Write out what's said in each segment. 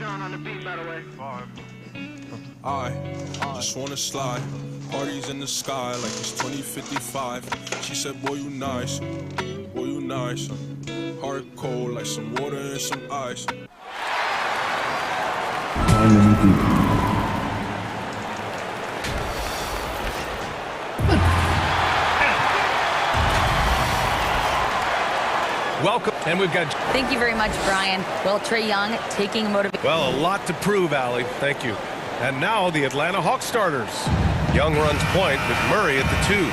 On the beat, by the way. I just wanna slide. Parties in the sky like it's 2055. She said, boy, you nice. Boy, you nice. Heart cold like some water and some ice. Welcome, and we've got... Thank you very much, Brian. Well, Trae Young taking motivation. Well, a lot to prove, Allie. Thank you. And now the Atlanta Hawks starters. Young runs point with Murray at the 2.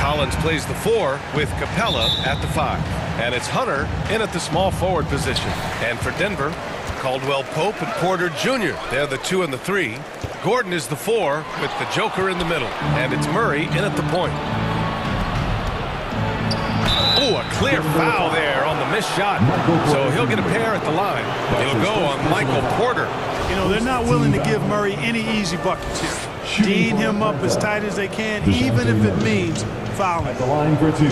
Collins plays the 4 with Capella at the 5. And it's Hunter in at the small forward position. And for Denver, Caldwell Pope and Porter Jr. They're the 2 and the 3. Gordon is the 4 with the Joker in the middle. And it's Murray in at the point. Oh, a clear foul there on the missed shot. So he'll get a pair at the line. It'll go on Michael Porter. You know, they're not willing to give Murray any easy buckets here. Dean him up as tight as they can, even if it means fouling. At the line for 2.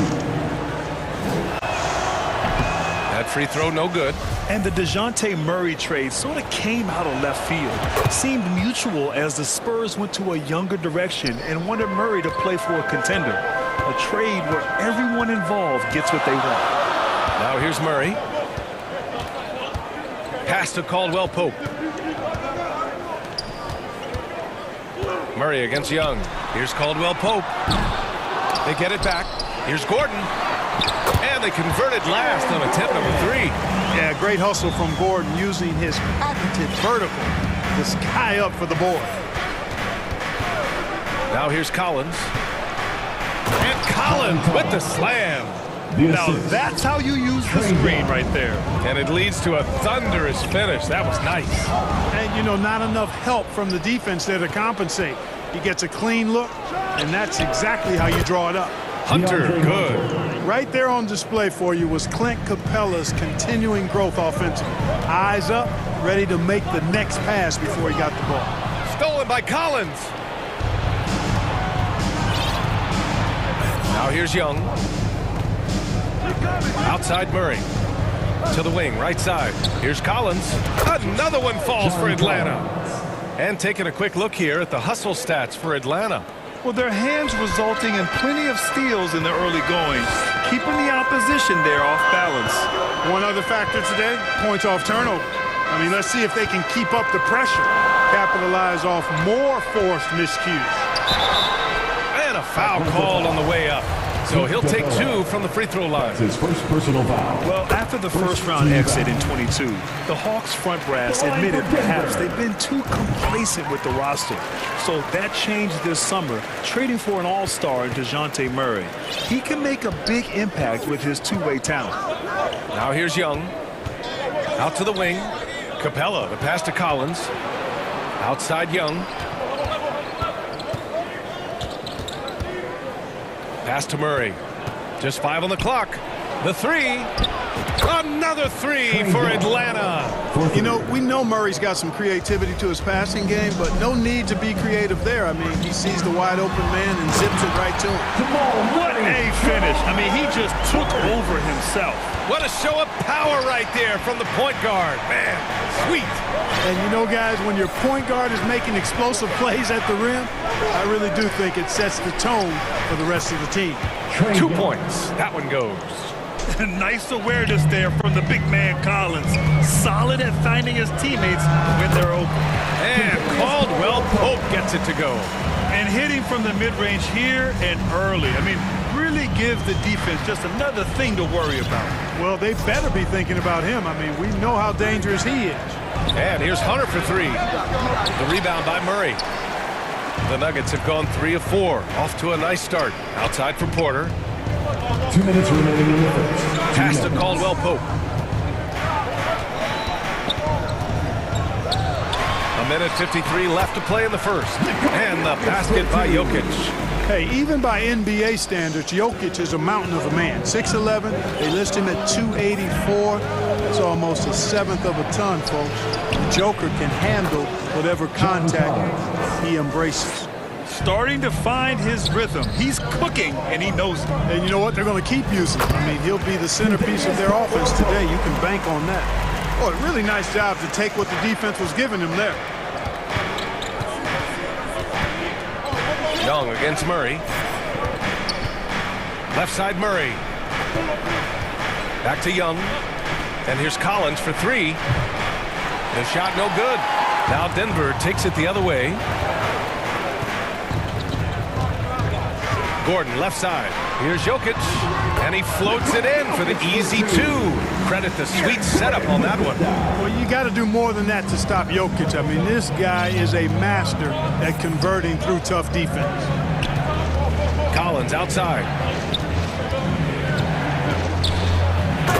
That free throw no good. And the DeJounte Murray trade sort of came out of left field. Seemed mutual as the Spurs went to a younger direction and wanted Murray to play for a contender. A trade where everyone involved gets what they want. Now here's Murray. Pass to Caldwell Pope. Murray against Young. Here's Caldwell Pope. They get it back. Here's Gordon. And they converted last on attempt number 3. Yeah, great hustle from Gordon using his patented vertical to sky up for the board. Now here's Collins. And Collins with the slam. Now that's how you use the screen right there. And it leads to a thunderous finish. That was nice. And, you know, not enough help from the defense there to compensate. He gets a clean look, and that's exactly how you draw it up. Hunter, good. Right there on display for you was Clint Capella's continuing growth offensively. Eyes up, ready to make the next pass before he got the ball. Stolen by Collins. Now here's Young. Outside Murray. To the wing, right side. Here's Collins. Another one falls for Atlanta. And taking a quick look here at the hustle stats for Atlanta. Well, their hands resulting in plenty of steals in the early going, keeping the opposition there off balance. One other factor today, points off turnover. I mean, let's see if they can keep up the pressure, capitalize off more forced miscues. And a foul called on the way up. So he'll take 2 from the free throw line. His first personal foul. Well, after the first round exit in 22, the Hawks front brass admitted perhaps they've been too complacent with the roster. So that changed this summer, trading for an all-star in DeJounte Murray. He can make a big impact with his two-way talent. Now here's Young. Out to the wing. Capella, the pass to Collins. Outside Young. Pass to Murray. Just 5 on the clock. The 3. Another 3 for Atlanta. You know, we know Murray's got some creativity to his passing game, but no need to be creative there. I mean, he sees the wide open man and zips it right to him. What a finish. I mean, he just took over himself. What a show of power right there from the point guard. Man, sweet. And you know, guys, when your point guard is making explosive plays at the rim, I really do think it sets the tone for the rest of the team. 2 points. That one goes. Nice awareness there from the big man Collins. Solid at finding his teammates when they're open. And Caldwell Pope gets it to go. And hitting from the mid-range here and early. I mean, really gives the defense just another thing to worry about. Well, they better be thinking about him. I mean, we know how dangerous he is. And here's Hunter for 3. The rebound by Murray. The Nuggets have gone 3 of 4. Off to a nice start. Outside for Porter. 2 minutes remaining in the first. Pass to Caldwell Pope. A minute 53 left to play in the first. And the basket by Jokic. Hey, even by NBA standards, Jokic is a mountain of a man. 6'11", they list him at 284. That's almost a 1/7 of a ton, folks. The Joker can handle whatever contact he embraces. Starting to find his rhythm. He's cooking, and he knows it. And you know what? They're going to keep using him. I mean, he'll be the centerpiece of their offense today. You can bank on that. Oh, really nice job to take what the defense was giving him there. Young against Murray. Left side Murray. Back to Young. And here's Collins for three. The shot no good. Now Denver takes it the other way. Gordon left side. Here's Jokic. And he floats it in for the easy two. Credit the sweet setup on that one. Well, you got to do more than that to stop Jokic. I mean, this guy is a master at converting through tough defense. Collins outside.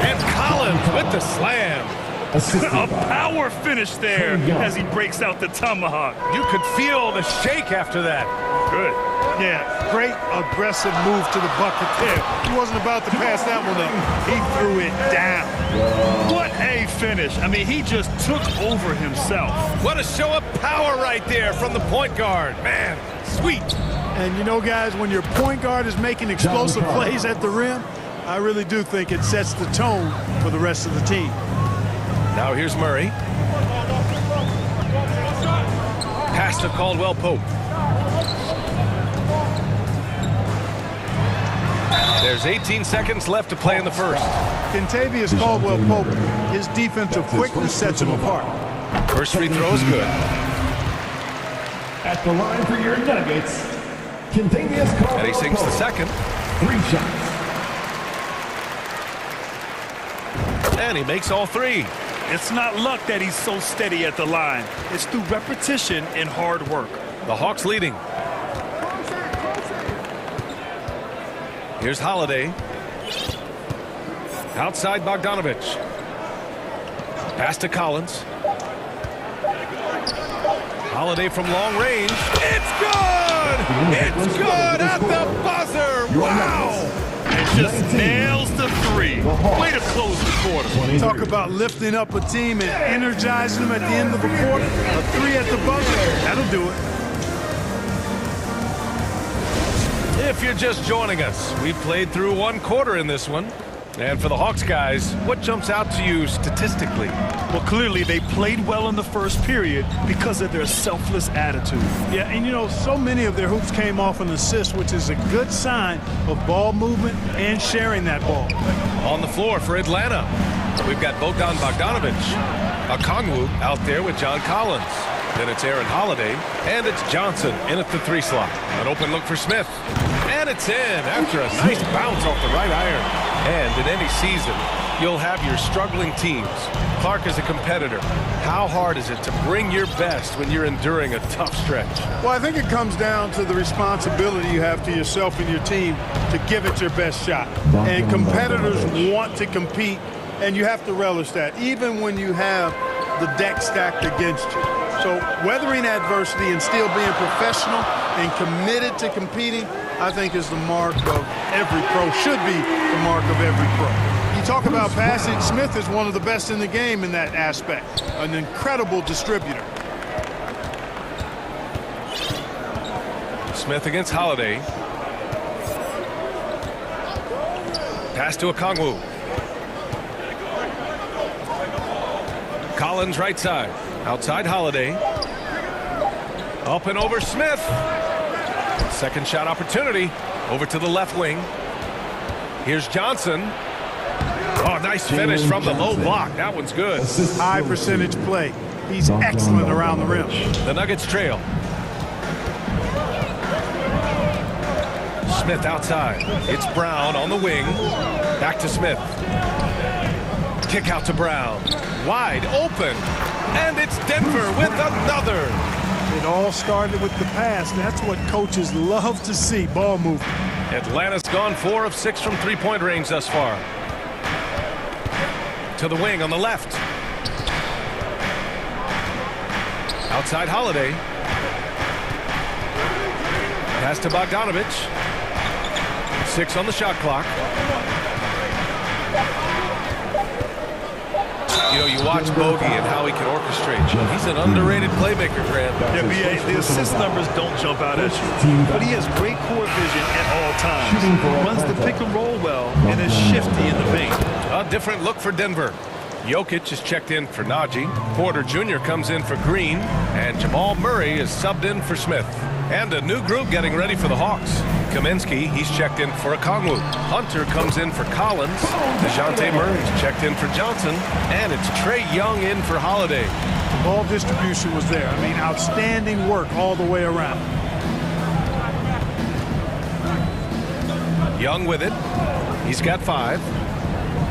And Collins with the slam. A power finish there as he breaks out the tomahawk. You could feel the shake after that. Good. Yeah, great aggressive move to the bucket there. He wasn't about to pass that one up. He threw it down. What a finish. I mean, he just took over himself. What a show of power right there from the point guard. Man, sweet. And you know, guys, when your point guard is making explosive plays at the rim, I really do think it sets the tone for the rest of the team. Now here's Murray. Pass to Caldwell Pope. There's 18 seconds left to play in the first. Kentavious Caldwell-Pope, his defensive quickness sets him apart. First free throw is good. At the line for your Nuggets, Kentavious Caldwell-Pope. And he sinks the second. 3 shots. And he makes all three. It's not luck that he's so steady at the line. It's through repetition and hard work. The Hawks leading. Here's Holiday. Outside Bogdanovich. Pass to Collins. Holiday from long range. It's good! It's good at the buzzer! Wow! And just nails the three. Way to close the quarter. Talk about lifting up a team and energizing them at the end of the quarter. A three at the buzzer, that'll do it. If you're just joining us, we've played through one quarter in this one. And for the Hawks guys, what jumps out to you statistically? Well, clearly they played well in the first period because of their selfless attitude. Yeah, and you know, so many of their hoops came off an assist, which is a good sign of ball movement and sharing that ball. On the floor for Atlanta, we've got Bogdan Bogdanovich. Okongwu out there with John Collins. Then it's Aaron Holiday, and it's Johnson in at the three slot. An open look for Smith. And it's in after a nice bounce off the right iron. And in any season, you'll have your struggling teams. Clark is a competitor. How hard is it to bring your best when you're enduring a tough stretch? Well, I think it comes down to the responsibility you have to yourself and your team to give it your best shot. And competitors want to compete, and you have to relish that, even when you have the deck stacked against you. So weathering adversity and still being professional and committed to competing, I think is the mark of every pro, should be the mark of every pro. You talk about passing, Smith is one of the best in the game in that aspect, an incredible distributor. Smith against Holiday. Pass to Okongwu. Collins right side. Outside Holiday. Up and over Smith. Second shot opportunity. Over to the left wing. Here's Johnson. Oh, nice finish from the low block. That one's good. High percentage play. He's excellent around the rim. The Nuggets trail. Smith outside. It's Brown on the wing. Back to Smith. Kick out to Brown. Wide open. And it's Denver with another. It all started with the pass. That's what coaches love to see, ball movement. Atlanta's gone 4 of 6 from three-point range thus far. To the wing on the left. Outside Holiday. Pass to Bogdanovich. 6 on the shot clock. You know, you watch Bogey and how he can orchestrate. He's an underrated playmaker, Grant. Yeah, BA, the assist numbers don't jump out at you, but he has great court vision at all times. Runs the pick and roll well and is shifty in the paint. A different look for Denver. Jokic is checked in for Najee. Porter Jr. comes in for Green. And Jamal Murray is subbed in for Smith. And a new group getting ready for the Hawks. Kaminsky, he's checked in for Okongwu. Hunter comes in for Collins. DeJounte Murray's checked in for Johnson. And it's Trae Young in for Holiday. Ball distribution was there. I mean, outstanding work all the way around. Young with it. He's got 5.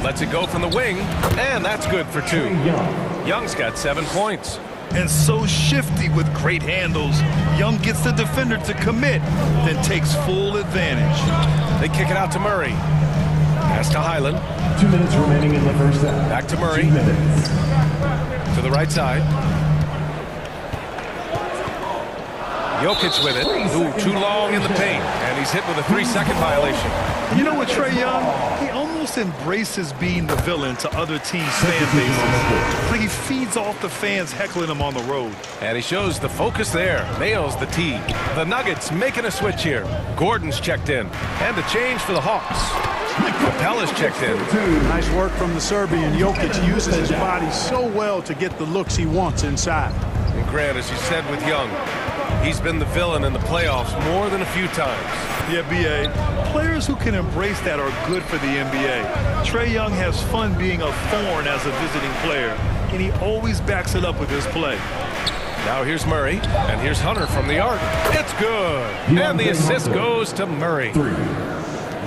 Lets it go from the wing, and that's good for 2. Young's got 7 points. And so shifty with great handles. Young gets the defender to commit, then takes full advantage. They kick it out to Murray. Pass to Highland. 2 minutes remaining in the first half. Back to Murray. 2 minutes. To the right side. Jokic with it. Ooh, too long in the paint. And he's hit with a 3-second violation. You know what, Trae Young? He almost embraces being the villain to other teams' fan bases. Like he feeds off the fans heckling him on the road. And he shows the focus there. Nails the tee. The Nuggets making a switch here. Gordon's checked in. And a change for the Hawks. Capella's checked in. Nice work from the Serbian. Jokic uses his body so well to get the looks he wants inside. And Grant, as you said with Young, he's been the villain in the playoffs more than a few times. Yeah, BA. Players who can embrace that are good for the NBA. Trae Young has fun being a thorn as a visiting player, and he always backs it up with his play. Now here's Murray, and here's Hunter from the arc. It's good. And the assist goes to Murray.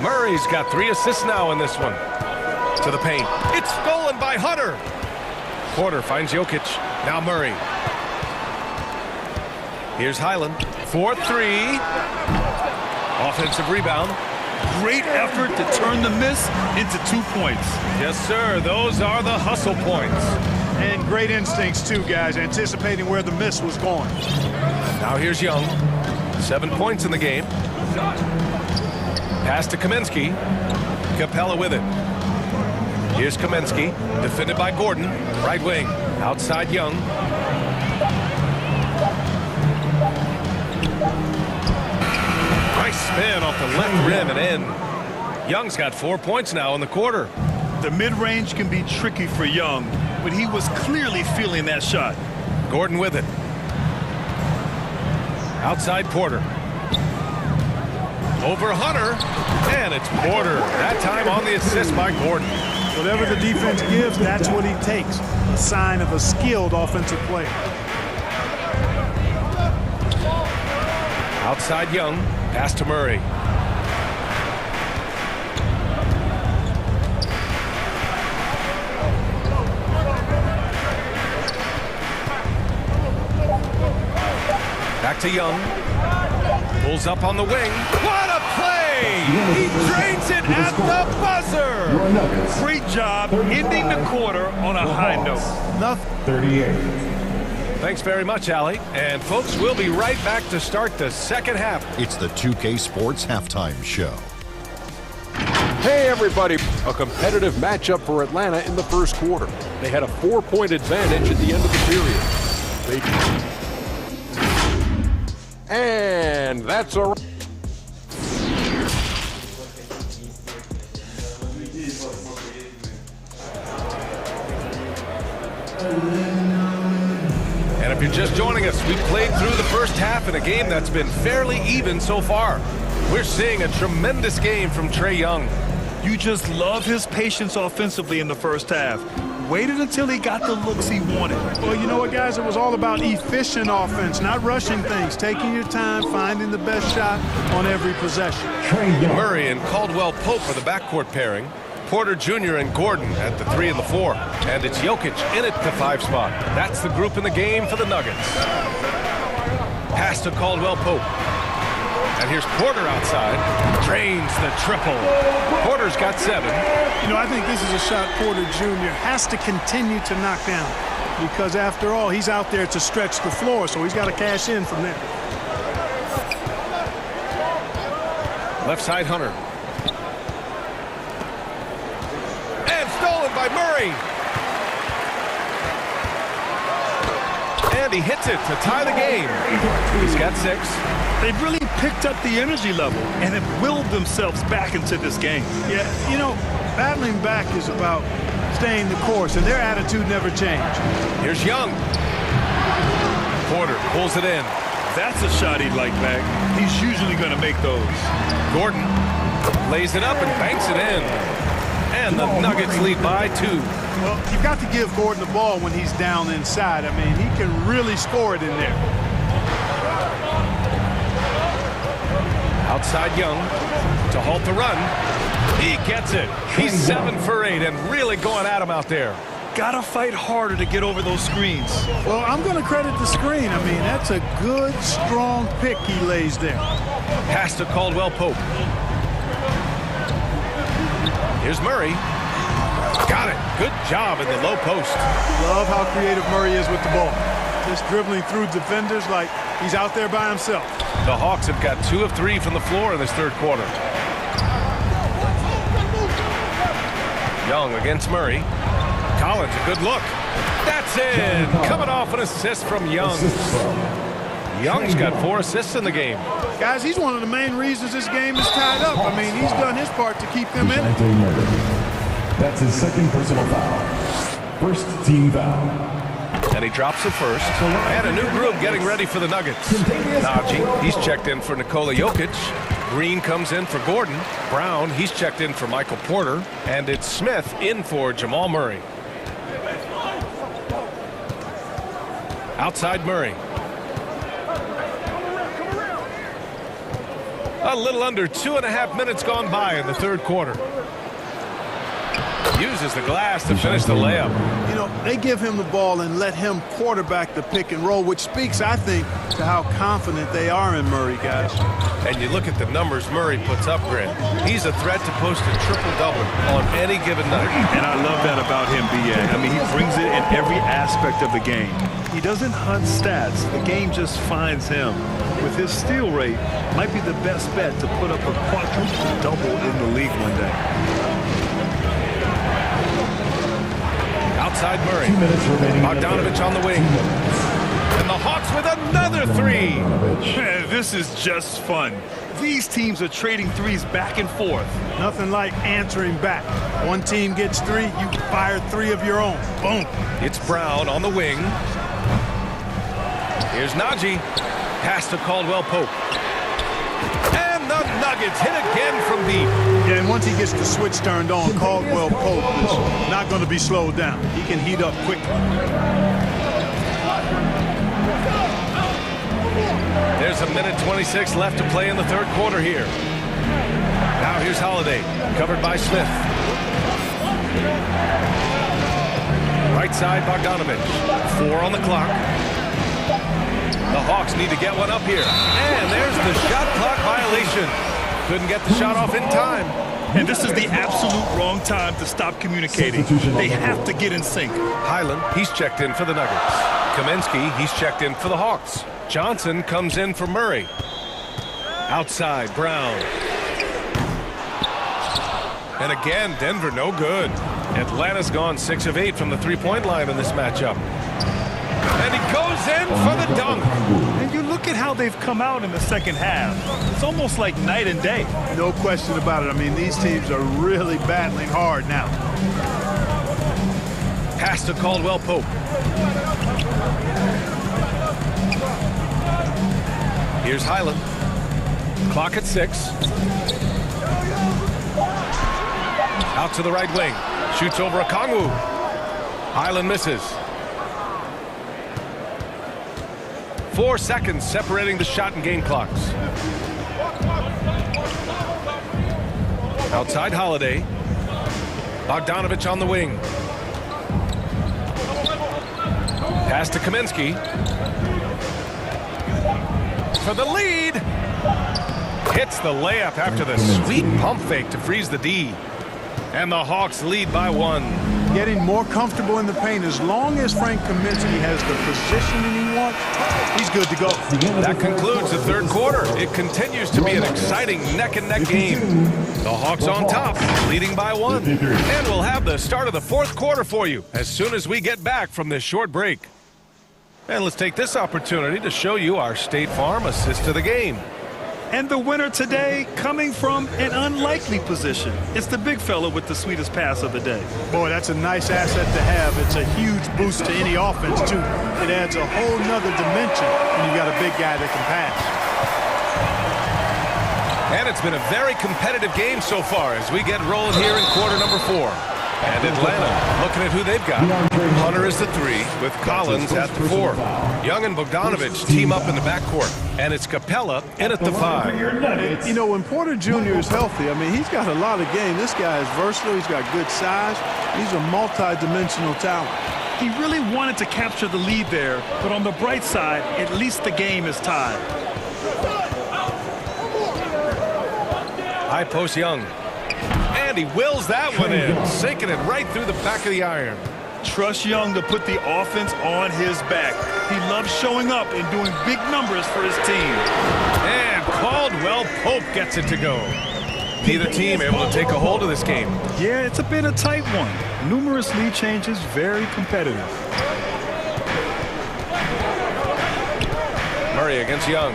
Murray's got 3 assists now in this one. To the paint. It's stolen by Hunter. Porter finds Jokic. Now Murray. Here's Highland. 4-3. Offensive rebound. Great effort to turn the miss into 2 points. Yes, sir. Those are the hustle points. And great instincts, too, guys, anticipating where the miss was going. Now here's Young. 7 points in the game. Pass to Kaminsky. Capella with it. Here's Kaminsky. Defended by Gordon. Right wing. Outside Young. Nice spin off the left rim and in. Young's got 4 points now in the quarter. The mid-range can be tricky for Young, but he was clearly feeling that shot. Gordon with it. Outside Porter. Over Hunter. And it's Porter. That time on the assist by Gordon. Whatever the defense gives, that's what he takes. A sign of a skilled offensive player. Outside Young. Pass to Murray. Back to Young. Pulls up on the wing. What a play! He drains it at the buzzer! Great job ending the quarter on a high note. 38. Thanks very much, Allie. And folks, we'll be right back to start the second half. It's the 2K Sports Halftime Show. Hey everybody, a competitive matchup for Atlanta in the first quarter. They had a 4-point advantage at the end of the period. And that's a... And if you're just joining us, we played through the first half in a game that's been fairly even so far. We're seeing a tremendous game from Trae Young. You just love his patience offensively in the first half. Waited until he got the looks he wanted. Well, you know what, guys? It was all about efficient offense, not rushing things, taking your time, finding the best shot on every possession. Murray and Caldwell Pope are the backcourt pairing. Porter Jr. and Gordon at the 3 and the 4. And it's Jokic in at the 5 spot. That's the group in the game for the Nuggets. Pass to Caldwell Pope. And here's Porter outside. Drains the triple. Porter's got 7. You know, I think this is a shot Porter Jr. has to continue to knock down because, after all, he's out there to stretch the floor, so he's got to cash in from there. Left side Hunter. And stolen by Murray. And he hits it to tie the game. He's got 6. They've really picked up the energy level and have willed themselves back into this game. Yeah, you know, battling back is about staying the course, and their attitude never changed. Here's Young. Porter pulls it in. That's a shot he'd like back. He's usually going to make those. Gordon lays it up and banks it in. And the Nuggets lead by 2. Well, you've got to give Gordon the ball when he's down inside. I mean, he can really score it in there. Outside Young to halt the run. He gets it. He's 7 for 8 and really going at him out there. Gotta fight harder to get over those screens. Well, I'm going to credit the screen. I mean, that's a good, strong pick he lays there. Pass to Caldwell Pope. Here's Murray. Got it. Good job in the low post. Love how creative Murray is with the ball. Just dribbling through defenders like he's out there by himself. The Hawks have got 2 of 3 from the floor in this third quarter. Young against Murray. Collins, a good look. That's in. Coming off an assist from Young. Young's got 4 assists in the game. Guys, he's one of the main reasons this game is tied up. I mean, he's done his part to keep them in it. That's his second personal foul. First team foul. And he drops the first. And a new group getting ready for the Nuggets. Najee, he's checked in for Nikola Jokic. Green comes in for Gordon. Brown, he's checked in for Michael Porter. And it's Smith in for Jamal Murray. Outside Murray. A little under 2.5 minutes gone by in the third quarter. Uses the glass to finish the layup. You know, they give him the ball and let him quarterback the pick and roll, which speaks, I think, to how confident they are in Murray, guys. And you look at the numbers Murray puts up, Grant. He's a threat to post a triple-double on any given night. And I love that about him, B.A. I mean, he brings it in every aspect of the game. He doesn't hunt stats. The game just finds him. With his steal rate, might be the best bet to put up a quadruple-double in the league one day. Outside Murray. Bogdanovich on the wing. And the Hawks with another 3. Man, this is just fun. These teams are trading threes back and forth. Nothing like answering back. One team gets 3, you fire 3 of your own. Boom. It's Brown on the wing. Here's Najee. Pass to Caldwell Pope. And the Nuggets hit again from deep. Yeah, and once he gets the switch turned on, Caldwell Pope is not going to be slowed down. He can heat up quickly. There's 1:26 left to play in the third quarter here. Now here's Holiday, covered by Smith. Right side, Bogdanovich. 4 on the clock. The Hawks need to get one up here. And there's the shot clock violation. Couldn't get the shot off in time. And this is the absolute wrong time to stop communicating. They have to get in sync. Highland, he's checked in for the Nuggets. Kaminsky, he's checked in for the Hawks. Johnson comes in for Murray. Outside, Brown. And again, Denver no good. Atlanta's gone 6 of 8 from the three-point line in this matchup. And he goes in for the dunk. And you look at how they've come out in the second half. It's almost like night and day. No question about it. I mean, these teams are really battling hard now. Pass to Caldwell Pope. Here's Highland. Clock at 6. Out to the right wing. Shoots over Okongwu. Highland misses. 4 seconds separating the shot and game clocks. Outside Holiday. Bogdanovich on the wing. Pass to Kaminsky. For the lead. Hits the layup after the sweet pump fake to freeze the D. And the Hawks lead by 1. Getting more comfortable in the paint. As long as Frank Kaminsky has the positioning he wants, he's good to go. That concludes the third quarter. It continues to be an exciting neck-and-neck game. The Hawks on top, leading by 1. And we'll have the start of the fourth quarter for you as soon as we get back from this short break. And let's take this opportunity to show you our State Farm assist to the game. And the winner today coming from an unlikely position. It's the big fella with the sweetest pass of the day. Boy, that's a nice asset to have. It's a huge boost to any offense, too. It adds a whole nother dimension when you've got a big guy that can pass. And it's been a very competitive game so far as we get rolling here in quarter number 4. And Atlanta looking at who they've got. Hunter is the 3 with Collins at the 4. Young and Bogdanovich team up in the backcourt. And it's Capella in at the 5. You know, when Porter Jr. is healthy, I mean, he's got a lot of game. This guy is versatile. He's got good size. He's a multi-dimensional talent. He really wanted to capture the lead there, but on the bright side, at least the game is tied. High post Young. And he wills that one in, sinking it right through the back of the iron. Trust Young to put the offense on his back. He loves showing up and doing big numbers for his team. And Caldwell Pope gets it to go. Neither team able to take a hold of this game. Yeah, it's been a tight one. Numerous lead changes, very competitive. Murray against Young.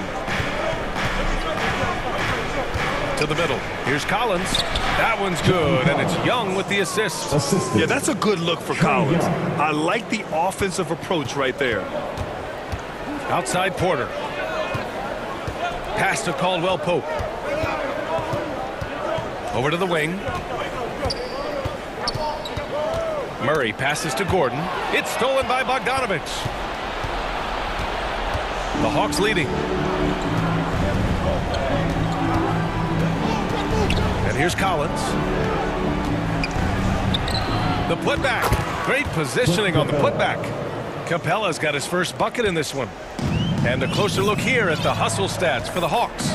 To the middle. Here's Collins. That one's good, and it's Young with the assist. Yeah, that's a good look for Collins. I like the offensive approach right there. Outside Porter. Pass to Caldwell Pope. Over to the wing. Murray passes to Gordon. It's stolen by Bogdanovich. The Hawks leading. And here's Collins. The putback. Great positioning on the putback. Capella's got his first bucket in this one. And a closer look here at the hustle stats for the Hawks.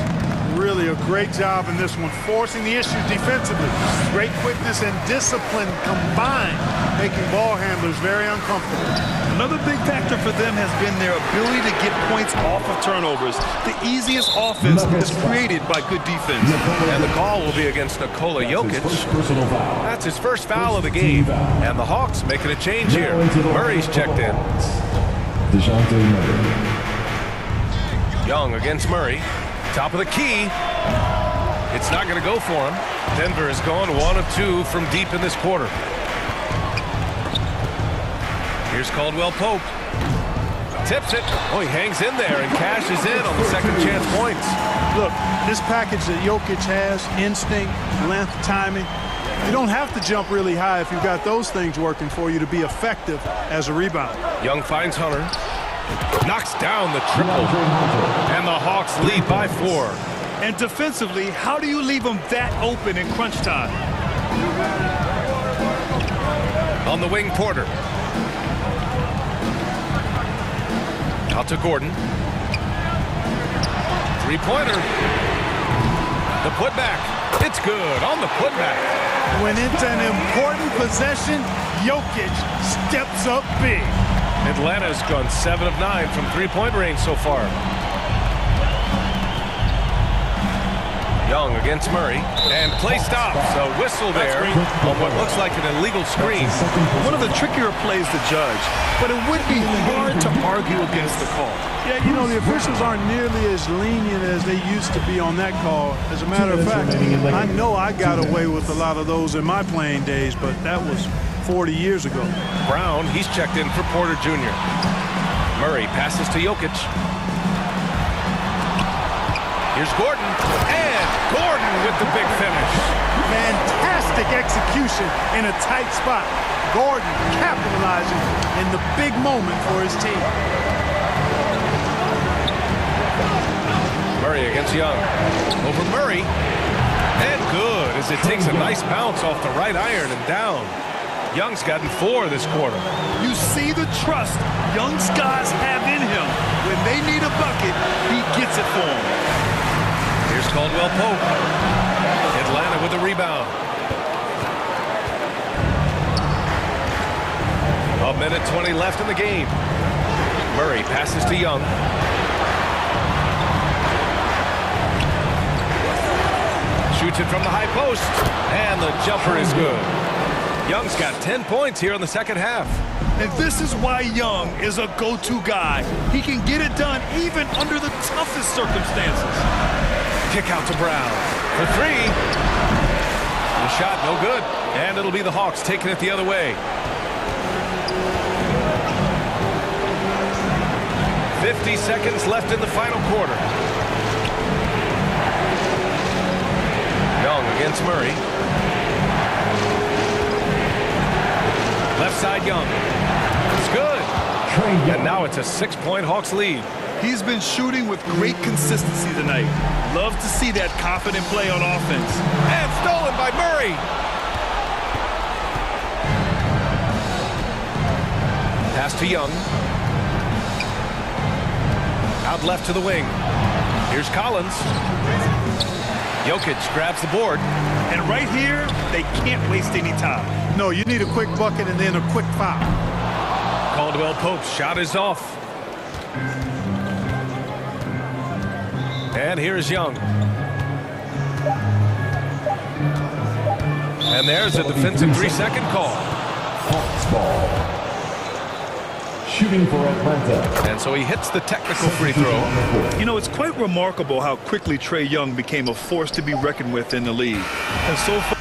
Really a great job in this one, forcing the issues defensively. Great quickness and discipline combined, making ball handlers very uncomfortable. Another big factor for them has been their ability to get points off of turnovers. The easiest offense is created by good defense. And the call will be against Nikola Jokic. That's his first foul of the game. And the Hawks making a change here. Murray's checked in. Young against Murray. Top of the key. It's not going to go for him. Denver has gone 1 of 2 from deep in this quarter. Here's Caldwell Pope. Tips it. Oh, he hangs in there and cashes in on the second chance points. Look, this package that Jokic has, instinct, length, timing, you don't have to jump really high if you've got those things working for you to be effective as a rebound. Young finds Hunter. Knocks down the triple. And the Hawks lead by 4. And defensively, how do you leave them that open in crunch time? On the wing, Porter. Out to Gordon. Three-pointer. The putback. It's good on the putback. When it's an important possession, Jokic steps up big. Atlanta's gone 7 of 9 from three-point range so far. Young against Murray. And play stops. A whistle there on what looks like an illegal screen. One of the trickier plays to judge, but it would be hard to argue against the call. Yeah, you know, the officials aren't nearly as lenient as they used to be on that call. As a matter of fact, I know I got away with a lot of those in my playing days, but that was 40 years ago. Brown, he's checked in for Porter Jr. Murray passes to Jokic. Here's Gordon. And Gordon with the big finish. Fantastic execution in a tight spot. Gordon capitalizing in the big moment for his team. Murray against Young. Over Murray. And good as it takes a nice bounce off the right iron and down. Young's gotten 4 this quarter. You see the trust Young's guys have in him. When they need a bucket, he gets it for them. Here's Caldwell Pope. Atlanta with the rebound. A minute 20 left in the game. Murray passes to Young. Shoots it from the high post. And the jumper is good. Young's got 10 points here in the second half. And this is why Young is a go-to guy. He can get it done even under the toughest circumstances. Kick out to Brown for three. The shot no good. And it'll be the Hawks taking it the other way. 50 seconds left in the final quarter. Young against Murray. Left side Young. It's good. And now it's a 6-point Hawks lead. He's been shooting with great consistency tonight. Love to see that confident play on offense. And stolen by Murray. Pass to Young. Out left to the wing. Here's Collins. Jokic grabs the board. And right here, they can't waste any time. No, you need a quick bucket and then a quick foul. Caldwell Pope's shot is off. And here's Young. And there's a defensive 3-second call. Hawks ball. Shooting for Atlanta. And so he hits the technical free throw. You know, it's quite remarkable how quickly Trae Young became a force to be reckoned with in the league. And so far,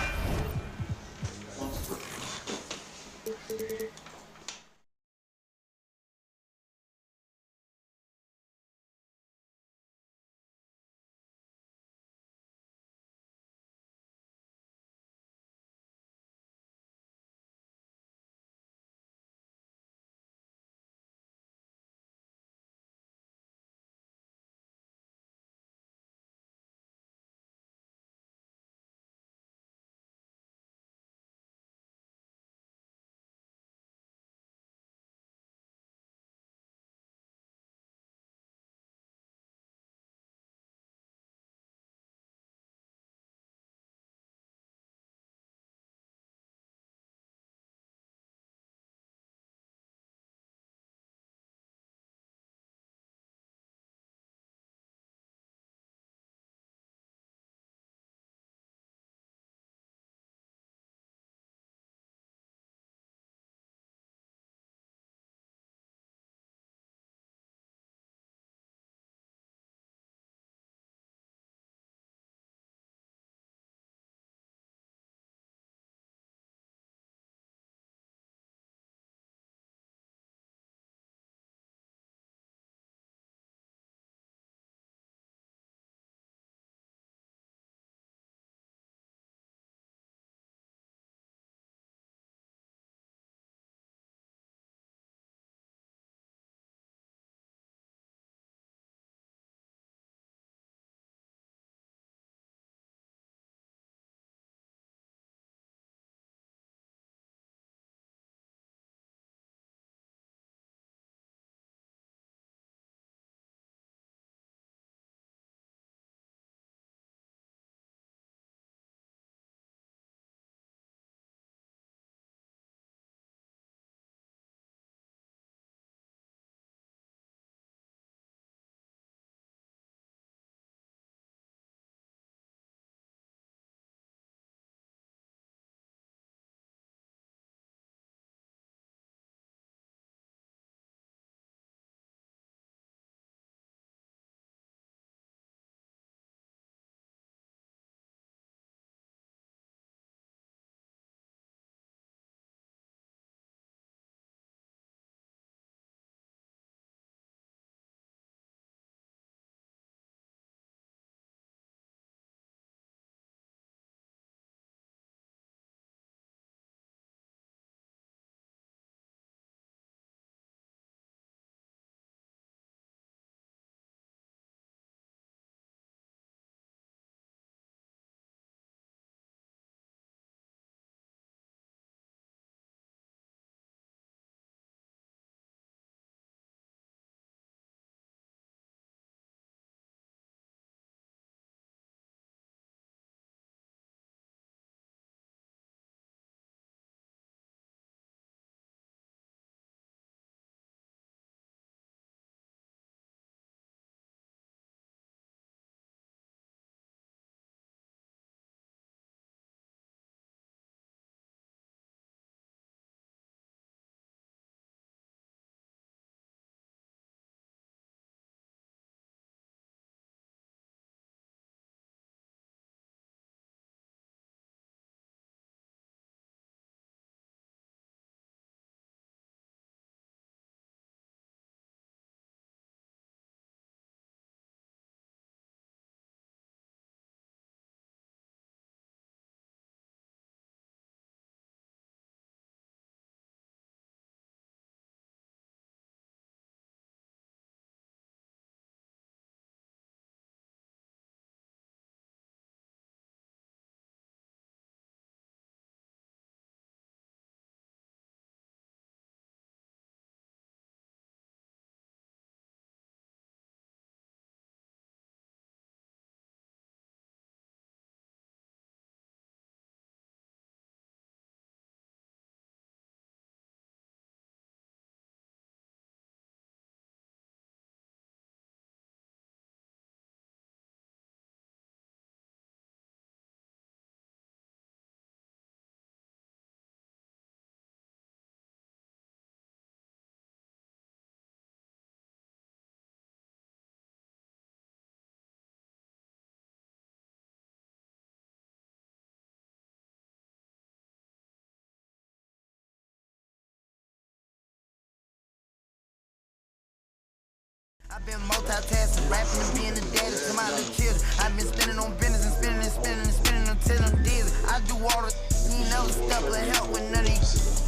I've been multitasking, rapping and being a daddy to my little children. I've been spinning on business and spinning and spinning and spinning until I'm dizzy. I do all the you never step or help with none of you.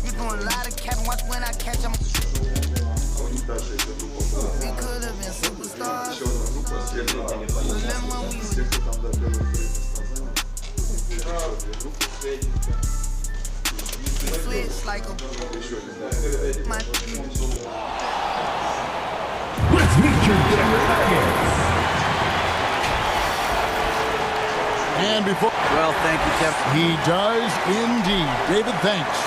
You doing a lot of capping, watch when I catch them. We could have been superstars. Remember when we switch like a my Let's meet your Denver Nuggets. And before... Well, thank you, Kevin. He does indeed. David, thanks.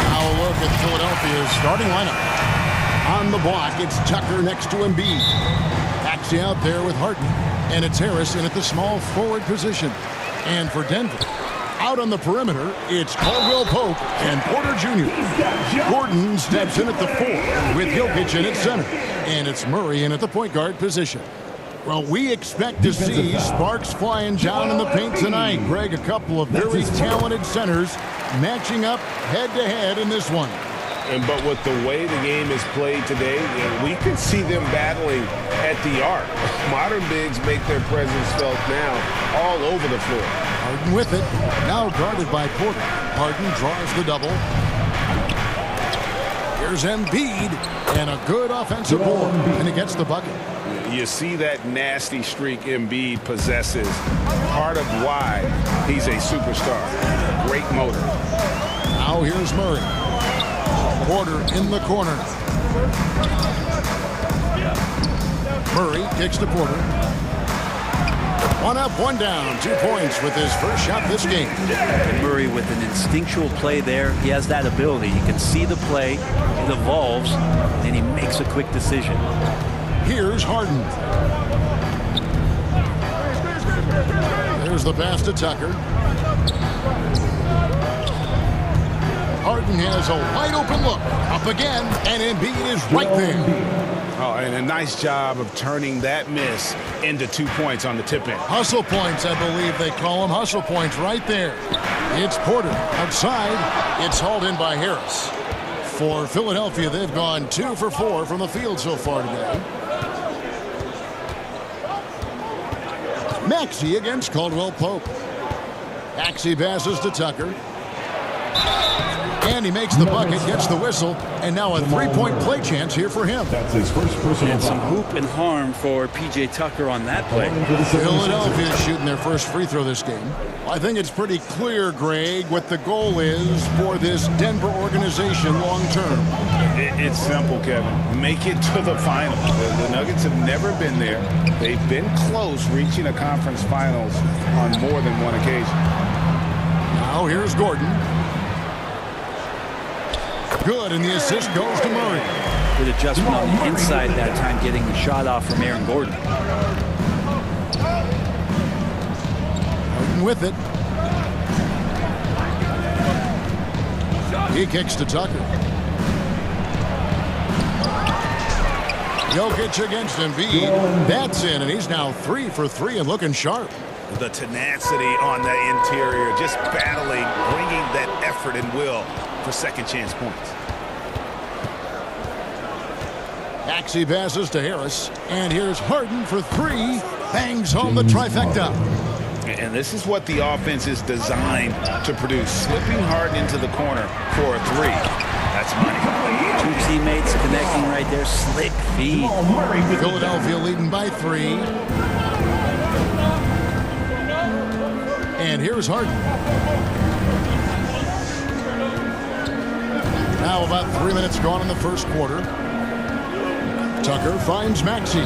Now a look at Philadelphia's starting lineup. On the block, it's Tucker next to Embiid. Maxey out there with Harden. And it's Harris in at the small forward position. And for Denver, out on the perimeter, it's Caldwell Pope and Porter Jr. Gordon steps in at the 4 with Jokic in at center. And it's Murray in at the point guard position. Well, we expect to see sparks flying down in the paint tonight. Greg, a couple of very talented centers matching up head-to-head in this one. But with the way the game is played today, we could see them battling at the arc. Modern bigs make their presence felt now all over the floor. Harden with it, now guarded by Porter. Harden draws the double. Here's Embiid, and a good offensive board, and he gets the bucket. You see that nasty streak Embiid possesses. Part of why he's a superstar. Great motor. Now here's Murray. Porter in the corner. Murray kicks to Porter. One up, one down. 2 points with his first shot this game. And Murray with an instinctual play there. He has that ability. You can see the play. It evolves, and he makes a quick decision. Here's Harden. There's the pass to Tucker. Harden has a wide open look. Up again, and Embiid is right there. Oh, and a nice job of turning that miss into 2 points on the tip in. Hustle points, I believe they call them. Hustle points right there. It's Porter outside. It's hauled in by Harris. For Philadelphia, they've gone 2 for 4 from the field so far today. Maxey against Caldwell Pope. Maxey passes to Tucker. And he makes the bucket, gets the whistle, and now a 3-point play chance here for him. That's his first personal And some hoop and harm for P.J. Tucker on that play. Philadelphia is shooting their first free throw this game. I think it's pretty clear, Greg, what the goal is for this Denver organization long term. It's simple, Kevin. Make it to the finals. The Nuggets have never been there. They've been close reaching a conference finals on more than one occasion. Now here's Gordon. Good, and the assist goes to Murray. Good adjustment on the inside that time, getting the shot off from Aaron Gordon. With it. He kicks to Tucker. Jokic against Embiid. That's in, and he's now 3 for 3 and looking sharp. The tenacity on the interior, just battling, bringing that effort and will for second chance points. Maxey passes to Harris, and here's Harden for 3. Bangs home the trifecta. And this is what the offense is designed to produce. Slipping Harden into the corner for a 3. That's money. 2 teammates connecting right there. Slick feed. Philadelphia leading by 3. And here's Harden. Now about 3 minutes gone in the first quarter. Tucker finds Maxey.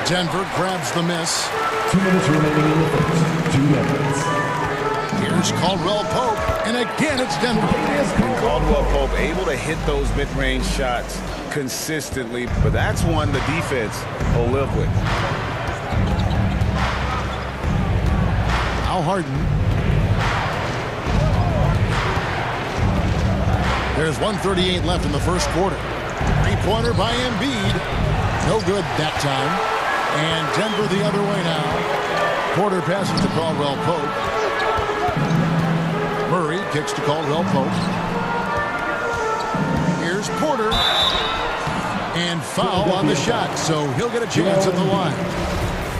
Denver grabs the miss. 2 minutes remaining in the first. 2 minutes. Here's Caldwell Pope, and again it's Denver. And Caldwell Pope able to hit those mid-range shots consistently, but that's one the defense will live with. Now Harden. There's 1:38 left in the first quarter. 3-pointer by Embiid. No good that time. And Denver the other way now. Porter passes to Caldwell Pope. Murray kicks to Caldwell Pope. Here's Porter. And And foul on the shot, so he'll get a chance at the line.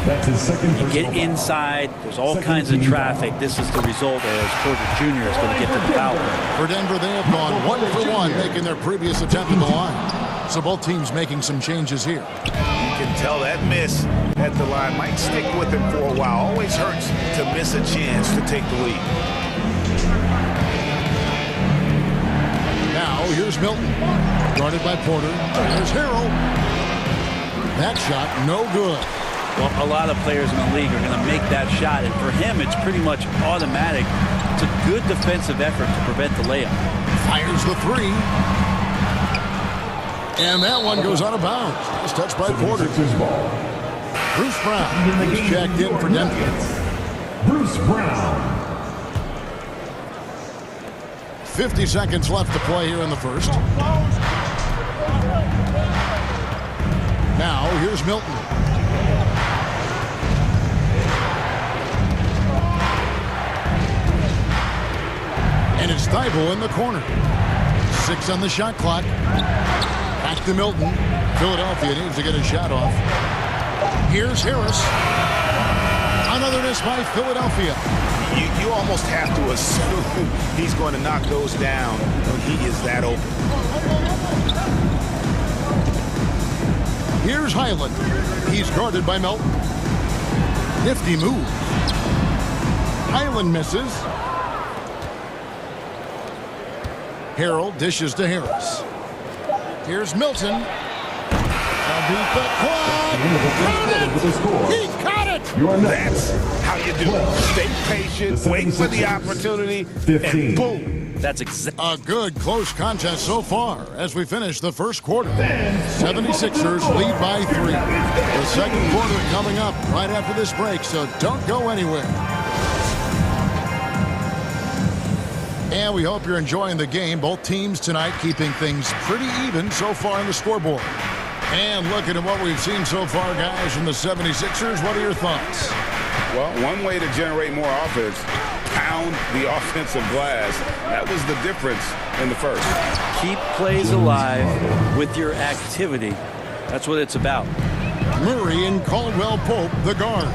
That's his second You personal get inside, there's all kinds of traffic. This is the result as Porter Jr. is going to get to the foul. For Denver, they have gone 1 for 1, making their previous attempt at the line. So both teams making some changes here. You can tell that miss at the line might stick with him for a while. Always hurts to miss a chance to take the lead. Now here's Milton, guarded by Porter. There's Harrell. That shot no good. Well, a lot of players in the league are going to make that shot, and for him, it's pretty much automatic. It's a good defensive effort to prevent the layup. Fires the three. And that one goes out of bounds. It's touched by Porter. Bruce Brown is checked in for Denver. Bruce Brown. 50 seconds left to play here in the first. Now, here's Milton. And it's Thibault in the corner. 6 on the shot clock. Back to Milton. Philadelphia needs to get a shot off. Here's Harris. Another miss by Philadelphia. You almost have to assume he's going to knock those down when he is that open. Here's Highland. He's guarded by Melton. Nifty move. Highland misses. Harrell dishes to Harris. Here's Milton. Beat the quad. He caught it. That's how you do it. Stay patient, wait for the opportunity, 15. and boom. That's exactly a good close contest so far as we finish the first quarter. 76ers lead by 3. The second quarter coming up right after this break, so don't go anywhere. And we hope you're enjoying the game. Both teams tonight keeping things pretty even so far on the scoreboard. And looking at what we've seen so far, guys, from the 76ers, what are your thoughts? Well, one way to generate more offense, pound the offensive glass. That was the difference in the first. Keep plays alive with your activity. That's what it's about. Murray and Caldwell Pope, the guards.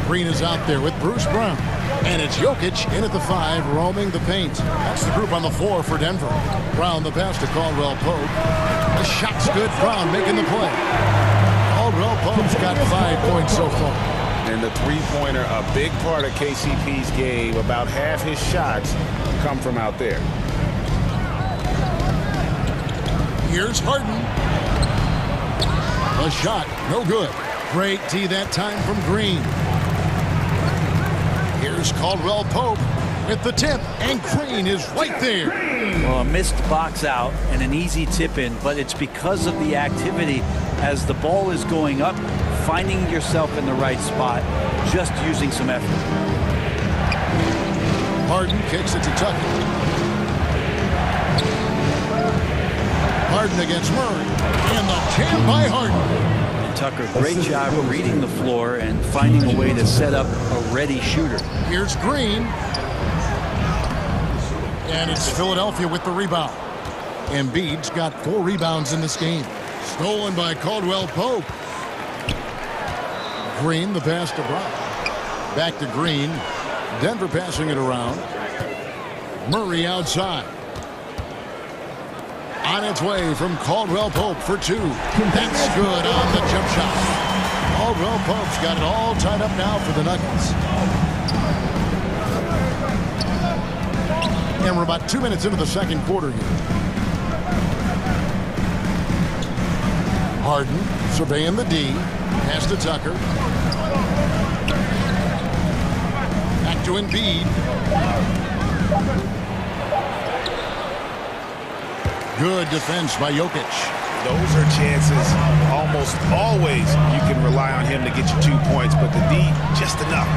Green is out there with Bruce Brown. And it's Jokic in at the 5, roaming the paint. That's the group on the floor for Denver. Brown the pass to Caldwell Pope. The shot's good. Brown making the play. Caldwell Pope's got 5 points so far. And the three-pointer, a big part of KCP's game. About half his shots come from out there. Here's Harden. A shot, no good. Great tee that time from Green. Here's Caldwell Pope with the tip, and Green is right there. Well, a missed box out and an easy tip in, but it's because of the activity as the ball is going up, finding yourself in the right spot, just using some effort. Harden kicks it to Tucker. Harden against Murray, and the jam by Harden. Tucker, great job reading the floor and finding a way to set up a ready shooter. Here's Green. And it's Philadelphia with the rebound. Embiid's got 4 rebounds in this game. Stolen by Caldwell Pope. Green, the pass to Brown. Back to Green. Denver passing it around. Murray outside. On its way from Caldwell Pope for 2. That's good on the jump shot. Caldwell Pope's got it all tied up now for the Nuggets. And we're about 2 minutes into the second quarter here. Harden surveying the D. Pass to Tucker. Back to Embiid. Good defense by Jokic. Those are chances almost always you can rely on him to get you 2 points, but the D just enough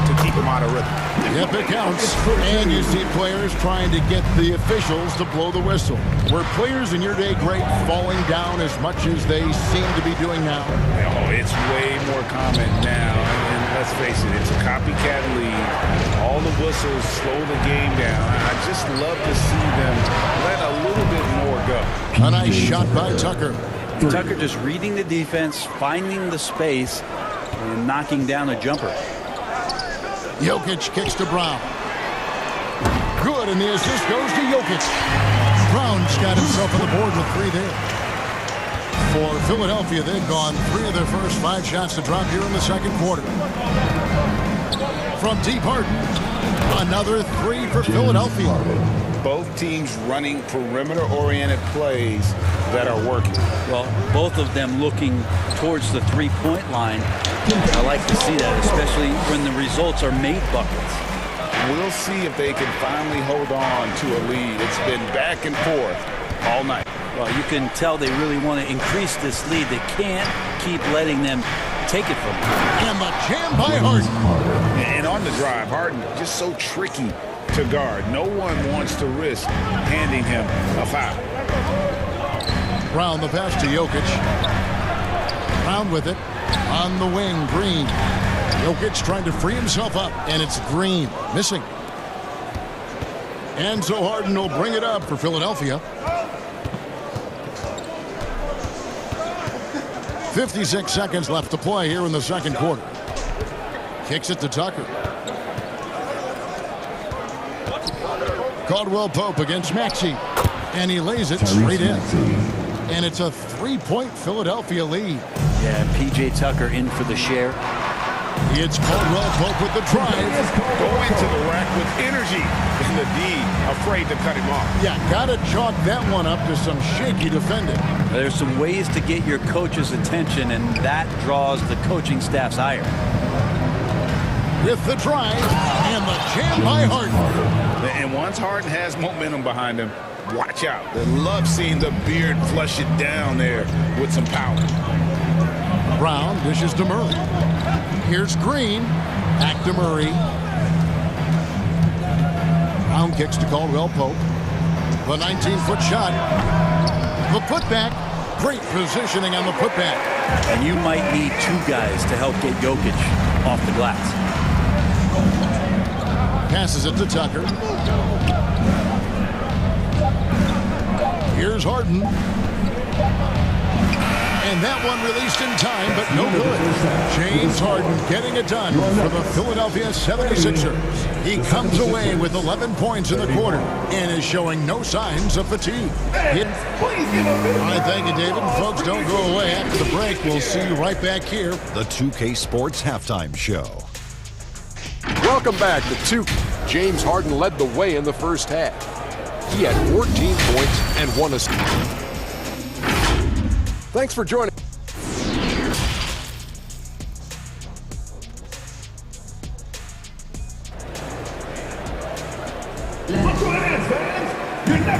to keep him out of rhythm. Yep, it counts. And you see players trying to get the officials to blow the whistle. Were players in your day great falling down as much as they seem to be doing now? Oh, it's way more common now. And let's face it, it's a copycat league. All the whistles slow the game down. I just love to see them let a little bit more go. A nice shot by Tucker. Tucker just reading the defense, finding the space, and knocking down a jumper. Jokic kicks to Brown. Good, and the assist goes to Jokic. Brown's got himself on the board with 3 there. For Philadelphia, they've gone 3 of their first 5 shots to drop here in the second quarter. From deep, Harden, another 3 for Philadelphia. Both teams running perimeter-oriented plays that are working. Well, both of them looking towards the three-point line. I like to see that, especially when the results are made buckets. We'll see if they can finally hold on to a lead. It's been back and forth all night. Well, you can tell they really want to increase this lead. They can't keep letting them take it from them. And the jam by Harden. And on the drive, Harden just so tricky to guard. No one wants to risk handing him a foul. Brown the pass to Jokic. Brown with it. On the wing, Green. Jokic trying to free himself up, and it's Green missing. And so Harden will bring it up for Philadelphia. 56 seconds left to play here in the second quarter. Kicks it to Tucker. Caldwell Pope against Maxey. And he lays it straight in. And it's a 3-point Philadelphia lead. Yeah, P.J. Tucker in for the share. It's Caldwell Pope with the drive. Going to the rack with energy. And the D afraid to cut him off. Yeah, got to chalk that one up to some shaky defending. There's some ways to get your coach's attention, and that draws the coaching staff's ire. With the drive and the jam by Harden. And once Harden has momentum behind him, watch out. They love seeing the beard flush it down there with some power. Brown dishes to Murray. Here's Green. Back to Murray. Brown kicks to Caldwell Pope. The 19-foot shot. The putback. Great positioning on the putback. And you might need 2 guys to help get Jokic off the glass. Passes it to Tucker. Here's Harden. And that one released in time, but no good. James Harden getting it done for the Philadelphia 76ers. He comes away with 11 points in the quarter and is showing no signs of fatigue. All right, thank you, David. Folks, don't go away. After the break, we'll see you right back here. The 2K Sports Halftime Show. Welcome back to 2. James Harden led the way in the first half. He had 14 points and 1 assist. Thanks for joining.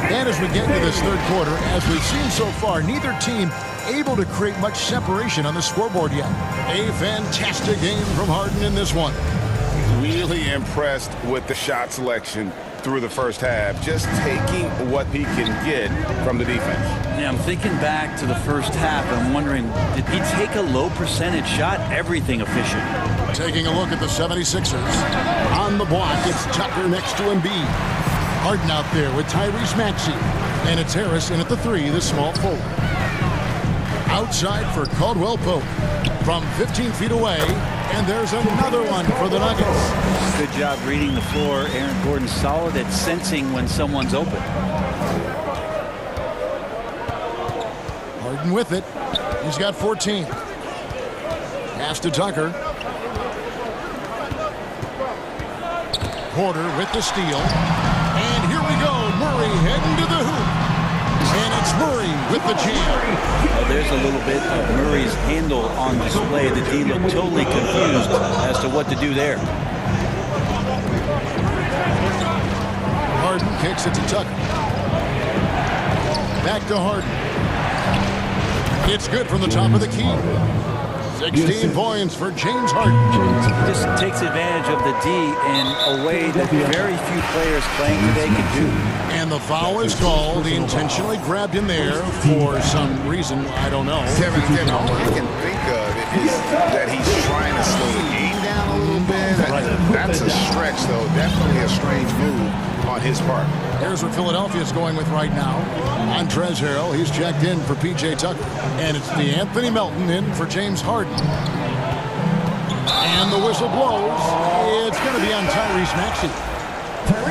And as we get into this third quarter, as we've seen so far, neither team able to create much separation on the scoreboard yet. A fantastic game from Harden in this one. Really impressed with the shot selection through the first half, just taking what he can get from the defense. Yeah, I'm thinking back to the first half. I'm wondering, did he take a low percentage shot? Everything efficient. Taking a look at the 76ers. On the block, it's Tucker next to Embiid. Harden out there with Tyrese Maxey. And it's Harris in at the 3, the small forward. Outside for Caldwell Pope. From 15 feet away, and there's another one for the Nuggets. Good job reading the floor. Aaron Gordon solid at sensing when someone's open. Harden with it. He's got 14. Pass to Tucker. Porter with the steal. And here we go. Murray heading to the hoop. And it's Murray with the jam. Well, there's a little bit of Murray's handle on display. The D looked totally confused as to what to do there. Harden kicks it to Tucker. Back to Harden. It's good from the top of the key. 16 points for James Harden. Just takes advantage of the D in a way that very few players playing today can do. And the foul is called. He intentionally grabbed him there for some reason. I don't know. Kevin, all I can think of is that he's trying to slow the game down a little bit. That's a stretch, though. Definitely a strange move on his part. Here's what Philadelphia's going with right now. Montrezl Harrell, he's checked in for P.J. Tucker. And it's Anthony Melton in for James Harden. And the whistle blows. It's going to be on Tyrese Maxey.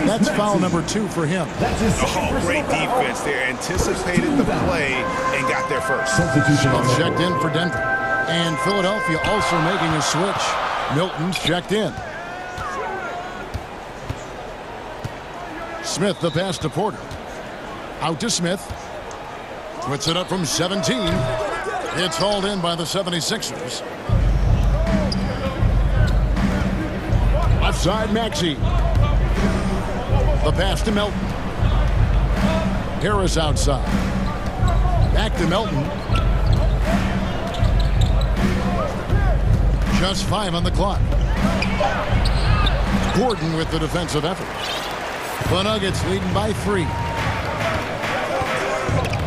That's foul number 2 for him. Oh, great defense there. Anticipated the play and got there first. Substitution checked in for Denver. And Philadelphia also making a switch. Milton's checked in. Smith, the pass to Porter. Out to Smith. Puts it up from 17. It's hauled in by the 76ers. Left side, Maxey. The pass to Melton. Harris outside. Back to Melton. Just 5 on the clock. Gordon with the defensive effort. The Nuggets leading by 3.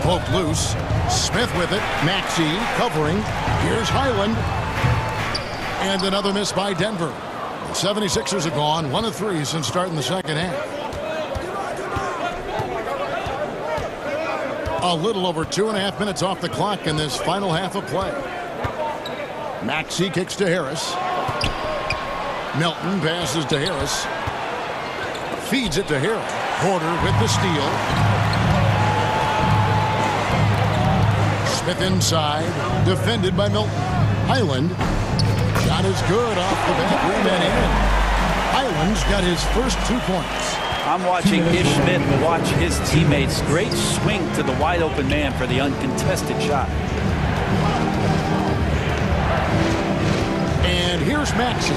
Poke loose. Smith with it. Maxey covering. Here's Highland. And another miss by Denver. The 76ers have gone 1 of 3 since starting the second half. A little over 2.5 minutes off the clock in this final half of play. Maxey kicks to Harris. Melton passes to Harris. Feeds it to Harris. Porter with the steal. Smith inside. Defended by Melton. Highland. Shot is good off the back rim and in. Highland's got his first 2 points. I'm watching Ish Smith watch his teammates. Great swing to the wide open man for the uncontested shot. And here's Maxey.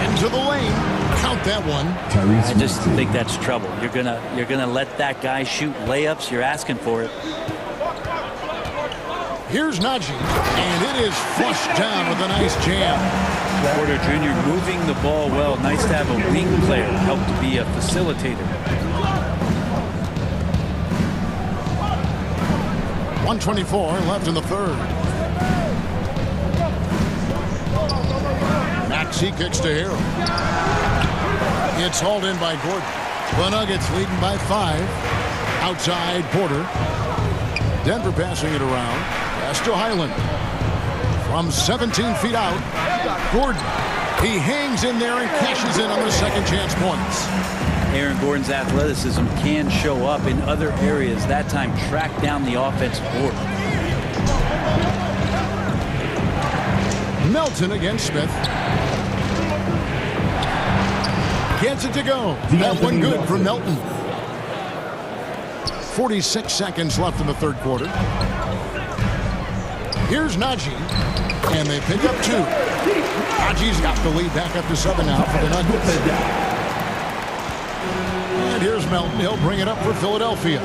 Into the lane. Count that one. I just think that's trouble. You're gonna let that guy shoot layups. You're asking for it. Here's Najee, and it is flushed down with a nice jam. Porter Jr. moving the ball well. Nice to have a wing player help to be a facilitator. 1:24 left in the third. Maxey kicks to Harrell. It's hauled in by Gordon. The Nuggets leading by 5. Outside Porter. Denver passing it around. Pass to Highland. From 17 feet out, Gordon. He hangs in there and cashes in on the second chance points. Aaron Gordon's athleticism can show up in other areas. That time, track down the offensive board. Melton against Smith. Gets it to go. That one good for Melton. 46 seconds left in the third quarter. Here's Najee. And they pick up 2. Najee's got the lead back up to 7 now for the Nuggets. And here's Melton. He'll bring it up for Philadelphia.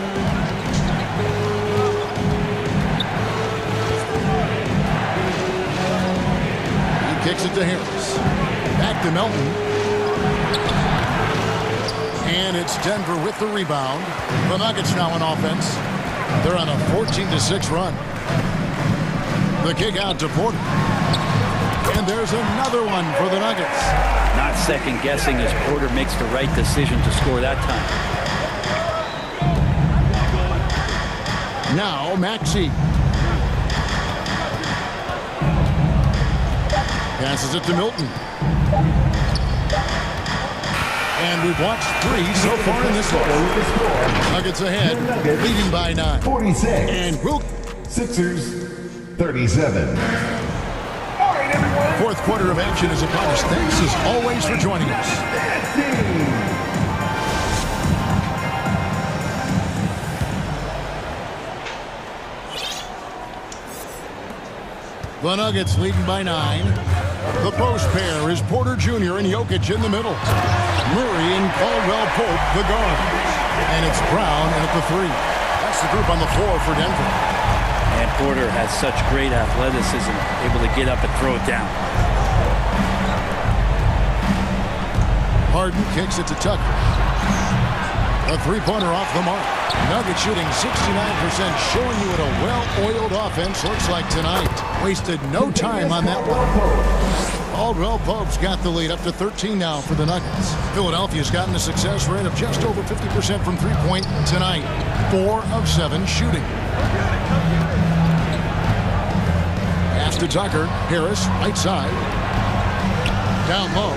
He kicks it to Harris. Back to Melton. And it's Denver with the rebound. The Nuggets now on offense. They're on a 14-6 run. The kick out to Porter. And there's another one for the Nuggets. Not second guessing as Porter makes the right decision to score that time. Now Maxey. Passes it to Milton. And we've watched 3 so far in this one. Nuggets ahead, leading by 9. 46. And Sixers 37. Fourth quarter of action is upon us. Thanks as always for joining us. The Nuggets leading by 9. The post pair is Porter Jr. and Jokic in the middle. Murray and Caldwell Pope, the guard. And it's Brown in at the 3. That's the group on the floor for Denver. And Porter has such great athleticism, able to get up and throw it down. Harden kicks it to Tucker. A three-pointer off the mark. Nuggets shooting 69%, showing you what a well-oiled offense looks like tonight. Wasted no time on that one. Caldwell Pope's got the lead up to 13 now for the Nuggets. Philadelphia's gotten a success rate of just over 50% from three-point tonight. 4 of 7 shooting. Pass to Tucker. Harris, right side. Down low.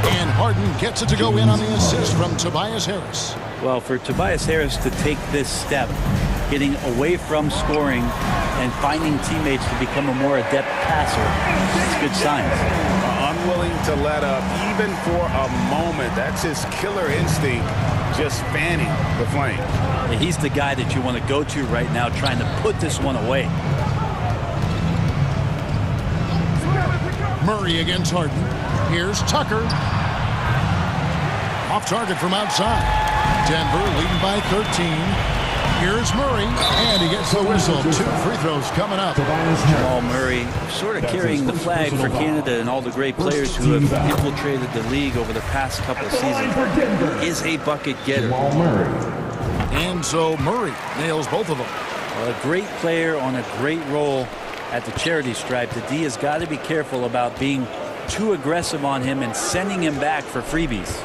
And Harden gets it to go in on the assist from Tobias Harris. Well, for Tobias Harris to take this step, getting away from scoring and finding teammates to become a more adept passer, it's good signs. Unwilling to let up even for a moment. That's his killer instinct, just fanning the flame. Yeah, he's the guy that you want to go to right now, trying to put this one away. Murray against Harden. Here's Tucker. Off target from outside. Denver leading by 13. Here's Murray, and he gets the whistle. 2 free throws coming up. Jamal Murray sort of carrying the flag for Canada and all the great players who have infiltrated the league over the past couple of seasons. He is a bucket getter. And so Murray nails both of them. Well, a great player on a great role at the charity stripe. The D has got to be careful about being too aggressive on him and sending him back for freebies.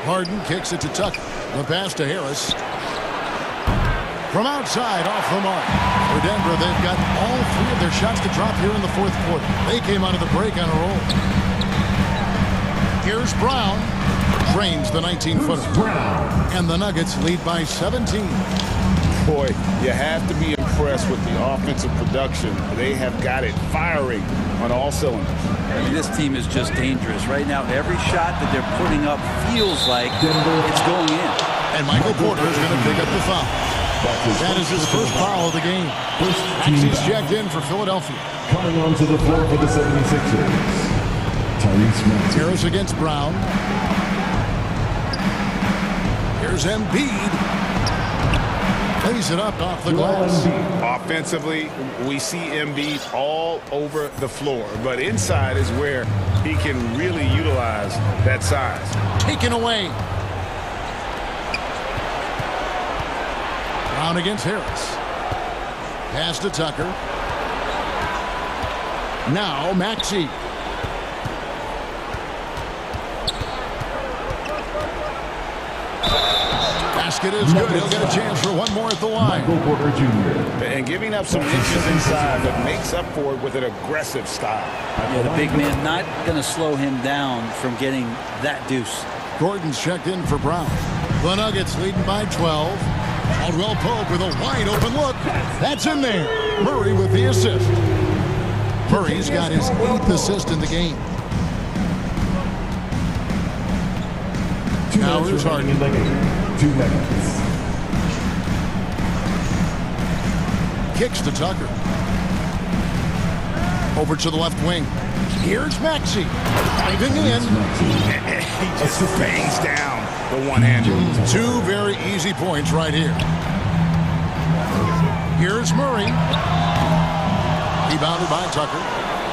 Harden kicks it to Tucker. The pass to Harris. From outside, off the mark. For Denver, they've got all 3 of their shots to drop here in the 4th quarter. They came out of the break on a roll. Here's Brown. Drains the 19-footer. And the Nuggets lead by 17. Boy, you have to be impressed with the offensive production. They have got it firing on all cylinders. I mean, this team is just dangerous. Right now, every shot that they're putting up feels like it's going in. And Michael Porter is going to pick up the foul. That is his first foul of the game. Maxey's checked in for Philadelphia. Coming onto the floor for the 76ers. Harris against Brown. Here's Embiid. Plays it up off the glass. Offensively, we see Embiid all over the floor, but inside is where he can really utilize that size. Taken away. Brown against Harris. Pass to Tucker. Now Maxey. Basket is good. He'll get a chance for one more at the line. Michael Porter Jr. And giving up some inches inside, but makes up for it with an aggressive style. Yeah, the big man not going to slow him down from getting that deuce. Gordon's checked in for Brown. The Nuggets leading by 12. Caldwell Pope with a wide open look. That's in there. Murray with the assist. Murray's got his 8th assist in the game. Now here's Harden. 2 minutes. Kicks to Tucker. Over to the left wing. Here's Maxey. Diving in. He just bangs down the one-hander. 2 very easy points right here. Here's Murray. Rebounded by Tucker.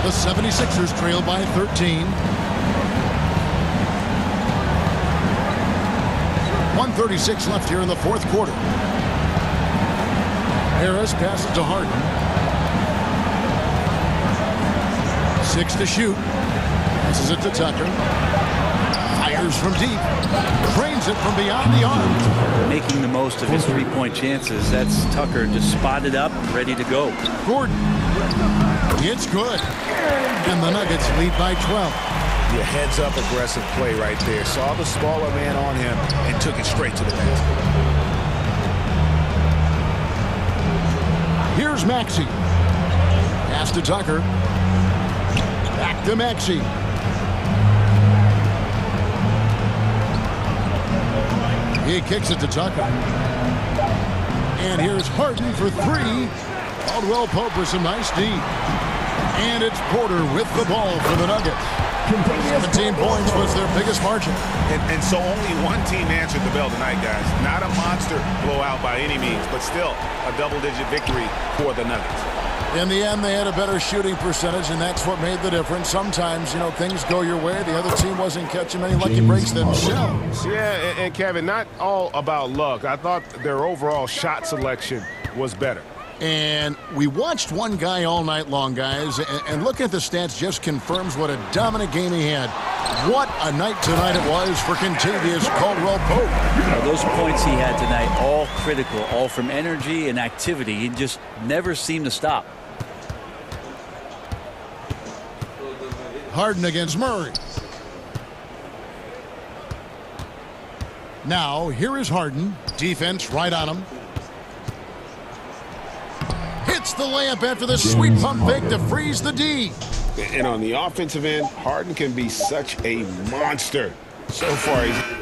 The 76ers trail by 13. 1:36 left here in the 4th quarter. Harris passes to Harden. 6 to shoot. Passes it to Tucker. Fires from deep. Drains it from beyond the arc. Making the most of his three-point chances. That's Tucker just spotted up, ready to go. Gordon. It's good. And the Nuggets lead by 12. Your heads-up aggressive play right there. Saw the smaller man on him and took it straight to the basket. Here's Maxey. Pass to Tucker. Back to Maxey. He kicks it to Tucker. And here's Harden for 3. Caldwell Pope with some nice D. And it's Porter with the ball for the Nuggets. 17 points was their biggest margin. And so only one team answered the bell tonight, guys. Not a monster blowout by any means, but still a double-digit victory for the Nuggets. In the end, they had a better shooting percentage, and that's what made the difference. Sometimes, things go your way. The other team wasn't catching many lucky breaks themselves. Yeah, and Kevin, not all about luck. I thought their overall shot selection was better. And we watched one guy all night long, guys, and looking at the stats just confirms what a dominant game he had. What a night tonight it was for Contavious Caldwell-Pope. Now, those points he had tonight, all critical, all from energy and activity. He just never seemed to stop. Harden against Murray. Now, here is Harden. Defense right on him. Hits the layup after the sweet pump fake to freeze the D. And on the offensive end, Harden can be such a monster. So far, he's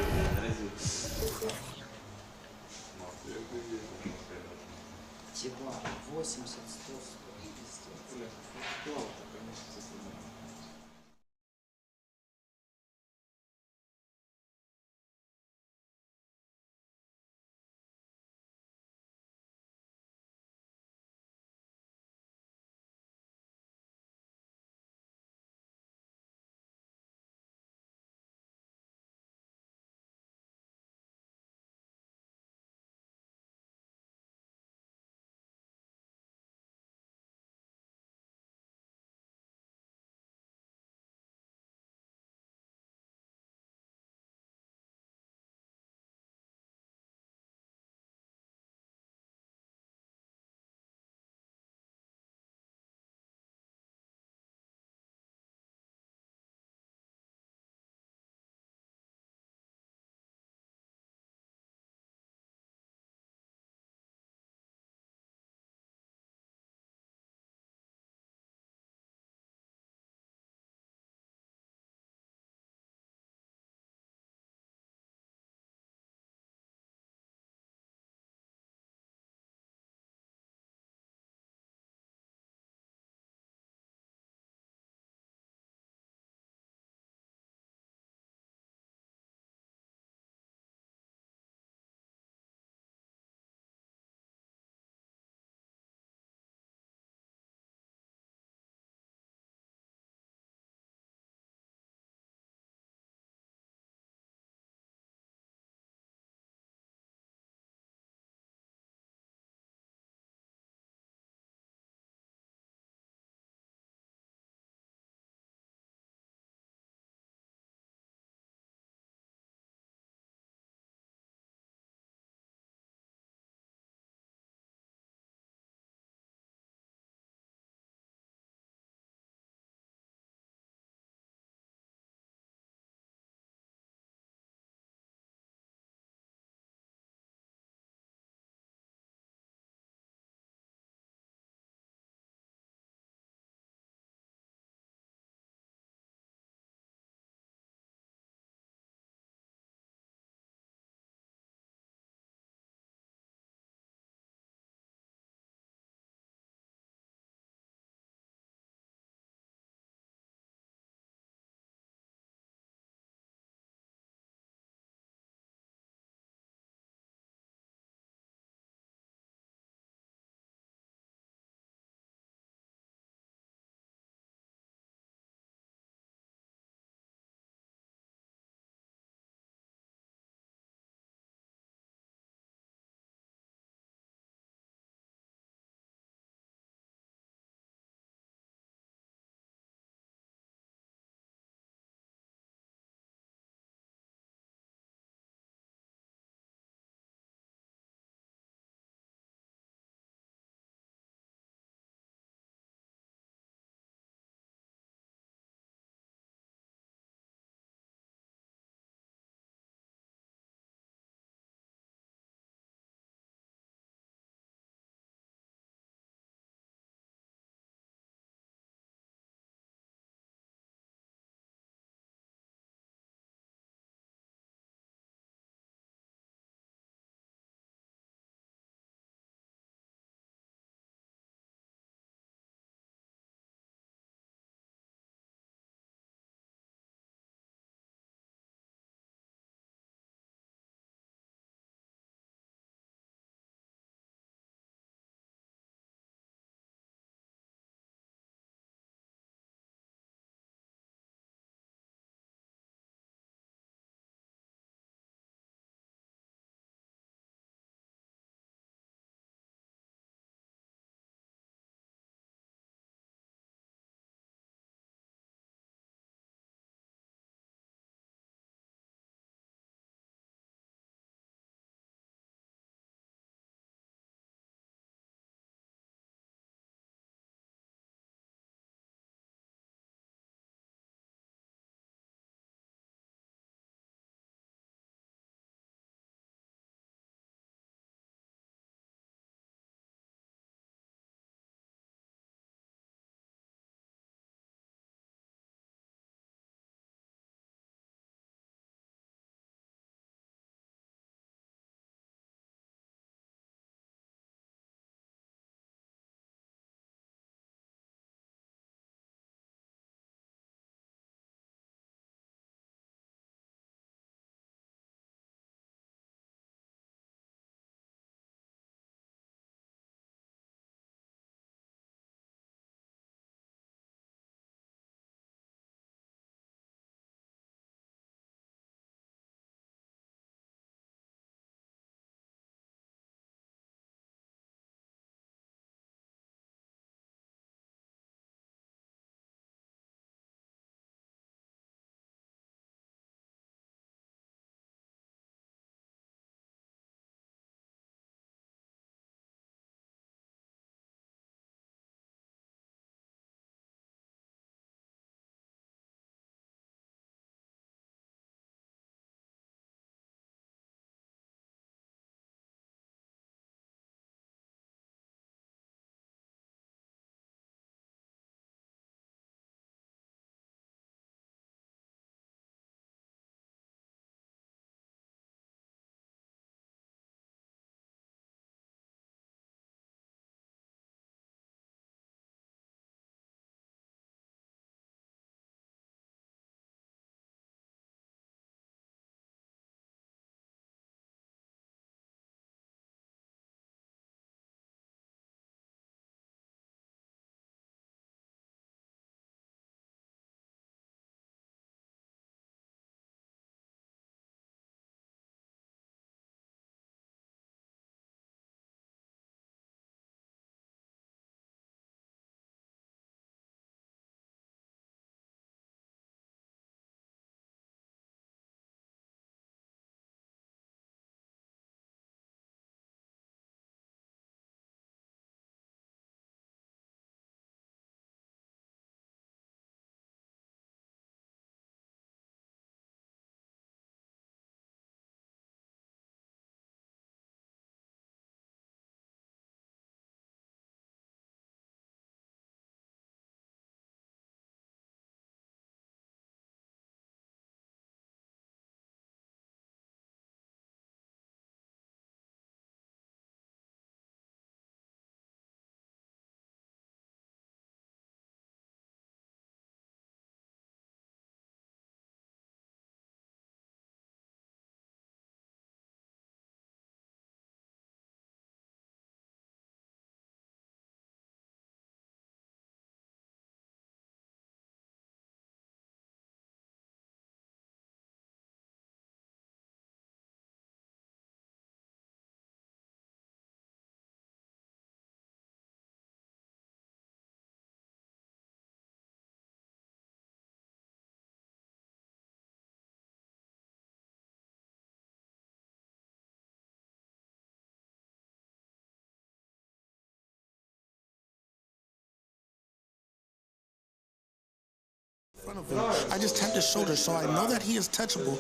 front of him. I just tapped his shoulder, so I know that he is touchable.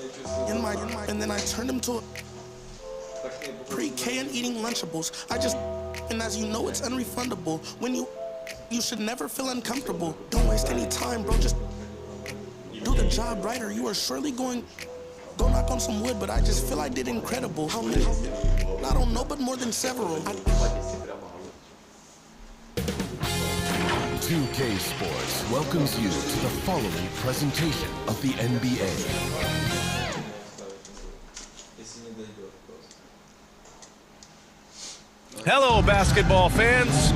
And then I turned him to a pre-K and eating Lunchables. And as you know, it's unrefundable. When you should never feel uncomfortable. Don't waste any time, bro. Just do the job right, or you are surely go knock on some wood. But I just feel I did incredible. How many? I don't know, but more than several. 2K Sports welcomes you to the following presentation of the NBA. Hello, basketball fans.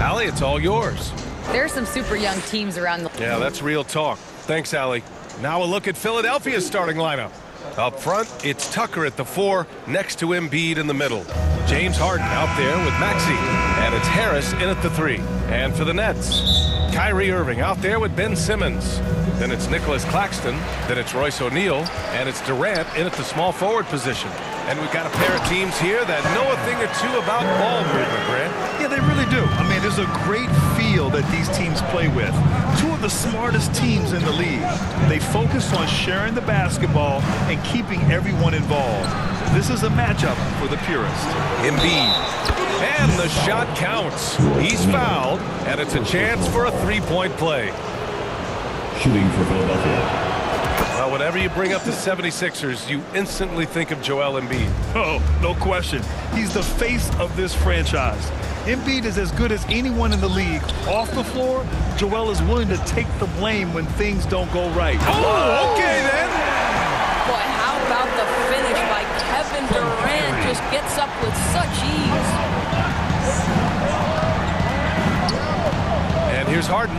Allie, it's all yours. There are some super young teams around the... Yeah, that's real talk. Thanks, Allie. Now a look at Philadelphia's starting lineup. Up front, it's Tucker at the 4, next to Embiid in the middle. James Harden out there with Maxey, and it's Harris in at the 3. And for the Nets, Kyrie Irving out there with Ben Simmons. Then it's Nicholas Claxton, then it's Royce O'Neal, and it's Durant in at the small forward position. And we've got a pair of teams here that know a thing or two about ball movement, Grant. Yeah, they really do. I mean, there's a great feel that these teams play with. Two of the smartest teams in the league. They focus on sharing the basketball and keeping everyone involved. This is a matchup for the purist. Embiid. And the shot counts. He's fouled, and it's a chance for a three-point play. Shooting for Philadelphia. Well, whenever you bring up the 76ers, you instantly think of Joel Embiid. Oh, no question. He's the face of this franchise. Embiid is as good as anyone in the league. Off the floor, Joel is willing to take the blame when things don't go right. Oh, okay then. Boy, how about the finish by Kevin Durant? Just gets up with such ease. And here's Harden.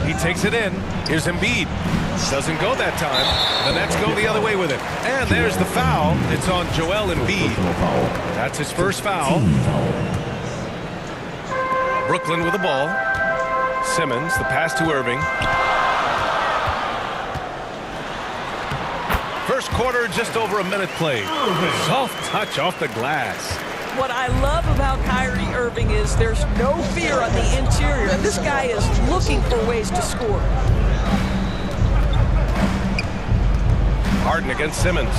He takes it in. Here's Embiid. Doesn't go that time. The Nets go the other way with it. And there's the foul. It's on Joel Embiid. That's his first foul. Brooklyn with the ball. Simmons, the pass to Irving. First quarter, just over a minute played. Soft touch off the glass. What I love about Kyrie Irving is there's no fear on the interior. This guy is looking for ways to score. Harden against Simmons.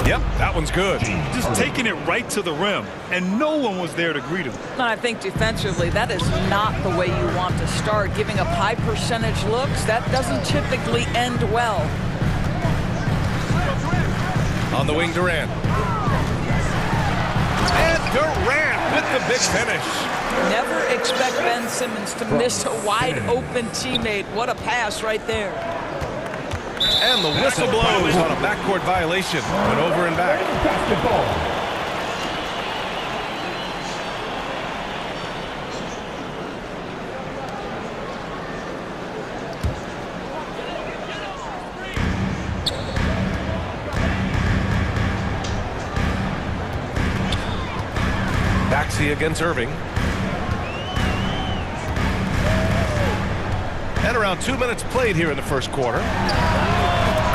Yep, that one's good. Just taking it right to the rim, and no one was there to greet him. I think defensively, that is not the way you want to start. Giving up high percentage looks, that doesn't typically end well. On the wing, Durant. And Durant with the big finish. Never expect Ben Simmons to miss a wide-open teammate. What a pass right there. And the whistle blows on a backcourt violation. Went over and back. Basketball. Maxey against Irving. And around 2 minutes played here in the first quarter.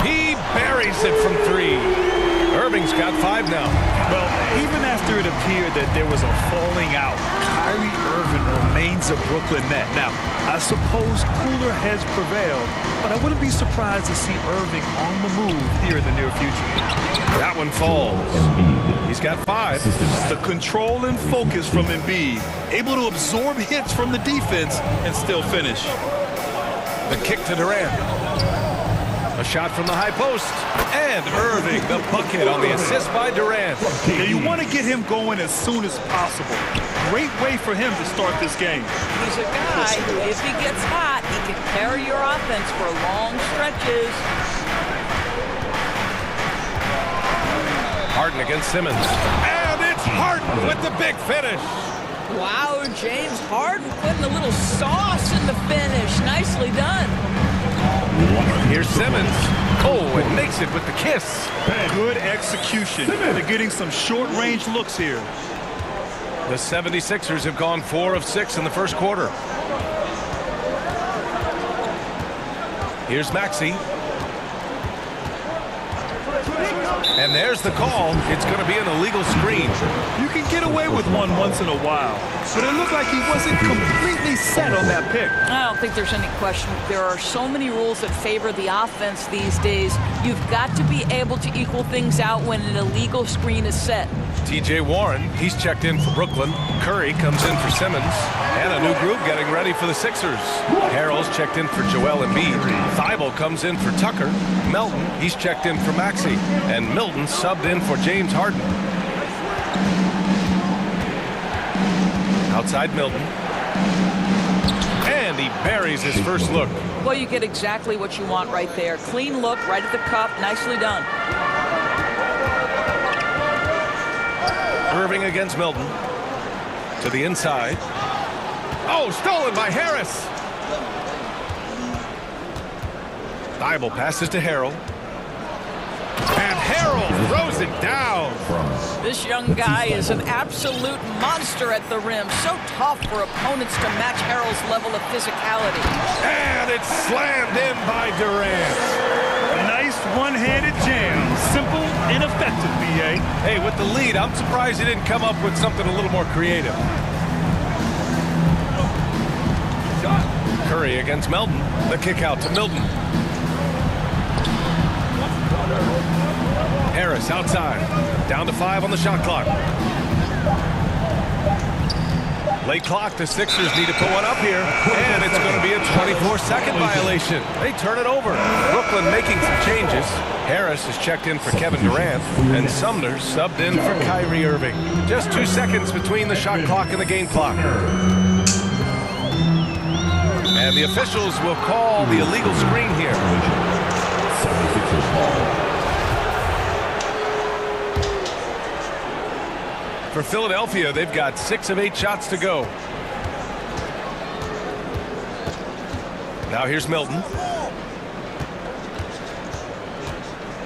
He buries it from 3. Irving's got 5 now. Well, even after it appeared that there was a falling out, Kyrie Irving remains a Brooklyn Net. Now, I suppose cooler heads prevail, but I wouldn't be surprised to see Irving on the move here in the near future. That one falls. He's got 5. The control and focus from Embiid, able to absorb hits from the defense and still finish. The kick to Durant. A shot from the high post. And Irving, the bucket on the assist by Durant. Now you want to get him going as soon as possible. Great way for him to start this game. He's a guy who, if he gets hot, he can carry your offense for long stretches. Harden against Simmons. And it's Harden with the big finish. Wow, James Harden putting a little sauce in the finish. Nicely done. Here's Simmons. Oh, and makes it with the kiss. Good execution. They're getting some short-range looks here. The 76ers have gone 4 of 6 in the first quarter. Here's Maxey. And there's the call. It's going to be an illegal screen. You can get away with one once in a while, but it looked like he wasn't completely set on that pick. I don't think there's any question. There are so many rules that favor the offense these days. You've got to be able to equal things out when an illegal screen is set. TJ Warren, he's checked in for Brooklyn. Curry comes in for Simmons. And a new group getting ready for the Sixers. Harrell's checked in for Joel Embiid. Thibault comes in for Tucker. Melton, he's checked in for Maxey. And Milton subbed in for James Harden. Outside Milton. And he buries his first look. Well, you get exactly what you want right there. Clean look, right at the cup. Nicely done. Irving against Milton. To the inside. Oh, stolen by Harris. Thibault passes to Harrell. And Harrell throws it down. This young guy is an absolute monster at the rim. So tough for opponents to match Harrell's level of physicality. And it's slammed in by Durant. A nice one-handed jam. Simple and effective, B.A. Hey, with the lead, I'm surprised he didn't come up with something a little more creative. Curry against Melton. The kick out to Milton. Harris outside. Down to 5 on the shot clock. Late clock. The Sixers need to put one up here. And it's going to be a 24-second violation. They turn it over. Brooklyn making some changes. Harris is checked in for Kevin Durant. And Sumner subbed in for Kyrie Irving. Just 2 seconds between the shot clock and the game clock. And the officials will call the illegal screen here. For Philadelphia, they've got 6 of 8 shots to go. Now here's Milton.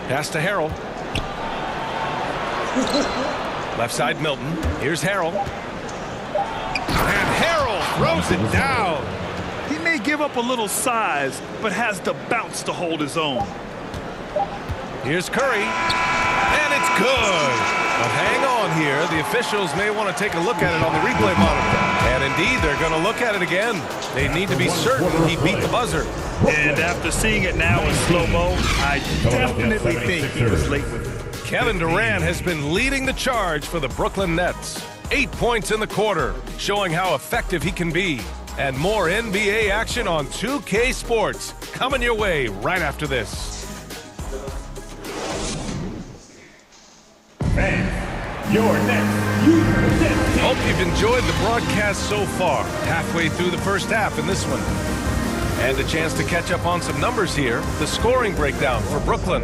Pass to Harrell. Left side Milton. Here's Harrell. And Harrell throws it down. He may give up a little size, but has the bounce to hold his own. Here's Curry. And it's good. But hang on here. The officials may want to take a look at it on the replay monitor. And indeed, they're going to look at it again. They need to be certain he beat the buzzer. And after seeing it now in slow-mo, I definitely think he was late with it. Kevin Durant has been leading the charge for the Brooklyn Nets. 8 points in the quarter, showing how effective he can be. And more NBA action on 2K Sports coming your way right after this. Your next. Hope you've enjoyed the broadcast so far. Halfway through the first half in this one. And a chance to catch up on some numbers here. The scoring breakdown for Brooklyn.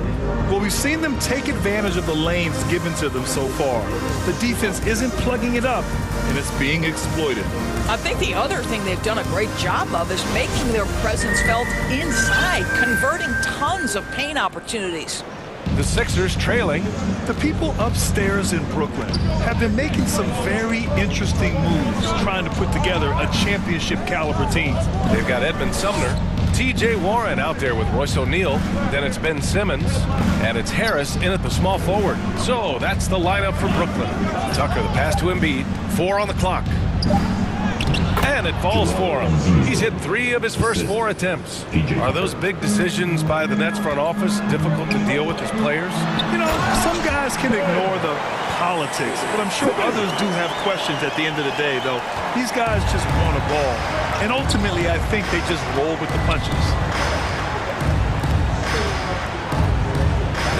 Well, we've seen them take advantage of the lanes given to them so far. The defense isn't plugging it up, and it's being exploited. I think the other thing they've done a great job of is making their presence felt inside, converting tons of paint opportunities. The Sixers trailing. The people upstairs in Brooklyn have been making some very interesting moves trying to put together a championship caliber team. They've got Edmund Sumner, TJ Warren out there with Royce O'Neal. Then it's Ben Simmons, and it's Harris in at the small forward. So that's the lineup for Brooklyn. Tucker, the pass to Embiid. 4 on the clock. And it falls for him. He's hit 3 of his first 4 attempts. Are those big decisions by the Nets front office difficult to deal with as players? You know, some guys can ignore the politics, but I'm sure others do have questions at the end of the day, though. These guys just want a ball. And ultimately, I think they just roll with the punches.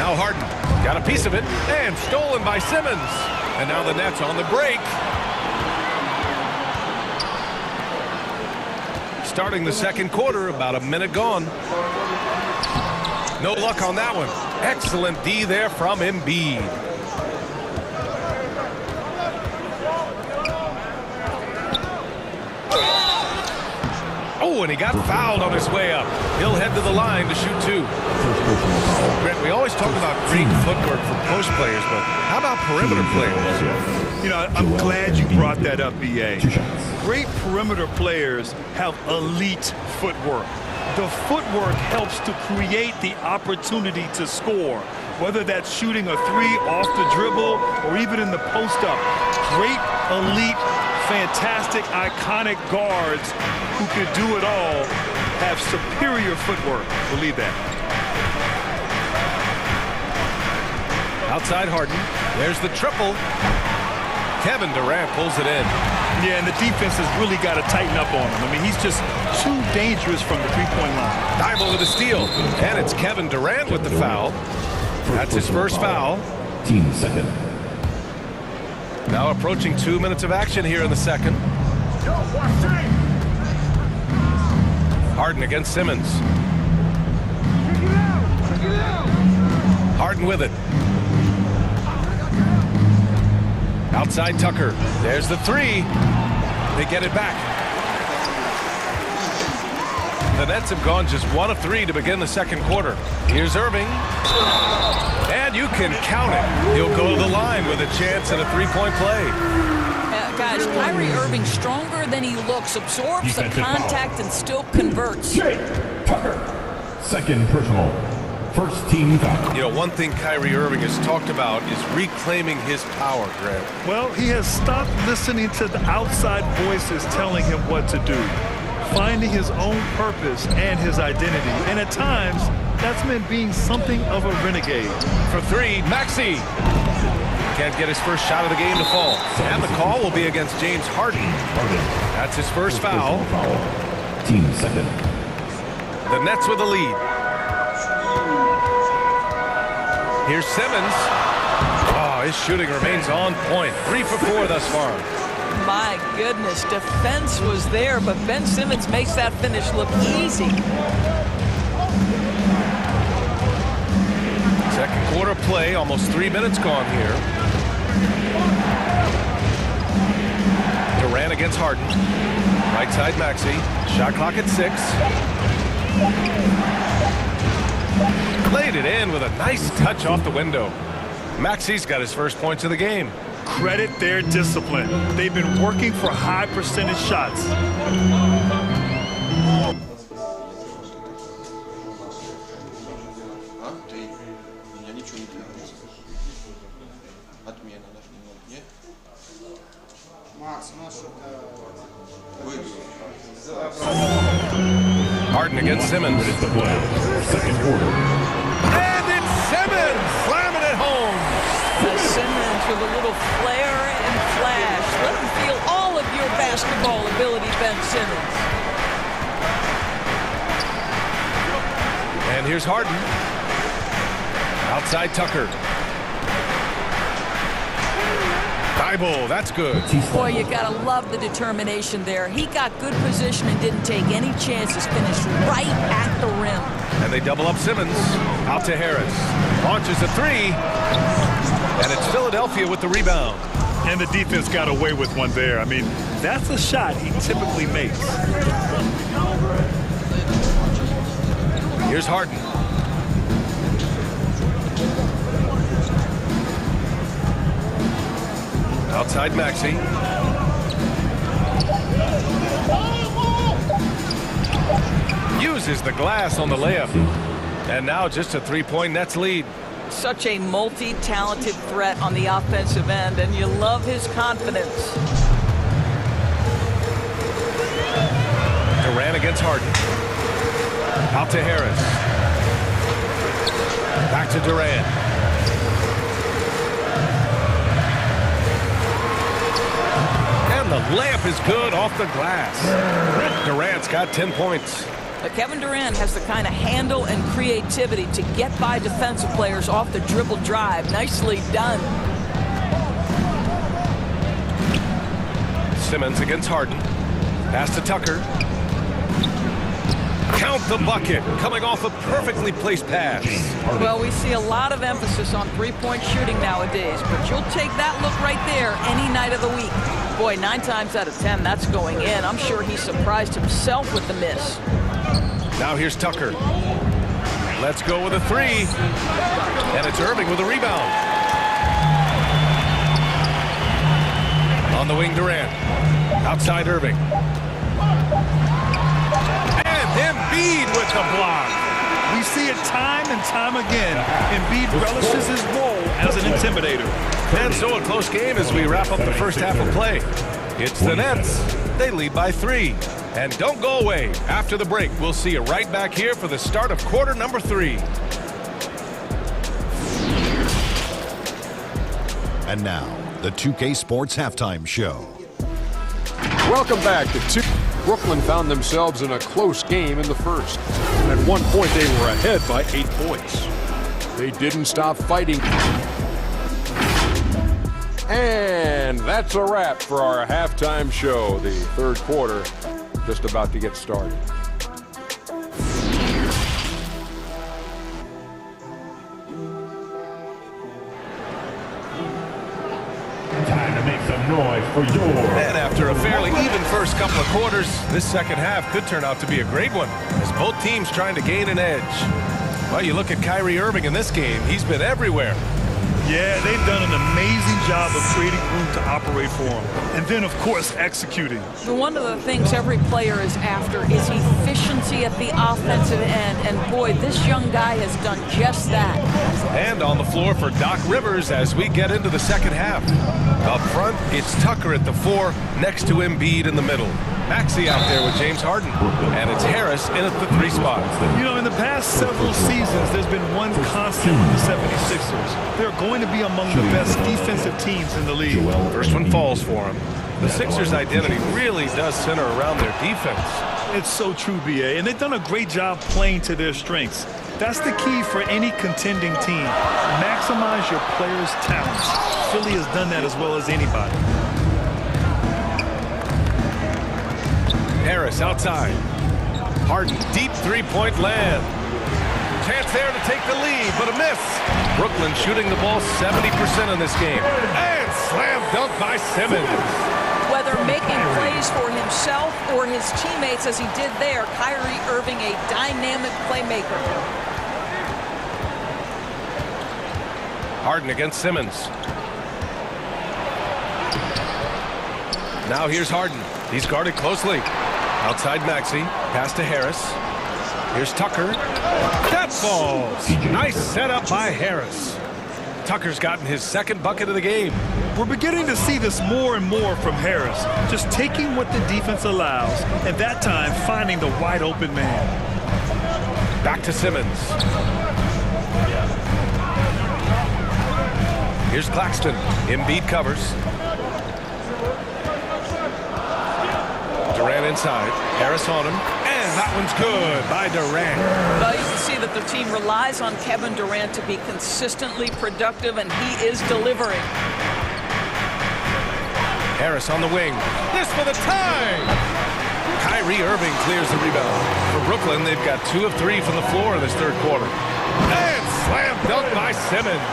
Now Harden got a piece of it and stolen by Simmons. And now the Nets on the break. Starting the second quarter, about a minute gone. No luck on that one. Excellent D there from Embiid. Oh, and he got fouled on his way up. He'll head to the line to shoot 2. Grant, we always talk about great footwork for post players, but how about perimeter players? You know, I'm glad you brought that up, B.A. Great perimeter players have elite footwork. The footwork helps to create the opportunity to score. whether that's shooting a three off the dribble or even in the post-up. Great, elite, fantastic, iconic guards who could do it all have superior footwork. Believe that. Outside Harden. There's the triple. Kevin Durant pulls it in. Yeah, and the defense has really got to tighten up on him. I mean, he's just too dangerous from the three-point line. Thibault with a steal. And it's Kevin Durant with the foul. That's his first foul. Team second. Now approaching 2 minutes of action here in the second. Harden against Simmons. Harden with it. Outside Tucker. There's the three. They get it back. The Nets have gone just 1 of 3 to begin the second quarter. Here's Irving. And you can count it. He'll go to the line with a chance at a three-point play. Guys, Kyrie Irving stronger than he looks, absorbs the contact and still converts. Tucker. Second personal. First team foul. You know, one thing Kyrie Irving has talked about is reclaiming his power, Grant. Well, he has stopped listening to the outside voices telling him what to do, finding his own purpose and his identity. And at times, that's meant being something of a renegade. For three, Maxey. Can't get his first shot of the game to fall. And the call will be against James Harden. That's his first foul. Team second. The Nets with the lead. Here's Simmons. Oh, his shooting remains on point. 3 for 4 thus far. My goodness, defense was there, but Ben Simmons makes that finish look easy. Second quarter play, almost 3 minutes gone here. Durant against Harden. Right side Maxey. Shot clock at 6. Laid it in with a nice touch off the window. Maxey's got his first points of the game. Credit their discipline. They've been working for high percentage shots. Harden against Simmons. Second quarter. And it's Simmons slamming it home. Simmons with a little flair and flash. Let him feel all of your basketball ability, Ben Simmons. And here's Harden. Outside Tucker. Thibault, that's good. Boy, you gotta love the determination there. He got good position and didn't take any chances. Finished right at the rim. And they double up Simmons. Out to Harris. Launches a three. And it's Philadelphia with the rebound. And the defense got away with one there. I mean, that's a shot he typically makes. Here's Harden. Outside Maxey. Uses the glass on the layup. And now just a three-point Nets lead. Such a multi-talented threat on the offensive end, and you love his confidence. Durant against Harden. Out to Harris. Back to Durant. And the layup is good off the glass. Durant's got 10 points. But Kevin Durant has the kind of handle and creativity to get by defensive players off the dribble drive. Nicely done. Simmons against Harden. Pass to Tucker. Count the bucket. Coming off a perfectly placed pass. Well, we see a lot of emphasis on three-point shooting nowadays, but you'll take that look right there any night of the week. Boy, 9 times out of 10, that's going in. I'm sure he surprised himself with the miss. Now here's Tucker. Let's go with a three. And it's Irving with a rebound. On the wing, Durant. Outside Irving. And Embiid with the block. We see see it time and time again. Embiid relishes his role as an intimidator. And so a close game as we wrap up the first half of play. It's the Nets. They lead by 3. And don't go away. After the break, we'll see you right back here for the start of quarter number 3. And now, the 2K Sports Halftime Show. Welcome back to 2. Brooklyn found themselves in a close game in the first. At one point, they were ahead by 8 points. They didn't stop fighting. And that's a wrap for our halftime show. The third quarter just about to get started. Time to make some noise for your... And after a fairly even first couple of quarters, this second half could turn out to be a great one, as both teams trying to gain an edge. Well, you look at Kyrie Irving in this game, he's been everywhere. Yeah, they've done an amazing job of creating room to operate for him. And then, of course, executing. One of the things every player is after is efficiency at the offensive end. And, boy, this young guy has done just that. And on the floor for Doc Rivers as we get into the second half. Up front, it's Tucker at the 4, next to Embiid in the middle. Maxey out there with James Harden. And it's Harris in at the 3 spot. You know, in the past several seasons, there's been one constant with the 76ers. They're going to be among the best defensive teams in the league. First one falls for him. The Sixers' identity really does center around their defense. It's so true, B.A., and they've done a great job playing to their strengths. That's the key for any contending team. Maximize your players' talents. Philly has done that as well as anybody. Harris outside. Harden, deep three-point land. Chance there to take the lead, but a miss. Brooklyn shooting the ball 70% in this game. And slam dunk by Simmons. Whether making plays for himself or his teammates as he did there, Kyrie Irving a dynamic playmaker. Harden against Simmons. Now here's Harden. He's guarded closely. Outside Maxey. Pass to Harris. Here's Tucker. That falls. Nice setup by Harris. Tucker's gotten his second bucket of the game. We're beginning to see this more and more from Harris. Just taking what the defense allows, and that time finding the wide open man. Back to Simmons. Here's Claxton. Embiid covers. Durant inside. Harris on him. And that one's good by Durant. Well, you can see that the team relies on Kevin Durant to be consistently productive, and he is delivering. Harris on the wing. This for the tie! Kyrie Irving clears the rebound. For Brooklyn, they've got 2 of 3 from the floor in this third quarter. And slam dunk by Simmons.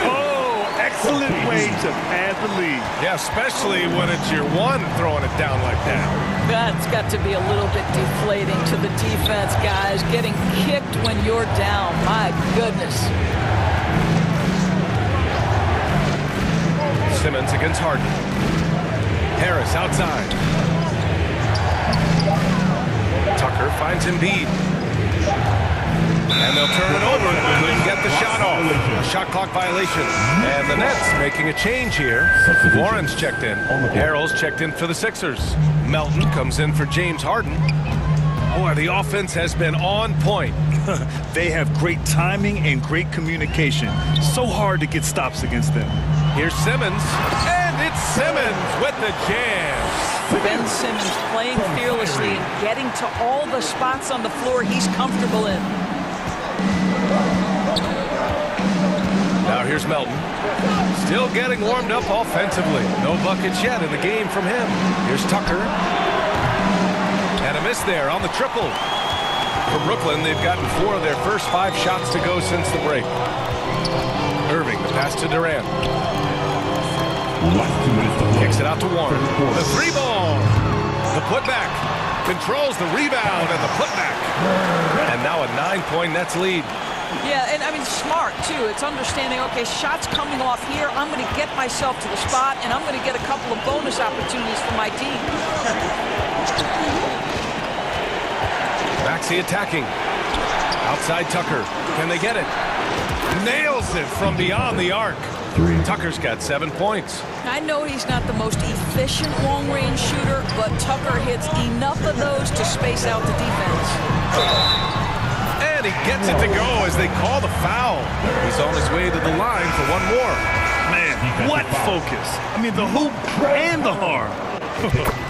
Oh, excellent way to add the lead. Yeah, especially when it's your one throwing it down like that. That's got to be a little bit deflating to the defense, guys. Getting kicked when you're down. My goodness. Simmons against Harden. Harris outside. Tucker finds Embiid. And they'll turn it over. Couldn't get the shot off. A shot clock violation. And the Nets making a change here. Warren's checked in. Harrell's checked in for the Sixers. Melton comes in for James Harden. Boy, the offense has been on point. They have great timing and great communication. So hard to get stops against them. Here's Simmons. And it's Simmons with the jam. Ben Simmons playing fearlessly and getting to all the spots on the floor he's comfortable in. Now here's Melton. Still getting warmed up offensively. No buckets yet in the game from him. Here's Tucker. And a miss there on the triple. For Brooklyn, they've gotten 4 of their first 5 shots to go since the break. Irving, the pass to Durant. Kicks it out to Warren. The 3-ball. The putback. Controls the rebound and the putback. And now a 9-point Nets lead. Yeah, and I mean, smart, too. It's understanding, okay, shots coming off here. I'm going to get myself to the spot, and I'm going to get a couple of bonus opportunities for my team. Maxey attacking. Outside Tucker. Can they get it? Nails it from beyond the arc. Tucker's got 7 points. I know he's not the most efficient long-range shooter, but Tucker hits enough of those to space out the defense. And he gets it to go as they call the foul. He's on his way to the line for one more. Man, what focus. I mean, the hoop and the harm.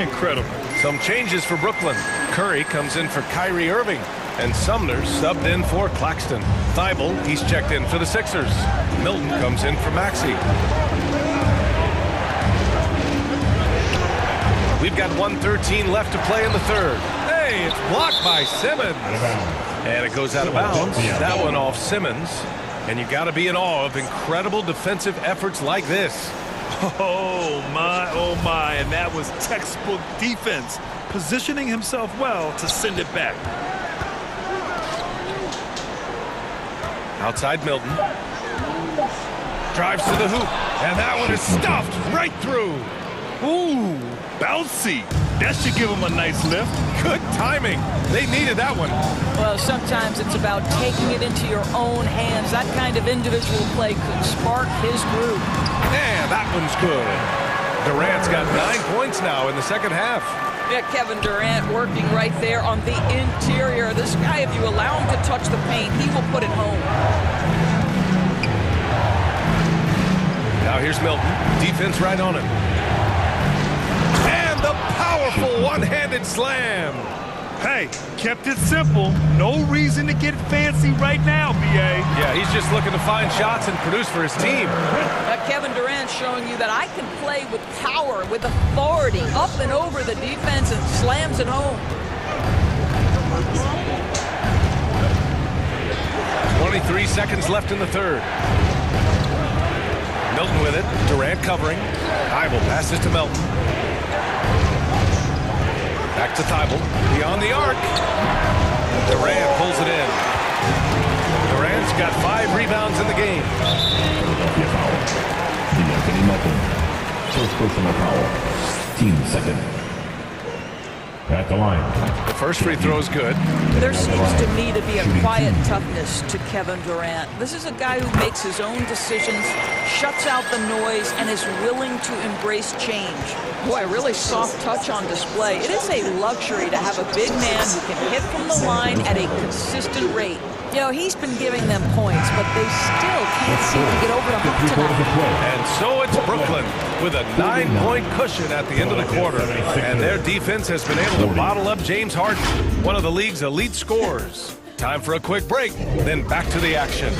Incredible. Some changes for Brooklyn. Curry comes in for Kyrie Irving. And Sumner subbed in for Claxton. Thibault, he's checked in for the Sixers. Milton comes in for Maxey. We've got 1:13 left to play in the third. Hey, it's blocked by Simmons. And it goes out of bounds. That one off Simmons. And you got to be in awe of incredible defensive efforts like this. Oh my, and that was textbook defense, positioning himself well to send it back. Outside Milton. Drives to the hoop, and that one is stuffed right through. Ooh, bouncy. That should give him a nice lift. Good timing. They needed that one. Well, sometimes it's about taking it into your own hands. That kind of individual play could spark his groove. And that one's good. Durant's got 9 points now in the second half. Yeah, Kevin Durant working right there on the interior. This guy, if you allow him to touch the paint, he will put it home. Now here's Milton. Defense right on him. And the powerful one-handed slam. Hey, kept it simple. No reason to get fancy right now, B.A. Yeah, he's just looking to find shots and produce for his team. Kevin Durant showing you that I can play with power, with authority, up and over the defense and slams it home. 23 seconds left in the third. Milton with it. Durant covering. Thibault passes to Milton. Back to Thibault. Beyond the arc. Durant pulls it in. Durant's got 5 rebounds in the game. Philadelphia foul. Anthony Melton. First personal foul. Team second. At the line. The first free throw is good. There seems to me to be a quiet toughness to Kevin Durant. This is a guy who makes his own decisions, shuts out the noise, and is willing to embrace change. Boy, really soft touch on display. It is a luxury to have a big man who can hit from the line at a consistent rate. You know, he's been giving them points, but they still can't seem to get over the hump tonight. And so it's Brooklyn with a 9-point cushion at the end of the quarter. And their defense has been able to bottle up James Harden, one of the league's elite scorers. Time for a quick break, then back to the action.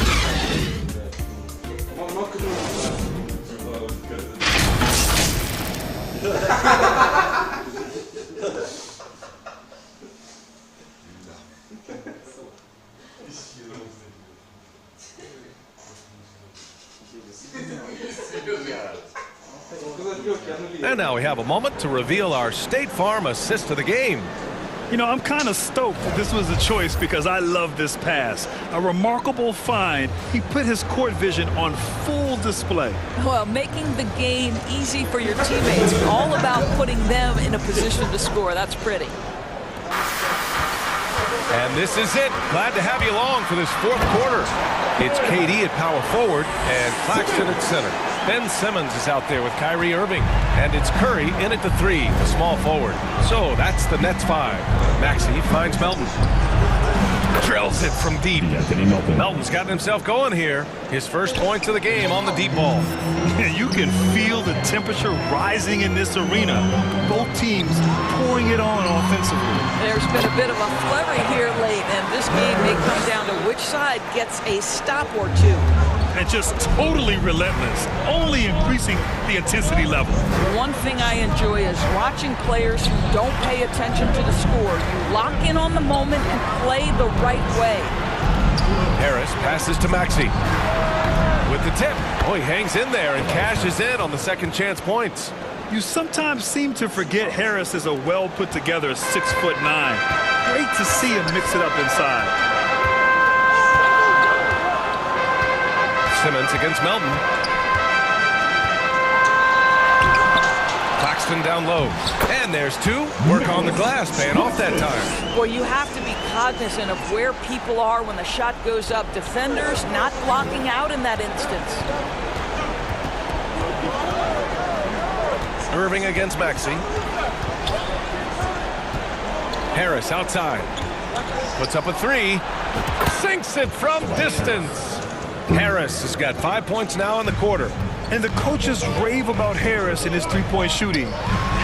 And now we have a moment to reveal our State Farm assist of the game. You know, I'm kind of stoked that this was a choice because I love this pass. A remarkable find. He put his court vision on full display. Well, making the game easy for your teammates. All about putting them in a position to score. That's pretty. And this is it. Glad to have you along for this fourth quarter. It's KD at power forward and Claxton at center. Ben Simmons is out there with Kyrie Irving. And it's Curry in at the 3, the small forward. So that's the Nets 5. Maxey finds Melton. Drills it from deep. Melton's gotten himself going here. His first points of the game on the deep ball. You can feel the temperature rising in this arena. Both teams pouring it on offensively. There's been a bit of a flurry here late, and this game may come down to which side gets a stop or two. And just totally relentless, only increasing the intensity level. One thing I enjoy is watching players who don't pay attention to the score. You lock in on the moment and play the right way. Harris passes to Maxey. With the tip. Oh, he hangs in there and cashes in on the second chance points. You sometimes seem to forget Harris is a well-put-together 6'9". Great to see him mix it up inside. Simmons against Melton. Claxton down low. And there's two. Work on the glass, paying off that time. Well, you have to be cognizant of where people are when the shot goes up. Defenders not blocking out in that instance. Irving against Maxey. Harris outside. Puts up a three. Sinks it from distance. Harris has got 5 points now in the quarter. And the coaches rave about Harris and his three-point shooting.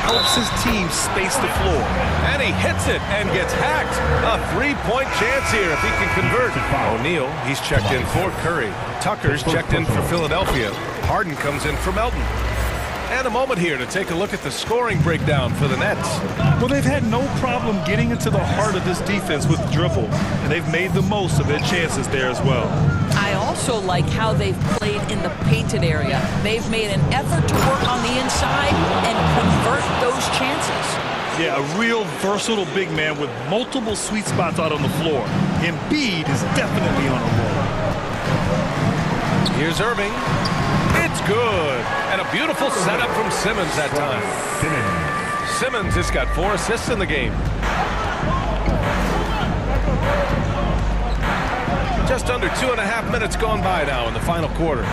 Helps his team space the floor. And he hits it and gets hacked. A three-point chance here if he can convert. O'Neal, he's checked in for Curry. Tucker's checked in for Philadelphia. Harden comes in for Melton. And a moment here to take a look at the scoring breakdown for the Nets. Well, they've had no problem getting into the heart of this defense with the dribble, and they've made the most of their chances there as well. I also like how they've played in the painted area. They've made an effort to work on the inside and convert those chances. Yeah, a real versatile big man with multiple sweet spots out on the floor. Embiid is definitely on a roll. Here's Irving. It's good. And a beautiful setup from Simmons that time. Simmons has got 4 assists in the game. Just under 2.5 minutes gone by now in the final quarter.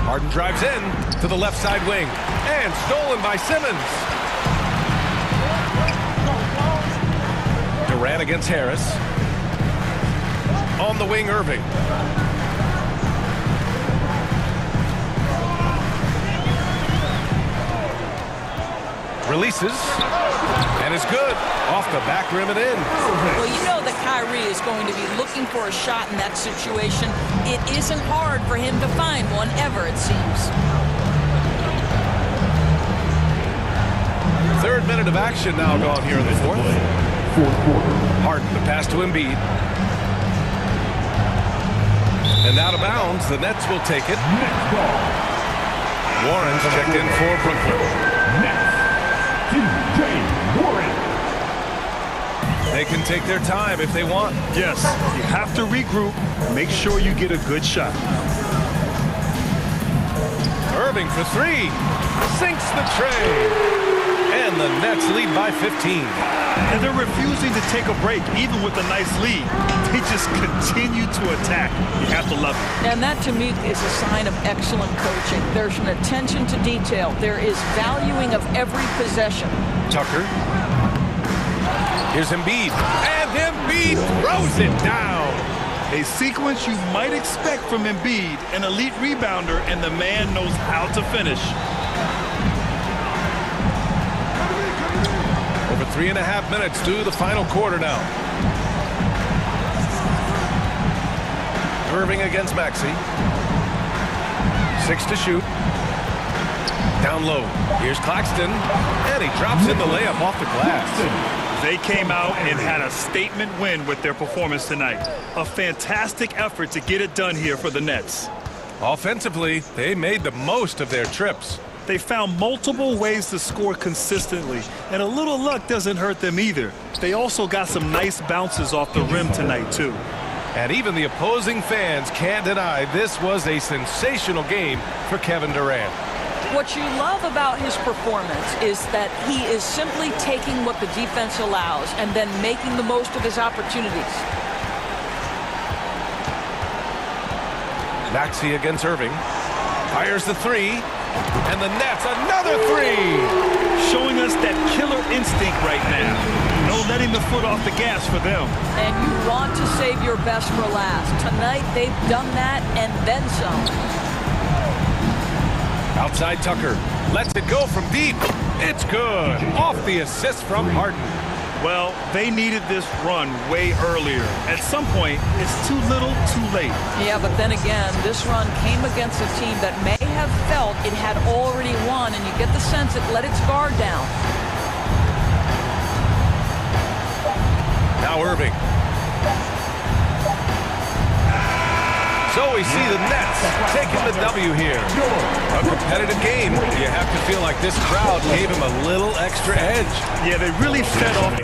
Harden drives in to the left side wing. And stolen by Simmons. Durant against Harris. On the wing, Irving. Releases, and it's good. Off the back rim and in. Well, you know that Kyrie is going to be looking for a shot in that situation. It isn't hard for him to find one ever, it seems. Third minute of action now gone here in the fourth. Harden, the pass to Embiid. And out of bounds, the Nets will take it. Warren's checked in for Brooklyn. They can take their time if they want. Yes, you have to regroup. Make sure you get a good shot. Irving for three. Sinks the tray. And the Nets lead by 15. And they're refusing to take a break, even with a nice lead. They just continue to attack. You have to love it. And that, to me, is a sign of excellent coaching. There's an attention to detail. There is valuing of every possession. Tucker. Here's Embiid. And Embiid throws it down. A sequence you might expect from Embiid, an elite rebounder, and the man knows how to finish. Over 3.5 minutes to the final quarter now. Irving against Maxey. 6 to shoot. Down low. Here's Claxton. And he drops in the layup off the glass. They came out and had a statement win with their performance tonight. A fantastic effort to get it done here for the Nets. Offensively, they made the most of their trips. They found multiple ways to score consistently, and a little luck doesn't hurt them either. They also got some nice bounces off the rim tonight, too. And even the opposing fans can't deny this was a sensational game for Kevin Durant. What you love about his performance is that he is simply taking what the defense allows and then making the most of his opportunities. Maxey against Irving. Fires the three. And the Nets, another three! Showing us that killer instinct right now. No letting the foot off the gas for them. And you want to save your best for last. Tonight, they've done that and then some. Outside Tucker. Lets it go from deep. It's good. Off the assist from Harden. Well, they needed this run way earlier. At some point, it's too little, too late. Yeah, but then again, this run came against a team that may have felt it had already won, and you get the sense it let its guard down. Now Irving. So we see the Nets taking the W here. A competitive game. You have to feel like this crowd gave him a little extra edge. Yeah, they really fed off.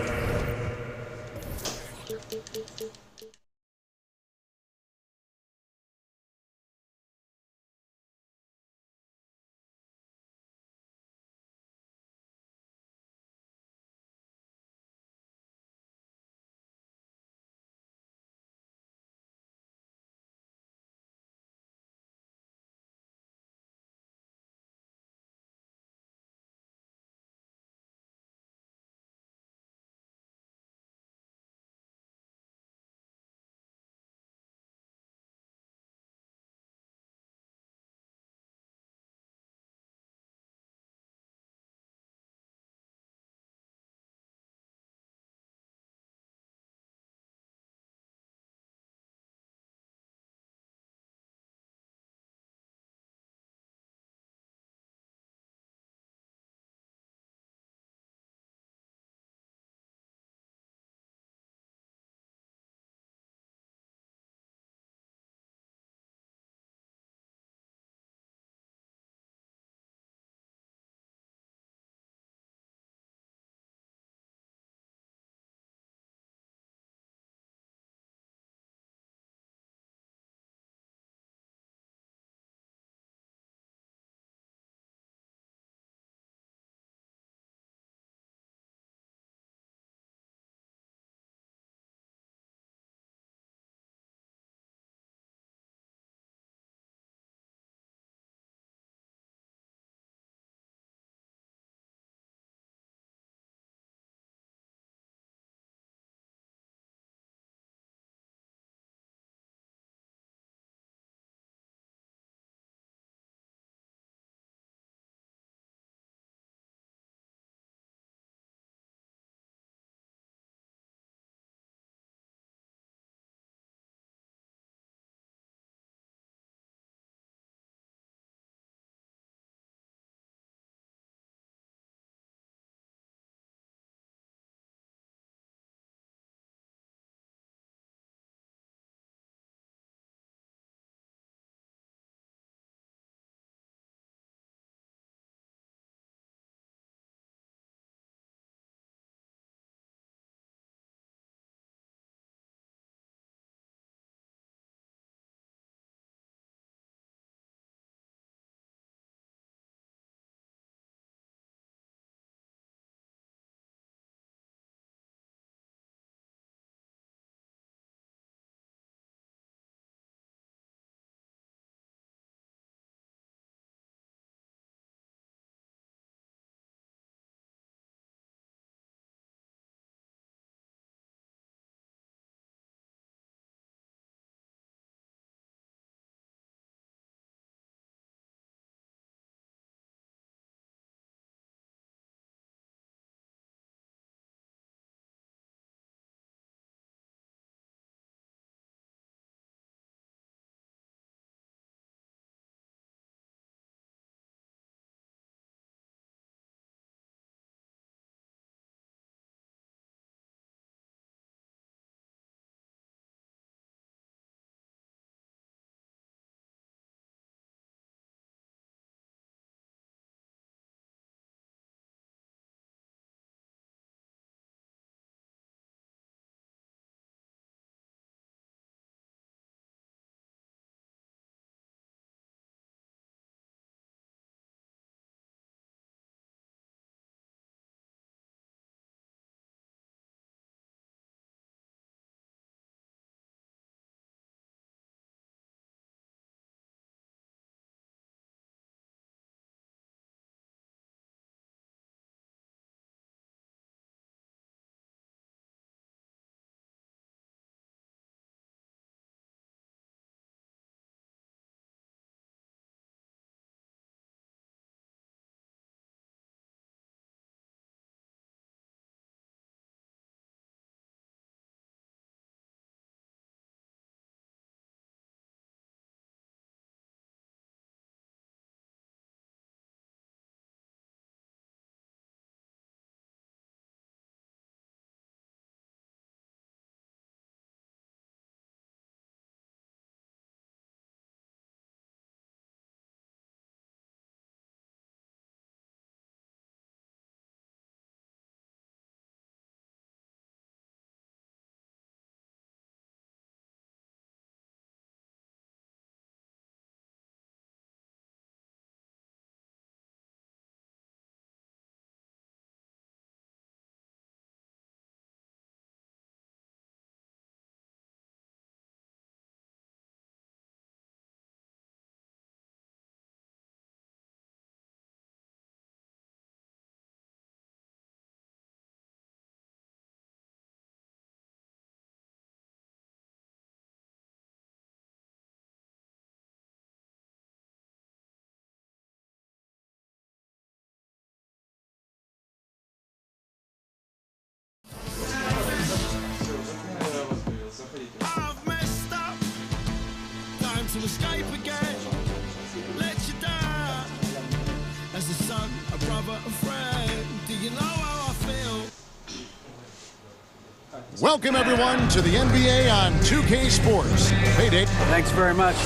Welcome, everyone, to the NBA on 2K Sports. Hey, Dave. Thanks very much.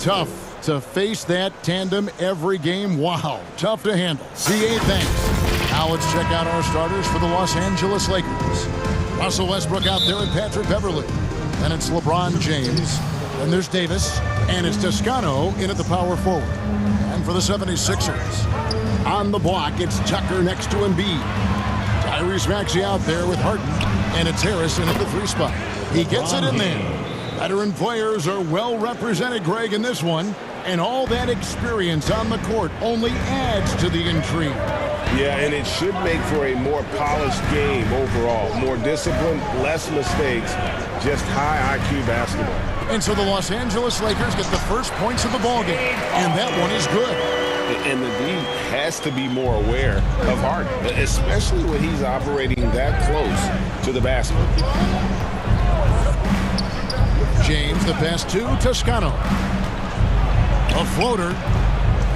Tough to face that tandem every game. Wow, tough to handle. CA, thanks. Now let's check out our starters for the Los Angeles Lakers. Russell Westbrook out there with Patrick Beverley. Then it's LeBron James. Then there's Davis. And it's Toscano in at the power forward. And for the 76ers, on the block, it's Tucker next to Embiid. Tyrese Maxey out there with Harden. And it's Harrison at the 3 spot. He gets it in there. Veteran players are well represented, Greg, in this one. And all that experience on the court only adds to the intrigue. Yeah, and it should make for a more polished game overall. More discipline, less mistakes, just high IQ basketball. And so the Los Angeles Lakers get the first points of the ballgame. And that one is good. And the D has to be more aware of Harden, especially when he's operating that close to the basket. James, the pass to Toscano. A floater.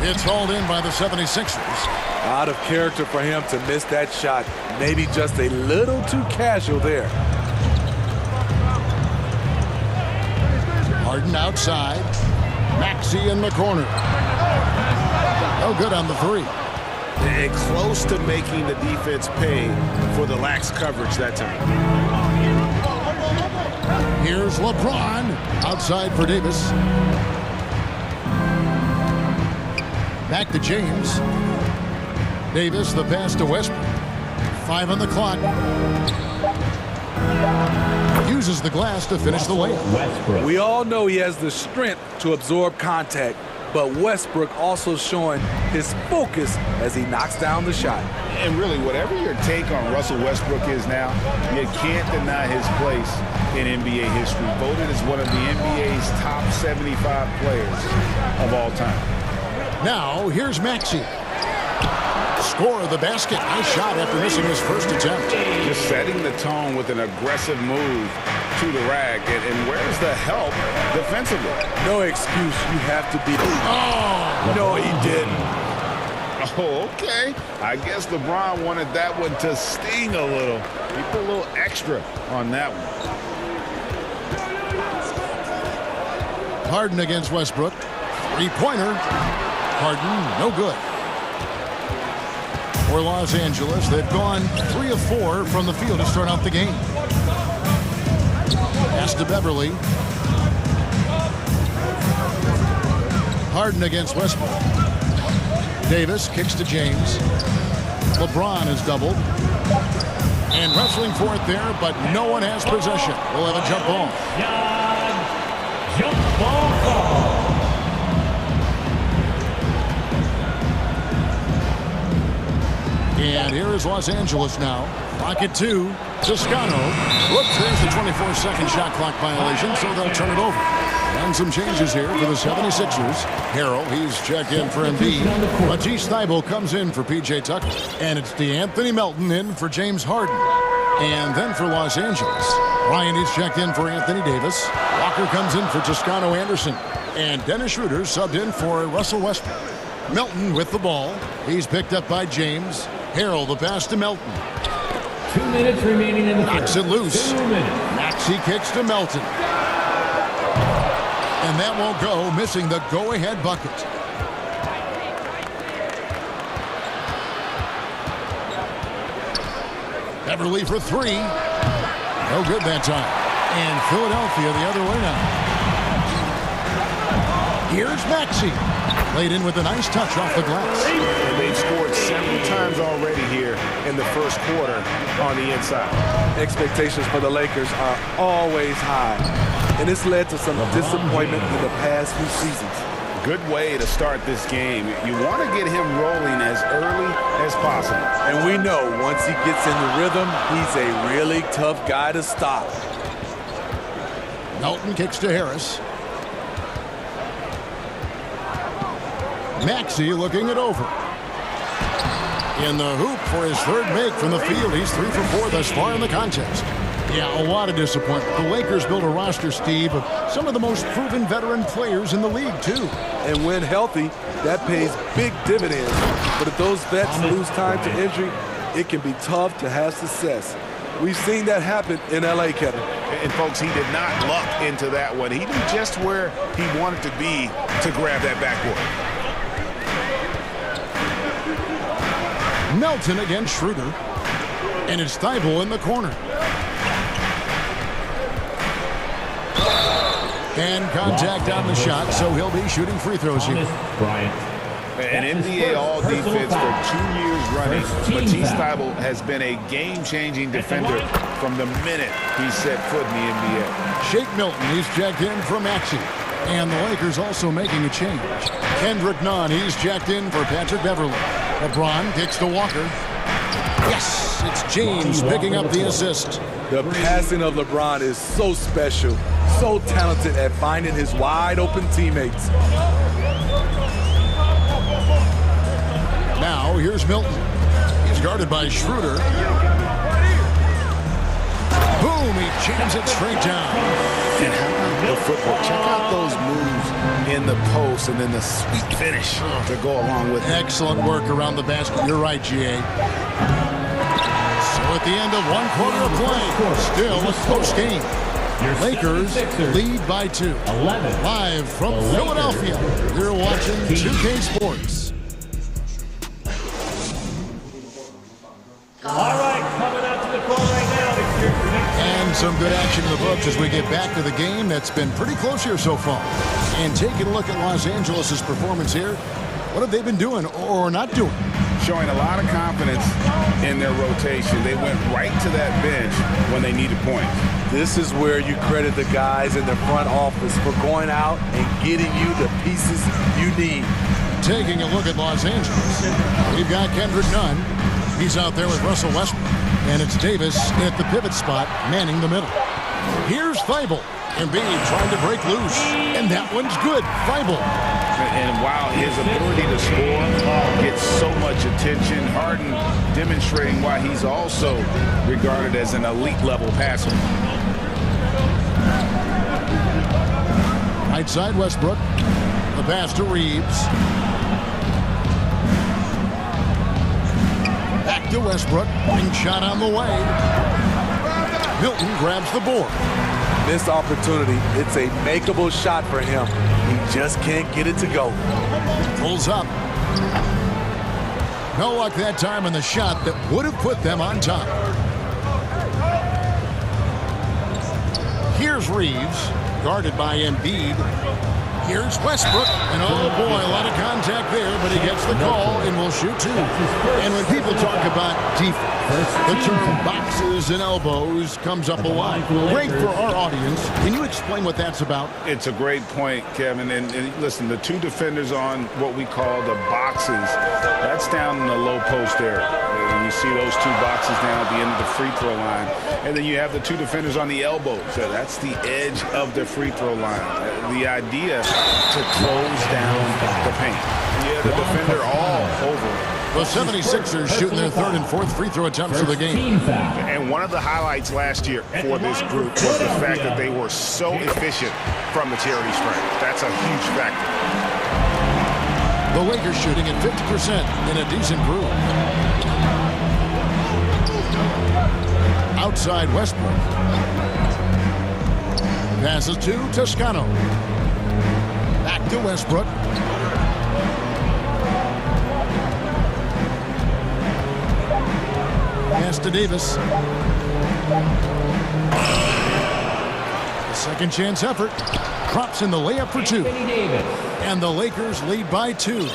It's hauled in by the 76ers. Out of character for him to miss that shot. Maybe just a little too casual there. Harden outside. Maxey in the corner. No good on the 3. And close to making the defense pay for the lax coverage that time. Here's LeBron outside for Davis. Back to James. Davis, the pass to Westbrook. 5 on the clock. Uses the glass to finish the layup. We all know he has the strength to absorb contact, but Westbrook also showing his focus as he knocks down the shot. And really, whatever your take on Russell Westbrook is now, you can't deny his place in NBA history. Voted as one of the NBA's top 75 players of all time. Now, here's Maxey. Score of the basket. Nice shot after missing his first attempt. Just setting the tone with an aggressive move to the rack. And where's the help defensively? No excuse. You have to be. Oh, no, he didn't. Oh, okay. I guess LeBron wanted that one to sting a little. He put a little extra on that one. Harden against Westbrook. 3-pointer. Harden, no good. For Los Angeles, they've gone 3 of 4 from the field to start out the game. Pass to Beverly. Harden against Westbrook. Davis kicks to James. LeBron is doubled. And wrestling for it there, but no one has possession. We'll have a jump ball. Jump ball call. And here is Los Angeles now. Clock at 2. Toscano. Whoops, there's the 24-second shot clock violation, so they'll turn it over. And some changes here for the 76ers. Harrell, he's checked in for Embiid. Matisse Thybulle comes in for P.J. Tucker. And it's DeAnthony Melton in for James Harden. And then for Los Angeles, Ryan is checked in for Anthony Davis. Walker comes in for Toscano Anderson. And Dennis Schroeder subbed in for Russell Westbrook. Melton with the ball. He's picked up by James. Harrell, the pass to Melton. 2 minutes remaining in the knocks it loose. Maxey kicks to Melton. And that won't go, missing the go-ahead bucket. Beverly for 3. No good that time. And Philadelphia the other way now. Here's Maxey. Played in with a nice touch off the glass. And they've scored several times already here in the first quarter on the inside. Expectations for the Lakers are always high, and it's led to some disappointment in the past few seasons. Good way to start this game. You want to get him rolling as early as possible. And we know once he gets in the rhythm, he's a really tough guy to stop. Melton kicks to Harris. Maxey looking it over. In the hoop for his third make from the field. He's 3 for 4 thus far in the contest. Yeah, a lot of disappointment. The Lakers built a roster, Steve, of some of the most proven veteran players in the league, too. And when healthy, that pays big dividends. But if those vets lose time to injury, it can be tough to have success. We've seen that happen in L.A., Kevin. And, folks, he did not luck into that one. He knew just where he wanted to be to grab that backboard. Melton against Schroeder. And it's Thibault in the corner. And contact on the shot, so he'll be shooting free throws here. An NBA All-Defense for 2 years running. Matisse Thybulle has been a game-changing defender from the minute he set foot in the NBA. Shake Milton, he's checked in for Maxey. And the Lakers also making a change. Kendrick Nunn, he's checked in for Patrick Beverly. LeBron kicks to Walker. Yes, it's James picking up the assist. The passing of LeBron is so special, so talented at finding his wide-open teammates. Now, here's Milton. He's guarded by Schroeder. Boom, he jams it straight down. And how about the footwork? Check out those moves in the post and then the sweet finish to go along with it. Excellent work around the basket. You're right, GA. So at the end of 1 quarter of play, still a close game. Lakers lead by 2. Live from Philadelphia, you're watching 2K Sports. All right, coming out to the court right now. And some good action in the books as we get back to the game that's been pretty close here so far. And taking a look at Los Angeles' performance here, what have they been doing or not doing? Showing a lot of confidence in their rotation. They went right to that bench when they needed points. This is where you credit the guys in the front office for going out and getting you the pieces you need. Taking a look at Los Angeles, we've got Kendrick Nunn. He's out there with Russell Westbrook. And it's Davis at the pivot spot, manning the middle. Here's Thibault. Embiid trying to break loose. And that one's good. Thibault. And while his ability to score gets so much attention, Harden demonstrating why he's also regarded as an elite level passer. Right side Westbrook. The pass to Reeves. Back to Westbrook. Ring shot on the way. Milton grabs the board. This opportunity, it's a makeable shot for him. He just can't get it to go. Pulls up. No luck that time on the shot that would have put them on top. Here's Reeves, guarded by Embiid. Here's Westbrook, and oh boy, a lot of contact there, but he gets the call and will shoot 2. And when people talk about defense, the term boxes and elbows comes up a lot. Great for our audience. Can you explain what that's about? It's a great point, Kevin. And listen, the 2 defenders on what we call the boxes, that's down in the low post area. You see those 2 boxes down at the end of the free throw line. And then you have the 2 defenders on the elbows. That's the edge of the free throw line. The idea to close down the paint. Yeah, the defender all over. The 76ers shooting their 3rd and 4th free throw attempts of the game. And one of the highlights last year for this group was the fact that they were so efficient from the charity stripe. That's a huge factor. The Lakers shooting at 50% in a decent groove. Outside Westbrook. Passes to Toscano. Back to Westbrook. Pass to Davis. The second chance effort. Drops in the layup for 2. And the Lakers lead by 2.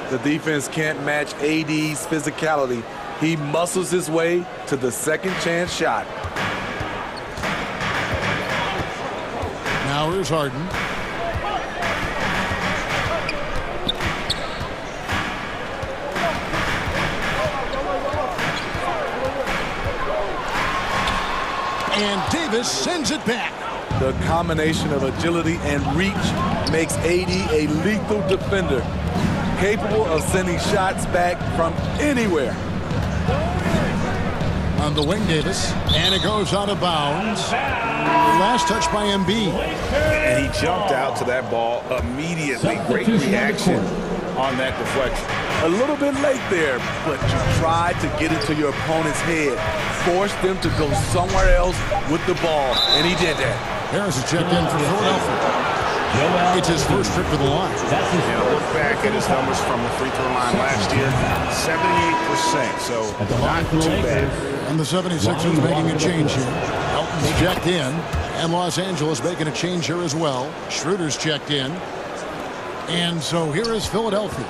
The defense can't match AD's physicality. He muscles his way to the second chance shot. Now here's Harden. And Davis sends it back. The combination of agility and reach makes AD a lethal defender, capable of sending shots back from anywhere. On the wing, Davis, and it goes out of bounds. Last touch by Embiid. And he jumped out to that ball immediately. Great reaction on that deflection. A little bit late there, but you tried to get into your opponent's head. Force them to go somewhere else with the ball, and he did that. Harris is checked in for Philadelphia. It's his first trip to the line. Look back at his numbers from the free throw line last year, 78%, so not too bad. And the 76ers making a change here. Elton's checked in, and Los Angeles making a change here as well. Schroeder's checked in. And so here is Philadelphia,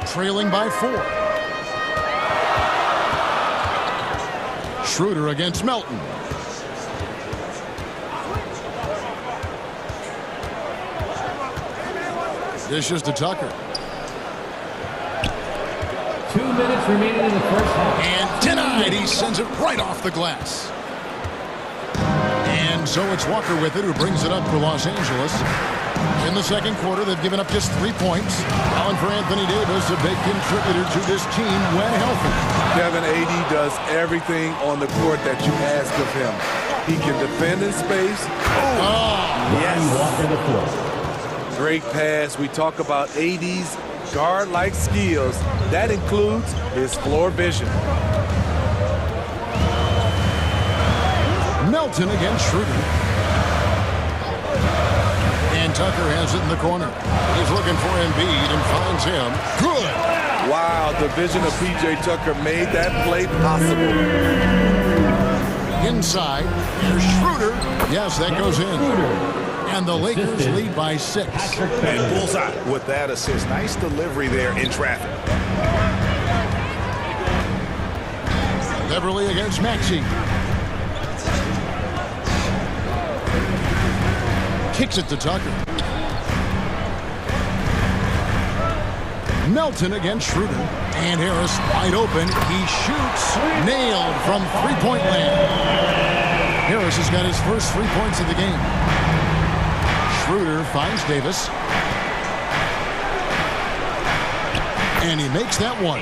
trailing by 4. Schroeder against Melton. Dishes to Tucker. 2 minutes remaining in the first half. And denied. He sends it right off the glass. And so it's Walker with it, who brings it up for Los Angeles. In the second quarter, they've given up just 3 points. Allen for Anthony Davis, a big contributor to this team when healthy. Kevin, AD does everything on the court that you ask of him. He can defend in space. Yes. Great pass. We talk about AD's guard-like skills. That includes his floor vision. Melton against Schroeder. And Tucker has it in the corner. He's looking for Embiid and finds him. Good. Wow, the vision of P.J. Tucker made that play possible. Inside, here's Schroeder. Yes, that goes in. And the Lakers lead by 6. And bullseye with that assist. Nice delivery there in traffic. Beverly against Maxey. Kicks it to Tucker. Melton against Schroeder. And Harris wide open. He shoots. Nailed from three-point land. Harris has got his first 3 points of the game. Schroeder finds Davis. And he makes that one.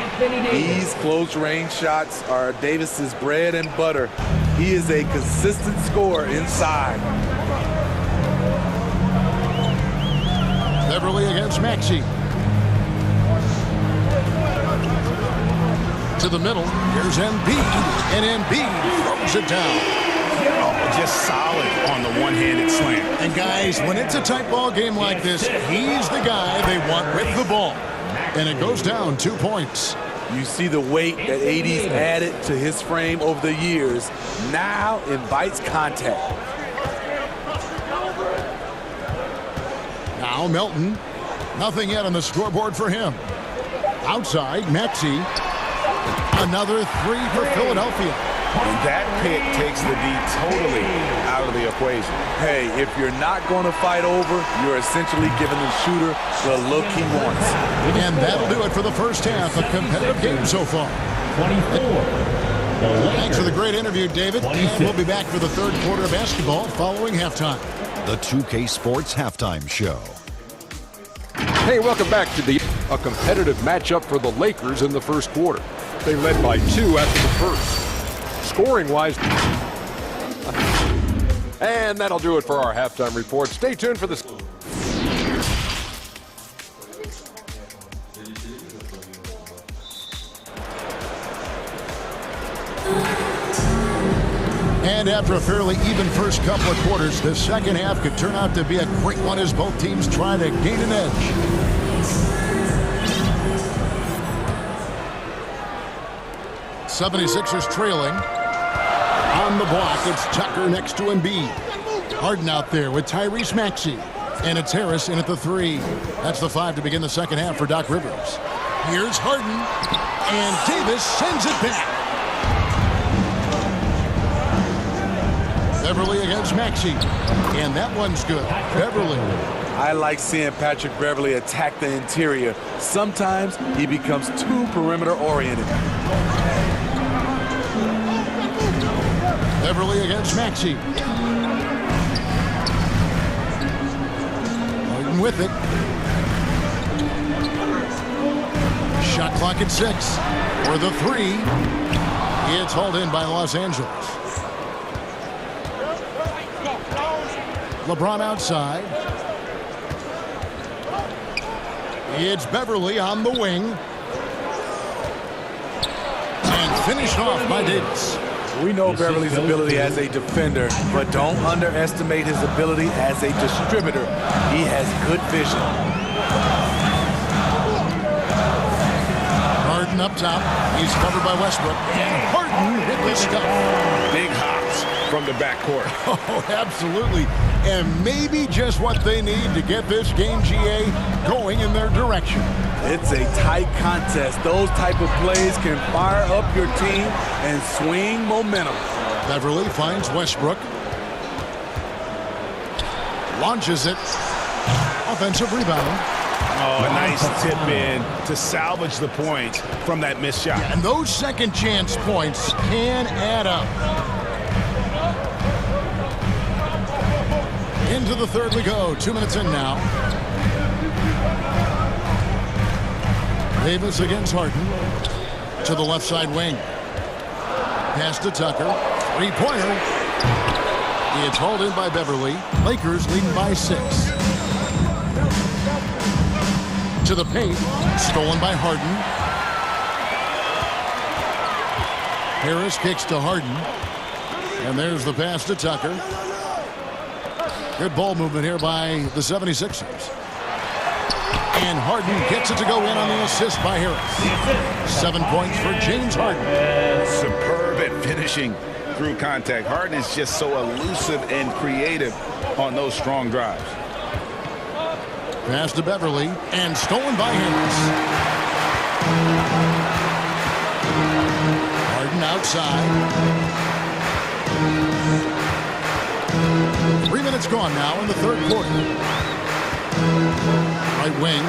These close-range shots are Davis's bread and butter. He is a consistent scorer inside. Beverly against Maxey. To the middle. Here's Embiid. And Embiid throws it down. Just solid on the one-handed slam. And guys, when it's a tight ball game like this, he's the guy they want with the ball. And it goes down 2 points. You see the weight that AD's added to his frame over the years. Now invites contact. Now Melton. Nothing yet on the scoreboard for him. Outside, Maxey. Another 3 for Philadelphia. And that pick takes the D totally out of the equation. Hey, if you're not going to fight over, you're essentially giving the shooter the look he wants. And that'll do it for the first half. A competitive game so far. 24. Thanks for the great interview, David. And we'll be back for the third quarter of basketball following halftime. The 2K Sports Halftime Show. Hey, welcome back to a competitive matchup for the Lakers in the first quarter. They led by 2 after the first. Scoring-wise, and that'll do it for our halftime report. Stay tuned for this. And after a fairly even first couple of quarters, the second half could turn out to be a great one as both teams try to gain an edge. 76ers trailing. On the block, it's Tucker next to Embiid. Harden out there with Tyrese Maxey. And it's Harris in at the 3. That's the 5 to begin the second half for Doc Rivers. Here's Harden. And Davis sends it back. Beverly against Maxey. And that one's good. Beverly. I like seeing Patrick Beverly attack the interior. Sometimes he becomes too perimeter oriented. Beverly against Maxey. Harden with it. Shot clock at 6. For the 3. It's hauled in by Los Angeles. LeBron outside. It's Beverly on the wing. And finished off by Davis. We know Beverly's ability as a defender, but don't underestimate his ability as a distributor. He has good vision. Harden up top. He's covered by Westbrook. And Harden hit the stuff. Big hops from the backcourt. Oh, absolutely. And maybe just what they need to get this game, GA, going in their direction. It's a tight contest. Those type of plays can fire up your team and swing momentum. Beverly finds Westbrook. Launches it. Offensive rebound. Oh, a nice tip in to salvage the point from that missed shot. And those second chance points can add up. Into the third we go. 2 minutes in now. Davis against Harden. To the left side wing. Pass to Tucker. Three-pointer. It's hauled in by Beverly. Lakers leading by 6. To the paint. Stolen by Harden. Harris kicks to Harden. And there's the pass to Tucker. Good ball movement here by the 76ers. And Harden gets it to go in on the assist by Harris. 7 points for James Harden. Superb at finishing through contact. Harden is just so elusive and creative on those strong drives. Pass to Beverly and stolen by Harris. Harden outside. 3 minutes gone now in the third quarter. Right wing.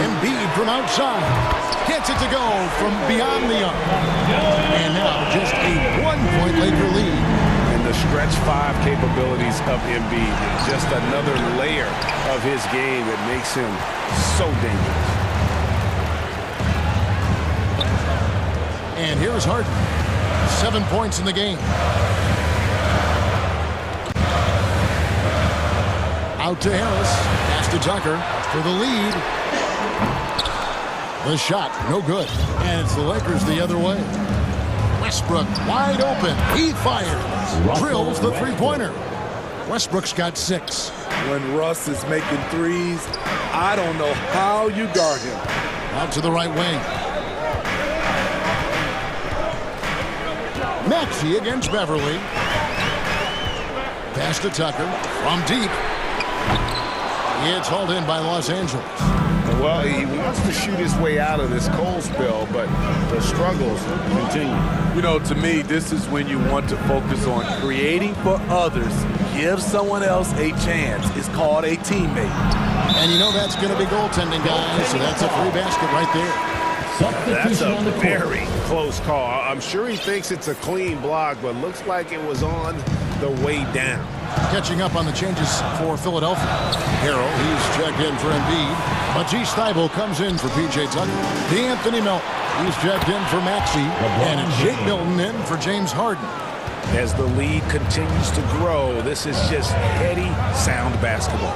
Embiid from outside. Gets it to go from beyond the arc. And now just a 1-point Laker lead. And the stretch 5 capabilities of Embiid. Just another layer of his game that makes him so dangerous. And here's Harden. 7 points in the game. Out to Harris. Pass to Tucker for the lead. The shot, no good. And it's the Lakers the other way. Westbrook wide open. He fires. Drills the three-pointer. Westbrook's got 6. When Russ is making threes, I don't know how you guard him. Out to the right wing. Maxey against Beverly. Pass to Tucker from deep. It's hauled in by Los Angeles. Well, he wants to shoot his way out of this cold spell, but the struggles continue. You know, to me, this is when you want to focus on creating for others. Give someone else a chance. It's called a teammate. And you know that's going to be goaltending, guys, so that's a free basket right there. That's a very close call. I'm sure he thinks it's a clean block, but looks like it was on the way down. Catching up on the changes for Philadelphia. Harrell, he's checked in for Embiid. Matisse Thybulle comes in for P.J. Tucker. D'Anthony Melton, he's checked in for Maxey. And it's Jake Milton in for James Harden. As the lead continues to grow, this is just heady, sound basketball.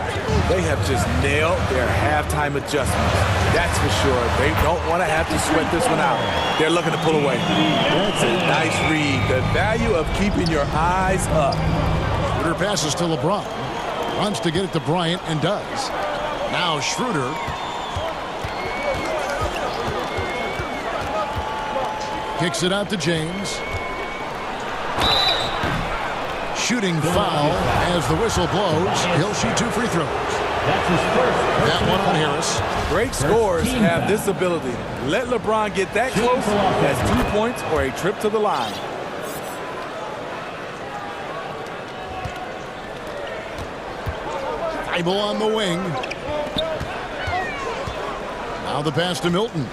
They have just nailed their halftime adjustments. That's for sure. They don't want to have to sweat this one out. They're looking to pull away. That's a nice read. The value of keeping your eyes up. Schroeder passes to LeBron. Runs to get it to Bryant and does. Now Schroeder. Kicks it out to James. Shooting foul as the whistle blows. He'll shoot 2 free throws. That's his first. That one on Harris. Great scorers have this ability. Let LeBron get that close as 2 points or a trip to the line. Thybulle on the wing. Now the pass to Milton.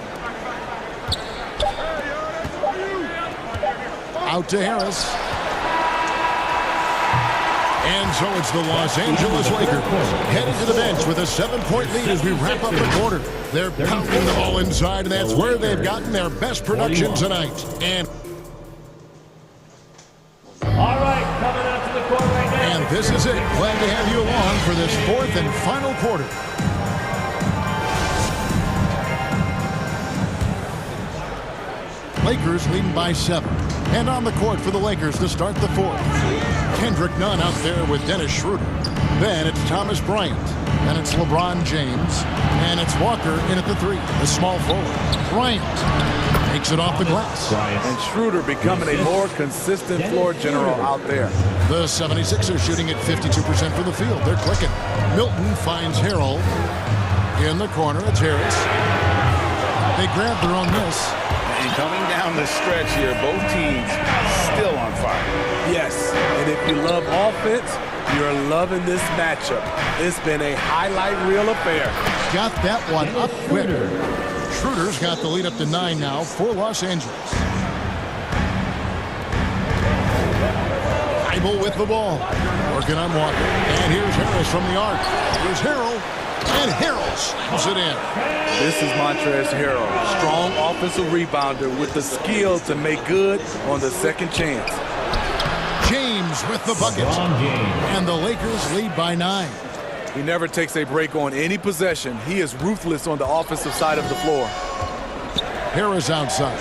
Out to Harris. And so it's the Los Angeles Lakers headed to the bench with a 7-point lead as we wrap up the quarter. They're pounding the ball inside, and that's where they've gotten their best production tonight. And All right, coming out to the court right now. And this is it. Glad to have you along for this 4th and final quarter. Lakers leading by 7. And on the court for the Lakers to start the fourth. Kendrick Nunn out there with Dennis Schroeder. Then it's Thomas Bryant. Then it's LeBron James. And it's Walker in at the 3, the small forward. Bryant takes it off the glass. And Schroeder becoming a more consistent floor general out there. The 76ers shooting at 52% from the field. They're clicking. Milton finds Harrell. In the corner, it's Harris. They grab their own miss. And coming down the stretch here, both teams still on fire. Yes, and if you love offense, you're loving this matchup. It's been a highlight reel affair. Got that one up quick. Schroeder's got the lead up to 9 now for Los Angeles. Eibel with the ball. Working on Walker. And here's Harris from the arc. Here's Harrell. And Harrell slams it in. This is Montrezl Harrell. Strong offensive rebounder with the skill to make good on the second chance. James with the bucket. And the Lakers lead by 9. He never takes a break on any possession. He is ruthless on the offensive side of the floor. Harris outside.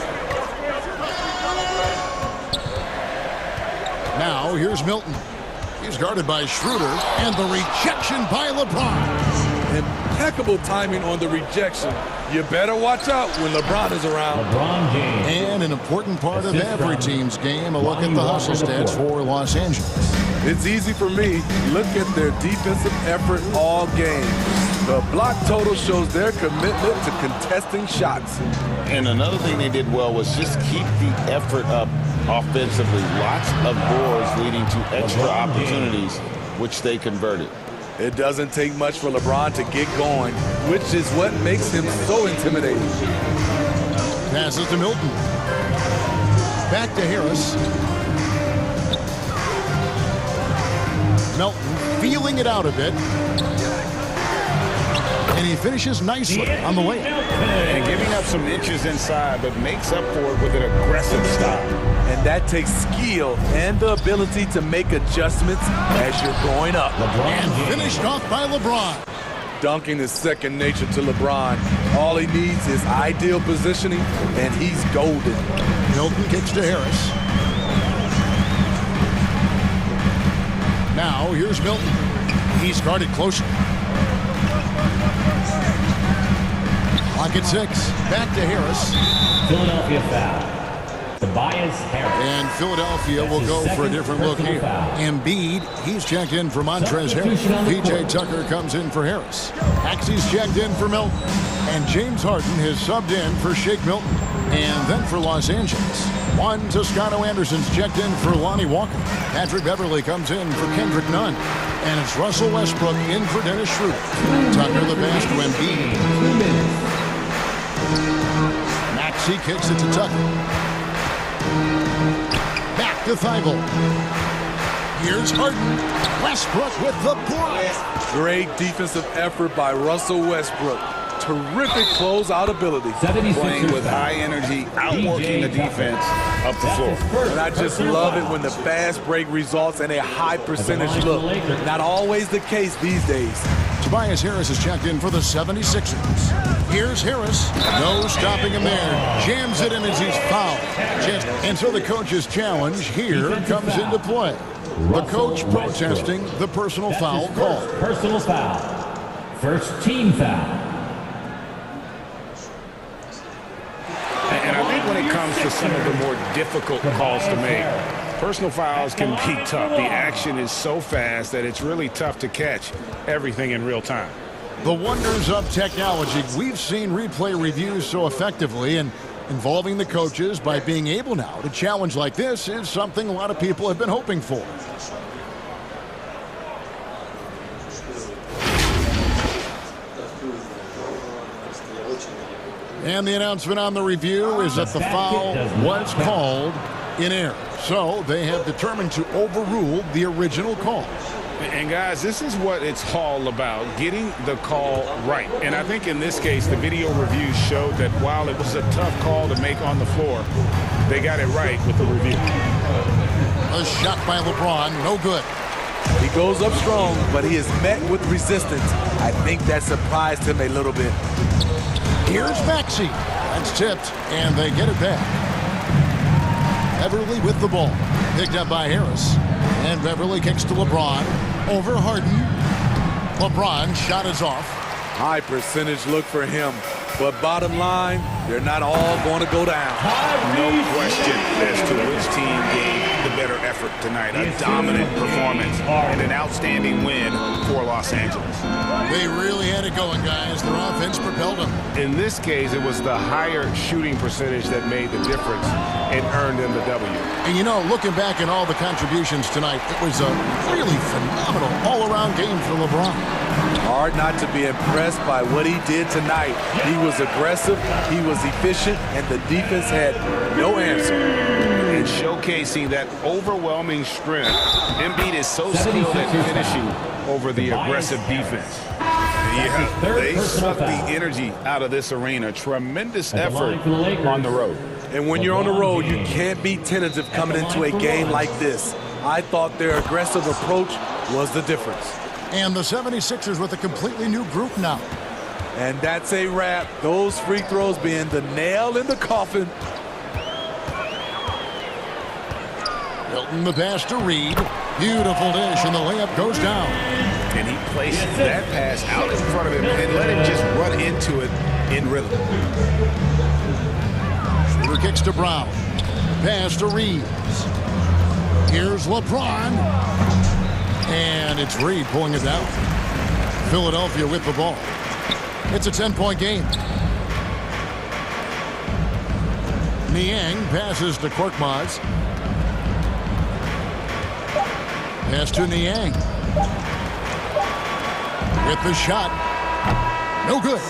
Now here's Milton. He's guarded by Schroeder. And the rejection by LeBron. Impeccable timing on the rejection. You better watch out when LeBron is around. And an important part of every team's game, a look at the hustle stats for Los Angeles. It's easy for me. Look at their defensive effort all game. The block total shows their commitment to contesting shots. And another thing they did well was just keep the effort up offensively. Lots of boards leading to extra opportunities, which they converted. It doesn't take much for LeBron to get going, which is what makes him so intimidating. Passes to Milton. Back to Harris. Milton feeling it out a bit. And he finishes nicely on the way. And giving up some inches inside, but makes up for it with an aggressive stop. And that takes skill and the ability to make adjustments as you're going up. And finished off by LeBron. Dunking is second nature to LeBron. All he needs is ideal positioning, and he's golden. Milton kicks to Harris. Now here's Milton. He's guarded closely. Clock at 6. Back to Harris. Philadelphia foul. Tobias Harris. And Philadelphia will go for a different look here. Embiid, he's checked in for Montrezl Harris. PJ Tucker comes in for Harris. Axie's checked in for Milton. And James Harden has subbed in for Shake Milton. And then for Los Angeles, Juan Toscano Anderson's checked in for Lonnie Walker. Patrick Beverly comes in for Kendrick Nunn. And it's Russell Westbrook in for Dennis Schroeder. Tucker the pass to Embiid. Maxey kicks it to Tucker. Back to Thibault. Here's Harden. Westbrook with the block. Great defensive effort by Russell Westbrook. Terrific closeout ability. Playing with high energy, outworking the defense up the floor. And I just love it when the fast break results in a high percentage look. Not always the case these days. Tobias Harris is checked in for the 76ers. Here's Harris. No stopping him there. Jams it in as he's fouled. And so the coach's challenge here comes into play. The coach protesting the personal foul call. Personal foul. First team foul. And I think when it comes to some of the more difficult calls to make, personal fouls can be tough. The action is so fast that it's really tough to catch everything in real time. The wonders of technology. We've seen replay reviews so effectively, and involving the coaches by being able now to challenge like this is something a lot of people have been hoping for. And the announcement on the review is that the foul was called in error. So they have determined to overrule the original call. And guys, this is what it's all about, getting the call right. And I think in this case, the video reviews showed that while it was a tough call to make on the floor, they got it right with the review. A shot by LeBron, no good. He goes up strong, but he is met with resistance. I think that surprised him a little bit. Here's Maxey. That's tipped, and they get it back. Beverly with the ball. Picked up by Harris. And Beverly kicks to LeBron. Over Harden. LeBron's shot is off. High percentage look for him. But bottom line, they're not all going to go down. No question as to which team gave the better effort tonight. A dominant performance and an outstanding win for Los Angeles. They really had it going, guys. Their offense propelled them. In this case, it was the higher shooting percentage that made the difference and earned them the W. And you know, looking back at all the contributions tonight, it was a really phenomenal all-around game for LeBron. Hard not to be impressed by what he did tonight. He was aggressive, he was efficient, and the defense had no answer. And showcasing that overwhelming strength, Embiid is so skilled at finishing over the aggressive defense. Yeah, they sucked the energy out of this arena. Tremendous effort on the road. And when you're on the road, you can't be tentative coming into a game like this. I thought their aggressive approach was the difference. And the 76ers with a completely new group now. And that's a wrap. Those free throws being the nail in the coffin. Hilton the pass to Reed. Beautiful dish, and the layup goes down. And he placed that pass out in front of him and let him just run into it in rhythm. Shooter kicks to Brown. Pass to Reeves. Here's LeBron. And it's Reed pulling it down. Philadelphia with the ball. It's a 10-point game. Niang passes to Korkmaz. Pass to Niang. With the shot. No good.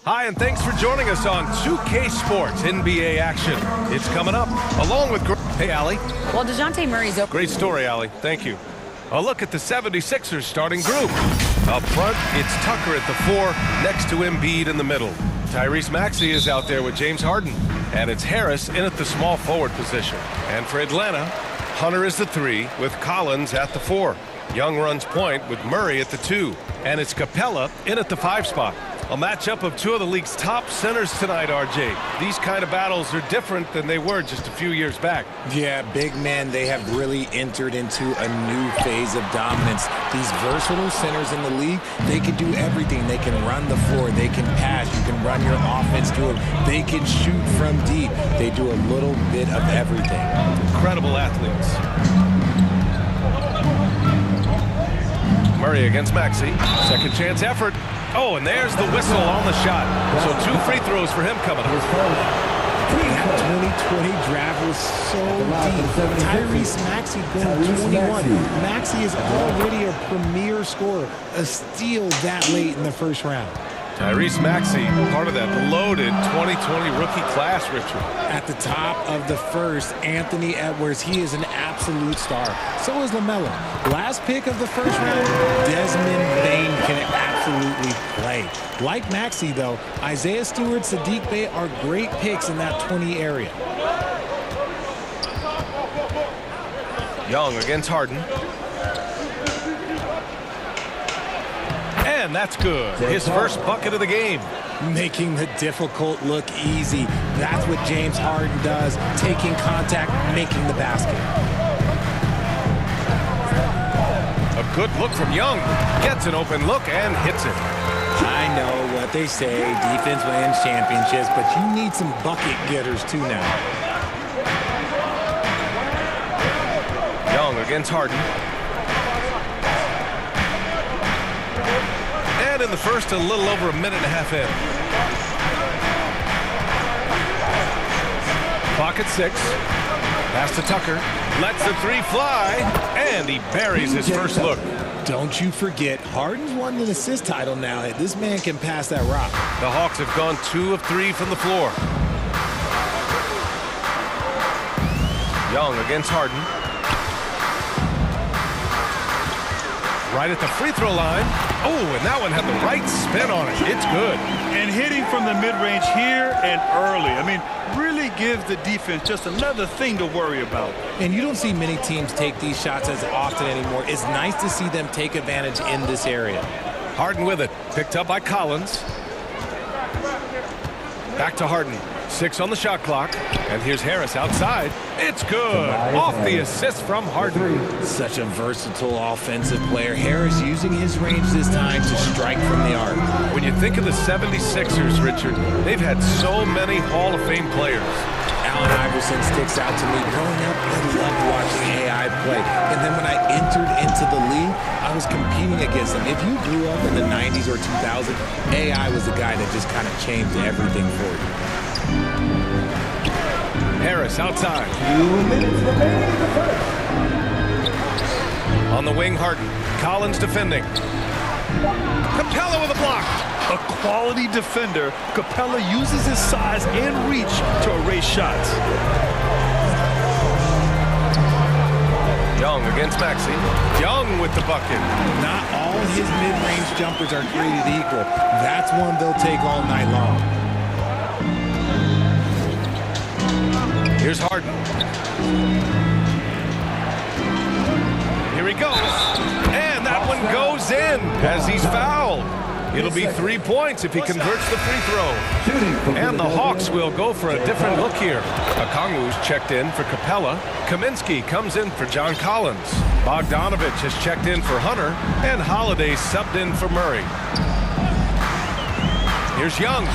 Hi, and thanks for joining us on 2K Sports NBA action. It's coming up, along with... Hey, Allie. Well, DeJounte Murray's open. Great story, Allie. Thank you. A look at the 76ers starting group. Up front, it's Tucker at the 4, next to Embiid in the middle. Tyrese Maxey is out there with James Harden. And it's Harris in at the small forward position. And for Atlanta, Hunter is the 3, with Collins at the 4. Young runs point with Murray at the 2. And it's Capella in at the 5 spot. A matchup of two of the league's top centers tonight, RJ. These kind of battles are different than they were just a few years back. Yeah, big men, they have really entered into a new phase of dominance. These versatile centers in the league, they can do everything. They can run the floor, they can pass, you can run your offense to them. They can shoot from deep. They do a little bit of everything. Incredible athletes. Murray against Maxey. Second chance effort. Oh, and there's the whistle on the shot. So 2 free throws for him coming up. That 2020 draft was so deep. Tyrese Maxey going 21. Maxey is already a premier scorer. A steal that late in the first round. Tyrese Maxey, part of that loaded 2020 rookie class, Richard. At the top of the first, Anthony Edwards, he is an absolute star. So is LaMelo. Last pick of the first round, Desmond Bane can absolutely play. Like Maxey, though, Isaiah Stewart, Sadiq Bey are great picks in that 20 area. Young against Harden. And that's good. His first bucket of the game. Making the difficult look easy. That's what James Harden does. Taking contact, making the basket. A good look from Young. Gets an open look and hits it. I know what they say. Defense wins championships, but you need some bucket getters too now. Young against Harden. And in the first, a little over a minute and a half in. Clock at 6. Pass to Tucker. Lets the 3 fly. And he buries his first look. Don't you forget, Harden's won an assist title now. This man can pass that rock. The Hawks have gone 2 of 3 from the floor. Young against Harden. Right at the free throw line. Oh, and that one had the right spin on it. It's good. And hitting from the mid-range here and early. I mean, really gives the defense just another thing to worry about. And you don't see many teams take these shots as often anymore. It's nice to see them take advantage in this area. Harden with it. Picked up by Collins. Back to Harden. 6 on the shot clock. And here's Harris outside. It's good. Off the assist from Harden. Such a versatile offensive player. Harris using his range this time to strike from the arc. When you think of the 76ers, Richard, they've had so many Hall of Fame players. Allen Iverson sticks out to me. Growing up, I loved watching AI play. And then when I entered into the league, I was competing against him. If you grew up in the 90s or 2000, AI was the guy that just kind of changed everything for you. Harris outside. On the wing, Harden. Collins defending. Capella with a block. A quality defender, Capella uses his size and reach to erase shots. Young against Maxey. Young with the bucket. Not all his mid-range jumpers are created equal. That's one they'll take all night long. Here's Harden. Here he goes. And that one goes in as he's fouled. It'll be 3 points if he converts the free throw. And the Hawks will go for a different look here. Okongwu's checked in for Capella. Kaminsky comes in for John Collins. Bogdanovich has checked in for Hunter. And Holiday subbed in for Murray. Here's Young.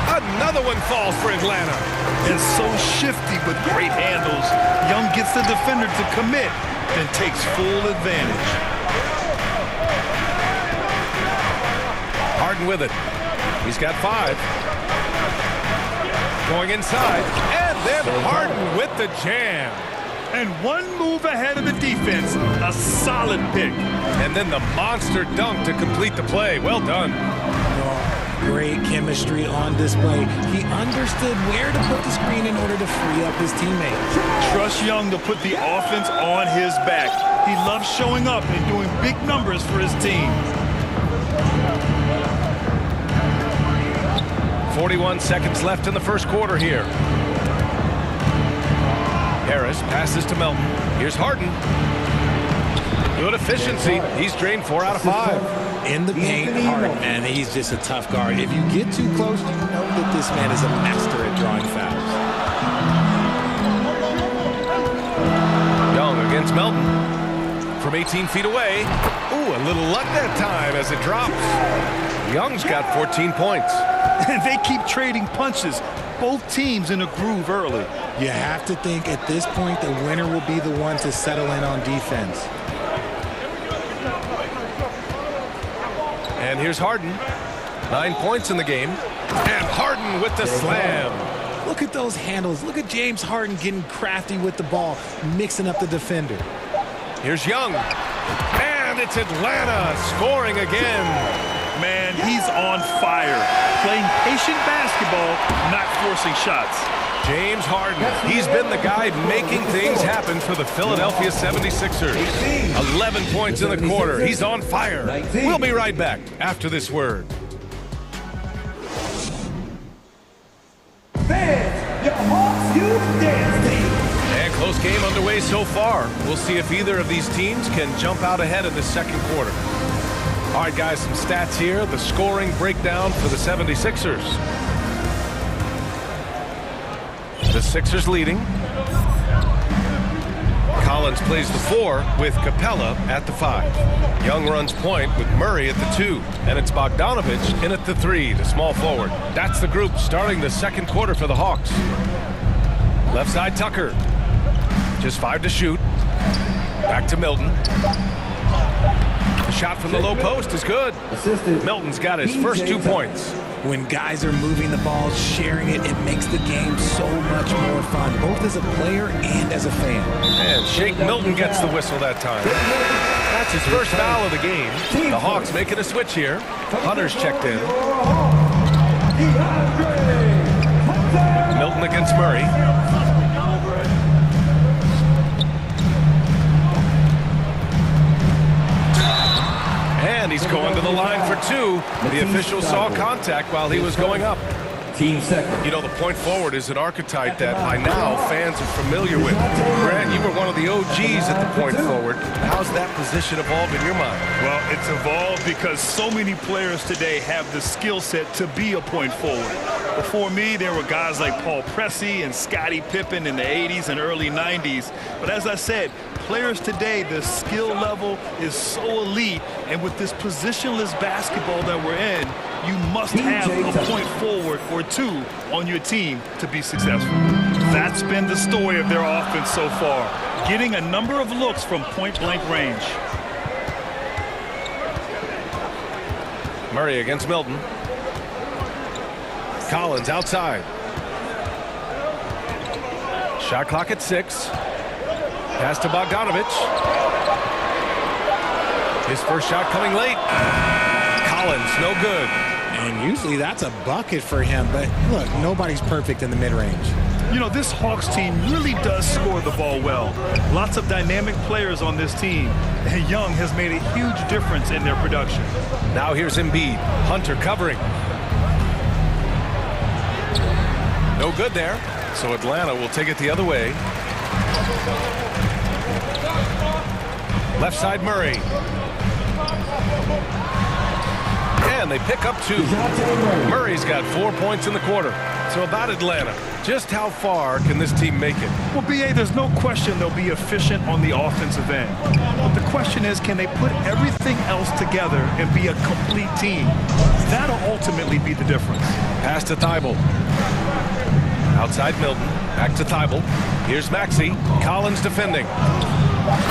A Another one falls for Atlanta. And so shifty with great handles. Young gets the defender to commit, then takes full advantage. Harden with it. He's got 5. Going inside. And then Harden with the jam. And one move ahead of the defense. A solid pick. And then the monster dunk to complete the play. Well done. Great chemistry on display. He understood where to put the screen in order to free up his teammate. Trust Young to put the offense on his back. He loves showing up and doing big numbers for his team. 41 seconds left in the first quarter here. Harris passes to Melton. Here's Harden. Good efficiency. He's drained 4 out of 5. In the paint, Harden, man, he's just a tough guard. If you get too close, you know that this man is a master at drawing fouls. Young against Melton. From 18 feet away. Ooh, a little luck that time as it drops. Young's got 14 points. And they keep trading punches. Both teams in a groove early. You have to think at this point the winner will be the one to settle in on defense. And here's Harden. 9 points in the game. And Harden with the slam. Look at those handles. Look at James Harden getting crafty with the ball, mixing up the defender. Here's Young. And it's Atlanta scoring again. Man, he's on fire. Playing patient basketball, not forcing shots. James Harden, he's been the guy making things happen for the Philadelphia 76ers. 11 points in the quarter. He's on fire. We'll be right back after this word. Fans, your Hawks Youth Dance Team. And close game underway so far. We'll see if either of these teams can jump out ahead in the second quarter. All right, guys, some stats here. The scoring breakdown for the 76ers. The Sixers leading. Collins plays the 4 with Capella at the 5. Young runs point with Murray at the 2. And it's Bogdanovich in at the 3, the small forward. That's the group starting the second quarter for the Hawks. Left side Tucker. Just 5 to shoot. Back to Milton. The shot from the low post is good. Milton's got his first 2 points. When guys are moving the ball, sharing it, it makes the game so much more fun, both as a player and as a fan. And Shake Milton gets the whistle that time. That's his first foul of the game. The Hawks making a switch here. Hunter's checked in. Milton against Murray. And he's going to the line for 2. The official saw contact while he was going up. You know, the point forward is an archetype that by now fans are familiar with. Grant, you were one of the OGs at the point forward. How's that position evolved in your mind? Well, it's evolved because so many players today have the skill set to be a point forward. Before me, there were guys like Paul Pressey and Scottie Pippen in the 80s and early 90s. But as I said, players today, the skill level is so elite. And with this positionless basketball that we're in, you must have a point forward or 2 on your team to be successful. That's been the story of their offense so far, getting a number of looks from point-blank range. Murray against Milton. Collins outside. Shot clock at 6. Pass to Bogdanovich. His first shot coming late. Collins, no good. And usually that's a bucket for him, but look, nobody's perfect in the mid-range. You know, this Hawks team really does score the ball well. Lots of dynamic players on this team, and Young has made a huge difference in their production. Now here's Embiid. Hunter covering. No good there, so Atlanta will take it the other way. Left side Murray. And they pick up 2. Murray's got 4 points in the quarter. So about Atlanta, just how far can this team make it? Well, B.A., there's no question they'll be efficient on the offensive end. But the question is, can they put everything else together and be a complete team? That'll ultimately be the difference. Pass to Thibault. Outside Milton. Back to Thibault. Here's Maxey. Collins defending.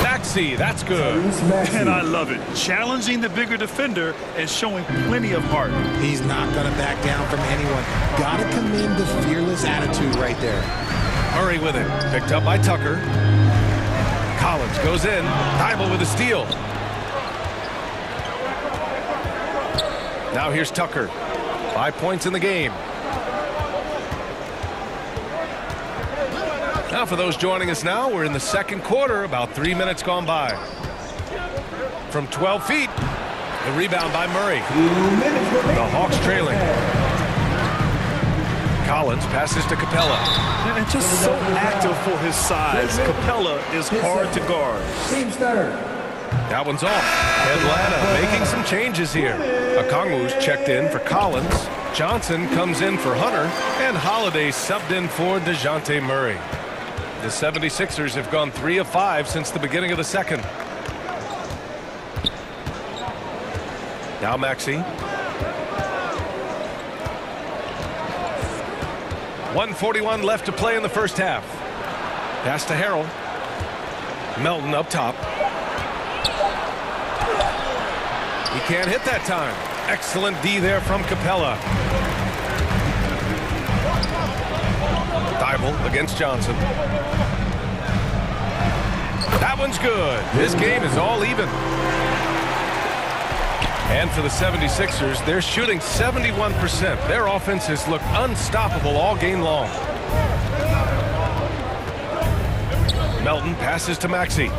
Maxey, that's good. And I love it. Challenging the bigger defender and showing plenty of heart. He's not going to back down from anyone. Got to commend the fearless attitude right there. Murray with it. Picked up by Tucker. Collins goes in. Thibault with a steal. Now here's Tucker. 5 points in the game. Now for those joining us now, we're in the second quarter, about 3 minutes gone by. From 12 feet, the rebound by Murray. The Hawks trailing. Collins passes to Capella. And just so active for his size. Capella is hard to guard. That one's off. Atlanta making some changes here. Okongwu's checked in for Collins. Johnson comes in for Hunter. And Holiday subbed in for DeJounte Murray. The 76ers have gone 3 of 5 since the beginning of the second. Now Maxey. 1:41 left to play in the first half. Pass to Harrell. Melton up top. He can't hit that time. Excellent D there from Capella. Thibault against Johnson. That one's good. This game is all even. And for the 76ers, they're shooting 71%. Their offense has looked unstoppable all game long. Melton passes to Maxey.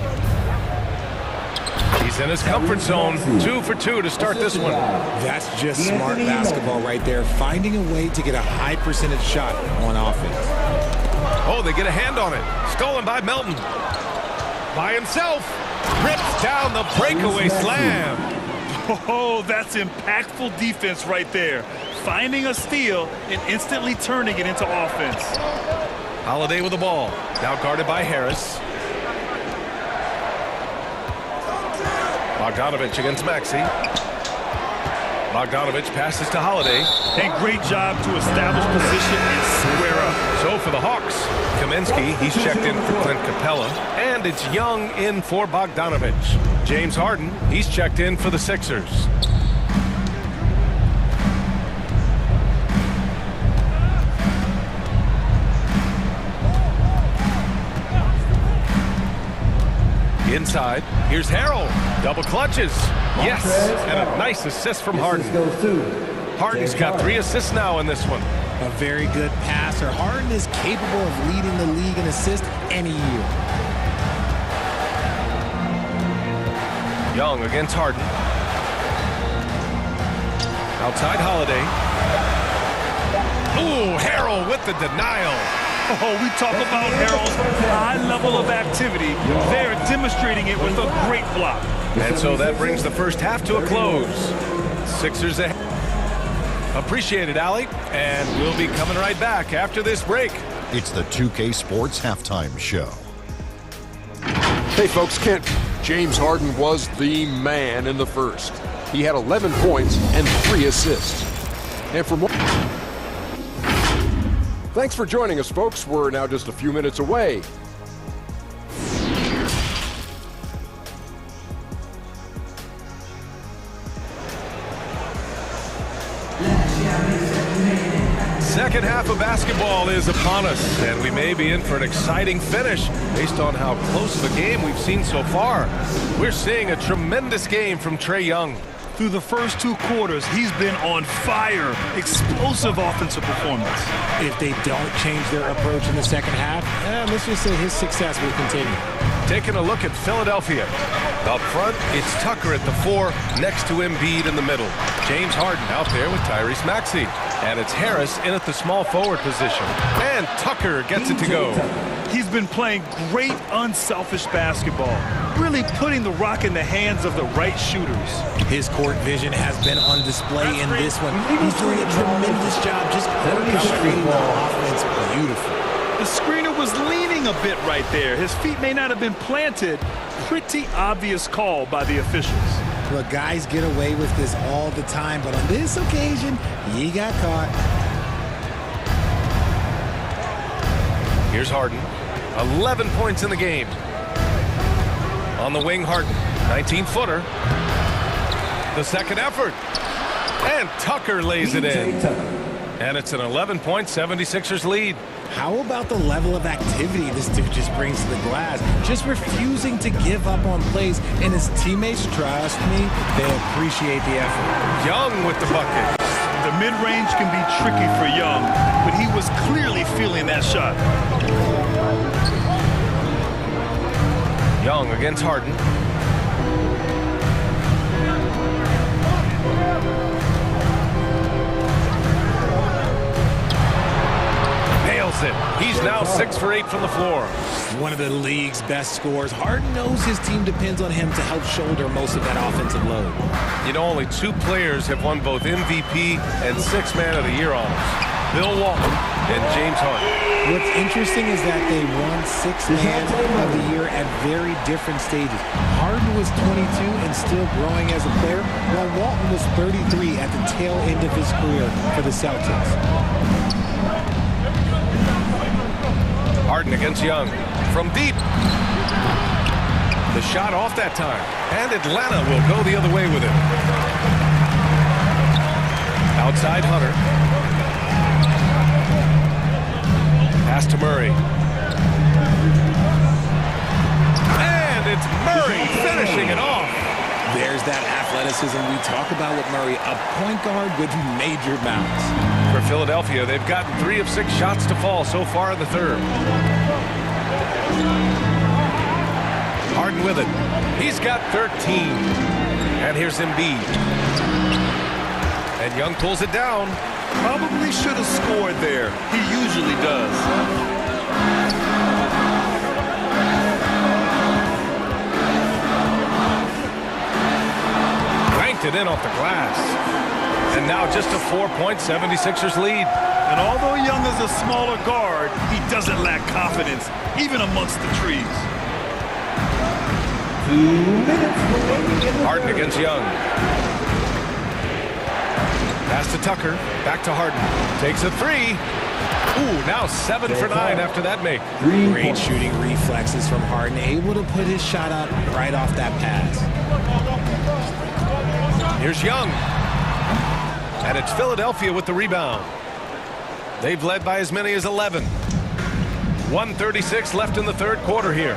He's in his comfort zone. 2 for 2 to start this one. That's just smart basketball right there. Finding a way to get a high percentage shot on offense. Oh, they get a hand on it. Stolen by Melton. By himself. Rips down the breakaway slam. Oh, that's impactful defense right there. Finding a steal and instantly turning it into offense. Holiday with the ball. Now guarded by Harris. Bogdanovich against Maxey. Bogdanovich passes to Holiday. And great job to establish position and square up. So for the Hawks, Kaminsky, he's checked in for Clint Capella. And it's Young in for Bogdanovich. James Harden, he's checked in for the Sixers. Inside, here's Harrell. Double clutches. Yes, and a nice assist from Harden. Harden's got 3 assists now in this one. A very good passer. Harden is capable of leading the league in assists any year. Young against Harden. Outside Holiday. Ooh, Harrell with the denial. Oh, we talk about Harrell's high level of activity. They're demonstrating it with a great block. And so that brings the first half to a close. Sixers ahead. Appreciate it, Allie. And we'll be coming right back after this break. It's the 2K Sports Halftime Show. Hey, folks, James Harden was the man in the first. He had 11 points and 3 assists. And for more... Thanks for joining us, folks. We're now just a few minutes away. Second half of basketball is upon us, and we may be in for an exciting finish based on how close of a game we've seen so far. We're seeing a tremendous game from Trae Young. Through the first 2 quarters, he's been on fire. Explosive offensive performance. If they don't change their approach in the second half, let's just say his success will continue. Taking a look at Philadelphia. Up front, it's Tucker at the 4, next to Embiid in the middle. James Harden out there with Tyrese Maxey. And it's Harris in at the small forward position. And Tucker gets it to go. He's been playing great unselfish basketball. Really putting the rock in the hands of the right shooters. His court vision has been on display in this one. He's doing a tremendous job just orchestrating the offense beautifully. The screener was leaning a bit right there. His feet may not have been planted. Pretty obvious call by the officials. Look, guys get away with this all the time, but on this occasion, he got caught. Here's Harden. 11 points in the game. On the wing, Harden. 19-footer. The second effort. And Tucker lays it in. And it's an 11-point 76ers lead. How about the level of activity this dude just brings to the glass? Just refusing to give up on plays, and his teammates, trust me, they appreciate the effort. Young with the bucket. The mid-range can be tricky for Young, but he was clearly feeling that shot. Young against Harden. Nails it. He's now 6 for 8 from the floor. One of the league's best scorers. Harden knows his team depends on him to help shoulder most of that offensive load. You know, only 2 players have won both MVP and 6th Man of the Year honors. Bill Walton and James Harden. What's interesting is that they won 6th Man of the Year at very different stages. Harden was 22 and still growing as a player, while Walton was 33 at the tail end of his career for the Celtics. Harden against Young. From deep. The shot off that time. And Atlanta will go the other way with it. Outside Hunter. Pass to Murray. And it's Murray finishing it off. There's that athleticism we talk about with Murray, a point guard with major bounce. For Philadelphia, they've gotten 3 of 6 shots to fall so far in the third. Harden with it. He's got 13. And here's Embiid. And Young pulls it down. Probably should have scored there. He usually does. Banked it in off the glass. And now just a 4-point 76ers lead. And although Young is a smaller guard, he doesn't lack confidence, even amongst the trees. 2 minutes remaining. Harden against Young. Pass to Tucker. Back to Harden. Takes a 3. Ooh, now 7 for 9 after that make. Great shooting reflexes from Harden, able to put his shot up right off that pass. Here's Young. And it's Philadelphia with the rebound. They've led by as many as 11. 1:36 left in the third quarter here.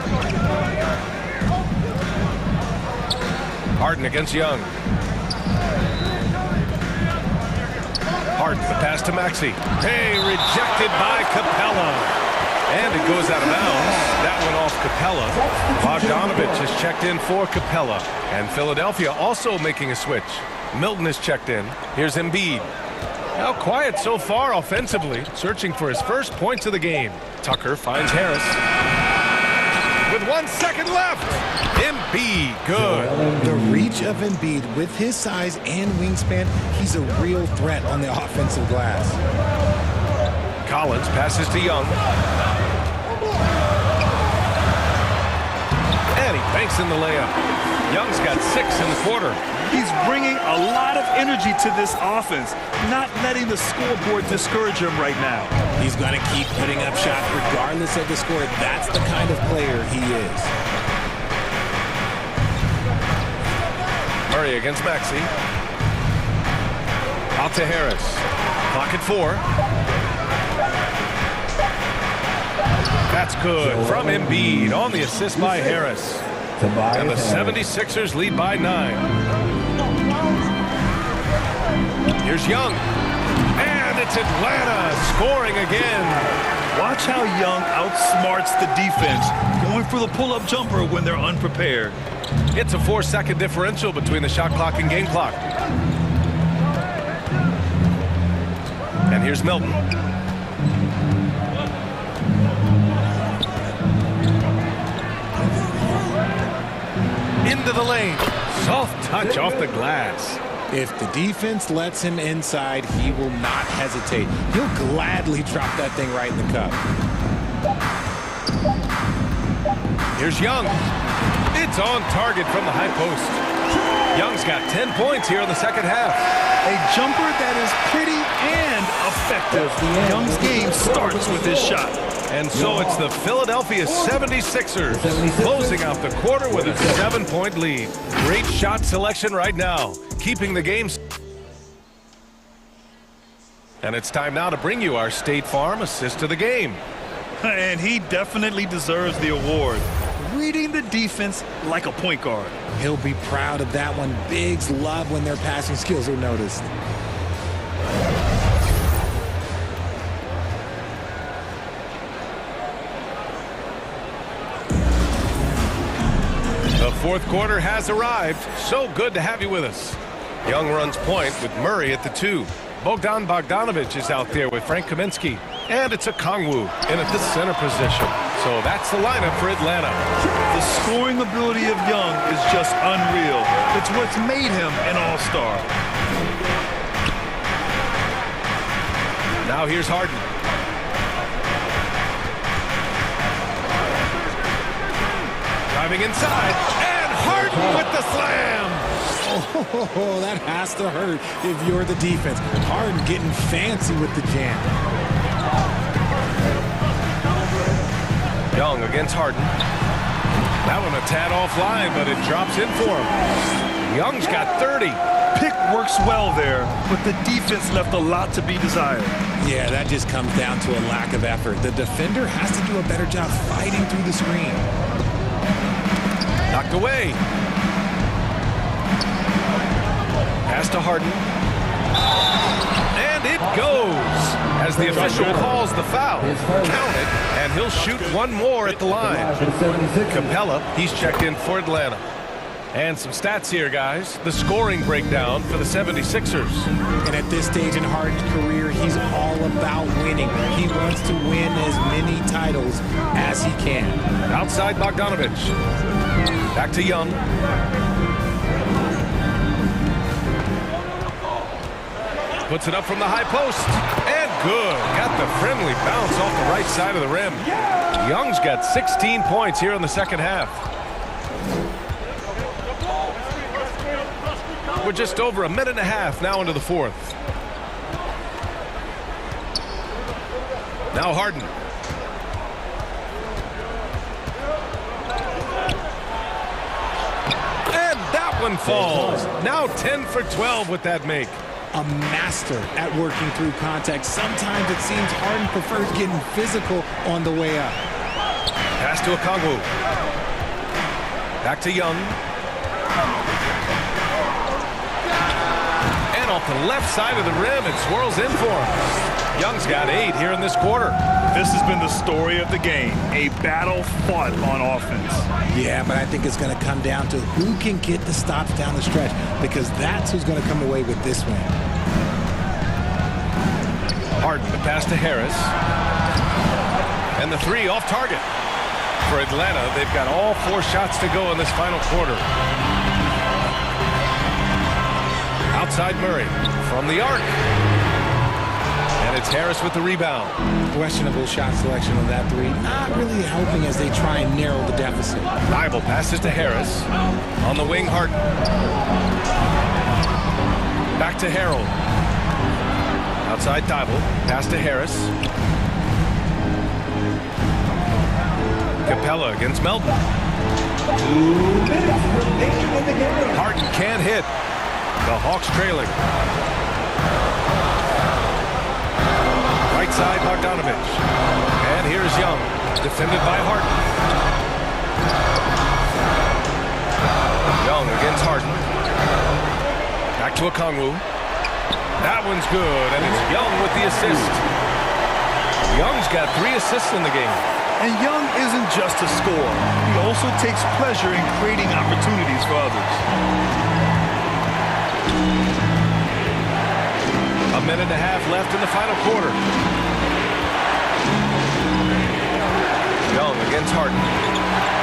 Harden against Young. Harden, the pass to Maxey. Hey, rejected by Capella. And it goes out of bounds. That one off Capella. Bogdanovich has checked in for Capella. And Philadelphia also making a switch. Milton is checked in. Here's Embiid. Now quiet so far offensively, searching for his first points of the game. Tucker finds Harris. With 1 second left. Embiid, good. The reach of Embiid with his size and wingspan, he's a real threat on the offensive glass. Collins passes to Young. And he banks in the layup. Young's got 6 in the quarter. He's bringing a lot of energy to this offense, not letting the scoreboard discourage him right now. He's going to keep putting up shots regardless of the score. That's the kind of player he is. Murray against Maxey. Out to Harris. Clock at 4. That's good from Embiid on the assist by Harris. And the 76ers lead by 9. Here's Young. And it's Atlanta scoring again. Watch how Young outsmarts the defense, going for the pull-up jumper when they're unprepared. It's a 4-second differential between the shot clock and game clock. And here's Milton. Into the lane. Soft touch off the glass. If the defense lets him inside, he will not hesitate. He'll gladly drop that thing right in the cup. Here's Young. It's on target from the high post. Young's got 10 points here in the second half. A jumper that is pretty and effective. Young's game starts with his shot. And so it's the Philadelphia 76ers closing out the quarter with a 7-point lead. Great shot selection right now, keeping the game. And it's time now to bring you our State Farm assist of the game. And he definitely deserves the award. Reading the defense like a point guard. He'll be proud of that one. Bigs love when their passing skills are noticed. The fourth quarter has arrived. So good to have you with us. Young runs point with Murray at the 2. Bogdan Bogdanovic is out there with Frank Kaminsky. And it's a Kongwu in at the center position. So that's the lineup for Atlanta. The scoring ability of Young is just unreal. It's what's made him an all-star. Now here's Harden. Driving inside, and Harden with the slam. Oh, that has to hurt if you're the defense. Harden getting fancy with the jam. Young against Harden. That one a tad offline, but it drops in for him. Young's got 30. Pick works well there, but the defense left a lot to be desired. Yeah, that just comes down to a lack of effort. The defender has to do a better job fighting through the screen. Knocked away. Pass to Harden. And it goes as the official calls the foul. Count it, and he'll shoot one more at the line. Capella, he's checked in for Atlanta. And some stats here, guys. The scoring breakdown for the 76ers. And at this stage in Harden's career, he's all about winning. He wants to win as many titles as he can. Outside Bogdanovic. Back to Young. Puts it up from the high post. And good. Got the friendly bounce off the right side of the rim. Young's got 16 points here in the second half. We're just over a minute and a half now into the fourth. Now Harden. And that one falls. Now 10 for 12 with that make. A master at working through contact. Sometimes it seems Harden prefers getting physical on the way up. Pass to Okongwu. Back to Young. And off the left side of the rim, it swirls in for him. Young's got 8 here in this quarter. This has been the story of the game. A battle fought on offense. Yeah, but I think it's going to come down to who can get the stops down the stretch, because that's who's going to come away with this win. Harden, the pass to Harris. And the 3 off target. For Atlanta, they've got all 4 shots to go in this final quarter. Outside Murray from the arc. And it's Harris with the rebound. Questionable shot selection on that 3. Not really helping as they try and narrow the deficit. Bible passes to Harris. On the wing, Harden. Back to Harold. Outside Thibault. Pass to Harris. Capella against Melton. Harden can't hit. The Hawks trailing. Right side, Bogdanovic. And here's Young, defended by Harden. Young against Harden. Back to Okongwu. That one's good, and it's Young with the assist. Young's got 3 assists in the game. And Young isn't just a scorer. He also takes pleasure in creating opportunities for others. A minute and a half left in the final quarter. Young against Harden.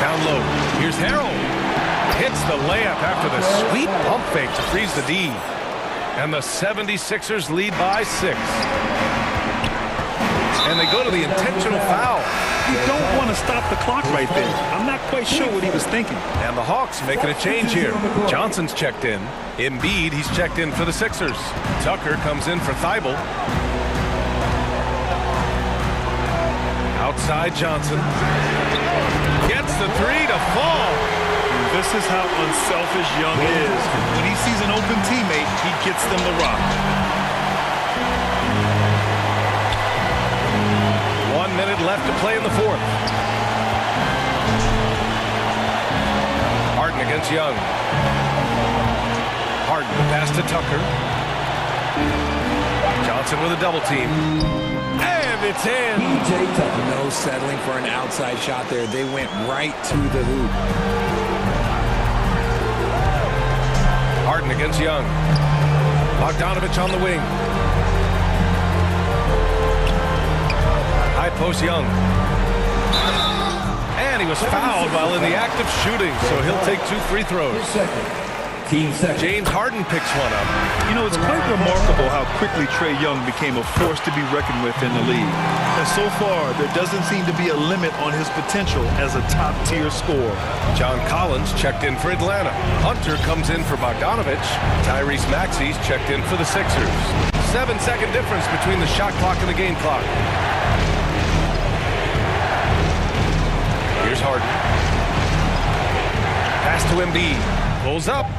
Down low. Here's Harold. Hits the layup after the sweet pump fake to freeze the D. And the 76ers lead by 6. And they go to the intentional foul. You don't want to stop the clock right there. I'm not quite sure what he was thinking. And the Hawks making a change here. Johnson's checked in. Embiid, he's checked in for the Sixers. Tucker comes in for Thibault. Outside Johnson. Gets the three to fall. This is how unselfish Young is. When he sees an open teammate, he gets them the rock. 1 minute left to play in the fourth. Harden against Young. Harden pass to Tucker. Johnson with a double team. And it's in. No settling for an outside shot there. They went right to the hoop. Harden against Young. Bogdanovich on the wing. High post Young. And he was fouled while in the act of shooting, so he'll take 2 free throws. James Harden picks one up. You know, it's quite remarkable how quickly Trae Young became a force to be reckoned with in the league. And so far, there doesn't seem to be a limit on his potential as a top-tier scorer. John Collins checked in for Atlanta. Hunter comes in for Bogdanovich. Tyrese Maxey's checked in for the Sixers. 7-second difference between the shot clock and the game clock. Here's Harden. Pass to Embiid. Pulls up.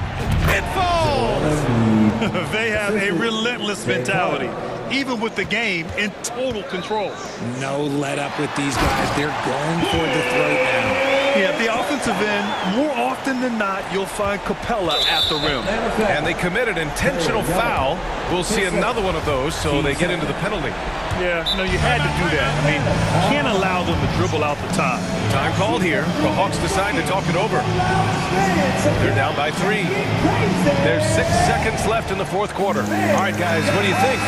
It falls! They have a relentless mentality, even with the game in total control. No let up with these guys. They're going for the throat now. Yeah, at the offensive end, more often than not, you'll find Capella at the rim. And they committed intentional foul. We'll see another one of those, so they get into the penalty. Yeah, no, you had to do that. I mean, you can't allow them to dribble out the time. Time called here. The Hawks decide to talk it over. They're down by 3. There's 6 seconds left in the fourth quarter. All right, guys, what do you think?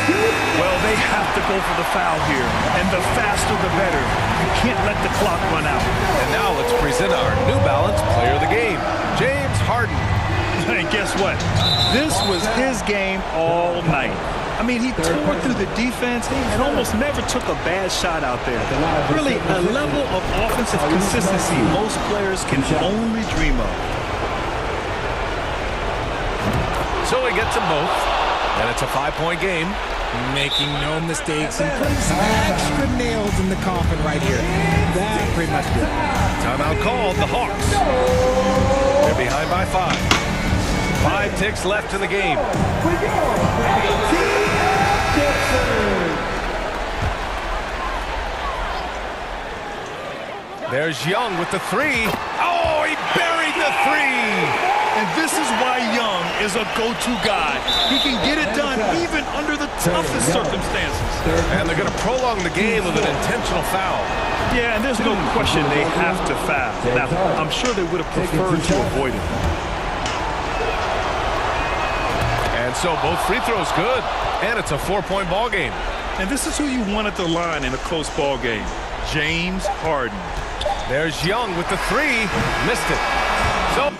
Well, they have to go for the foul here, and the faster the better. You can't let the clock run out. And now let's present our New Balance player of the game, James Harden. And guess what? This was his game all night. I mean, he tore through the defense and almost never took a bad shot out there. Really, a level of offensive consistency most players can only dream of. So he gets them both, and it's a 5-point game. Making no mistakes and putting some extra nails in the coffin right here. That pretty much did it. Timeout called, the Hawks. They're behind by 5. 5 ticks left in the game. There's Young with the 3. Oh, he buried the 3. And this is why Young is a go-to guy. He can get it done even under the toughest circumstances. And they're going to prolong the game with an intentional foul. Yeah, and there's no question they have to foul. Now, I'm sure they would have preferred to avoid it. And so both free throws good. And it's a 4-point ball game. And this is who you want at the line in a close ball game. James Harden. There's Young with the 3. Missed it. So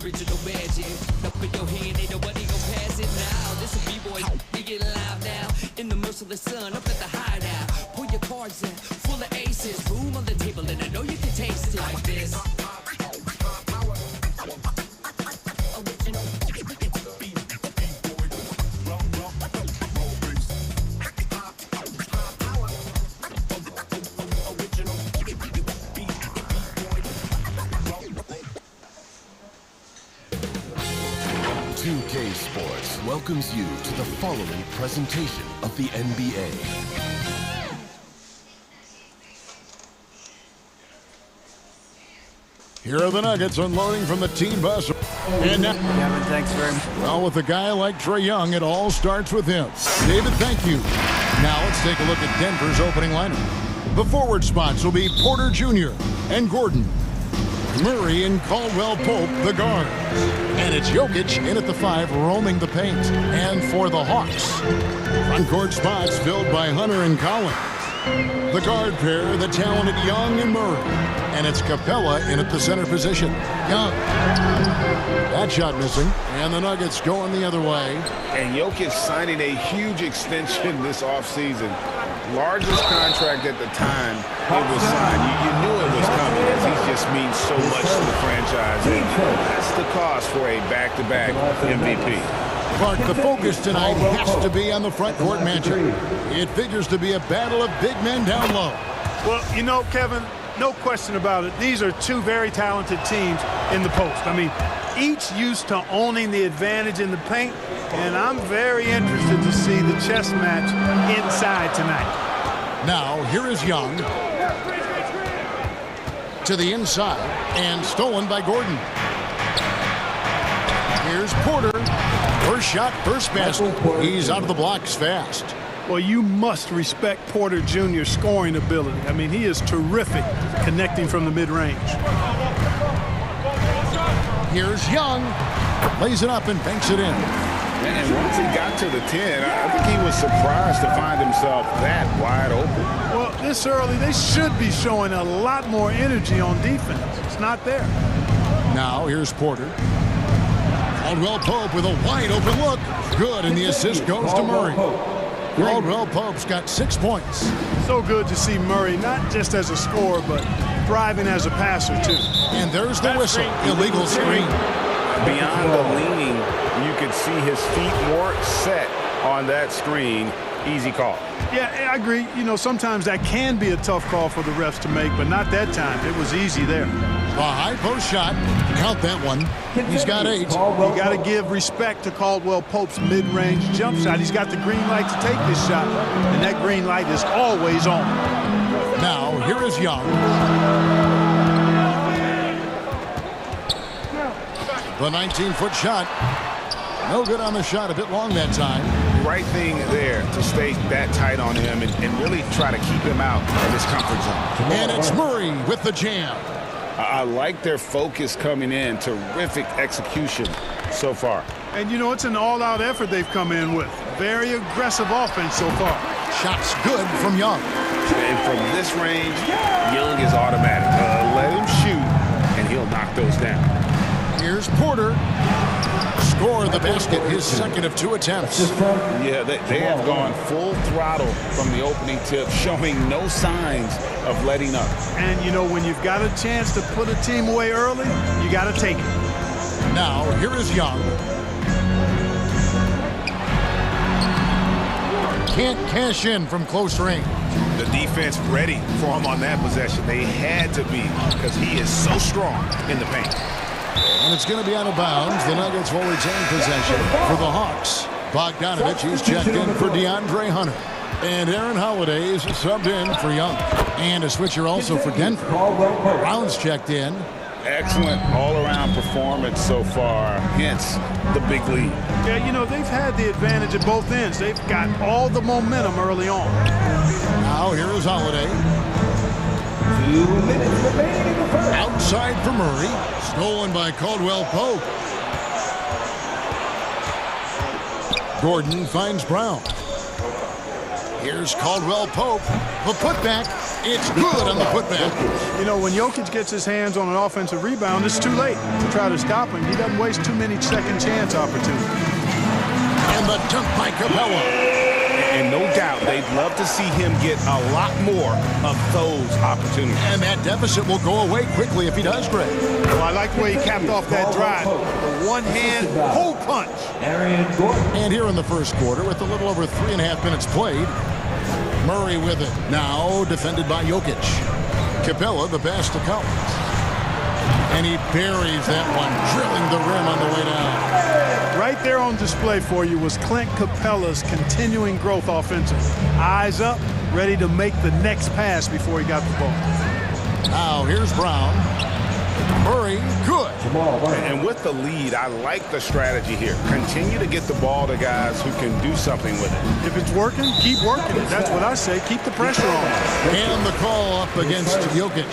Original magic. Up in your hand, ain't nobody gon' pass it now. This is B-boy, we get live now. In the merciless sun, up at the hideout. Pull your cards out, full of aces. Boom on the table, and I know you can taste it like this. Sports welcomes you to the following presentation of the NBA. Here are the Nuggets unloading from the team bus. And now, Kevin, thanks very much. Well, with a guy like Trae Young, it all starts with him. David, thank you. Now let's take a look at Denver's opening lineup. The forward spots will be Porter Jr. and Gordon. Murray and Caldwell Pope, the guards. And it's Jokic in at the 5, roaming the paint. And for the Hawks, front court spots filled by Hunter and Collins. The guard pair, the talented Young and Murray. And it's Capella in at the center position. Young. That shot missing. And the Nuggets going the other way. And Jokic signing a huge extension this offseason. Largest contract at the time it was signed. You knew it was coming as he just means so much to the franchise. And that's the cost for a back-to-back MVP. Clark, the focus tonight has to be on the front court matchup. It figures to be a battle of big men down low. Well, you know, Kevin, no question about it. These are two very talented teams in the post. I mean, each used to owning the advantage in the paint, and I'm very interested to see the chess match inside tonight. Now, here is Young. To the inside, and stolen by Gordon. Here's Porter. First shot, first basket. He's out of the blocks fast. Well, you must respect Porter Jr.'s scoring ability. I mean, he is terrific connecting from the mid-range. Here's Young. Lays it up and banks it in. And once he got to the 10, I think he was surprised to find himself that wide open. Well, this early, they should be showing a lot more energy on defense. It's not there. Now, here's Porter. Caldwell Pope with a wide open look. Good, and the assist goes to Murray. Caldwell Pope's got 6 points. So good to see Murray, not just as a scorer, but thriving as a passer, too. And there's the whistle. Illegal screen. Beyond the leaning, you could see his feet more set on that screen. Easy call. Yeah, I agree. You know, sometimes that can be a tough call for the refs to make, but not that time. It was easy there. A high post shot. Count that one. He's got 8. You got to give respect to Caldwell Pope's mid-range jump shot. He's got the green light to take this shot, and that green light is always on. Now, here is Young. The 19-foot shot. No good on the shot. A bit long that time. Right thing there to stay that tight on him and really try to keep him out of his comfort zone. And it's Murray with the jam. I like their focus coming in. Terrific execution so far. And, you know, it's an all-out effort they've come in with. Very aggressive offense so far. Shots good from Young. And from this range, Young is automatic. Let him shoot, and he'll knock those down. Here's Porter. Score the basket, his second of 2 attempts. Yeah, they have gone full throttle from the opening tip, showing no signs of letting up. And, you know, when you've got a chance to put a team away early, you got to take it. Now, here is Young. Can't cash in from close range. The defense ready for him on that possession. They had to be because he is so strong in the paint. And it's going to be out of bounds. The Nuggets will retain possession for the Hawks. Bogdanovich is checked in for DeAndre Hunter. And Aaron Holiday is subbed in for Young. And a switcher also for Denver. Brown's checked in. Excellent all-around performance so far, hence the big lead. Yeah, you know, they've had the advantage at both ends. They've got all the momentum early on. Now here is Holiday. 2 minutes remaining in the first. Outside for Murray. Stolen by Caldwell Pope. Gordon finds Brown. Here's Caldwell Pope. The putback. It's good on the putback. You know, when Jokic gets his hands on an offensive rebound, it's too late to try to stop him. He doesn't waste too many second chance opportunities. And the dunk by Capella. And no doubt, they'd love to see him get a lot more of those opportunities. And that deficit will go away quickly if he does, Greg. Well, I like the way he capped off that drive. The one-hand hole punch. And here in the first quarter, with a little over 3.5 minutes played, Murray with it. Now defended by Jokic. Capella, the pass to Collins. And he buries that one, drilling the rim on the way down. Right there on display for you was Clint Capella's continuing growth offensively. Eyes up, ready to make the next pass before he got the ball. Now here's Brown. Murray, good. And with the lead, I like the strategy here. Continue to get the ball to guys who can do something with it. If it's working, keep working it. That's what I say. Keep the pressure on. And the call up against Jokic.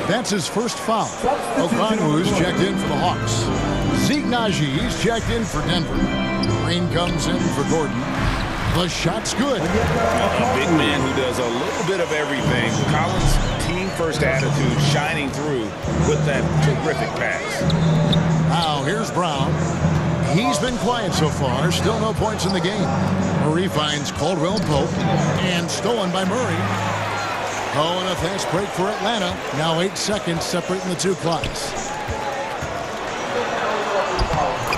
That's his first foul. Okongwu's checked in for the Hawks. Zeke Najee's checked in for Denver. Green comes in for Gordon. The shot's good. A big man who does a little bit of everything. Collins' team-first attitude shining through with that terrific pass. Now here's Brown. He's been quiet so far. Still no points in the game. Murray finds Caldwell Pope. And stolen by Murray. Oh, and a fast break for Atlanta. Now 8 seconds separating the two clocks.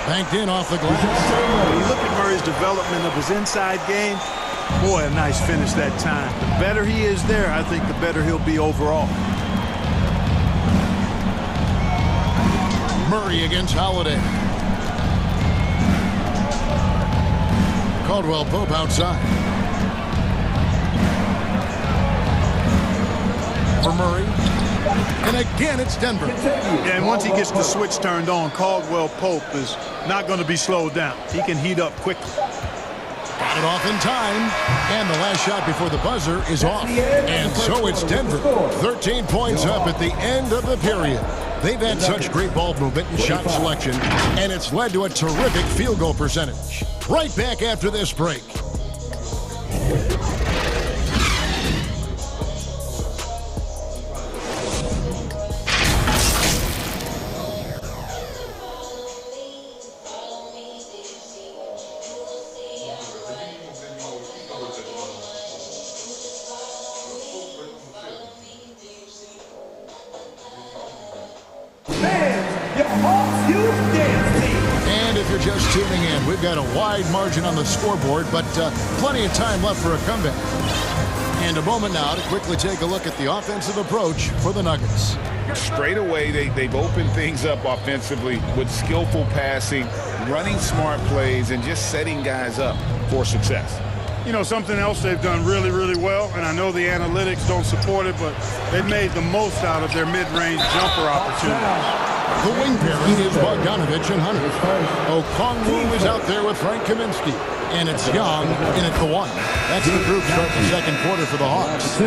Banked in off the glass. When you look at Murray's development of his inside game, boy, a nice finish that time. The better he is there, I think the better he'll be overall. Murray against Holiday. Caldwell Pope outside. For Murray. And again, it's Denver. Yeah, and once he gets the switch turned on, Caldwell Pope is not going to be slowed down. He can heat up quickly. Got it off in time. And the last shot before the buzzer is off. And so it's Denver. 13 points up at the end of the period. They've had such great ball movement and shot selection, and it's led to a terrific field goal percentage. Right back after this break. And if you're just tuning in, we've got a wide margin on the scoreboard, but plenty of time left for a comeback. And a moment now to quickly take a look at the offensive approach for the Nuggets. Straight away, they've opened things up offensively with skillful passing, running smart plays, and just setting guys up for success. You know, something else they've done really, really well, and I know the analytics don't support it, but they've made the most out of their mid-range jumper opportunities. The wing pairing is Bogdanovich and Hunter. Okongwu is out there with Frank Kaminsky. And it's Young in at the one. That's the group start the second quarter for the Hawks.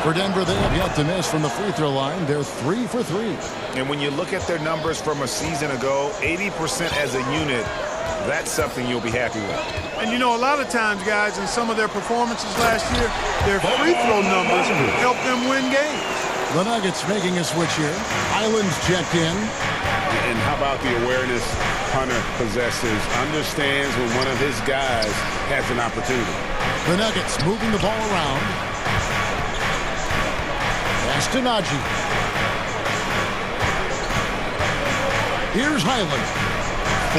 For Denver, they have yet to miss from the free throw line. They're 3 for 3. And when you look at their numbers from a season ago, 80% as a unit, that's something you'll be happy with. And you know, a lot of times, guys, in some of their performances last year, their free throw numbers helped them win games. The Nuggets making a switch here. Island's checked in. And how about the awareness Hunter possesses, understands when one of his guys has an opportunity. The Nuggets moving the ball around. Pass to Najee. Here's Highland.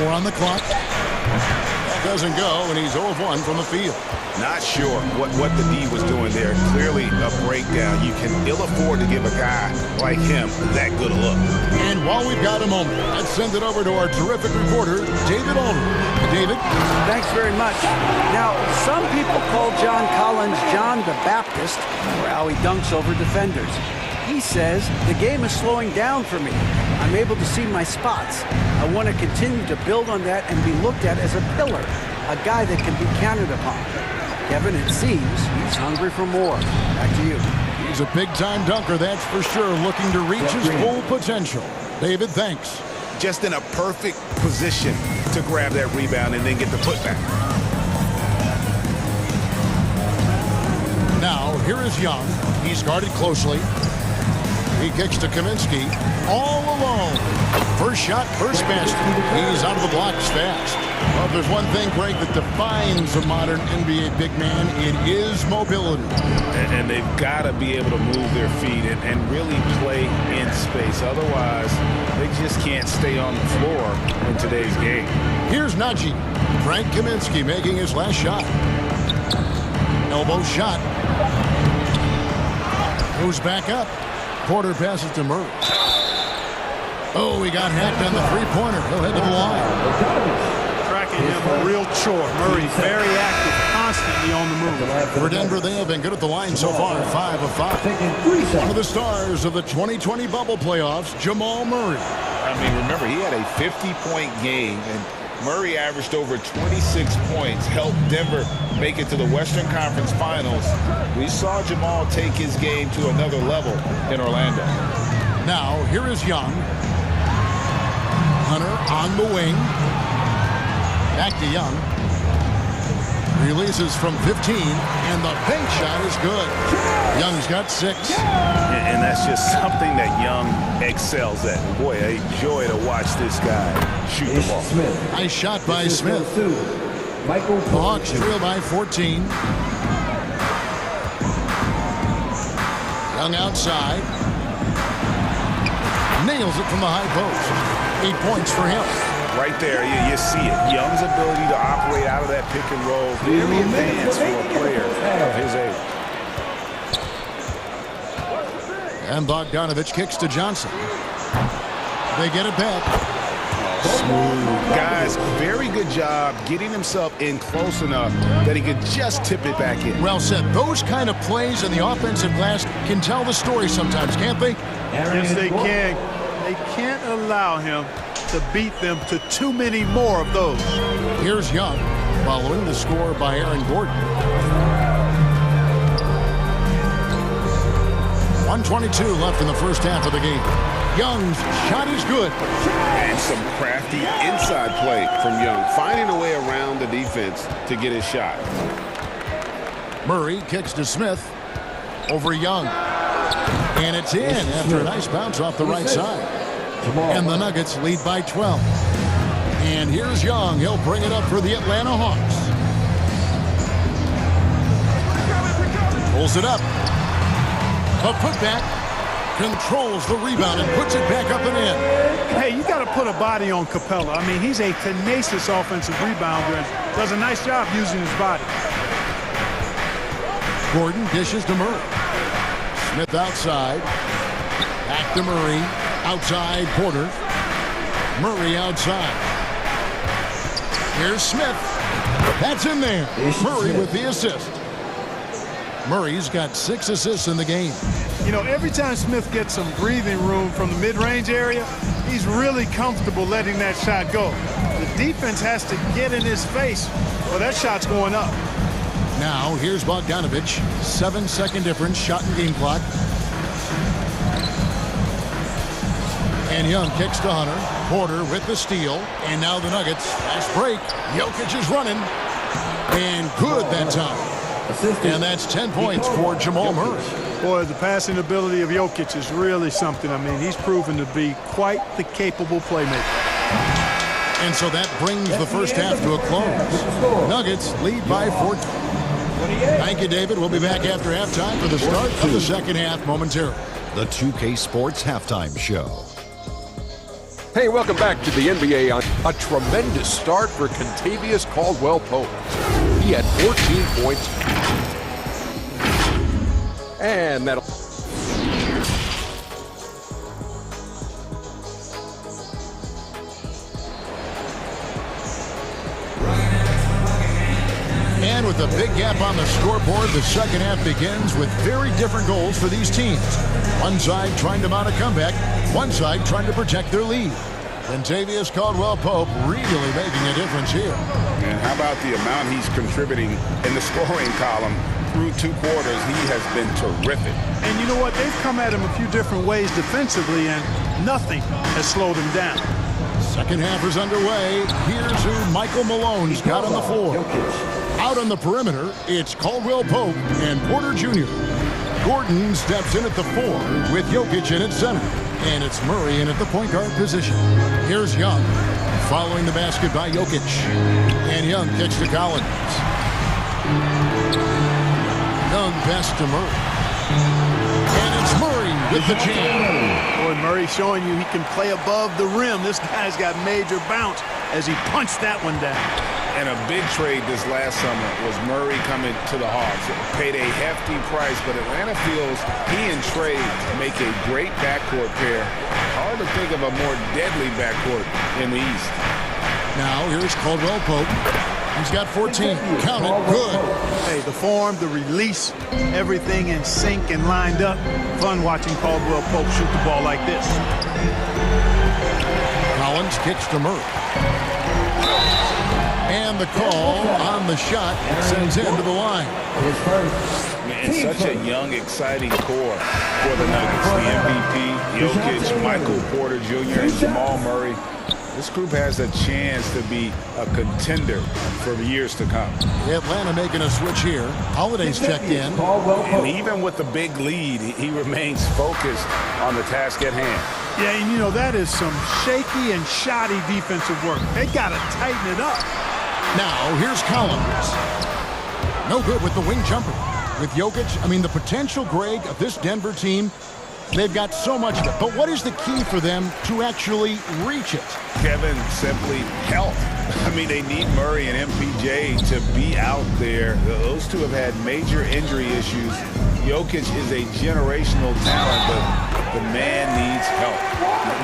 4 on the clock. That doesn't go, and he's 0 of 1 from the field. Not sure what the D was doing there. Clearly a breakdown. You can ill afford to give a guy like him that good a look. And while we've got a moment, let's send it over to our terrific reporter, David Aldridge. David? Thanks very much. Now, some people call John Collins John the Baptist for how he dunks over defenders. He says, the game is slowing down for me. I'm able to see my spots. I want to continue to build on that and be looked at as a pillar, a guy that can be counted upon. Kevin, it seems he's hungry for more. Back to you. He's a big-time dunker, that's for sure, looking to reach his full potential. David, thanks. Just in a perfect position to grab that rebound and then get the putback. here is Young. He's guarded closely. He kicks to Kaminsky. All alone. First shot, first basket. He's out of the blocks fast. Well, if there's one thing, Greg, that defines a modern NBA big man, it is mobility. And they've got to be able to move their feet and really play in space. Otherwise, they just can't stay on the floor in today's game. Here's Najee. Frank Kaminsky making his last shot. Elbow shot. Moves back up. Porter passes to Murray. Oh, he got hacked on the three-pointer. He'll head to the line. Tracking him a real chore. Murray very active, constantly on the move. For Denver, they have been good at the line so far, 5 of 5. One of the stars of the 2020 bubble playoffs, Jamal Murray. I mean, remember, he had a 50-point game, and Murray averaged over 26 points, helped Denver make it to the Western Conference Finals. We saw Jamal take his game to another level in Orlando. Now, here is Young. Hunter on the wing. Back to Young. Releases from 15, and the bank shot is good. Young's got 6. And that's just something that Young excels at. Boy, a joy to watch this guy shoot the ball. Nice shot by Smith. The Hawks trail by 14. Young outside. Nails it from the high post. 8 points for him. Right there, you see it. Young's ability to operate out of that pick and roll. Very advanced for a player of his age. And Bogdanovich kicks to Johnson. They get it back. Smooth. Guys, very good job getting himself in close enough that he could just tip it back in. Well said. Those kind of plays in the offensive glass can tell the story sometimes, can't they? Yes, they can. They can't allow him to beat them to too many more of those. Here's Young, following the score by Aaron Gordon. 1:22 left in the first half of the game. Young's shot is good. And some crafty inside play from Young, finding a way around the defense to get his shot. Murray kicks to Smith. Over Young. And it's in after a nice bounce off the right side. And the Nuggets lead by 12. And here's Young. He'll bring it up for the Atlanta Hawks. Pulls it up. A putback. Controls the rebound and puts it back up and in. Hey, you got to put a body on Capella. I mean, he's a tenacious offensive rebounder and does a nice job using his body. Gordon dishes to Murray. Smith outside. Back to Murray. Outside Porter. Murray outside. Here's Smith. That's in there. Murray with the assist. Murray's got 6 assists in the game. You know, every time Smith gets some breathing room from the mid-range area, he's really comfortable letting that shot go. The defense has to get in his face, or that shot's going up. Now, here's Bogdanovich. 7-second difference, shot and game clock. And Young kicks to Hunter. Porter with the steal. And now the Nuggets. Fast break. Jokic is running. And good that time. And that's 10 points for Jamal Murray. Boy, the passing ability of Jokic is really something. I mean, he's proven to be quite the capable playmaker. And so that brings the first half to a close. Nuggets lead by 14. Thank you, David. We'll be back after halftime for the start of the second half momentarily. The 2K Sports Halftime Show. Hey, welcome back to the NBA. A tremendous start for Kentavious Caldwell-Pope. He had 14 points. And that'll... And with a big gap on the scoreboard, the second half begins with very different goals for these teams. One side trying to mount a comeback, one side trying to protect their lead. Kentavious Caldwell-Pope really making a difference here. And how about the amount he's contributing in the scoring column through 2 quarters? He has been terrific. And you know what? They've come at him a few different ways defensively, and nothing has slowed him down. Second half is underway. Here's who Michael Malone's got on the floor. Out on the perimeter, it's Caldwell-Pope and Porter Jr. Gordon steps in at the 4 with Jokic in at center. And it's Murray in at the point guard position. Here's Young, following the basket by Jokic. And Young kicks to Collins. Young pass to Murray. And it's Murray with the jam. Boy, Murray showing you he can play above the rim. This guy's got major bounce as he punched that one down. And a big trade this last summer was Murray coming to the Hawks. Paid a hefty price, but Atlanta feels he and Trey make a great backcourt pair. Hard to think of a more deadly backcourt in the East. Now here's Caldwell Pope. He's got 14. Count it. Good. Hey, the form, the release, everything in sync and lined up. Fun watching Caldwell Pope shoot the ball like this. Collins kicks to Murray. And the call on the shot sends him to the line. Man, such a young, exciting core for the Nuggets. The MVP, Jokic, Michael Porter Jr., and Jamal Murray. This group has a chance to be a contender for years to come. Atlanta making a switch here. Holiday's checked in. And even with the big lead, he remains focused on the task at hand. Yeah, and you know, that is some shaky and shoddy defensive work. They got to tighten it up. Now, here's Collins. No good with the wing jumper. With Jokic, the potential, Greg, of this Denver team, they've got so much of it. But what is the key for them to actually reach it? Kevin, simply health. They need Murray and MPJ to be out there. Those two have had major injury issues. Jokic is a generational talent, but the man needs help.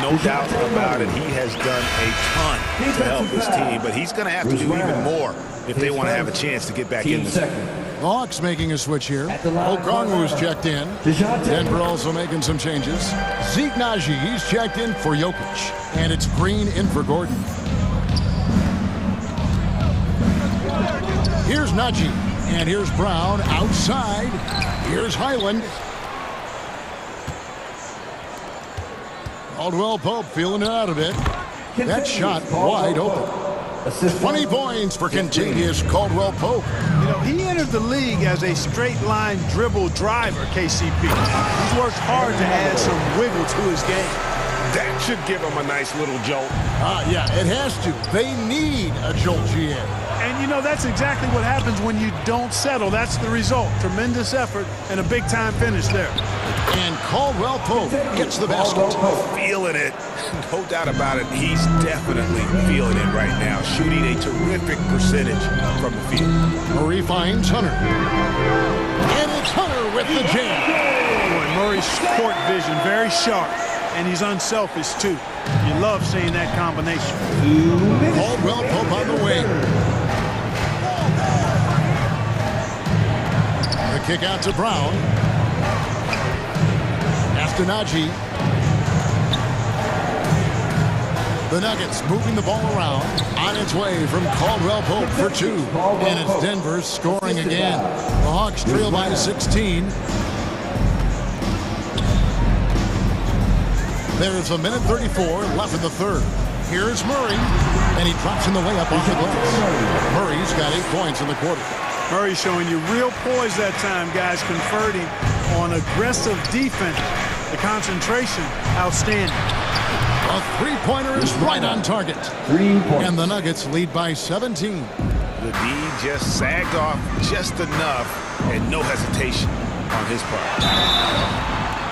No doubt about it. He has done a ton to help his team, but he's going to have to do even more if they want to have a chance to get back in this. Hawks making a switch here. Okongwu's checked in. Denver also making some changes. Zeke Naji, he's checked in for Jokic. And it's Green in for Gordon. Here's Naji. And here's Brown outside. Here's Highland. Caldwell Pope feeling it out a bit. That shot wide open. 20 points for Contagious Caldwell Pope. He entered the league as a straight-line dribble driver, KCP. He's worked hard to add some wiggle to his game. That should give him a nice little jolt. Yeah, it has to. They need a jolt, GM. And, that's exactly what happens when you don't settle. That's the result. Tremendous effort and a big-time finish there. And Caldwell Pope gets the basket. Feeling it. No doubt about it. He's definitely feeling it right now. Shooting a terrific percentage from the field. Murray finds Hunter. And it's Hunter with the jam. Boy, Murray's court vision very sharp. And he's unselfish, too. You love seeing that combination. Caldwell Pope on the wing. The kick out to Brown. After Naji. The Nuggets moving the ball around. On its way from Caldwell Pope for 2. And it's Denver scoring again. The Hawks trail by 16. There's a minute 34 left in the third. Here's Murray, and he drops in the layup off the glass. Murray's got 8 points in the quarter. Murray showing you real poise that time, guys, converting on aggressive defense. The concentration, outstanding. A three-pointer is right on target. 3 points. And the Nuggets lead by 17. The D just sagged off just enough, and no hesitation on his part.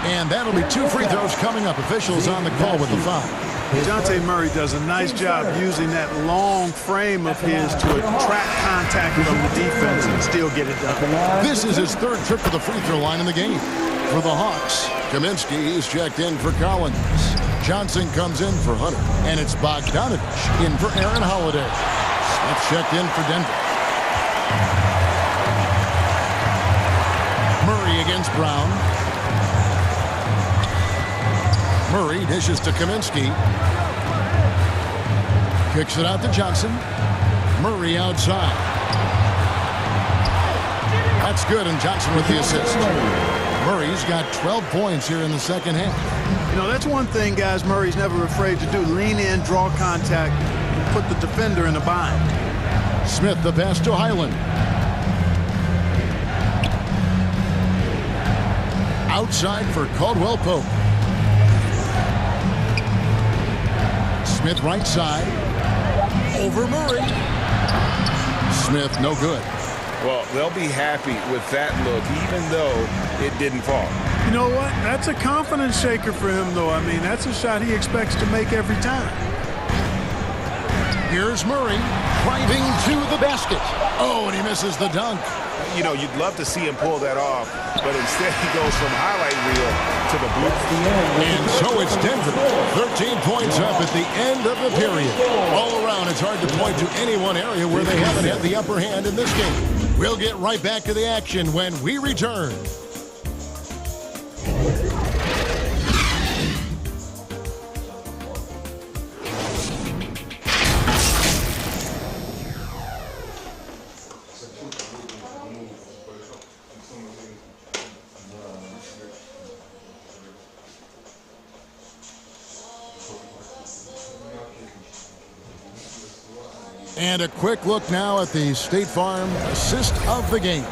And that'll be 2 free throws coming up. Officials on the call with the foul. Dejounte Murray does a nice job using that long frame of his to attract contact from the defense and still get it done. This is his 3rd trip to the free throw line in the game. For the Hawks, Kaminsky is checked in for Collins. Johnson comes in for Hunter. And it's Bogdanovich in for Aaron Holiday. Smith checked in for Denver. Murray against Brown. Murray dishes to Kaminsky. Kicks it out to Johnson. Murray outside. That's good, and Johnson with the assist. Murray's got 12 points here in the second half. That's one thing, guys, Murray's never afraid to do. Lean in, draw contact, and put the defender in a bind. Smith the pass to Highland. Outside for Caldwell Pope. Smith right side. Over Murray. Smith no good. Well, they'll be happy with that look, even though it didn't fall. You know what? That's a confidence shaker for him, though. I mean, that's a shot he expects to make every time. Here's Murray driving to the basket. Oh, and he misses the dunk. You know, you'd love to see him pull that off, but instead he goes from highlight reel to the blue. And so it's Denver. 13 points up at the end of the period. All around, it's hard to point to any one area where they haven't had the upper hand in this game. We'll get right back to the action when we return. And a quick look now at the State Farm assist of the game.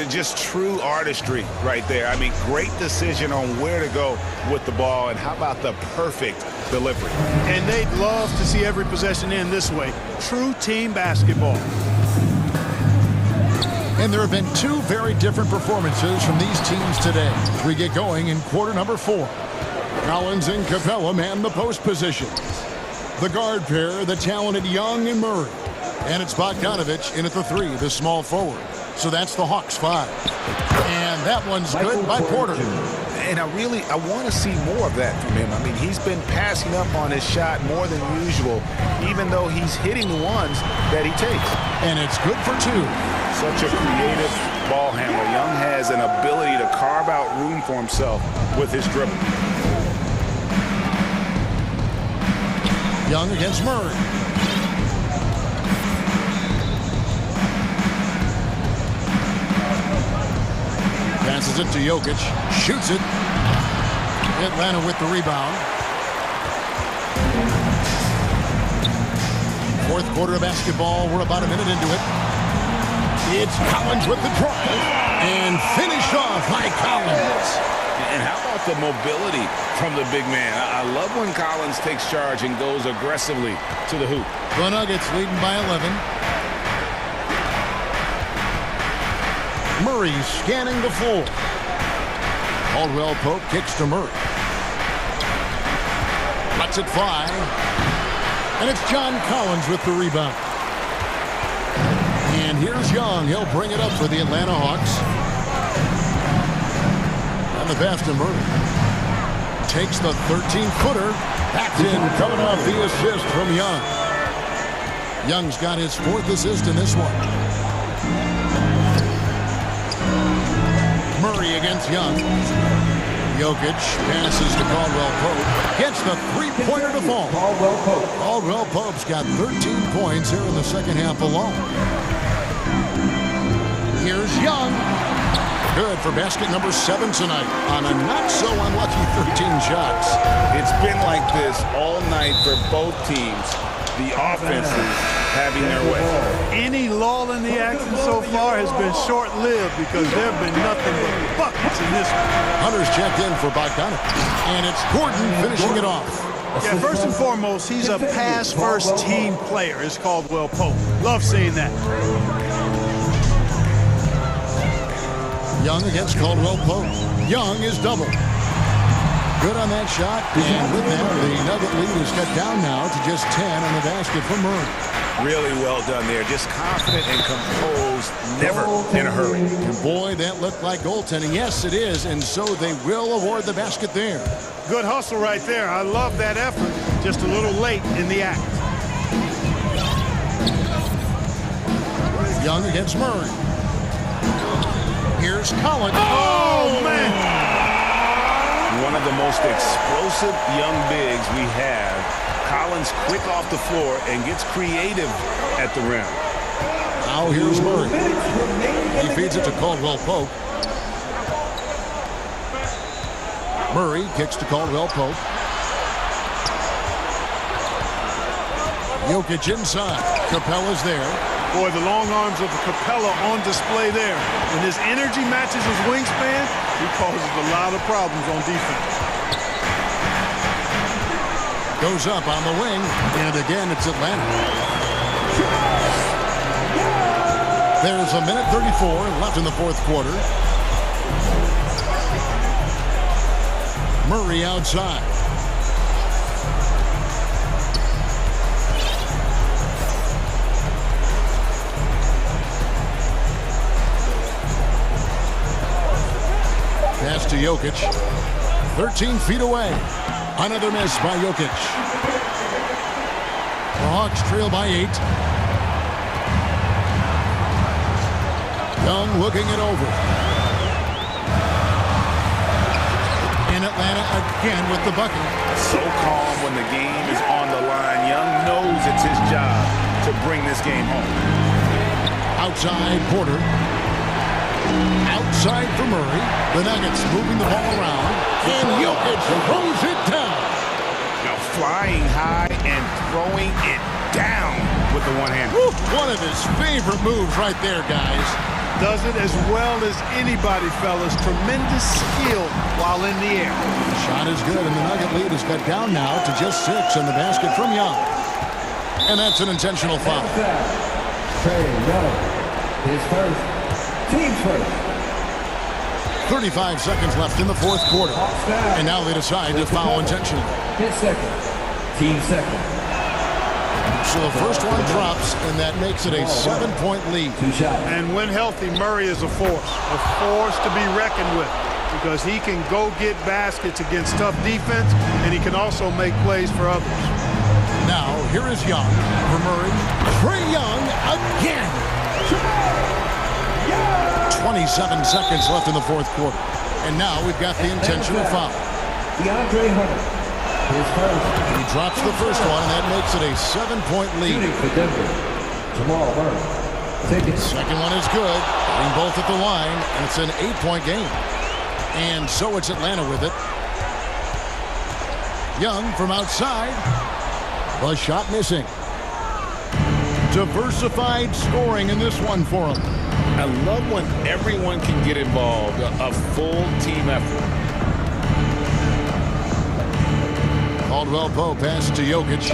Just true artistry right there. I mean, great decision on where to go with the ball, and how about the perfect delivery? And they'd love to see every possession end this way. True team basketball. And there have been two very different performances from these teams today as we get going in quarter number 4. Collins and Capella man the post position. The guard pair, the talented Young and Murray. And it's Bogdanovich in at the 3, the small forward. So that's the Hawks 5. And that one's good by Porter. And I want to see more of that from him. I mean, he's been passing up on his shot more than usual, even though he's hitting the ones that he takes. And it's good for 2. Such a creative ball handler. Young has an ability to carve out room for himself with his dribble. Young against Murray. Passes it to Jokic. Shoots it. Atlanta with the rebound. Fourth quarter of basketball. We're about a minute into it. It's Collins with the drive. And finished off by Collins. And how about the mobility from the big man? I love when Collins takes charge and goes aggressively to the hoop. The Nuggets leading by 11. Murray scanning the floor. Caldwell Pope kicks to Murray. Lets it fly. And it's John Collins with the rebound. And here's Young. He'll bring it up for the Atlanta Hawks. The pass to Murray. Takes the 13-footer. That's in, coming off the assist from Young. Young's got his 4th assist in this one. Murray against Young. Jokic passes to Caldwell Pope. Gets the 3-pointer to fall. Caldwell Pope's got 13 points here in the second half alone. Here's Young. Good for basket number 7 tonight on a not-so-unlucky 13 shots. It's been like this all night for both teams. The offenses having their way. Any lull in the action so far has been short-lived because there have been nothing but buckets in this one. Hunter's checked in for Bogdanovich. And it's Gordon finishing it off. Yeah, first and foremost, he's a pass-first team player. It's Caldwell Pope. Love seeing that. Young against Caldwell Pope. Young is double. Good on that shot. And with that, the Nugget lead is cut down now to just 10 on the basket for Murray. Really well done there. Just confident and composed. Never in a hurry. And boy, that looked like goaltending. Yes, it is. And so they will award the basket there. Good hustle right there. I love that effort. Just a little late in the act. Young against Murray. Here's Collins. Oh, man! One of the most explosive young bigs we have. Collins quick off the floor and gets creative at the rim. Now here's Murray. He feeds it to Caldwell Pope. Murray kicks to Caldwell Pope. Jokic inside. Capella's there. Boy, the long arms of Capella on display there. When his energy matches his wingspan, he causes a lot of problems on defense. Goes up on the wing, and again it's Atlanta. There's a minute 34 left in the fourth quarter. Murray outside. Pass to Jokic. 13 feet away. Another miss by Jokic. The Hawks trail by 8. Young looking it over. In Atlanta again with the bucket. So calm when the game is on the line. Young knows it's his job to bring this game home. Outside Porter. Outside for Murray. The Nuggets moving the ball around. And Jokic throws it down. Now flying high and throwing it down with the one hand. One of his favorite moves right there, guys. Does it as well as anybody, fellas. Tremendous skill while in the air. The shot is good, and the Nugget lead is cut down now to just 6 on the basket from Young. And that's an intentional foul. Trey Young, his first. Team's first. 35 seconds left in the fourth quarter. And now they decide to foul intentionally. His second. Team second. So the first one drops, and that makes it a 7-point lead. And when healthy, Murray is a force to be reckoned with, because he can go get baskets against tough defense, and he can also make plays for others. Now, here is Young for Murray. Trae Young again. 27 seconds left in the fourth quarter. And now we've got the intentional foul. DeAndre Hunter. His first. He drops the first one, and that makes it a 7-point lead. Shooting for Denver. Jamal Murray. Second one is good. Getting both at the line, and it's an 8-point game. And so it's Atlanta with it. Young from outside. The shot missing. Diversified scoring in this one for him. I love when everyone can get involved, a full team effort. Caldwell Pope pass to Jokic.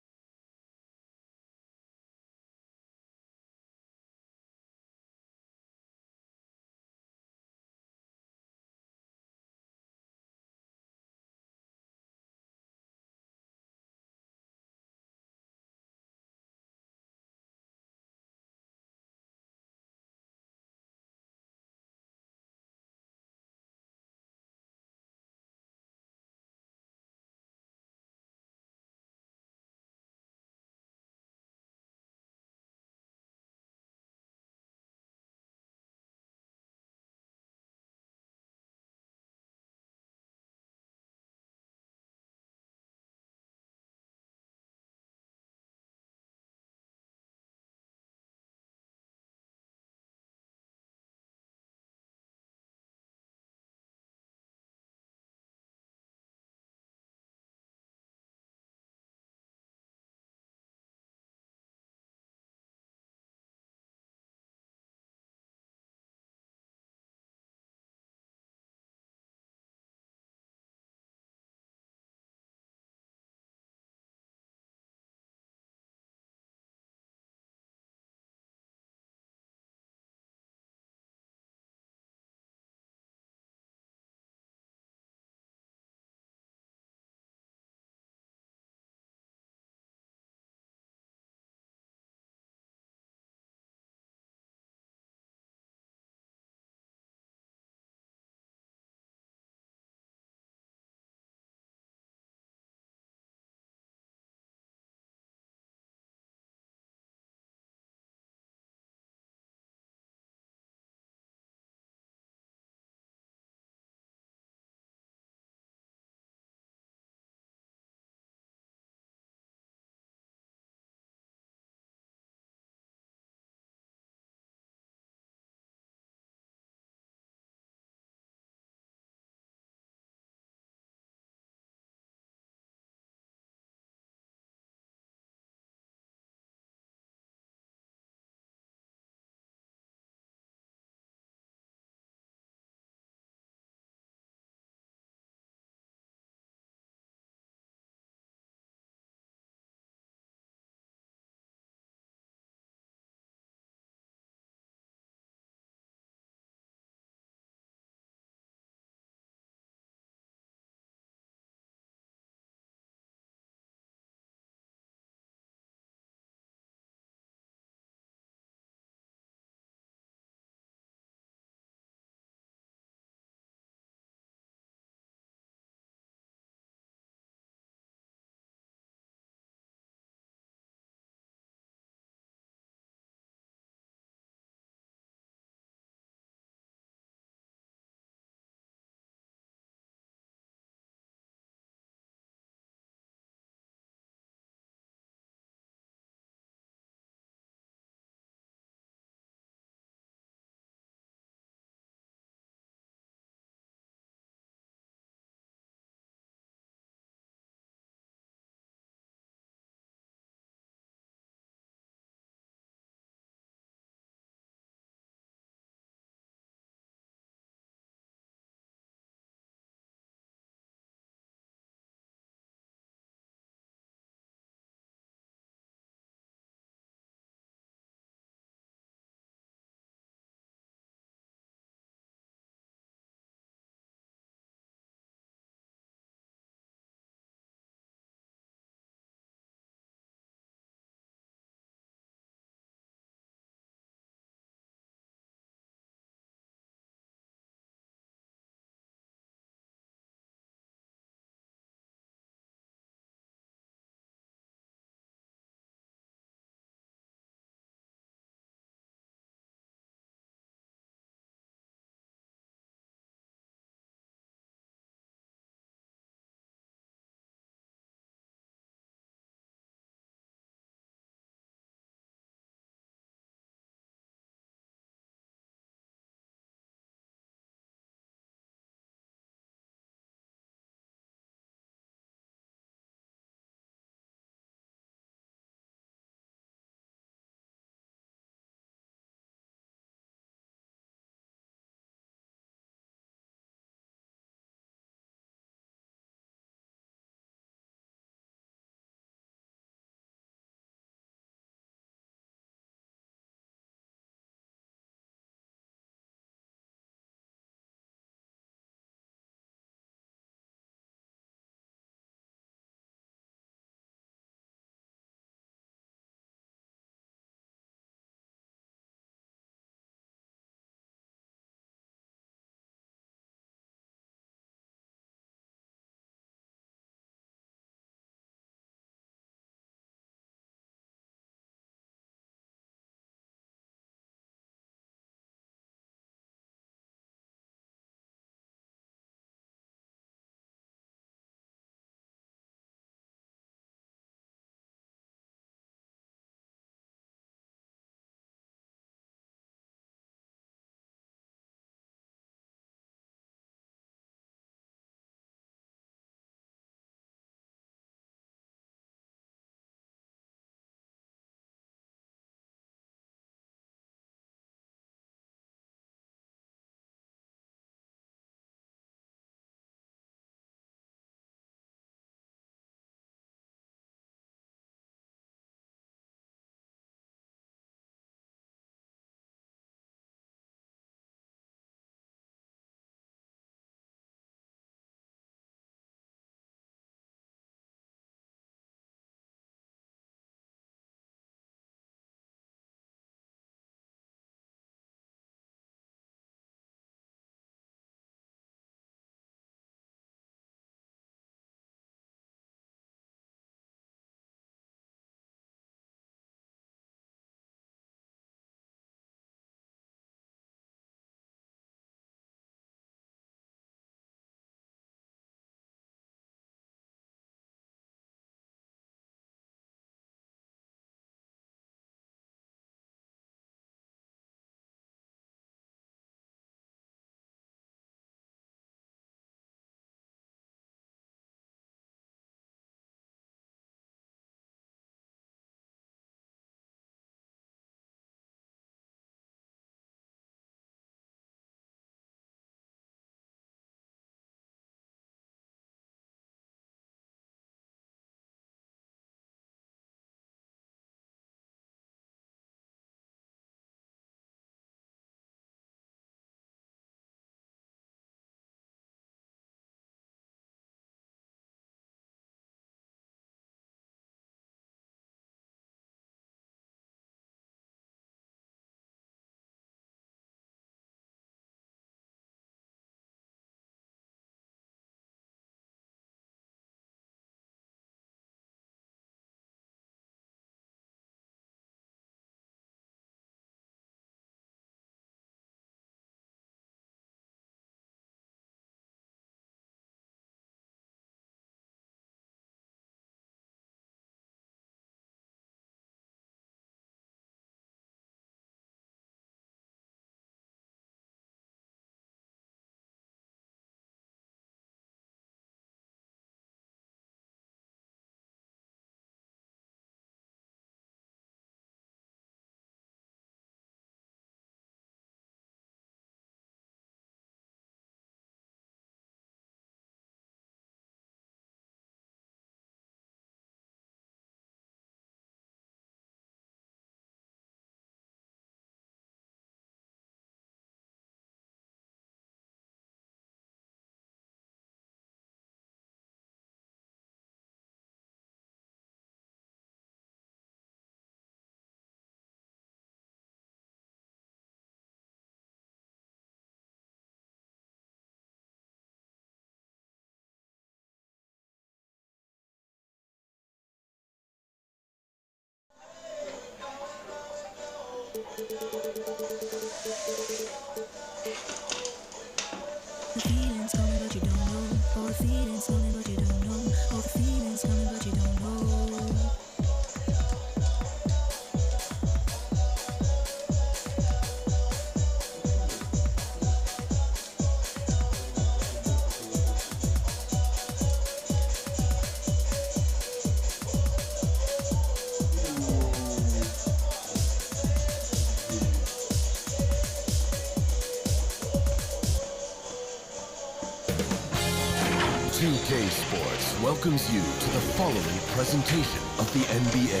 2K Sports welcomes you to the following presentation of the NBA.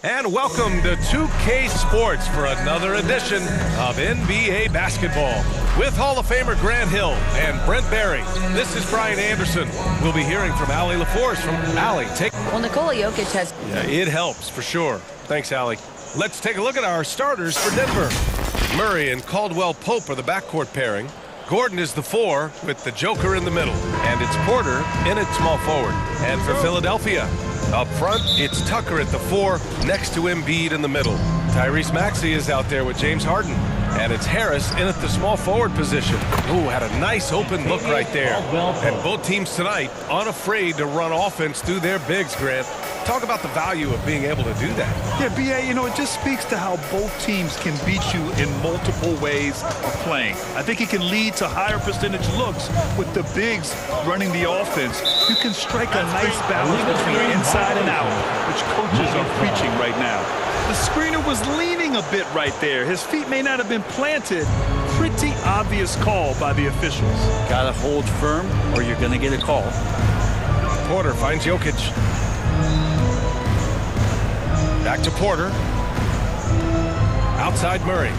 And welcome to 2K Sports for another edition of NBA basketball. With Hall of Famer Grant Hill and Brent Barry, this is Brian Anderson. We'll be hearing from Allie LaForce. From Allie, Well, Nikola Jokic has... Yeah, it helps for sure. Thanks, Allie. Let's take a look at our starters for Denver. Murray and Caldwell Pope are the backcourt pairing. Gordon is the 4 with the Joker in the middle. And it's Porter in at small forward. And for Philadelphia, up front, it's Tucker at the 4 next to Embiid in the middle. Tyrese Maxey is out there with James Harden. And it's Harris in at the small forward position. Ooh, had a nice open look right there. And both teams tonight unafraid to run offense through their bigs, Grant. Talk about the value of being able to do that. Yeah, B.A., you know, it just speaks to how both teams can beat you in multiple ways of playing. I think it can lead to higher percentage looks with the bigs running the offense. You can strike a nice balance between inside and out, which coaches are preaching right now. The screener was leaning a bit right there. His feet may not have been planted. Pretty obvious call by the officials. Gotta hold firm or you're gonna get a call. Porter finds Jokic. Back to Porter. Outside Murray.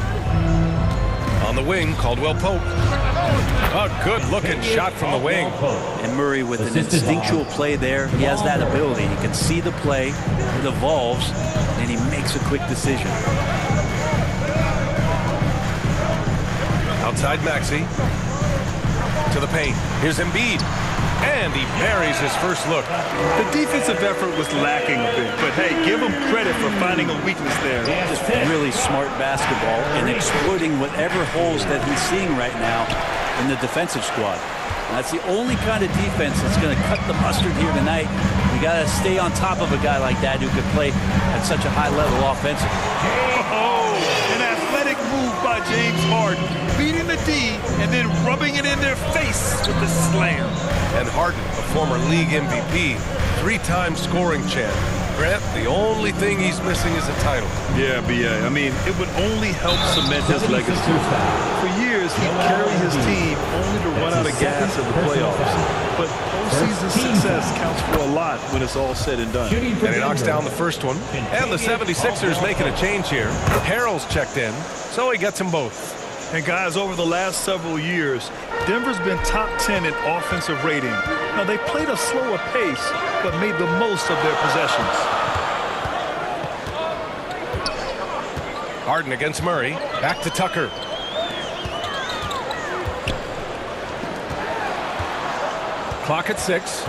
On the wing, Caldwell Pope. A good-looking shot from the wing. And Murray with an instinctual play there. He has that ability. He can see the play. It evolves, and he makes a quick decision. Outside Maxey. To the paint. Here's Embiid. And he buries his first look. The defensive effort was lacking a bit, but hey, give him credit for finding a weakness there. Just really smart basketball and exploiting whatever holes that he's seeing right now in the defensive squad. And that's the only kind of defense that's going to cut the mustard here tonight. You got to stay on top of a guy like that who could play at such a high level offensively. Oh, an athletic move by James Harden, beating the D and then rubbing it in their face with the slam. And Harden, a former league MVP, 3-time scoring champ. Grant, the only thing he's missing is a title. Yeah, B.A. I mean, it would only help cement his legacy. For years, he'd carry his team only to run out of gas in the playoffs. But postseason success counts for a lot when it's all said and done. And he knocks down the first one. And the 76ers making a change here. Harrell's checked in, so he gets them both. And guys, over the last several years, Denver's been top 10 in offensive rating. Now, they played a slower pace, but made the most of their possessions. Harden against Murray. Back to Tucker. Clock at 6.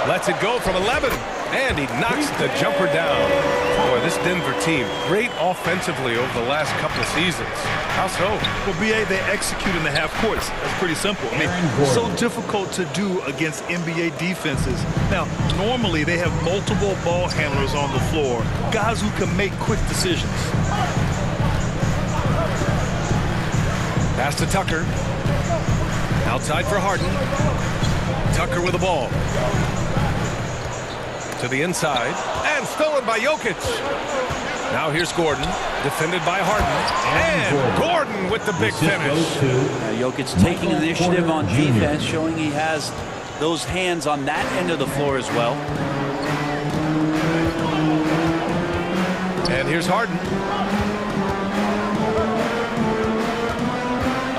Lets it go from 11. And he knocks the jumper down. Boy, this Denver team, great offensively over the last couple of seasons. How so? Well, B.A., they execute in the half courts. That's pretty simple. I mean, so difficult to do against NBA defenses. Now, normally they have multiple ball handlers on the floor, guys who can make quick decisions. Pass to Tucker. Outside for Harden. Tucker with the ball. To the inside, and stolen by Jokic. Now here's Gordon, defended by Harden, and Gordon with the big finish. Jokic taking initiative on defense, showing he has those hands on that end of the floor as well. And here's Harden.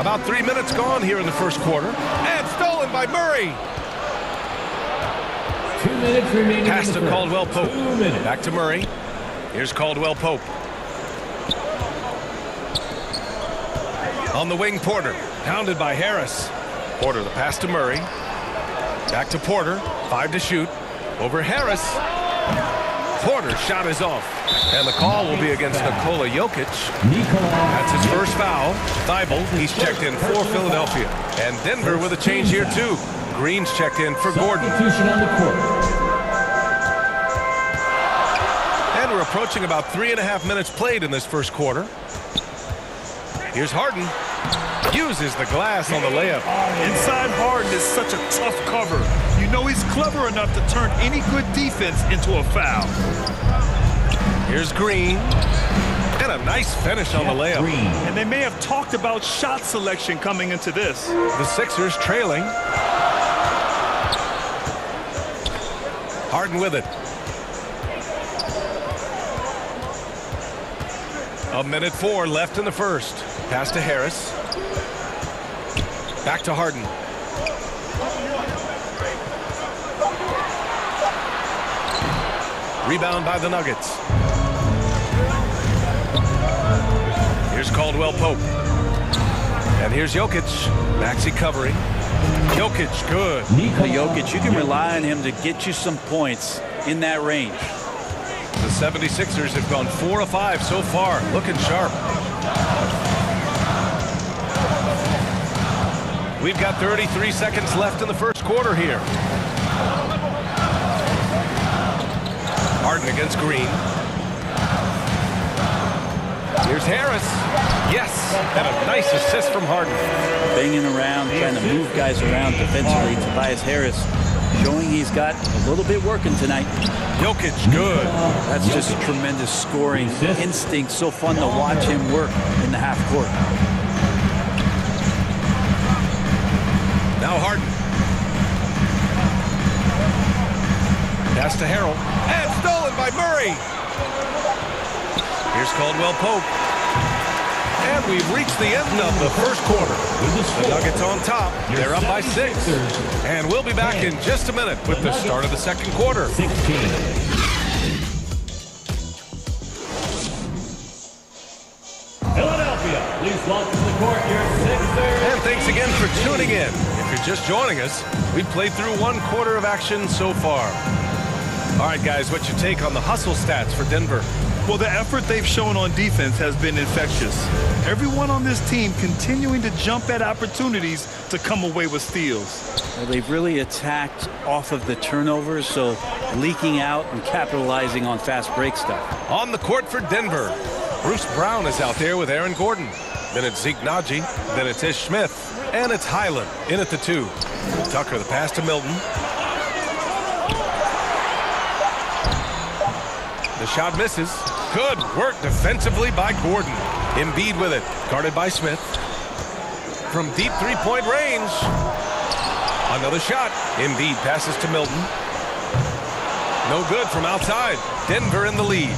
About 3 minutes gone here in the first quarter, and stolen by Murray. 2 minutes remaining. Pass to Caldwell Pope. Back to Murray. Here's Caldwell Pope. On the wing, Porter. Pounded by Harris. Porter, the pass to Murray. Back to Porter. 5 to shoot. Over Harris. Porter's shot is off. And the call will be against Nikola Jokic. That's his first foul. Thibault, he's checked in for Philadelphia. And Denver with a change here, too. Green's checked in for Gordon. On the court. And we're approaching about 3.5 minutes played in this first quarter. Here's Harden. Uses the glass on the layup. Inside Harden is such a tough cover. You know he's clever enough to turn any good defense into a foul. Here's Green. And a nice finish on the layup. And they may have talked about shot selection coming into this. The Sixers trailing. Harden with it. 1:04 left in the first. Pass to Harris. Back to Harden. Rebound by the Nuggets. Here's Caldwell Pope. And here's Jokic. Maxey covering. Jokic, good. Jokic, you can rely on him to get you some points in that range. The 76ers have gone 4 of 5 so far. Looking sharp. We've got 33 seconds left in the first quarter here. Harden against Green. Here's Harris. Yes, and a nice assist from Harden. Banging around, trying to move guys around defensively. Tobias Harris showing he's got a little bit working tonight. Jokic, good. That's just a tremendous scoring instinct. So fun to watch him work in the half court. Now Harden. Pass to Harrell. And stolen by Murray. Here's Caldwell Pope. And we've reached the end of the first quarter. The Nuggets on top. They're up by 6. And we'll be back in just a minute with the start of the second quarter. Philadelphia, please welcome to the court your Sixers. And thanks again for tuning in. If you're just joining us, we've played through 1 quarter of action so far. All right, guys, what's your take on the hustle stats for Denver? Well, the effort they've shown on defense has been infectious. Everyone on this team continuing to jump at opportunities to come away with steals. Well, they've really attacked off of the turnovers, so leaking out and capitalizing on fast break stuff. On the court for Denver, Bruce Brown is out there with Aaron Gordon. Then it's Zeke Naji. Then it's Ish Smith. And it's Highland in at the 2. Tucker, the pass to Milton. The shot misses. Good work defensively by Gordon. Embiid with it. Guarded by Smith. From deep three-point range. Another shot. Embiid passes to Milton. No good from outside. Denver in the lead.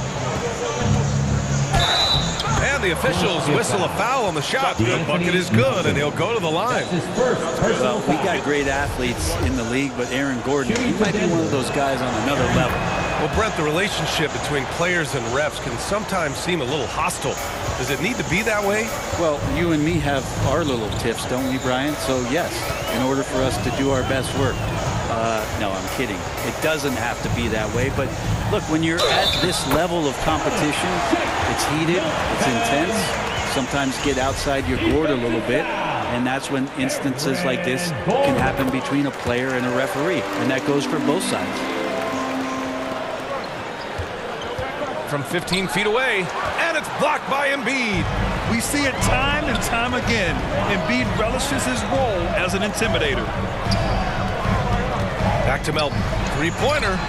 And the officials whistle a foul on the shot. The bucket is good, and he'll go to the line. Well, we got great athletes in the league, but Aaron Gordon, he might be one of those guys on another level. Well, Brent, the relationship between players and refs can sometimes seem a little hostile. Does it need to be that way? Well, you and me have our little tips, don't we, Brian? So, yes, in order for us to do our best work. No, I'm kidding. It doesn't have to be that way. But, look, when you're at this level of competition, it's heated, it's intense. Sometimes get outside your board a little bit. And that's when instances like this can happen between a player and a referee. And that goes for both sides. From 15 feet away, and it's blocked by Embiid. We see it time and time again. Embiid relishes his role as an intimidator. Back to Melton. Three-pointer.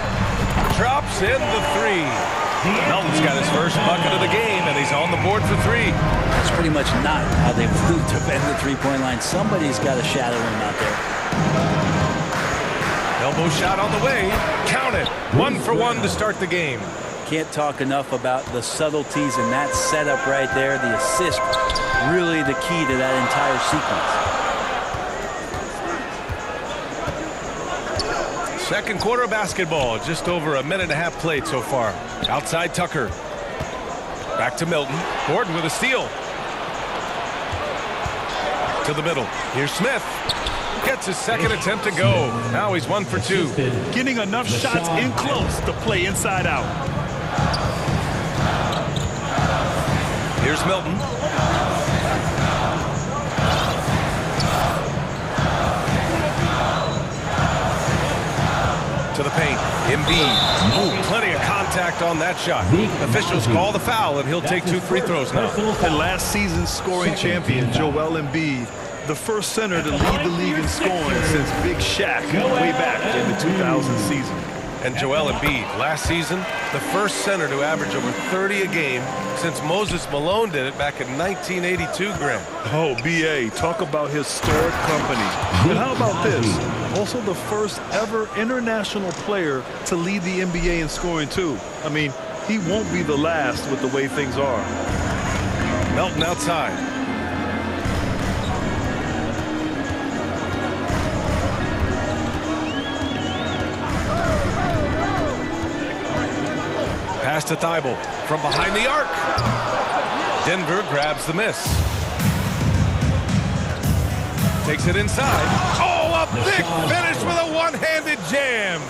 Drops in the 3. Melton's got his first bucket of the game, and he's on the board for 3. That's pretty much not how they move to bend the three-point line. Somebody's got to shadow him out there. Elbow shot on the way. Count it. 1 for 1 to start the game. Can't talk enough about the subtleties in that setup right there. The assist, really the key to that entire sequence. Second quarter of basketball. Just over a minute and a half played so far. Outside Tucker. Back to Milton. Gordon with a steal. To the middle. Here's Smith. Gets his second attempt to go. Now he's 1 for 2. Getting enough shots in close to play inside out. Here's Milton. To the paint. Embiid. Ooh, plenty of contact on that shot. Officials call the foul, and he'll take 2 free throws now. And last season's scoring champion, Joel Embiid, the first center to lead the league in scoring since Big Shaq way back in the 2000 season. And Joel Embiid, last season, the first center to average over 30 a game since Moses Malone did it back in 1982, Grant. Oh, B.A., talk about historic company. And how about this? Also the first ever international player to lead the NBA in scoring, too. I mean, he won't be the last with the way things are. Melton outside. Pass to Thibault from behind the arc. Denver grabs the miss. Takes it inside. Oh, a big finish with a one-handed jam.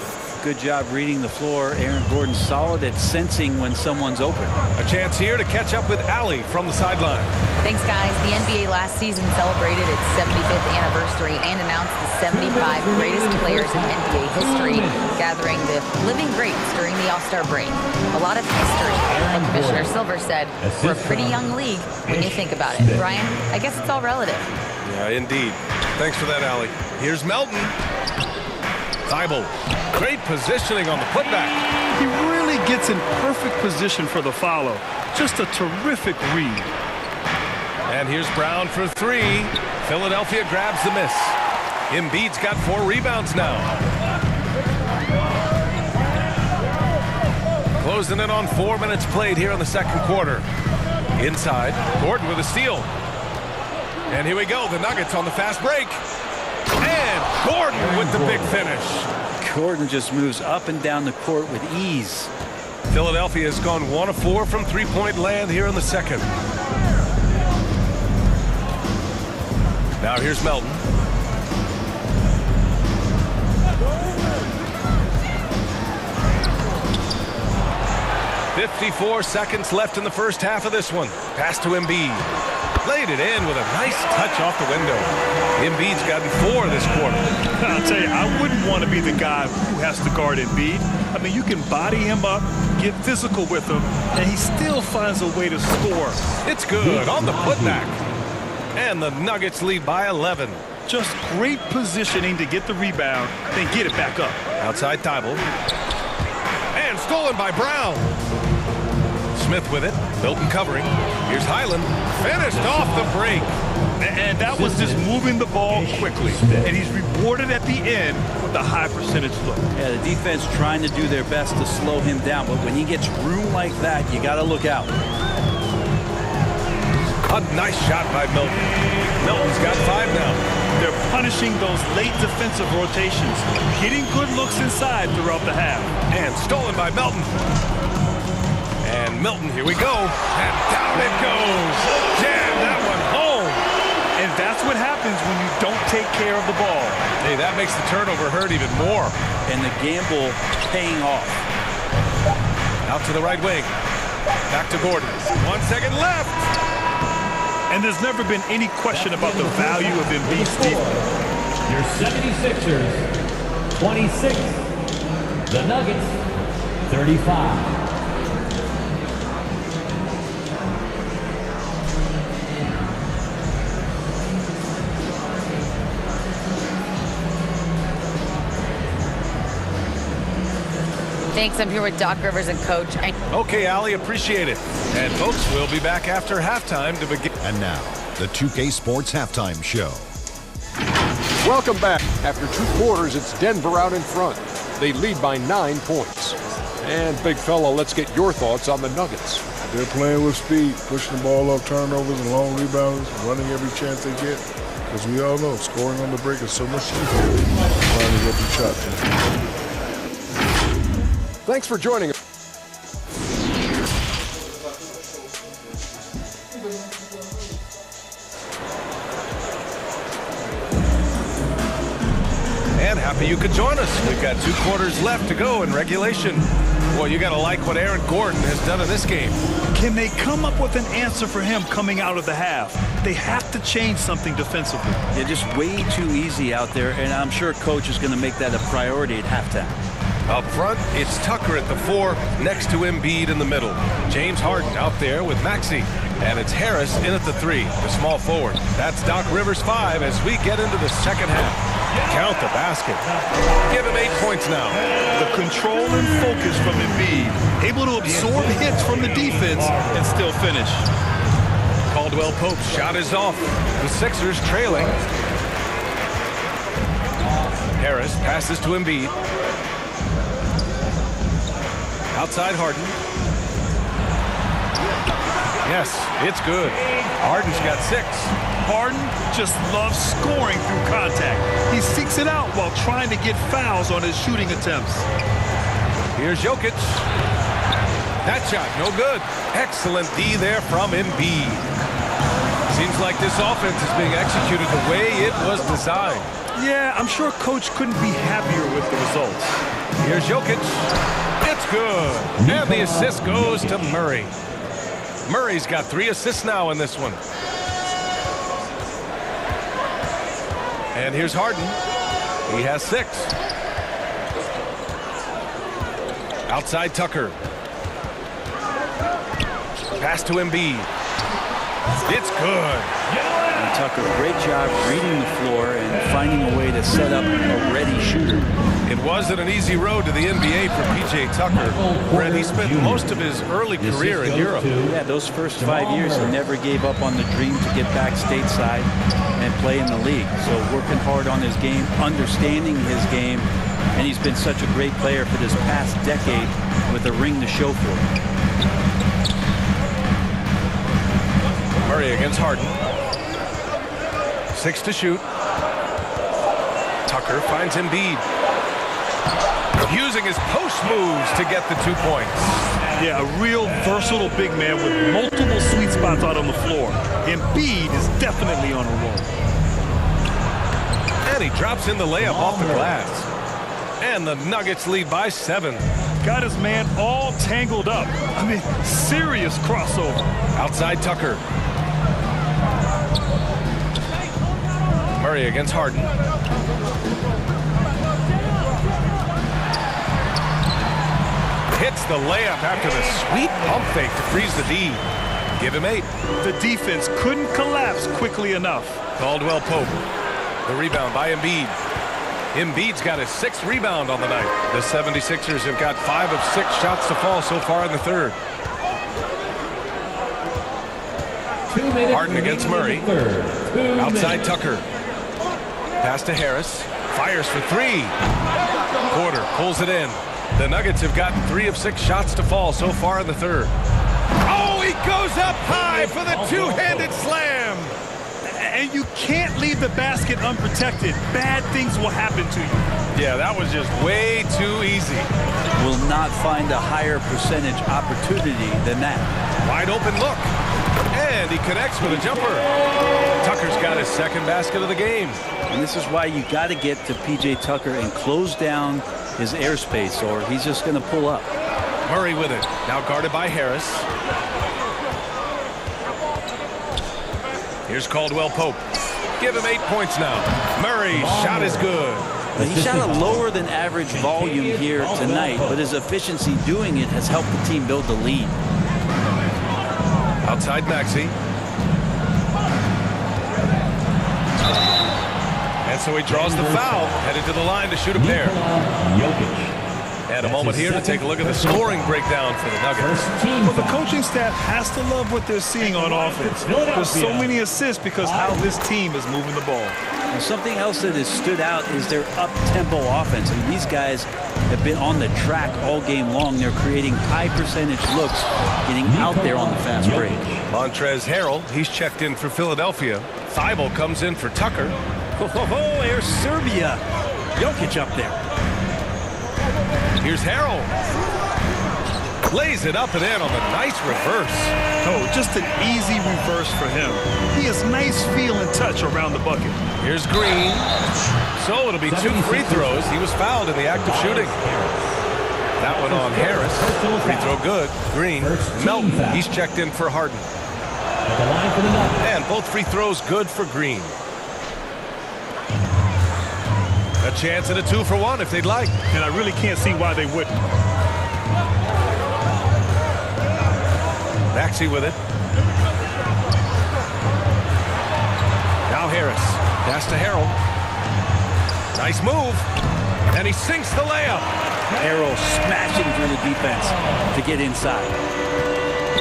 Good job reading the floor. Aaron Gordon solid at sensing when someone's open. A chance here to catch up with Allie from the sideline. Thanks, guys. The NBA last season celebrated its 75th anniversary and announced the 75 greatest players in NBA history, gathering the living greats during the All-Star break. A lot of history. Like Commissioner Silver said, we're a pretty young league when you think about it. Brian, I guess it's all relative. Yeah, indeed. Thanks for that, Allie. Here's Melton. Thibault. Great positioning on the putback. He really gets in perfect position for the follow. Just a terrific read. And here's Brown for three. Philadelphia grabs the miss. Embiid's got 4 rebounds now. Closing in on 4 minutes played here in the second quarter. Inside, Gordon with a steal. And here we go, the Nuggets on the fast break. And Gordon with the big finish. Gordon just moves up and down the court with ease. Philadelphia has gone 1 of 4 from three-point land here in the second. Now here's Melton. "54 seconds left in the first half of this one. Pass to Embiid. Laid it in with a nice touch off the window. Embiid's gotten 4 this quarter. I'll tell you, I wouldn't want to be the guy who has to guard Embiid. I mean, you can body him up, get physical with him, and he still finds a way to score. It's good on the putback. And the Nuggets lead by 11. Just great positioning to get the rebound, then get it back up. Outside Thibault. And stolen by Brown. Smith with it. Milton covering. Here's Highland. Finished off the break. And that was just moving the ball quickly. And he's rewarded at the end with a high percentage look. Yeah, the defense trying to do their best to slow him down. But when he gets room like that, you got to look out. A nice shot by Milton. Milton's got 5 now. They're punishing those late defensive rotations, getting good looks inside throughout the half. And stolen by Milton. And Milton, here we go. And down it goes. Jam that one home. And that's what happens when you don't take care of the ball. Hey, that makes the turnover hurt even more. And the gamble paying off. Out to the right wing. Back to Gordon. 1 second left. And there's never been any question about the value of Embiid's defense. Your 76ers, 26. The Nuggets, 35. Thanks. I'm here with Doc Rivers and Coach. Okay, Allie, appreciate it. And folks, we'll be back after halftime to begin. And now, the 2K Sports Halftime Show. Welcome back. After 2 quarters, it's Denver out in front. They lead by 9 points. And big fella, let's get your thoughts on the Nuggets. They're playing with speed, pushing the ball up, turnovers and long rebounds, running every chance they get. Because we all know scoring on the break is so much easier. Trying to get the shot. Thanks for joining us. And happy you could join us. We've got 2 quarters left to go in regulation. Boy, you got to like what Aaron Gordon has done in this game. Can they come up with an answer for him coming out of the half? They have to change something defensively. Yeah, just way too easy out there, and I'm sure Coach is going to make that a priority at halftime. Up front, it's Tucker at the 4, next to Embiid in the middle. James Harden out there with Maxey. And it's Harris in at the 3, the small forward. That's Doc Rivers 5 as we get into the second half. Count the basket. Give him 8 points now. The control and focus from Embiid. Able to absorb hits from the defense and still finish. Caldwell Pope's shot is off. The Sixers trailing. Harris passes to Embiid. Outside Harden. Yes, it's good. Harden's got 6. Harden just loves scoring through contact. He seeks it out while trying to get fouls on his shooting attempts. Here's Jokic. That shot, no good. Excellent D there from Embiid. Seems like this offense is being executed the way it was designed. Yeah, I'm sure Coach couldn't be happier with the results. Here's Jokic. It's good. And the assist goes to Murray. Murray's got 3 assists now in this one. And here's Harden. He has 6. Outside Tucker. Pass to Embiid. It's good. And Tucker, great job reading the floor and finding a way to set up a ready shooter. It wasn't an easy road to the NBA for P.J. Tucker. Brett, he spent most of his early career in Europe. Yeah, those first 5 years, he never gave up on the dream to get back stateside and play in the league. So working hard on his game, understanding his game, and he's been such a great player for this past decade with a ring to show for it. Murray against Harden. 6 to shoot. Tucker finds Embiid. Using his post moves to get the 2 points. Yeah, a real versatile big man with multiple sweet spots out on the floor. Embiid is definitely on a roll. And he drops in the layup off the glass. And the Nuggets lead by 7. Got his man all tangled up. I mean, serious crossover. Outside Tucker. Murray against Harden. Hits the layup after the sweet pump fake to freeze the D. Give him 8. The defense couldn't collapse quickly enough. Caldwell Pope. The rebound by Embiid. Embiid's got his 6th rebound on the night. The 76ers have got 5 of 6 shots to fall so far in the third. Harden against Murray. Outside Tucker. Pass to Harris. Fires for 3. Porter pulls it in. The Nuggets have gotten 3 of 6 shots to fall so far in the third. Oh, he goes up high for the 2-handed slam. And you can't leave the basket unprotected. Bad things will happen to you. Yeah, that was just way too easy. Will not find a higher percentage opportunity than that. Wide open look. And he connects with a jumper. Tucker's got his 2nd basket of the game. And this is why you got to get to P.J. Tucker and close down his airspace, or he's just going to pull up. Murray with it. Now guarded by Harris. Here's Caldwell Pope. Give him 8 points now. Murray's shot is good. But he shot a lower than average volume here tonight, but his efficiency doing it has helped the team build the lead. Outside Maxey. And so he draws the foul, headed to the line to shoot a pair. And a moment here to take a look at the scoring breakdown for the Nuggets. Well, the coaching staff has to love what they're seeing on offense. There's so many assists because how this team is moving the ball. And something else that has stood out is their up-tempo offense. And these guys have been on the track all game long. They're creating high-percentage looks, getting out there on the fast break. Montrezl Harrell, he's checked in for Philadelphia. Thibault comes in for Tucker. There's Serbia. Jokic up there. Here's Harrell. Lays it up and in on the nice reverse. Oh, just an easy reverse for him. He has nice feel and touch around the bucket. Here's Green. So it'll be 2 free throws. He was fouled in the act of shooting. That one on Harris. Free throw good. Green. Melton, he's checked in for Harden. And both free throws good for Green. A chance at a 2-for-1 if they'd like. And I really can't see why they wouldn't. Maxey with it. Now Harris. Pass to Harrell. Nice move. And he sinks the layup. Harrell smashing through the defense to get inside.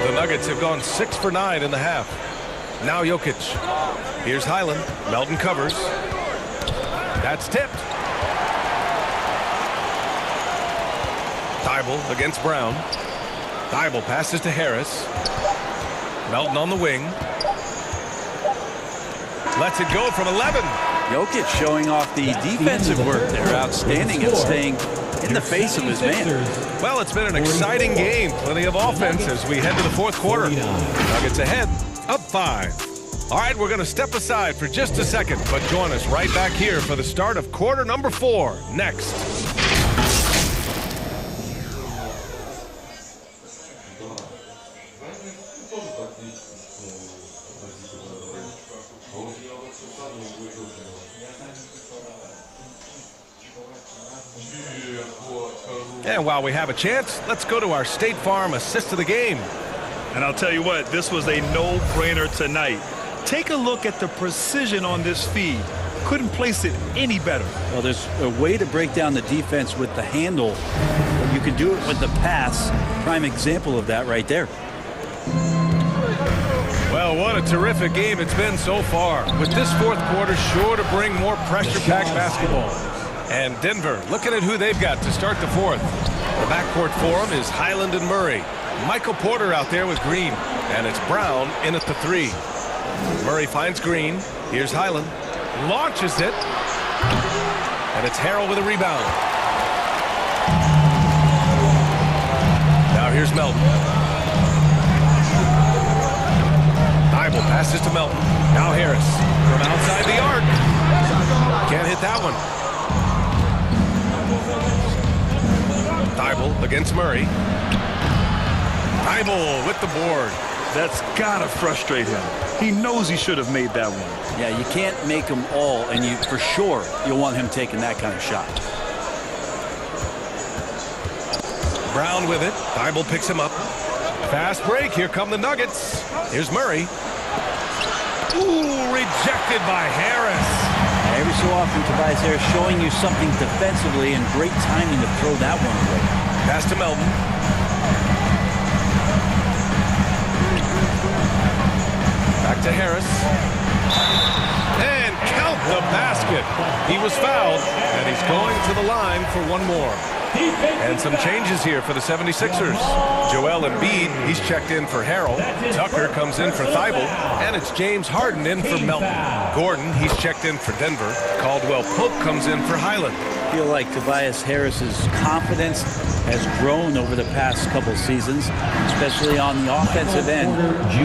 The Nuggets have gone 6 for 9 in the half. Now Jokic. Here's Highland. Melton covers. That's tipped. Thibault against Brown. Thibault passes to Harris. Melton on the wing. Lets it go from 11. Jokic showing off the defensive work there. Outstanding at staying in the face of his man. Well, it's been an exciting game. Plenty of offense as we head to the fourth quarter. Nuggets ahead, up 5. All right, we're going to step aside for just a second, but join us right back here for the start of quarter number 4 next. And while we have a chance, let's go to our State Farm assist of the game. And I'll tell you what, this was a no-brainer tonight. Take a look at the precision on this feed. Couldn't place it any better. Well, there's a way to break down the defense with the handle. You can do it with the pass. Prime example of that right there. Well, what a terrific game it's been so far. With this fourth quarter sure to bring more pressure-packed basketball. And Denver, looking at who they've got to start the fourth. The backcourt for them is Highland and Murray. Michael Porter out there with Green. And it's Brown in at the 3. Murray finds Green. Here's Highland. Launches it. And it's Harrell with a rebound. Now here's Melton. Thibault passes to Melton. Now Harris from outside the arc. Can't hit that one. Thibault against Murray. Thibault with the board. That's got to frustrate him. He knows he should have made that one. Yeah, you can't make them all, and you for sure you'll want him taking that kind of shot. Brown with it. Thibault picks him up. Fast break. Here come the Nuggets. Here's Murray. Ooh, rejected by Harris. Every so often, Tobias Harris showing you something defensively and great timing to throw that one away. Pass to Melton. Back to Harris. And count the basket. He was fouled, and he's going to the line for one more. And some changes here for the 76ers. Joel Embiid, he's checked in for Harrell. Tucker comes in for Thibault. And it's James Harden in for Melton. Gordon, he's checked in for Denver. Caldwell Pope comes in for Highland. I feel like Tobias Harris's confidence has grown over the past couple seasons, especially on the offensive end.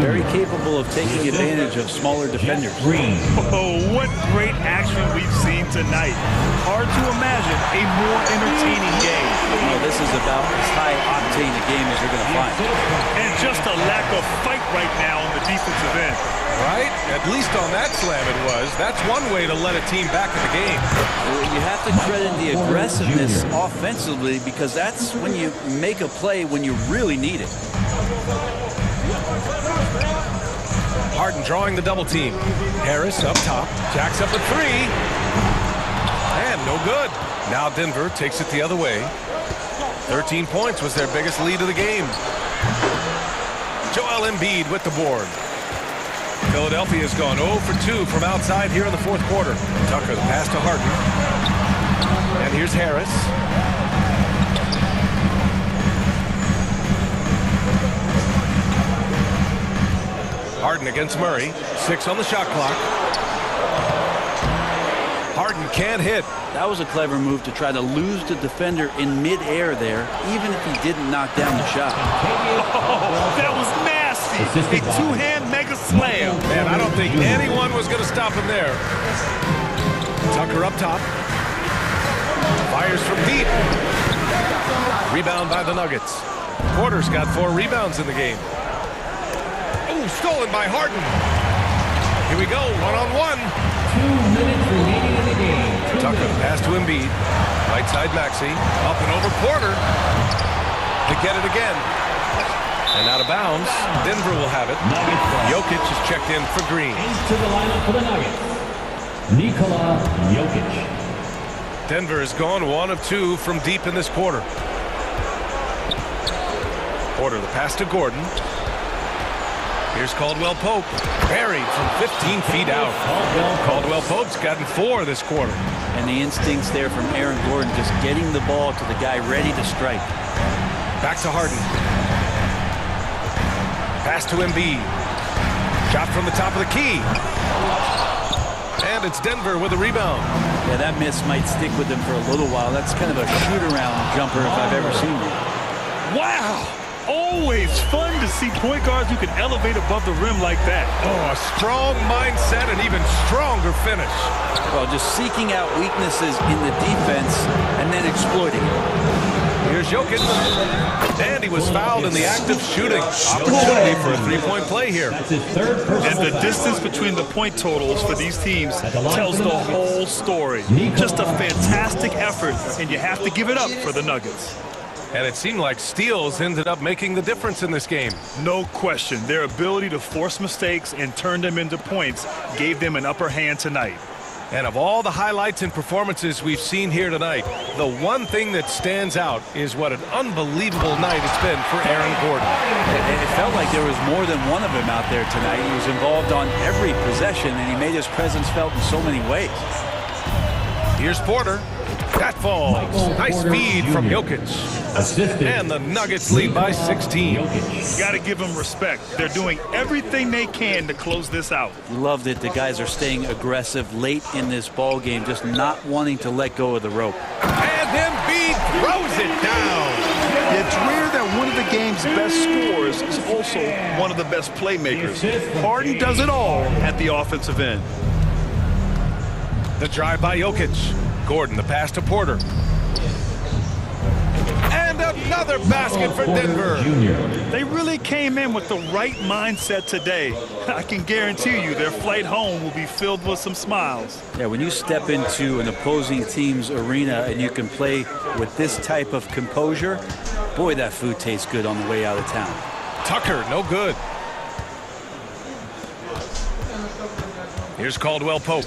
Very capable of taking advantage of smaller defenders. Oh, what great action we've seen tonight. Hard to imagine a more entertaining game. No, this is about as high-octane a game as you're going to find. And just a lack of fight right now on the defensive end. Right? At least on that slam it was. That's one way to let a team back in the game. You have to credit the aggressiveness offensively because that's when you make a play when you really need it. Harden drawing the double team. Harris up top. Jacks up a 3. And no good. Now Denver takes it the other way. 13 points was their biggest lead of the game. Joel Embiid with the board. Philadelphia's gone 0 for 2 from outside here in the fourth quarter. Tucker the pass to Harden. And here's Harris. Harden against Murray. 6 on the shot clock. Harden can't hit. That was a clever move to try to lose the defender in midair there, even if he didn't knock down the shot. Oh, that was nasty. A two-hand mega slam. Man, I don't think anyone was going to stop him there. Tucker up top. Fires from deep. Rebound by the Nuggets. Porter's got 4 rebounds in the game. Ooh, stolen by Harden. Here we go, one-on-one. 2 minutes remaining in the game. Tucker, pass to Embiid. Right side Maxey. Up and over Porter. To get it again. And out of bounds. Denver will have it. Jokic is checked in for Green. Into the lineup for the Nuggets, Nikola Jokic. Denver has gone 1 of 2 from deep in this quarter. Porter, the pass to Gordon. Here's Caldwell Pope. Buried from 15 feet out. Caldwell Pope's gotten 4 this quarter. And the instincts there from Aaron Gordon, just getting the ball to the guy ready to strike. Back to Harden. Pass to Embiid. Shot from the top of the key. And it's Denver with a rebound. Yeah, that miss might stick with him for a little while. That's kind of a shoot-around jumper if I've ever seen one. Wow! Always fun to see point guards who can elevate above the rim like that. Oh, a strong mindset and even stronger finish. Well, just seeking out weaknesses in the defense and then exploiting it. Here's Jokic. And he was fouled in the act of shooting. Opportunity for a three-point play here. And the distance between the point totals for these teams tells the whole story. Just a fantastic effort, and you have to give it up for the Nuggets. And it seemed like steals ended up making the difference in this game. No question. Their ability to force mistakes and turn them into points gave them an upper hand tonight. And of all the highlights and performances we've seen here tonight, the one thing that stands out is what an unbelievable night it's been for Aaron Gordon. It felt like there was more than one of him out there tonight. He was involved on every possession, and he made his presence felt in so many ways. Here's Porter. That falls. Nice feed from Jokic. And the Nuggets lead by 16. You got to give them respect. They're doing everything they can to close this out. Loved it. The guys are staying aggressive late in this ball game, just not wanting to let go of the rope. And Embiid throws it down. It's rare that one of the game's best scorers is also one of the best playmakers. Harden does it all at the offensive end. The drive by Jokic. Gordon, the pass to Porter. And another basket for Denver. They really came in with the right mindset today. I can guarantee you their flight home will be filled with some smiles. Yeah, when you step into an opposing team's arena and you can play with this type of composure, boy, that food tastes good on the way out of town. Tucker, no good. Here's Caldwell Pope.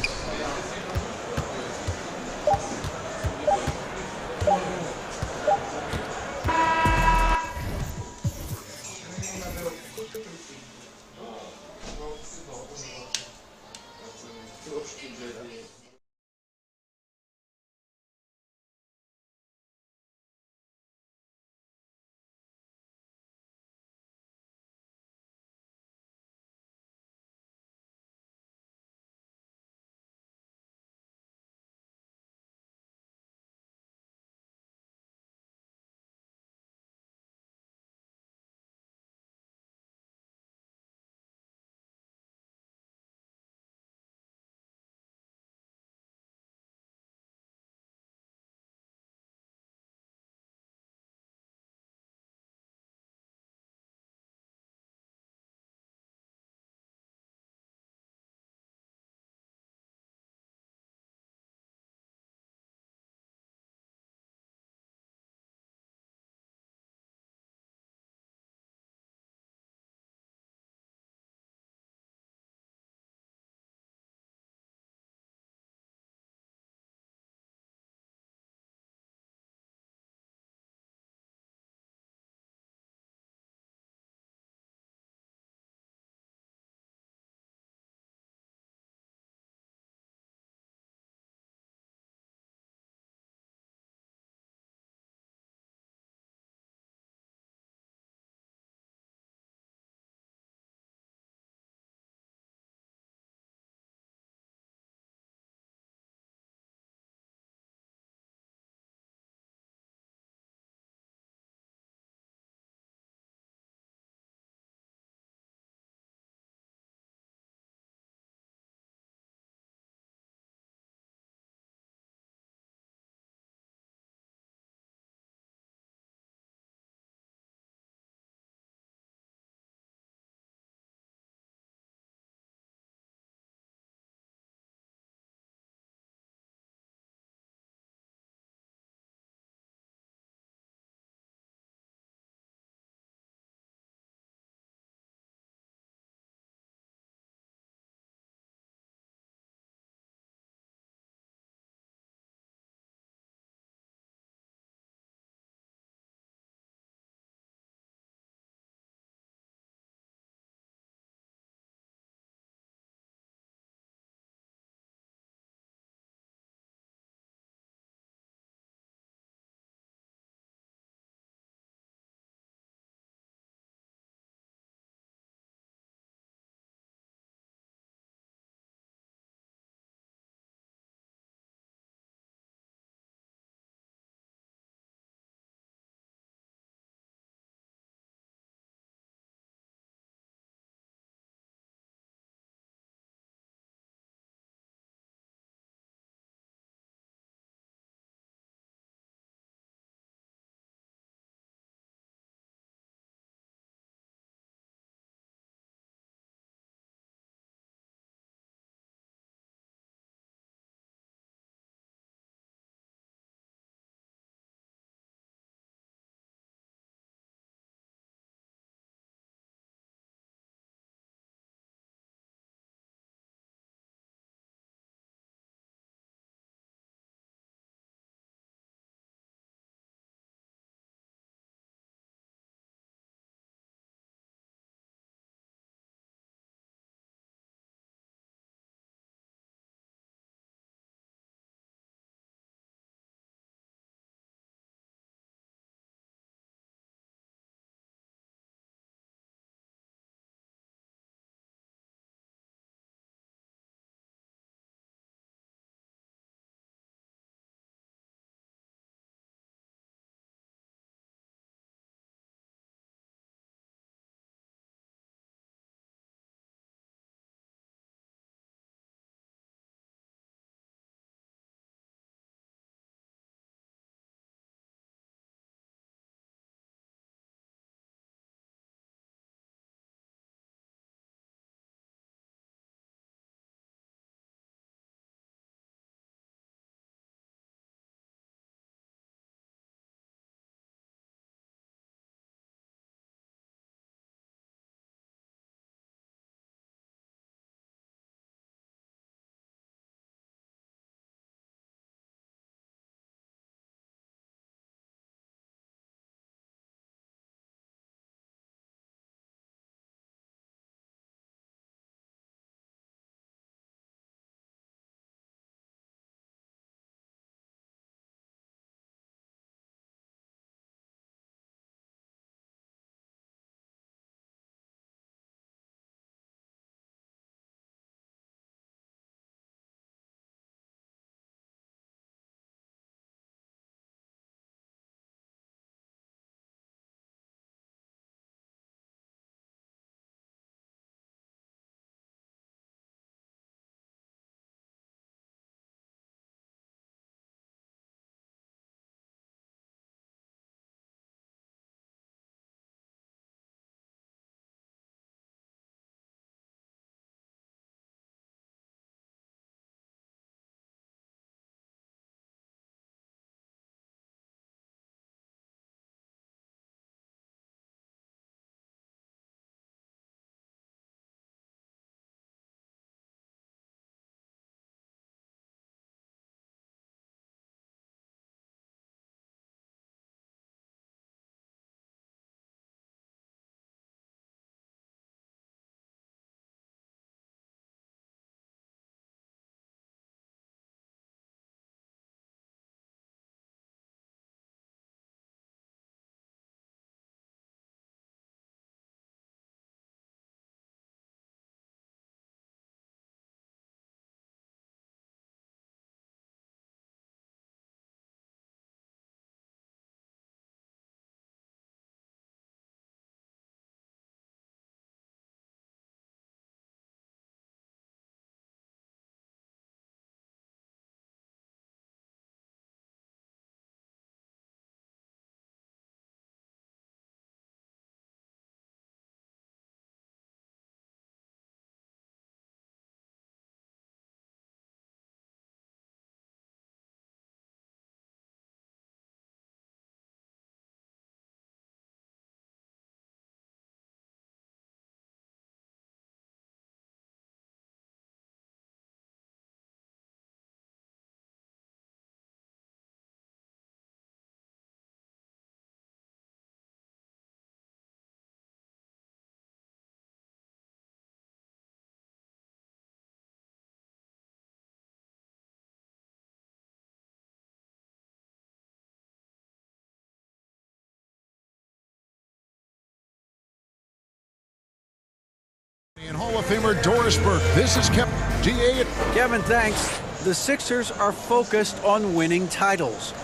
And Hall of Famer Doris Burke. This is Kevin. GA. Kevin, thanks. The Sixers are focused on winning titles.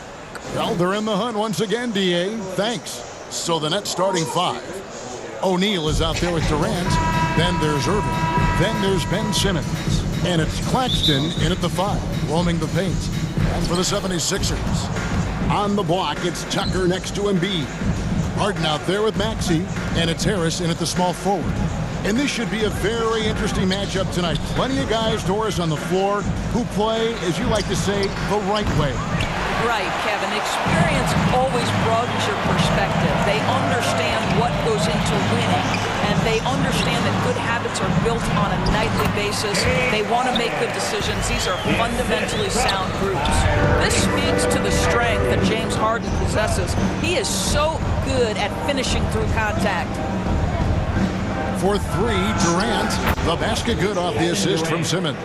Well, they're in the hunt once again, DA. Thanks. So the Nets starting 5. O'Neal is out there with Durant. Then there's Irving. Then there's Ben Simmons. And it's Claxton in at the 5, roaming the paint. And for the 76ers, on the block, it's Tucker next to Embiid. Harden out there with Maxey. And it's Harris in at the small forward. And this should be a very interesting matchup tonight. Plenty of guys, Doris, on the floor who play, as you like to say, the right way. Right, Kevin. Experience always broadens your perspective. They understand what goes into winning, and they understand that good habits are built on a nightly basis. They want to make good decisions. These are fundamentally sound groups. This speaks to the strength that James Harden possesses. He is so good at finishing through contact. For 3, Durant, the basket good off the assist from Simmons.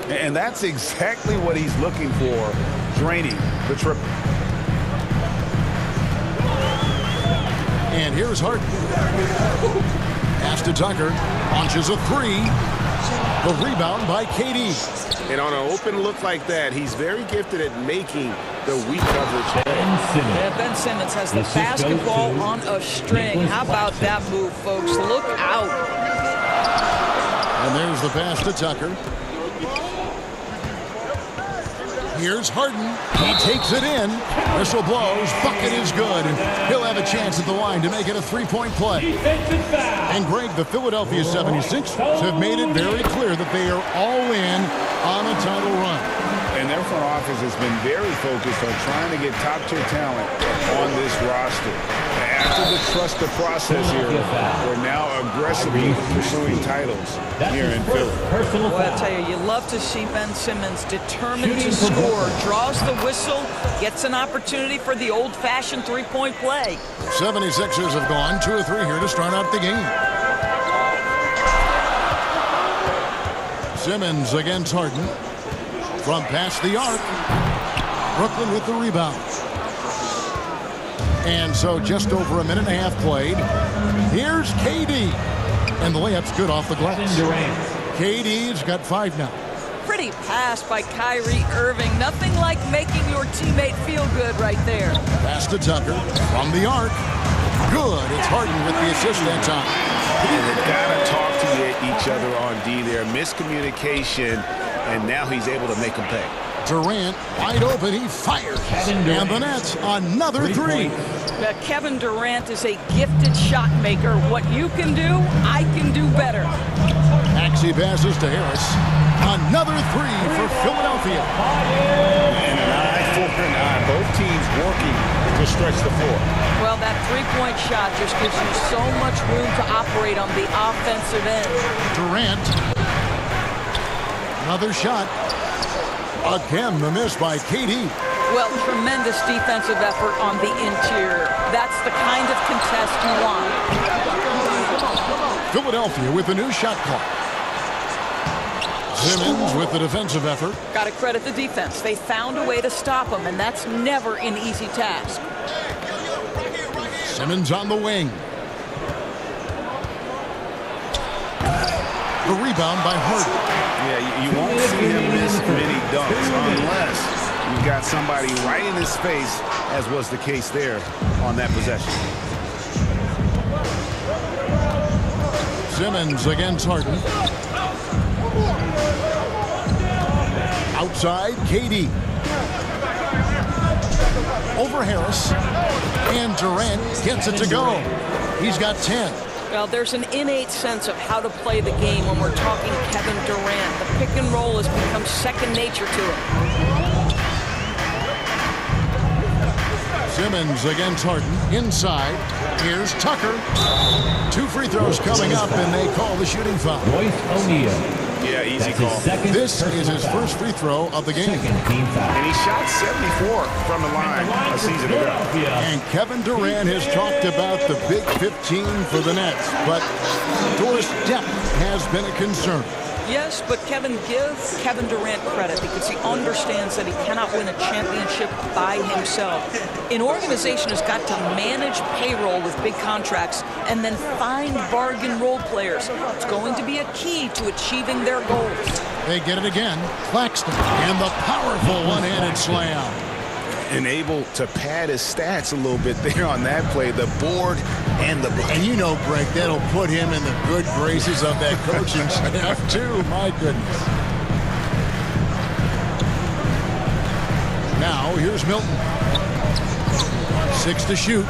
And that's exactly what he's looking for, draining the triple. And here's Harden. Pass to Tucker, launches a 3. The rebound by KD. And on an open look like that, he's very gifted at making the weak coverage. Yeah, Ben Simmons has the basketball on a string. How about that move, folks? Look out. And there's the pass to Tucker. Here's Harden. He takes it in. Whistle blows. Bucket is good. And he'll have a chance at the line to make it a 3-point play. And Greg, the Philadelphia 76ers have made it very clear that they are all in on a title run. And their front office has been very focused on trying to get top-tier talent on this roster. After the trust the process here, we're now aggressively pursuing titles here in Philly. Well, I tell you, you love to see Ben Simmons determined to score, draws the whistle, gets an opportunity for the old-fashioned 3-point play. 76ers have gone 2 of 3 here to start out the game. Simmons against Harden. From past the arc. Brooklyn with the rebound. And so just over a minute and a half played. Here's KD. And the layup's good off the glass. KD's got 5 now. Pretty pass by Kyrie Irving. Nothing like making your teammate feel good right there. Pass to Tucker. From the arc. Good. It's Harden with the assist that time. And they've got to talk to each other on D there. Miscommunication. And now he's able to make them pay. Durant wide open, he fires. And the Nets, another 3. Kevin Durant is a gifted shot maker. What you can do, I can do better. Maxey passes to Harris. Another 3 for Philadelphia. And an eye for an eye. Both teams working to stretch the floor. Well, that 3-point shot just gives you so much room to operate on the offensive end. Durant. Another shot. Again, the miss by KD. Well, tremendous defensive effort on the interior. That's the kind of contest you want. Philadelphia with a new shot clock. Simmons with the defensive effort. Got to credit the defense. They found a way to stop him, and that's never an easy task. Simmons on the wing. The rebound by Harden. Yeah, you won't see him miss many dunks unless you've got somebody right in his face, as was the case there on that possession. Simmons against Harden. Outside, KD. Over Harris. And Durant gets it to go. He's got 10. Well, there's an innate sense of how to play the game when we're talking Kevin Durant. The pick and roll has become second nature to him. Simmons against Harden. Inside. Here's Tucker. 2 free throws coming up, and they call the shooting foul. Royce O'Neal. Yeah, easy call. This is his first free throw of the game. And he shot 74 from the line a season ago. And Kevin Durant has talked about the Big 15 for the Nets, but Doris' depth has been a concern. Yes, but Kevin, give Kevin Durant credit because he understands that he cannot win a championship by himself. An organization has got to manage payroll with big contracts and then find bargain role players. It's going to be a key to achieving their goals. They get it again. Claxton and the powerful one-handed slam. And able to pad his stats a little bit there on that play, the board and the bucket. And you know, Greg, that'll put him in the good graces of that coaching staff, too. My goodness. Now, here's Milton. 6 to shoot.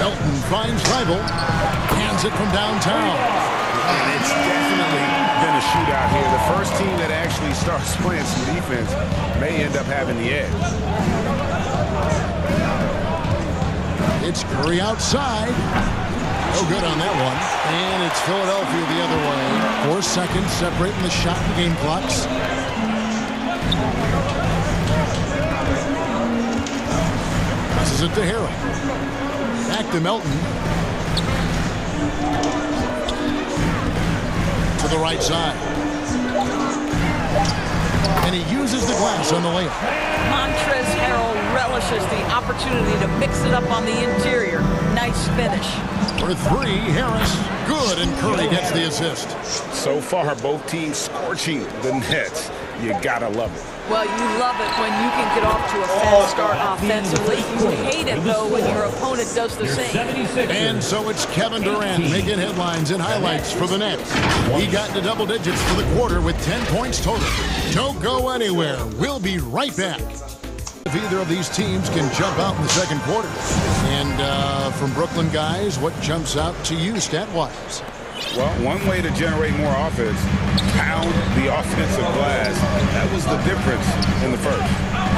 Milton finds Leibel. Hands it from downtown. And it's definitely been a shootout here. The first team that actually starts playing some defense may end up having the edge. It's Curry outside. No good on that one. And it's Philadelphia the other way. 4 seconds separating the shot and game clocks. Passes it to Harrell. Back to Melton. To the right side. And he uses the glass on the layup. Montrezl Harrell relishes the opportunity to mix it up on the interior. Nice finish. For 3, Harris. Good, and Curry gets the assist. So far, both teams scorching the Nets. You gotta love it. Well, you love it when you can get off to a fast start offensively. You hate it, though, when your opponent does the same. And so it's Kevin Durant making headlines and highlights for the Nets. He got into double digits for the quarter with 10 points total. Don't go anywhere. We'll be right back. If either of these teams can jump out in the second quarter. And from Brooklyn guys, what jumps out to you stat-wise? Well, one way to generate more offense, pound the offensive glass. That was the difference in the first.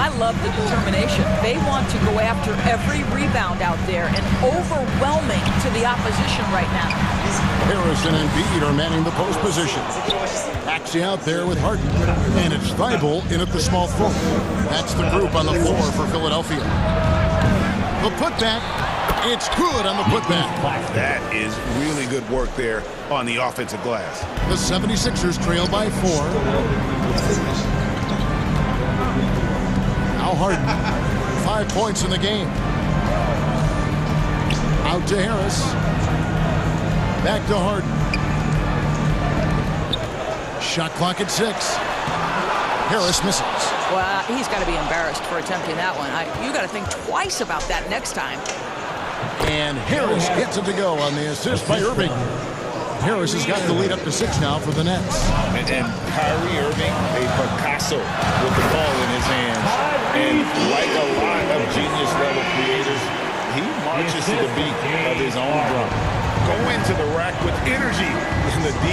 I love the determination. They want to go after every rebound out there and overwhelming to the opposition right now. Harrison and Embiid are manning the post position. Axie out there with Harden. And it's Thibault in at the small forward. That's the group on the floor for Philadelphia. The putback. It's good on the putback. That is really good work there on the offensive glass. The 76ers trail by 4. Now Harden. 5 points in the game. Out to Harris. Back to Harden. Shot clock at 6. Harris misses. Well, he's got to be embarrassed for attempting that one. You got to think twice about that next time. And Harris gets it to go on the assist by Irving. Harris has got the lead up to 6 now for the Nets. And Kyrie Irving, a Picasso with the ball in his hands. And like a lot of genius-level creators, he marches to the beat of his own drum. Go into the rack with energy, and the D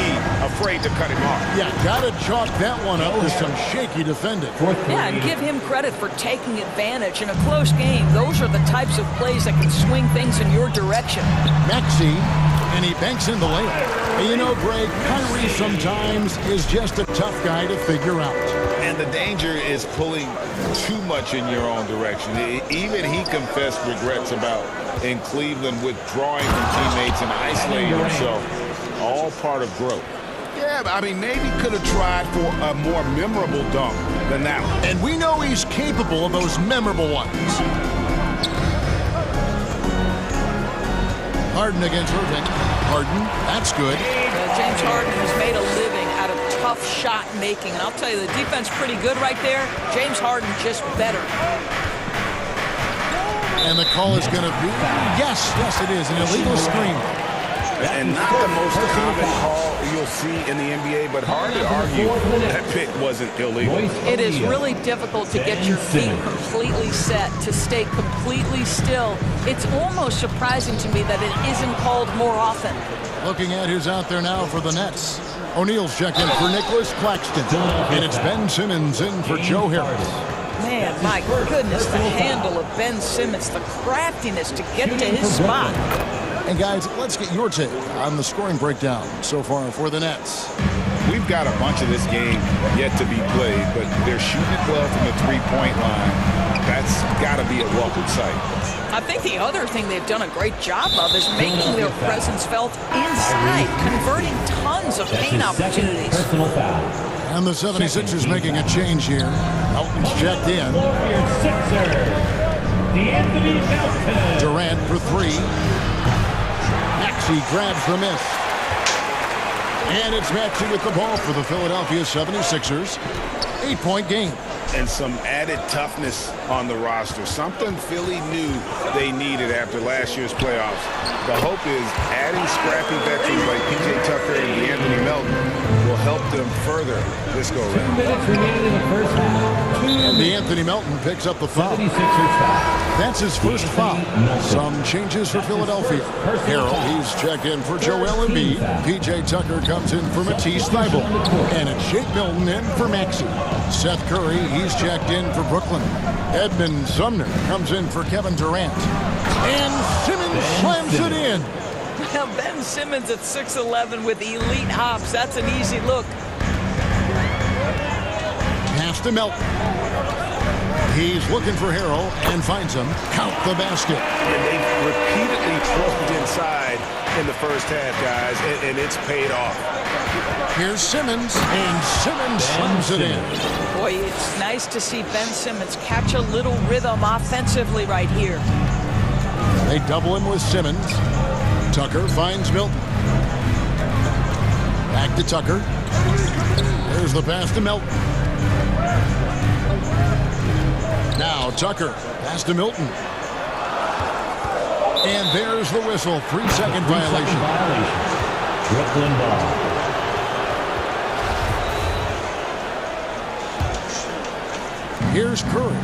afraid to cut him off. Yeah, gotta chalk that one up to some shaky defending. Yeah, and give him credit for taking advantage in a close game. Those are the types of plays that can swing things in your direction. Maxey, and he banks in the layup. And you know, Greg, Kyrie sometimes is just a tough guy to figure out. And the danger is pulling too much in your own direction. Even he confessed regrets about in Cleveland withdrawing from teammates and isolating himself. All part of growth. Yeah, I mean, maybe could have tried for a more memorable dunk than that one. And we know he's capable of those memorable ones. Harden against Irving. Harden, that's good. James Harden has made a living out of tough shot making. And I'll tell you, the defense pretty good right there. James Harden just better. And the call is going to be, yes, it is, an illegal screen. And not the most common call you'll see in the NBA, but hard to argue that pick wasn't illegal. It is really difficult to get your feet completely set, to stay completely still. It's almost surprising to me that it isn't called more often. Looking at who's out there now for the Nets. O'Neal's checked in for Nicholas Claxton. And it's Ben Simmons in for Joe Harris. Man, my goodness, the handle of Ben Simmons, the craftiness to get to his spot. And guys, let's get your take on the scoring breakdown so far for the Nets. We've got a bunch of this game yet to be played, but they're shooting it well from the three-point line. That's got to be a welcome sight. I think the other thing they've done a great job of is making their presence felt inside, converting tons of paint opportunities. And the 76ers making a change here. Melton's checked in. Durant for three. Maxey grabs the miss. And it's Maxey with the ball for the Philadelphia 76ers. 8-point game. And some added toughness on the roster. Something Philly knew they needed after last year's playoffs. The hope is adding scrappy veterans like P.J. Tucker and Anthony Melton will help them further this go-round. 2 minutes remaining in the first half. And Anthony Melton picks up the foul. That's his first foul. Some changes for Philadelphia. Harold, he's checked in for Joel Embiid. P.J. Tucker comes in for Matisse Thybulle. And it's Shake Milton in for Maxey. Seth Curry, he's checked in for Brooklyn. Edmund Sumner comes in for Kevin Durant. And Simmons slams it in. Now Ben Simmons at 6'11" with elite hops. That's an easy look. Pass to Melton. He's looking for Harrell and finds him. Count the basket. And they've repeatedly troubled inside in the first half, guys, and it's paid off. Here's Simmons, and Simmons slams it in. Boy, it's nice to see Ben Simmons catch a little rhythm offensively right here. They double him with Simmons. Tucker finds Milton. Back to Tucker. There's the pass to Milton. Now Tucker, pass to Milton. And there's the whistle. 3-second violation. Brooklyn ball. Here's Curry.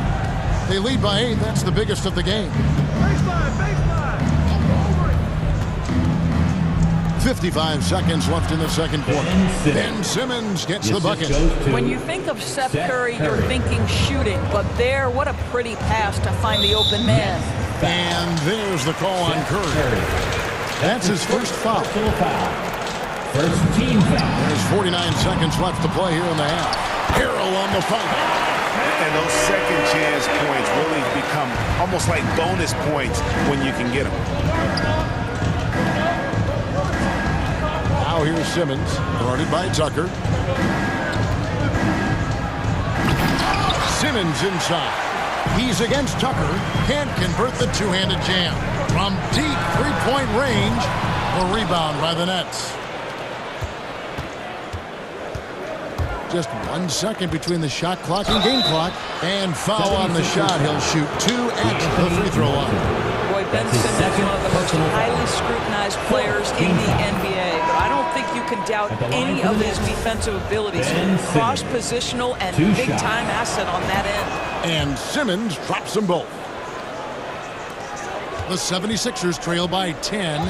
They lead by 8. That's the biggest of the game. 55 seconds left in the second quarter. Ben Simmons gets the bucket. When you think of Seth Curry, you're thinking shooting. But there, what a pretty pass to find the open man. And there's the call on Curry. That's his first foul. First team foul. There's 49 seconds left to play here in the half. Harrell on the fight. And those second chance points really become almost like bonus points when you can get them. Now here's Simmons, guarded by Tucker. Simmons inside. He's against Tucker. Can't convert the two-handed jam. From deep three-point range, the rebound by the Nets. Just 1 second between the shot clock and game clock. And foul on the shot. He'll shoot 2 at the free throw line. Boy, Ben Simmons is one of the most highly scrutinized players in the NBA. But I don't think you can doubt any of his defensive abilities. Cross-positional and big-time asset on that end. And Simmons drops them both. The 76ers trail by 10.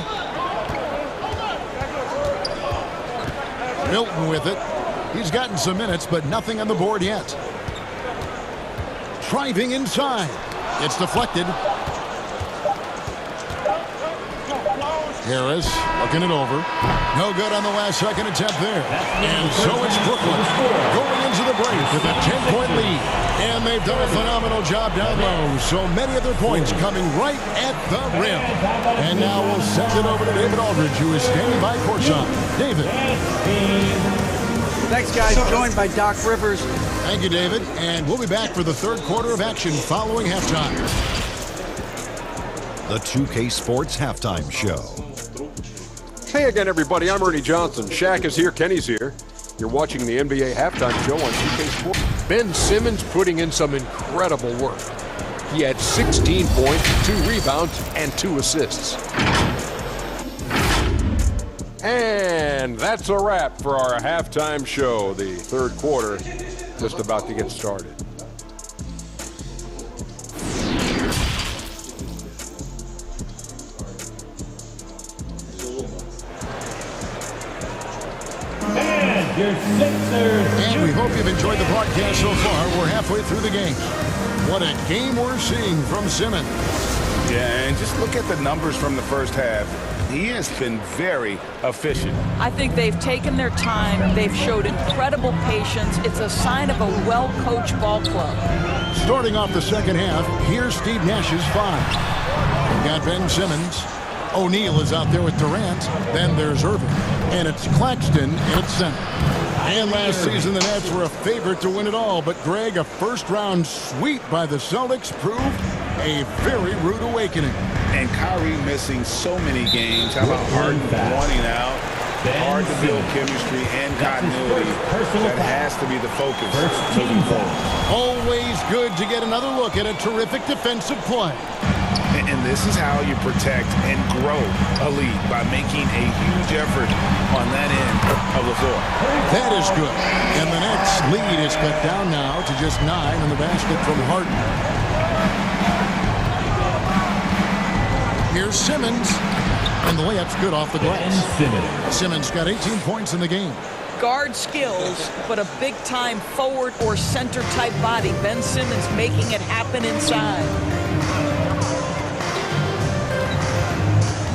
Milton with it. He's gotten some minutes, but nothing on the board yet. Driving inside. It's deflected. Harris looking it over. No good on the last second attempt there. And so it's Brooklyn going into the break with a 10-point lead. And they've done a phenomenal job down low. So many of their points coming right at the rim. And now we'll send it over to David Aldridge, who is standing by courtside. David. Thanks, guys. Joined by Doc Rivers. Thank you, David. And we'll be back for the third quarter of action following halftime. The 2K Sports Halftime Show. Hey again, everybody. I'm Ernie Johnson. Shaq is here. Kenny's here. You're watching the NBA Halftime Show on 2K Sports. Ben Simmons putting in some incredible work. He had 16 points, 2 rebounds, and 2 assists. And that's a wrap for our halftime show. The third quarter just about to get started. And we hope you've enjoyed the broadcast so far. We're halfway through the game. What a game we're seeing from Simmons. Yeah, and just look at the numbers from the first half. He has been very efficient. I think they've taken their time. They've showed incredible patience. It's a sign of a well-coached ball club. Starting off the second half, here's Steve Nash's 5. got Ben Simmons. O'Neal is out there with Durant. Then there's Irving. And it's Claxton in center. And last season, the Nets were a favorite to win it all. But, Greg, a first-round sweep by the Celtics proved a very rude awakening. And Kyrie missing so many games. How about Harden wanting out? Hard to build chemistry and continuity. That has to be the focus moving forward. Always good to get another look at a terrific defensive play. And this is how you protect and grow a lead, by making a huge effort on that end of the floor. That is good. And the Nets lead is cut down now to just 9 on the basket from Harden. Here's Simmons. And the layup's good off the glass. Simmons got 18 points in the game. Guard skills, but a big-time forward or center-type body. Ben Simmons making it happen inside.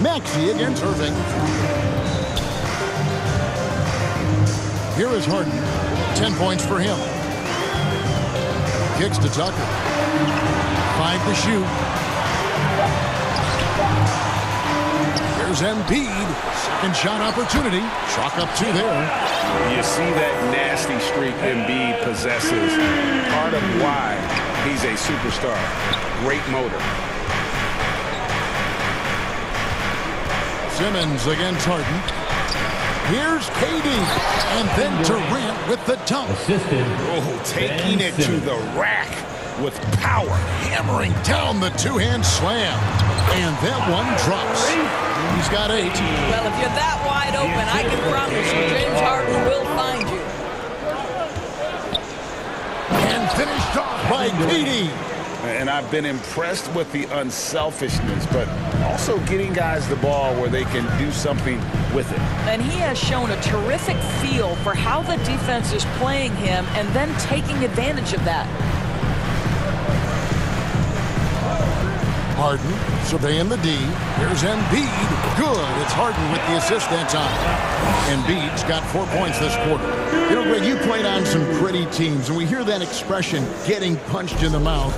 Maxey against Irving. Here is Harden. 10 points for him. Kicks to Tucker. 5 to shoot. Here's Embiid. Second shot opportunity. Chalk up 2 there. You see that nasty streak Embiid possesses. Part of why he's a superstar. Great motor. Simmons against Harden. Here's KD. And then Durant with the dunk. Oh, taking it to the rack with power. Hammering down the two-hand slam. And that one drops. He's got 8. Well, if you're that wide open, I can promise you James Harden will find you. And finished off by KD. And I've been impressed with the unselfishness, but also getting guys the ball where they can do something with it. And he has shown a terrific feel for how the defense is playing him and then taking advantage of that. Harden surveying the D. Here's Embiid. Good. It's Harden with the assist that time. Embiid's got 4 points this quarter. You know, Greg, you played on some pretty teams, and we hear that expression, getting punched in the mouth,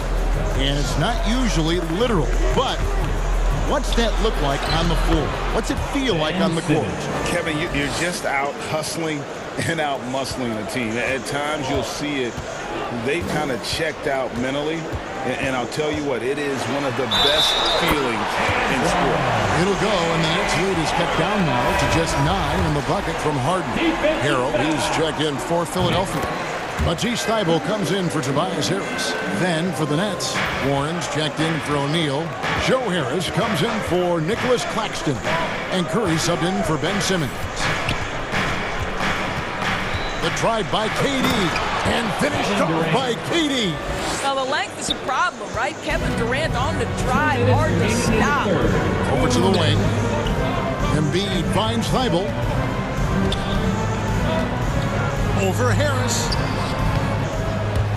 and it's not usually literal. But what's that look like on the floor? What's it feel like on the court? Kevin, you're just out hustling and out muscling the team. At times you'll see it. They kind of checked out mentally. And I'll tell you what, it is one of the best feelings in sport. It'll go, and the Nets lead is cut down now to just 9 in the bucket from Harden. Harrell, he's checked in for Philadelphia. Matisse Thybulle comes in for Tobias Harris. Then for the Nets, Warren's checked in for O'Neal. Joe Harris comes in for Nicholas Claxton. And Curry subbed in for Ben Simmons. The drive by KD. And finished off by KD. Now, the length is a problem, right? Kevin Durant on the drive, hard to stop. Over to the wing. Embiid finds Thybulle. Over Harris.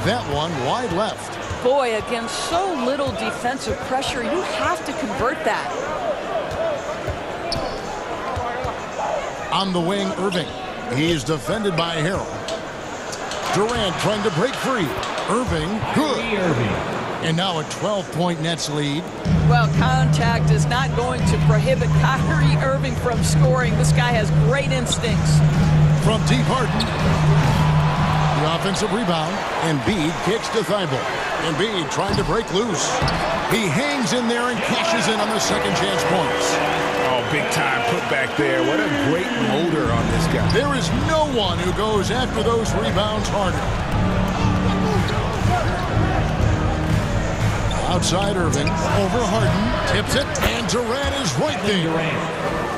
That one wide left. Boy, against so little defensive pressure, you have to convert that. On the wing, Irving. He's defended by Harrell. Durant trying to break free. Irving, good. And now a 12-point Nets lead. Well, contact is not going to prohibit Kyrie Irving from scoring. This guy has great instincts. From deep Harden. The offensive rebound. Embiid kicks to Thybulle. Embiid trying to break loose. He hangs in there and cashes in on the second chance points. Oh, big time put back there. What a great motor on this guy. There is no one who goes after those rebounds harder. Outside Irving, over Harden, tips it, and Durant is right there.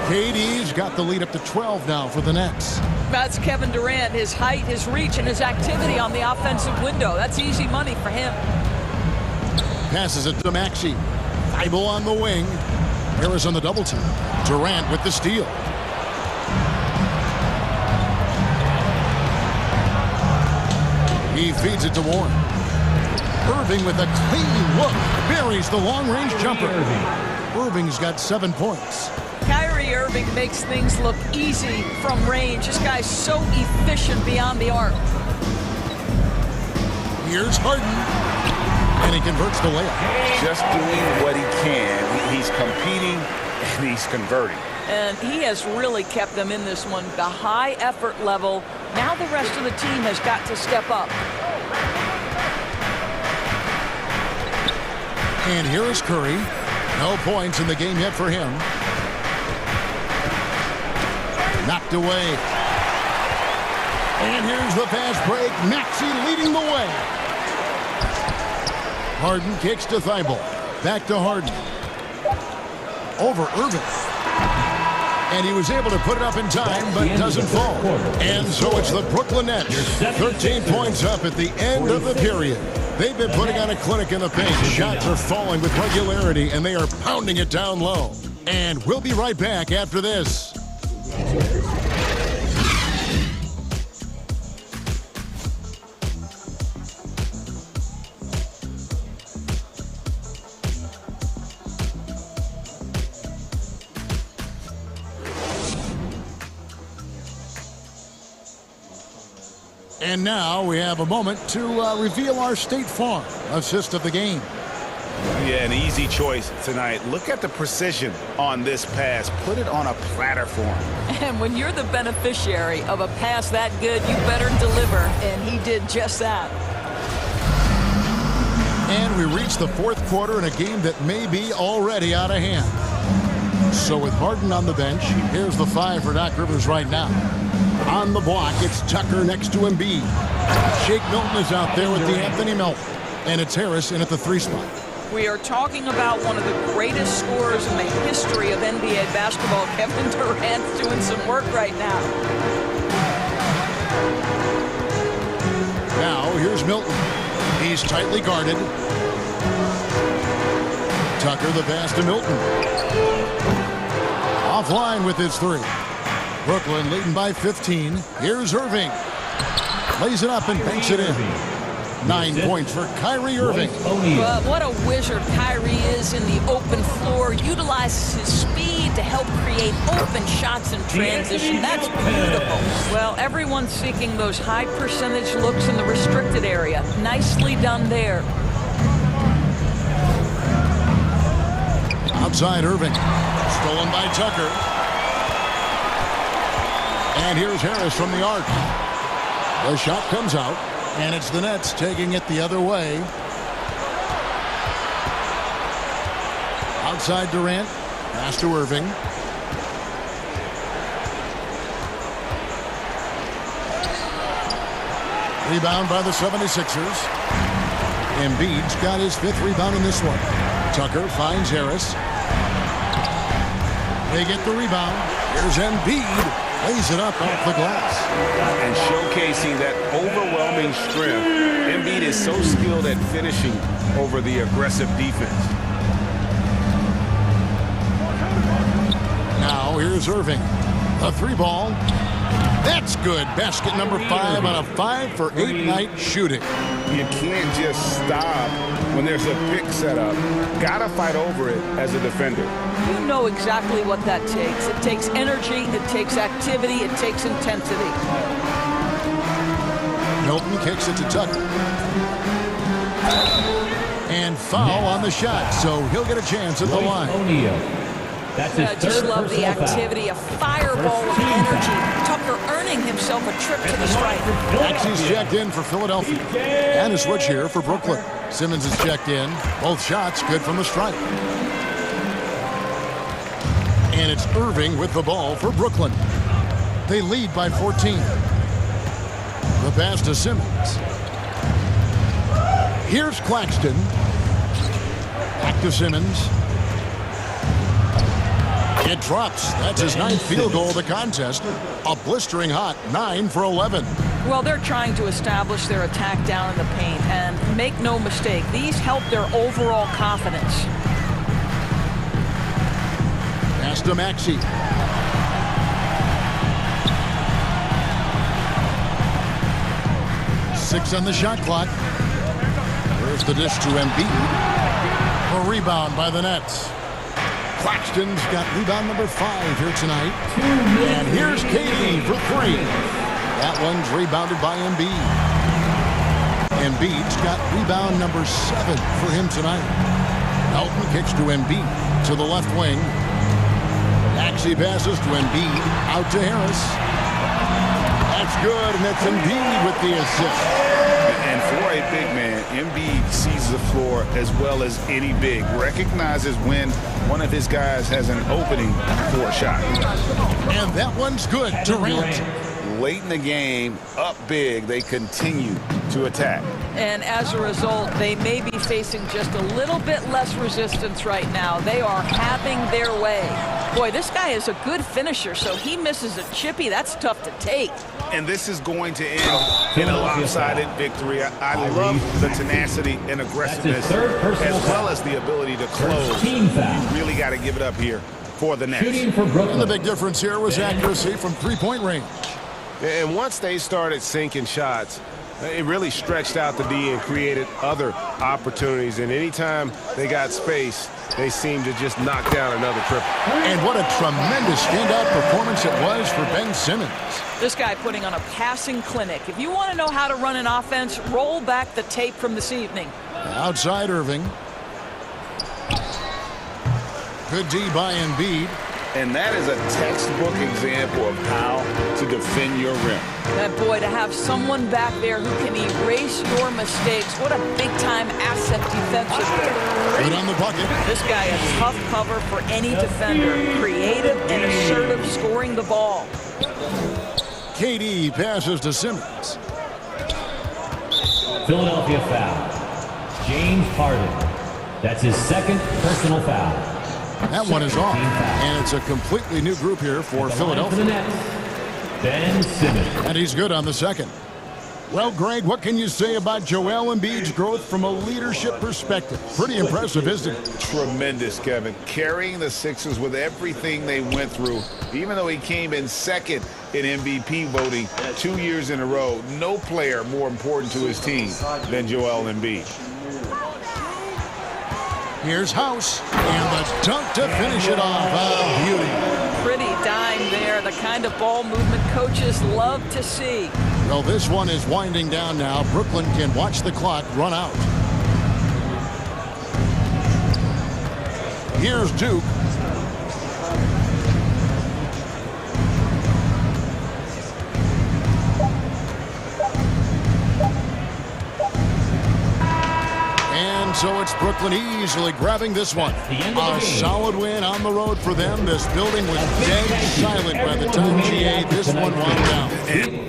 KD's got the lead up to 12 now for the Nets. That's Kevin Durant, his height, his reach, and his activity on the offensive window. That's easy money for him. Passes it to Maxey. Thybulle on the wing. Harris on the double team. Durant with the steal. He feeds it to Warren. Irving with a clean look. Buries the long-range jumper. Irving's got 7 points. Kyrie Irving makes things look easy from range. This guy's so efficient beyond the arc. Here's Harden. And he converts the layup. Just doing what he can. He's competing and he's converting. And he has really kept them in this one. The high effort level. Now the rest of the team has got to step up. And here is Curry. No points in the game yet for him. Knocked away. And here's the fast break. Maxey leading the way. Harden kicks to Thibault. Back to Harden. Over Irving. And he was able to put it up in time, but doesn't fall. And so it's the Brooklyn Nets. 13 points up at the end of the period. They've been putting on a clinic in the paint. Shots are falling with regularity, and they are pounding it down low. And we'll be right back after this. And now we have a moment to reveal our State Farm assist of the game. Yeah, an easy choice tonight. Look at the precision on this pass. Put it on a platter for him. And when you're the beneficiary of a pass that good, you better deliver. And he did just that. And we reach the fourth quarter in a game that may be already out of hand. So with Harden on the bench, here's the 5 for Doc Rivers right now. On the block, it's Tucker next to Embiid. Shake Milton is out there with the Anthony Melton. And it's Harris in at the 3 spot. We are talking about one of the greatest scorers in the history of NBA basketball. Kevin Durant's doing some work right now. Now, here's Milton. He's tightly guarded. Tucker the pass to Milton. Offline with his 3. Brooklyn leading by 15. Here's Irving. Lays it up and banks it in. 9 points for Kyrie Irving. But what a wizard Kyrie is in the open floor. Utilizes his speed to help create open shots in transition. That's beautiful. Well, everyone's seeking those high percentage looks in the restricted area. Nicely done there. Outside Irving. Stolen by Tucker. And here's Harris from the arc. The shot comes out, and it's the Nets taking it the other way. Outside Durant. Pass to Irving. Rebound by the 76ers. Embiid's got his 5th rebound in this one. Tucker finds Harris. They get the rebound. Here's Embiid. Lays it up off the glass. And showcasing that overwhelming strength. Embiid is so skilled at finishing over the aggressive defense. Now here's Irving. A 3 ball. That's good. Basket number 5 on a 5 for 8 night shooting. You can't just stop when there's a pick set up. Gotta fight over it as a defender. You know exactly what that takes. It takes energy, it takes activity, it takes intensity. Milton kicks it to Tucker. And foul on the shot, so he'll get a chance at the line. That's his I just love the activity, a fireball of energy. Tucker earning himself a trip to the stripe. Maxey's checked in for Philadelphia. And a switch here for Brooklyn. Simmons is checked in. Both shots good from the stripe. And it's Irving with the ball for Brooklyn. They lead by 14. The pass to Simmons. Here's Claxton. Back to Simmons. It drops. That's his 9th field goal of the contest. A blistering hot 9 for 11. Well, they're trying to establish their attack down in the paint. And make no mistake, these help their overall confidence. Pass to Maxey. Six on the shot clock. There's the dish to Embiid. A rebound by the Nets. Claxton's got rebound number 5 here tonight. And here's KD for 3. That one's rebounded by Embiid. Embiid's got rebound number 7 for him tonight. Elton kicks to Embiid to the left wing. Maxey passes to Embiid, out to Harris. That's good, and it's Embiid with the assist. And for a big man, Embiid sees the floor as well as any big. Recognizes when one of his guys has an opening for a shot. And that one's good. Durant. Late in the game, up big, they continue to attack. And as a result, they may be facing just a little bit less resistance right now. They are having their way. Boy, this guy is a good finisher, so he misses a chippy. That's tough to take. And this is going to end in a lopsided victory. I love the tenacity and aggressiveness as well as the ability to close. You really got to give it up here for the Nets. And the big difference here was accuracy from three-point range. And once they started sinking shots, it really stretched out the D and created other opportunities. And anytime they got space, they seemed to just knock down another triple. And what a tremendous standout performance it was for Ben Simmons. This guy putting on a passing clinic. If you want to know how to run an offense, roll back the tape from this evening. Outside Irving. Good D by Embiid. And that is a textbook example of how to defend your rim. And boy, to have someone back there who can erase your mistakes, what a big-time asset defensively. Right on the bucket. This guy a tough cover for any defender. Creative and assertive scoring the ball. KD passes to Simmons. Philadelphia foul. James Harden. That's his second personal foul. That one is off, and it's a completely new group here for Philadelphia. Ben Simmons. And he's good on the second. Well, Greg, what can you say about Joel Embiid's growth from a leadership perspective? Pretty impressive, isn't it? Tremendous, Kevin. Carrying the Sixers with everything they went through, even though he came in second in MVP voting 2 years in a row. No player more important to his team than Joel Embiid. Here's House, and the dunk to finish it off. Oh, beauty. Pretty dime there, the kind of ball movement coaches love to see. Well, this one is winding down now. Brooklyn can watch the clock run out. Here's Duke. So it's Brooklyn easily grabbing this one. A solid win on the road for them. This building was dead silent by the time GA this one wound down.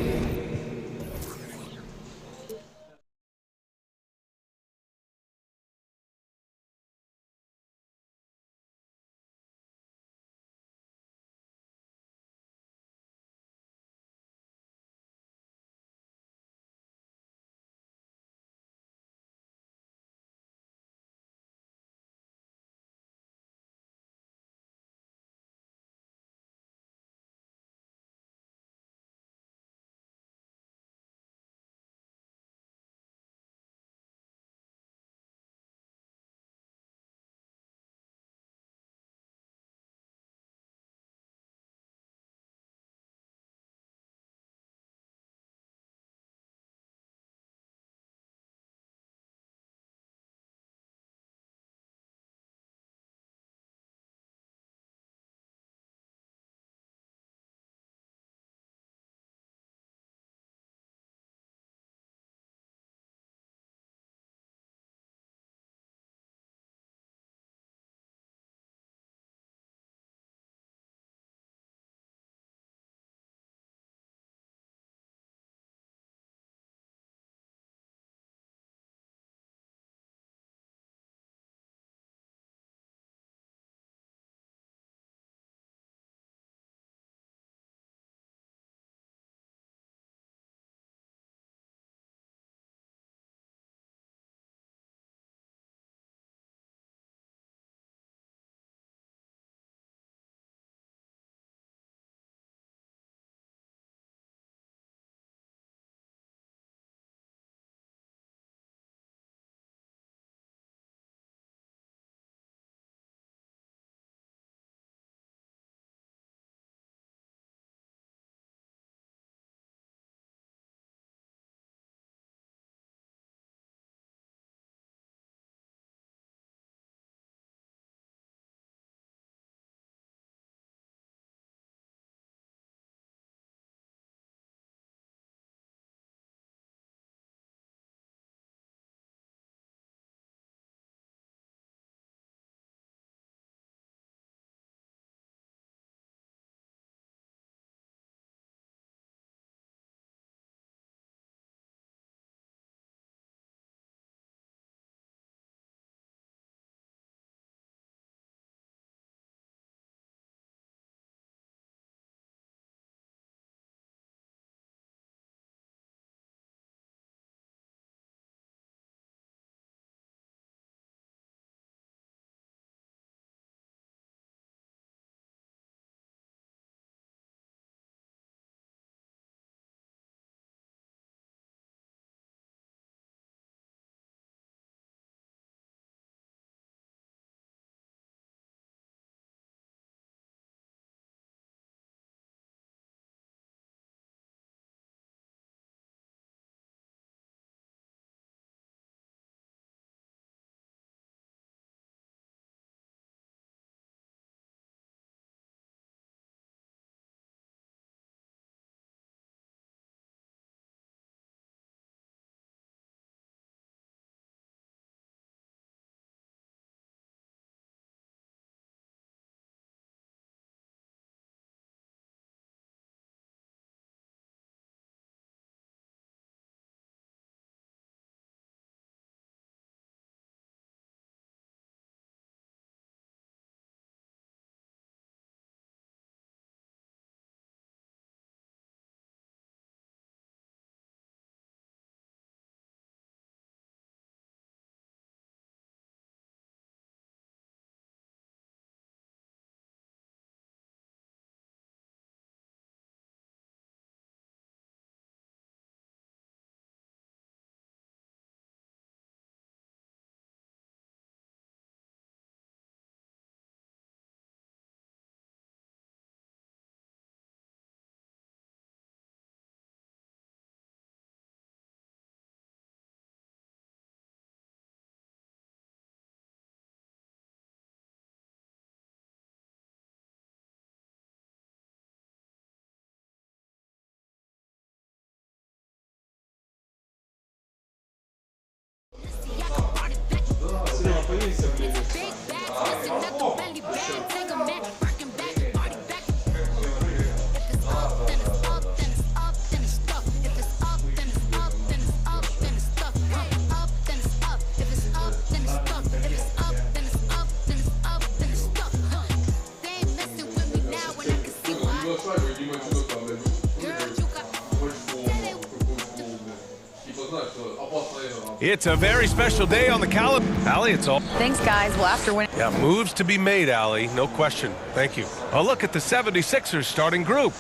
It's a very special day on the calendar. Allie, it's all. Thanks, guys. Well, after winning. Yeah, moves to be made, Allie. No question. Thank you. A look at the 76ers starting group.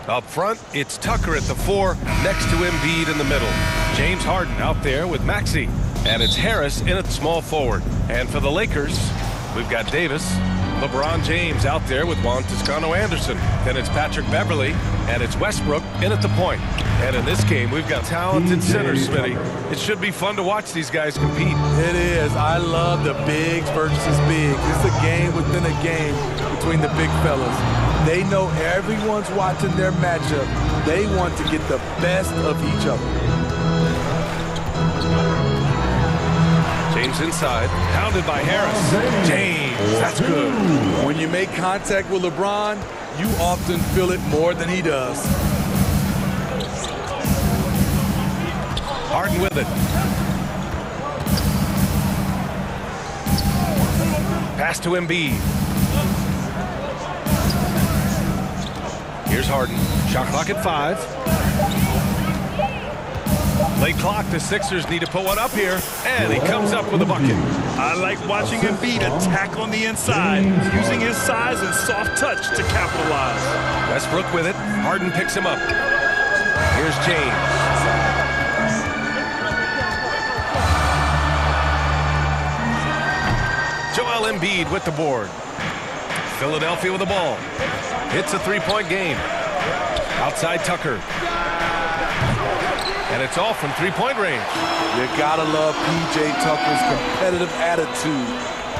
Up front, it's Tucker at the 4, next to Embiid in the middle. James Harden out there with Maxey. And it's Harris in at small forward. And for the Lakers, we've got Davis. LeBron James out there with Juan Toscano-Anderson. Then it's Patrick Beverly, and it's Westbrook in at the point. And in this game, we've got talented centers, Smitty. It should be fun to watch these guys compete. It is. I love the bigs versus bigs. It's a game within a game between the big fellas. They know everyone's watching their matchup. They want to get the best of each other. James inside, pounded by Harris. James, that's good. When you make contact with LeBron, you often feel it more than he does. Harden with it. Pass to Embiid. Here's Harden. Shot clock at 5. Late clock, the Sixers need to put one up here, and he comes up with a bucket. I like watching Embiid attack on the inside, using his size and soft touch to capitalize. Westbrook with it. Harden picks him up. Here's James. Joel Embiid with the board. Philadelphia with the ball. It's a three-point game. Outside Tucker. And it's all from three-point range. You gotta love P.J. Tucker's competitive attitude.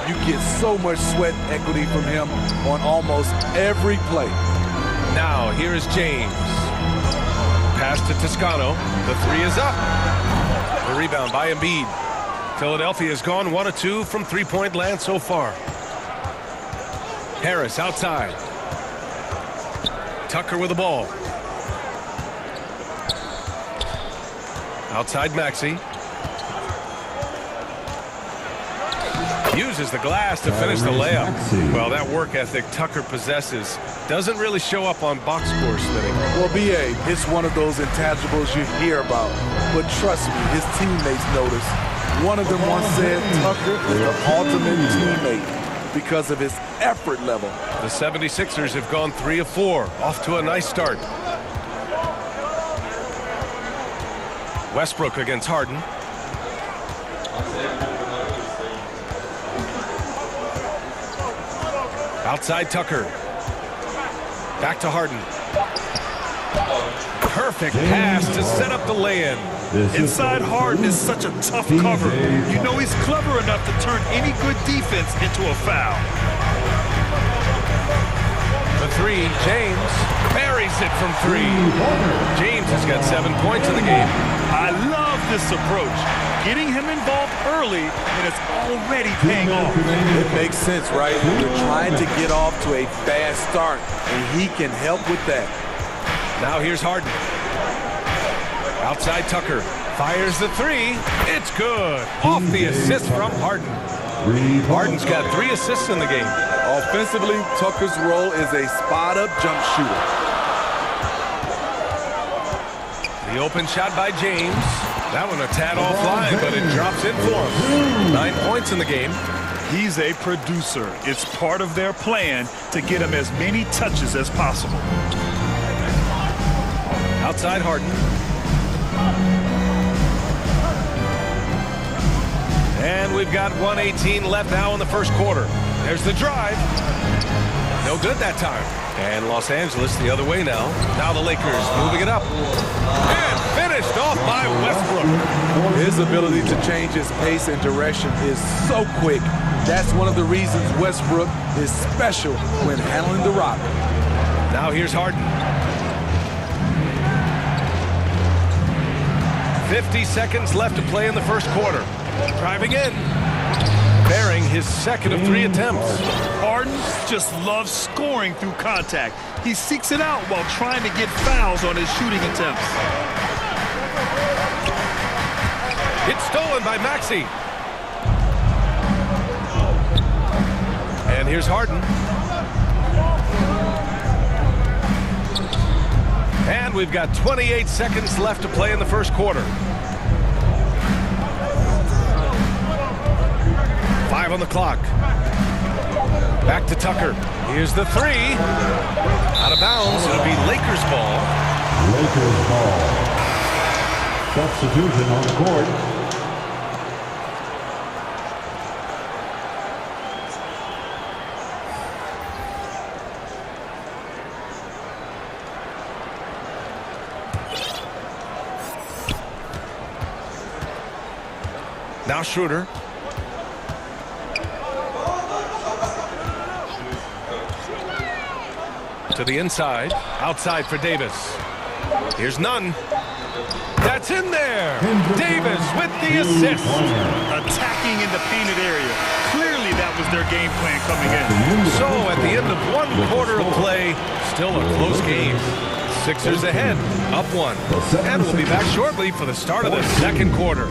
You get so much sweat equity from him on almost every play. Now, here is James. Pass to Toscano. The 3 is up. The rebound by Embiid. Philadelphia has gone 1 of 2 from three-point land so far. Harris outside. Tucker with the ball. Outside Maxey. Uses the glass to finish the layup. Well, that work ethic Tucker possesses doesn't really show up on box score, Smitty. Well, B.A., it's one of those intangibles you hear about. But trust me, his teammates notice. One of them once said Tucker is the ultimate teammate because of his effort level. The 76ers have gone 3 of 4. Off to a nice start. Westbrook against Harden. Outside Tucker. Back to Harden. Perfect pass to set up the lay-in. Inside Harden is such a tough cover. You know he's clever enough to turn any good defense into a foul. The 3, James buries it from 3. James has got 7 points in the game. I love this approach. Getting him involved early, and it's already paying off. It makes sense, right? You're trying to get off to a fast start, and he can help with that. Now here's Harden. Outside Tucker. Fires the 3. It's good. Off the assist from Harden. Harden's got 3 assists in the game. Offensively, Tucker's role is a spot-up jump shooter. The open shot by James. That one a tad offline, but it drops in for him. 9 points in the game. He's a producer. It's part of their plan to get him as many touches as possible. Outside Harden. And we've got 1:18 left now in the first quarter. There's the drive. No good that time. And Los Angeles the other way now. Now the Lakers moving it up. And finished off by Westbrook. His ability to change his pace and direction is so quick. That's one of the reasons Westbrook is special when handling the rock. Now here's Harden. 50 seconds left to play in the first quarter. Driving in. Bearing his second of 3 attempts. Harden just loves scoring through contact. He seeks it out while trying to get fouls on his shooting attempts. It's stolen by Maxey. And here's Harden. we've got 28 seconds left to play in the first quarter. 5 on the clock. Back to Tucker. Here's the three. Out of bounds. It'll be Lakers ball. Lakers ball. Substitution on the court. Now Schroeder. To the inside. Outside for Davis. Here's Nunn. That's in there. Davis with the assist. Attacking in the painted area. Clearly that was their game plan coming in. So at the end of one quarter of play, still a close game. Sixers ahead, up 1. And we'll be back shortly for the start of the second quarter.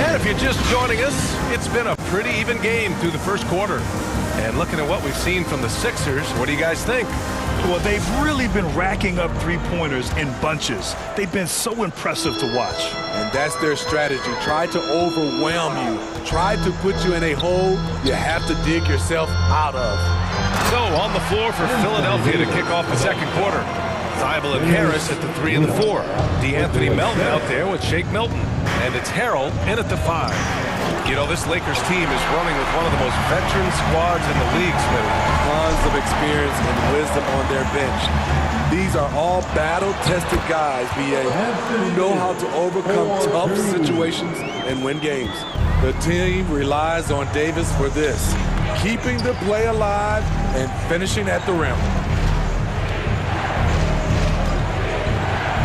And if you're just joining us, it's been a pretty even game through the first quarter. And looking at what we've seen from the Sixers, what do you guys think? Well, they've really been racking up three-pointers in bunches. They've been so impressive to watch. And that's their strategy. Try to overwhelm you. Try to put you in a hole you have to dig yourself out of. So on the floor for Philadelphia to kick off the second quarter. Thibault and Harris at the 3 and the 4. DeAnthony Melton out there with Shake Milton. And it's Harrell in at the 5. You know, this Lakers team is running with one of the most veteran squads in the league, Smitty. Tons of experience and wisdom on their bench. These are all battle-tested guys, BA, who know how to overcome tough situations and win games. The team relies on Davis for this, keeping the play alive and finishing at the rim.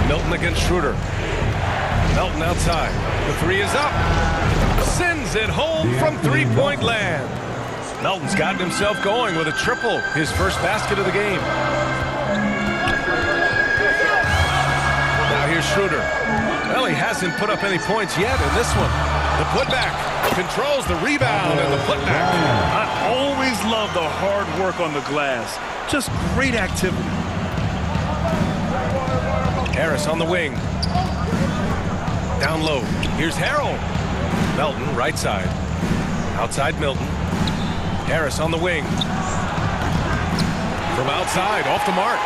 Milton against Schroeder. Melton outside. The 3 is up. Sends it home from three-point land. Melton's gotten himself going with a triple, his first basket of the game. Now here's Schroeder. Well, he hasn't put up any points yet in this one. The putback controls the rebound and the putback. I always love the hard work on the glass. Just great activity. Harris on the wing. Down low. Here's Harrell. Melton, right side. Outside Milton. Harris on the wing. From outside, off the mark.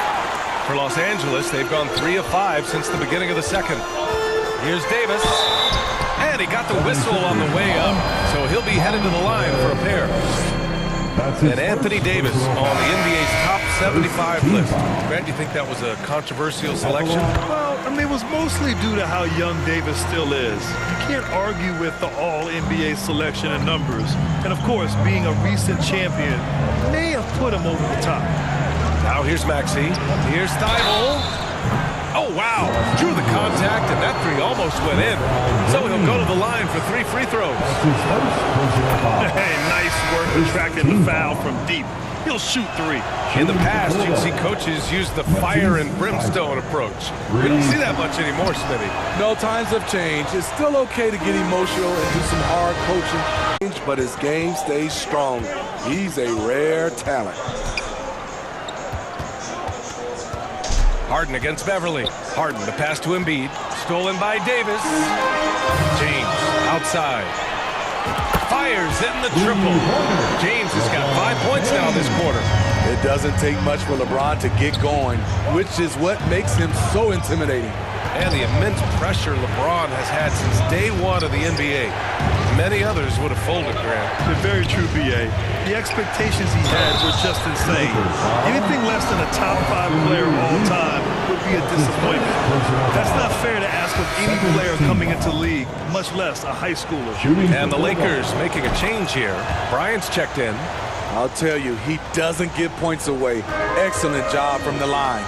For Los Angeles, they've gone 3 of 5 since the beginning of the second. Here's Davis. And he got the whistle on the way up. So he'll be headed to the line for a pair. And Anthony Davis on the NBA's top 75 list. Grant, do you think that was a controversial selection? Well, I mean, it was mostly due to how young Davis still is. You can't argue with the all-NBA selection and numbers. And, of course, being a recent champion may have put him over the top. Now here's Maxey. Here's Thibault. Oh, wow. Drew the contact, and that 3 almost went in. So he'll go to the line for 3 free throws. Hey, nice work attracting the foul from deep. He'll shoot 3. In the past, you'd see coaches use the fire and brimstone approach. We don't see that much anymore, Smitty. No, times have changed. It's still okay to get emotional and do some hard coaching, but his game stays strong. He's a rare talent. Harden against Beverly. Harden, the pass to Embiid. Stolen by Davis. James, outside. Fires in the triple. James has got 5 points now this quarter. It doesn't take much for LeBron to get going, which is what makes him so intimidating. And the immense pressure LeBron has had since day 1 of the NBA. Many others would have folded, Grant. Very true, BA. The expectations he had were just insane. Anything less than a top 5 player of all time would be a disappointment. That's not fair to ask of any player coming into the league, much less a high schooler. And the Lakers making a change here. Bryant's checked in. I'll tell you, he doesn't give points away. Excellent job from the line.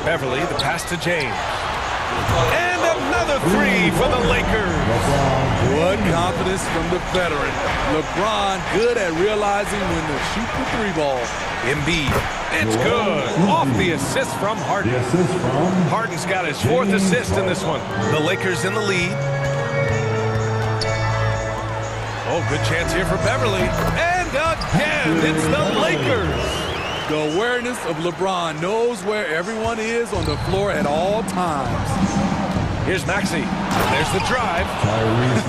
Beverly, the pass to James. And another three for the Lakers. What confidence from the veteran. LeBron good at realizing when to shoot the three ball. Embiid, it's good. Off the assist from Harden. Harden's got his 4th assist in this one. The Lakers in the lead. Oh, good chance here for Beverly. And again, it's the Lakers. The awareness of LeBron knows where everyone is on the floor at all times. Here's Maxey. There's the drive.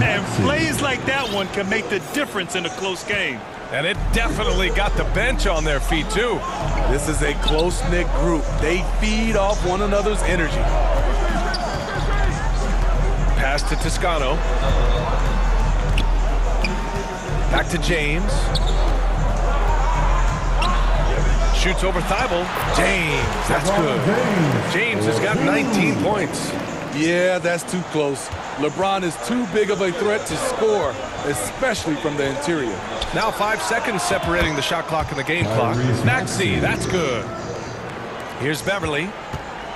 And plays like that one can make the difference in a close game. And it definitely got the bench on their feet, too. This is a close-knit group. They feed off one another's energy. Pass to Toscano. Back to James. Shoots over Thibault. James, that's good. James has got 19 points. Yeah, that's too close. LeBron is too big of a threat to score, especially from the interior. Now 5 seconds separating the shot clock and the game clock. Maxey, that's good. Here's Beverly.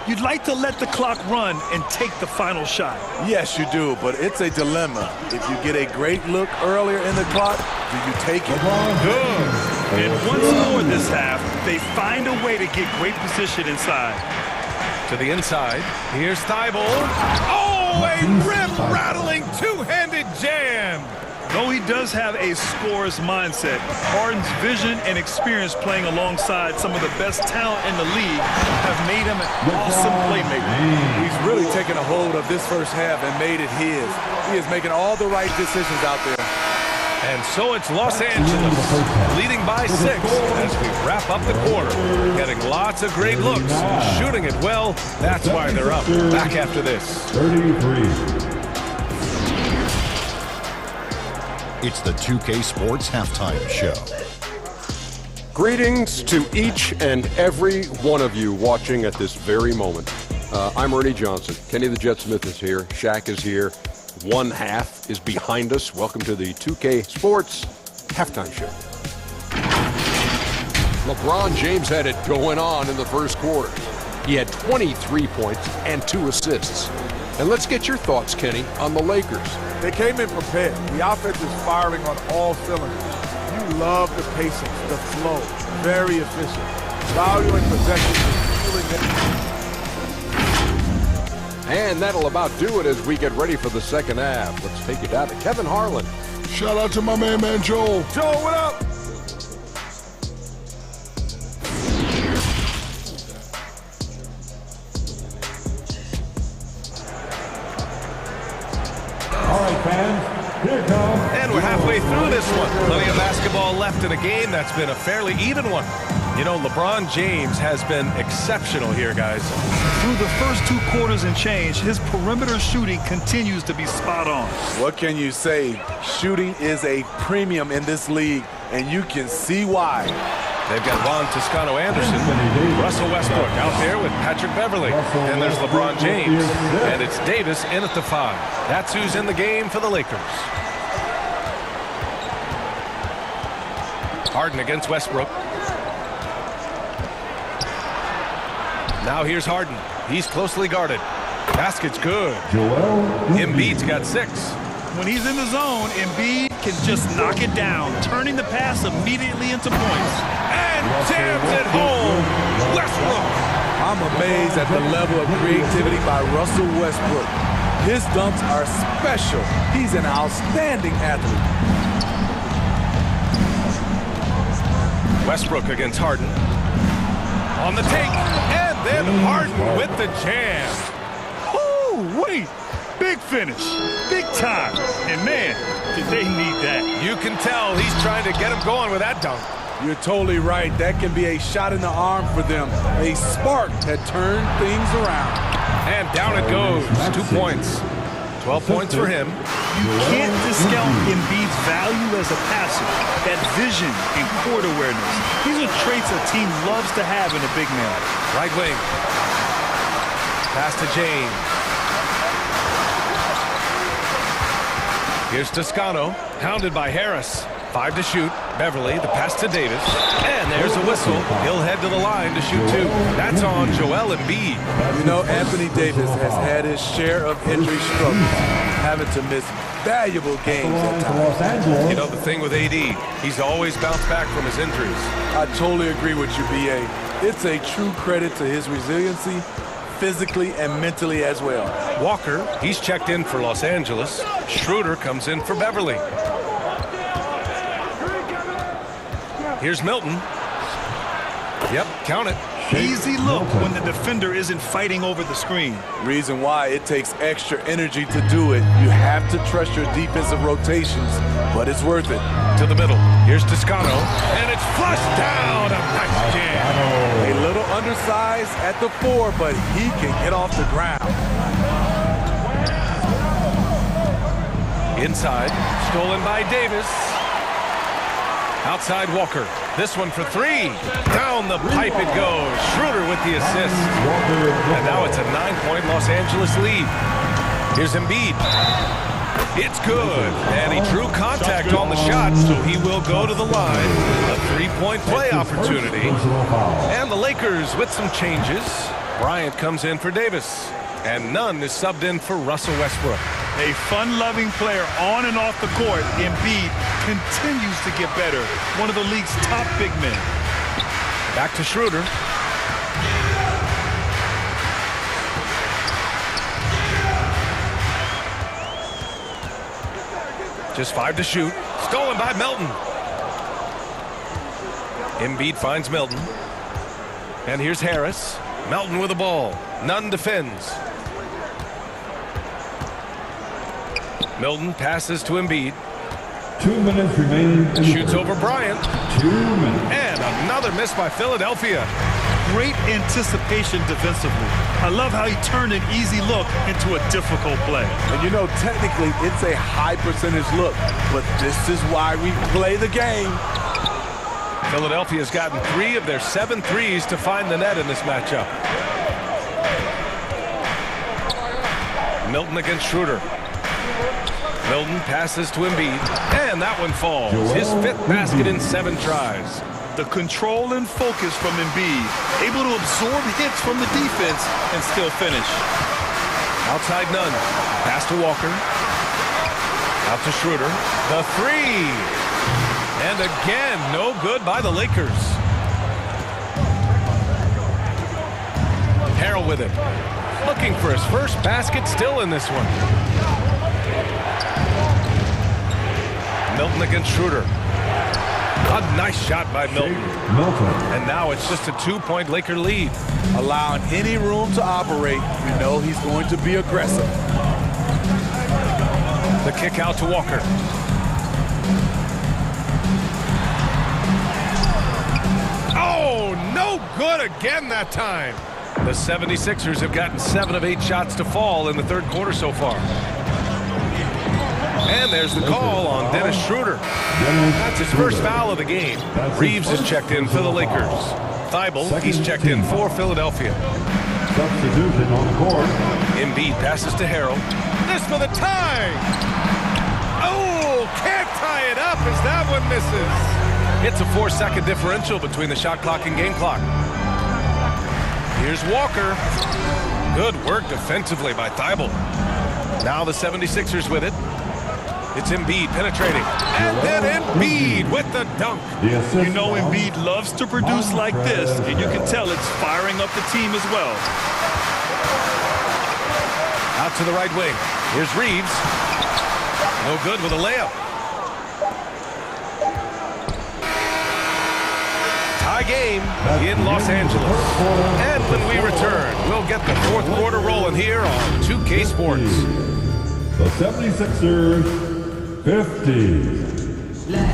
You'd like to let the clock run and take the final shot. Yes, you do, but it's a dilemma. If you get a great look earlier in the clock, do you take it? Good. And once more this half, they find a way to get great position inside. To the inside. Here's Thibault. Oh, a rip-rattling two-handed jam. Though he does have a scorer's mindset, Harden's vision and experience playing alongside some of the best talent in the league have made him an awesome playmaker. He's really taken a hold of this first half and made it his. He is making all the right decisions out there. And so it's Los Angeles leading by 6 as we wrap up the quarter. Getting lots of great looks, shooting it well. That's why they're up. Back after this. 33. It's the 2K Sports Halftime Show. Greetings to each and every one of you watching at this very moment. I'm Ernie Johnson. Kenny the Jet Smith is here. Shaq is here. One half is behind us. Welcome to the 2K Sports Halftime Show. LeBron James had it going on in the first quarter. He had 23 points and 2 assists. And let's get your thoughts, Kenny, on the Lakers. They came in prepared. The offense is firing on all cylinders. You love the patience, the flow. Very efficient. Valuing possessions and fueling it. And that'll about do it as we get ready for the second half. Let's take it down to Kevin Harlan. Shout out to my man Joel. Joel, what up? All right, fans, here it comes. And we're halfway through this one. Plenty of basketball left in a game that's been a fairly even one. You know, LeBron James has been exceptional here, guys. Through the first 2 quarters and change, his perimeter shooting continues to be spot on. What can you say? Shooting is a premium in this league, and you can see why. They've got Juan Toscano Anderson, Russell Westbrook out there with Patrick Beverly. And there's LeBron James. And it's Davis in at the 5. That's who's in the game for the Lakers. Harden against Westbrook. Now here's Harden. He's closely guarded. Basket's good. Embiid's got 6. When he's in the zone, Embiid can just knock it down, turning the pass immediately into points. And jams it home. Westbrook. I'm amazed at the level of creativity by Russell Westbrook. His dunks are special. He's an outstanding athlete. Westbrook against Harden. On the take. And then Harden with the jam. Oh, wait. Big finish. Big time. And, man, did they need that. You can tell he's trying to get him going with that dunk. You're totally right. That can be a shot in the arm for them. A spark that turned things around. And down it goes. 2 points. 12 points for him. You can't discount Embiid's value as a passer. That vision and court awareness. These are traits a team loves to have in a big man. Right wing. Pass to James. Here's Toscano. Pounded by Harris. 5 to shoot. Beverly, the pass to Davis. And there's a whistle. He'll head to the line to shoot 2. That's on Joel Embiid. You know, Anthony Davis has had his share of injury struggles, having to miss valuable games at times. You know, the thing with AD, he's always bounced back from his injuries. I totally agree with you, B.A. It's a true credit to his resiliency, physically and mentally as well. Walker, he's checked in for Los Angeles. Schroeder comes in for Beverly. Here's Milton. Yep, count it. Easy look when the defender isn't fighting over the screen. Reason why it takes extra energy to do it. You have to trust your defensive rotations, but it's worth it. To the middle. Here's Toscano, and it's flushed down. A nice jam. A little undersized at the 4, but he can get off the ground. Inside, stolen by Davis. Outside Walker. This one for 3. Down the pipe it goes. Schroeder with the assist. And now it's a 9-point Los Angeles lead. Here's Embiid. It's good. And he drew contact on the shot, so he will go to the line. A 3-point play opportunity. And the Lakers with some changes. Bryant comes in for Davis. And Nunn is subbed in for Russell Westbrook. A fun-loving player on and off the court, Embiid continues to get better. One of the league's top big men. Back to Schroeder. Just 5 to shoot. Stolen by Melton. Embiid finds Melton. And here's Harris. Melton with the ball. Nunn defends. Milton passes to Embiid. 2 minutes remaining. Shoots over Bryant. 2 minutes. And another miss by Philadelphia. Great anticipation defensively. I love how he turned an easy look into a difficult play. And you know, technically, it's a high percentage look, but this is why we play the game. Philadelphia's gotten 3 of their 7 threes to find the net in this matchup. Milton against Schroeder. Milton passes to Embiid, and that one falls. His 5th basket in 7 tries. The control and focus from Embiid, able to absorb hits from the defense and still finish. Outside Nunn. Pass to Walker. Out to Schroeder. The 3. And again, no good by the Lakers. Harrell with it. Looking for his first basket still in this one. Milton against Schroeder. A nice shot by Milton. And now it's just a 2-point Laker lead. Allowing any room to operate, you know he's going to be aggressive. The kick out to Walker. Oh, no good again that time. The 76ers have gotten 7 of 8 shots to fall in the 3rd quarter so far. And there's the call on Dennis Schroeder. That's his first foul of the game. Reeves is checked in for the Lakers. Thibault, he's checked in for Philadelphia. Substitution on the court. Embiid passes to Harrell. This for the tie! Oh, can't tie it up as that one misses. It's a 4-second differential between the shot clock and game clock. Here's Walker. Good work defensively by Thibault. Now the 76ers with it. It's Embiid penetrating. And then Embiid with the dunk. You know Embiid loves to produce like this, and you can tell it's firing up the team as well. Out to the right wing. Here's Reeves. No good with a layup. Tie game in Los Angeles. And when we return, we'll get the 4th quarter rolling here on 2K Sports. The 76ers 50. Man,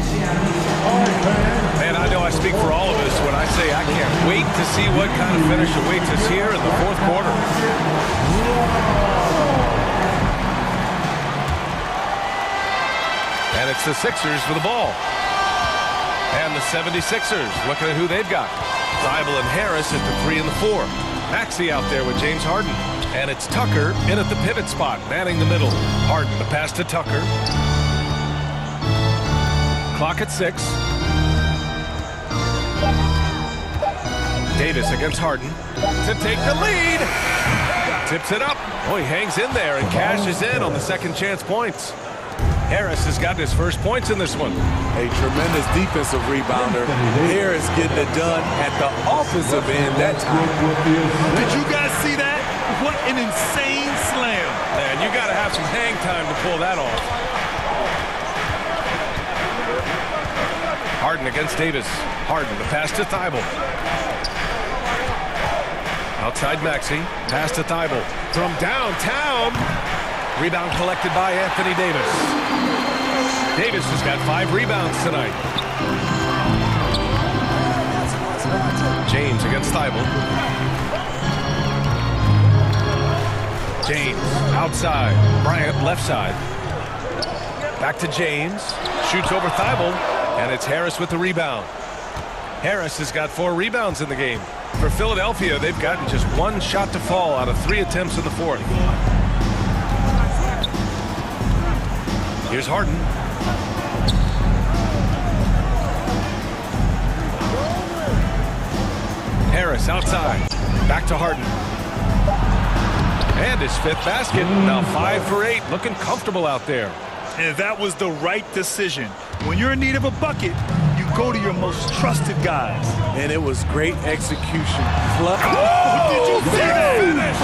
I know I speak for all of us when I say I can't wait to see what kind of finish awaits us here in the 4th quarter. And it's the Sixers with the ball. And the 76ers looking at who they've got. Thibault and Harris at the 3 and the 4. Maxey out there with James Harden. And it's Tucker in at the pivot spot, manning the middle. Harden, the pass to Tucker. Clock at 6. Davis against Harden to take the lead. Tips it up. Oh, he hangs in there and cashes in on the second chance points. Harris has gotten his first points in this one. A tremendous defensive rebounder. Harris getting it done at the offensive end that time. Did you guys see that? What an insane slam. Man, you got to have some hang time to pull that off. Harden against Davis. Harden, the pass to Thibault. Outside Maxey. Pass to Thibault. From downtown. Rebound collected by Anthony Davis. Davis has got 5 rebounds tonight. James against Thibault. James outside. Bryant left side. Back to James. Shoots over Thibault. And it's Harris with the rebound. Harris has got 4 rebounds in the game. For Philadelphia, they've gotten just 1 shot to fall out of 3 attempts in the fourth. Here's Harden. Harris outside. Back to Harden. And his 5th basket. Now 5 for 8. Looking comfortable out there. And that was the right decision. When you're in need of a bucket, you go to your most trusted guys. And it was great execution. Oh, did you see that?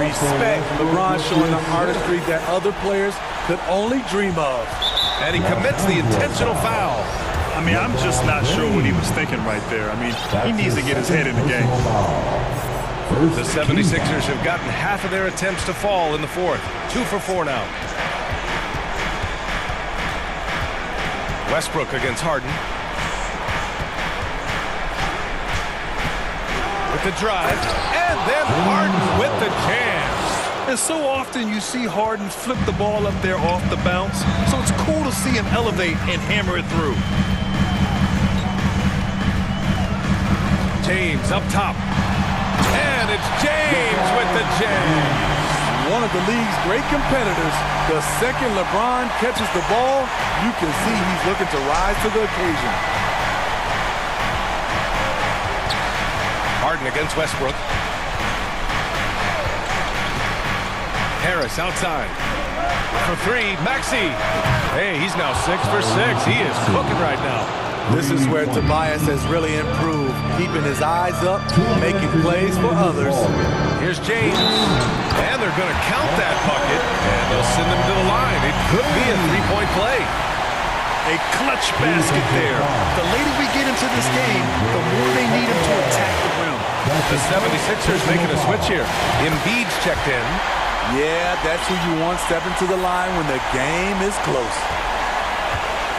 Respect. LeBron showing the artistry that other players could only dream of. And he commits the intentional foul. I mean, I'm just not sure what he was thinking right there. I mean, he needs to get his head in the game. The 76ers have gotten half of their attempts to fall in the fourth. 2 for 4 now. Westbrook against Harden. With the drive, and then Harden with the jam. And so often you see Harden flip the ball up there off the bounce, so it's cool to see him elevate and hammer it through. James up top. And it's James with the jam. One of the league's great competitors. The second LeBron catches the ball, you can see he's looking to rise to the occasion. Harden against Westbrook. Harris outside. For 3, Maxey. Hey, he's now 6 for 6. He is cooking right now. This is where Tobias has really improved, keeping his eyes up, making plays for others. Here's James, and they're going to count that bucket, and they'll send him to the line. It could be a 3-point play. A clutch basket there. The later we get into this game, the more they need him to attack the rim. The 76ers making a switch here. Embiid's checked in. Yeah, that's who you want stepping to the line when the game is close.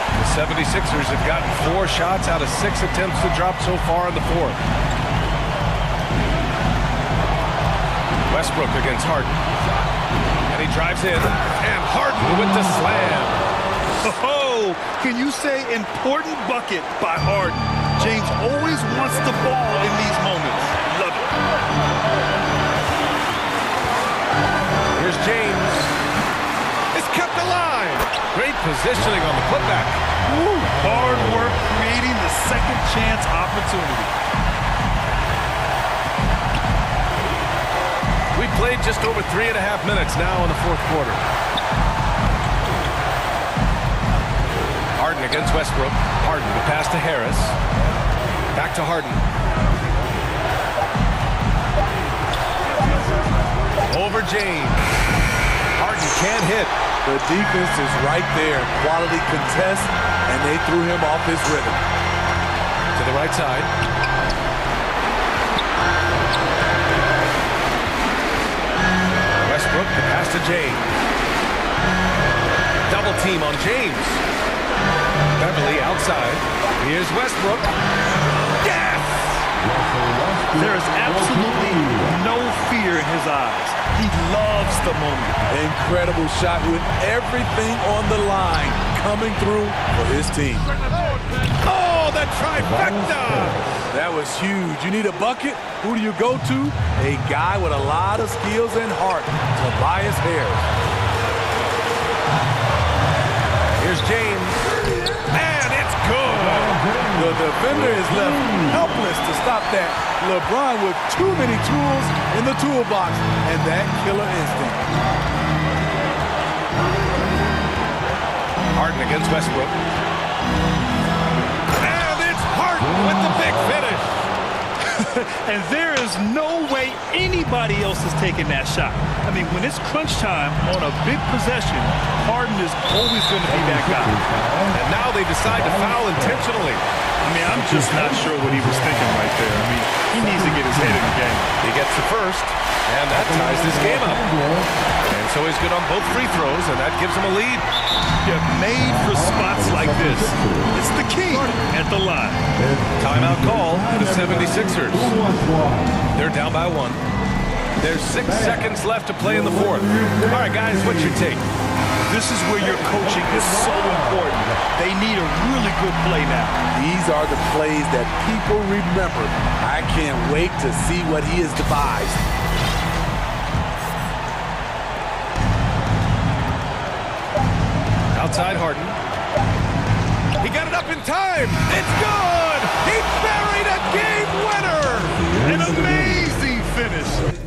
The 76ers have gotten 4 shots out of 6 attempts to drop so far in the fourth. Westbrook against Harden. And he drives in. And Harden with the slam. Oh, can you say important bucket by Harden? James always wants the ball in these moments. Love it. Here's James. It's kept alive. Great positioning on the putback. Woo, hard work creating the second chance opportunity. We played just over 3.5 minutes now in the fourth quarter. Harden against Westbrook. Harden, the pass to Harris. Back to Harden. Over James. Harden can't hit. The defense is right there. Quality contest, and they threw him off his rhythm. To the right side. Westbrook, the pass to James. Double team on James. Beverly outside. Here's Westbrook. Yes! There is absolutely no fear in his eyes. He loves the moment. Incredible shot with everything on the line coming through for his team. Oh, the trifecta! That was huge. You need a bucket? Who do you go to? A guy with a lot of skills and heart, Tobias Harris. Here's James. And it's good. The defender is left helpless to stop that. LeBron with too many tools in the toolbox and that killer instinct. Harden against Westbrook. And it's Harden with the big finish. And there is no way anybody else is taking that shot. I mean, when it's crunch time on a big possession, Harden is always going to be that guy. And now they decide to foul intentionally. I mean, I'm just not sure what he was thinking right there. I mean, he needs to get his head in the game. He gets the first, and that ties this game up. And so he's good on both free throws, and that gives him a lead. Yeah, made for spots like this. It's the key at the line. Timeout call for the 76ers. They're down by 1. There's 6 seconds left to play in the fourth. All right, guys, what's your take? This is where your coaching is so important. They need a really good play now. These are the plays that people remember. I can't wait to see what he has devised. Outside Harden. He got it up in time. It's good. He buried a game winner. An amazing finish.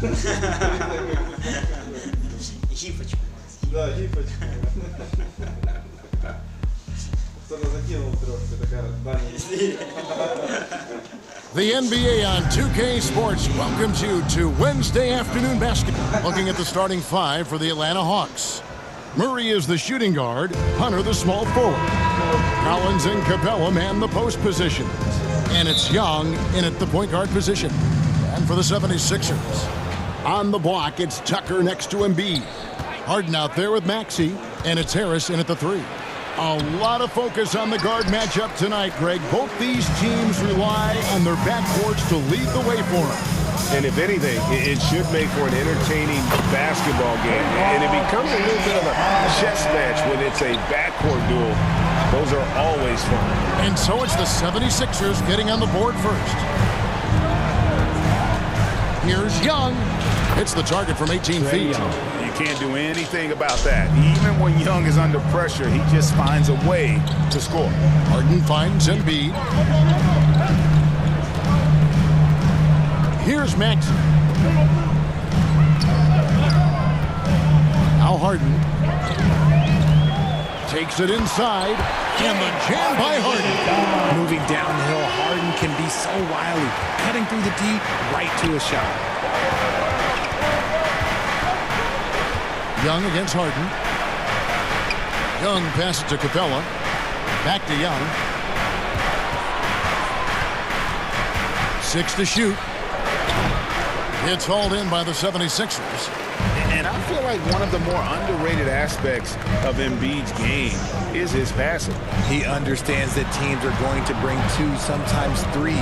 The NBA on 2K Sports welcomes you to Wednesday afternoon basketball. Looking at the starting five for the Atlanta Hawks. Murray is the shooting guard, Hunter the small forward. Collins and Capella man the post position. And it's Young in at the point guard position. And for the 76ers, on the block, it's Tucker next to Embiid. Harden out there with Maxey, and it's Harris in at the 3. A lot of focus on the guard matchup tonight, Greg. Both these teams rely on their backcourts to lead the way for them. And if anything, it should make for an entertaining basketball game. And it becomes a little bit of a chess match when it's a backcourt duel. Those are always fun. And so it's the 76ers getting on the board first. Here's Young. It's the target from 18 feet. You can't do anything about that. Even when Young is under pressure, he just finds a way to score. Harden finds Embiid. Here's Maxey. Now Harden takes it inside, and the jam by Harden. Moving downhill, Harden can be so wily, cutting through the D right to a shot. Young against Harden. Young passes to Capella. Back to Young. 6 to shoot. It's hauled in by the 76ers. And I feel like one of the more underrated aspects of Embiid's game is his passing. He understands that teams are going to bring 2, sometimes 3.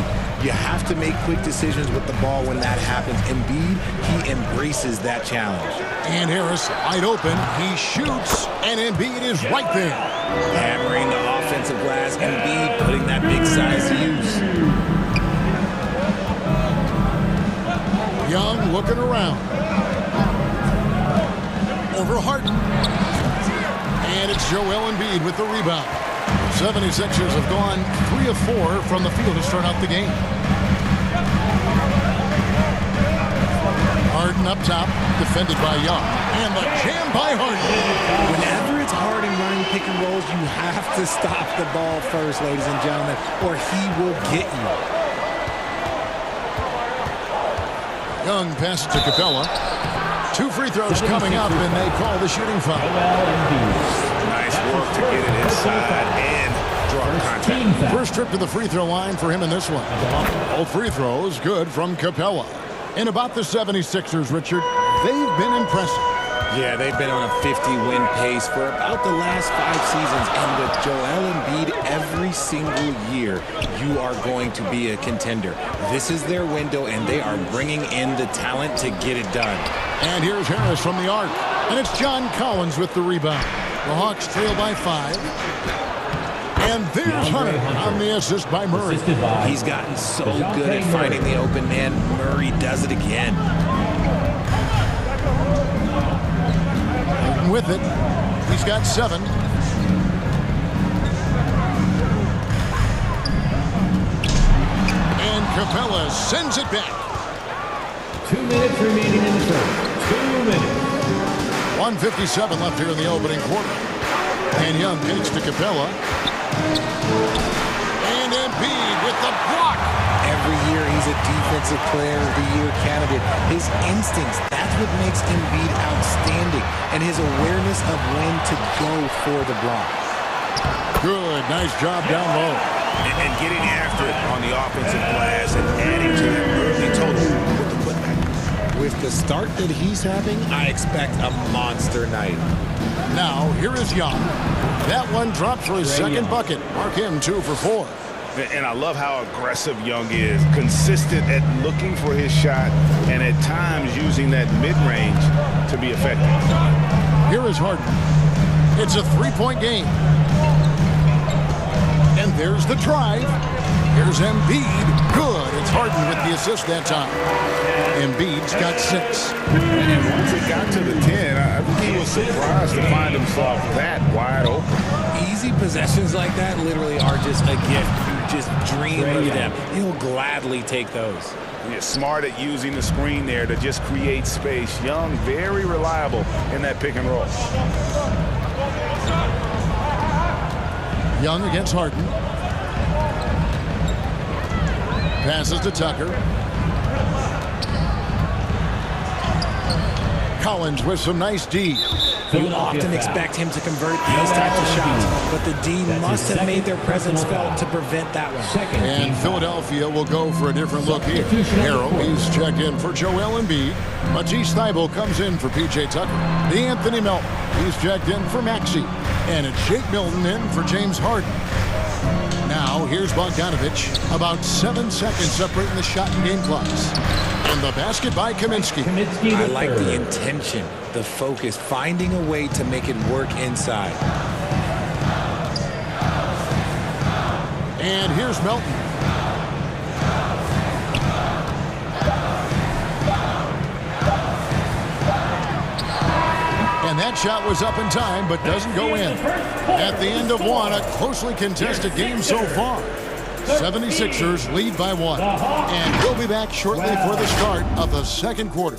You have to make quick decisions with the ball when that happens. Embiid, he embraces that challenge. And Harris wide open. He shoots, and Embiid is right there. Hammering the offensive glass. Embiid putting that big size to use. Young looking around. Over Harden. And it's Joel Embiid with the rebound. The 76ers have gone 3 of 4 from the field to start out the game. Harden up top, defended by Young. And the jam by Harden. Whenever it's Harden running pick and rolls, you have to stop the ball first, ladies and gentlemen, or he will get you. Young passes to Capella. 2 free throws coming up, and they call the shooting foul. Nice work to get it inside and draw contact. First trip to the free throw line for him in this one. All free throws good from Capella. And about the 76ers, Richard, they've been impressive. Yeah, they've been on a 50-win pace for about the last 5 seasons. And with Joel Embiid every single year, you are going to be a contender. This is their window, and they are bringing in the talent to get it done. And here's Harris from the arc. And it's John Collins with the rebound. The Hawks trail by 5. And there's Hunter on the assist by Murray. He's gotten so good at finding the open man. Murray does it again. With it, he's got 7. And Capella sends it back. 2 minutes remaining in the first. 2 minutes. 1:57 left here in the opening quarter. And Young pitch to Capella. And Embiid with the block. Every year he's a defensive player of the year candidate. His instincts, that's what makes Embiid outstanding. And his awareness of when to go for the block. Good, nice job down low. And getting after it on the offensive glass and adding to that early total with the putback. With the start that he's having, I expect a monster night. Now, here is Young. That one drops for his second bucket. Mark him 2 for 4. And I love how aggressive Young is. Consistent at looking for his shot and at times using that mid-range to be effective. Here is Harden. It's a 3-point game. And there's the drive. Here's Embiid. Good. It's Harden with the assist that time. Embiid's got 6. And once it got to the 10, I think he was surprised to find himself that wide open. Easy possessions like that literally are just a gift. You just dream of them. He'll gladly take those. He's smart at using the screen there to just create space. Young, very reliable in that pick and roll. Young against Harden. Passes to Tucker. Collins with some nice D. You often expect him to convert these types of shots, but the D must have made their presence felt to prevent that one. And Philadelphia will go for a different look here. Harrell, he's checked in for Joel Embiid. Matisse Thybulle comes in for P.J. Tucker. Anthony Melton, he's checked in for Maxey. And it's Shake Milton in for James Harden. Now, here's Bogdanovich. About 7 seconds separating the shot and game clocks. And the basket by Kaminsky. I like the intention, the focus, finding a way to make it work inside. And here's Melton. And that shot was up in time, but doesn't go in. At the end of one, a closely contested game so far. 76ers lead by 1. And we'll be back shortly for the start of the second quarter.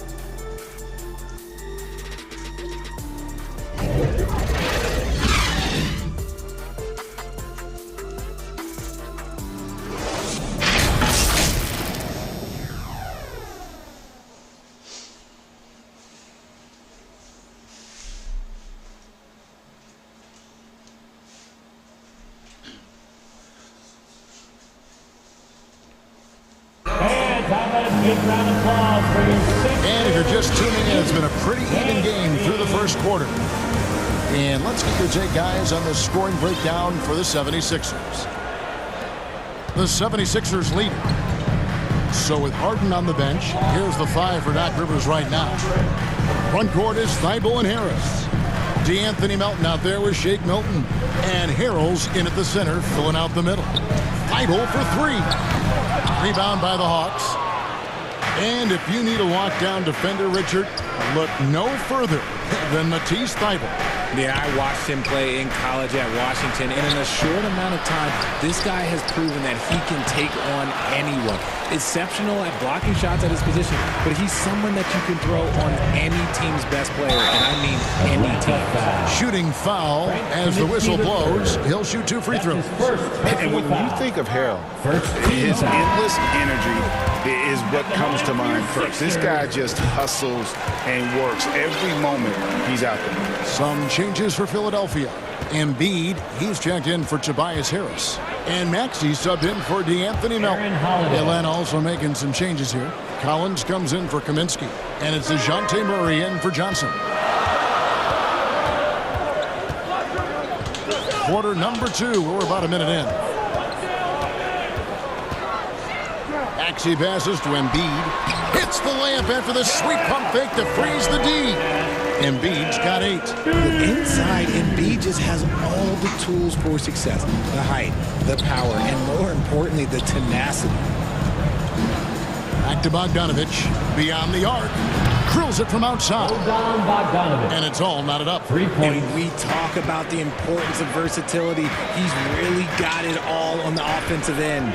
And if you're just tuning in, it's been a pretty even game through the first quarter. And let's get your take, guys, on the scoring breakdown for the 76ers. The 76ers lead. So with Harden on the bench, here's the 5 for Doc Rivers right now. Front court is Thybulle and Harris. DeAnthony Melton out there with Shake Milton. And Harrell's in at the center, filling out the middle. Thybulle for 3. Rebound by the Hawks. And if you need a lockdown defender, Richard, look no further than Matisse Thybulle. Yeah, I watched him play in college at Washington, and in a short amount of time, this guy has proven that he can take on anyone. Exceptional at blocking shots at his position, but he's someone that you can throw on any team's best player, and I mean any team. Shooting foul as the whistle blows. He'll shoot 2 free throws. And when you think of Harrell, his endless energy is what comes to mind first. This guy just hustles and works every moment he's out there. Some changes for Philadelphia. Embiid, he's checked in for Tobias Harris. And Maxey subbed in for DeAnthony Melton. Atlanta also making some changes here. Collins comes in for Kaminsky. And it's DeJounte Murray in for Johnson. Quarter number 2. We're about a minute in. Maxey passes to Embiid. Hits the layup after the sweet pump fake to freeze the D. Embiid's got 8. The inside, Embiid just has all the tools for success. The height, the power, and more importantly, the tenacity. Back to Bogdanovich. Beyond the arc. Drills it from outside. And it's all knotted up. 3 points. And we talk about the importance of versatility. He's really got it all on the offensive end.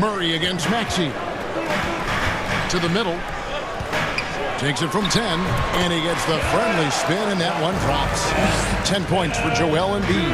Murray against Maxey. To the middle. Takes it from 10, and he gets the friendly spin, and that one drops. 10 points for Joel Embiid.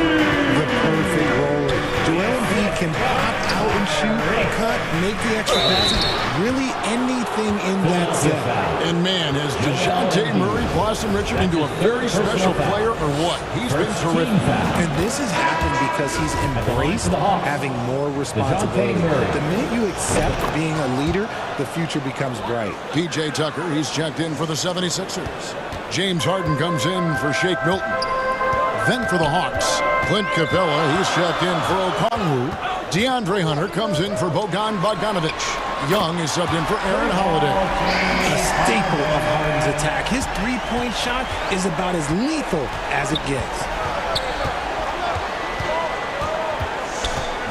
The perfect roller. Joel Embiid can pop out and shoot, cut, make the extra pass. Really anything in that set. And man, has DeJounte Murray blossomed, Richard, into a very special player or what? He's been terrific. And this has happened because he's embraced having more responsibility. The minute you accept being a leader, the future becomes bright. P.J. Tucker, he's checked in for the 76ers. James Harden comes in for Shake Milton. Then for the Hawks, Clint Capella, he's checked in for Okongwu. DeAndre Hunter comes in for Bojan Bogdanovich. Young is subbed in for Aaron Holiday. A staple of Harden's attack. His three-point shot is about as lethal as it gets.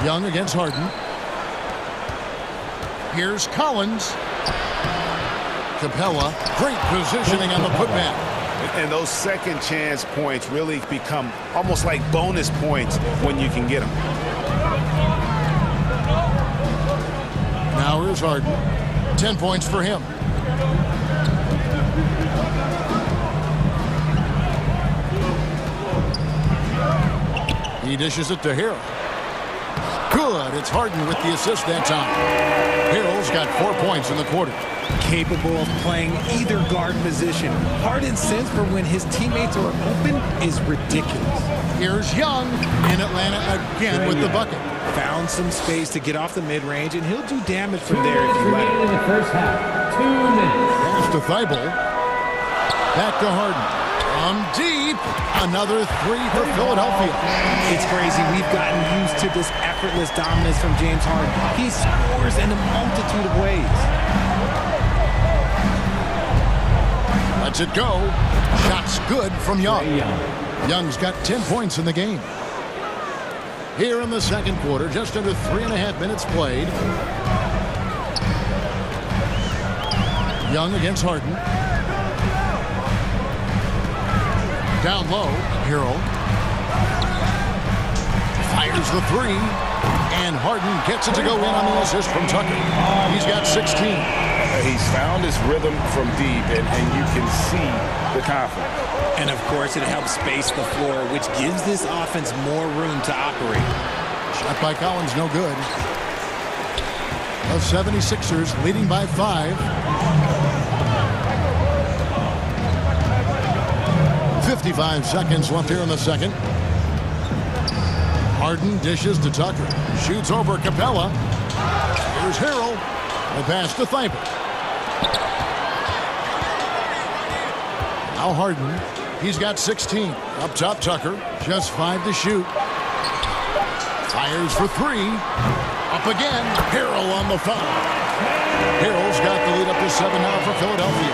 Young against Harden. Here's Collins. Capella, great positioning on the putback. And those second chance points really become almost like bonus points when you can get them. Now here's Harden. 10 points for him. He dishes it to Harrell. Good. It's Harden with the assist that time. Harrell's got 4 points in the quarter. Capable of playing either guard position. Harden's sense for when his teammates are open is ridiculous. Here's Young in Atlanta again with the bucket. Found some space to get off the mid-range, and he'll do damage from there if you let him. In the first half, 2 minutes. Pass to Thibault. Back to Harden. From deep, another 3 for Philadelphia. It's crazy. We've gotten used to this effortless dominance from James Harden. He scores in a multitude of ways. Lets it go. Shots good from Young. Young's got 10 points in the game. Here in the second quarter, just under 3.5 minutes played. Young against Harden. Down low, Harrell fires the 3, and Harden gets it to go in on the assist from Tucker. He's got 16. He's found his rhythm from deep, and you can see the confidence. And of course, it helps space the floor, which gives this offense more room to operate. Shot by Collins, no good. The 76ers leading by 5. 55 seconds left here in the second. Harden dishes to Tucker. Shoots over Capella. Here's Harrell. The pass to Thibault. Now Harden. He's got 16. Up top, Tucker. Just 5 to shoot. Fires for 3. Up again. Harrell on the foul. Harrell's got the lead up to 7 now for Philadelphia.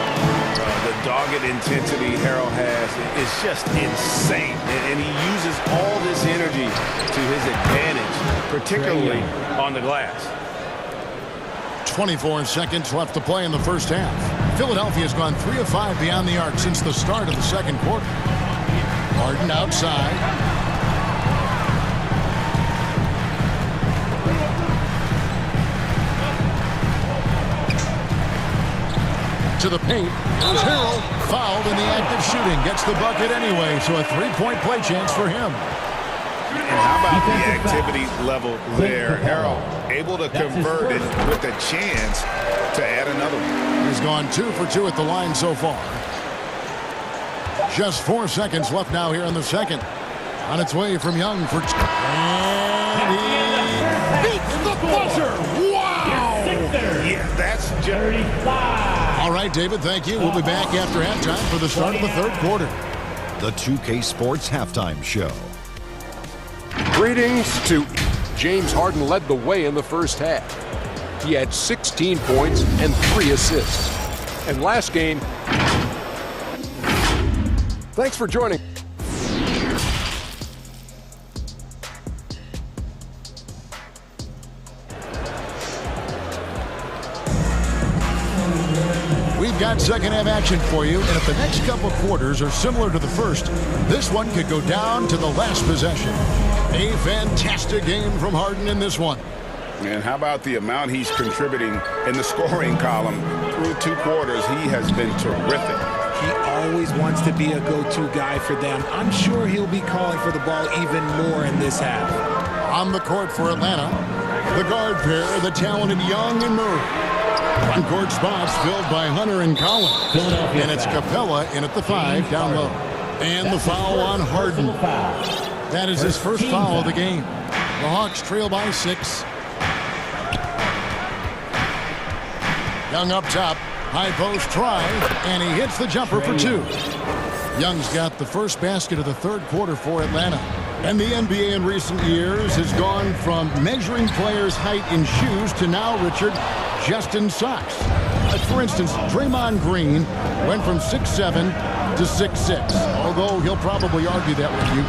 The dogged intensity Harrell has is just insane. And he uses all this energy to his advantage, particularly on the glass. 24 seconds left to play in the first half. Philadelphia's gone 3 of 5 beyond the arc since the start of the second quarter. Harden outside. To the paint. Here's Harrell. Fouled in the act of shooting. Gets the bucket anyway, so a 3-point play chance for him. And how about the activity level there? Harrell able to convert it with a chance to add another one. He's gone 2 for 2 at the line so far. Just 4 seconds left now here in the second. On its way from Young for... And he beats the buzzer! Wow! Yeah, that's just... 35. All right, David, thank you. We'll be back after halftime for the start of the third quarter. The 2K Sports Halftime Show. Greetings to James Harden led the way in the first half. He had 16 points and 3 assists. And last game, thanks for joining. We've got second half action for you, and if the next couple quarters are similar to the first, this one could go down to the last possession. A fantastic game from Harden in this one. And how about the amount he's contributing in the scoring column through 2 quarters? He has been terrific. He always wants to be a go-to guy for them. I'm sure he'll be calling for the ball even more in this half. On the court for Atlanta, the guard pair, the talented Young and Murray. Front court spots filled by Hunter and Collins. And it's Capella in at the 5 down low. And the foul on Harden. That is his first foul of the game. The Hawks trail by 6. Young up top. High post try. And he hits the jumper for 2. Young's got the first basket of the third quarter for Atlanta. And the NBA in recent years has gone from measuring players' height in shoes to now, Richard, just in socks. For instance, Draymond Green went from 6'7" to 6'6", although he'll probably argue that with you.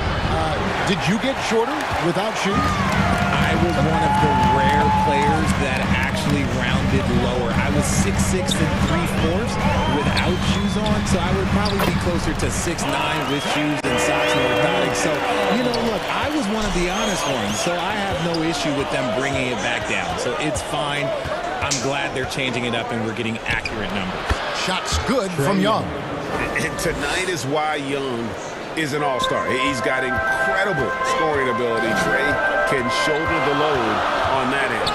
Did you get shorter without shoes? I was one of the rare players that actually rounded lower. I was 6'6" and 3/4 without shoes on, so I would probably be closer to 6'9" with shoes and socks and orthotics. So, you know, look, I was one of the honest ones, so I have no issue with them bringing it back down. So it's fine. I'm glad they're changing it up and we're getting accurate numbers. Shots good from Young. And tonight is why Young is an all-star. He's got incredible scoring ability. Trey can shoulder the load on that end.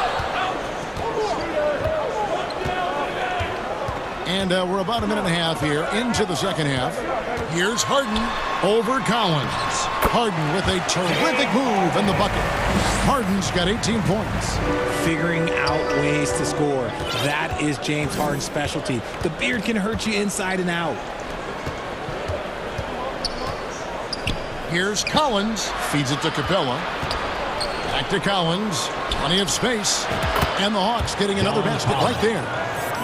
And we're about a minute and a half here into the second half. Here's Harden over Collins. Harden with a terrific move in the bucket. Harden's got 18 points. Figuring out ways to score. That is James Harden's specialty. The beard can hurt you inside and out. Here's Collins. Feeds it to Capella. Back to Collins. Plenty of space. And the Hawks getting another basket right there.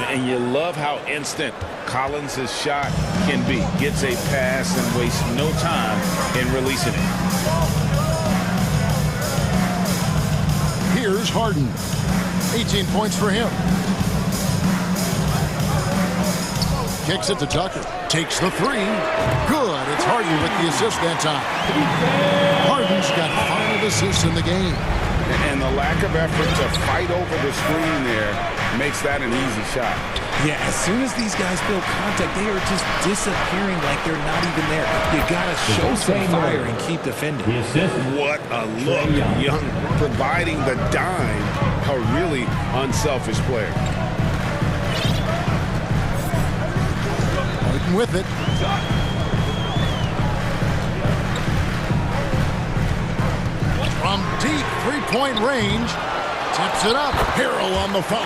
And you love how instant Collins' shot can be. Gets a pass and wastes no time in releasing it. Here's Harden. 18 points for him. Kicks it to Tucker. Takes the three. Good. It's Harden with the assist that time. Harden's got 5 assists in the game. And the lack of effort to fight over the screen there makes that an easy shot. Yeah, as soon as these guys feel contact, they are just disappearing like they're not even there. You got to show some fire and keep defending. What a look. Young providing the dime. A really unselfish player. Harden with it. From deep three-point range. Tips it up. Harrell on the foul.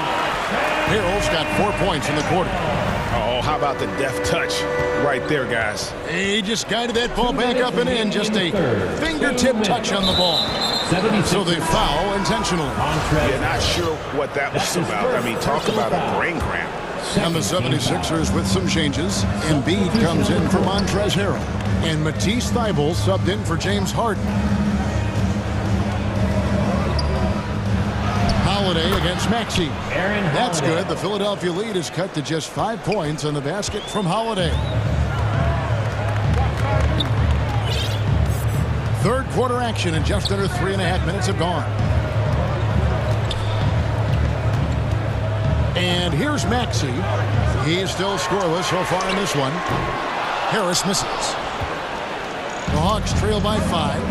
Harrell's got 4 points in the quarter. Oh, how about the deft touch right there, guys? He just guided that ball back up and in. Just a fingertip touch on the ball. So they foul intentionally. You're not sure what that was about. I mean, talk about a brain cramp. And the 76ers with some changes. Embiid comes in for Montrezl Harrell. And Matisse Thybulle subbed in for James Harden. Holiday against Maxey. That's good. The Philadelphia lead is cut to just 5 points on the basket from Holiday. Third quarter action and just under 3.5 minutes have gone. And here's Maxey. He is still scoreless so far in this one. Harris misses. The Hawks trail by 5.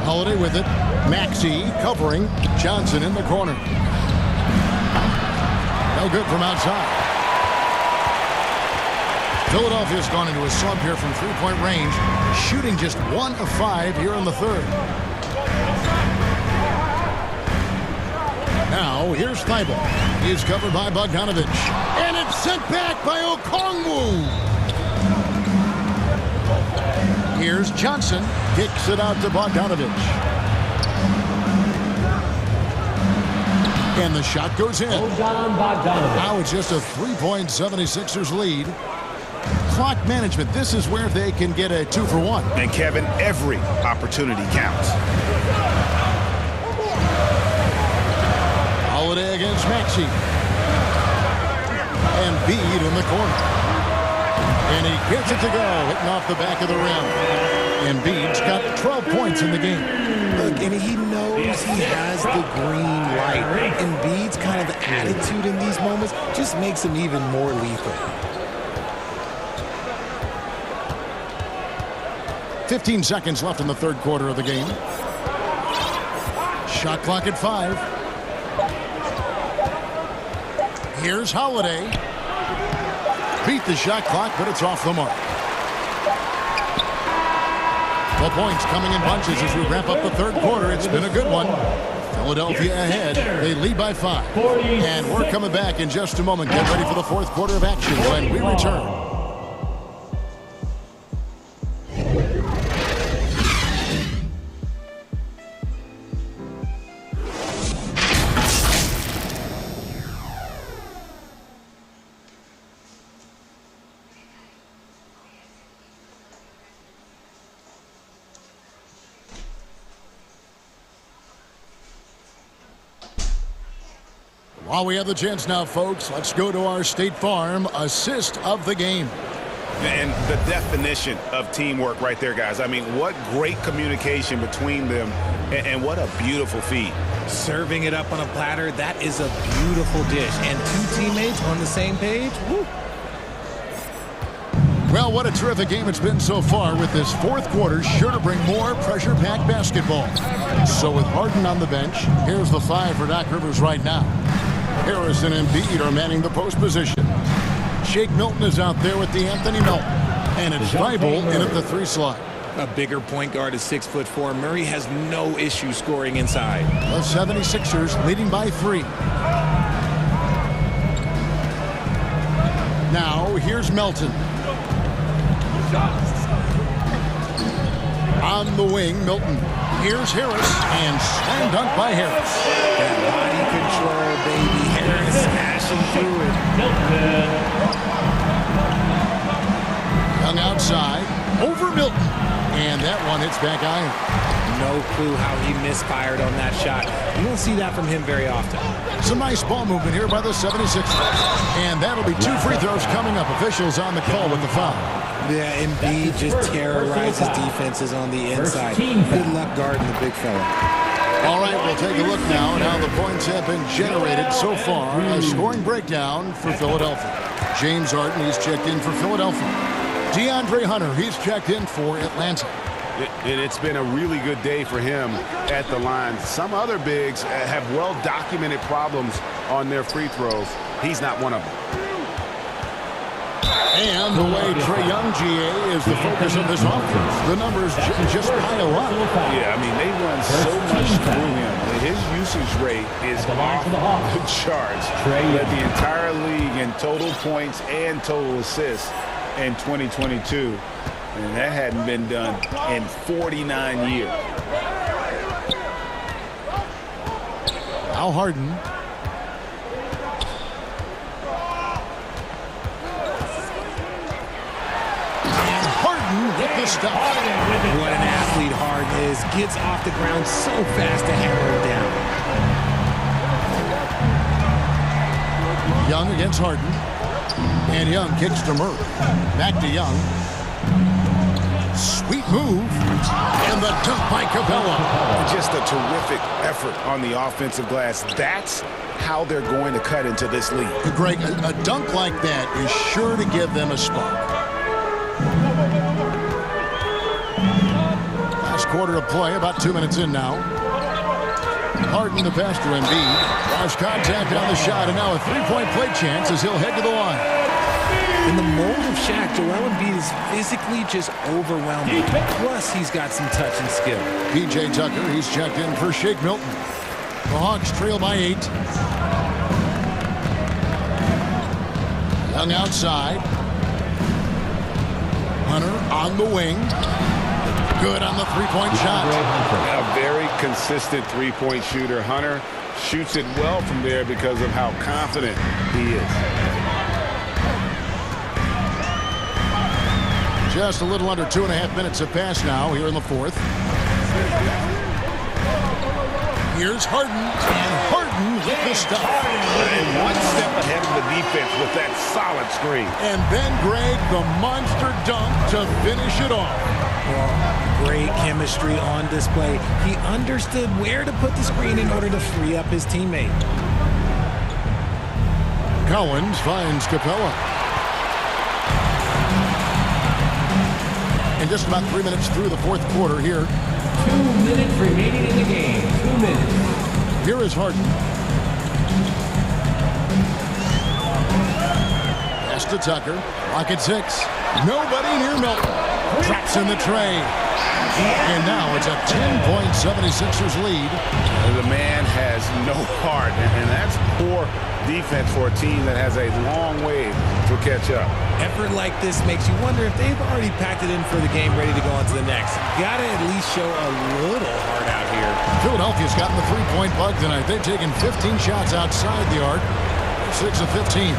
Holiday with it. Maxey covering. Johnson in the corner. No good from outside. Philadelphia's gone into a slump here from three-point range, shooting just 1 of 5 here in the third. Now, here's Thybulle. He's covered by Bogdanovic. And it's sent back by Okongwu. Here's Johnson. Kicks it out to Bogdanovic. And the shot goes in. Now it's just a 3-point 76ers lead. Clock management. This is where they can get a 2 for 1. And Kevin, every opportunity counts. Holiday against Maxey. And Embiid in the corner. And he gets it to go, hitting off the back of the rim. Embiid's got 12 points in the game. Look, and he knows he has the green light. Embiid's kind of the attitude in these moments just makes him even more lethal. 15 seconds left in the third quarter of the game. Shot clock at 5. Here's Holiday. Beat the shot clock, but it's off the mark. Well, points coming in bunches as we wrap up the third quarter. It's been a good one. Philadelphia ahead. They lead by 5. And we're coming back in just a moment. Get ready for the fourth quarter of action when we return. While we have the chance now, folks, let's go to our State Farm assist of the game. And the definition of teamwork right there, guys. I mean, what great communication between them, and what a beautiful feed. Serving it up on a platter, that is a beautiful dish. And two teammates on the same page, woo. Well, what a terrific game it's been so far, with this fourth quarter sure to bring more pressure-packed basketball. So with Harden on the bench, here's the 5 for Doc Rivers right now. Harris and Embiid are manning the post position. Shake Milton is out there with the Anthony Milton. And it's Thibault in at the 3 slot. A bigger point guard is 6'4". Murray has no issue scoring inside. The 76ers leading by 3. Now here's Melton. On the wing, Milton. Here's Harris, and slam dunk by Harris. That body control, baby. Harris smashing through it. Young outside, over Milton. And that one hits back iron. No clue how he misfired on that shot. You don't see that from him very often. Some nice ball movement here by the 76ers. And that'll be 2 free throws coming up. Officials on the call with the foul. Yeah, Embiid just terrorizes defenses on the inside. Good luck guarding the big fella. All right, we'll take a look now at how the points have been generated so far. A scoring breakdown for Philadelphia. James Harden, he's checked in for Philadelphia. DeAndre Hunter, he's checked in for Atlanta. It's been a really good day for him at the line. Some other bigs have well-documented problems on their free throws. He's not one of them. And the way Trae Young, GA, is the focus of this offense. The numbers just pile up. Yeah, I mean, they run so much through him. His usage rate is off the charts. Led the entire league in total points and total assists in 2022. And that hadn't been done in 49 years. Now Harden. With the stuff. What an athlete Harden is. Gets off the ground so fast to hammer him down. Young against Harden. And Young kicks to Murray. Back to Young. Sweet move. And the dunk by Capella. Just a terrific effort on the offensive glass. That's how they're going to cut into this league. Greg, a dunk like that is sure to give them a spark. Quarter of play, about 2 minutes in now. Harden the pass to Embiid. Lost contact on the shot, and now a 3-point play chance as he'll head to the line. In the mold of Shaq, Joel Embiid is physically just overwhelming. Plus, he's got some touch and skill. PJ Tucker, he's checked in for Shake Milton. The Hawks trail by 8. Young outside. Hunter on the wing. Good on the 3-point shot. A very consistent 3-point shooter. Hunter shoots it well from there because of how confident he is. Just a little under 2.5 minutes have passed now here in the fourth. Here's Harden, and Harden with the stuff. And one step ahead of the defense with that solid screen. And then Greg, the monster dunk to finish it off. Well, great chemistry on display. He understood where to put the screen in order to free up his teammate. Collins finds Capella. And just about 3 minutes through the fourth quarter here. 2 minutes remaining in the game. 2 minutes. Here is Harden. Pass to Tucker. Rocket 6. Nobody near Milton. Traps in the tray. And now it's a 10-point 76ers lead. The man has no heart, and that's poor defense for a team that has a long way to catch up. Effort like this makes you wonder if they've already packed it in for the game, ready to go on to the next. Gotta at least show a little heart out here. Philadelphia's gotten the 3-point bug tonight. They've taken 15 shots outside the arc. 6 of 15.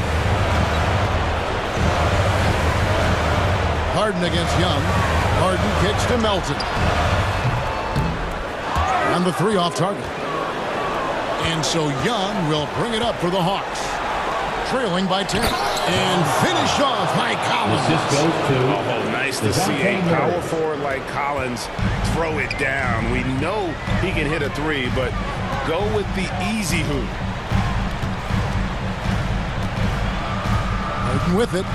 Harden against Young. Harden kicks to Melton. And the 3 off target. And so Young will bring it up for the Hawks. Trailing by 10. And finish off by Collins. Oh, nice to see a power forward like Collins throw it down. We know he can hit a three, but go with the easy hoop. Harden with it.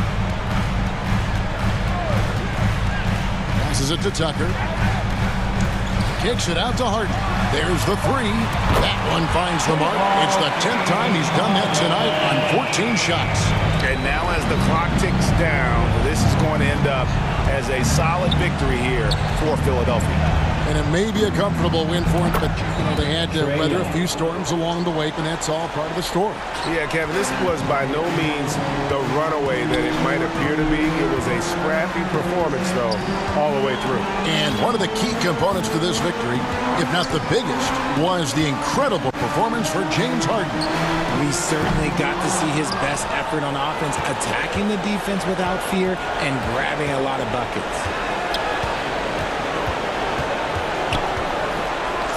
Passes it to Tucker. Kicks it out to Harden. There's the three. That one finds the mark. It's the 10th time he's done that tonight on 14 shots. And now as the clock ticks down, this is going to end up as a solid victory here for Philadelphia. And it may be a comfortable win for them, but they had to weather a few storms along the way, and that's all part of the story. Yeah, Kevin, this was by no means the runaway that it might appear to be. It was a scrappy performance, though, all the way through. And one of the key components to this victory, if not the biggest, was the incredible performance for James Harden. We certainly got to see his best effort on offense, attacking the defense without fear and grabbing a lot of buckets.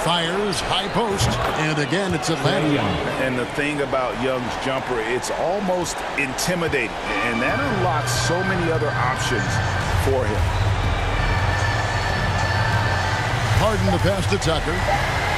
Fires high post, and again it's Atlanta. And the thing about Young's jumper, it's almost intimidating, and that unlocks so many other options for him. Harden the pass to Tucker.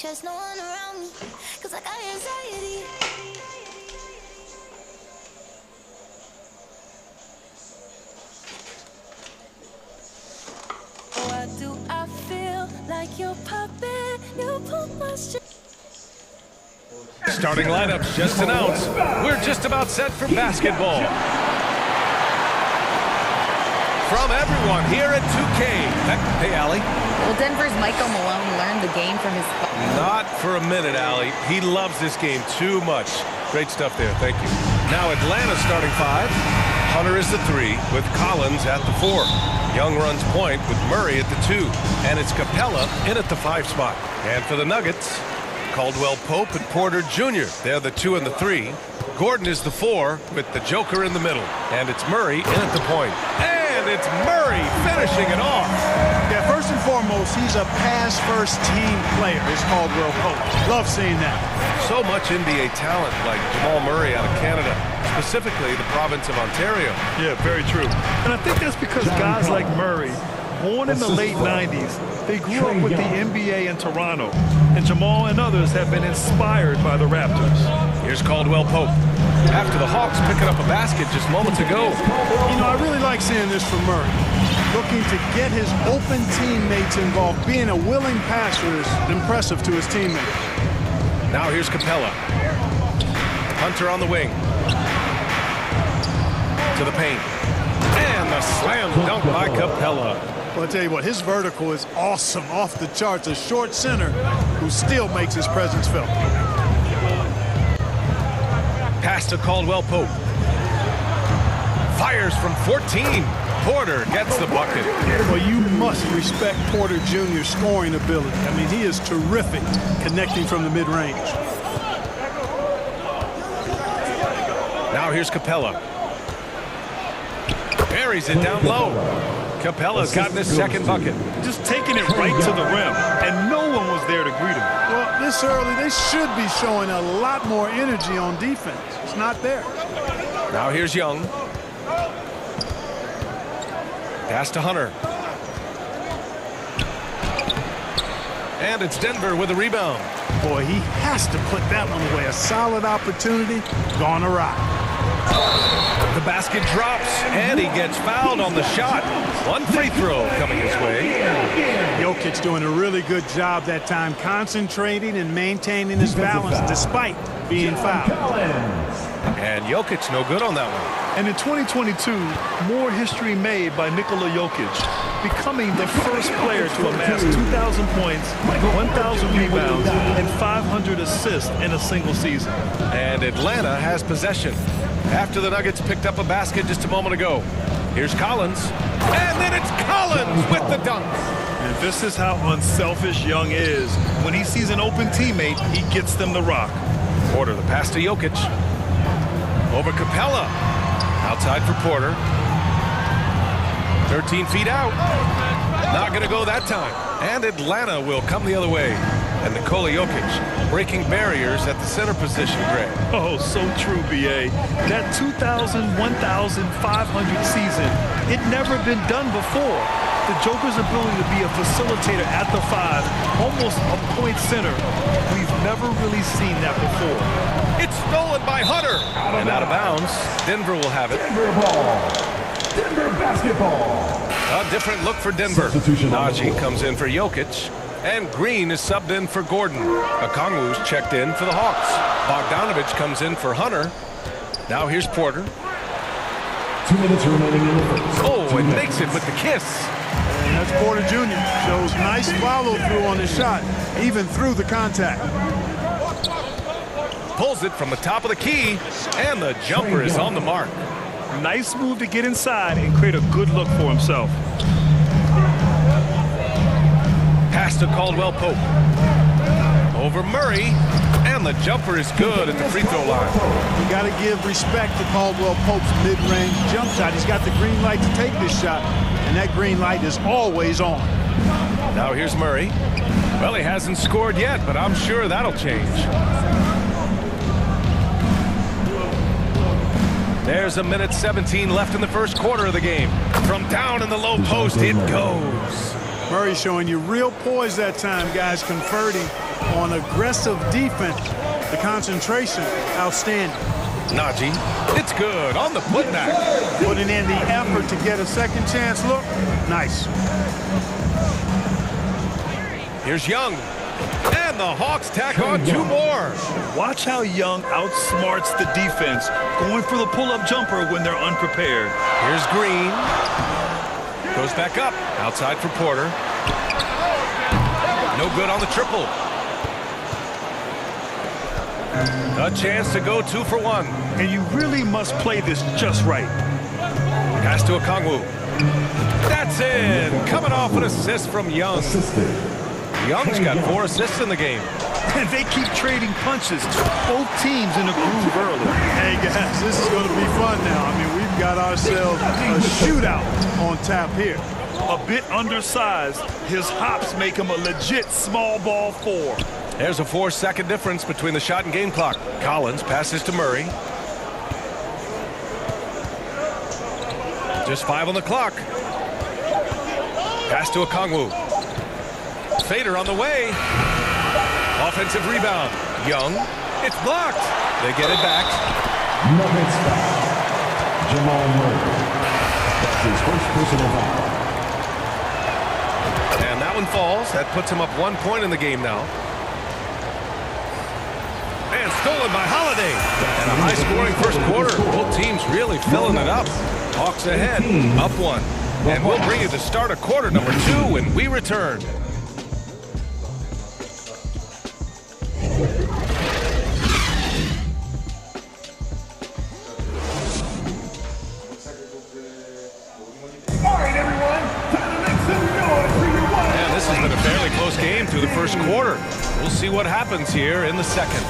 trust no one around me, cause I got anxiety. Why do I feel like your puppet? You pull my string. Starting lineups just announced. We're just about set for basketball. From everyone here at 2K. Hey, Allie. Well, Denver's Michael Malone learned the game from his... Not for a minute, Allie. He loves this game too much. Great stuff there. Thank you. Now Atlanta starting 5. Hunter is the 3 with Collins at the 4. Young runs point with Murray at the 2. And it's Capella in at the 5 spot. And for the Nuggets, Caldwell Pope and Porter Jr. They're the 2 and the 3. Gordon is the 4 with the Joker in the middle. And it's Murray in at the point. And it's Murray finishing it off. Yeah, first and foremost, he's a pass-first team player, is Caldwell Pope. Love seeing that. So much NBA talent like Jamal Murray out of Canada, specifically the province of Ontario. Yeah, very true. And I think that's because guys like Murray, born in the late 90s, they grew up with the NBA in Toronto. And Jamal and others have been inspired by the Raptors. Here's Caldwell Pope. After the Hawks picking up a basket just moments ago. You know, I really like seeing this from Murray. Looking to get his open teammates involved. Being a willing passer is impressive to his teammates. Now here's Capella. Hunter on the wing. To the paint. And the slam dunk by Capella. Well, I'll tell you what, his vertical is awesome, off the charts. A short center who still makes his presence felt. Pass to Caldwell Pope. Fires from 14. Porter gets the bucket. Well, you must respect Porter Jr.'s scoring ability. I mean, he is terrific connecting from the mid-range. Now here's Capella. Buries it down low. Capella's gotten his second bucket. Just taking it right to the rim, and no one was there to greet him. Well, this early, they should be showing a lot more energy on defense. It's not there. Now here's Young. Pass to Hunter. And it's Denver with a rebound. Boy, he has to put that one away. A solid opportunity, gone awry. The basket drops, and he gets fouled on the shot. One free throw coming his way. Jokic doing a really good job that time, concentrating and maintaining his balance despite being fouled. And Jokic no good on that one. And in 2022, more history made by Nikola Jokic, becoming the first player to amass 2,000 points, 1,000 rebounds, and 500 assists in a single season. And Atlanta has possession after the Nuggets picked up a basket just a moment ago. Here's Collins. And then it's Collins with the dunk. And this is how unselfish Young is. When he sees an open teammate, he gets them the rock. Porter, the pass to Jokic. Over Capella. Outside for Porter. 13 feet out. Not going to go that time. And Atlanta will come the other way. And Nikola Jokic breaking barriers at the center position, Greg. Oh, so true, B.A. That 2,000, 1,500 season, it never been done before. The Joker's ability to be a facilitator at the 5, almost a point center, we've never really seen that before. It's stolen by Hunter. And out of bounds. Denver will have it. Denver ball. Denver basketball. A different look for Denver. Najee comes in for Jokic. And Green is subbed in for Gordon. Okongwu's checked in for the Hawks. Bogdanovich comes in for Hunter. Now here's Porter. 2 minutes remaining in the first. Oh, and makes it with the kiss. And that's Porter Jr. Shows nice follow-through on the shot, even through the contact. Pulls it from the top of the key, and the jumper is on the mark. Nice move to get inside and create a good look for himself. Pass to Caldwell Pope. Over Murray, and the jumper is good at the free throw line. You got to give respect to Caldwell Pope's mid-range jump shot. He's got the green light to take this shot, and that green light is always on. Now here's Murray. Well, he hasn't scored yet, but I'm sure that'll change. There's 1:17 left in the first quarter of the game. From down in the low post, it goes. Murray showing you real poise that time, guys, converting on aggressive defense. The concentration, outstanding. Najee, it's good on the putback. Putting in the effort to get a second chance look. Nice. Here's Young. And the Hawks tack on 2 more. Watch how Young outsmarts the defense, going for the pull-up jumper when they're unprepared. Here's Green. Goes back up. Outside for Porter. No good on the triple. A chance to go 2 for 1. And you really must play this just right. Pass to Okongwu. That's in. Coming off an assist from Young. Young's got 4 assists in the game. And they keep trading punches. Both teams in a groove early. Hey, guys, this is going to be fun now. I mean, we've got ourselves a shootout on tap here. A bit undersized, his hops make him a legit small ball 4. There's a 4-second difference between the shot and game clock. Collins passes to Murray. Just 5 on the clock. Pass to Okongwu. Fader on the way. Offensive rebound. Young. It's blocked. They get it back. Nuggets foul. Jamal Murray. That's his first personal foul. And that one falls. That puts him up 1 point in the game now. And stolen by Holiday. And a high-scoring first quarter. Both teams really filling it up. Hawks ahead. Up 1. And we'll bring you the start of quarter number 2 when we return. Game through the first quarter. We'll see what happens here in the second.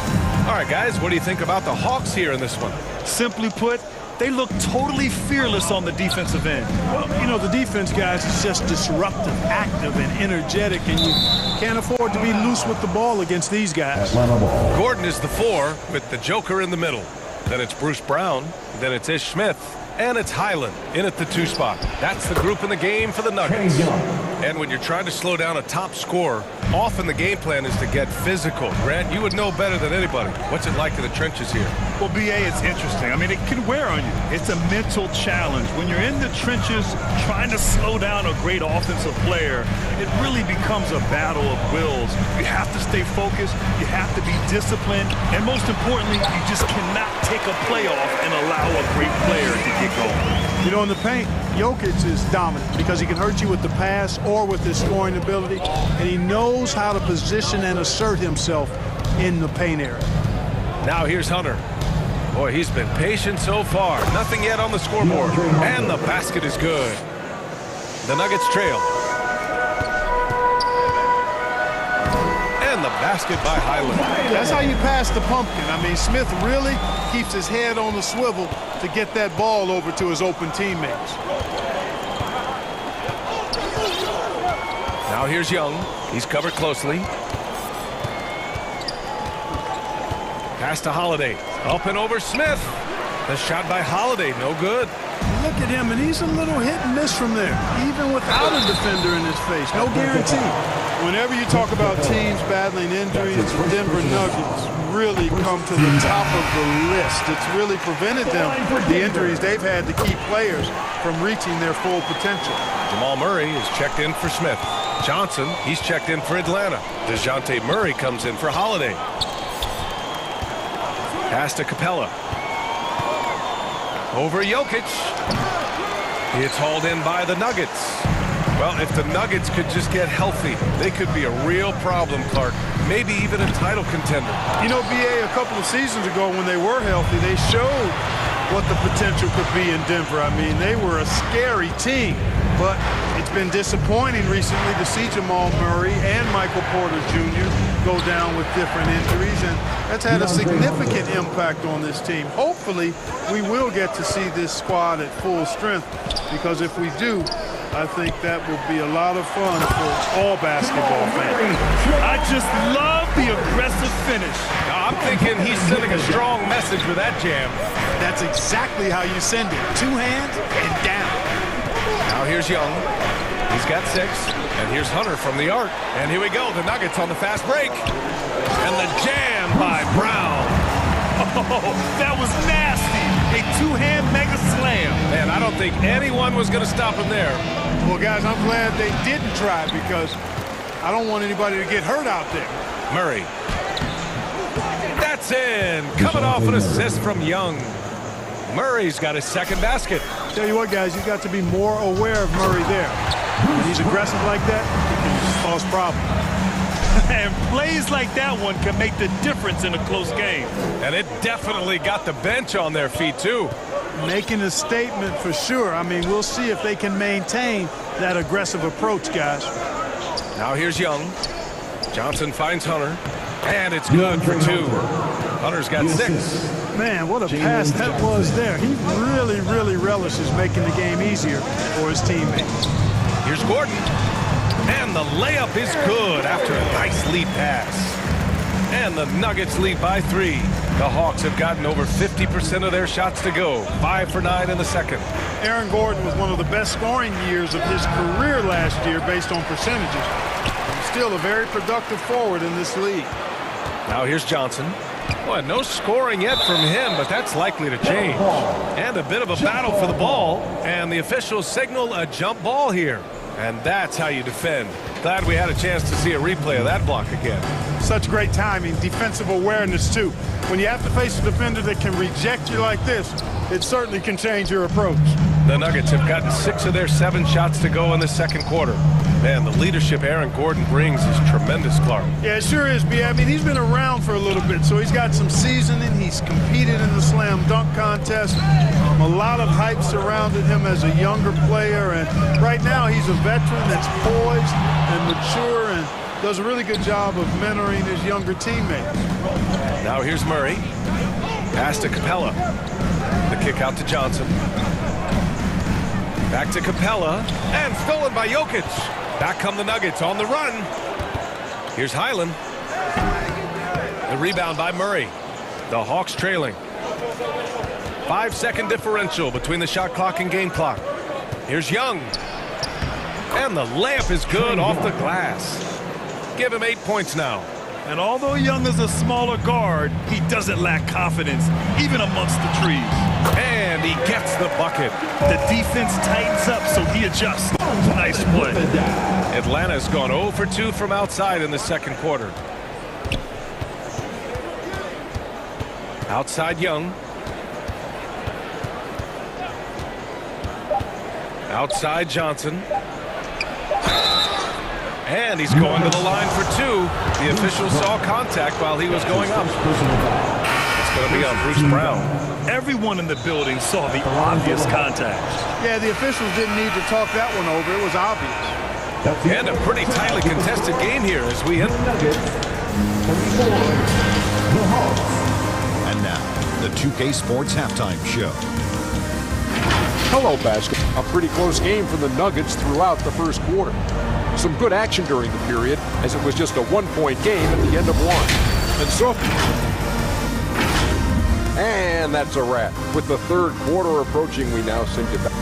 All right, guys, what do you think about the Hawks here in this one? Simply put, they look totally fearless on the defensive end. Well, you know, the defense, guys, is just disruptive, active, and energetic, and you can't afford to be loose with the ball against these guys. Gordon is the 4 with the Joker in the middle. Then it's Bruce Brown. Then it's Ish Smith. And it's Highland in at the 2 spot. That's the group in the game for the Nuggets. And when you're trying to slow down a top scorer, often the game plan is to get physical. Grant, you would know better than anybody. What's it like in the trenches here? Well, B.A., it's interesting. I mean, it can wear on you. It's a mental challenge. When you're in the trenches trying to slow down a great offensive player, it really becomes a battle of wills. You have to stay focused. You have to be disciplined. And most importantly, you just cannot take a play off and allow a great player to get going. You know, in the paint, Jokic is dominant because he can hurt you with the pass or with his scoring ability, and he knows how to position and assert himself in the paint area. Now here's Hunter. Boy, he's been patient so far. Nothing yet on the scoreboard. And the basket is good. The Nuggets trail. And the basket by Highland. That's how you pass the pumpkin. I mean, Smith really keeps his head on the swivel to get that ball over to his open teammates. Now here's Young. He's covered closely. Pass to Holiday. Up and over Smith. The shot by Holiday, no good. Look at him, and he's a little hit and miss from there, even without a defender in his face. No guarantee. Whenever you talk about teams battling injuries, the Denver Nuggets really come to the top of the list. It's really prevented them, the injuries they've had to keep players from reaching their full potential. Jamal Murray is checked in for Smith. Johnson, he's checked in for Atlanta. DeJounte Murray comes in for Holiday. Pass to Capella. Over Jokic. It's hauled in by the Nuggets. Well, if the Nuggets could just get healthy, they could be a real problem, Clark. Maybe even a title contender. You know, B.A., a couple of seasons ago when they were healthy, they showed what the potential could be in Denver. I mean, they were a scary team. But it's been disappointing recently to see Jamal Murray and Michael Porter Jr. go down with different injuries, and that's had a significant impact on this team. Hopefully, we will get to see this squad at full strength, because if we do, I think that will be a lot of fun for all basketball fans. I just love the aggressive finish. I'm thinking he's sending a strong message with that jam. That's exactly how you send it. 2 hands and down. Now here's Young. He's got 6. And here's Hunter from the arc. And here we go. The Nuggets on the fast break. And the jam by Brown. Oh, that was nasty. A two-hand mega slam. Man, I don't think anyone was going to stop him there. Well, guys, I'm glad they didn't try because I don't want anybody to get hurt out there. Murray. That's in. Coming off an assist from Young. Murray's got his second basket. Tell you what, guys, you've got to be more aware of Murray there. When he's aggressive like that, he can cause problems. And plays like that one can make the difference in a close game. And it definitely got the bench on their feet, too. Making a statement for sure. I mean, we'll see if they can maintain that aggressive approach, guys. Now here's Young. Johnson finds Hunter. And it's good for 2. Hunter's got 6. Man, what a pass that was there. He really, really relishes making the game easier for his teammates. Here's Gordon. And the layup is good after a nice lead pass. And the Nuggets lead by 3. The Hawks have gotten over 50% of their shots to go. 5 for 9 in the second. Aaron Gordon was one of the best scoring years of his career last year based on percentages. He's still a very productive forward in this league. Now here's Johnson. Boy, no scoring yet from him, but that's likely to change. And a bit of a battle for the ball. And the officials signal a jump ball here. And that's how you defend. Glad we had a chance to see a replay of that block again. Such great timing, defensive awareness, too. When you have to face a defender that can reject you like this, it certainly can change your approach. The Nuggets have gotten 6 of their 7 shots to go in the second quarter. Man, the leadership Aaron Gordon brings is tremendous, Clark. Yeah, it sure is, B. I mean, he's been around for a little bit, so he's got some seasoning. He's competed in the slam dunk contest. A lot of hype surrounded him as a younger player, and right now he's a veteran that's poised and mature and does a really good job of mentoring his younger teammates. Now here's Murray. Pass to Capella. The kick out to Johnson. Back to Capella, and stolen by Jokic. Back come the Nuggets on the run. Here's Highland. The rebound by Murray. The Hawks trailing. 5-second differential between the shot clock and game clock. Here's Young. And the layup is good off the glass. Give him 8 points now. And although Young is a smaller guard, he doesn't lack confidence, even amongst the trees. And he gets the bucket. The defense tightens up, so he adjusts. Nice play. Atlanta's gone 0 for 2 from outside in the second quarter. Outside Young. Outside Johnson. And he's going to the line for 2. The official saw contact while he was going up. It's going to be on Bruce Brown. Everyone in the building saw the obvious contact. Yeah, the officials didn't need to talk that one over. It was obvious. And a pretty tightly contested game here as we end. And now, the 2K Sports Halftime Show. Hello, basketball. A pretty close game for the Nuggets throughout the first quarter. Some good action during the period, as it was just a one-point game at the end of one. And so, and that's a wrap. With the third quarter approaching, we now send you back.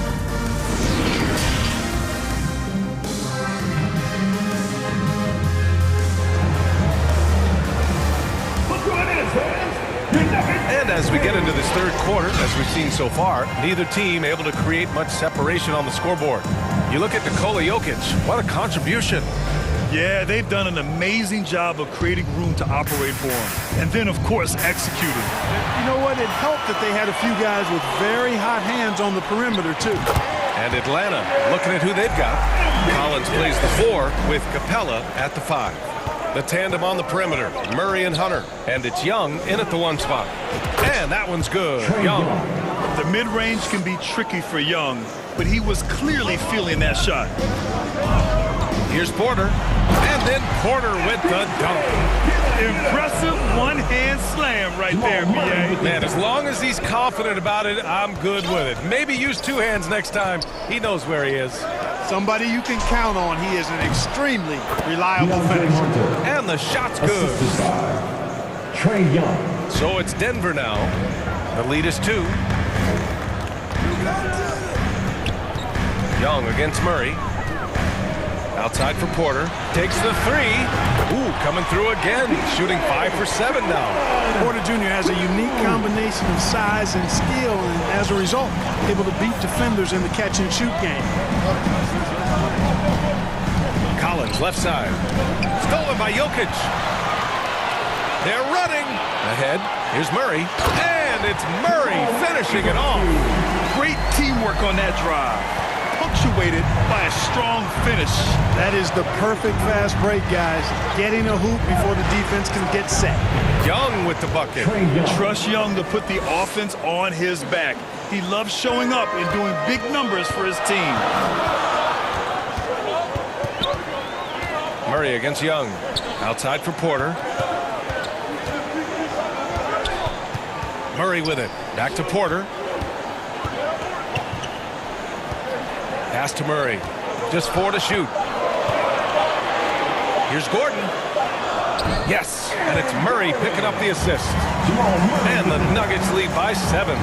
And as we get into this third quarter, as we've seen so far, neither team able to create much separation on the scoreboard. You look at Nikola Jokic, what a contribution. Yeah, they've done an amazing job of creating room to operate for him. And then, of course, executing. You know what? It helped that they had a few guys with very hot hands on the perimeter, too. And Atlanta, looking at who they've got. Collins plays the 4 with Capella at the 5. The tandem on the perimeter, Murray and Hunter. And it's Young in at the 1 spot. And that one's good. Young. The mid-range can be tricky for Young, but he was clearly feeling that shot. Here's Porter. And then Porter with the dunk. Impressive one-hand slam right there, B.A. Man, as long as he's confident about it, I'm good with it. Maybe use 2 hands next time. He knows where he is. Somebody you can count on. He is an extremely reliable finisher. And the shot's good. Trae Young. So it's Denver now. The lead is 2. Young against Murray. Outside for Porter. Takes the three. Ooh, coming through again. Shooting 5 for 7 now. Porter Jr. has a unique combination of size and skill, and as a result, able to beat defenders in the catch-and-shoot game. Collins, left side. Stolen by Jokic. They're running. Ahead. Here's Murray. And it's Murray finishing it off. Great teamwork on that drive. Punctuated by a strong finish. That is the perfect fast break, guys. Getting a hoop before the defense can get set. Young with the bucket. Trust Young to put the offense on his back. He loves showing up and doing big numbers for his team. Murray against Young. Outside for Porter. Murray with it. Back to Porter. Pass to Murray. Just 4 to shoot. Here's Gordon. Yes, and it's Murray picking up the assist. And the Nuggets lead by 7.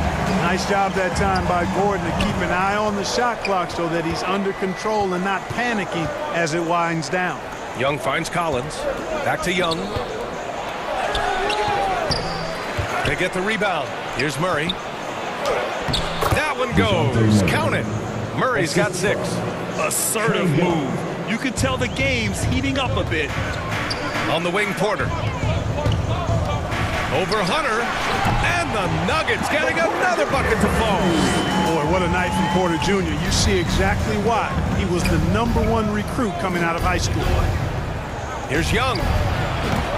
Nice job that time by Gordon to keep an eye on the shot clock so that he's under control and not panicking as it winds down. Young finds Collins. Back to Young. They get the rebound. Here's Murray. That one goes. Count it. Murray's got 6. Assertive move. You can tell the game's heating up a bit. On the wing, Porter. Over Hunter. And the Nuggets getting another bucket to fall. Boy, what a night from Porter Jr. You see exactly why. He was the #1 recruit coming out of high school. Here's Young.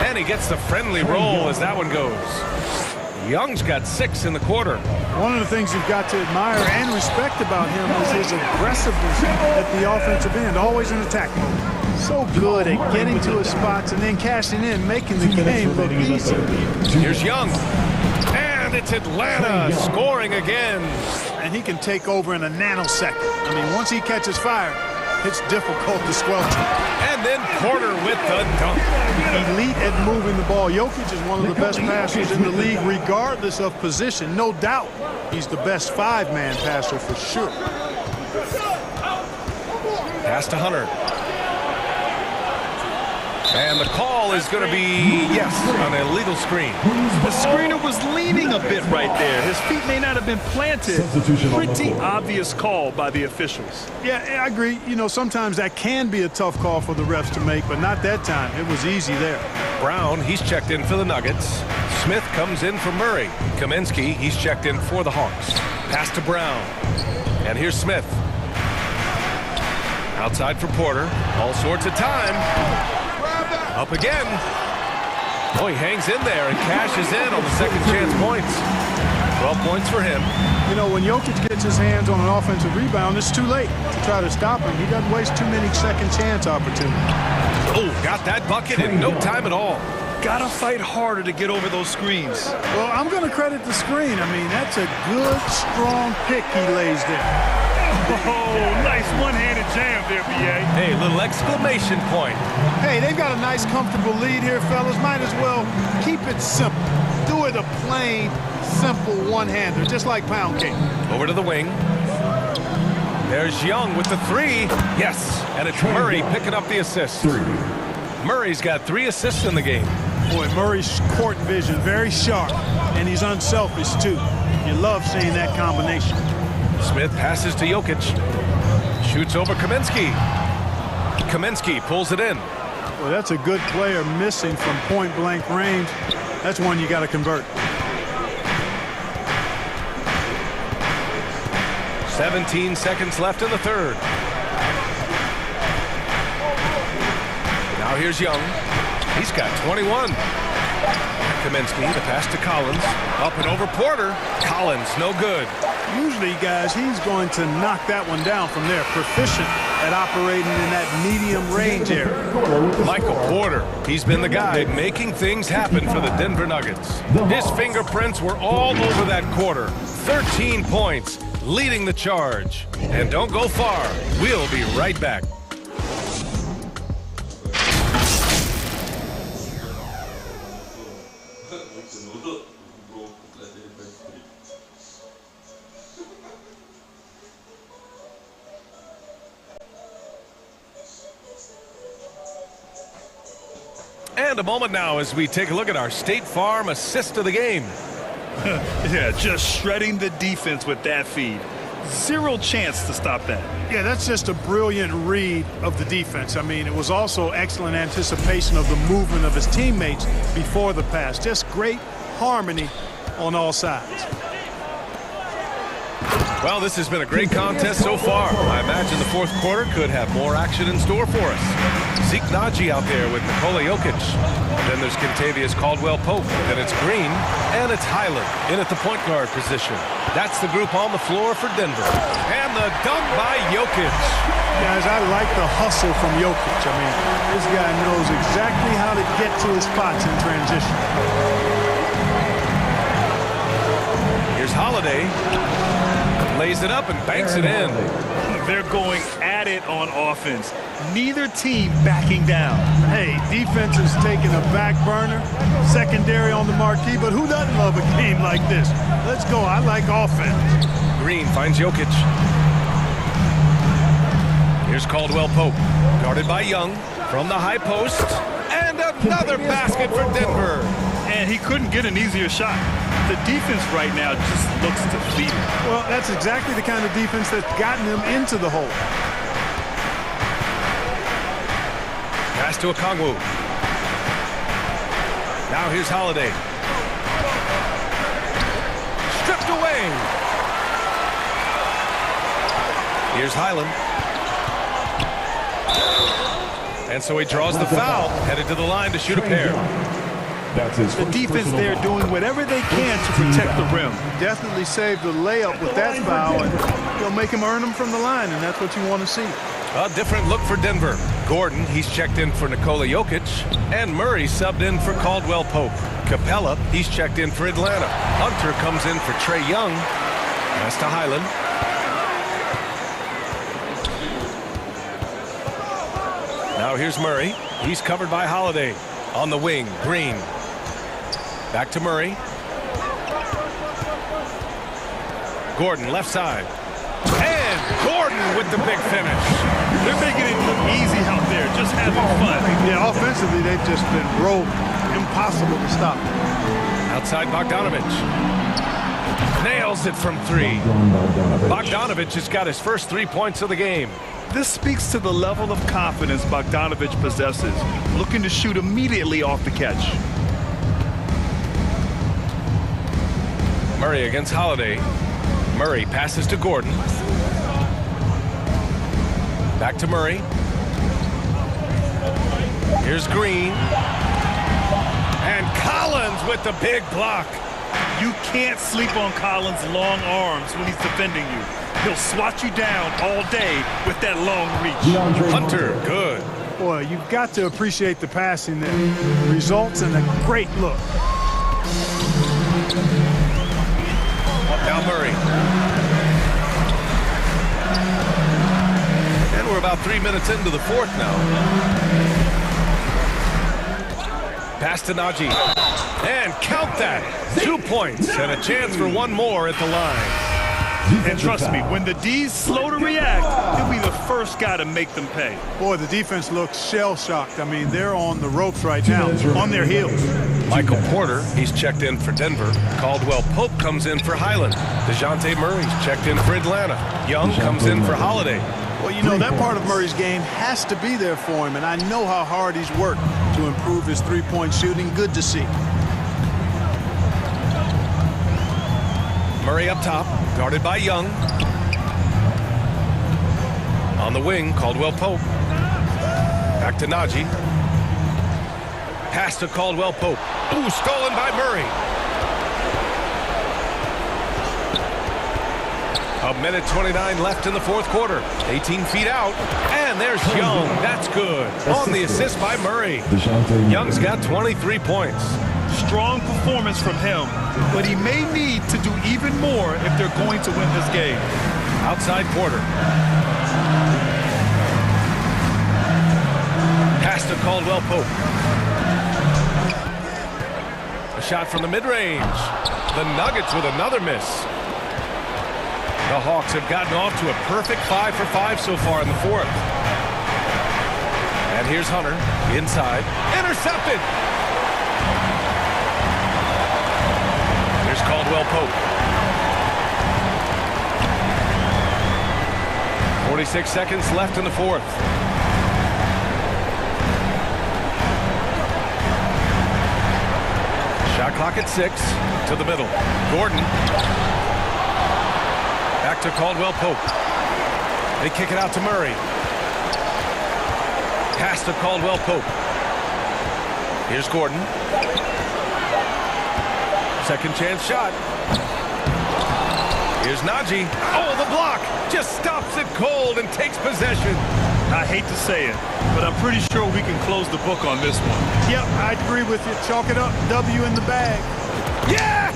And he gets the friendly roll as that one goes. Young's got 6 in the quarter. One of the things you've got to admire and respect about him is his aggressiveness at the offensive end, always in attack mode. So good at getting to his spots and then cashing in, making the game look easy. Here's Young. And it's Atlanta scoring again. And he can take over in a nanosecond. I mean, once he catches fire, it's difficult to squelch him. And then Porter with the dunk. Elite at moving the ball. Jokic is one of the best passers in the league, regardless of position. No doubt he's the best 5-man passer for sure. Pass to Hunter. And the call is going to be, yes, an illegal screen. The screener was leaning a bit right there. His feet may not have been planted. Pretty obvious call by the officials. Yeah, I agree. You know, sometimes that can be a tough call for the refs to make, but not that time. It was easy there. Brown, he's checked in for the Nuggets. Smith comes in for Murray. Kaminsky, he's checked in for the Hawks. Pass to Brown. And here's Smith. Outside for Porter. All sorts of time. Up again. Oh, he hangs in there and cashes in on the second chance points. 12 points for him. You know, when Jokic gets his hands on an offensive rebound, it's too late to try to stop him. He doesn't waste too many second chance opportunities. Oh, got that bucket in no time at all. Gotta fight harder to get over those screens. Well, I'm going to credit the screen. I mean, that's a good, strong pick he lays there. Oh, nice one-handed jam there, B.A. Hey, little exclamation point. Hey, they've got a nice, comfortable lead here, fellas. Might as well keep it simple. Do it a plain, simple one-hander, just like pound cake. Over to the wing. There's Young with the 3. Yes, and it's Murray picking up the assist. Murray's got 3 assists in the game. Boy, Murray's court vision, very sharp, and he's unselfish, too. You love seeing that combination. Smith passes to Jokic. Shoots over Kaminsky. Kaminsky pulls it in. Well, that's a good player missing from point-blank range. That's one you got to convert. 17 seconds left in the third. Now here's Young. He's got 21. Kaminsky, the pass to Collins. Up and over Porter. Collins, no good. Usually, guys, he's going to knock that one down from there. Proficient at operating in that medium range area. Michael Porter, he's been the guy making things happen for the Denver Nuggets. His fingerprints were all over that quarter. 13 points, leading the charge. And don't go far. We'll be right back. And a moment now as we take a look at our State Farm assist of the game. Yeah, just shredding the defense with that feed. Zero chance to stop that. Yeah, that's just a brilliant read of the defense. I mean, it was also excellent anticipation of the movement of his teammates before the pass. Just great harmony on all sides. Well, this has been a great contest so far. I imagine the fourth quarter could have more action in store for us. Zeke Naji out there with Nikola Jokic. Then there's Kentavious Caldwell-Pope. Then it's Green. And it's Highland in at the point guard position. That's the group on the floor for Denver. And the dunk by Jokic. Guys, I like the hustle from Jokic. I mean, this guy knows exactly how to get to his spots in transition. Here's Holiday. Lays it up and banks it in. They're going at it on offense. Neither team backing down. Hey, defense is taking a back burner, secondary on the marquee, but who doesn't love a game like this? Let's go. I like offense. Green finds Jokic. Here's Caldwell-Pope, guarded by Young from the high post. And another basket for Denver. And he couldn't get an easier shot. The defense right now just looks defeated. Well, that's exactly the kind of defense that's gotten them into the hole. Pass to Okongwu. Now here's Holiday. Stripped away. Here's Highland. And so he draws the foul, headed to the line to shoot a pair. The defense there doing whatever they can to protect the rim. Definitely saved the layup with that foul, and you'll make him earn them from the line, and that's what you want to see. A different look for Denver. Gordon, he's checked in for Nikola Jokic, and Murray subbed in for Caldwell-Pope. Capella, he's checked in for Atlanta. Hunter comes in for Trae Young. Pass to Highland. Now here's Murray. He's covered by Holiday. On the wing, Green. Back to Murray. Gordon, left side. And Gordon with the big finish. They're making it look easy out there, just having fun. Yeah, offensively, they've just been rolling. Impossible to stop. Outside Bogdanovich. Nails it from three. Bogdanovich has got his first 3 points of the game. This speaks to the level of confidence Bogdanovich possesses, looking to shoot immediately off the catch. Murray against Holiday. Murray passes to Gordon. Back to Murray. Here's Green. And Collins with the big block. You can't sleep on Collins' long arms when he's defending you. He'll swat you down all day with that long reach. Hunter, good. Boy, you've got to appreciate the passing that results in a great look. Now Murray. And we're about 3 minutes into the fourth now. Pass to Naji. And count that. 2 points and a chance for one more at the line. And trust me, when the D's slow to react, he'll be the first guy to make them pay. Boy, the defense looks shell-shocked. I mean, they're on the ropes right now, on their heels. Michael Porter, he's checked in for Denver. Caldwell-Pope comes in for Highland. DeJounte Murray's checked in for Atlanta. Young comes in for Holiday. Well, you know, that part of Murray's game has to be there for him, and I know how hard he's worked to improve his three-point shooting. Good to see. Murray up top, guarded by Young. On the wing, Caldwell-Pope. Back to Naji. Pass to Caldwell-Pope. Ooh, stolen by Murray. A minute 29 left in the fourth quarter. 18 feet out. And there's Young. That's good. On the assist by Murray. Young's got 23 points. Strong performance from him, but he may need to do even more if they're going to win this game. Outside Porter. Pass to Caldwell-Pope. A shot from the mid-range. The Nuggets with another miss. The Hawks have gotten off to a perfect 5 for 5 so far in the fourth. And here's Hunter inside. intercepted. Here's Caldwell Pope. 46 seconds left in the fourth. Shot clock at 6. To the middle. Gordon. Back to Caldwell Pope. They kick it out to Murray. Pass to Caldwell Pope. Here's Gordon. Second chance shot. Here's Najee. Oh, the block! Just stops it cold and takes possession. I hate to say it, but I'm pretty sure we can close the book on this one. Yep, I agree with you. Chalk it up. W in the bag. Yes!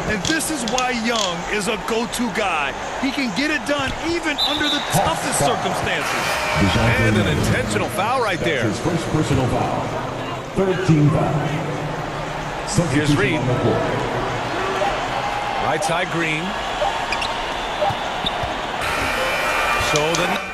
And this is why Young is a go-to guy. He can get it done even under the toughest circumstances. And an intentional foul right there. His first personal foul. Third team foul. Here's Reed. Right side Green. So the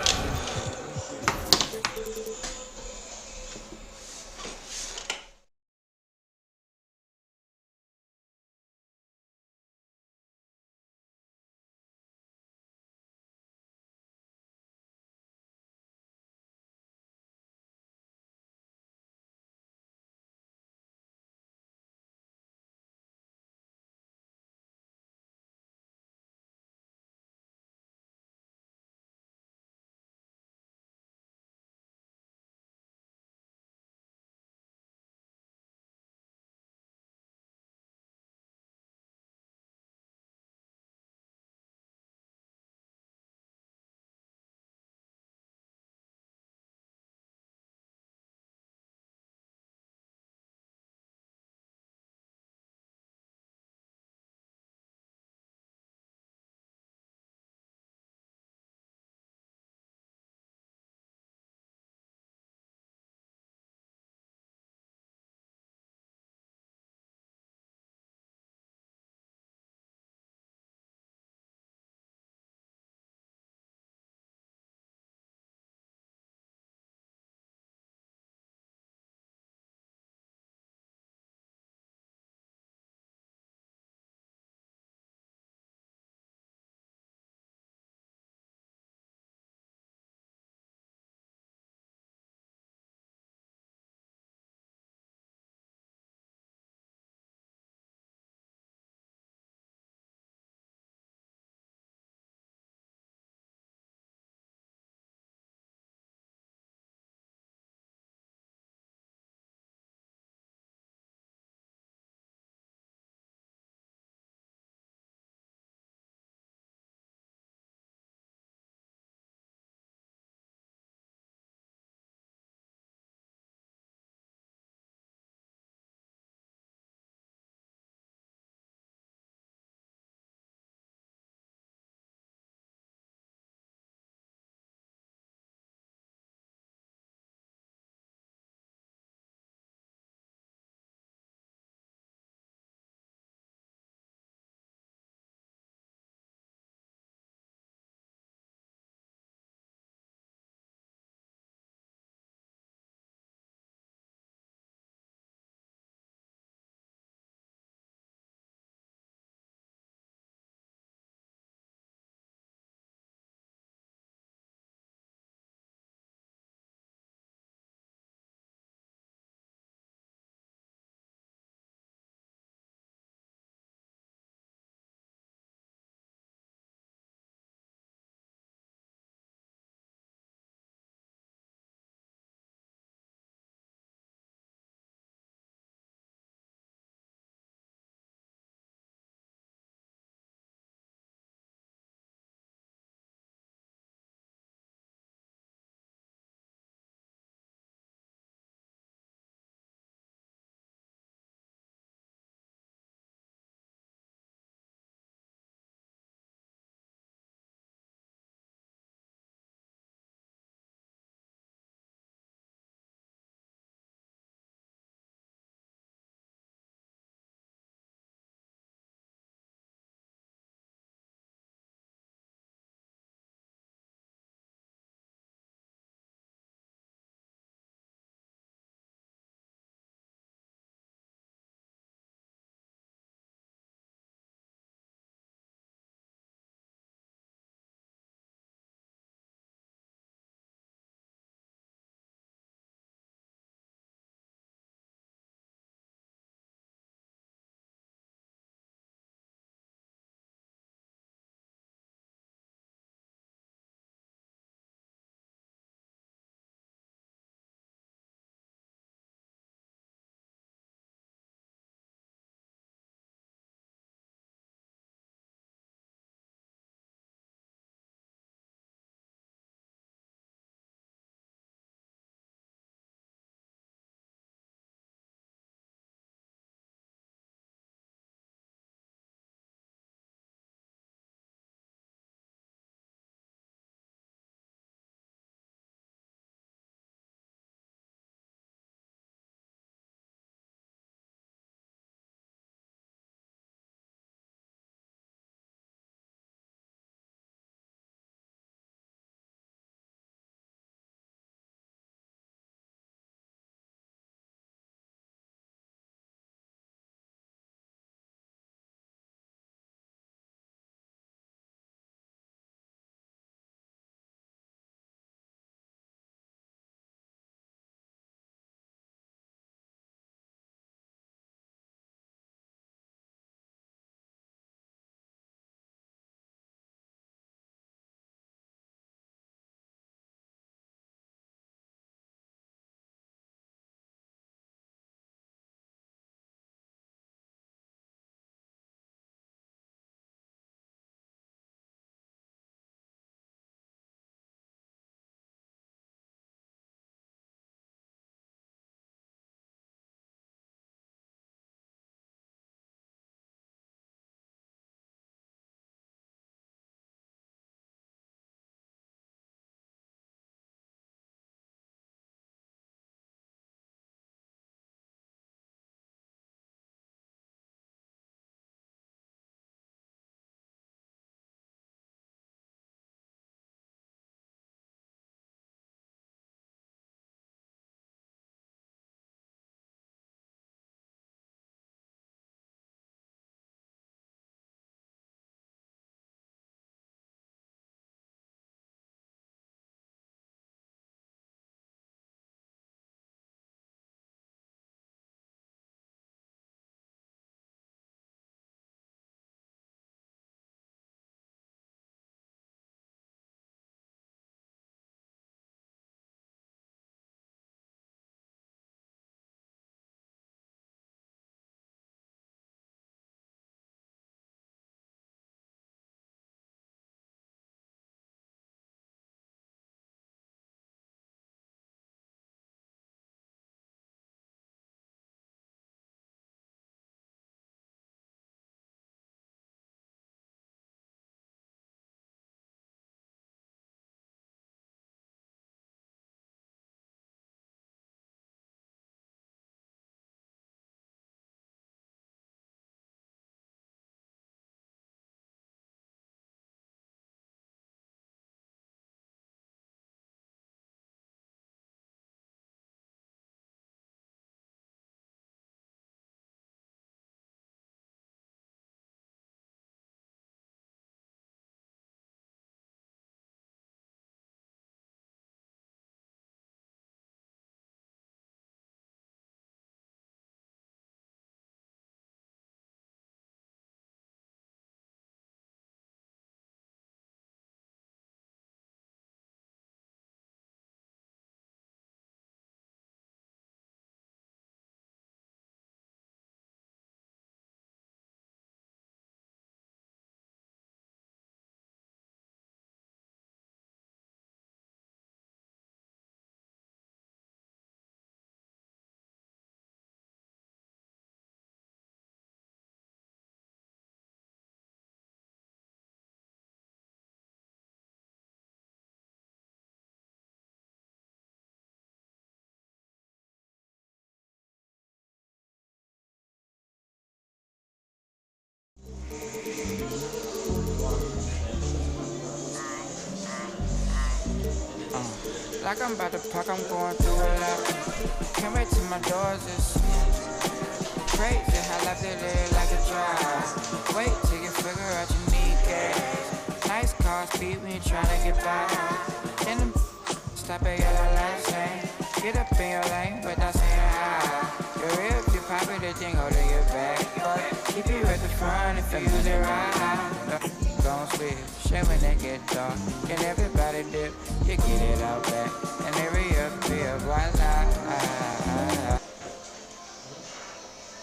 Like I'm about to park, I'm going through a lot. Came right to my doors, it's crazy how life they live like a drive. Wait till you figure out you need gas. Nice car speed when you're trying to get by. In the stop at yellow light saying, get up in your lane, but not saying hi. You're real if you pop it, the thing holding your back. But keep you at the front if you use it right. Don't switch, shit when they get dark. Can everybody dip? You get it out back. And every up, why not?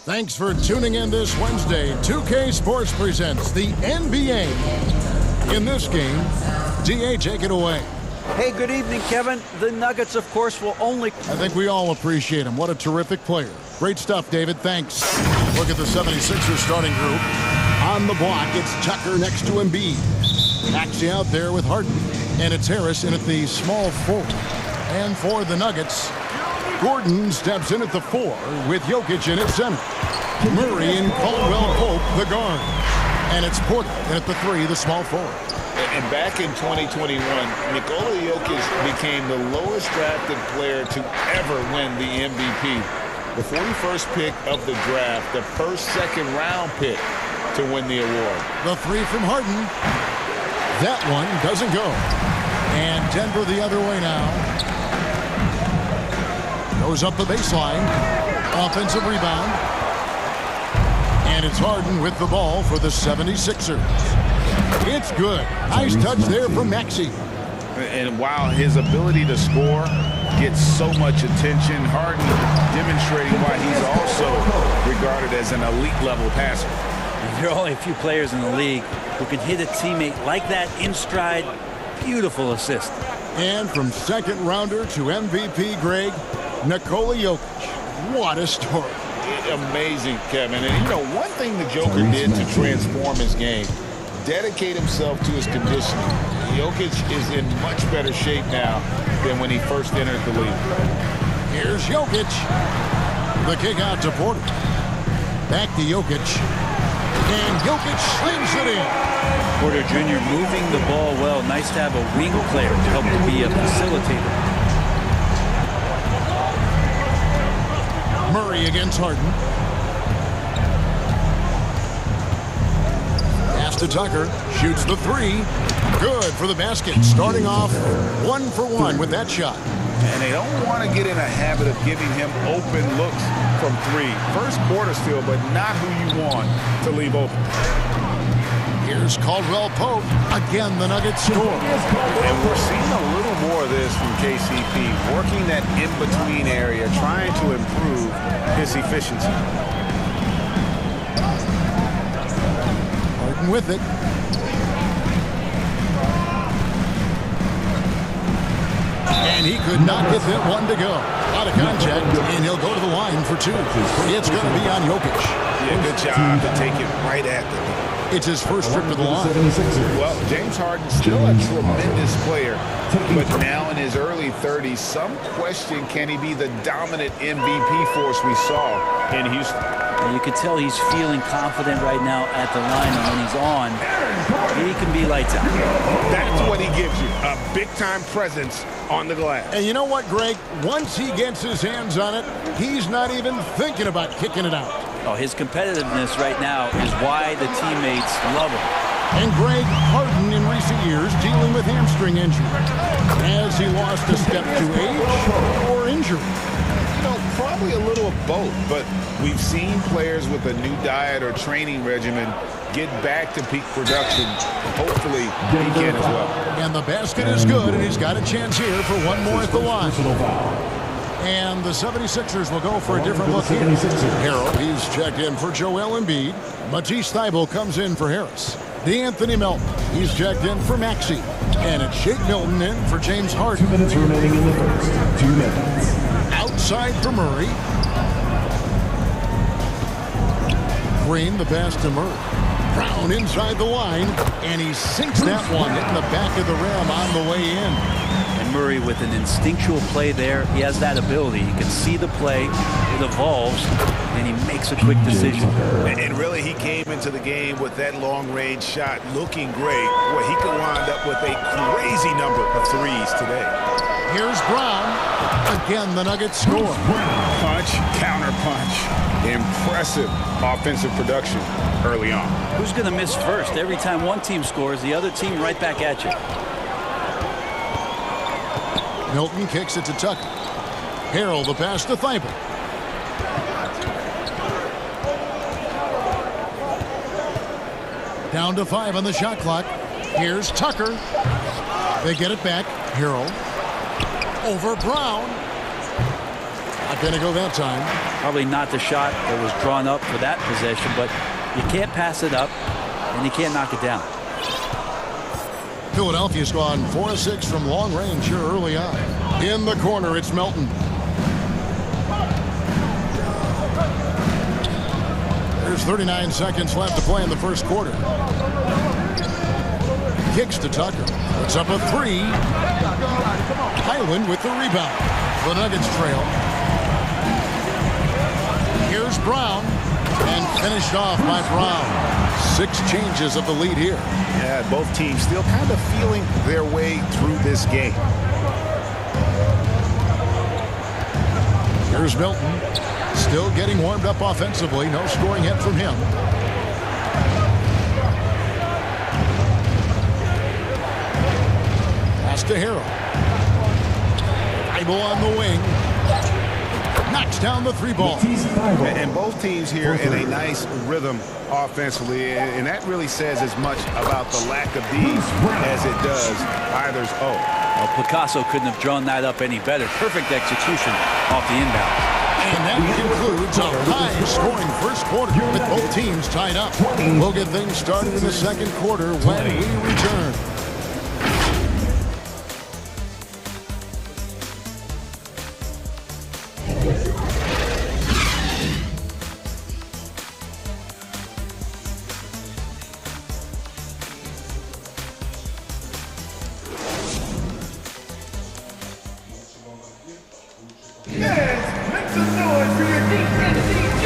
Thanks for tuning in this Wednesday. 2K Sports presents the NBA. In this game, DA, take it away. Hey, good evening, Kevin. The Nuggets, of course, will only... I think we all appreciate him. What a terrific player. Great stuff, David. Thanks. Look at the 76ers starting group. On the block, it's Tucker next to Embiid. Maxey out there with Harden. And it's Harris in at the small forward. And for the Nuggets, Gordon steps in at the 4 with Jokic in at center. Murray and Caldwell Pope, the guard. And it's Porter in at the 3, the small forward. And back in 2021, Nikola Jokic became the lowest drafted player to ever win the MVP. The 41st pick of the draft, the first second-round pick to win the award. The 3 from Harden. That one doesn't go. And Denver the other way now. Goes up the baseline. Offensive rebound. And it's Harden with the ball for the 76ers. It's good. Nice touch there from Maxey. And while his ability to score gets so much attention, Harden demonstrating why he's also regarded as an elite-level passer. There are only a few players in the league who can hit a teammate like that in stride. Beautiful assist. And from second rounder to MVP, Greg, Nikola Jokic. What a story. Amazing, Kevin. And, you know, one thing the Joker did to transform his game, dedicate himself to his conditioning. Jokic is in much better shape now than when he first entered the league. Here's Jokic. The kick out to Porter. Back to Jokic. And Jokic slings it in. Porter Jr. moving the ball well. Nice to have a wing player to help to be a facilitator. Murray against Harden. Pass to Tucker. Shoots the 3. Good for the basket. Starting off 1 for 1 with that shot. And they don't want to get in a habit of giving him open looks from 3. First quarter still, but not who you want to leave open. Here's Caldwell Pope. Again, the Nuggets score. And we're seeing a little more of this from KCP, working that in-between area, trying to improve his efficiency. Harden with it. And he could not get that one to go. Out of contact, and he'll go to the line for 2. It's going to be on Jokic. Yeah, good job to take it right at them. It's his first trip to the line. Well, James Harden's still a tremendous player, but now in his early 30s, some question, can he be the dominant MVP force we saw in Houston? And you can tell he's feeling confident right now at the line, and when he's on, he can be lights out. That's what he gives you, a big-time presence on the glass. And you know what, Greg? Once he gets his hands on it, he's not even thinking about kicking it out. Oh, his competitiveness right now is why the teammates love him. And Greg, Harden in recent years dealing with hamstring injury. Has he lost a step to age or injury? You know, probably a little of both, but we've seen players with a new diet or training regimen get back to peak production. Hopefully, he can as well. And the basket is good, and he's got a chance here for one more at the line. And the 76ers will go for a different look here. Harold, he's checked in for Joel Embiid. Matisse Thybulle comes in for Harris. DeAnthony Melton, he's checked in for Maxey. And it's Shake Milton in for James Harden. 2 minutes remaining in the first. 2 minutes. Outside for Murray. Green, the pass to Murray. Brown inside the line, and he sinks that one, hitting the back of the rim on the way in. And Murray with an instinctual play there. He has that ability. He can see the play, it evolves, and he makes a quick decision. And really, he came into the game with that long-range shot looking great, where he could wind up with a crazy number of threes today. Here's Brown. Again, the Nuggets score. Punch, counter punch. Impressive offensive production early on. Who's going to miss first? Every time one team scores, the other team right back at you. Milton kicks it to Tucker. Harrell the pass to Thibault. Down to 5 on the shot clock. Here's Tucker. They get it back. Harrell. Over Brown. Not going to go that time. Probably not the shot that was drawn up for that possession, but you can't pass it up, and you can't knock it down. Philadelphia's gone 4 of 6 from long range here early on. In the corner, it's Melton. There's 39 seconds left to play in the first quarter. Kicks to Tucker. It's up a 3. Highland with the rebound. The Nuggets trail. Here's Brown. And finished off by Brown. 6 changes of the lead here. Yeah, both teams still kind of feeling their way through this game. Here's Milton. Still getting warmed up offensively. No scoring hit from him. Pass to Harrell. Thibault on the wing. Knocks down the 3 ball. And both teams here in a nice rhythm offensively, and that really says as much about the lack of these as it does either's O. Well, Picasso couldn't have drawn that up any better. Perfect execution off the inbound. And that concludes a high-scoring first quarter with both teams tied up. We'll get things started in the second quarter when we return.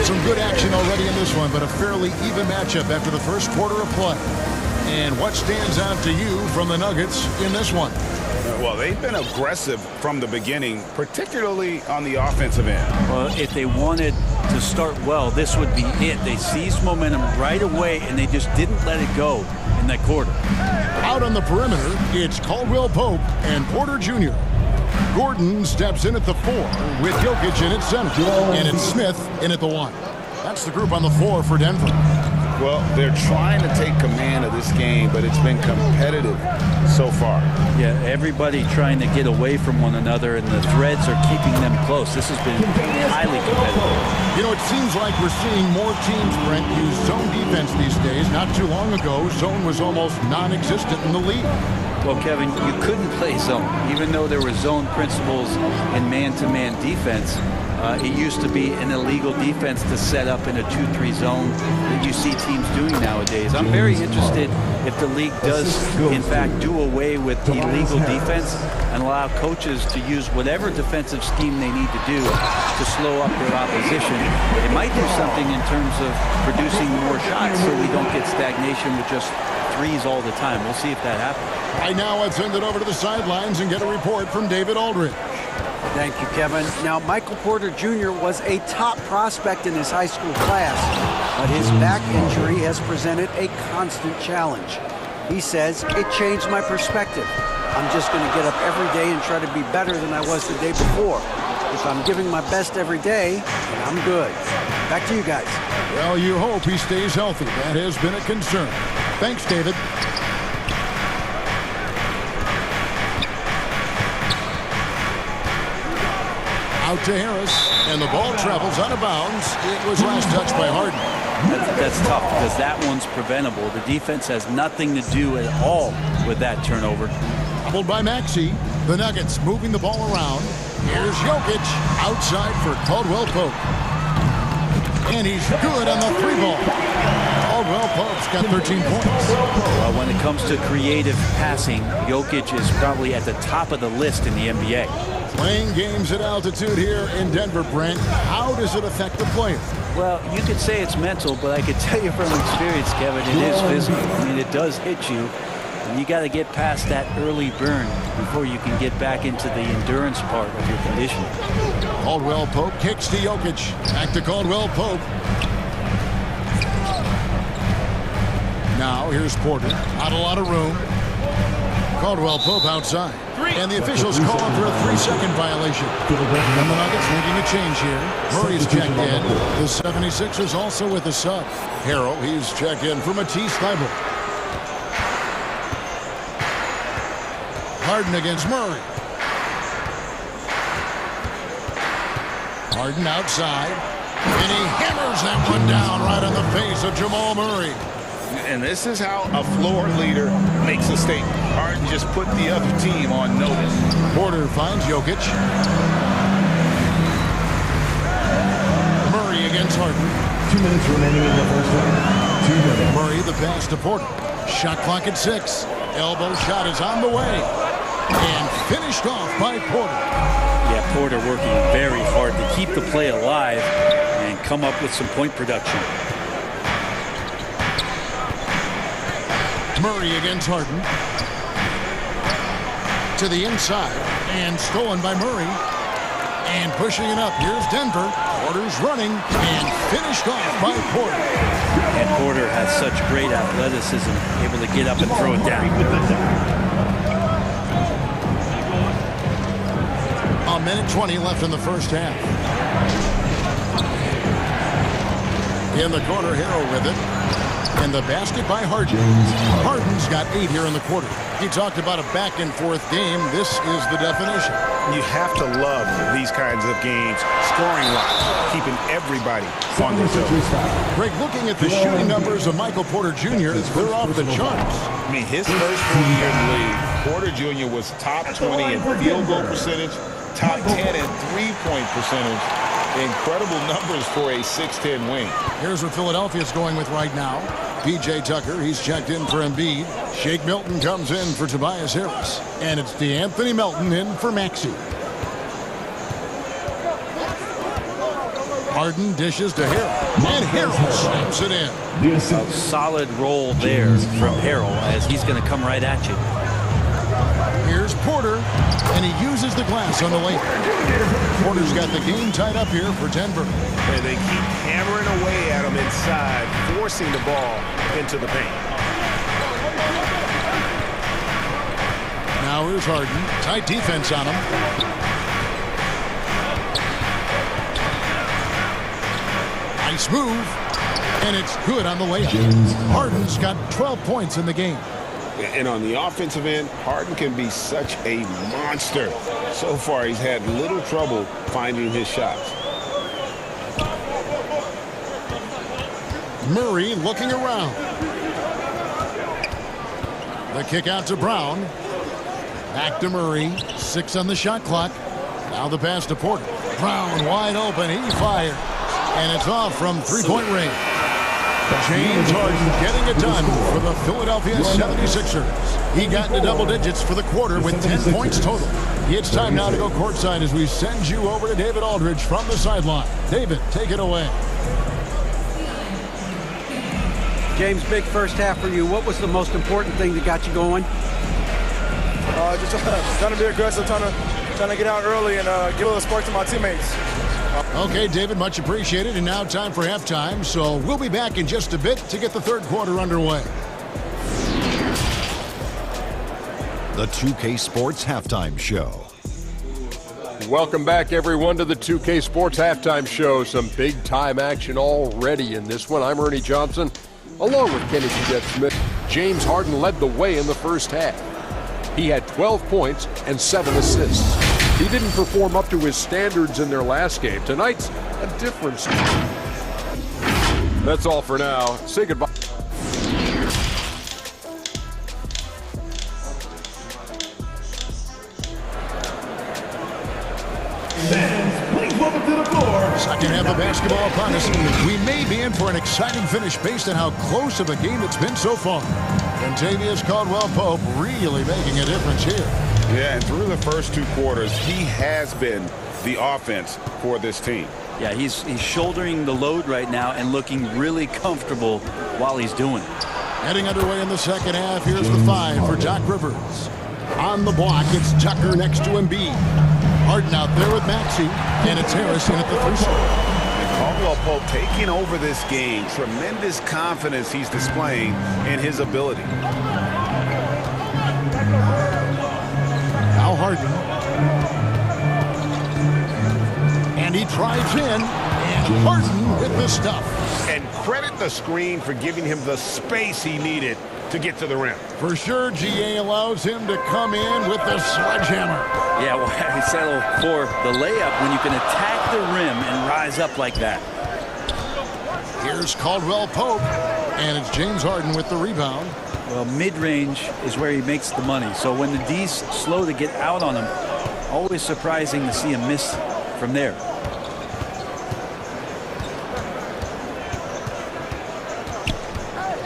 Some good action already in this one, but a fairly even matchup after the first quarter of play. And what stands out to you from the Nuggets in this one? Well, they've been aggressive from the beginning, particularly on the offensive end. Well, if they wanted to start well, this would be it. They seized momentum right away, and they just didn't let it go in that quarter. Out on the perimeter, it's Caldwell Pope and Porter Jr. Gordon steps in at the 4 with Jokic in at center. And it's Smith in at the 1. That's the group on the floor for Denver. Well, they're trying to take command of this game, but it's been competitive so far. Yeah, everybody trying to get away from one another, and the threads are keeping them close. This has been highly competitive. You know, it seems like we're seeing more teams, Brent, use zone defense these days. Not too long ago, zone was almost non-existent in the league. Well, Kevin, you couldn't play zone. Even though there were zone principles in man-to-man defense, it used to be an illegal defense to set up in a 2-3 zone that you see teams doing nowadays. I'm very interested if the league does, in fact, do away with illegal defense and allow coaches to use whatever defensive scheme they need to do to slow up their opposition. It might do something in terms of producing more shots so we don't get stagnation with just threes all the time. We'll see if that happens. Right now, I've sent it over to the sidelines and get a report from David Aldridge. Thank you, Kevin. Now, Michael Porter Jr. was a top prospect in his high school class, but his back injury has presented a constant challenge. He says, it changed my perspective. I'm just going to get up every day and try to be better than I was the day before. If I'm giving my best every day, then I'm good. Back to you guys. Well, you hope he stays healthy. That has been a concern. Thanks, David. Out to Harris, and the ball travels out of bounds. It was last touched by Harden. That's tough because that one's preventable. The defense has nothing to do at all with that turnover. Doubled by Maxey. The Nuggets moving the ball around. Here's Jokic outside for Caldwell Pope. And he's good on the 3 ball. Caldwell Pope's got 13 points. Well, when it comes to creative passing, Jokic is probably at the top of the list in the NBA. Playing games at altitude here in Denver, Brent. How does it affect the player? Well, you could say it's mental, but I could tell you from experience, Kevin, it is physical. I mean, it does hit you. And you got to get past that early burn before you can get back into the endurance part of your conditioning. Caldwell Pope kicks to Jokic. Back to Caldwell Pope. Now here's Porter. Not a lot of room. Caldwell Pope outside. And the officials call him for a 3-second violation. And the Nuggets making a change here. Murray's checked in. The 76ers also with a sub. Harrell, he's checked in for Matisse Thybulle. Harden against Murray. Harden outside. And he hammers that one down right on the face of Jamal Murray. And this is how a floor leader makes a statement. Harden just put the other team on notice. Porter finds Jokic. Murray against Harden. 2 minutes remaining in the first half. 2 minutes. Murray the pass to Porter. Shot clock at 6. Elbow shot is on the way. And finished off by Porter. Yeah, Porter working very hard to keep the play alive and come up with some point production. Murray against Harden. To the inside. And stolen by Murray. And pushing it up. Here's Denver. Porter's running. And finished off by Porter. And Porter has such great athleticism, able to get up and throw it down. A minute 20 left in the first half. In the corner, Harrell with it. And the basket by Harden. Harden's got 8 here in the quarter. He talked about a back-and-forth game. This is the definition. You have to love these kinds of games, scoring-wise, keeping everybody on their toes. Greg, looking at the shooting numbers of Michael Porter Jr., they're off the charts. I mean, his first full year in the league, Porter Jr. was top 20 in field goal percentage, top 10 in three-point percentage. Incredible numbers for a 6'10" wing. Here's what Philadelphia's going with right now. P.J. Tucker, he's checked in for Embiid. Shake Milton comes in for Tobias Harris. And it's DeAnthony Melton in for Maxey. Harden dishes to Harrell. And Harrell snaps it in. A solid roll there from Harrell as he's going to come right at you. Here's Porter, and he uses the glass on the lane. Porter's got the game tied up here for Denver. And they keep hammering away at him inside, forcing the ball into the paint. Now here's Harden. Tight defense on him. Nice move. And it's good on the layup. Harden's got 12 points in the game. And on the offensive end, Harden can be such a monster. So far, he's had little trouble finding his shots. Murray looking around. The kick out to Brown. Back to Murray. 6 on the shot clock. Now the pass to Porter. Brown wide open. He fires. And it's off from three-point range. James Harden getting it done for the Philadelphia 76ers. He got into double digits for the quarter with 10 points total. It's time now to go courtside as we send you over to David Aldridge from the sideline. David, take it away. James, big first half for you. What was the most important thing that got you going? Just trying to be aggressive, trying to get out early and give a little spark to my teammates. Okay, David, much appreciated. And now time for halftime. So we'll be back in just a bit to get the third quarter underway. The 2K Sports Halftime Show. Welcome back, everyone, to the 2K Sports Halftime Show. Some big-time action already in this one. I'm Ernie Johnson, along with Kenny Cadet Smith. James Harden led the way in the first half. He had 12 points and 7 assists. He didn't perform up to his standards in their last game. Tonight's a difference. That's all for now. Say goodbye. Please welcome to the floor. Second half of basketball upon us. We may be in for an exciting finish based on how close of a game it's been so far. Kentavious Caldwell-Pope really making a difference here. Yeah, and through the first 2 quarters, he has been the offense for this team. Yeah, he's shouldering the load right now and looking really comfortable while he's doing it. Getting underway in the second half. Here's the 5 for Doc Rivers. On the block, it's Tucker next to Embiid. Harden out there with Maxey, and it's Harrison at the 3 spot. Caldwell Pope taking over this game. Tremendous confidence he's displaying in his ability. Now Harden. And he drives in, and Harden with the stuff. And credit the screen for giving him the space he needed to get to the rim. For sure, GA allows him to come in with the sledgehammer. Yeah, well, he settled for the layup when you can attack the rim and rise up like that. Here's Caldwell Pope, and it's James Harden with the rebound. Well, mid-range is where he makes the money. So when the D's slow to get out on him, always surprising to see him miss from there.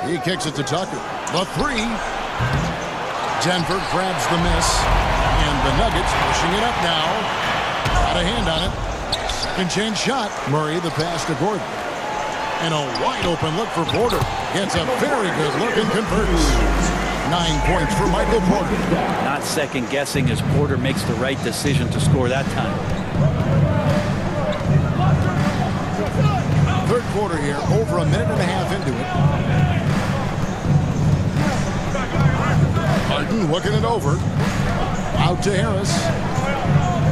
He kicks it to Tucker. The 3. Denver grabs the miss. And the Nuggets pushing it up now. Got a hand on it. Second chance shot. Murray the pass to Gordon. And a wide open look for Porter. Gets a very good look and converts. 9 points for Michael Porter. Not second guessing as Porter makes the right decision to score that time. Third quarter here. Over a minute and a half into it. Harden looking it over. Out to Harris.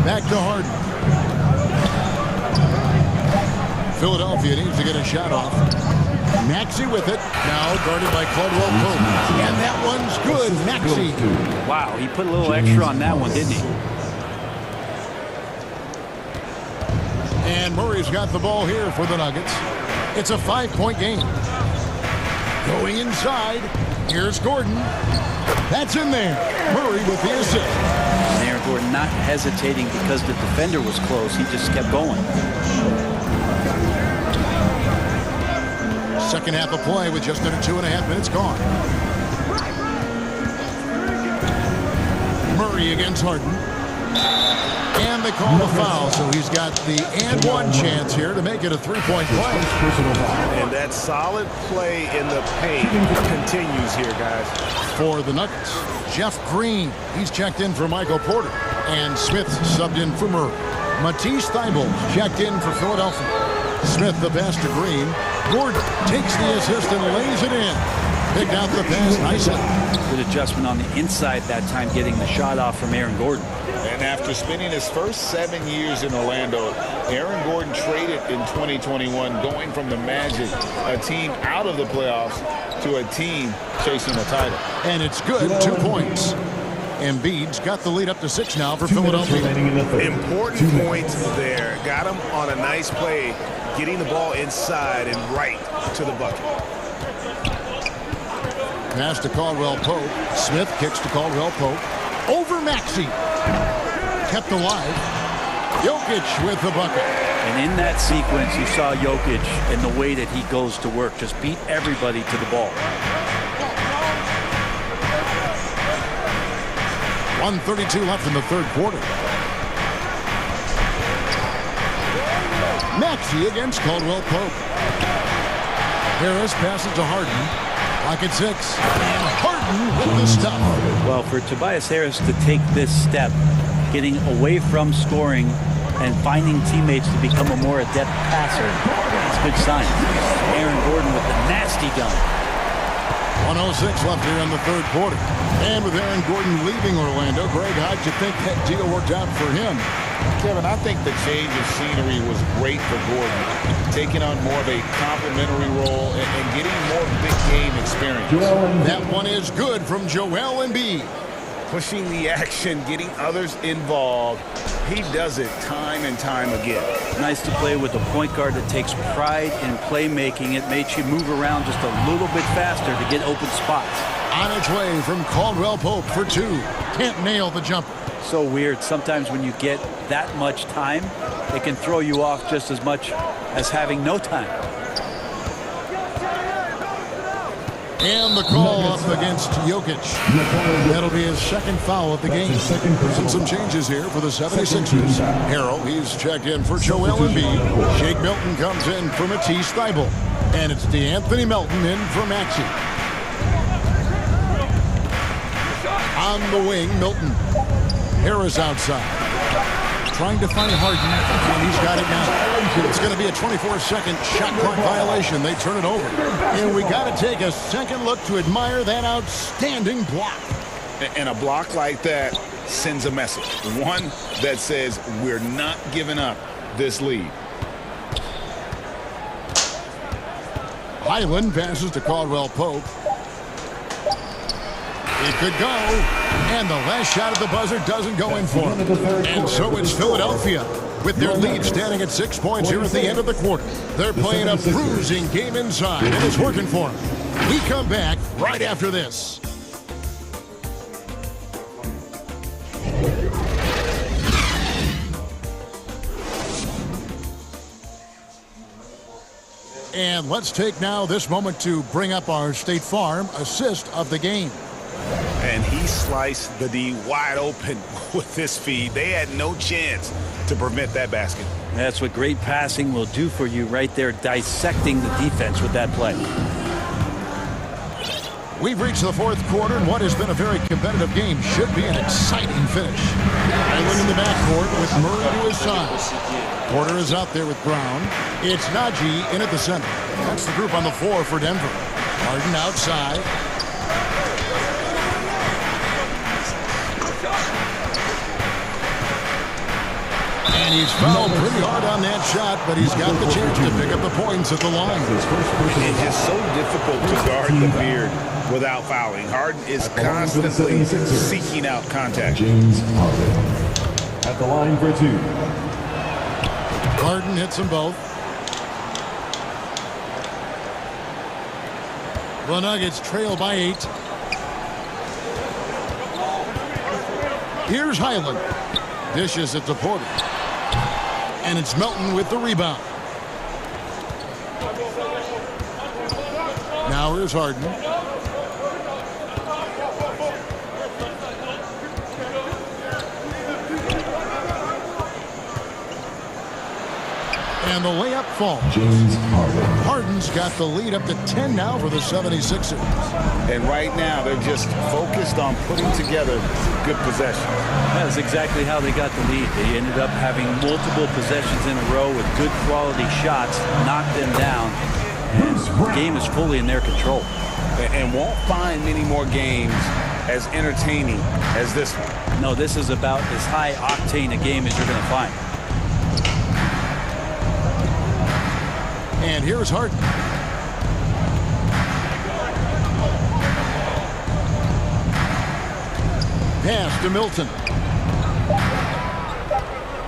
Back to Harden. Philadelphia needs to get a shot off. Maxey with it. Now guarded by Caldwell Pope. And that one's good. Maxey. Wow, he put a little extra on that one, didn't he? And Murray's got the ball here for the Nuggets. It's a 5-point game. Going inside. Here's Gordon. That's in there. Murray with the assist. And Aaron Gordon not hesitating because the defender was close. He just kept going. Second half of play with just under 2.5 minutes gone. Murray against Harden. And they call the foul, so he's got the and one chance here to make it a 3-point play. And that solid play in the paint continues here, guys. For the Nuggets, Jeff Green. He's checked in for Michael Porter. And Smith subbed in for Murray. Matisse Thybulle checked in for Philadelphia. Smith the pass to Green. Gordon takes the assist and lays it in. Picked out the pass nicely. Good adjustment on the inside that time, getting the shot off from Aaron Gordon. And after spending his first 7 years in Orlando, Aaron Gordon traded in 2021, going from the Magic, a team out of the playoffs, to a team chasing a title. And it's good. 2 points. Embiid's got the lead up to 6 now for Philadelphia. Important points there. Got him on a nice play, getting the ball inside and right to the bucket. Pass to Caldwell Pope. Smith kicks to Caldwell Pope. Over Maxey. Kept alive. Jokic with the bucket. And in that sequence, you saw Jokic and the way that he goes to work. Just beat everybody to the ball. 1:32 left in the third quarter. Maxey against Caldwell Pope. Harris passes to Harden. Lock at 6. And Harden with the stuff. Well, for Tobias Harris to take this step, getting away from scoring and finding teammates to become a more adept passer, it's a good sign. Aaron Gordon with the nasty dunk. 1:06 left here in the third quarter. And with Aaron Gordon leaving Orlando, Greg, how'd you think that deal worked out for him? Kevin, I think the change of scenery was great for Gordon, taking on more of a complimentary role and getting more big game experience. That one is good from Joel Embiid. Pushing the action, getting others involved. He does it time and time again. Nice to play with a point guard that takes pride in playmaking. It makes you move around just a little bit faster to get open spots. On its way from Caldwell Pope for 2. Can't nail the jumper. So weird. Sometimes when you get that much time, it can throw you off just as much as having no time. And the call up against Jokic. That'll be his second foul of the game. And some changes here for the 76ers. Harrell, he's checked in for Joel Embiid. Shake Milton comes in for Matisse Thybulle. And it's DeAnthony Melton in for Maxey. On the wing, Milton. Harris outside. Trying to find Harden, and he's got it now. It's going to be a 24-second shot clock violation. They turn it over. And we got to take a second look to admire that outstanding block. And a block like that sends a message. One that says we're not giving up this lead. Highland passes to Caldwell Pope. It could go, and the last shot at the buzzer doesn't go in for him. And so it's Philadelphia with their lead standing at 6 points here at the end of the quarter. They're playing a bruising game inside, and it's working for them. We come back right after this. And let's take now this moment to bring up our State Farm assist of the game. And he sliced the D wide open with this feed. They had no chance to prevent that basket. That's what great passing will do for you right there, dissecting the defense with that play. We've reached the fourth quarter, and what has been a very competitive game should be an exciting finish. Highland in the backcourt with Murray to his side. Porter is out there with Brown. It's Najee in at the center. That's the group on the floor for Denver. Harden outside. And he's fouled pretty hard on that shot, but he's got the chance to pick up the points at the line. It's just so difficult to guard the beard without fouling. Harden is constantly seeking out contact. James Harden at the line for two. Harden hits them both. The Nuggets trail by 8. Here's Highland. Dishes it to Porter. And it's Melton with the rebound. Now here's Harden. And the layup falls. James Harden. Harden's got the lead up to 10 now for the 76ers. And right now, they're just focused on putting together good possessions. That's exactly how they got the lead. They ended up having multiple possessions in a row with good quality shots, knocked them down, and the game is fully in their control. And won't find many more games as entertaining as this one. No, this is about as high octane a game as you're going to find. And here's Harden. Pass to Milton.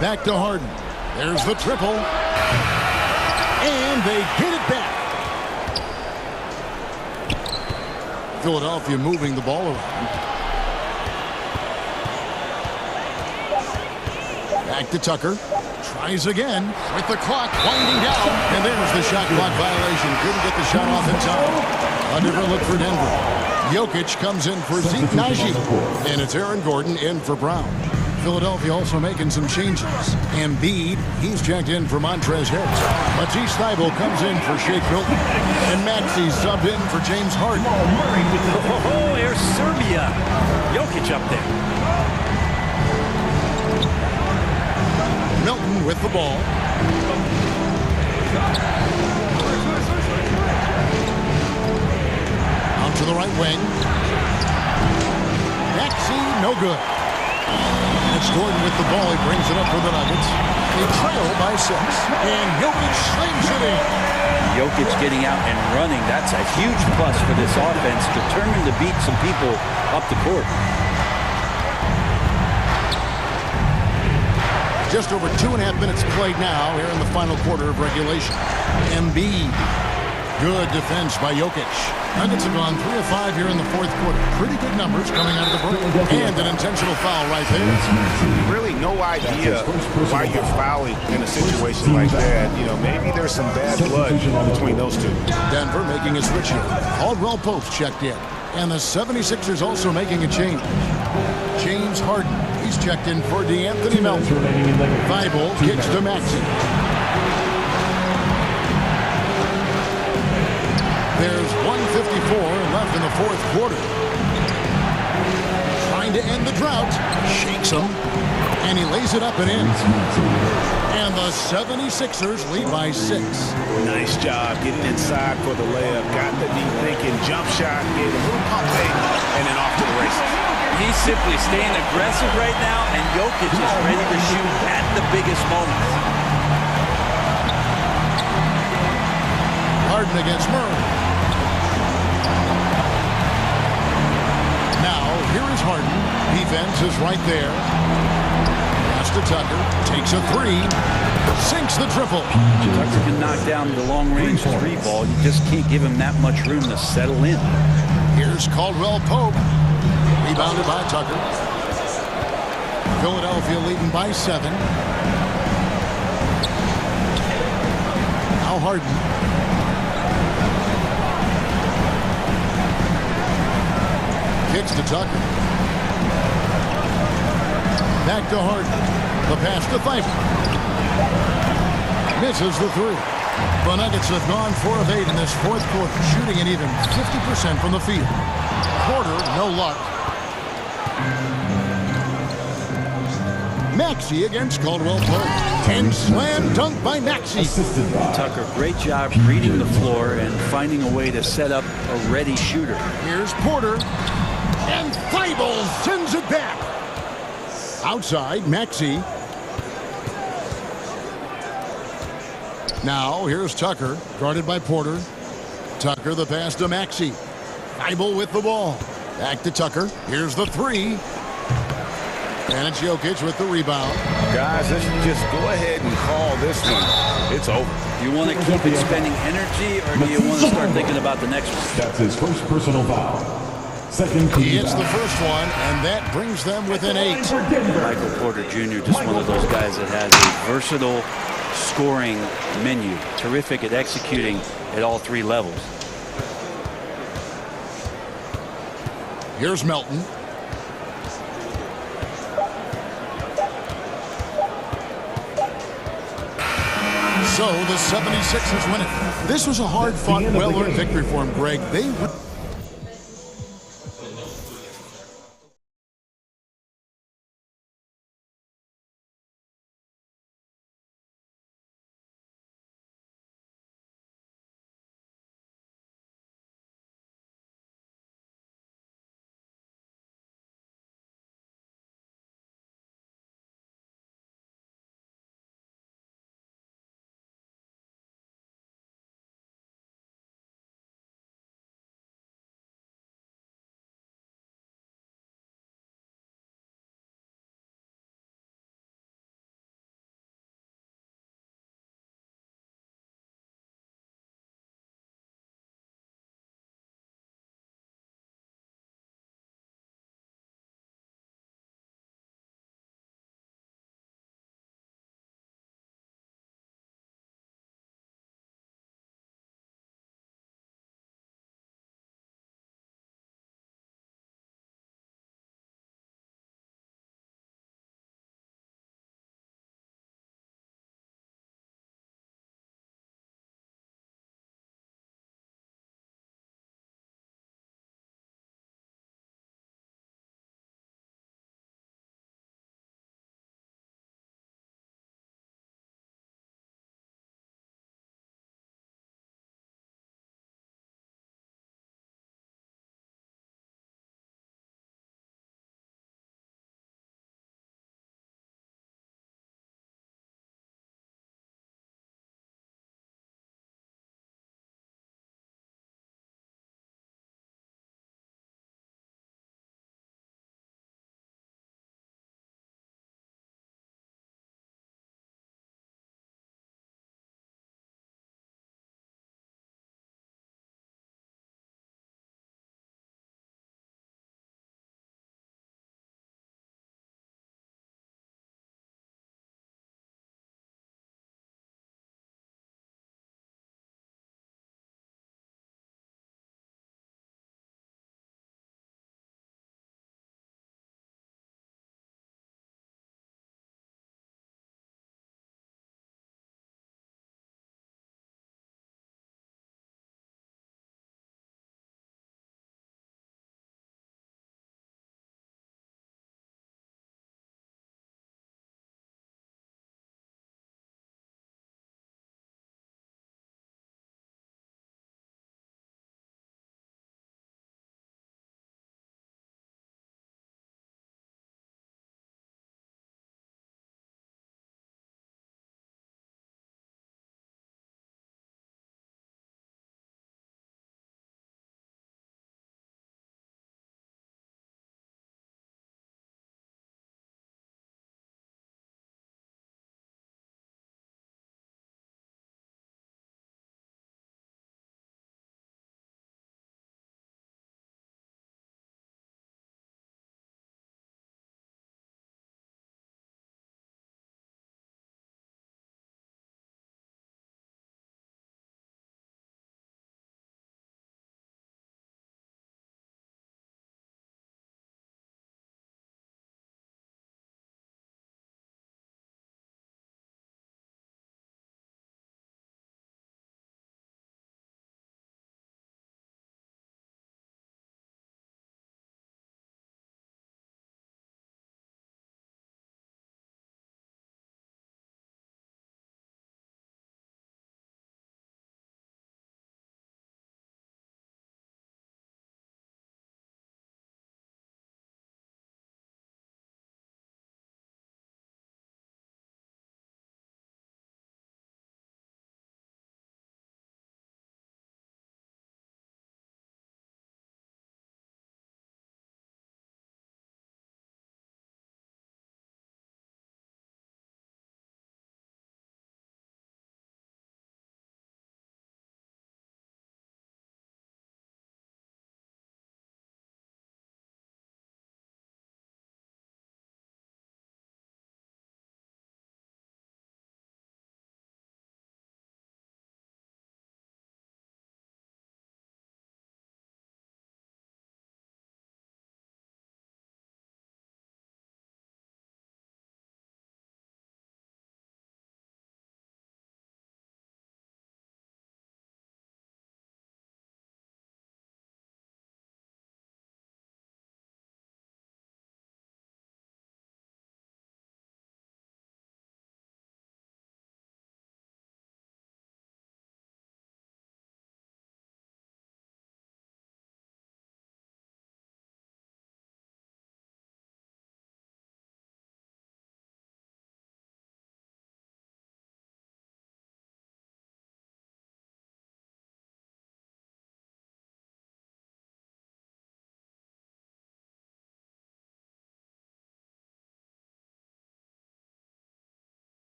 Back to Harden. There's the triple. And they get it back. Philadelphia moving the ball around. Back to Tucker. Tries again with the clock winding down. And there's the shot clock violation. Couldn't get the shot off in time. A different look for Denver. Jokic comes in for Zeke Najee. And it's Aaron Gordon in for Brown. Philadelphia also making some changes. Embiid, he's checked in for Montrezl Harrell. Matisse Thybulle comes in for Shake Milton. And Maxey subbed in for James Harden. Oh, here's Serbia. Jokic up there. Milton with the ball. Out to the right wing. Maxey, no good. It's Gordon with the ball. He brings it up for the Nuggets. They trail by 6. And Jokic slings it in. Jokic getting out and running. That's a huge plus for this offense. Determined to beat some people up the court. Just over 2.5 minutes played now here in the final quarter of regulation. Embiid. Good defense by Jokic. Nuggets have gone 3 of 5 here in the fourth quarter. Pretty good numbers coming out of the break. And an intentional foul right there. Really no idea why you're fouling in a situation like that. You know, maybe there's some bad blood between those two. Denver making a switch here. Caldwell Pope checked in. And the 76ers also making a change. James Harden. He's checked in for DeAnthony Melton. Thybulle kicks to Maxey. There's 1:54 left in the fourth quarter. trying to end the drought. Shakes him, and he lays it up and in. And the 76ers lead by 6. Nice job getting inside for the layup. Got the knee thinking, jump shot, gave a little pump fake, and then off to the races. He's simply staying aggressive right now, and Jokic is ready to shoot at the biggest moments. Harden against Murray. Now, here is Harden. Defense is right there. Pass to Tucker. Takes a 3. Sinks the triple. Tucker can knock down the long-range 3 ball. You just can't give him that much room to settle in. Here's Caldwell Pope. Rebounded by Tucker. Philadelphia leading by 7. Now Harden. Kicks to Tucker. Back to Harden. The pass to Pfeiffer. Misses the 3. The Nuggets have gone 4 of 8 in this fourth quarter, shooting an even 50% from the field. Porter, no luck. Maxey against Caldwell Pope. And slam dunk by Maxey. Tucker, great job reading the floor and finding a way to set up a ready shooter. Here's Porter. And Thibault sends it back. Outside, Maxey. Now, here's Tucker, guarded by Porter. Tucker, the pass to Maxey. Thibault with the ball. Back to Tucker. Here's the 3. And it's Jokic with the rebound. Guys, let's just go ahead and call this one. It's over. You want to keep expending energy, or do you want to start thinking about the next one? That's his first personal foul. Second team He hits foul. the first one, and that brings them within 8. Michael Porter Jr., just one of those guys that has a versatile scoring menu. Terrific at executing at all 3 levels. Here's Melton. So the 76ers win it. This was a hard-fought, well-earned victory for them, Greg. They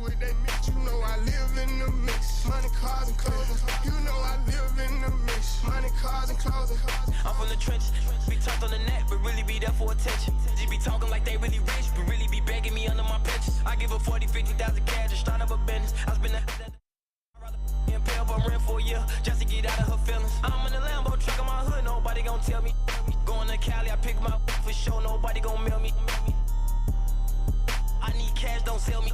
with that mix. You know I live in the mix. Money, cars, and clothing. You know I live in the mix. Money, cars, and clothing. I'm from the trenches. Be talked on the net, but really be there for attention. They be talking like they really rich, but really be begging me under my pension. I give her 40, 50,000 cash to start up a business. I spend and pay up a rent for a year just to get out of her feelings. I'm in the Lambo truck in my hood, nobody gon' tell me. Going to Cali, I pick my for sure, nobody gon' mail me. I need cash, don't sell me.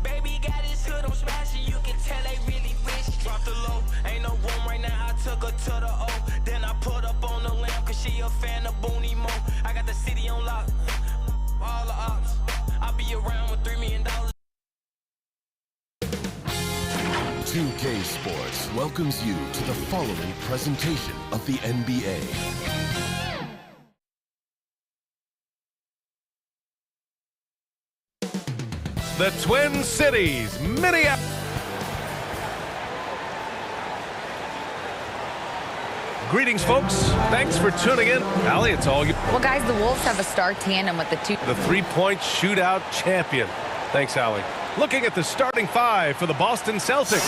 Baby got his hood, I'm smashing, you can tell they really rich. Drop the low, ain't no room right now, I took her to the O. Then I put up on the lamb, cause she a fan of Booney Mo. I got the city on lock, all the ops. I'll be around with $3 million. 2K Sports welcomes you to the following presentation of the NBA. The Twin Cities, Minneapolis. Greetings, folks. Thanks for tuning in. Allie, it's all you. Well, guys, the Wolves have a star tandem with the three-point shootout champion. Thanks, Allie. Looking at the starting five for the Boston Celtics.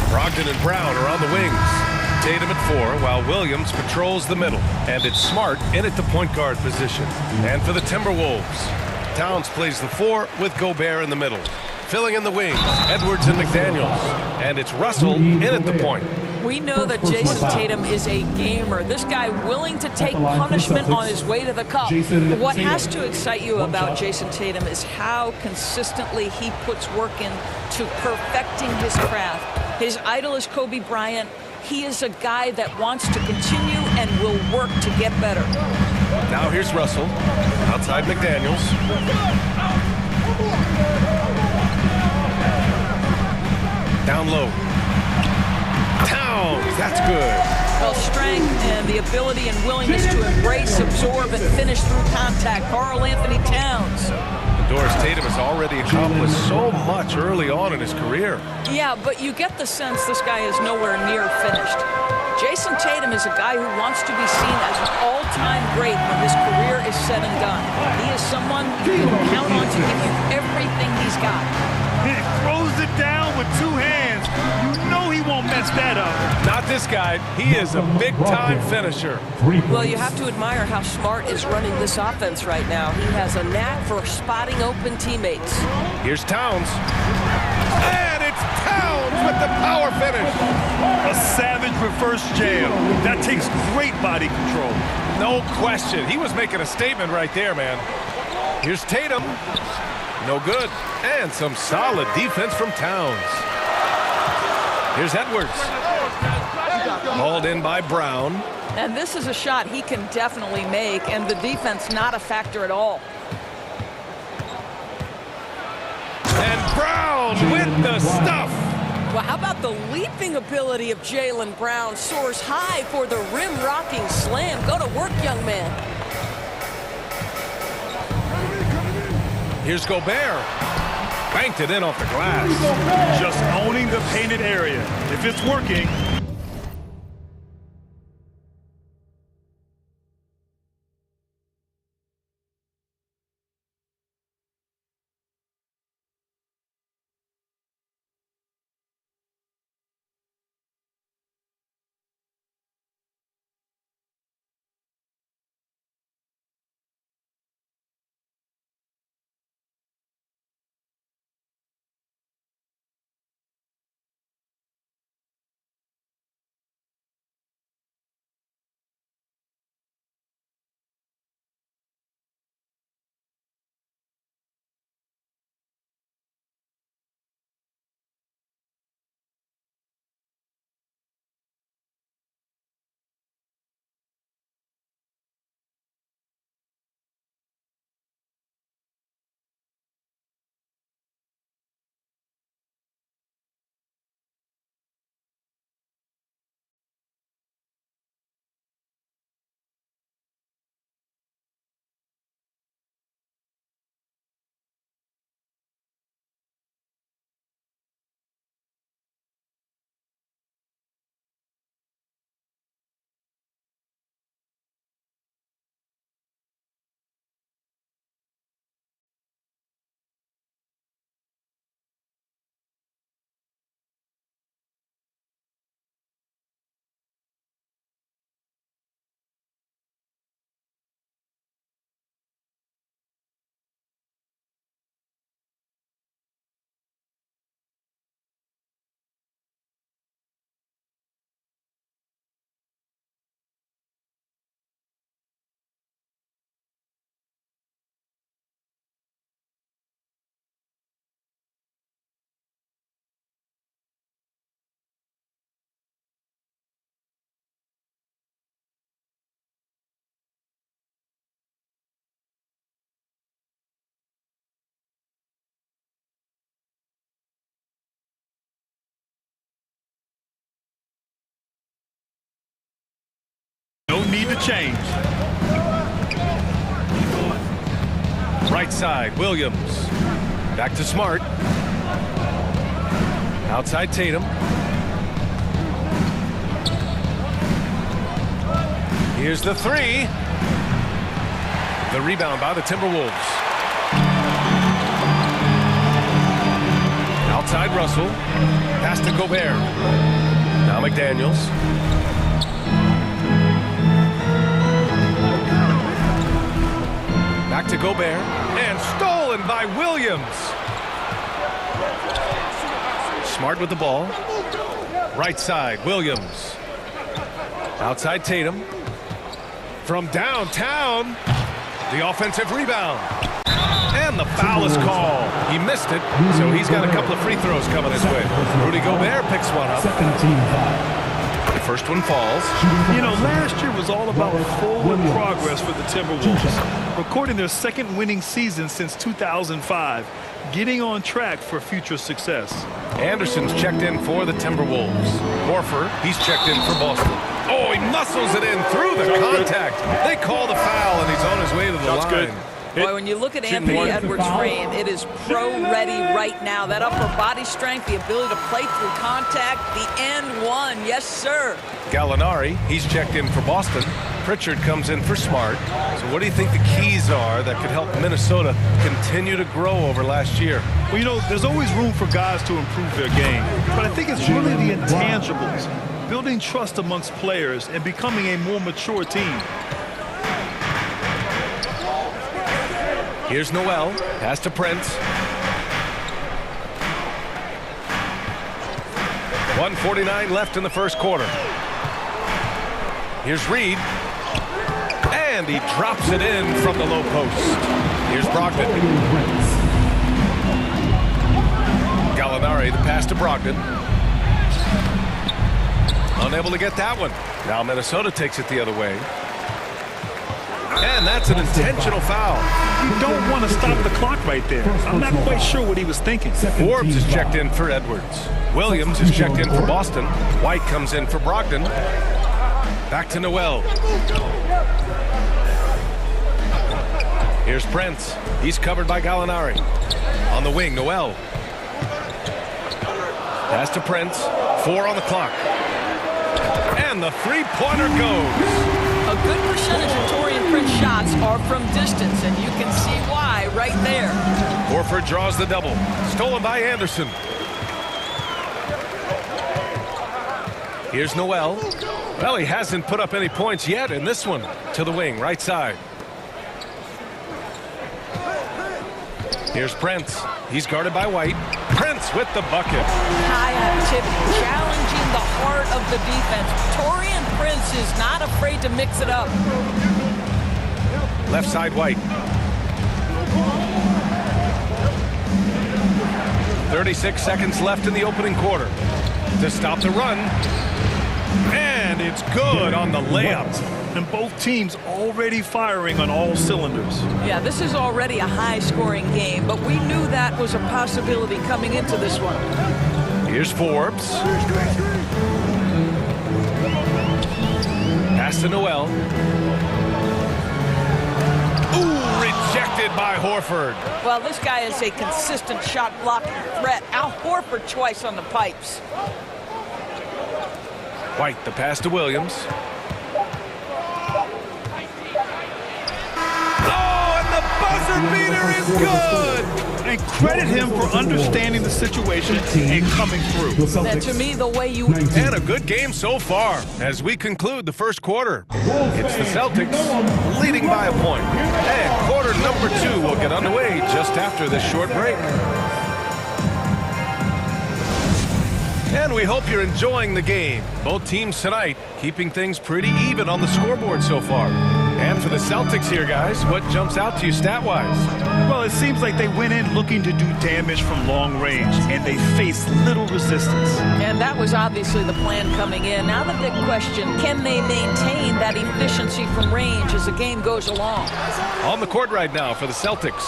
Brogdon and Brown are on the wings. Tatum at 4, while Williams patrols the middle. And it's Smart in at the point guard position. And for the Timberwolves, Towns plays the 4 with Gobert in the middle. Filling in the wings, Edwards and McDaniels. And it's Russell in at the point. We know that Jason Tatum is a gamer. This guy willing to take punishment on his way to the cup. What has to excite you about Jason Tatum is how consistently he puts work into perfecting his craft. His idol is Kobe Bryant. He is a guy that wants to continue and will work to get better. Now here's Russell, outside McDaniels. Down low. Towns, that's good. Well, strength and the ability and willingness to embrace, absorb, and finish through contact. Karl Anthony Towns. Doris Tatum has already accomplished so much early on in his career. Yeah, but you get the sense this guy is nowhere near finished. Jason Tatum is a guy who wants to be seen as an all-time great when his career is said and done. He is someone you can count on to give you everything he's got. He throws it down with two hands. You know he won't mess that up. Not this guy. He is a big-time finisher. Well, you have to admire how Smart is running this offense right now. He has a knack for spotting open teammates. Here's Towns. And it's Towns with the power finish. A savage reverse jam. That takes great body control. No question. He was making a statement right there, man. Here's Tatum. No good. And some solid defense from Towns. Here's Edwards. Hauled in by Brown. And this is a shot he can definitely make, and the defense not a factor at all. And Brown with the stuff. Well, how about the leaping ability of Jaylen Brown? Soars high for the rim-rocking slam. Go to work, young man. Here's Gobert. Banked it in off the glass. Just owning the painted area. If it's working, need to change. Right side, Williams. Back to Smart. Outside Tatum. Here's the three. The rebound by the Timberwolves. Outside Russell. Pass to Gobert. Now McDaniels. Back to Gobert. And stolen by Williams. Smart with the ball. Right side, Williams. Outside Tatum. From downtown. The offensive rebound. And the foul is called. He missed it, so he's got a couple of free throws coming his way. Rudy Gobert picks one up. The first one falls. You know, last year was all about forward progress for the Timberwolves, recording their second winning season since 2005, getting on track for future success. Anderson's checked in for the Timberwolves. Horford, he's checked in for Boston. Oh, he muscles it in through the contact. They call the foul, and he's on his way to the line. Good. Boy, when you look at Anthony Edwards' frame, it is pro-ready right now. That upper body strength, the ability to play through contact, the end one. Yes, sir. Gallinari, he's checked in for Boston. Pritchard comes in for Smart. So what do you think the keys are that could help Minnesota continue to grow over last year? Well, you know, there's always room for guys to improve their game. But I think it's really the intangibles, building trust amongst players and becoming a more mature team. Here's Noel. Pass to Prince. 1:49 left in the first quarter. Here's Reed. And he drops it in from the low post. Here's Brogdon. Gallinari, the pass to Brogdon. Unable to get that one. Now Minnesota takes it the other way. And that's an intentional foul. You don't want to stop the clock right there. I'm not quite sure what he was thinking. Forbes is checked in for Edwards. Williams is checked in for Boston. White comes in for Brogdon. Back to Noel. Here's Prince. He's covered by Gallinari. On the wing, Noel. Pass to Prince. 4 on the clock. And the three-pointer goes. A good percentage of Taurean Prince shots are from distance, and you can see why right there. Horford draws the double. Stolen by Anderson. Here's Noel. Well, he hasn't put up any points yet in this one. To the wing, right side. Here's Prince. He's guarded by White. Prince with the bucket. High activity, challenging the heart of the defense. Taurean Prince is not afraid to mix it up. Left side, White. 36 seconds left in the opening quarter. To stop the run. And it's good on the layup. And both teams already firing on all cylinders. Yeah, this is already a high-scoring game, but we knew that was a possibility coming into this one. Here's Forbes. Pass to Noel. Ooh, rejected by Horford. Well, this guy is a consistent shot-blocking threat. Al Horford twice on the pipes. White, the pass to Williams. Buzzer beater is good! And credit him for understanding the situation and coming through. And to me, the way you... And a good game so far as we conclude the first quarter. It's the Celtics leading by a point. And quarter number 2 will get underway just after this short break. And we hope you're enjoying the game. Both teams tonight keeping things pretty even on the scoreboard so far. And for the Celtics here, guys, what jumps out to you stat-wise? Well, it seems like they went in looking to do damage from long range, and they faced little resistance. And that was obviously the plan coming in. Now the big question, can they maintain that efficiency from range as the game goes along? On the court right now for the Celtics.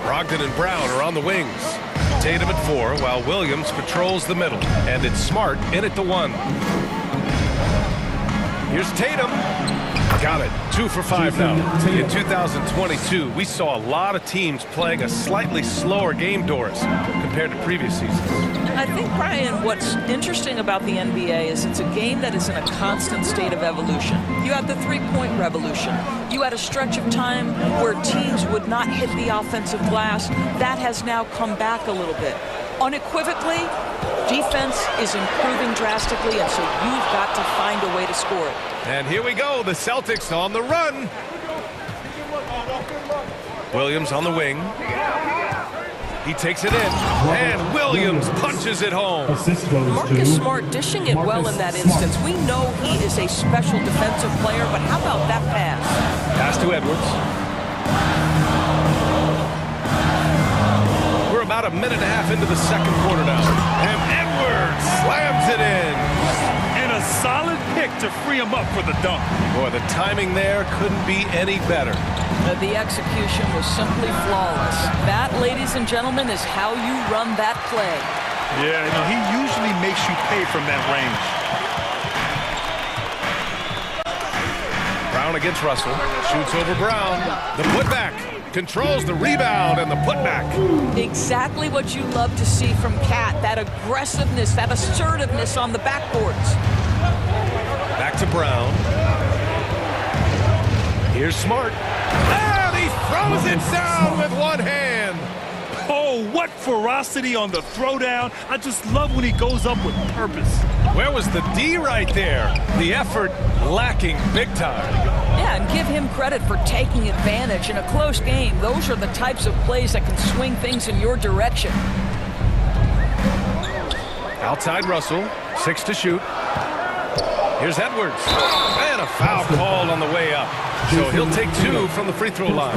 Brogdon and Brown are on the wings. Tatum at 4, while Williams patrols the middle. And it's Smart in at the 1. Here's Tatum. Got it. 2 for 5 now. In 2022, we saw a lot of teams playing a slightly slower game, Doris, compared to previous seasons. I think, Brian, what's interesting about the NBA is it's a game that is in a constant state of evolution. You had the three-point revolution. You had a stretch of time where teams would not hit the offensive glass. That has now come back a little bit. Unequivocally, defense is improving drastically, and so you've got to find a way to score it. And here we go, the Celtics on the run. Williams on the wing. He takes it in, and Williams punches it home. Marcus Smart dishing it well in that instance. We know he is a special defensive player, but how about that pass? Pass to Edwards. We're about a minute and a half into the second quarter now. And Edwards slams it in. And a solid pick to free him up for the dunk. Boy, the timing there couldn't be any better. The execution was simply flawless. That, ladies and gentlemen, is how you run that play. Yeah, he usually makes you pay from that range. Brown against Russell. Shoots over Brown. The putback. Controls the rebound and the putback. Exactly what you love to see from Cat. That aggressiveness, that assertiveness on the backboards. Back to Brown. Here's Smart. And he throws it down with one hand. Oh, what ferocity on the throwdown. I just love when he goes up with purpose. Where was the D right there? The effort lacking big time. Yeah, and give him credit for taking advantage in a close game. Those are the types of plays that can swing things in your direction. Outside Russell, 6 to shoot. Here's Edwards. And a foul called on the way up. So he'll take 2 from the free throw line.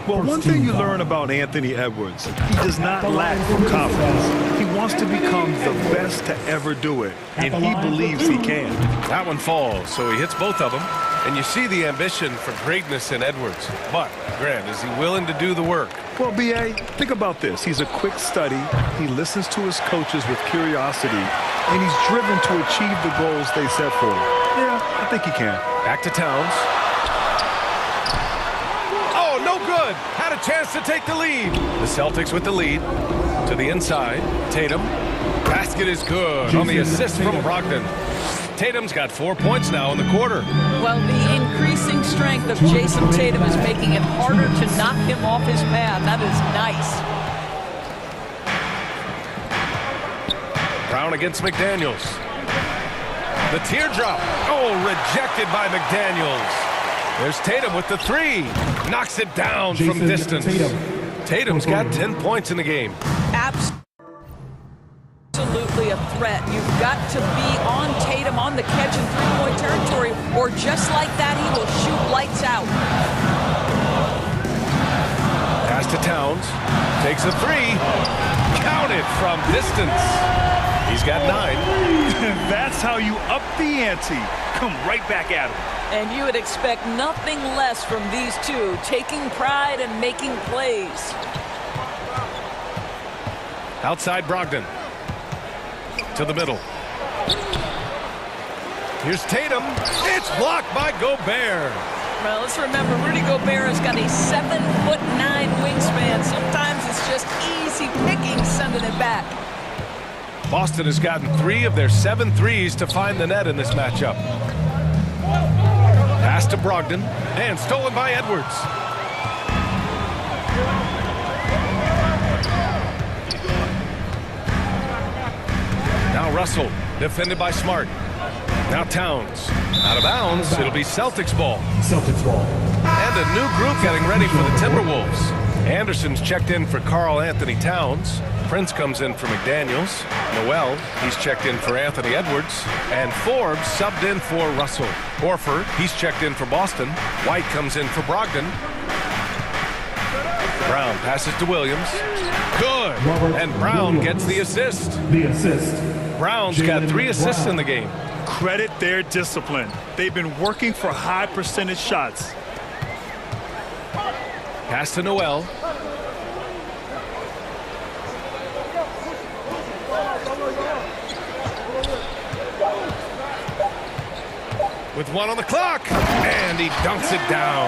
Well, one thing you learn about Anthony Edwards, he does not lack for confidence. He wants to become the best to ever do it, and he believes he can. That one falls, so he hits both of them. And you see the ambition for greatness in Edwards. But, Grant, is he willing to do the work? Well, B.A., think about this. He's a quick study. He listens to his coaches with curiosity, and he's driven to achieve the goals they set for him. Yeah, I think he can. Back to Towns. Oh, no good. Had a chance to take the lead. The Celtics with the lead. To the inside. Tatum. Basket is good on the assist from Brogdon. Tatum's got 4 points now in the quarter. Well, the increasing strength of Jason Tatum is making it harder to knock him off his path. That is nice. Brown against McDaniels. The teardrop. Oh, rejected by McDaniels. There's Tatum with the 3. Knocks it down from distance. Tatum's got 10 points in the game. Absolutely a threat. You've got to be on Tatum on the catch in three-point territory, or just like that, he will shoot lights out. Pass to Towns. Takes a 3. Counted from distance. He's got 9. That's how you up the ante. Come right back at him. And you would expect nothing less from these two, taking pride and making plays. Outside Brogdon. To the middle. Here's Tatum. It's blocked by Gobert. Well, let's remember, Rudy Gobert has got a 7'9" wingspan. Sometimes it's just easy picking sending it back. Boston has gotten 3 of their 7 threes to find the net in this matchup. Pass to Brogdon, and stolen by Edwards. Now Russell, defended by Smart. Now Towns. Out of bounds, it'll be Celtics ball. Celtics ball. And a new group getting ready for the Timberwolves. Anderson's checked in for Karl Anthony Towns. Prince comes in for McDaniels. Noel, he's checked in for Anthony Edwards. And Forbes subbed in for Russell. Horford, he's checked in for Boston. White comes in for Brogdon. Brown passes to Williams. Good. And Brown gets the assist. Brown's got 3 assists in the game. Credit their discipline. They've been working for high percentage shots. Pass to Noel. with 1 on the clock, and he dunks it down.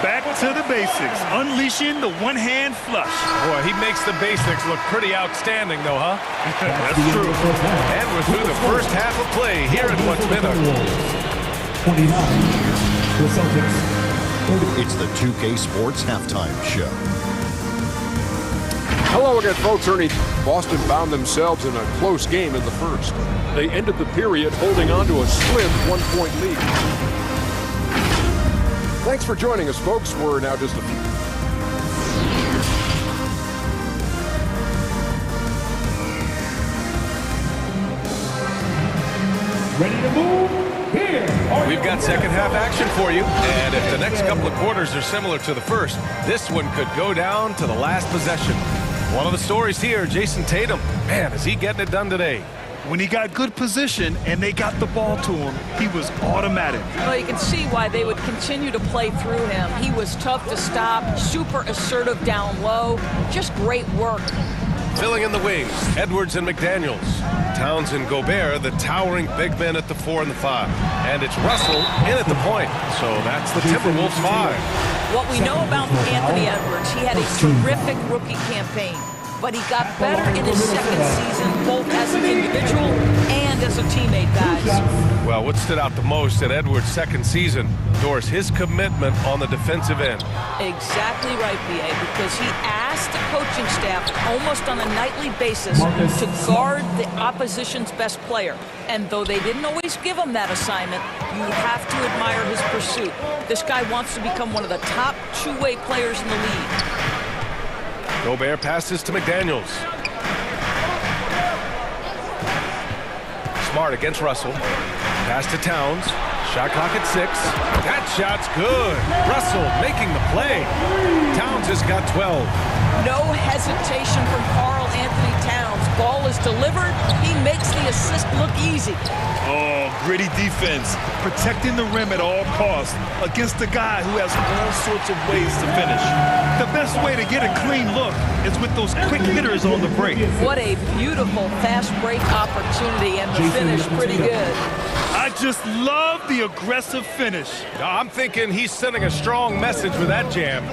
Back to the basics, unleashing the one-hand flush. Boy, he makes the basics look pretty outstanding, though, huh? That's true. And we're through the first half of play here at what's been a 29, the Celtics. It's the 2K Sports Halftime Show. Hello again, folks. Ernie. Boston found themselves in a close game in the first. They ended the period holding on to a slim 1-point lead. Thanks for joining us, folks. We're now just a few. Ready to move? Here. We've got second half action for you, and if the next couple of quarters are similar to the first, this one could go down to the last possession. One of the stories here, Jason Tatum. Man, is he getting it done today? When he got good position and they got the ball to him, he was automatic. Well, you can see why they would continue to play through him. He was tough to stop, super assertive down low, just great work. Filling in the wings, Edwards and McDaniels. Towns and Gobert, the towering big men at the 4 and the 5. And it's Russell in at the point. So that's the Timberwolves 5. What we know about Anthony Edwards, he had a terrific rookie campaign, but he got better in his second season, both as an individual and as a teammate, guys. Well, what stood out the most at Edwards' second season, Doris, his commitment on the defensive end. Exactly right, B.A., because he asked the coaching staff almost on a nightly basis to guard the opposition's best player. And though they didn't always give him that assignment, you have to admire his pursuit. This guy wants to become one of the top two-way players in the league. Gobert passes to McDaniels. Smart against Russell. Pass to Towns. Shot clock at 6. That shot's good. Russell making the play. Towns has got 12. No hesitation from Karl Anthony Towns. Ball is delivered. He makes the assist look easy. Oh, gritty defense. Protecting the rim at all costs against a guy who has all sorts of ways to finish. The best way to get a clean look is with those quick hitters on the break. What a beautiful fast break opportunity, and the finish pretty good. I just love the aggressive finish. I'm thinking he's sending a strong message with that jam.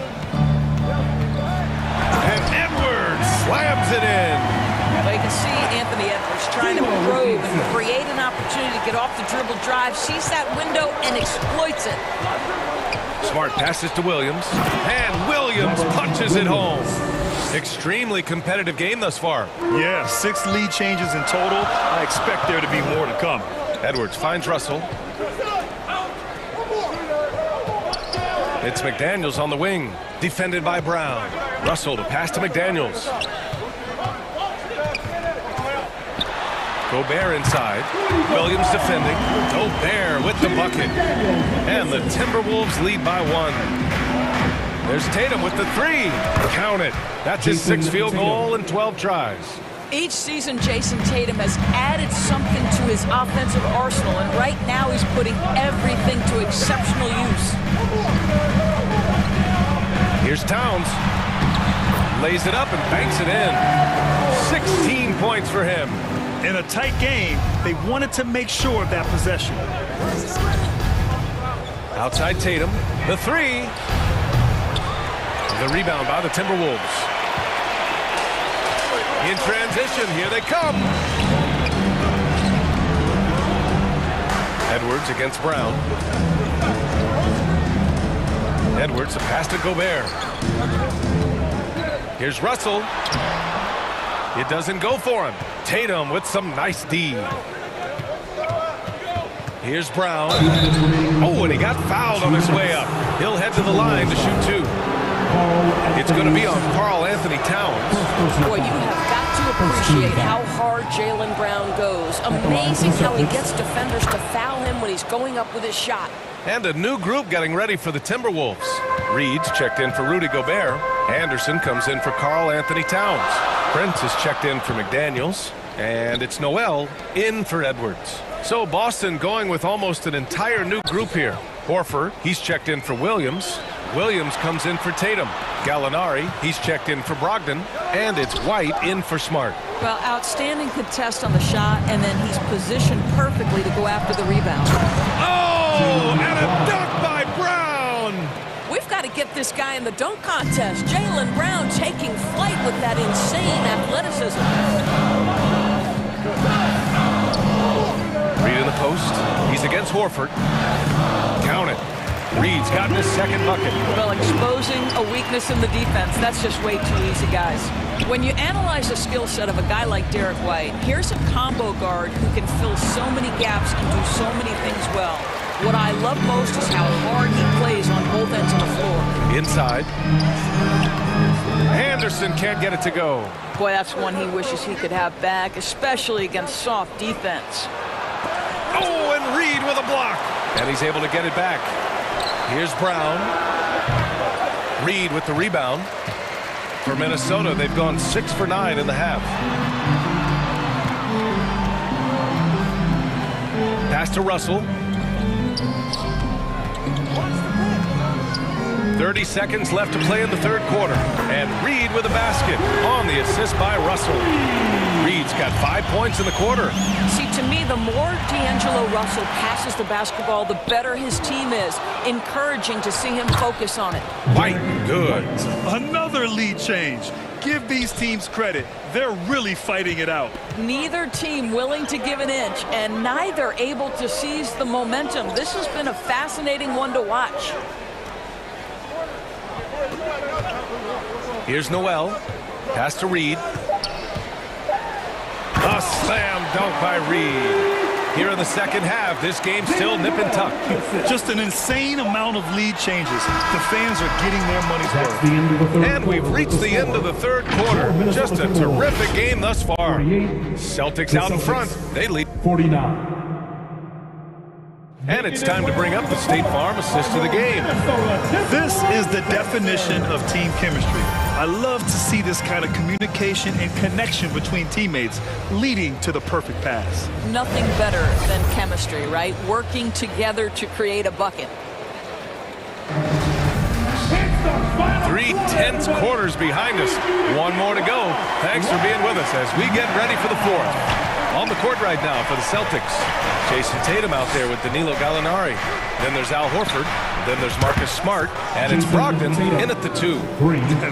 And Edwards slams it in. Well, you can see Anthony Edwards trying to probe and create an opportunity to get off the dribble drive, sees that window and exploits it. Smart passes to Williams, and Williams punches it home. Extremely competitive game thus far. Yeah, 6 lead changes in total. I expect there to be more to come. Edwards finds Russell. It's McDaniels on the wing, defended by Brown. Russell to pass to McDaniels. Gobert inside. Williams defending. Gobert with the bucket. And the Timberwolves lead by 1. There's Tatum with the 3. Count it. That's his 6th field goal in 12 tries. Each season, Jason Tatum has added something to his offensive arsenal, and right now he's putting everything to exceptional use. Here's Towns. Lays it up and banks it in. 16 points for him. In a tight game, they wanted to make sure of that possession. Outside Tatum, the 3. The rebound by the Timberwolves. In transition, here they come. Edwards against Brown. Edwards, a pass to Gobert. Here's Russell. It doesn't go for him. Tatum with some nice D. Here's Brown. Oh, and he got fouled on his way up. He'll head to the line to shoot 2. It's going to be on Karl Anthony Towns. Boy, you have got to appreciate how hard Jaylen Brown goes. Amazing how he gets defenders to foul him when he's going up with his shot. And a new group getting ready for the Timberwolves. Reed's checked in for Rudy Gobert. Anderson comes in for Karl Anthony Towns. Prince is checked in for McDaniels. And it's Noel in for Edwards. So Boston going with almost an entire new group here. Horford, he's checked in for Williams. Williams comes in for Tatum. Gallinari, he's checked in for Brogdon. And it's White in for Smart. Well, outstanding contest on the shot, and then he's positioned perfectly to go after the rebound. Oh! Oh, and a dunk by Brown. We've got to get this guy in the dunk contest. Jaylen Brown taking flight with that insane athleticism. Reed in the post. He's against Horford. Count it. Reed's gotten his second bucket. Well, exposing a weakness in the defense, that's just way too easy, guys. When you analyze the skill set of a guy like Derek White, here's a combo guard who can fill so many gaps and do so many things well. What I love most is how hard he plays on both ends of the floor. Inside. Anderson can't get it to go. Boy, that's one he wishes he could have back, especially against soft defense. Oh, and Reed with a block. And he's able to get it back. Here's Brown. Reed with the rebound. For Minnesota, they've gone 6 for 9 in the half. Pass to Russell. 30 seconds left to play in the third quarter. And Reed with a basket on the assist by Russell. Reed's got 5 points in the quarter. See, to me, the more D'Angelo Russell passes the basketball, the better his team is. Encouraging to see him focus on it. White, good. Another lead change. Give these teams credit. They're really fighting it out. Neither team willing to give an inch, and neither able to seize the momentum. This has been a fascinating one to watch. Here's Noel. Pass to Reed. A slam dunk by Reed. Here in the second half, this game's still nip and tuck. Just an insane amount of lead changes. The fans are getting their money's worth. And we've reached the end of the third quarter. Just a terrific game thus far. Celtics out in front. They lead 49. And it's time to bring up the State Farm assist of the game. This is the definition of team chemistry. I love to see this kind of communication and connection between teammates leading to the perfect pass. Nothing better than chemistry, right? Working together to create a bucket. 3 tense quarters behind us. One more to go. Thanks for being with us as we get ready for the fourth. On the court right now for the Celtics. Jason Tatum out there with Danilo Gallinari. Then there's Al Horford. Then there's Marcus Smart. And it's Brogdon in at the 2.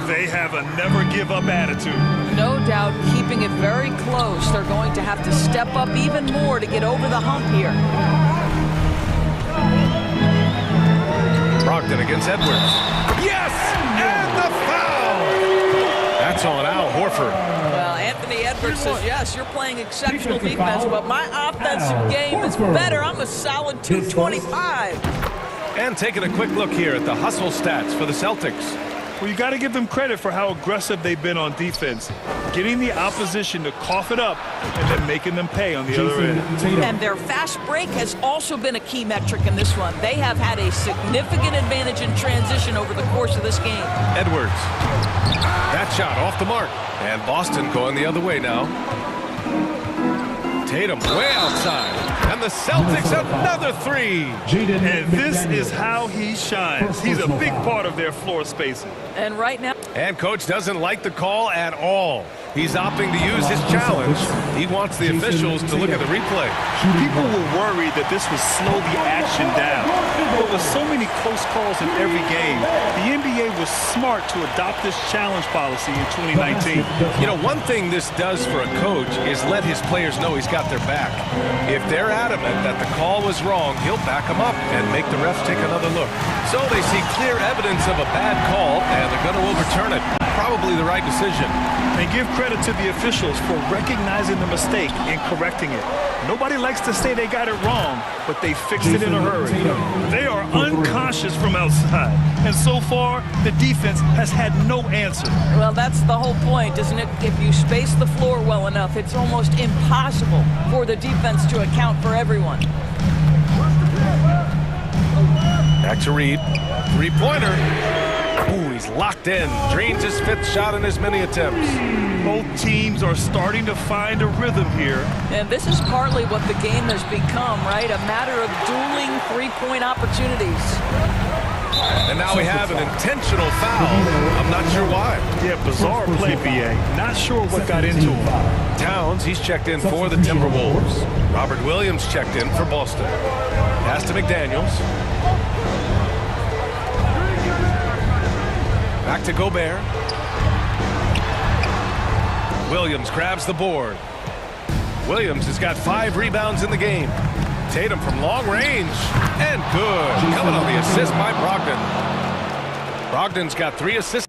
They have a never-give-up attitude. No doubt keeping it very close. They're going to have to step up even more to get over the hump here. Brogdon against Edwards. Yes! And the foul! That's on Al Horford. Well, Anthony Edwards says, yes, you're playing exceptional defense, but my offensive game is better. I'm a solid 225. And taking a quick look here at the hustle stats for the Celtics. Well, you got to give them credit for how aggressive they've been on defense. Getting the opposition to cough it up and then making them pay on the other end. And their fast break has also been a key metric in this one. They have had a significant advantage in transition over the course of this game. Edwards. That shot off the mark. And Boston going the other way now. Tatum way outside. And the Celtics another 3. And this is how he shines. He's a big part of their floor spacing. And right now. And coach doesn't like the call at all. He's opting to use his challenge. He wants the officials to look at the replay. People were worried that this would slow the action down. But with so many close calls in every game, the NBA was smart to adopt this challenge policy in 2019. You know, one thing this does for a coach is let his players know he's got their back. If they're adamant that the call was wrong, he'll back them up and make the refs take another look. So they see clear evidence of a bad call, and they're going to overturn it. Probably the right decision. And give credit to the officials for recognizing the mistake and correcting it. Nobody likes to say they got it wrong, but they fixed it in a hurry. They are unconscious from outside. And so far, the defense has had no answer. Well, that's the whole point, isn't it? If you space the floor well enough, it's almost impossible for the defense to account for everyone. Back to Reed. 3-pointer. Ooh, he's locked in. Drains his 5th shot in as many attempts. Both teams are starting to find a rhythm here. And this is partly what the game has become, right? A matter of dueling 3-point opportunities. And now we have an intentional foul. I'm not sure why. Yeah, bizarre play, BA. Not sure what got into him. Towns, he's checked in for the Timberwolves. Robert Williams checked in for Boston. Pass to McDaniels. Back to Gobert. Williams grabs the board. Williams has got 5 rebounds in the game. Tatum from long range. And good. Coming on the assist by Brogdon. Brogdon's got 3 assists.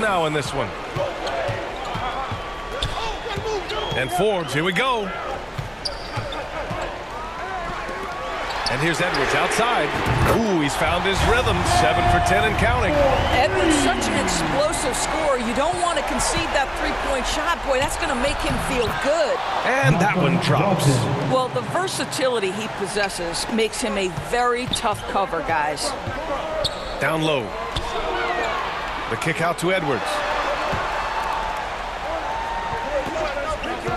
Now in this one. And Forbes, here we go. And here's Edwards outside. Ooh, he's found his rhythm. 7 for 10 and counting. Edwards, such an explosive scorer. You don't want to concede that three-point shot. Boy, that's going to make him feel good. And that one drops. Well, the versatility he possesses makes him a very tough cover, guys. Down low. The kick out to Edwards.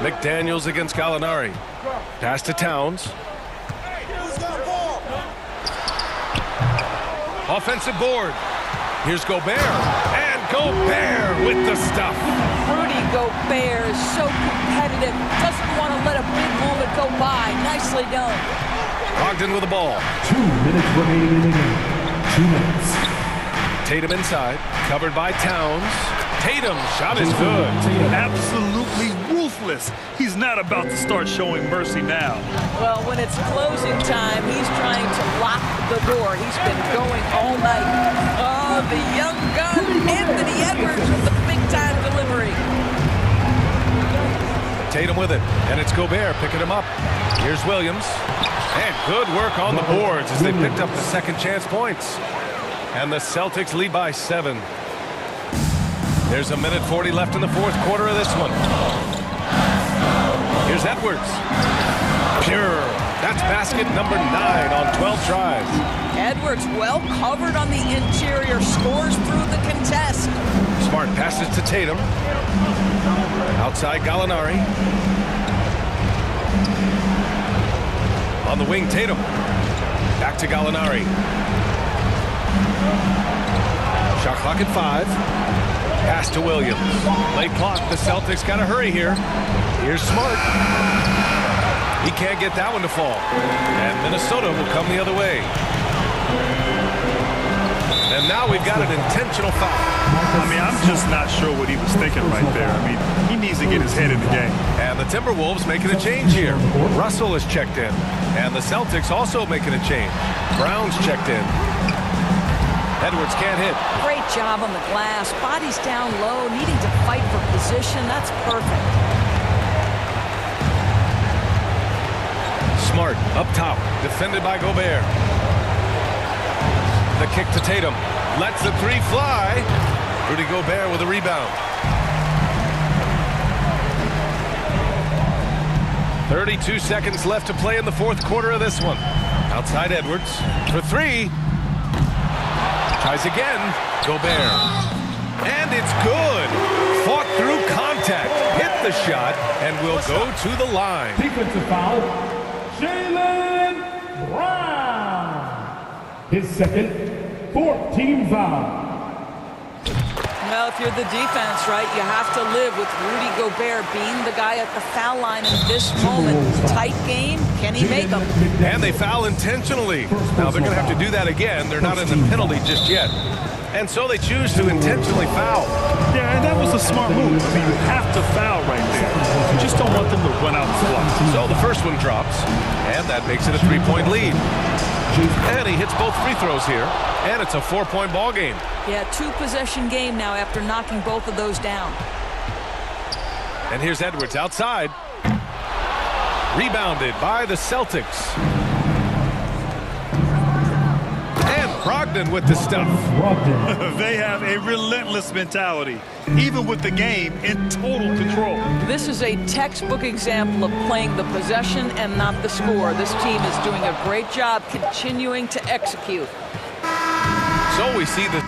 McDaniels against Gallinari. Pass to Towns. Offensive board. Here's Gobert. And Gobert with the stuff. Rudy Gobert is so competitive. Doesn't want to let a big moment go by. Nicely done. Brogdon with the ball. 2 minutes remaining in the game. 2 minutes. Tatum inside. Covered by Towns. Tatum, shot is good. Absolutely ruthless. He's not about to start showing mercy now. Well, when it's closing time, he's trying to lock the door. He's been going all night. Oh, the young gun, Anthony Edwards with the big-time delivery. Tatum with it, and it's Gobert picking him up. Here's Williams. And good work on the boards as they picked up the second chance points. And the Celtics lead by 7. There's 1:40 left in the fourth quarter of this one. Here's Edwards. Pure. That's basket number 9 on 12 tries. Edwards well covered on the interior, scores through the contest. Smart passes to Tatum. Outside Gallinari. On the wing, Tatum. Back to Gallinari. Shot clock at 5. Pass to Williams. Late clock. The Celtics got to hurry here. Here's Smart. He can't get that one to fall. And Minnesota will come the other way. And now we've got an intentional foul. I mean, I'm just not sure what he was thinking right there. I mean, he needs to get his head in the game. And the Timberwolves making a change here. Russell is checked in. And the Celtics also making a change. Brown's checked in. Edwards can't hit. Great job on the glass. Body's down low, needing to fight for position. That's perfect. Smart up top, defended by Gobert. The kick to Tatum. Lets the three fly. Rudy Gobert with a rebound. 32 seconds left to play in the fourth quarter of this one. Outside Edwards for 3. Tries again. Gobert. And it's good. Fought through contact. Hit the shot and will go to the line. Defensive foul. Jaylen Brown. His second, 4th team foul. Well, if you're the defense, right, you have to live with Rudy Gobert being the guy at the foul line in this moment. Tight game. Can he make them? And they foul intentionally. Now they're going to have to do that again. They're not in the penalty just yet. And so they choose to intentionally foul. Yeah, and that was a smart move. I mean, you have to foul right there. You just don't want them to run out the clock. So the first one drops, and that makes it a 3-point lead. And he hits both free throws here, and it's a 4-point ball game. Yeah, 2-possession game now after knocking both of those down. And here's Edwards outside. Rebounded by the Celtics. And Brogdon with the stuff. They have a relentless mentality, even with the game in total control. This is a textbook example of playing the possession and not the score. This team is doing a great job continuing to execute. So we see the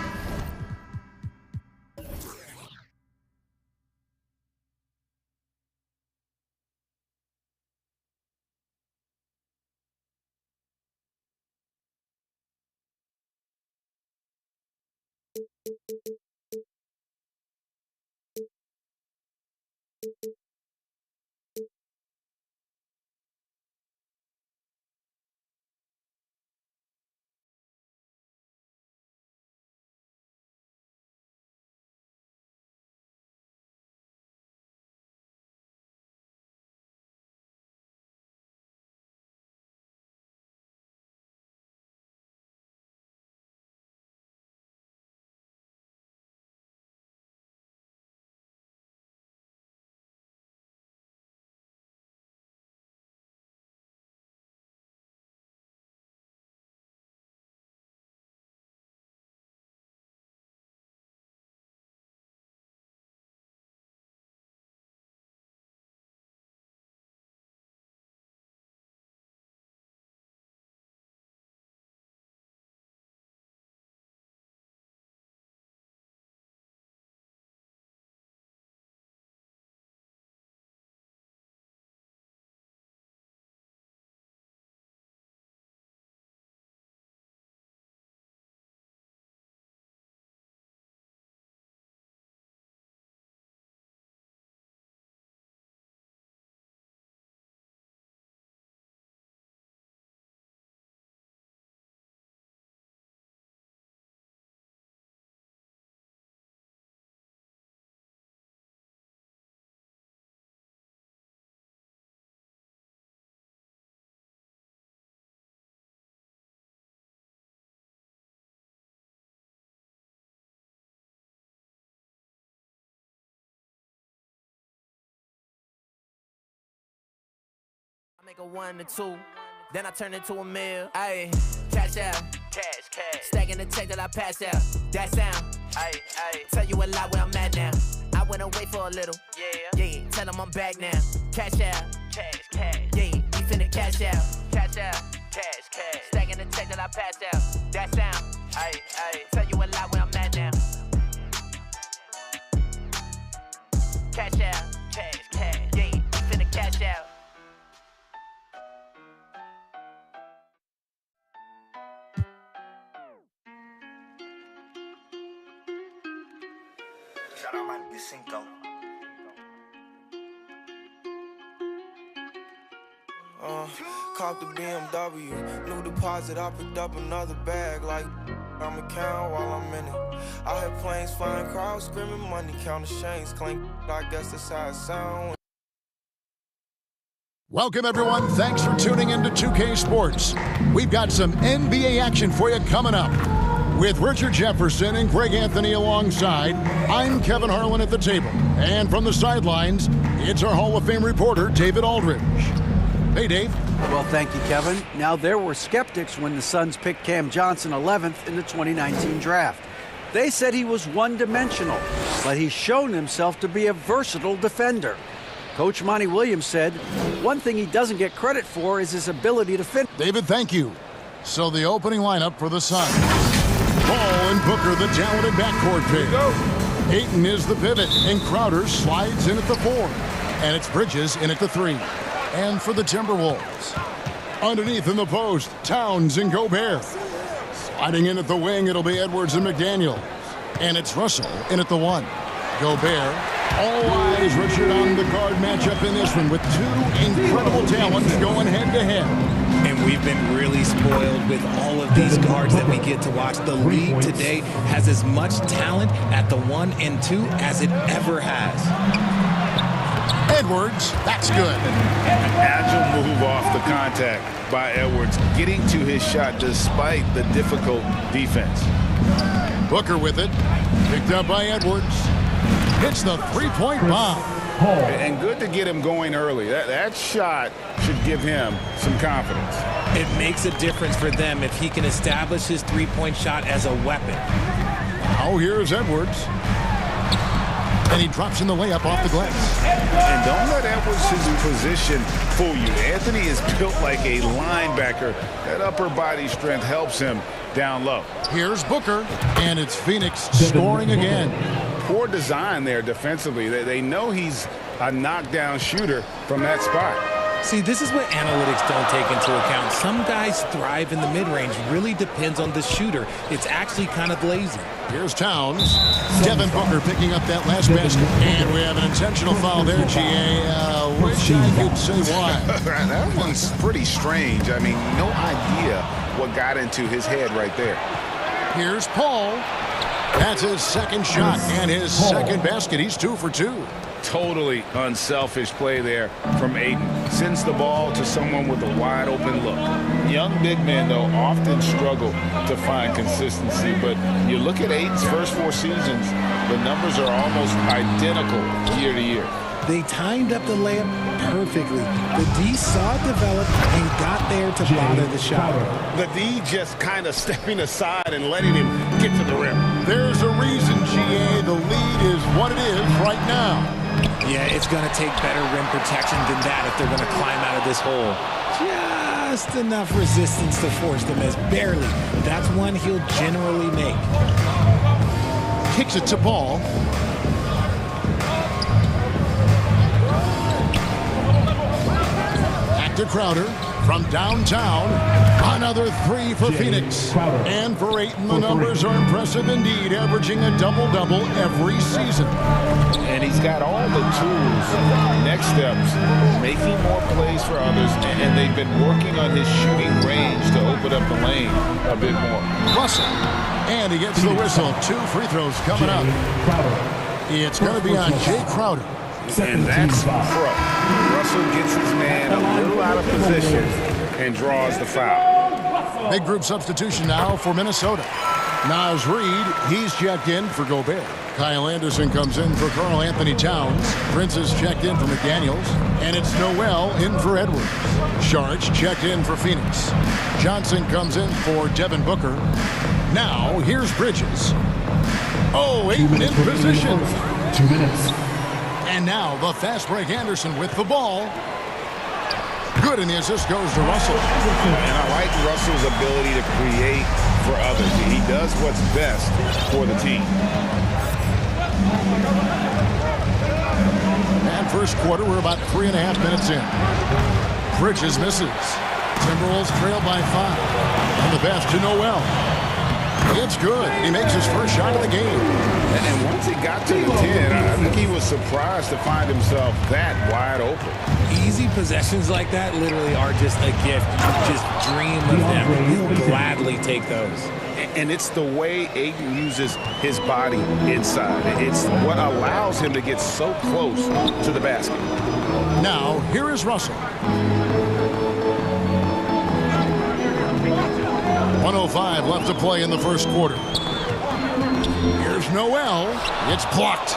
make a 1 to 2. Then I turn into a meal. Ayy, cash out. Cash. Stacking the check that I pass out. That sound. Ayy. Tell you a lot where I'm at now. I went away for a little. Yeah. Tell them I'm back now. Cash out. Cash. Yeah, we finna cash out. Cash. Stacking the check that I pass out. That sound. Ayy. Tell you a lot where I'm at now. Cash out. Cash. Yeah, we finna cash out. Shout out my nigga Cinco. Cop the BMW, new deposit, I picked up another bag like I'ma count while I'm in it. I hear planes flying, crowds screaming, money counting chains clink. I guess that's how it sound. Welcome, everyone. Thanks for tuning in to 2K Sports. We've got some NBA action for you coming up. With Richard Jefferson and Greg Anthony alongside, I'm Kevin Harlan at the table. And from the sidelines, it's our Hall of Fame reporter, David Aldridge. Hey, Dave. Well, thank you, Kevin. Now, there were skeptics when the Suns picked Cam Johnson 11th in the 2019 draft. They said he was one-dimensional, but he's shown himself to be a versatile defender. Coach Monty Williams said, one thing he doesn't get credit for is his ability to fit. David, thank you. So the opening lineup for the Suns. Paul and Booker, the talented backcourt pair. Ayton is the pivot, and Crowder slides in at the 4. And it's Bridges in at the 3. And for the Timberwolves, underneath in the post, Towns and Gobert. Sliding in at the wing, it'll be Edwards and McDaniel. And it's Russell in at the 1. Gobert. All eyes, Richard, on the guard matchup in this one with two incredible talents going head-to-head. And we've been really spoiled with all of these guards that we get to watch. The league today has as much talent at the 1 and 2 as it ever has. Edwards, that's good. An agile move off the contact by Edwards, getting to his shot despite the difficult defense. Booker with it, picked up by Edwards. Hits the three-point bomb. And good to get him going early. That shot should give him some confidence. It makes a difference for them if he can establish his three-point shot as a weapon. Now here's Edwards. And he drops in the layup off the glass. And don't let Edwards' position fool you. Anthony is built like a linebacker. That upper body strength helps him down low. Here's Booker, and it's Phoenix scoring again. Poor design there defensively. They know he's a knockdown shooter from that spot. See, this is what analytics don't take into account. Some guys thrive in the mid-range. Really depends on the shooter. It's actually kind of lazy. Here's Towns. Devin Booker picking up that last basket. And we have an intentional foul there, GA. Which I could say why. That one's pretty strange. I mean, no idea what got into his head right there. Here's Paul. That's his second shot and his second basket. He's 2 for 2. Totally unselfish play there from Ayton. Sends the ball to someone with a wide open look. Young big men, though, often struggle to find consistency. But you look at Ayton's first 4 seasons, the numbers are almost identical year to year. They timed up the layup perfectly. The D saw it develop and got there to bother the shot. The D just kind of stepping aside and letting him get to the rim. There's a reason, GA. The lead is what it is right now. Yeah, it's going to take better rim protection than that if they're going to climb out of this hole. Just enough resistance to force the miss. Barely. That's one he'll generally make. Kicks it to Ball. Back to Crowder from downtown. Another 3 for Phoenix. And for Ayton, the numbers are impressive indeed, averaging a double-double every season. And he's got all the tools. Next steps, making more plays for others, and they've been working on his shooting range to open up the lane a bit more. Russell, and he gets the whistle. 2 free throws coming up. It's going to be on Jay Crowder. And that's pro. Russell gets his man a little out of position and draws the foul. Big group substitution now for Minnesota. Naz Reid, he's checked in for Gobert. Kyle Anderson comes in for Karl Anthony Towns. Prince is checked in for McDaniels. And it's Noel in for Edwards. Sharch checked in for Phoenix. Johnson comes in for Devin Booker. Now, here's Bridges. Oh, Ayton in position. 2 minutes. And now, the fast break Anderson with the ball. Good, and the assist goes to Russell. And I like Russell's ability to create for others. He does what's best for the team. And first quarter, we're about 3.5 minutes in. Bridges misses. Timberwolves trail by 5. And the pass to Noel. It's good. He makes his first shot of the game. And once he got to the 10, I think he was surprised to find himself that wide open. Easy possessions like that literally are just a gift. You just dream of them. You gladly take those. And it's the way Ayton uses his body inside. It's what allows him to get so close to the basket. Now, here is Russell. 1:05 left to play in the first quarter. Here's Noel. It's blocked.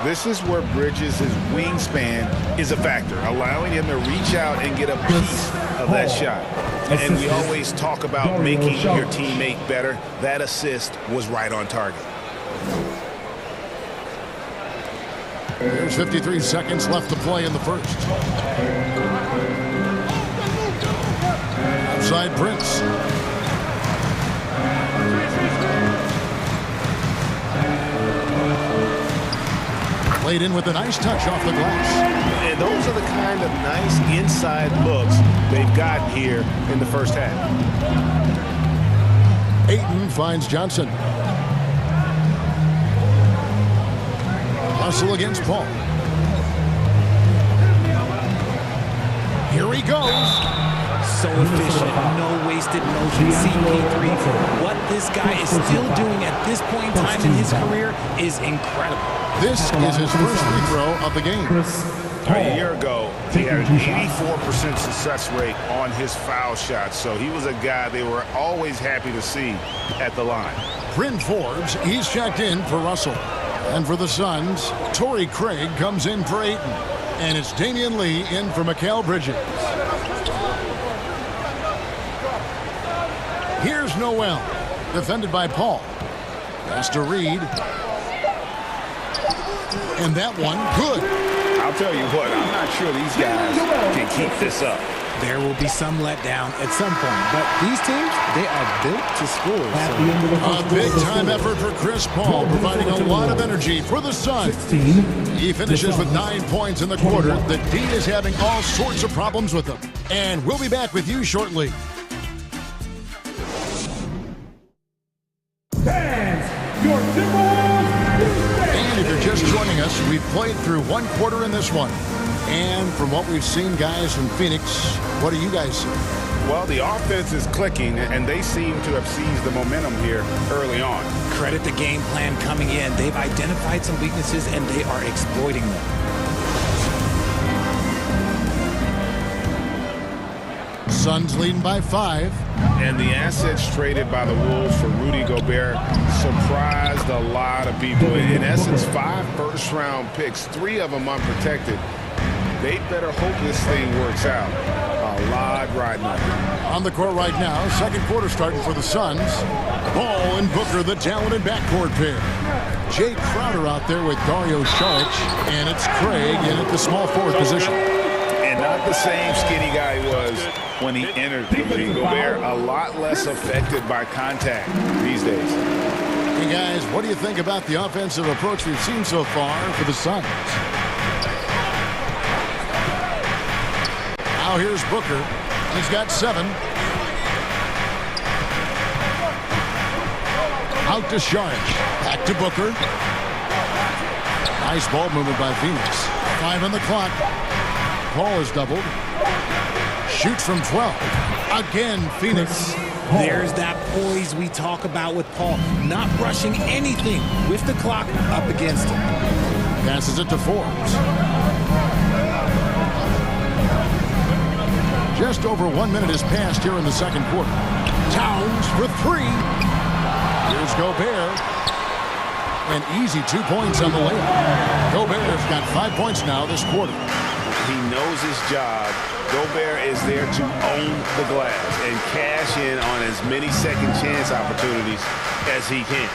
This is where Bridges' wingspan is a factor, allowing him to reach out and get a piece of that shot. And we always talk about making your teammate better. That assist was right on target. There's 53 seconds left to play in the first. Outside Prince. Laid in with a nice touch off the glass. And those are the kind of nice inside looks they've gotten here in the first half. Ayton finds Johnson. Russell against Paul. Here he goes. So efficient, no wasted motion. CP3, what this guy is still doing at this point in time in his career is incredible. This is his first free throw of the game. A year ago, he had an 84% success rate on his foul shots, so he was a guy they were always happy to see at the line. Bryn Forbes, he's checked in for Russell. And for the Suns, Torrey Craig comes in for Ayton. And it's Damian Lee in for Mikal Bridges. Here's Noel, defended by Paul. Pass to Reid. And that one, good. I'll tell you what, I'm not sure these guys can keep this up. There will be some letdown at some point, but these teams, they are built to score. A big-time effort for Chris Paul, providing a lot of energy for the Suns. He finishes with 9 points in the quarter. The D is having all sorts of problems with him. And we'll be back with you shortly. And if you're just joining us, we've played through one quarter in this one. And from what we've seen, guys, from Phoenix, what do you guys see? Well, the offense is clicking, and they seem to have seized the momentum here early on. Credit the game plan coming in. They've identified some weaknesses, and they are exploiting them. Suns leading by 5. And the assets traded by the Wolves for Rudy Gobert surprised a lot of people. In essence, 5 first-round picks, 3 of them unprotected. They better hope this thing works out. A lot riding on it. On the court right now, second quarter starting for the Suns. Ball and Booker, the talented backcourt pair. Jay Crowder out there with Dario Saric, and it's Craig in at the small forward position. And not the same skinny guy he was when he entered the league. Gobert a lot less affected by contact these days. Hey guys, what do you think about the offensive approach we've seen so far for the Suns? Now here's Booker. He's got 7. Out to Saric. Back to Booker. Nice ball movement by Phoenix. 5 on the clock. Paul is doubled. Shoots from 12. Again, Phoenix. There's that poise we talk about with Paul. Not rushing anything with the clock up against him. Passes it to Forbes. Just over 1 minute has passed here in the second quarter. Towns for 3. Here's Gobert. An easy 2 points on the layup. Gobert's got 5 points now this quarter. He knows his job. Gobert is there to own the glass and cash in on as many second chance opportunities as he can.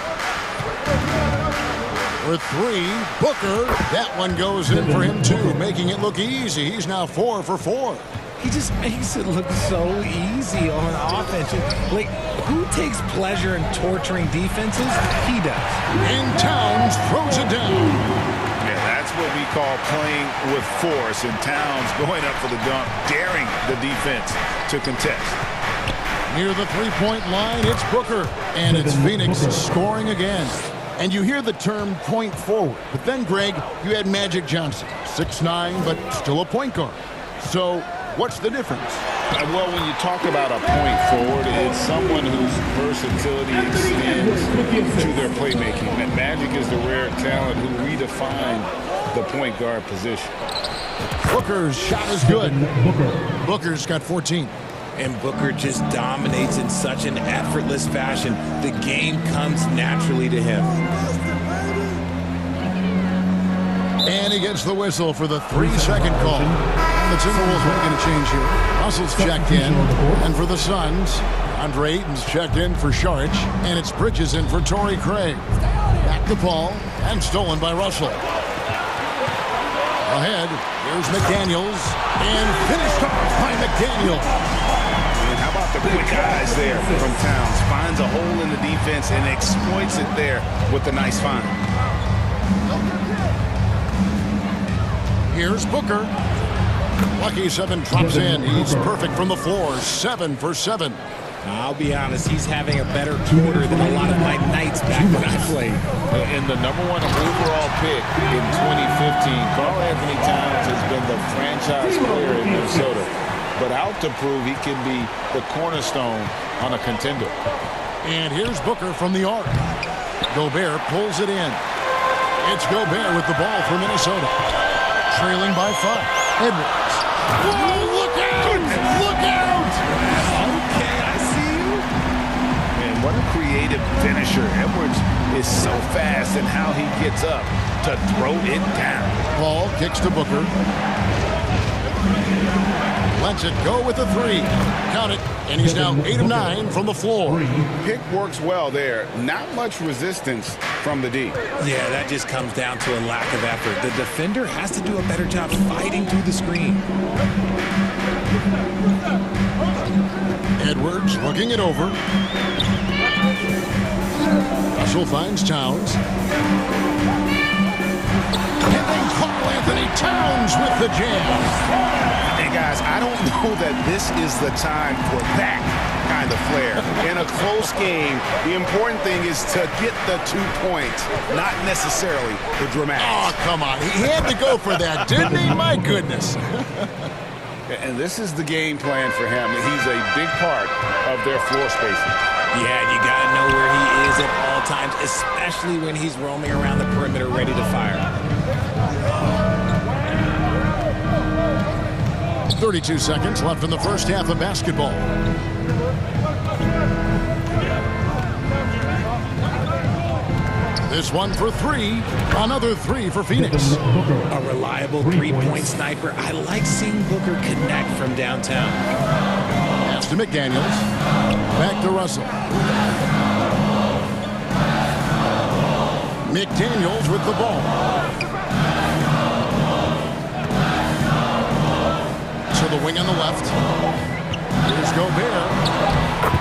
For three, Booker. That one goes in for him too, making it look easy. He's now 4 for 4. He just makes it look so easy on offense. Like, who takes pleasure in torturing defenses? He does. And Towns throws it down. Yeah, that's what we call playing with force. And Towns going up for the dunk, daring the defense to contest. Near the three-point line, it's Booker. And it's Phoenix scoring again. And you hear the term point forward. But then, Greg, you had Magic Johnson. 6'9", but still a point guard. So what's the difference? Well, when you talk about a point forward, it's someone whose versatility extends to their playmaking. And Magic is the rare talent who redefined the point guard position. Booker's shot is good. Booker's got 14. And Booker just dominates in such an effortless fashion. The game comes naturally to him. And he gets the whistle for the 3-second call. And the Timberwolves making a change here. Russell's checked in. And for the Suns, Andre Ayton's checked in for Saric. And it's Bridges in for Torrey Craig. Back to Paul. And stolen by Russell. Ahead, here's McDaniels. And finished off by McDaniels. And how about the quick eyes there from Towns? Finds a hole in the defense and exploits it there with a nice find. Here's Booker. Lucky 7 drops in. He's perfect from the floor. 7 for 7. I'll be honest, he's having a better quarter than a lot of my nights back when I played. And the #1 overall pick in 2015, Karl Anthony Towns has been the franchise player in Minnesota. But out to prove he can be the cornerstone on a contender. And here's Booker from the arc. Gobert pulls it in. It's Gobert with the ball for Minnesota. Trailing by 5. Edwards. Whoa, look out! Look out! Okay, I see you. Man, what a creative finisher. Edwards is so fast in how he gets up to throw it down. Paul kicks to Booker. Lets it go with the 3. Count it. And he's now 8 of 9 from the floor. Pick works well there. Not much resistance from the D. Yeah, that just comes down to a lack of effort. The defender has to do a better job fighting through the screen. Edwards looking it over. Russell finds Towns. And then Karl Anthony Towns with the jam. Hey, guys, I don't know that this is the time for that kind of flair. In a close game, the important thing is to get the 2 points, not necessarily the dramatics. Oh, come on. He had to go for that, didn't he? My goodness. And this is the game plan for him. He's a big part of their floor spacing. Yeah, you got to know where he is at all times, especially when he's roaming around the perimeter ready to fire. 32 seconds left in the first half of basketball. This one for 3. Another 3 for Phoenix. A reliable three-point sniper. I like seeing Booker connect from downtown. Pass to McDaniels. Back to Russell. McDaniels with the ball. To the wing on the left. Here's Gobert.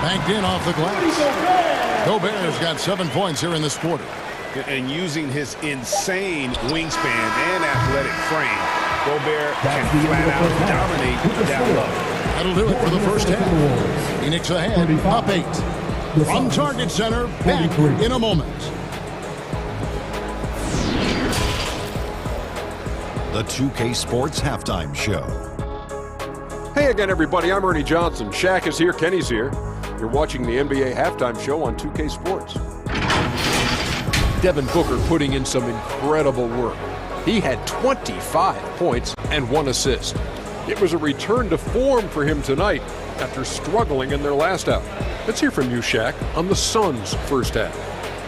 Banked in off the glass. Gobert has got 7 points here in this quarter. And using his insane wingspan and athletic frame, Gobert can flat out dominate down low. That'll do it for the first half. Phoenix ahead, up 8. From Target Center, back in a moment. The 2K Sports Halftime Show. Hey again, everybody. I'm Ernie Johnson. Shaq is here. Kenny's here. You're watching the NBA Halftime Show on 2K Sports. Devin Booker putting in some incredible work. He had 25 points and 1 assist. It was a return to form for him tonight after struggling in their last out. Let's hear from you, Shaq, on the Suns' first half.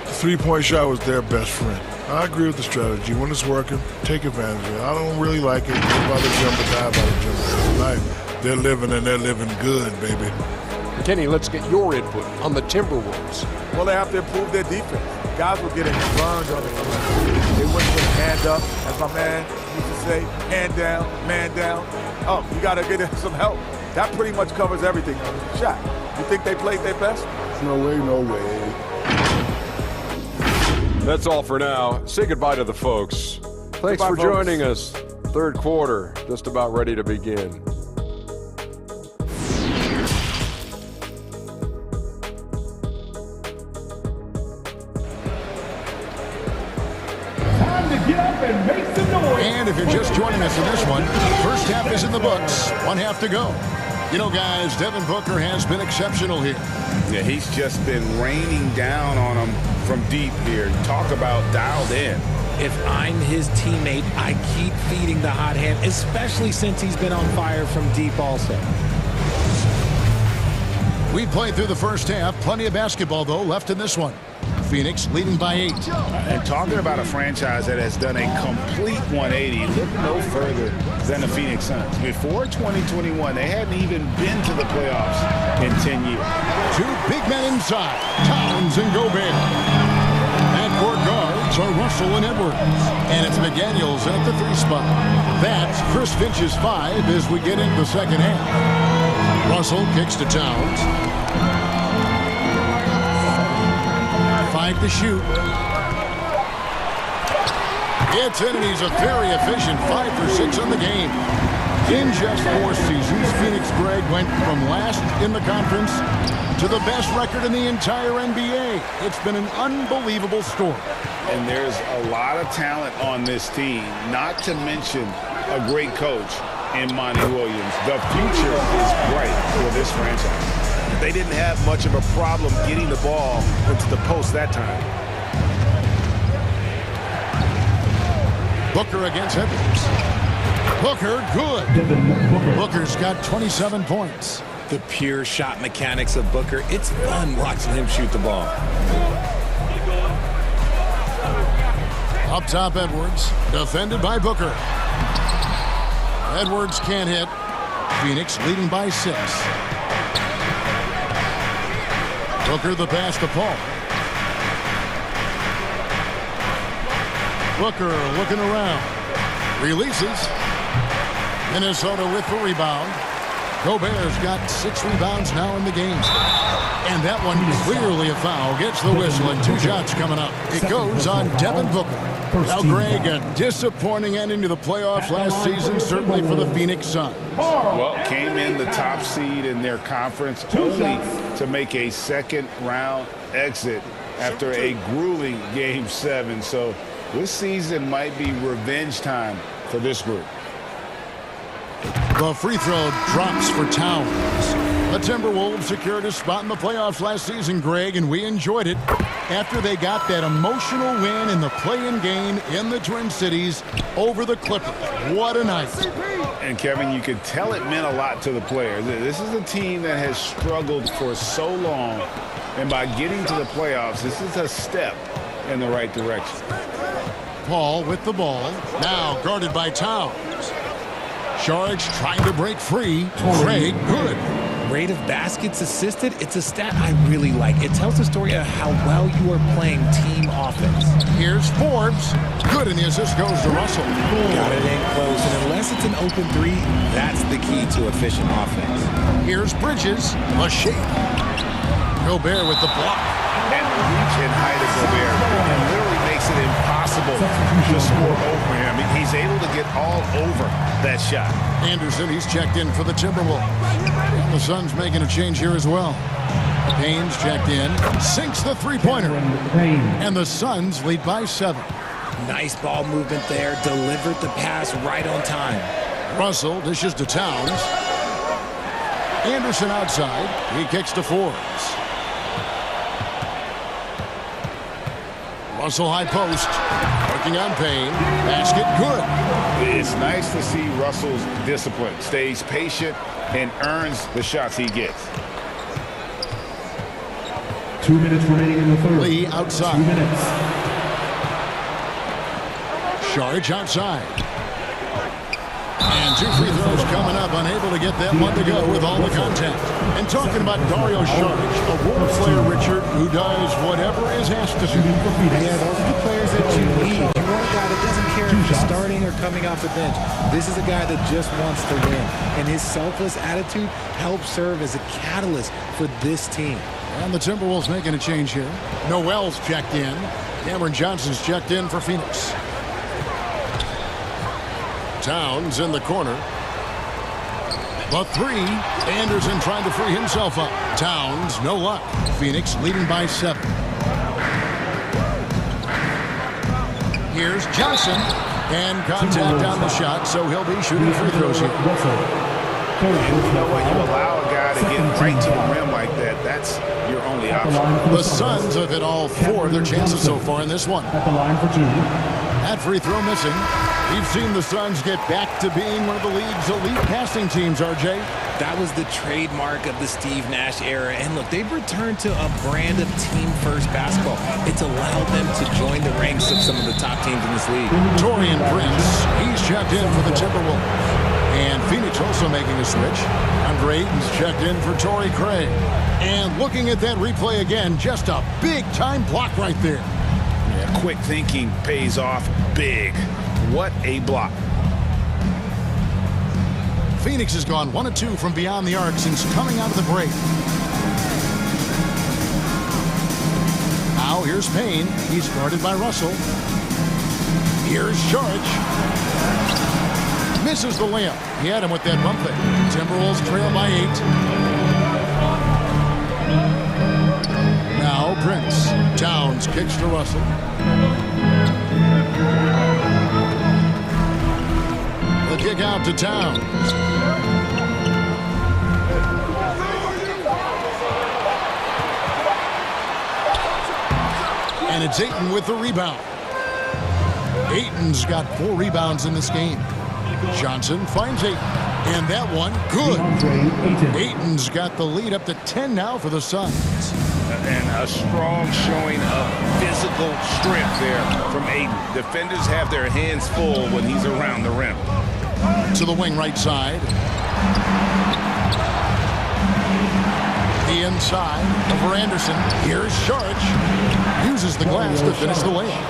The three-point shot was their best friend. I agree with the strategy. When it's working, take advantage of it. I don't really like it. Live by the jumper, die by the jumper. Tonight, they're living and they're living good, baby. Kenny, let's get your input on the Timberwolves. Well, they have to improve their defense. Guys were getting burned on the defense. They wouldn't put hand up, as my man used to say, hand down, man down. Oh, you got to get some help. That pretty much covers everything. Shaq, you think they played their best? No way, no way. That's all for now. Say goodbye to the folks. Thanks for joining us. Third quarter, just about ready to begin. And if you're just joining us in this one, first half is in the books. 1 half to go. You know, guys, Devin Booker has been exceptional here. Yeah, he's just been raining down on him from deep here. Talk about dialed in. If I'm his teammate, I keep feeding the hot hand, especially since he's been on fire from deep also. We played through the first half. Plenty of basketball, though, left in this one. Phoenix leading by 8. And talking about a franchise that has done a complete 180, look no further than the Phoenix Suns. Before 2021, they hadn't even been to the playoffs in 10 years. 2 big men inside, Towns and Gobert. Backcourt guards are Russell and Edwards. And it's McDaniels at the 3 spot. That's Chris Finch's 5 as we get into the second half. Russell kicks to Towns. 5 to shoot. It's in, and he's a very efficient 5 for 6 on the game. In just 4 seasons, Phoenix Greg went from last in the conference to the best record in the entire NBA. It's been an unbelievable story. And there's a lot of talent on this team, not to mention a great coach in Monty Williams. The future is bright for this franchise. They didn't have much of a problem getting the ball into the post that time. Booker against Edwards. Booker, good. Booker's got 27 points. The pure shot mechanics of Booker. It's fun watching him shoot the ball. Up top, Edwards. Defended by Booker. Edwards can't hit. Phoenix leading by 6. Booker the pass to Paul. Booker looking around. Releases. Minnesota with the rebound. Gobert's got 6 rebounds now in the game. And that one clearly a foul. Gets the whistle and 2 shots coming up. It goes on Devin Booker. Now, Greg, a disappointing ending to the playoffs last season, certainly for the Phoenix Suns. Well, came in the top seed in their conference only to make a second-round exit after a grueling Game 7. So this season might be revenge time for this group. The free throw drops for Towns. The Timberwolves secured a spot in the playoffs last season, Greg, and we enjoyed it after they got that emotional win in the play-in game in the Twin Cities over the Clippers. What a night. And, Kevin, you could tell it meant a lot to the players. This is a team that has struggled for so long, and by getting to the playoffs, this is a step in the right direction. Paul with the ball, now guarded by Towns. Sharge trying to break free. Craig, good. Rate of baskets assisted, it's a stat I really like. It tells the story of how well you are playing team offense. Here's Forbes. Good, and the assist goes to Russell. Got it in close, and unless it's an open 3, that's the key to efficient offense. Here's Bridges. A shape. Gobert with the block. And reach and height of Gobert. And literally makes it impossible to score over him. He's able to get all over that shot. Anderson, he's checked in for the Timberwolves. And the Suns making a change here as well. Haynes checked in, sinks the three-pointer. And the Suns lead by 7. Nice ball movement there, delivered the pass right on time. Russell dishes to Towns. Anderson outside, he kicks to Forbes. Russell high post, working on Payne. Basket good. It's nice to see Russell's discipline. Stays patient and earns the shots he gets. 2 minutes remaining in the third. Lee outside. 2 minutes. Charge outside. And 2 free throws coming up, unable to get that one to go with all the contact. And talking about Dario Saric, a role player, Richard, who does whatever is asked of him. Yeah, those are the players that you need. You want a guy that doesn't care if he's starting or coming off the bench. This is a guy that just wants to win. And his selfless attitude helps serve as a catalyst for this team. And the Timberwolves making a change here. Noel's checked in. Cameron Johnson's checked in for Phoenix. Towns in the corner. The 3. Anderson trying to free himself up. Towns, no luck. Phoenix leading by 7. Here's Johnson. And contact on the shot, so he'll be shooting free throws here. And you know what? You allow a guy to get right to the rim like that. That's your only option. The Suns have hit all 4 of their chances so far in this one. At the line for 2. That free throw missing. We've seen the Suns get back to being one of the league's elite passing teams, RJ. That was the trademark of the Steve Nash era. And look, they've returned to a brand of team-first basketball. It's allowed them to join the ranks of some of the top teams in this league. Torian Prince, he's checked in for the Timberwolves. And Phoenix also making a switch. Andre Ayton's checked in for Torrey Craig. And looking at that replay again, just a big-time block right there. Yeah, quick thinking pays off big. What a block. Phoenix has gone 1 of 2 from beyond the arc since coming out of the break. Now here's Payne. He's guarded by Russell. Here's Saric. Misses the layup. He had him with that bump there. Timberwolves trail by 8. Now Prince. Towns kicks to Russell. The kick out to Towns. And it's Ayton with the rebound. Ayton's got 4 rebounds in this game. Johnson finds Ayton. And that one, good. Ayton's got the lead up to 10 now for the Suns. And a strong showing of physical strength there from Ayton. Defenders have their hands full when he's around the rim. To the wing right side. The inside over Anderson. Here's Saric. Uses the glass to finish the layup.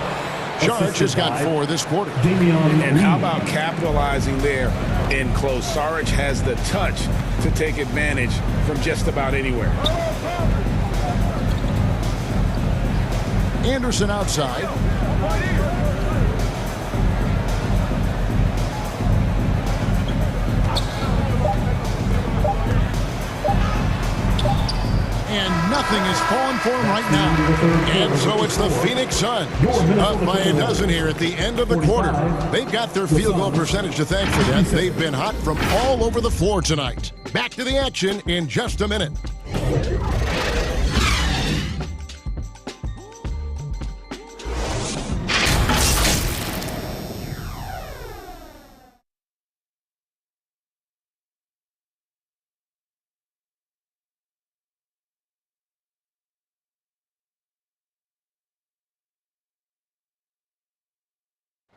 Saric has got 4 this quarter. And how about capitalizing there in close? Saric has the touch to take advantage from just about anywhere. Anderson outside. And nothing is falling for him right now. And so it's the Phoenix Suns up by a dozen here at the end of the quarter. They've got their field goal percentage to thank for that. They've been hot from all over the floor tonight. Back to the action in just a minute.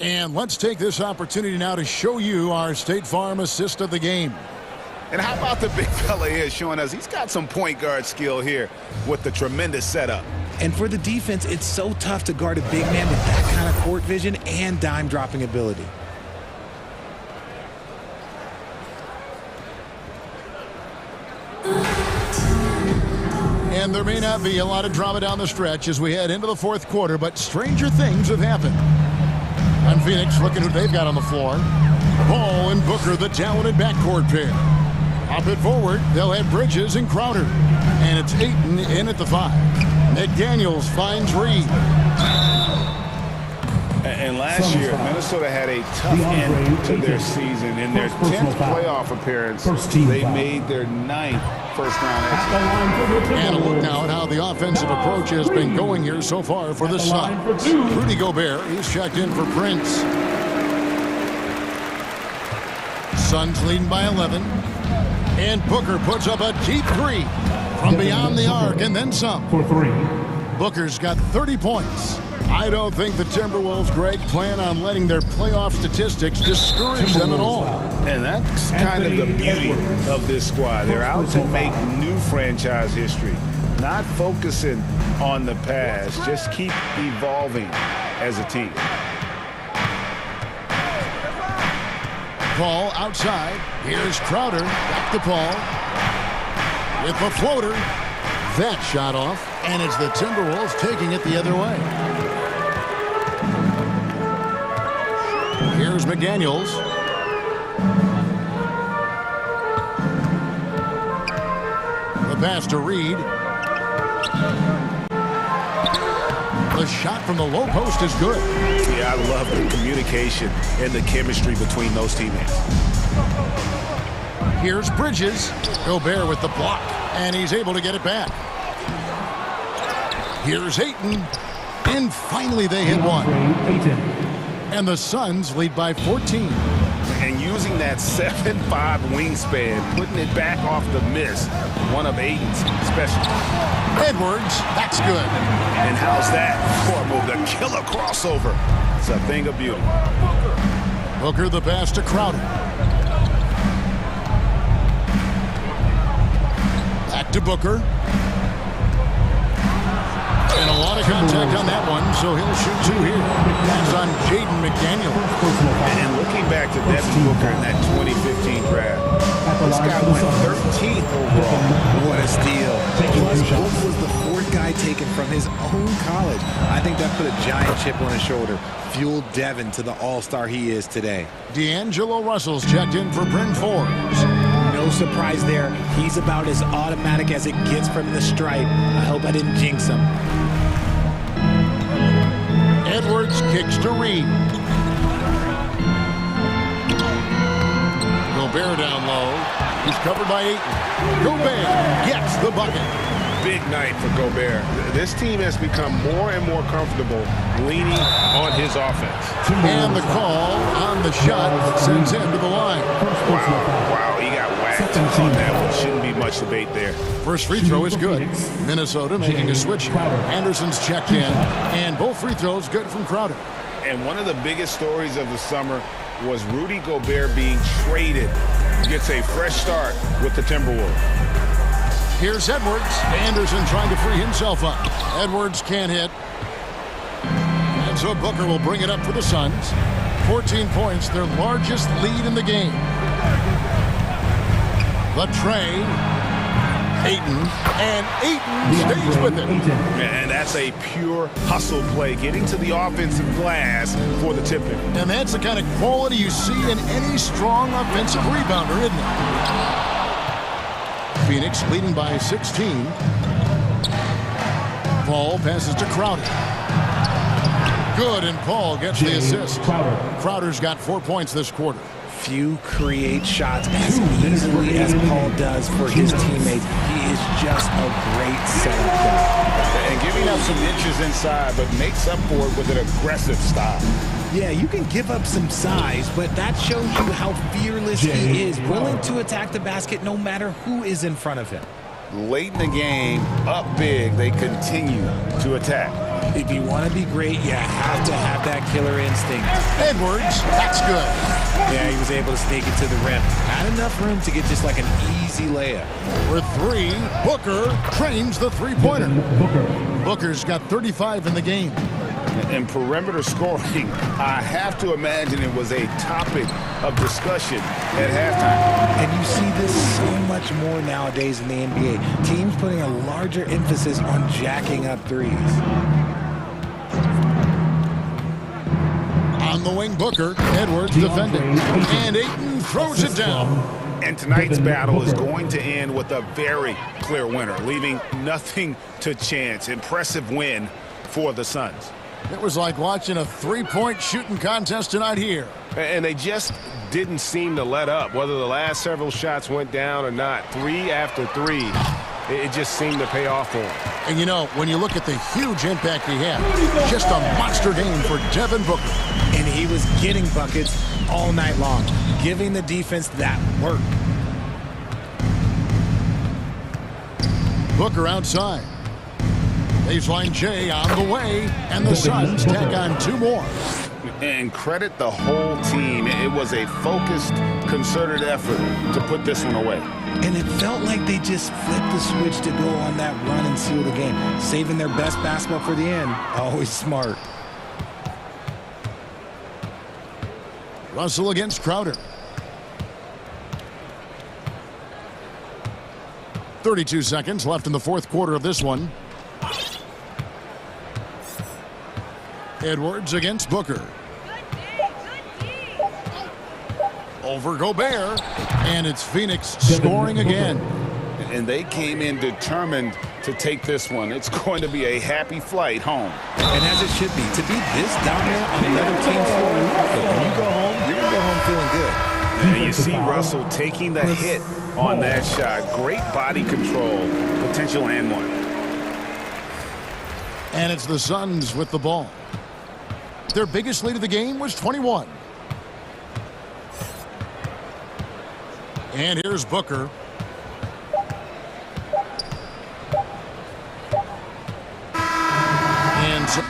And let's take this opportunity now to show you our State Farm assist of the game. And how about the big fella here showing us he's got some point guard skill here with the tremendous setup. And for the defense, it's so tough to guard a big man with that kind of court vision and dime dropping ability. And there may not be a lot of drama down the stretch as we head into the 4th quarter, but stranger things have happened. And Phoenix looking who they've got on the floor. Ball and Booker, the talented backcourt pair. Up it forward, they'll have Bridges and Crowder. And it's Ayton in at the 5. McDaniels finds Reed. And last year, Minnesota had a tough end to their season. In their 10th playoff appearance, they made their 9th first-round exit. And a look now at how the offensive approach has been going here so far for the Suns. Rudy Gobert, he's checked in for Prince. Suns leading by 11. And Booker puts up a deep three from beyond the arc and then some. For three. Booker's got 30 points. I don't think the Timberwolves, Greg, plan on letting their playoff statistics discourage them at all. And that's kind of the beauty of this squad. They're out to make new franchise history, not focusing on the past. Just keep evolving as a team. Paul outside. Here's Crowder. Back to Paul. With the floater. That shot off. And it's the Timberwolves taking it the other way. Here's McDaniels. The pass to Reed. The shot from the low post is good. Yeah, I love the communication and the chemistry between those teammates. Here's Bridges. Gobert with the block, and he's able to get it back. Here's Ayton, and finally they hit one. And the Suns lead by 14. And using that 7'5" wingspan, putting it back off the miss, one of Ayton's specialties. Edwards, that's good. And how's that for a move? The killer crossover. It's a thing of beauty. Booker the pass to Crowder. Back to Booker. And a lot of contact on that one, so he'll shoot two here. That's on Jaden McDaniel. And looking back to Devin Booker in that 2015 draft, this guy went 13th overall. What a steal. Booker was the fourth guy taken from his own college. I think that put a giant chip on his shoulder, fueled Devin to the all-star he is today. D'Angelo Russell's checked in for Bryn Forbes. No surprise there. He's about as automatic as it gets from the stripe. I hope I didn't jinx him. Edwards kicks to Reed. Gobert down low. He's covered by Ayton. Gobert gets the bucket. Big night for Gobert. This team has become more and more comfortable leaning on his offense. And the call on the shot sends him to the line. Wow, he got whacked on that one. Shouldn't be much debate there. First free throw is good. Minnesota making a switch. Anderson's checked in, and both free throws good from Crowder. And one of the biggest stories of the summer was Rudy Gobert being traded. Gets a fresh start with the Timberwolves. Here's Edwards. Anderson trying to free himself up. Edwards can't hit. And so Booker will bring it up for the Suns. 14 points, their largest lead in the game. The tray. Ayton. And Ayton stays with it. And that's a pure hustle play, getting to the offensive glass for the tip-in. And that's the kind of quality you see in any strong offensive rebounder, isn't it? Phoenix leading by 16. Paul passes to Crowder. Good, and Paul gets the assist. Crowder's got 4 points this quarter. Few create shots as easily as Paul does for his teammates. He is just a great setup guy. And giving up some inches inside, but makes up for it with an aggressive style. Yeah, you can give up some size, but that shows you how fearless he is, willing to attack the basket no matter who is in front of him. Late in the game, up big, they continue to attack. If you want to be great, you have to have that killer instinct. Edwards, that's good. Yeah, he was able to sneak it to the rim. Had enough room to get just like an easy layup. For three, Booker trains the three-pointer. Booker's got 35 in the game. And perimeter scoring, I have to imagine it was a topic of discussion at halftime. And you see this so much more nowadays in the NBA. Teams putting a larger emphasis on jacking up threes. On the wing, Booker. Edwards defending. And Ayton throws it down. And tonight's battle is going to end with a very clear winner, leaving nothing to chance. Impressive win for the Suns. It was like watching a three-point shooting contest tonight here. And they just didn't seem to let up, whether the last several shots went down or not. Three after three, it just seemed to pay off for him. And, you know, when you look at the huge impact he had, just a monster game for Devin Booker. And he was getting buckets all night long. giving the defense that work. Booker outside. Baseline J on the way, and the Suns tack on 2 more. And credit the whole team. It was a focused, concerted effort to put this one away. And it felt like they just flipped the switch to go on that run and seal the game. Saving their best basketball for the end. Always smart. Russell against Crowder. 32 seconds left in the 4th quarter of this one. Edwards against Booker. Over Gobert. And it's Phoenix scoring again. And they came in determined to take this one. It's going to be a happy flight home. And as it should be. To be this dominant on another team's floor, when you go home, you're going to go home feeling good. And you see Russell taking the hit on that shot. Great body control, potential and one. And it's the Suns with the ball. Their biggest lead of the game was 21. And here's Booker. And so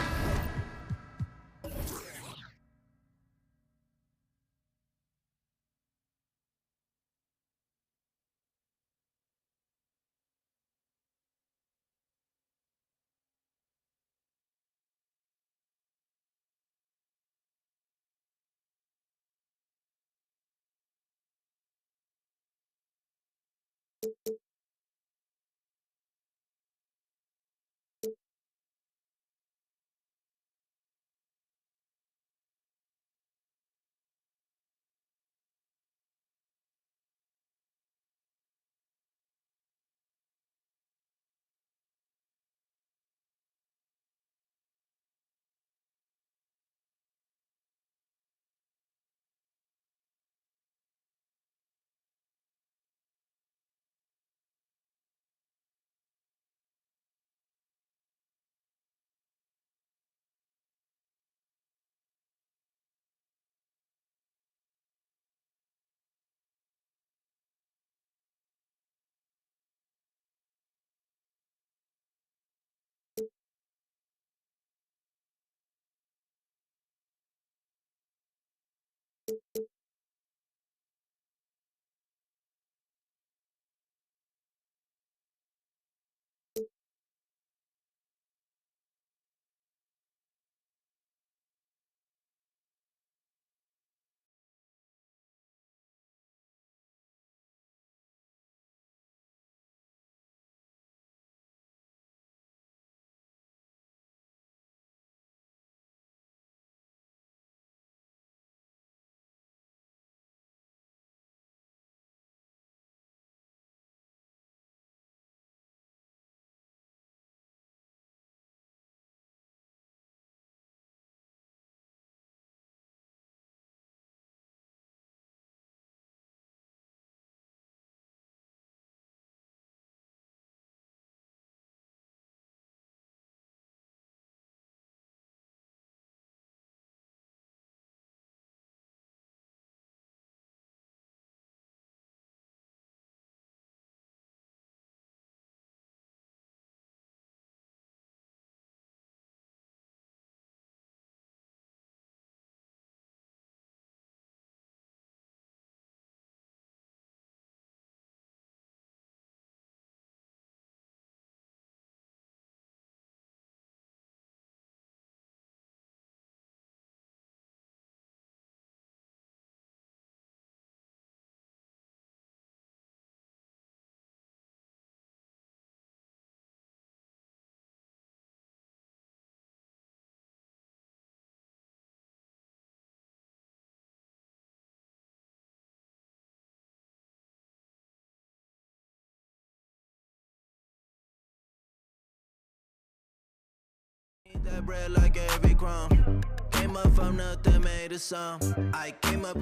that bread like every crumb. Came up from nothing, made a sum. I came up,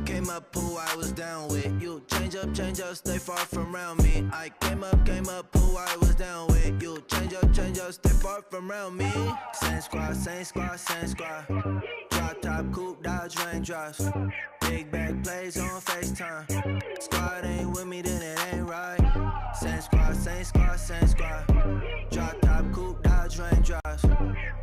who I was down with. You change up, stay far from around me. I came up, who I was down with. You change up, stay far from around me. Same squad. Drop top, coupe, Dodge raindrops. Big back plays on FaceTime. Squad ain't with me, then it ain't right. Same squad, same squad, same squad. Drop top, coupe, Dodge, Range drives.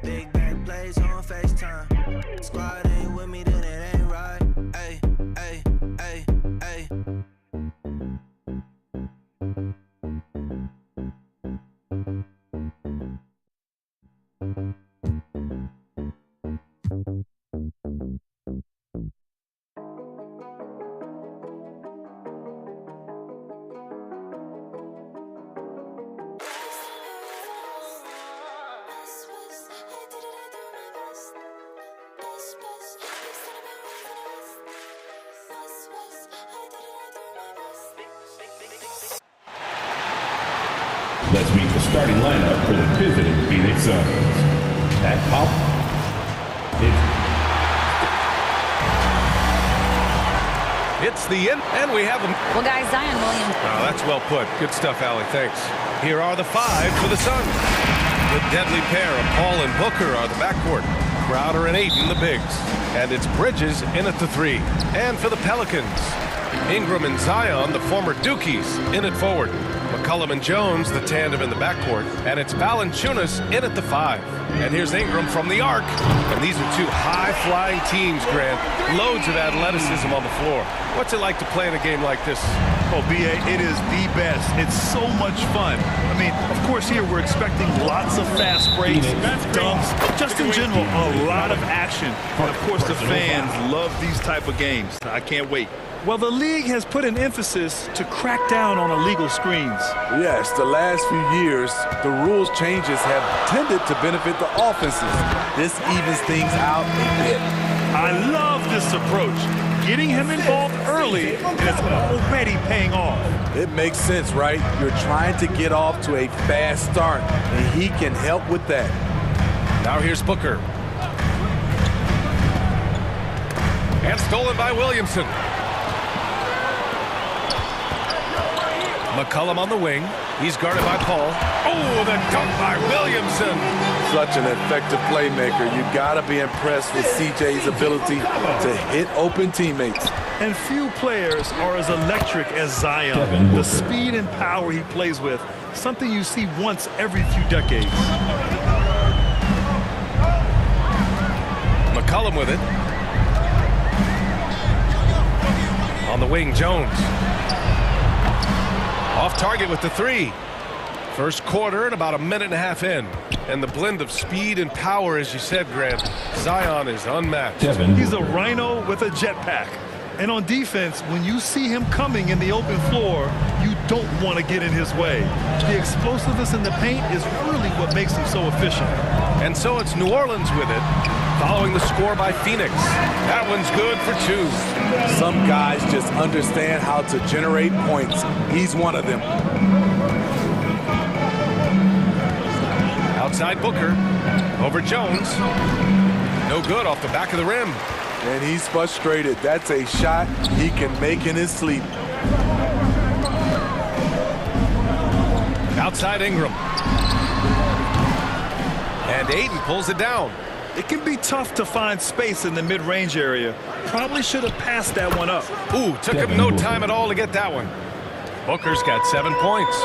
Big back plays on FaceTime. Squad ain't with me, then it ain't right. Ay, ay, ay, ay. Let's meet the starting lineup for the visiting Phoenix Suns. At top, It's the end, and we have them. Well, guys, Zion Williams. Oh, that's well put. Good stuff, Allie. Thanks. Here are the 5 for the Suns. The deadly pair of Paul and Booker are the backcourt. Crowder and Ayton the bigs. And it's Bridges in at the 3. And for the Pelicans, Ingram and Zion, the former Dukies, in at forward. McCollum and Jones, the tandem in the backcourt. And it's Valanciunas in at the 5. And here's Ingram from the arc. And these are two high-flying teams, Grant. Loads of athleticism on the floor. What's it like to play in a game like this? Oh, B.A., it is the best. It's so much fun. I mean, of course, here we're expecting lots of fast breaks, dunks, just in general, a lot of action. And, of course, the fans love these type of games. I can't wait. Well, the league has put an emphasis to crack down on illegal screens. Yes, the last few years, the rules changes have tended to benefit the offenses. This evens things out a bit. I love this approach. Getting him involved early, and it's already paying off. It makes sense, right? You're trying to get off to a fast start, and he can help with that. Now here's Booker. And stolen by Williamson. McCollum on the wing. He's guarded by Paul. Oh, the dunk by Williamson. Such an effective playmaker. You got to be impressed with CJ's ability to hit open teammates. And few players are as electric as Zion. The speed and power he plays with, something you see once every few decades. McCollum with it. On the wing, Jones. Off target with the 3. First quarter and about a minute and a half in. And the blend of speed and power, as you said, Grant, Zion is unmatched. He's a rhino with a jetpack. And on defense, when you see him coming in the open floor, you don't want to get in his way. The explosiveness in the paint is really what makes him so efficient. And so it's New Orleans with it, following the score by Phoenix. That one's good for 2. Some guys just understand how to generate points. He's one of them. Outside Booker, over Jones. No good off the back of the rim. And he's frustrated. That's a shot he can make in his sleep. Outside Ingram. And Ayton pulls it down. It can be tough to find space in the mid-range area. Probably should have passed that one up. Ooh, took him no time at all to get that one. Booker's got 7 points.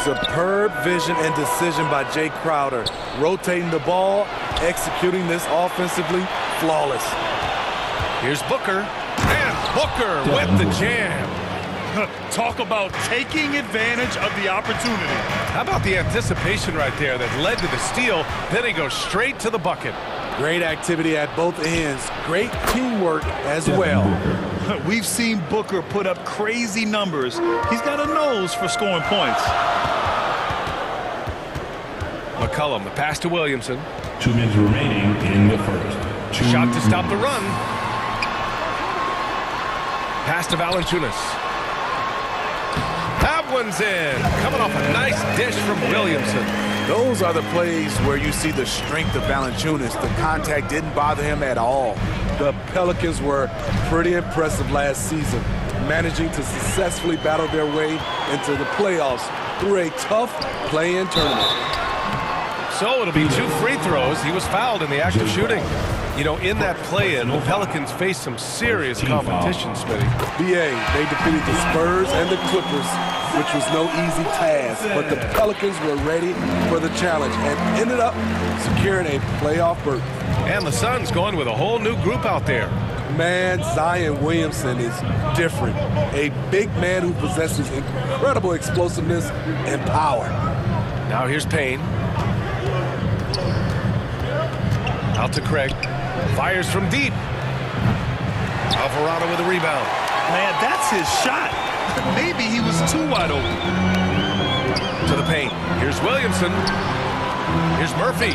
Superb vision and decision by Jay Crowder. Rotating the ball, executing this offensively, flawless. Here's Booker, and Booker with the jam. Talk about taking advantage of the opportunity. How about the anticipation right there that led to the steal? Then he goes straight to the bucket. Great activity at both ends. Great teamwork as well. We've seen Booker put up crazy numbers. He's got a nose for scoring points. McCollum, the pass to Williamson. 2 minutes remaining in the first. Shot to stop the run. Pass to Valanciunas. That one's in. Coming off a nice dish from Williamson. Those are the plays where you see the strength of Valanciunas. The contact didn't bother him at all. The Pelicans were pretty impressive last season, managing to successfully battle their way into the playoffs through a tough play-in tournament. So it'll be 2 free throws. He was fouled in the act of shooting. You know, in that play-in, the Pelicans faced some serious competition, Smitty. BA, they defeated the Spurs and the Clippers, which was no easy task. But the Pelicans were ready for the challenge and ended up securing a playoff berth. And the Suns going with a whole new group out there. Man, Zion Williamson is different. A big man who possesses incredible explosiveness and power. Now here's Payne. Out to Craig. Fires from deep. Alvarado with a rebound. Man, that's his shot. Maybe he was too wide open. To the paint. Here's Williamson. Here's Murphy.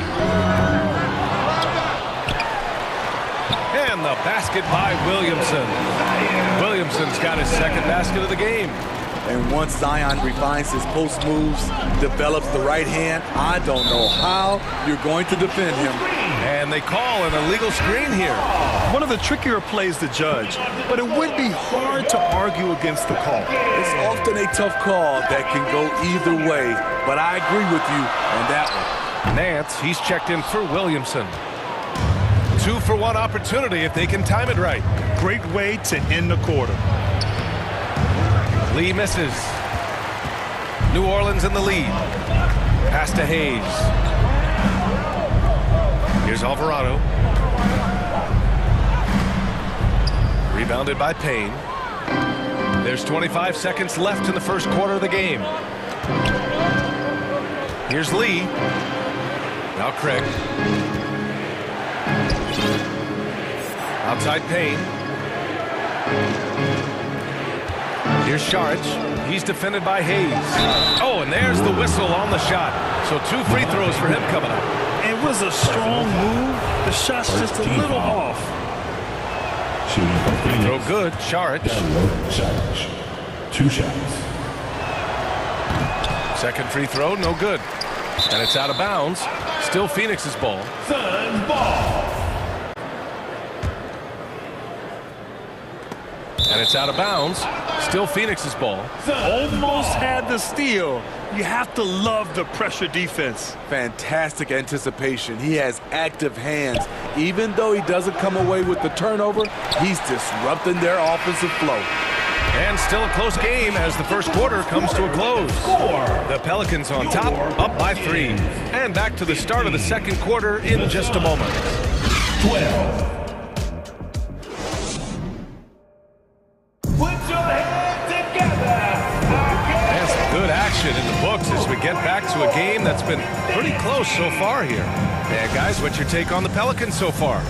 And the basket by Williamson. Williamson's got his second basket of the game. And once Zion refines his post moves, develops the right hand, I don't know how you're going to defend him. And they call an illegal screen here. One of the trickier plays to judge, but it would be hard to argue against the call. It's often a tough call that can go either way, but I agree with you on that one. Nance, he's checked in for Williamson. 2-for-1 opportunity if they can time it right. Great way to end the quarter. Lee misses. New Orleans in the lead. Pass to Hayes. Here's Alvarado. Rebounded by Payne. There's 25 seconds left in the first quarter of the game. Here's Lee. Now Craig. Outside Payne. Here's Sharge. He's defended by Hayes. Oh, and there's the whistle on the shot. So 2 free throws for him coming up. It was a strong move. The shot's just a little off. Free throw good. Sharge. 2 shots. Second free throw, no good. And it's out of bounds. Still Phoenix's ball. Suns ball. And it's out of bounds. Still Phoenix's ball. Almost had the steal. You have to love the pressure defense. Fantastic anticipation. He has active hands. Even though he doesn't come away with the turnover, he's disrupting their offensive flow. And still a close game as the first quarter comes to a close. The Pelicans on top, up by 3. And back to the start of the second quarter in just a moment. 12. In the books as we get back to a game that's been pretty close so far here. Yeah, guys, what's your take on the Pelicans so far?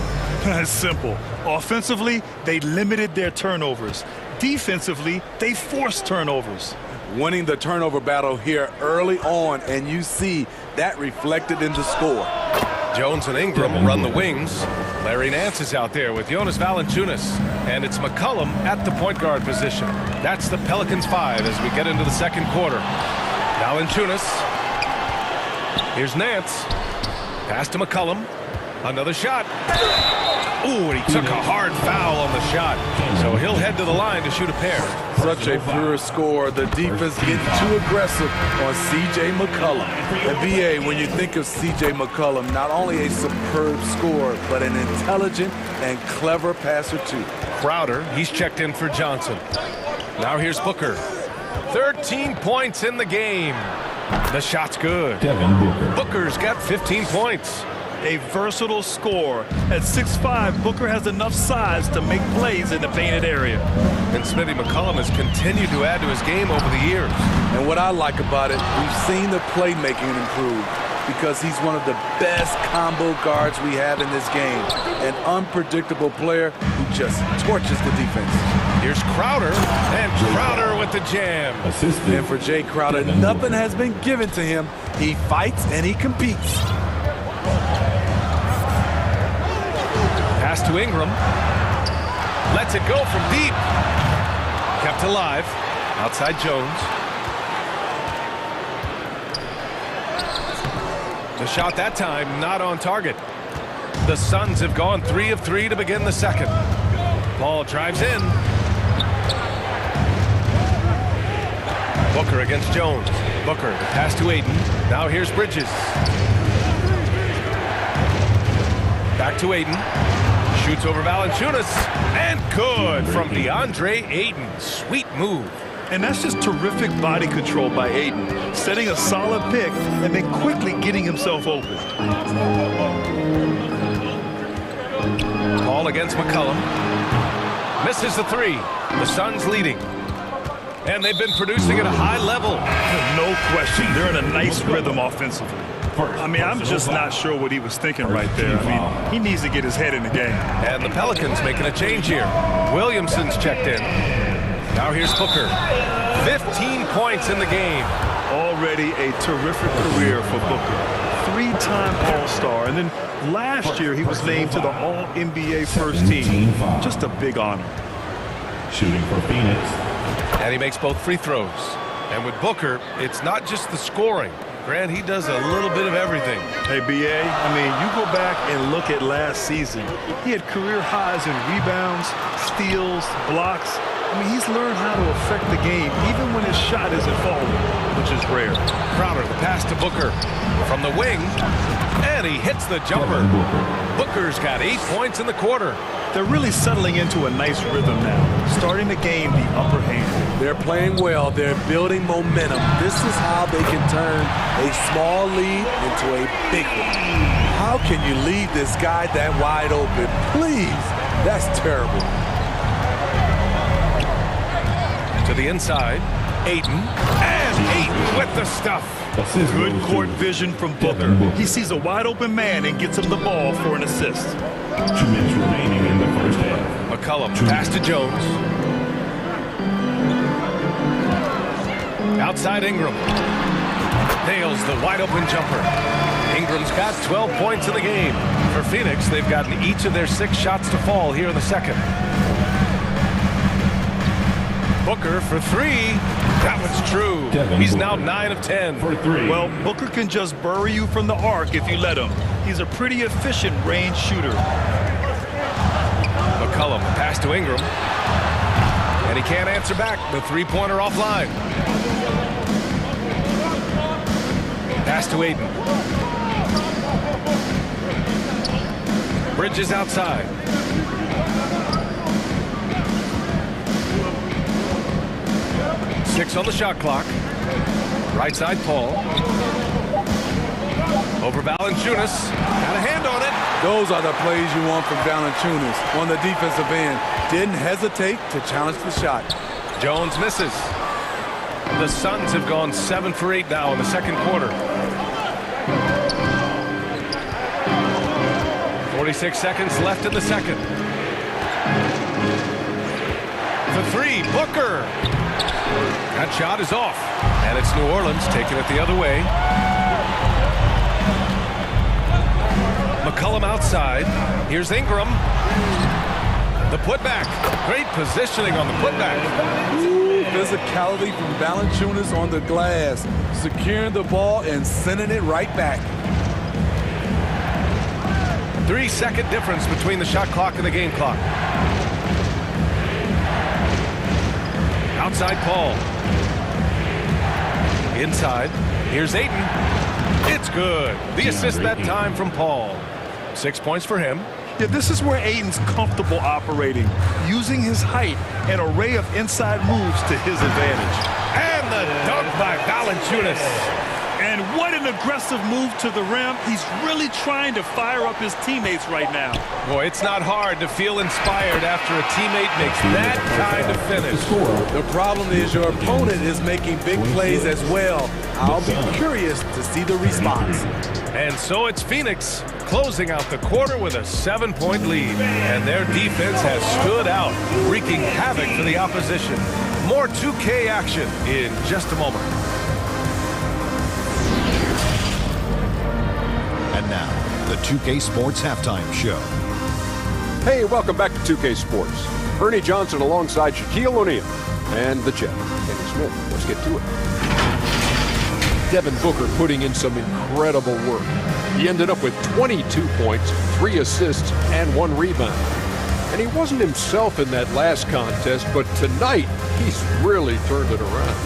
It's simple. Offensively, they limited their turnovers. Defensively, they forced turnovers. Winning the turnover battle here early on, and you see that reflected in the score. Jones and Ingram run the wings. Larry Nance is out there with Jonas Valanciunas. And it's McCollum at the point guard position. That's the Pelicans 5 as we get into the second quarter. Valanciunas. Here's Nance. Pass to McCollum. Another shot. Ooh, and he took a hard foul on the shot. So he'll head to the line to shoot a pair. Such a pure score. The defense getting too aggressive on C.J. McCollum. And BA, when you think of C.J. McCollum, not only a superb scorer, but an intelligent and clever passer too. Crowder, he's checked in for Johnson. Now here's Booker. 13 points in the game. The shot's good. Booker's got 15 points. A versatile scorer. At 6'5", Booker has enough size to make plays in the painted area. And Smitty, McCollum has continued to add to his game over the years. And what I like about it, we've seen the playmaking improve because he's one of the best combo guards we have in this game. An unpredictable player who just torches the defense. Here's Crowder, and Crowder with the jam. And for Jay Crowder, nothing has been given to him. He fights and he competes. Pass to Ingram. Lets it go from deep. Kept alive. Outside Jones. The shot that time not on target. The Suns have gone 3 of 3 to begin the second. Ball drives in. Booker against Jones. Booker, the pass to Ayton. Now here's Bridges. Back to Ayton. Shoots over Valanciunas, and good from DeAndre Ayton. Sweet move. And that's just terrific body control by Ayton, setting a solid pick and then quickly getting himself open. Ball against McCollum. Misses the three. The Suns leading. And they've been producing at a high level. No question. They're in a nice rhythm offensively. I mean, I'm just not sure what he was thinking right there. I mean, he needs to get his head in the game. And the Pelicans making a change here. Williamson's checked in. Now here's Booker. 15 points in the game. Already a terrific career for Booker. 3-time All-Star. And then last year he was named to the All-NBA first team. Just a big honor. Shooting for Phoenix. And he makes both free throws. And with Booker, it's not just the scoring. Grant, he does a little bit of everything. Hey, B.A., I mean, you go back and look at last season. He had career highs in rebounds, steals, blocks. I mean, he's learned how to affect the game, even when his shot isn't falling, which is rare. Crowder, the pass to Booker from the wing, and he hits the jumper. Booker's got 8 points in the quarter. They're really settling into a nice rhythm now, starting to gain the upper hand. They're playing well. They're building momentum. This is how they can turn a small lead into a big one. How can you leave this guy that wide open? Please, that's terrible. To the inside, Ayton, and Ayton with the stuff. Good court vision from Booker. He sees a wide open man and gets him the ball for an assist. 2 minutes remaining in the first half. McCollum, pass to Jones. Outside Ingram. Nails the wide open jumper. Ingram's got 12 points in the game. For Phoenix, they've gotten each of their 6 shots to fall here in the second. Booker for 3. That one's true. He's now 9 of 10. For 3. Well, Booker can just bury you from the arc if you let him. He's a pretty efficient range shooter. McCollum, pass to Ingram. And he can't answer back. The three-pointer offline. Pass to Ayton. Bridges outside. Six on the shot clock. Right side, Paul. Over Valanciunas. Got a hand on it. Those are the plays you want from Valanciunas on the defensive end. Didn't hesitate to challenge the shot. Jones misses. The Suns have gone 7 for 8 now in the second quarter. 46 seconds left in the second. For 3, Booker. That shot is off. And it's New Orleans taking it the other way. McCollum outside. Here's Ingram. The putback. Great positioning on the putback. Ooh, physicality from Valanciunas on the glass. Securing the ball and sending it right back. 3-second difference between the shot clock and the game clock. Outside Paul. Inside. Here's Ayton. It's good. The assist that time from Paul. 6 points for him. Yeah, this is where Ayton's comfortable operating, using his height and array of inside moves to his advantage. And the dunk by Valanciunas. And what an aggressive move to the rim. He's really trying to fire up his teammates right now. Boy, it's not hard to feel inspired after a teammate makes that kind of finish. The problem is your opponent is making big plays as well. I'll be curious to see the response. And so it's Phoenix closing out the quarter with a 7-point lead. And their defense has stood out, wreaking havoc for the opposition. More 2K action in just a moment. And now, the 2K Sports Halftime Show. Hey, welcome back to 2K Sports. Ernie Johnson alongside Shaquille O'Neal and the Jet, Kenny Smith. Let's get to it. Devin Booker putting in some incredible work. He ended up with 22 points, 3 assists, and 1 rebound. And he wasn't himself in that last contest, but tonight he's really turned it around.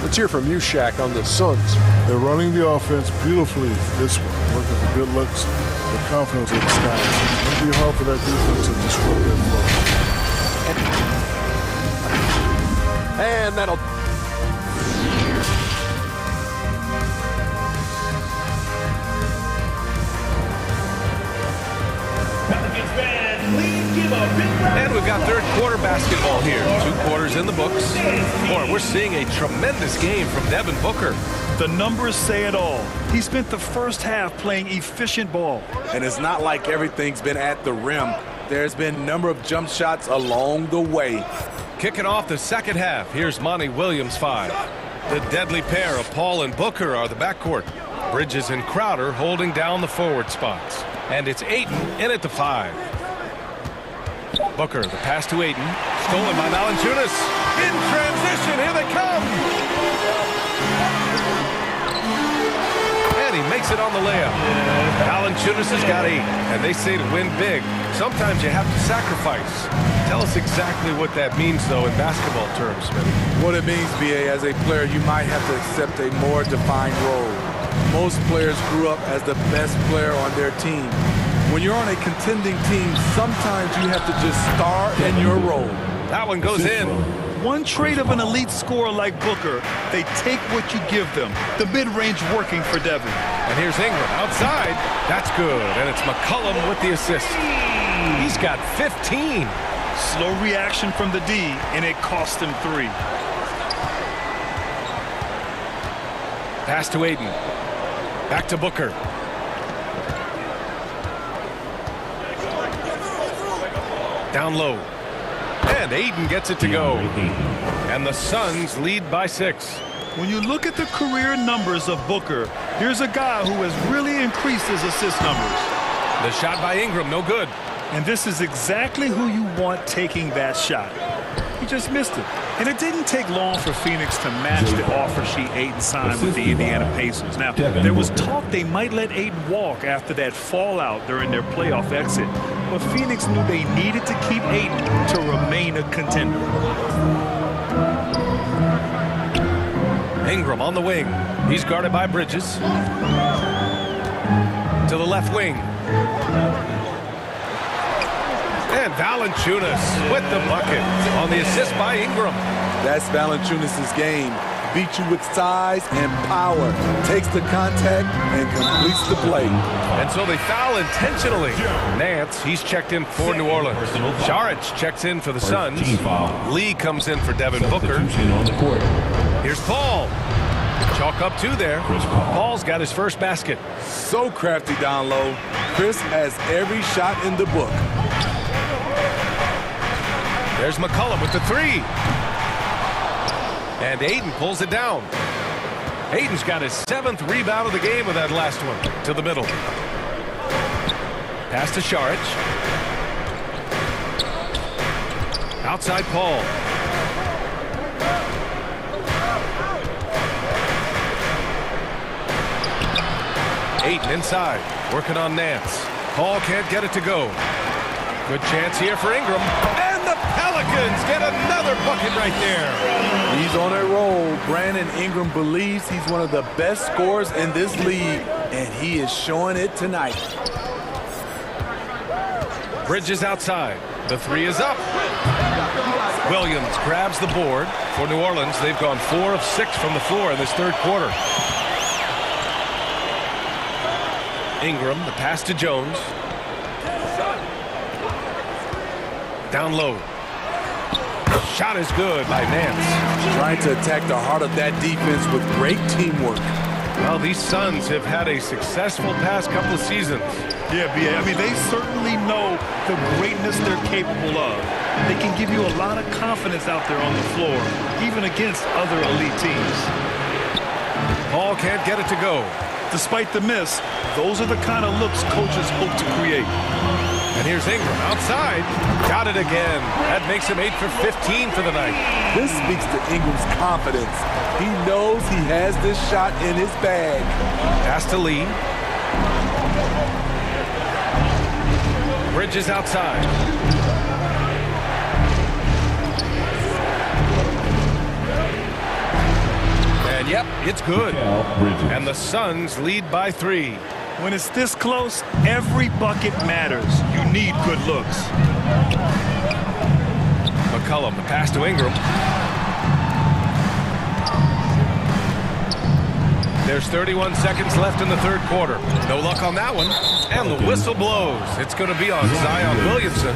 Let's hear from you, Shaq, on the Suns. They're running the offense beautifully this one. Looking for good looks, the confidence in the sky. It'll be hard for that defense to disrupt that flow. And that'll... And we've got third quarter basketball here. 2 quarters in the books. Boy, we're seeing a tremendous game from Devin Booker. The numbers say it all. He spent the first half playing efficient ball. And it's not like everything's been at the rim. There's been a number of jump shots along the way. Kicking off the second half, here's Monty Williams 5. The deadly pair of Paul and Booker are the backcourt. Bridges and Crowder holding down the forward spots. And it's Ayton in at the 5. Booker, the pass to Ayton. Stolen by Valanciunas. In transition, here they come. And he makes it on the layup. Valanciunas has got 8, and they say to win big, sometimes you have to sacrifice. Tell us exactly what that means, though, in basketball terms, Smitty. What it means, B.A., as a player, you might have to accept a more defined role. Most players grew up as the best player on their team. When you're on a contending team, sometimes you have to just star in your role. That one goes in. One trait of an elite scorer like Booker, they take what you give them. The mid-range working for Devin. And here's Ingram outside. That's good. And it's McCollum with the assist. He's got 15. Slow reaction from the D, and it cost him 3. Pass to Ayton. Back to Booker. Down low. And Ayton gets it to go. And the Suns lead by 6. When you look at the career numbers of Booker, here's a guy who has really increased his assist numbers. The shot by Ingram, no good. And this is exactly who you want taking that shot. He just missed it. And it didn't take long for Phoenix to match the offer sheet Ayton signed with the Indiana Pacers. Now, there was talk they might let Ayton walk after that fallout during their playoff exit. But Phoenix knew they needed to keep Ayton to remain a contender. Ingram on the wing. He's guarded by Bridges. To the left wing. And Valanciunas with the bucket on the assist by Ingram. That's Valanciunas' game. Beat you with size and power. Takes the contact and completes the play. And so they foul intentionally. Nance, he's checked in for New Orleans. Saric checks in for the Suns. Lee comes in for Devin Booker. Here's Paul. Chalk up 2 there. Paul's got his first basket. So crafty down low. Chris has every shot in the book. There's McCollum with the 3. And Ayton pulls it down. Ayton's got his 7th rebound of the game with that last one. To the middle. Pass to Saric. Outside Paul. Ayton inside. Working on Nance. Paul can't get it to go. Good chance here for Ingram. And the Pelicans get another bucket right there. He's on a roll. Brandon Ingram believes he's one of the best scorers in this league, and he is showing it tonight. Bridges outside. The 3 is up. Williams grabs the board. For New Orleans, they've gone 4 of 6 from the floor in this third quarter. Ingram, the pass to Jones. Down low. Shot is good by Nance. Trying to attack the heart of that defense with great teamwork. Well, these Suns have had a successful past couple of seasons. Yeah, B.A. I mean, they certainly know the greatness they're capable of. They can give you a lot of confidence out there on the floor, even against other elite teams. Paul can't get it to go. Despite the miss, those are the kind of looks coaches hope to create. And here's Ingram outside. Got it again. That makes him 8 for 15 for the night. This speaks to Ingram's confidence. He knows he has this shot in his bag. Pass to Lee. Bridges outside. Yep, it's good. And the Suns lead by 3. When it's this close, every bucket matters. You need good looks. McCollum, the pass to Ingram. There's 31 seconds left in the third quarter. No luck on that one. And the whistle blows. It's going to be on Zion Williamson.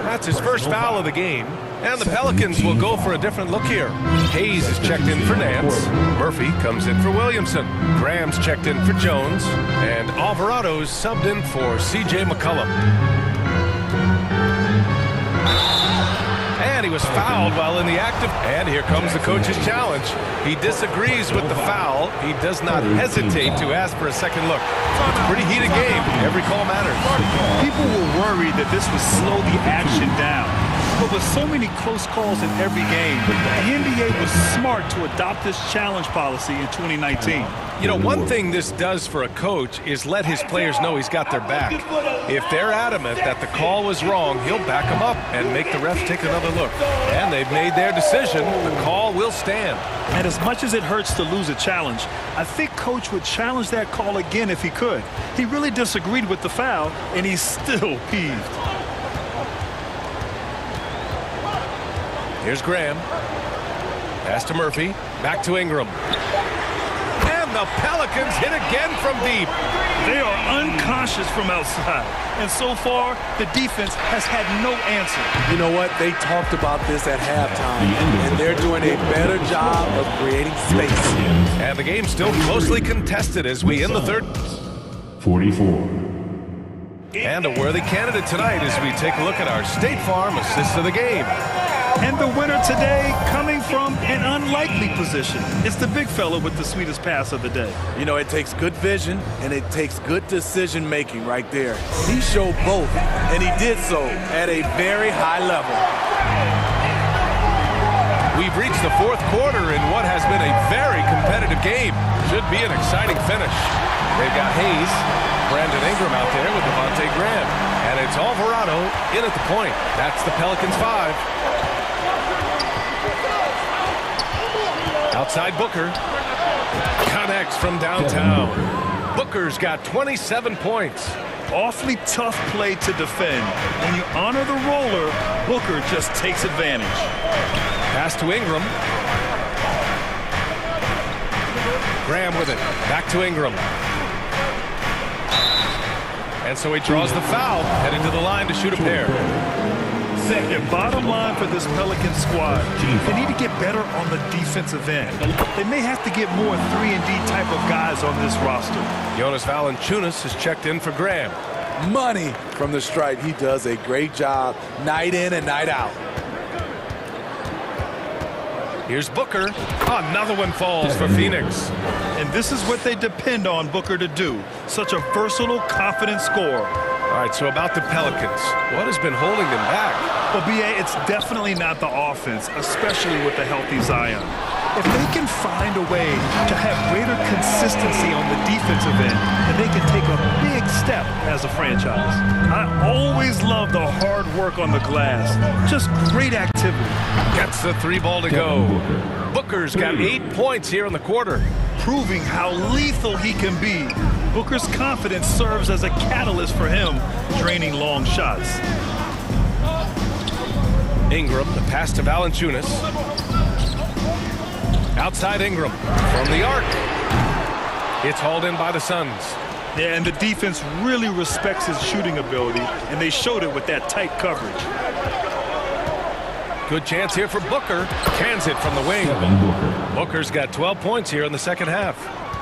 That's his first foul of the game. And the Pelicans will go for a different look here. Hayes is checked in for Nance. Murphy comes in for Williamson. Graham's checked in for Jones. And Alvarado's subbed in for C.J. McCollum. And he was fouled while in the active. And here comes the coach's challenge. He disagrees with the foul. He does not hesitate to ask for a second look. It's a pretty heated game. Every call matters. People were worried that this would slow the action down. But with so many close calls in every game, the NBA was smart to adopt this challenge policy in 2019. You know, one thing this does for a coach is let his players know he's got their back. If they're adamant that the call was wrong, he'll back them up and make the refs take another look. And they've made their decision. The call will stand. And as much as it hurts to lose a challenge, I think Coach would challenge that call again if he could. He really disagreed with the foul, and he's still peeved. Here's Graham. Pass to Murphy. Back to Ingram. And the Pelicans hit again from deep. They are unconscious from outside. And so far, the defense has had no answer. You know what? They talked about this at halftime, and they're doing a better job of creating space. And the game's still closely contested as we end the third. 44. And a worthy candidate tonight as we take a look at our State Farm assist of the game. And the winner today coming from an unlikely position. It's the big fella with the sweetest pass of the day. You know, it takes good vision and it takes good decision making right there. He showed both, and he did so at a very high level. We've reached the fourth quarter in what has been a very competitive game. Should be an exciting finish. They've got Hayes, Brandon Ingram out there with Devontae Graham. And it's Alvarado in at the point. That's the Pelicans 5. Outside Booker. Connects from downtown. Booker's got 27 points. Awfully tough play to defend. When you honor the roller, Booker just takes advantage. Pass to Ingram. Graham with it. Back to Ingram. And so he draws the foul, heading to the line to shoot a pair. And bottom line for this Pelican squad, they need to get better on the defensive end. They may have to get more 3-and-D type of guys on this roster. Jonas Valanciunas is checked in for Graham. Money from the stripe. He does a great job night in and night out. Here's Booker. Another one falls for Phoenix. And this is what they depend on Booker to do. Such a versatile, confident scorer. All right, so about the Pelicans. What has been holding them back? Well, B.A., it's definitely not the offense, especially with the healthy Zion. If they can find a way to have greater consistency on the defensive end, then they can take a big step as a franchise. I always love the hard work on the glass. Just great activity. Gets the 3 ball to go. Booker's got 8 points here in the quarter. Proving how lethal he can be. Booker's confidence serves as a catalyst for him, draining long shots. Ingram, the pass to Valanciunas. Outside Ingram, from the arc. It's hauled in by the Suns. Yeah, and the defense really respects his shooting ability, and they showed it with that tight coverage. Good chance here for Booker. Cans it from the wing. Booker's got 12 points here in the second half.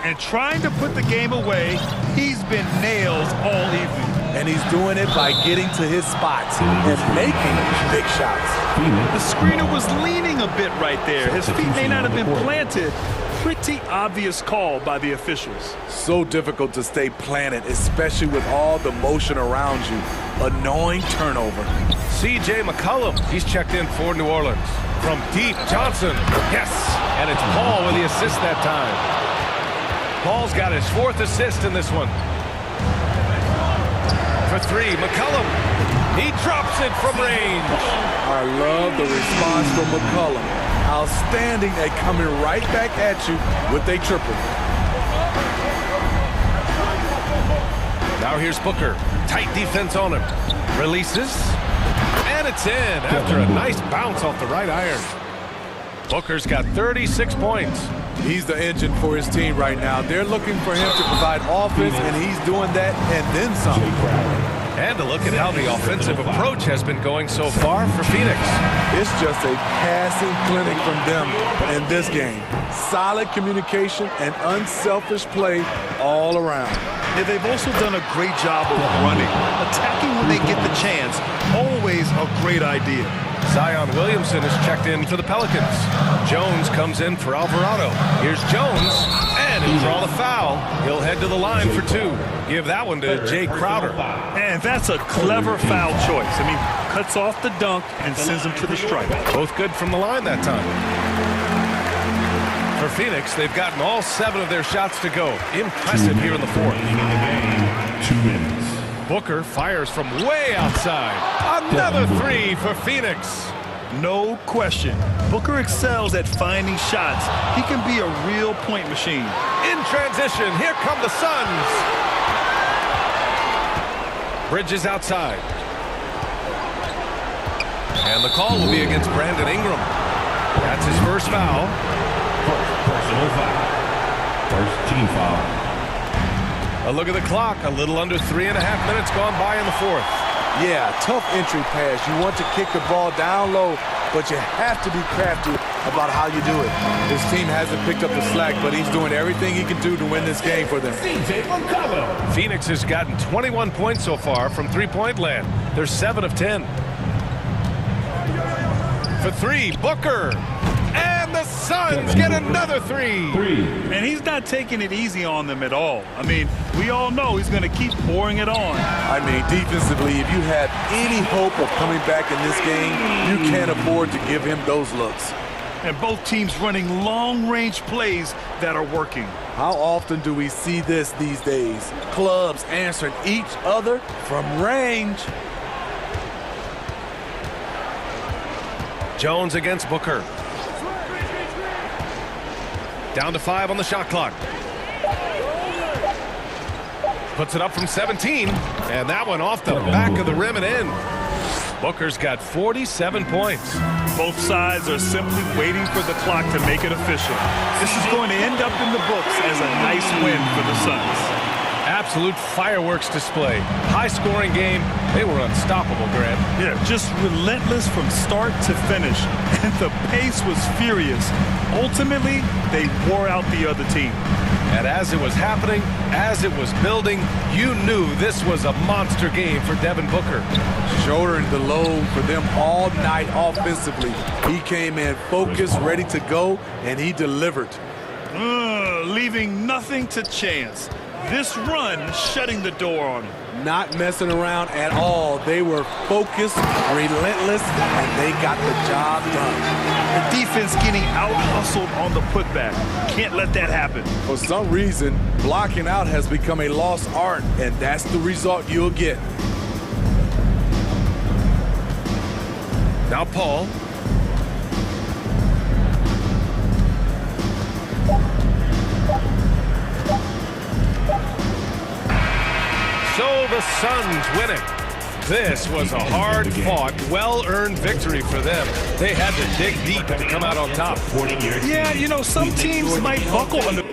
And trying to put the game away, he's been nailed all evening. And he's doing it by getting to his spots and making big shots. The screener was leaning a bit right there. His feet may not have been planted. Pretty obvious call by the officials. So difficult to stay planted, especially with all the motion around you. Annoying turnover. C.J. McCollum, he's checked in for New Orleans. From deep, Johnson. Yes, and it's Paul with the assist that time. Paul's got his 4th assist in this one. For 3, McCollum. He drops it from range. I love the response from McCollum. outstanding at coming right back at you with a triple. Now here's Booker. Tight defense on him. Releases. And it's in after a nice bounce off the right iron. Booker's got 36 points. He's the engine for his team right now. They're looking for him to provide offense, and he's doing that and then some. And to look at how the offensive approach has been going so far for Phoenix. It's just a passing clinic from them in this game. Solid communication and unselfish play all around. Yeah, they've also done a great job of running. Attacking when they get the chance, always a great idea. Zion Williamson is checked in for the Pelicans. Jones comes in for Alvarado. Here's Jones, and he'll draw the foul. He'll head to the line for two. Give that one to Jay Crowder. And that's a clever foul choice. I mean, cuts off the dunk and sends him to the stripe. Both good from the line that time. For Phoenix, they've gotten all 7 of their shots to go. Impressive here in the fourth. 2 minutes. Booker fires from way outside. Another 3 for Phoenix. No question. Booker excels at finding shots. He can be a real point machine. In transition, here come the Suns. Bridges outside. And the call will be against Brandon Ingram. That's his first foul. Personal foul. First team foul. A look at the clock. A little under 3.5 minutes gone by in the fourth. Yeah, tough entry pass. You want to kick the ball down low, but you have to be crafty about how you do it. His team hasn't picked up the slack, but he's doing everything he can do to win this game for them. Phoenix has gotten 21 points so far from three-point land. They're 7 of 10. For 3, Booker. And the Suns get another 3. And he's not taking it easy on them at all. I mean, we all know he's going to keep pouring it on. I mean, defensively, if you have any hope of coming back in this game, you can't afford to give him those looks. And both teams running long-range plays that are working. How often do we see this these days? Clubs answering each other from range. Jones against Booker. Down to 5 on the shot clock. Puts it up from 17. And that one off the back of the rim and in. Booker's got 47 points. Both sides are simply waiting for the clock to make it official. This is going to end up in the books as a nice win for the Suns. Absolute fireworks display. High-scoring game. They were unstoppable, Grant. Yeah, just relentless from start to finish. And the pace was furious. Ultimately, they wore out the other team. And as it was happening, as it was building, you knew this was a monster game for Devin Booker. Shouldering the load for them all night offensively. He came in focused, ready to go, and he delivered. Leaving nothing to chance. This run shutting the door on him. Not messing around at all. They were focused, relentless, and they got the job done. The defense getting out-hustled on the putback. Can't let that happen. For some reason, blocking out has become a lost art, and that's the result you'll get. Now Paul. So the Suns winning. This was a hard-fought, well-earned victory for them. They had to dig deep to come out on top. Yeah, you know, some teams might buckle under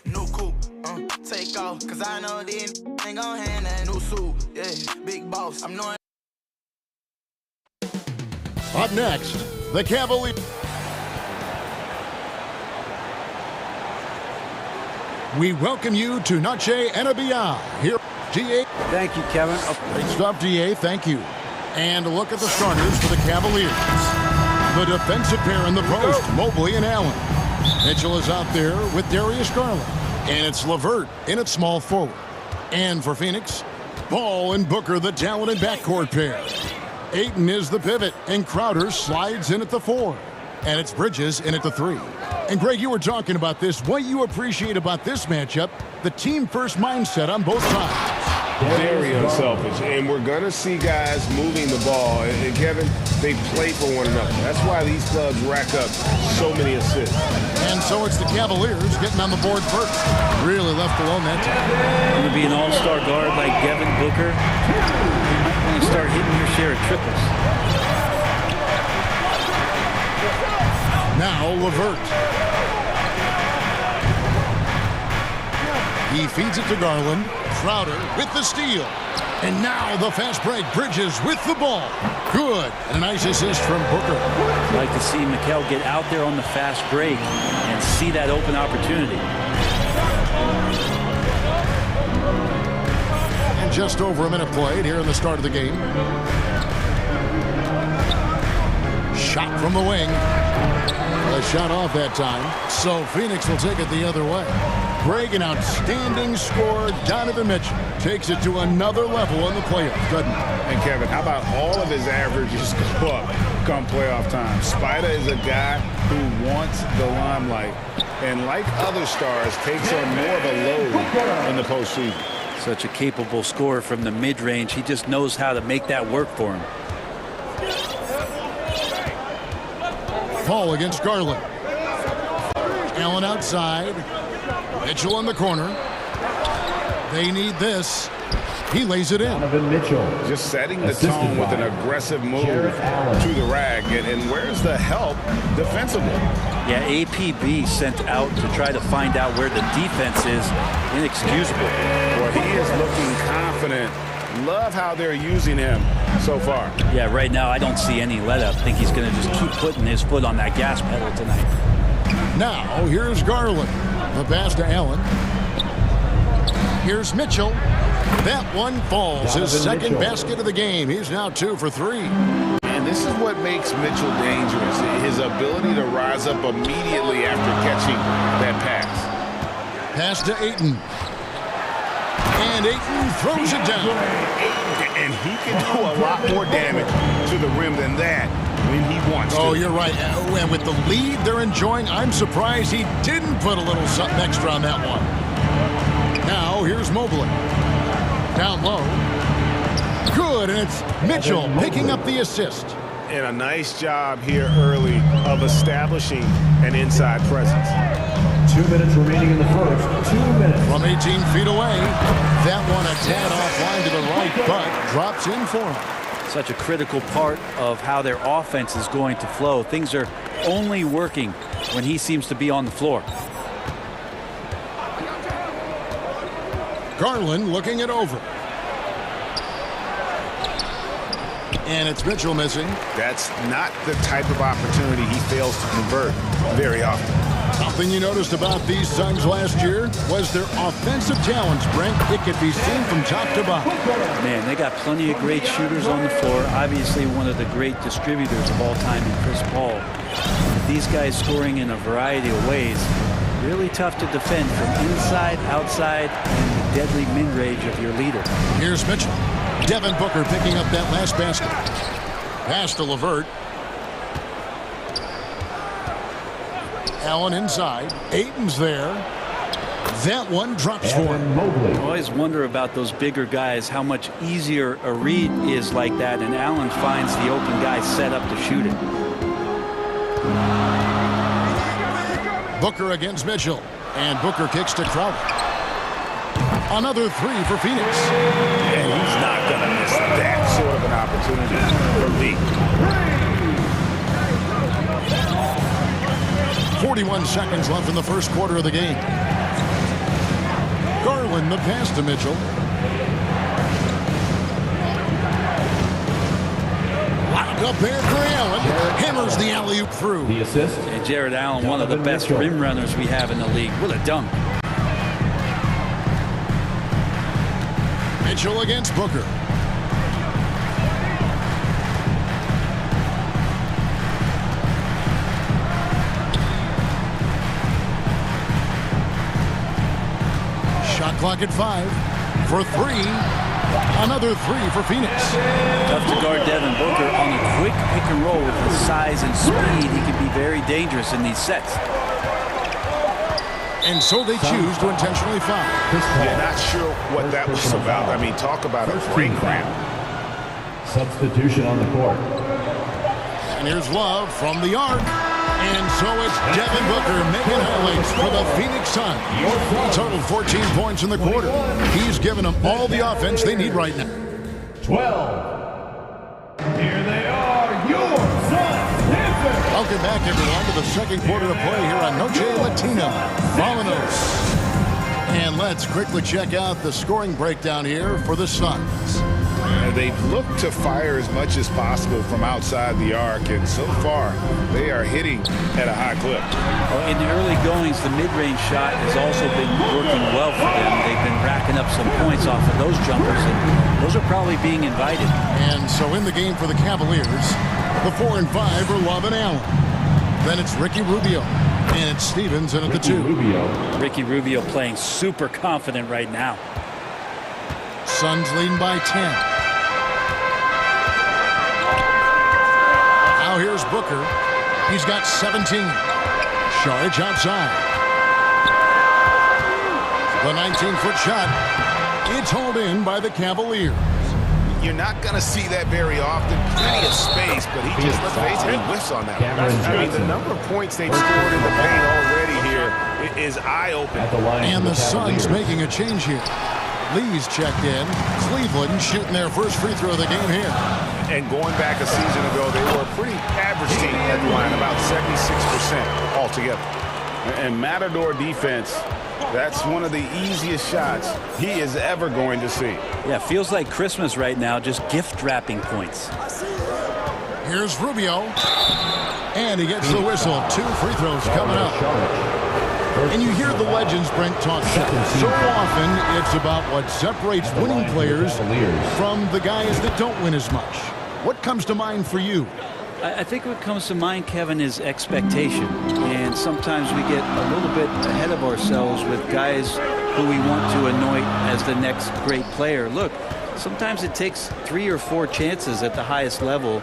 New coupe, take off, cause I know this ain't gon' hand that new suit, yeah, big boss, I'm knowing. Up next, the Cavaliers. We welcome you to Noche NBA. Here, DA. Thank you, Kevin. Great stuff, DA. Thank you. And a look at the starters for the Cavaliers. The defensive pair in the post, Mobley and Allen. Mitchell is out there with Darius Garland. And it's LeVert in at small forward. And for Phoenix, Ball and Booker, the talented backcourt pair. Ayton is the pivot, and Crowder slides in at the 4. And it's Bridges in at the 3. And Greg, you were talking about this. What you appreciate about this matchup, the team-first mindset on both sides. Very unselfish, and we're going to see guys moving the ball. And Kevin, they play for one another. That's why these clubs rack up so many assists. And so it's the Cavaliers getting on the board first. Really left alone that time. Going to be an all-star guard like Devin Booker. You're going to start hitting your share of triples. Now LeVert. He feeds it to Garland. Crowder with the steal. And now the fast break. Bridges with the ball. Good. And a nice assist from Booker. I'd like to see Mikal get out there on the fast break and see that open opportunity. And just over a minute played here in the start of the game. Shot from the wing. A shot off that time. So Phoenix will take it the other way. Greg, an outstanding scorer. Donovan Mitchell takes it to another level in the playoffs, doesn't he? And Kevin, how about all of his averages go up come playoff time? Spider is a guy who wants the limelight, and like other stars, takes on more of a load in the postseason. Such a capable scorer from the mid-range. He just knows how to make that work for him. Ball against Garland. Allen outside. Mitchell in the corner. They need this. He lays it in. Donovan Mitchell. Just setting the tone with an aggressive move to the rag. And where's the help defensively? Yeah, APB sent out to try to find out where the defense is. Inexcusable. Well, he is looking confident. Love how they're using him so far. Yeah, right now I don't see any let up. I think he's going to just keep putting his foot on that gas pedal tonight. Now, here's Garland. The pass to Allen. Here's Mitchell. That one falls. His second basket of the game. He's now 2 for 3. And this is what makes Mitchell dangerous. His ability to rise up immediately after catching that pass. Pass to Ayton. And Ayton throws it down. And he can do a lot more damage to the rim than that when he wants to. Oh, you're right. And with the lead they're enjoying, I'm surprised he didn't put a little something extra on that one. Now, here's Mobley. Down low. Good, and it's Mitchell picking up the assist. And a nice job here early of establishing an inside presence. 2 minutes remaining in the first. 2 minutes. From 18 feet away. That one a tad offline to the right, but drops in for him. Such a critical part of how their offense is going to flow. Things are only working when he seems to be on the floor. Garland looking it over. And it's Mitchell missing. That's not the type of opportunity he fails to convert very often. Something you noticed about these Suns last year was their offensive talents, Brent. It could be seen from top to bottom. Man, they got plenty of great shooters on the floor. Obviously, one of the great distributors of all time in Chris Paul. These guys scoring in a variety of ways. Really tough to defend from inside, outside, and the deadly mid-range of your leader. Here's Mitchell. Devin Booker picking up that last basket. Pass to LeVert. Allen inside. Ayton's there. That one drops for him. I always wonder about those bigger guys, how much easier a read is like that, and Allen finds the open guy set up to shoot it. Booker against Mitchell. And Booker kicks to Crowder. Another three for Phoenix. And he's not going to miss that sort of an opportunity for me. 41 seconds left in the first quarter of the game. Garland the pass to Mitchell. Locked up there for Allen. Hammers the alley-oop through. The assist. And Jared Allen, one of the best rim runners we have in the league. What a dunk. Mitchell against Booker. Shot clock at 5 for 3. Another 3 for Phoenix. Tough to guard Devin Booker on a quick pick and roll with his size and speed. He can be very dangerous in these sets. And so they choose to intentionally foul. Yeah, not sure what that was about. I mean, talk about a brain cramp. Substitution on the court. And here's Love from the arc. And so it's Devin Booker making highlights for the Phoenix Suns. Total 14 points in the quarter. He's given them all the offense they need right now. 12. Here they are, your Suns. Welcome back, everyone, to the second quarter of play here on Noche Latina. Vámonos. And let's quickly check out the scoring breakdown here for the Suns. They've looked to fire as much as possible from outside the arc, and so far they are hitting at a high clip. Well, in the early goings, the mid-range shot has also been working well for them. They've been racking up some points off of those jumpers, and those are probably being invited. And so in the game for the Cavaliers, the 4 and 5 are Love and Allen. Then it's Ricky Rubio, and it's Stevens in at the 2. Ricky Rubio playing super confident right now. Suns leading by 10. Now here's Booker. He's got 17. Charge outside. The 19-foot shot. It's hauled in by the Cavaliers. You're not going to see that very often. Plenty of space, but he just, let's face it, he whiffs on that one. I mean, the number of points they've scored in the paint already here is eye-opening. And the Suns making a change here. Lee's checked in. Cleveland shooting their first free throw of the game here. And going back a season ago, they were a pretty average team at the line, about 76% altogether. And Matador defense, that's one of the easiest shots he is ever going to see. Yeah, feels like Christmas right now, just gift wrapping points. Here's Rubio. And he gets the whistle. 2 free throws coming up. And you hear the legends, Brent, talk so often it's about what separates winning players from the guys that don't win as much. What comes to mind for you? I think what comes to mind, Kevin, is expectation. And sometimes we get a little bit ahead of ourselves with guys who we want to anoint as the next great player. Look, sometimes it takes 3 or 4 chances at the highest level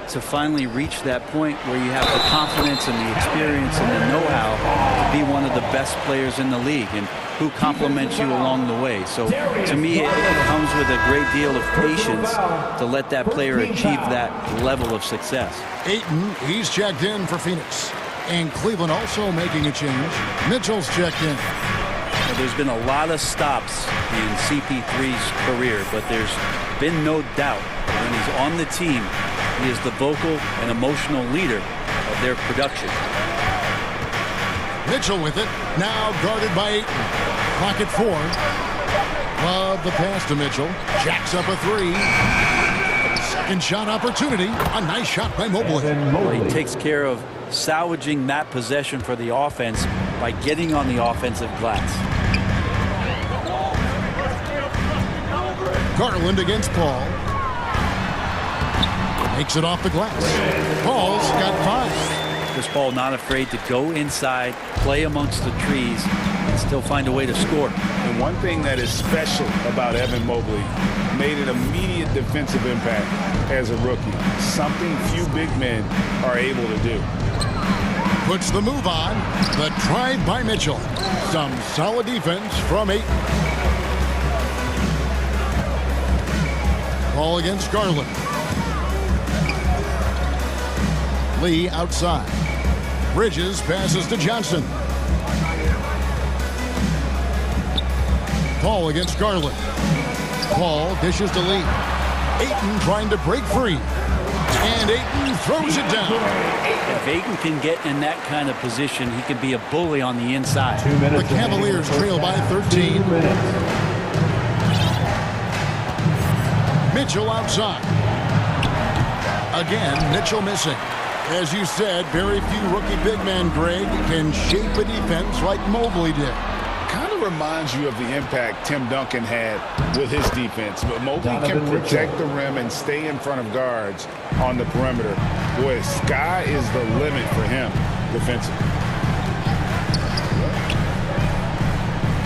to finally reach that point where you have the confidence and the experience and the know-how to be one of the best players in the league and who compliments you along the way. So to me, it comes with a great deal of patience to let that player achieve that level of success. Ayton, he's checked in for Phoenix. And Cleveland also making a change. Mitchell's checked in. Now, there's been a lot of stops in CP3's career, but there's been no doubt that when he's on the team, he is the vocal and emotional leader of their production. Mitchell with it. Now guarded by Ayton. Clock at 4. Love the pass to Mitchell. Jacks up a 3. Second shot opportunity. A nice shot by Mobley. Well, he takes care of salvaging that possession for the offense by getting on the offensive glass. Garland against Paul. Makes it off the glass. Paul's got 5. Chris Paul not afraid to go inside, play amongst the trees, and still find a way to score. And one thing that is special about Evan Mobley, made an immediate defensive impact as a rookie. Something few big men are able to do. Puts the move on. The drive by Mitchell. Some solid defense from Ayton. Ball against Garland. Lee outside. Bridges passes to Johnson. Paul against Garland. Paul dishes to Lee. Ayton trying to break free. And Ayton throws it down. If Ayton can get in that kind of position, he can be a bully on the inside. The Cavaliers trail by 13. Mitchell outside. Again, Mitchell missing. As you said, very few rookie big men, Greg, can shape a defense like Mobley did. Kind of reminds you of the impact Tim Duncan had with his defense. But Mobley can protect the rim and stay in front of guards on the perimeter. Boy, sky is the limit for him defensively.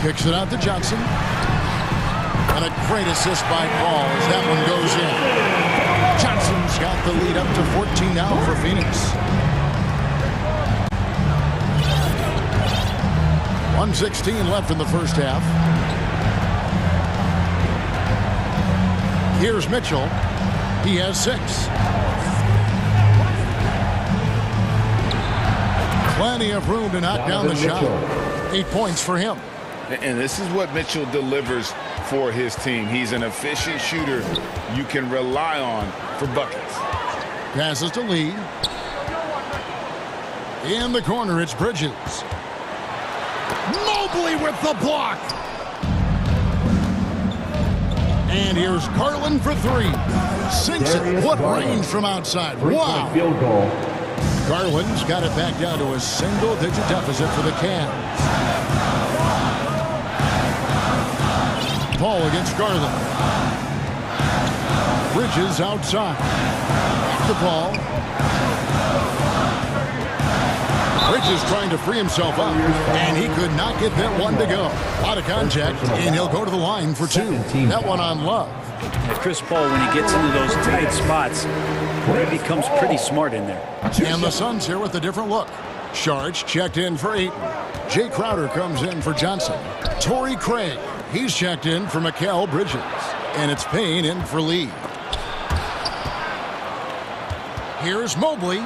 Kicks it out to Johnson. And a great assist by Paul as that one goes in. Johnson's got the lead up to 14 now for Phoenix. 1:16 left in the first half. Here's Mitchell. He has 6. Plenty of room to knock down the shot. 8 points for him. And this is what Mitchell delivers for his team. He's an efficient shooter you can rely on for buckets. Passes to Lee. In the corner, it's Bridges. Mobley with the block. And here's Garland for 3. Sinks it. What range from outside. Wow. Field goal. Garland's got it back down to a single-digit deficit for the Cavs. Paul against Garland. Bridges outside. The ball. Bridges trying to free himself up, and he could not get that one to go. Out of contact, and he'll go to the line for 2. That one on Love. And Chris Paul, when he gets into those tight spots, he becomes pretty smart in there. And the Suns here with a different look. Sharge checked in for Ayton. Jay Crowder comes in for Johnson. Torrey Craig, he's checked in for Mikal Bridges. And it's Payne in for Lee. Here's Mobley.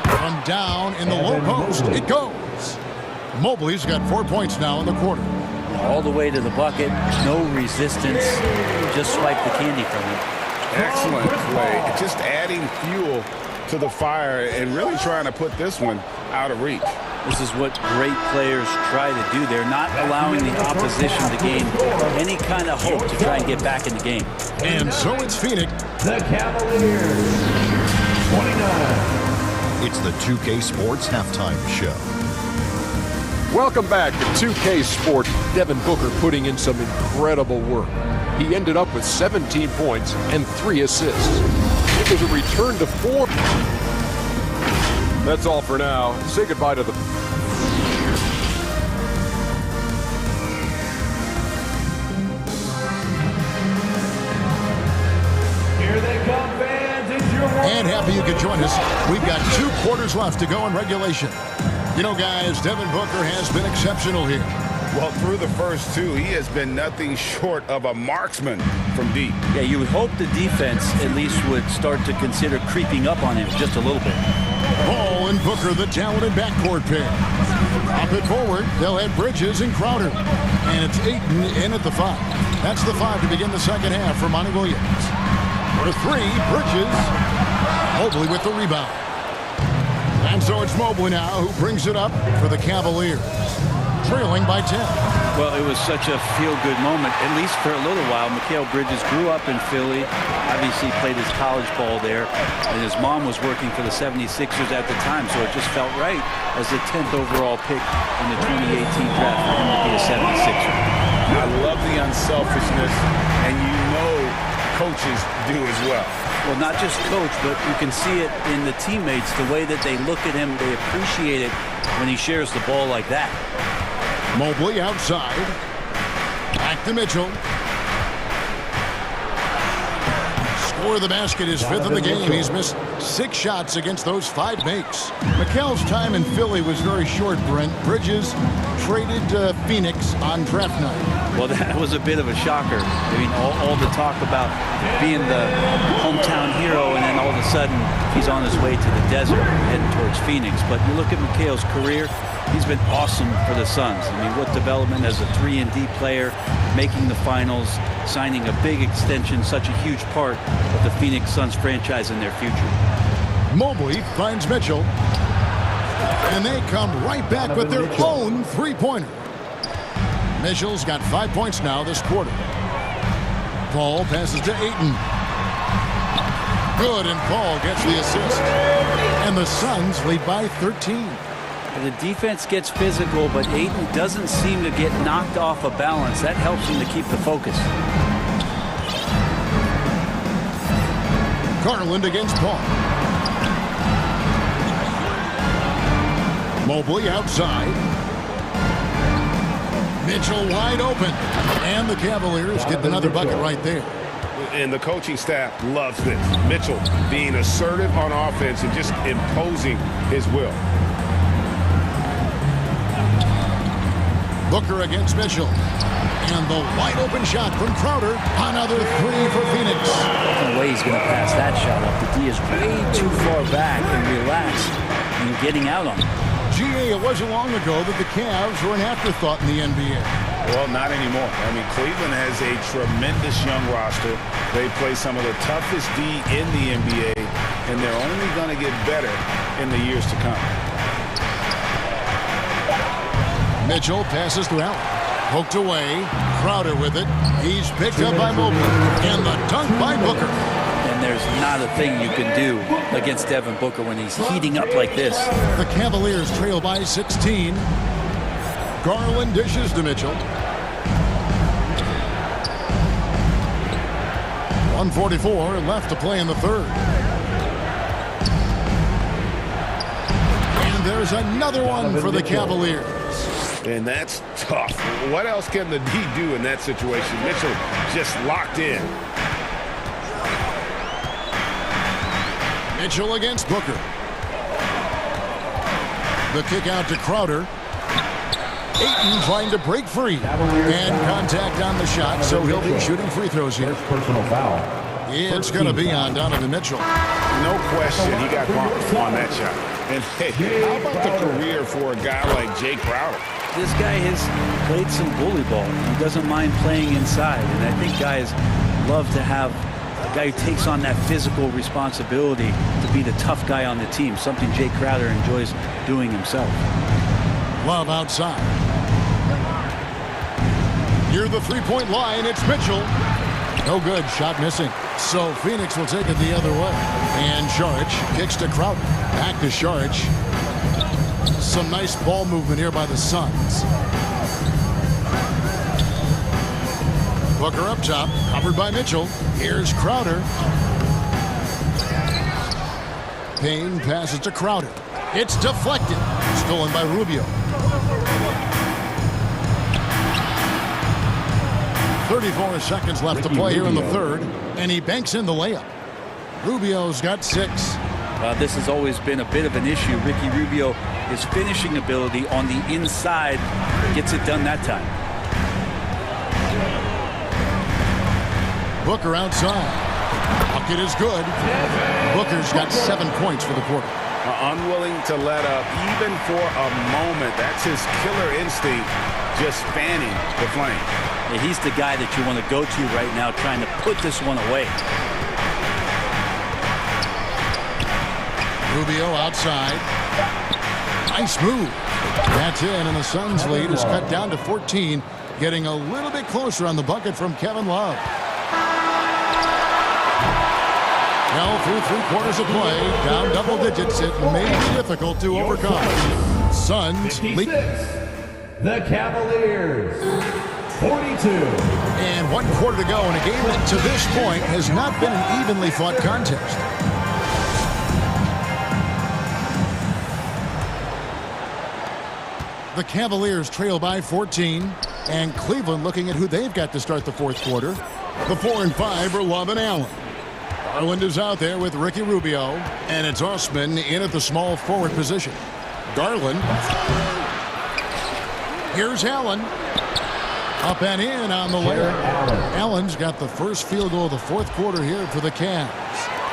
From down in the low post. It goes. Mobley's got 4 points now in the quarter. All the way to the bucket. No resistance. Just swipe the candy from him. Excellent play. Just adding fuel to the fire and really trying to put this one out of reach. This is what great players try to do. They're not allowing the opposition to gain any kind of hope to try and get back in the game. And so it's Phoenix. The Cavaliers, 29. It's the 2K Sports Halftime Show. Welcome back to 2K Sports. Devin Booker putting in some incredible work. He ended up with 17 points and 3 assists. It was a return to form. That's all for now. Say goodbye to the... Here they come, fans. It's your And happy you could join us. We've got 2 quarters left to go in regulation. You know, guys, Devin Booker has been exceptional here. Well, through the first 2, he has been nothing short of a marksman from deep. Yeah, you would hope the defense at least would start to consider creeping up on him just a little bit. Paul and Booker, the talented backcourt pair. Up it forward, they'll have Bridges and Crowder. And it's Ayton in at the 5. That's the 5 to begin the second half for Monty Williams. For 3, Bridges. Mobley with the rebound. And so it's Mobley now who brings it up for the Cavaliers. Trailing by 10. Well, it was such a feel-good moment, at least for a little while. Mikal Bridges grew up in Philly, obviously played his college ball there, and his mom was working for the 76ers at the time, so it just felt right as the 10th overall pick in the 2018 draft for him to be a 76er. I love the unselfishness, and you know coaches do as well. Well, not just coach, but you can see it in the teammates, the way that they look at him. They appreciate it when he shares the ball like that. Mobley outside. Back to Mitchell. Score the basket is 5th in the game. He's missed 6 shots against those 5 makes. McHale's time in Philly was very short, Brent. Bridges traded to Phoenix on draft night. Well, that was a bit of a shocker. I mean, all the talk about being the hometown hero, and then all of a sudden he's on his way to the desert heading towards Phoenix. But you look at McHale's career, he's been awesome for the Suns. I mean, what development as a 3-and-D player, making the finals, signing a big extension, such a huge part of the Phoenix Suns franchise and their future. Mobley finds Mitchell. And they come right back with their own three-pointer. Mitchell's got 5 points now this quarter. Paul passes to Ayton. Good, and Paul gets the assist. And the Suns lead by 13. The defense gets physical, but Ayton doesn't seem to get knocked off of balance. That helps him to keep the focus. Garland against Paul. Mobley outside. Mitchell wide open. And the Cavaliers get another bucket right there. And the coaching staff loves this. Mitchell being assertive on offense and just imposing his will. Booker against Mitchell. And the wide open shot from Crowder. Another 3 for Phoenix. No way he's going to pass that shot up. The D is way too far back and relaxed and getting out on him. It wasn't long ago that the Cavs were an afterthought in the NBA. Well, not anymore. I mean, Cleveland has a tremendous young roster. They play some of the toughest D in the NBA, and they're only going to get better in the years to come. Mitchell passes to Allen. Poked away. Crowder with it. He's picked up by Mobley. And the dunk by Booker. And there's not a thing you can do against Devin Booker when he's heating up like this. The Cavaliers trail by 16. Garland dishes to Mitchell. 1:44 left to play in the third. And there's another one for the Cavaliers. And that's tough. What else can the D do in that situation? Mitchell just locked in. Mitchell against Booker. The kick out to Crowder. Ayton trying to break free. And contact on the shot, so he'll be shooting free throws here. Personal foul. It's going to be on Donovan Mitchell. No question, he got bumped on that shot. And hey, how about the career for a guy like Jay Crowder? This guy has played some bully ball. He doesn't mind playing inside. And I think guys love to have a guy who takes on that physical responsibility to be the tough guy on the team, something Jay Crowder enjoys doing himself. Love outside. Near the three-point line, it's Mitchell. No good, shot missing. So Phoenix will take it the other way. And Saric kicks to Crowder. Back to Saric. Some nice ball movement here by the Suns. Booker up top, covered by Mitchell. Here's Crowder. Payne passes to Crowder. It's deflected. Stolen by Rubio. 34 seconds left to play here in the third, and he banks in the layup. Rubio's got 6. This has always been a bit of an issue. Ricky Rubio, his finishing ability on the inside gets it done that time. Booker outside. Bucket is good. Booker's got 7 points for the quarter. Unwilling to let up even for a moment. That's his killer instinct, just fanning the flame. Yeah, he's the guy that you want to go to right now, trying to put this one away. Rubio outside. Nice move. That's in, and the Suns' lead is cut down to 14, getting a little bit closer on the bucket from Kevin Love. Now through 3 quarters of play, down double digits, it may be difficult to overcome. Suns lead. The Cavaliers, 40. And 1 quarter to go in a game that to this point has not been an evenly fought contest. The Cavaliers trail by 14, and Cleveland looking at who they've got to start the 4th quarter. The 4 and 5 are Love and Allen. Garland is out there with Ricky Rubio, and it's Osman in at the small forward position. Garland. Here's Allen. Up and in on the layup. Allen's got the first field goal of the 4th quarter here for the Cavs.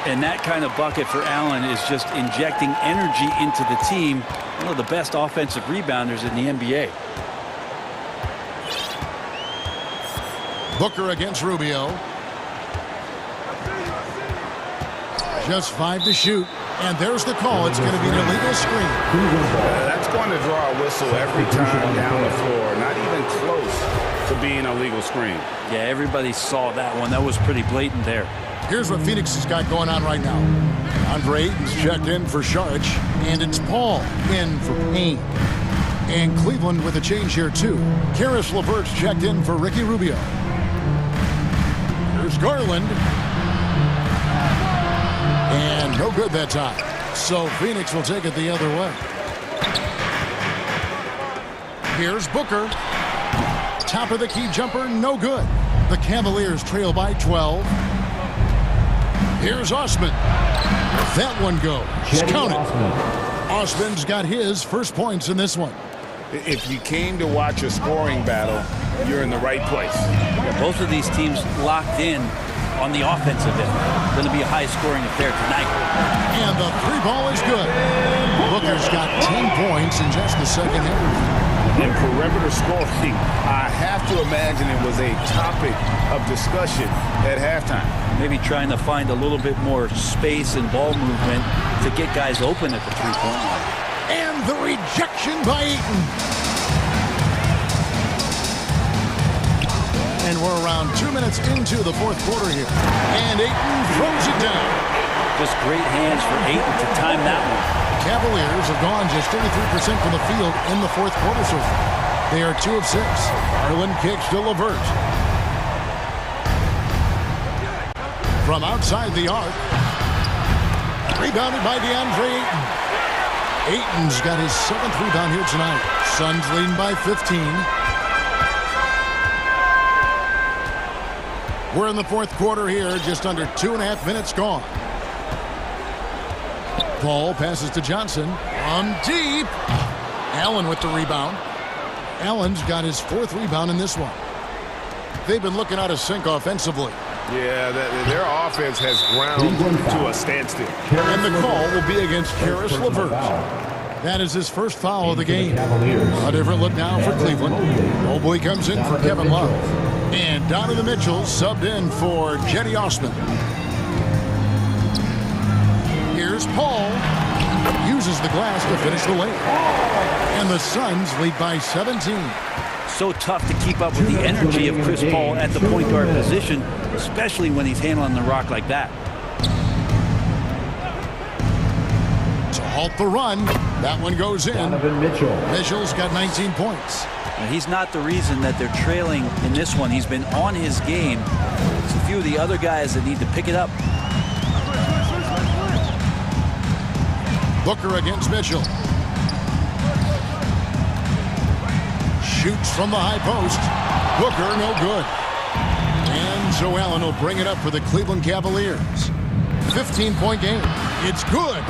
And that kind of bucket for Allen is just injecting energy into the team. One of the best offensive rebounders in the NBA. Booker against Rubio. Just 5 to shoot. And there's the call. It's going to be an illegal screen. That's going to draw a whistle every time down the floor. Not even close to being a legal screen. Yeah, everybody saw that one. That was pretty blatant there. Here's what Phoenix has got going on right now. Andre Ayton's checked in for Saric, and it's Paul in for Payne. And Cleveland with a change here, too. Karis LeVert's checked in for Ricky Rubio. Here's Garland. And no good that time. So Phoenix will take it the other way. Here's Booker. Top of the key jumper, no good. The Cavaliers trail by 12. Here's Osman. That one goes. Count it. Osman's got his first points in this one. If you came to watch a scoring battle, you're in the right place. Yeah, both of these teams locked in on the offensive end. Going to be a high-scoring affair tonight. And the 3-ball is good. Booker's got 10 points in just the second half. In perimeter scoring, I have to imagine it was a topic of discussion at halftime. Maybe trying to find a little bit more space and ball movement to get guys open at the 3-point line. And the rejection by Ayton. And we're around 2 minutes into the 4th quarter here. And Ayton throws it down. Just great hands for Ayton to time that one. Cavaliers have gone just 33% from the field in the 4th quarter so far. They are 2 of 6. Garland kicks to LeVert. From outside the arc. Rebounded by DeAndre Ayton. Ayton's got his 7th rebound here tonight. Suns leading by 15. We're in the 4th quarter here, just under 2.5 minutes gone. Paul passes to Johnson. From deep. Allen with the rebound. Allen's got his 4th rebound in this one. They've been looking out of sync offensively. Yeah, their offense has ground to a standstill. And the call will be against Karis LeVert. That is his first foul of the game. A different look now for Cleveland. Mobley comes in for Kevin Love. And Donovan Mitchell subbed in for Jetty Osman. Here's Paul. Uses the glass to finish the lane. And the Suns lead by 17. So tough to keep up with the energy of Chris Paul at the point guard position, especially when he's handling the rock like that. To halt the run, that one goes in. Donovan Mitchell. Mitchell's got 19 points. Now, he's not the reason that they're trailing in this one. He's been on his game. It's a few of the other guys that need to pick it up. Booker against Mitchell. Shoots from the high post. Booker, no good. And so Allen will bring it up for the Cleveland Cavaliers. 15-point game. It's good.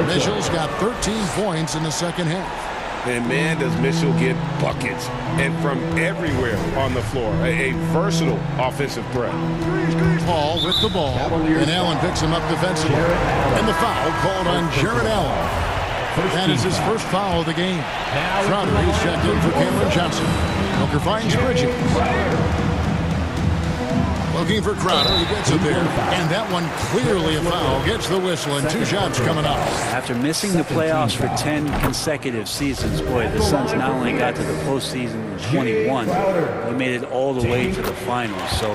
Mitchell's got 13 points in the second half. And man, does Mitchell get buckets. And from everywhere on the floor. A versatile offensive threat. Paul with the ball. And Allen picks him up defensively. And the foul called on Jared Allen. That is his first foul of the game. Crowder, he's checked in for Cameron Johnson. Booker finds Bridges. Looking for Crowder, he gets it there. And that one clearly a foul. Gets the whistle and 2 shots coming up. After missing the playoffs for 10 consecutive seasons, boy, the Suns not only got to the postseason in 21, they made it all the way to the finals. So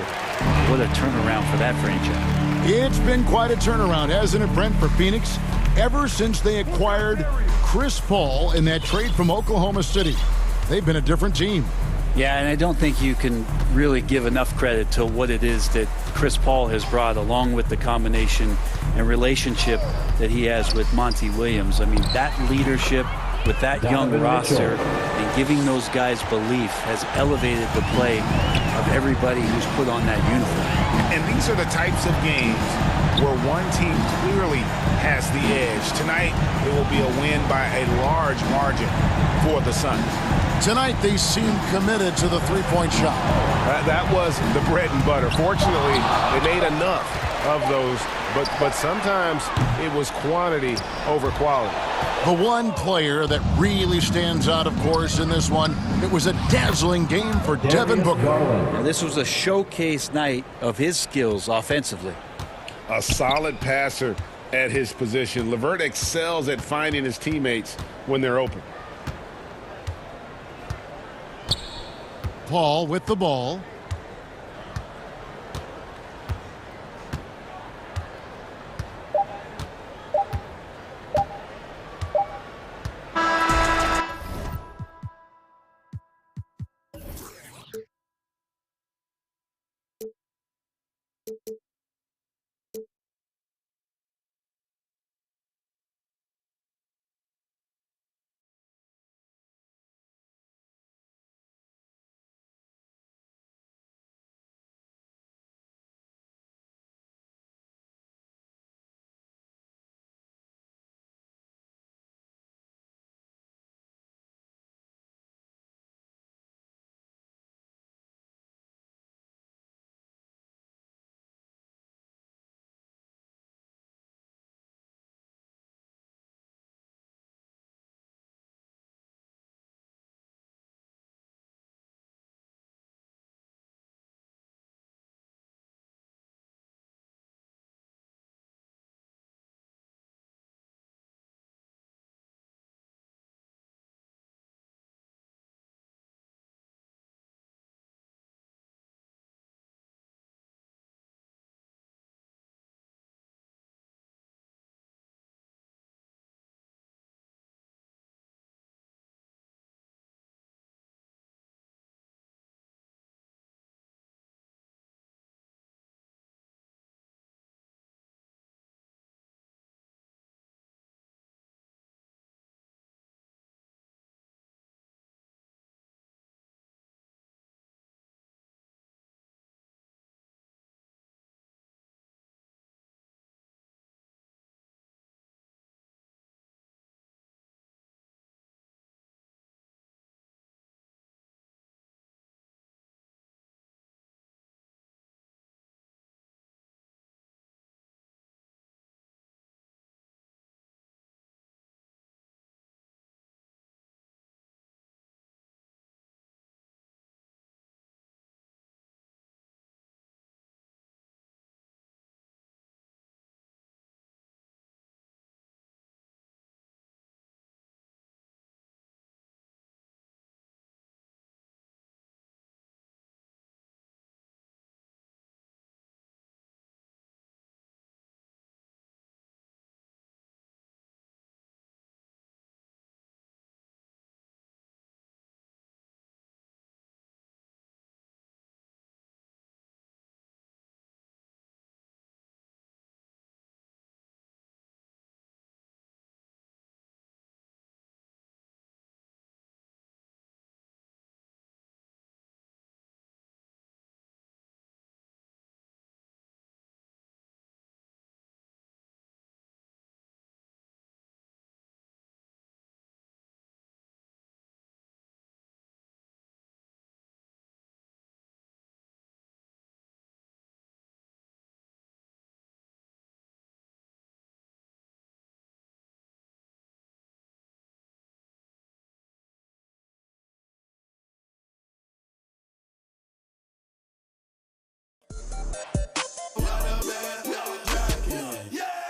what a turnaround for that franchise. It's been quite a turnaround, hasn't it, Brent, for Phoenix? Ever since they acquired Chris Paul in that trade from Oklahoma City, they've been a different team. Yeah, and I don't think you can really give enough credit to what it is that Chris Paul has brought, along with the combination and relationship that he has with Monty Williams. I mean, that leadership with that young roster and giving those guys belief has elevated the play of everybody who's put on that uniform. And these are the types of games where one team clearly has the edge. Tonight, it will be a win by a large margin for the Suns. Tonight, they seem committed to the three-point shot. That was the bread and butter. Fortunately, they made enough of those, but sometimes it was quantity over quality. The one player that really stands out, of course, in this one, it was a dazzling game for Devin Booker. Now, this was a showcase night of his skills offensively. A solid passer at his position. LeVert excels at finding his teammates when they're open. Paul with the ball.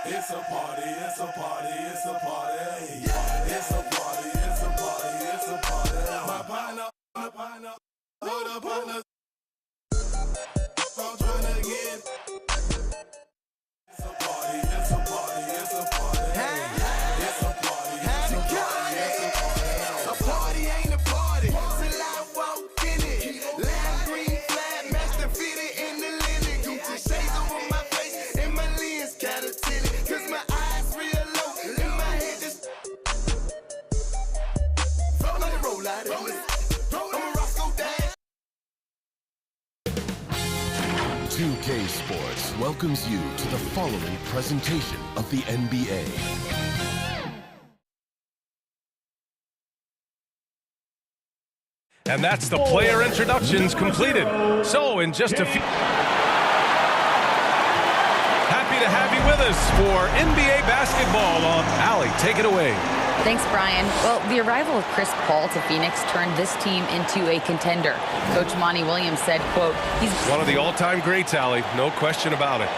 It's a party, it's a party, it's a party. It's a party, it's a party, it's a party. My partner, hold up, partner. I'm trying to get. It's a party, it's a party, it's a party. It's a party, it's a party, it's a party. A party ain't a party till I walk in it. 2K Sports welcomes you to the following presentation of the NBA. And that's the player introductions completed. So in just a few... Happy to have you with us for NBA basketball on Allie. Take it away. Thanks, Brian. Well, the arrival of Chris Paul to Phoenix turned this team into a contender. Coach Monty Williams said, quote, he's one of the all-time greats, Allie. No question about it.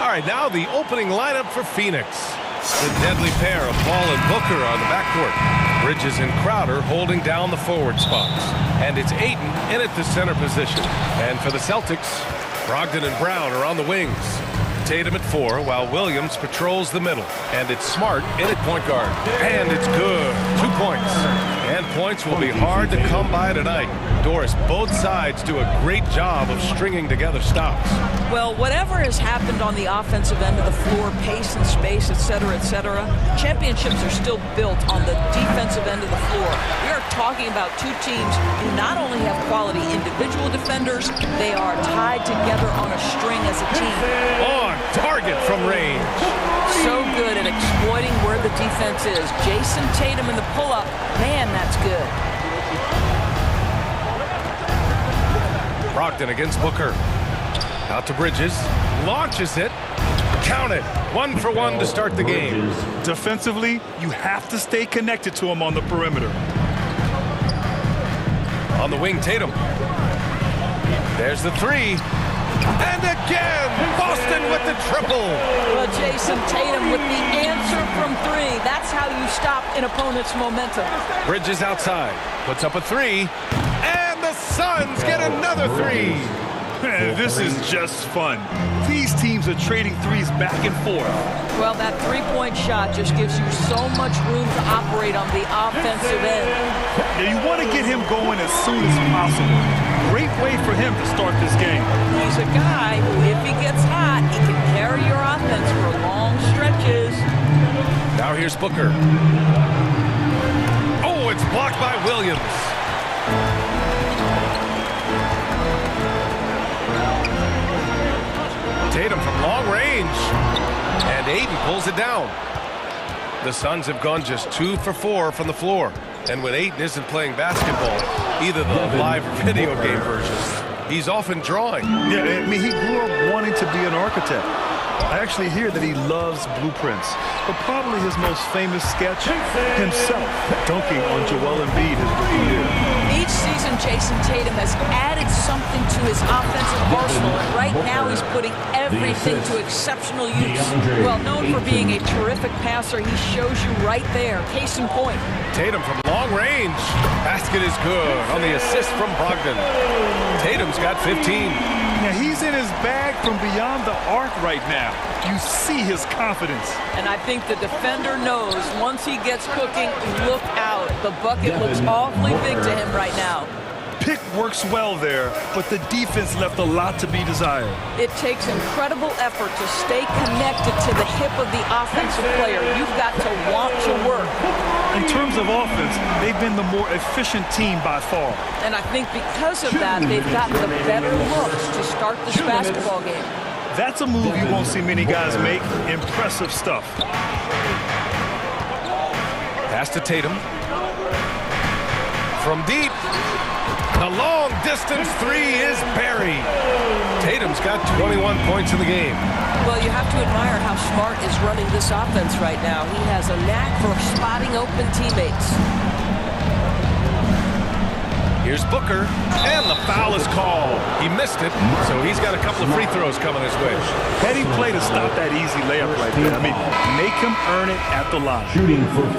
All right, now the opening lineup for Phoenix. The deadly pair of Paul and Booker on the backcourt. Bridges and Crowder holding down the forward spots. And it's Ayton in at the center position. And for the Celtics, Brogdon and Brown are on the wings. Tatum at 4 while Williams patrols the middle. And it's Smart in at point guard. And it's good. 2 points. And points will be hard to come by tonight. Doris, both sides do a great job of stringing together stops. Well, whatever has happened on the offensive end of the floor, pace and space, et cetera, championships are still built on the defensive end of the floor. We are talking about two teams who not only have quality individual defenders, they are tied together on a string as a team. On target from range. So good at exploiting where the defense is. Jason Tatum in the pull-up. Man, that's good. Brogdon against Booker. Out to Bridges. Launches it. Count it. 1 for 1 to start the game. Defensively, you have to stay connected to him on the perimeter. On the wing, Tatum. There's the 3. And again, Boston with the triple. Well, Jason Tatum with the answer from 3. That's how you stop an opponent's momentum. Bridges outside. Puts up a 3. And the Suns get another 3. This is just fun. These teams are trading threes back and forth. Well, that three-point shot just gives you so much room to operate on the offensive end. Yeah, you want to get him going as soon as possible. Great way for him to start this game. He's a guy who, if he gets hot, he can carry your offense for long stretches. Now here's Booker. Oh, it's blocked by Williams. Tatum from long range. And Ayton pulls it down. The Suns have gone just 2 for 4 from the floor. And when Ayton isn't playing basketball, either the live or video game versions, he's often drawing. Yeah, I mean, he grew up wanting to be an architect. I actually hear that he loves blueprints, but probably his most famous sketch, himself dunking on Joel Embiid his rookie year. Each season, Jason Tatum has added something to his offensive arsenal, and right now he's putting everything to exceptional use. Well, known for being a terrific passer, he shows you right there. Case in point. Tatum from long range. Basket is good on the assist from Brogdon. Tatum's got 15. Now he's in his bag from beyond the arc right now. You see his confidence. And I think the defender knows once he gets cooking, look out. The bucket looks awfully big to him right now. Pick works well there, but the defense left a lot to be desired. It takes incredible effort to stay connected to the hip of the offensive player. You've got to want to work. In terms of offense, they've been the more efficient team by far. And I think because of that, they've gotten the better looks to start this basketball game. That's a move you won't see many guys make. Impressive stuff. Pass to Tatum. From deep. The long distance 3 is buried. Tatum's got 21 points in the game. Well, you have to admire how Smart is running this offense right now. He has a knack for spotting open teammates. Here's Booker, and the foul is called. He missed it, so he's got a couple of free throws coming his way. Heady play to stop that easy layup right there. I mean, make him earn it at the line.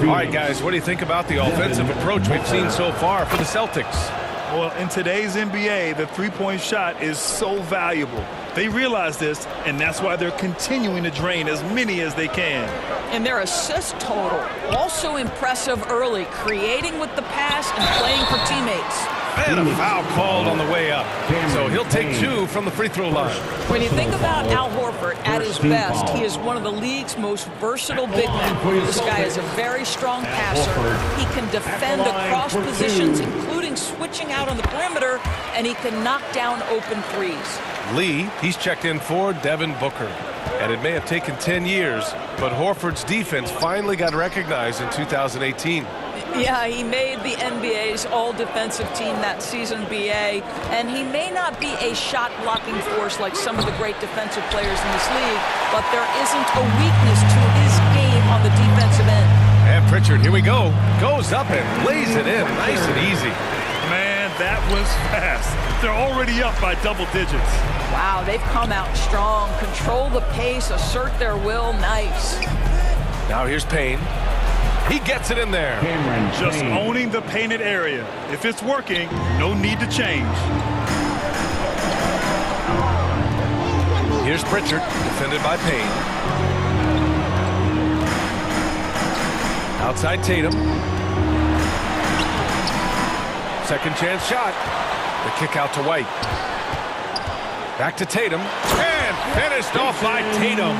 All right, guys, what do you think about the offensive approach we've seen so far for the Celtics? Well, in today's NBA, the three-point shot is so valuable. They realize this, and that's why they're continuing to drain as many as they can. And their assist total, also impressive early, creating with the pass and playing for teammates. And a foul called on the way up. So he'll take 2 from the free throw line. When you think about Al Horford at his best, he is one of the league's most versatile big men. This guy is a very strong passer. He can defend across positions, including switch switching out on the perimeter, and he can knock down open threes. Lee, he's checked in for Devin Booker. And it may have taken 10 years, but Horford's defense finally got recognized in 2018. Yeah, he made the NBA's all-defensive team that season, BA, and he may not be a shot-blocking force like some of the great defensive players in this league, but there isn't a weakness to his game on the defensive end. And Pritchard, here we go, goes up and lays it in nice and easy. Man, that was fast. They're already up by double digits. Wow, they've come out strong, control the pace, assert their will, nice. Now here's Payne. He gets it in there. Just owning the painted area. If it's working, no need to change. Here's Pritchard, defended by Payne. Outside Tatum. Second chance shot. The kick out to White. Back to Tatum, and finished off by Tatum.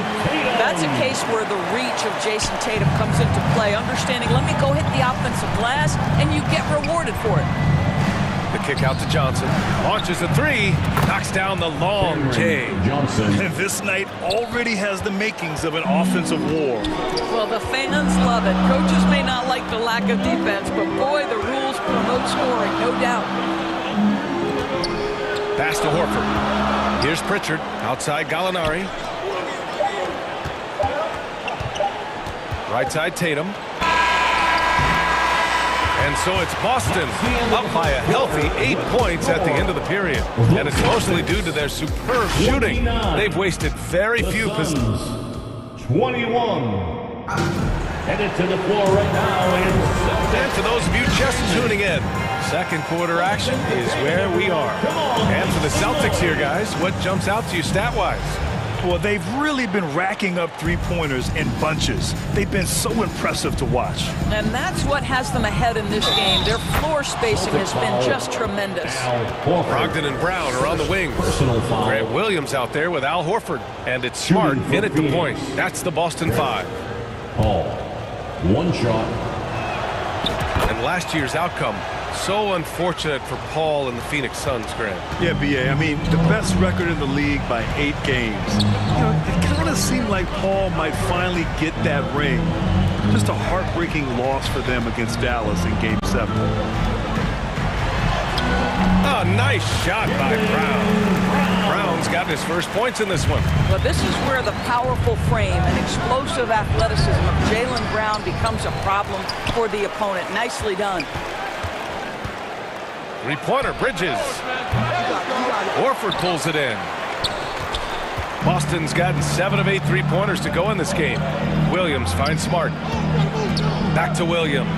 That's a case where the reach of Jason Tatum comes into play. Understanding, let me go hit the offensive glass, and you get rewarded for it. The kick out to Johnson. Launches a three, knocks down the long J. And this night already has the makings of an offensive war. Well, the fans love it. Coaches may not like the lack of defense, but boy, the rules promote scoring, no doubt. Pass to Horford. Here's Pritchard, outside Gallinari. Right side Tatum. And so it's Boston up by a healthy 8 points at the end of the period. And it's mostly due to their superb shooting. They've wasted very few possessions. 21. Headed to the floor right now. And for those of you just tuning in, second quarter action is where we are. And for the Celtics here, guys, what jumps out to you stat-wise? Well, they've really been racking up three-pointers in bunches. They've been so impressive to watch. And that's what has them ahead in this game. Their floor spacing has been just tremendous. Brogdon and Brown are on the wings. Grant Williams out there with Al Horford. And it's Smart in at the point. That's the Boston 5. Paul, one shot. And last year's outcome, so unfortunate for Paul and the Phoenix Suns, Grant. Yeah, BA. I mean, the best record in the league by 8 games. You know, it kind of seemed like Paul might finally get that ring. Just a heartbreaking loss for them against Dallas in Game 7. Oh, nice shot by Brown. Brown's got his first points in this one. But this is where the powerful frame and explosive athleticism of Jaylen Brown becomes a problem for the opponent. Nicely done. Three-pointer, Bridges. Horford pulls it in. Boston's gotten 7 of 8 three-pointers to go in this game. Williams finds Smart. Back to Williams.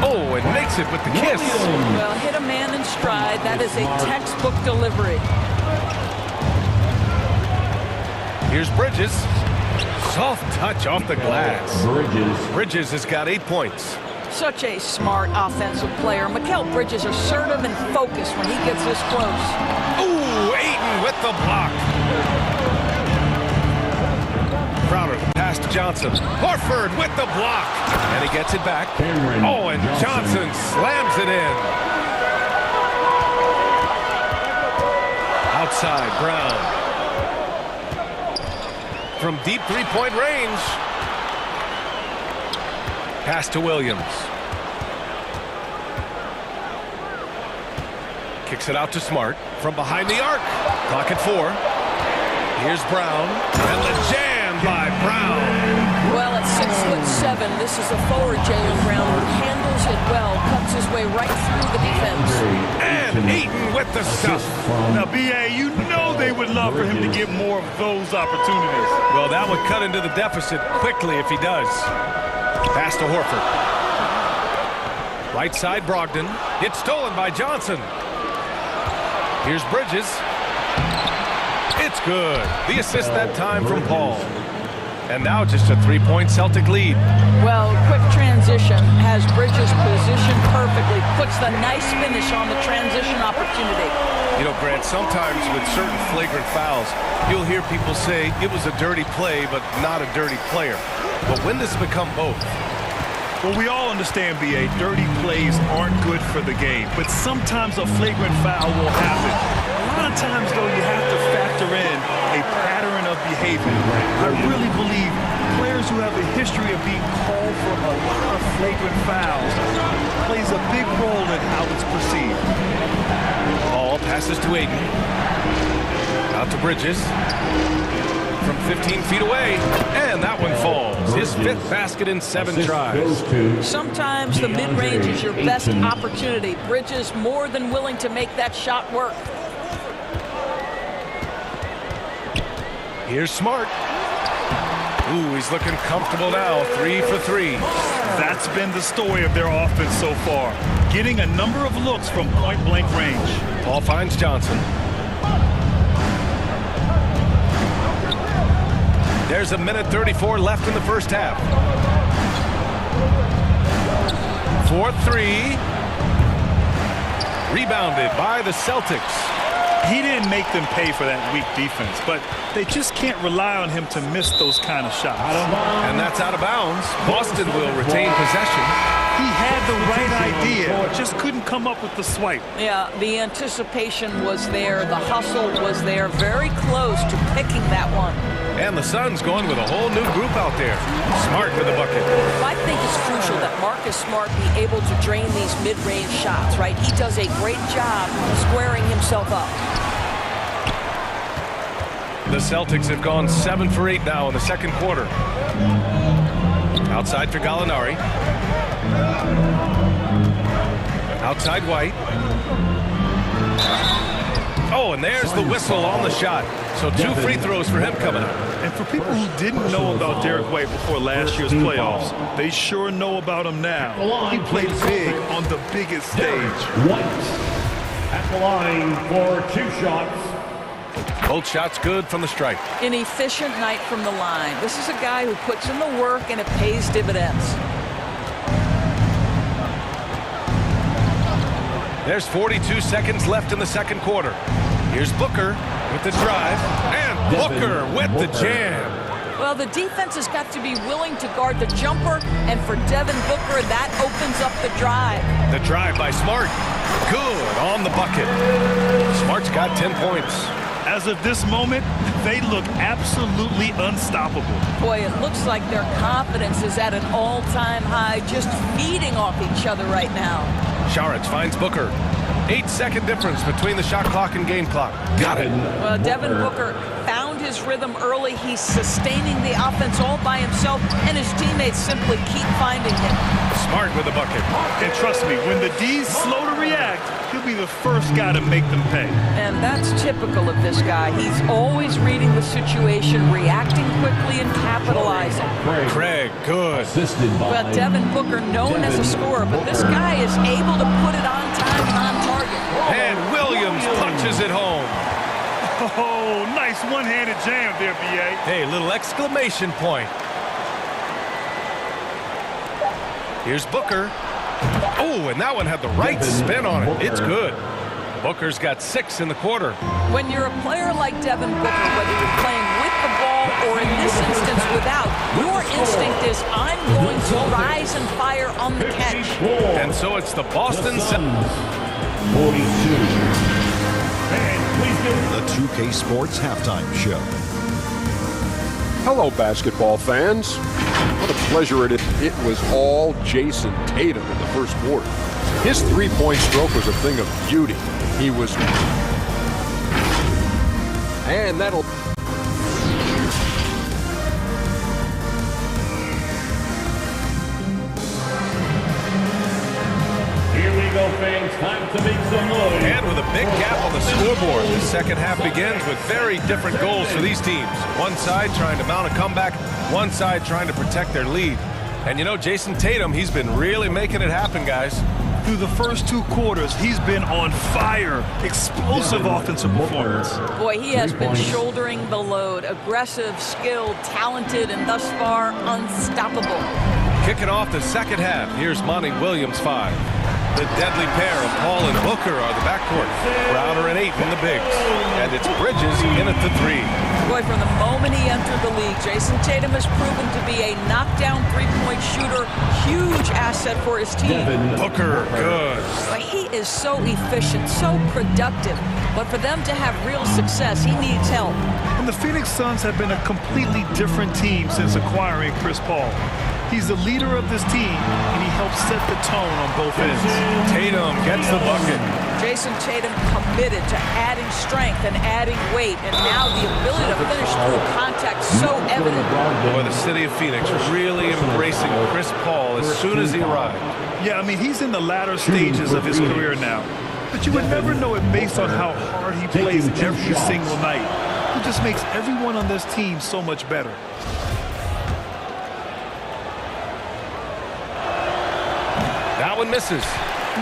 Oh, and makes it with the kiss. Well, hit a man in stride. That is a textbook delivery. Here's Bridges. Soft touch off the glass. Bridges has got 8 points. Such a smart offensive player. Mikal Bridges assertive and focused when he gets this close. Ooh, Ayton with the block. Crowder, pass to Johnson. Horford with the block. And he gets it back. Oh, and Johnson slams it in. Outside, Brown. From deep three-point range. Pass to Williams. Kicks it out to Smart from behind the arc. Clock at 4. Here's Brown. And the jam by Brown. Well, at 6'7", this is a forward Jaylen Brown who handles it well, cuts his way right through the defense. And Ayton with the stuff. Now, BA, you know they would love for him to get more of those opportunities. Well, that would cut into the deficit quickly if he does. Pass to Horford. Right side, Brogdon. It's stolen by Johnson. Here's Bridges. It's good. The assist that time from Paul. And now just a three-point Celtic lead. Well, quick transition has Bridges positioned perfectly. Puts the nice finish on the transition opportunity. You know, Grant, sometimes with certain flagrant fouls, you'll hear people say it was a dirty play, but not a dirty player. But when does it become both? Well, we all understand, B.A., dirty plays aren't good for the game, but sometimes a flagrant foul will happen. A lot of times, though, you have to factor in a pattern of behavior. I really believe players who have a history of being called for a lot of flagrant fouls plays a big role in how it's perceived. Ball passes to Aiden. Out to Bridges. From 15 feet away, and that one falls. His 5th basket in 7 tries. Sometimes the mid-range is your best opportunity. Bridges more than willing to make that shot work. Here's Smart. Ooh, he's looking comfortable now. 3 for 3. That's been the story of their offense so far. Getting a number of looks from point-blank range. Ball finds Johnson. There's a minute 34 left in the first half. 4-3. Rebounded by the Celtics. He didn't make them pay for that weak defense, but they just can't rely on him to miss those kind of shots. And that's out of bounds. Boston will retain possession. He had the right idea, just couldn't come up with the swipe. Yeah, the anticipation was there. The hustle was there. Very close to picking that one. And the Suns going with a whole new group out there. Smart with the bucket. I think it's crucial that Marcus Smart be able to drain these mid-range shots, right? He does a great job squaring himself up. The Celtics have gone 7 for 8 now in the second quarter. Outside for Gallinari. Outside White. Oh, and there's the whistle on the shot. So 2 free throws for him coming up. And for people who didn't know about Derek White before last year's playoffs, they sure know about him now. He played big on the biggest stage. White at the line for 2 shots. Both shots good from the stripe. An efficient night from the line. This is a guy who puts in the work and it pays dividends. There's 42 seconds left in the second quarter. Here's Booker with the drive, and Booker with the jam. Well, the defense has got to be willing to guard the jumper, and for Devin Booker, that opens up the drive. The drive by Smart. Good on the bucket. Smart's got 10 points. As of this moment, they look absolutely unstoppable. Boy, it looks like their confidence is at an all-time high, just feeding off each other right now. Saric finds Booker. 8-second difference between the shot clock and game clock. Got it. Well, Devin Booker found his rhythm early. He's sustaining the offense all by himself, and his teammates simply keep finding him. Smart with the bucket. And trust me, when the D's slow to react, he'll be the first guy to make them pay. And that's typical of this guy. He's always reading the situation, reacting quickly, and capitalizing. Craig, good. Well, Devin Booker, known as a scorer, but this guy is able to put it on time and on target. And Williams punches it home. Oh, nice one-handed jam there, B.A. Hey, little exclamation point. Here's Booker. Oh, and that one had the right spin on it. It's good. Booker's got 6 in the quarter. When you're a player like Devin Booker, whether you're playing with the ball or in this instance without, your instinct is, I'm going to rise and fire on the catch. And so it's the Boston Suns 42. The 2K Sports Halftime Show. Hello, basketball fans. What a pleasure it was all Jason Tatum in the first quarter. His three-point stroke was a thing of beauty. He was... And that'll... Go, fans. Time to make some noise. And with a big gap on the scoreboard, the second half begins with very different goals for these teams. One side trying to mount a comeback, one side trying to protect their lead. And you know, Jason Tatum, he's been really making it happen, guys. Through the first 2 quarters, he's been on fire. Explosive offensive performance. Boy, he has been shouldering the load. Aggressive, skilled, talented, and thus far, unstoppable. Kicking off the second half, here's Monty Williams 5. The deadly pair of Paul and Booker are the backcourt. Browner and Ayton the bigs. And it's Bridges in at the 3. Boy, from the moment he entered the league, Jason Tatum has proven to be a knockdown three-point shooter. Huge asset for his team. Booker, good. But he is so efficient, so productive. But for them to have real success, he needs help. And the Phoenix Suns have been a completely different team since acquiring Chris Paul. He's the leader of this team, and he helps set the tone on both ends. Tatum gets the bucket. Jason Tatum committed to adding strength and adding weight, and now the ability to finish through contact so evident. Boy, the city of Phoenix really embracing Chris Paul as soon as he arrived. Yeah, I mean, he's in the latter stages of his career now. But you would never know it based on how hard he plays every single night. He just makes everyone on this team so much better. That one misses.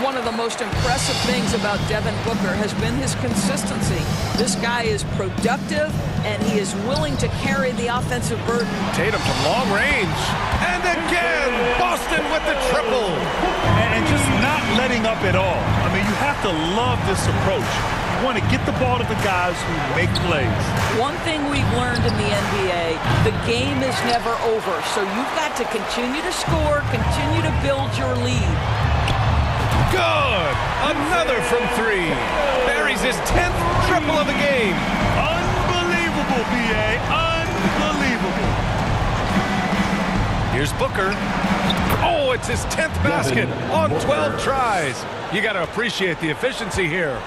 One of the most impressive things about Devin Booker has been his consistency. This guy is productive, and he is willing to carry the offensive burden. Tatum from long range. And again, Boston with the triple. And just not letting up at all. I mean, you have to love this approach. You want to get the ball to the guys who make plays. One thing we've learned in the NBA, the game is never over. So you've got to continue to score, continue to build your lead. Good! Another from 3. Buries his 10th triple of the game. Unbelievable, B.A. Unbelievable. Here's Booker. Oh, it's his 10th basket on 12 tries. You got to appreciate the efficiency here.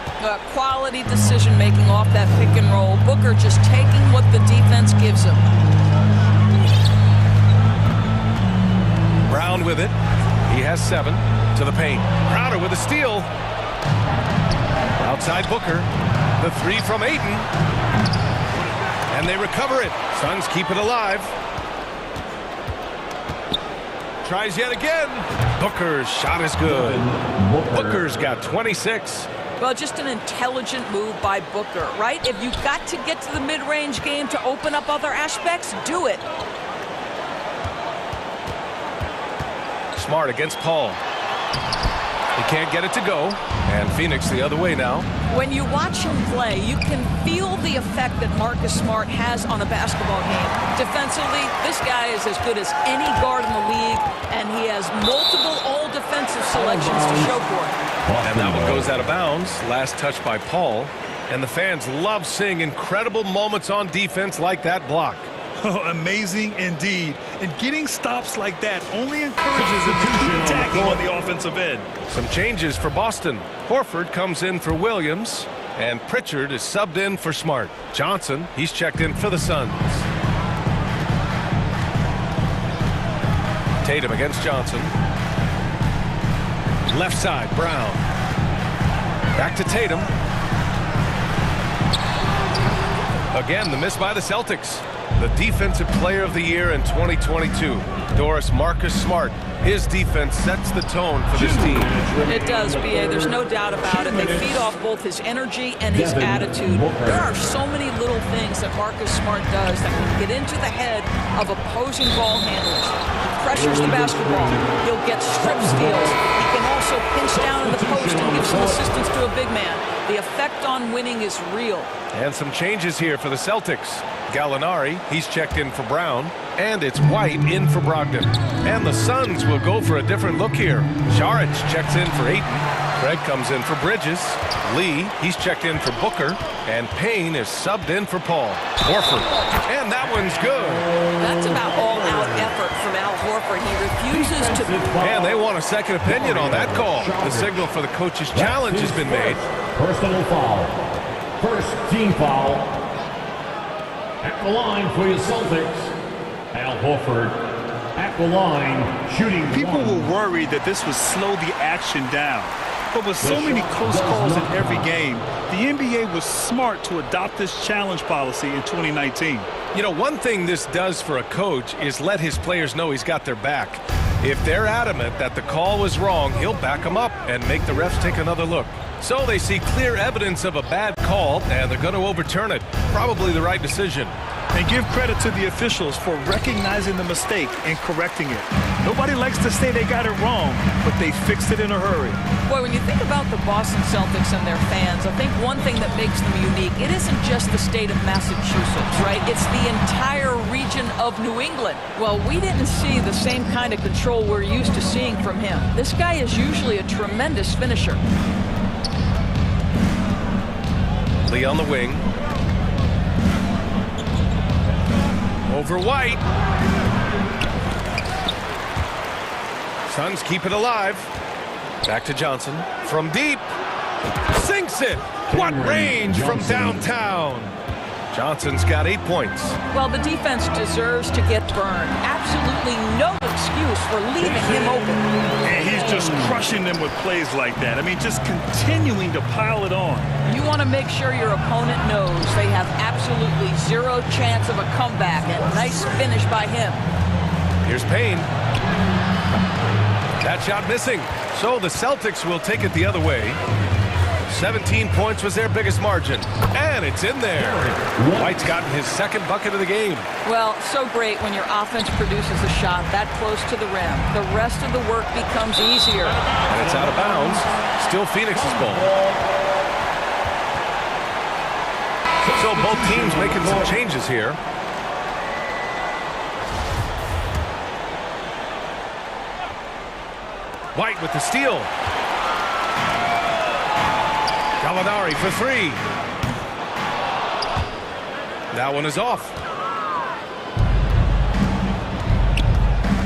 Quality decision-making off that pick and roll. Booker just taking what the defense gives him. Brown with it. He has 7 to the paint. Crowder with a steal. Outside Booker. The 3 from Ayton. And they recover it. Suns keep it alive. Tries yet again. Booker's shot is good. Booker's got 26. Well, just an intelligent move by Booker, right? If you've got to get to the mid-range game to open up other aspects, do it. Smart against Paul. He can't get it to go. And Phoenix the other way now. When you watch him play, you can feel the effect that Marcus Smart has on a basketball game. Defensively, this guy is as good as any guard in the league, and he has multiple all-defensive selections to show for it. And that one goes out of bounds. Last touch by Paul. And the fans love seeing incredible moments on defense like that block. Oh, amazing indeed. And getting stops like that only encourages him to keep attacking on the offensive end. Some changes for Boston. Horford comes in for Williams, and Pritchard is subbed in for Smart. Johnson, he's checked in for the Suns. Tatum against Johnson. Left side, Brown. Back to Tatum. Again, the miss by the Celtics. The Defensive Player of the Year in 2022. Doris Marcus Smart. His defense sets the tone for this team. It does, B.A. There's no doubt about it. They feed off both his energy and his attitude. There are so many little things that Marcus Smart does that can get into the head of opposing ball handlers. He pressures the basketball. He'll get strip steals. He can also pinch down in the post and give some assistance to a big man. The effect on winning is real. And some changes here for the Celtics. Gallinari, he's checked in for Brown. And it's White in for Brogdon. And the Suns will go for a different look here. Šarić checks in for Ayton. Craig comes in for Bridges. Lee, he's checked in for Booker. And Payne is subbed in for Paul. Horford. And that one's good. That's about all-out effort from Al Horford. He refuses to... And they want a second opinion on that call. The signal for the coach's challenge has been made. Personal foul. First team foul. At the line for your Celtics, Al Horford. At the line, shooting. People were worried that this would slow the action down. But with so many close calls in every game, the NBA was smart to adopt this challenge policy in 2019. You know, one thing this does for a coach is let his players know he's got their back. If they're adamant that the call was wrong, he'll back them up and make the refs take another look. So they see clear evidence of a bad call, and they're going to overturn it. Probably the right decision. And give credit to the officials for recognizing the mistake and correcting it. Nobody likes to say they got it wrong, but they fixed it in a hurry. Boy, when you think about the Boston Celtics and their fans, I think one thing that makes them unique, it isn't just the state of Massachusetts, right? It's the entire region of New England. Well, we didn't see the same kind of control we're used to seeing from him. This guy is usually a tremendous finisher. Lee on the wing. Over White. Suns keep it alive. Back to Johnson. From deep. Sinks it. What range from downtown. Johnson's got 8 points. Well, the defense deserves to get burned. Absolutely no excuse for leaving him open. And he's just crushing them with plays like that. I mean, just continuing to pile it on. You want to make sure your opponent knows they have absolutely zero chance of a comeback. And nice finish by him. Here's Payne. That shot missing. So the Celtics will take it the other way. 17 points was their biggest margin. And it's in there. White's gotten his second bucket of the game. Well, so great when your offense produces a shot that close to the rim. The rest of the work becomes easier. And it's out of bounds. Still Phoenix's ball. So both teams making some changes here. White with the steal. Gallinari for 3. That one is off.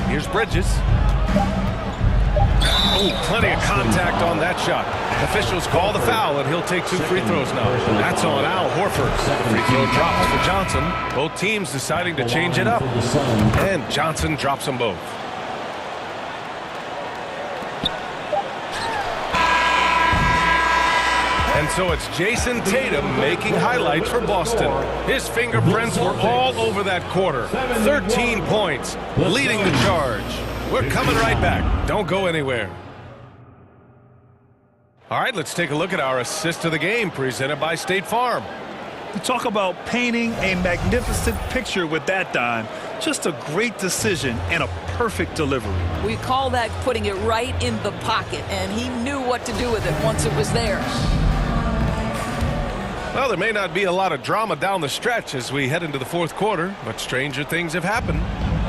Here's Bridges. Oh, plenty of contact on that shot. Officials call the foul, and he'll take 2 free throws now. That's on Al Horford. Free throw drops for Johnson. Both teams deciding to change it up. And Johnson drops them both. And so it's Jason Tatum making highlights for Boston. His fingerprints were all over that quarter. 13 points, leading the charge. We're coming right back. Don't go anywhere. All right, let's take a look at our assist of the game presented by State Farm. You talk about painting a magnificent picture with that dime. Just a great decision and a perfect delivery. We call that putting it right in the pocket, and he knew what to do with it once it was there. Well, there may not be a lot of drama down the stretch as we head into the fourth quarter, but stranger things have happened.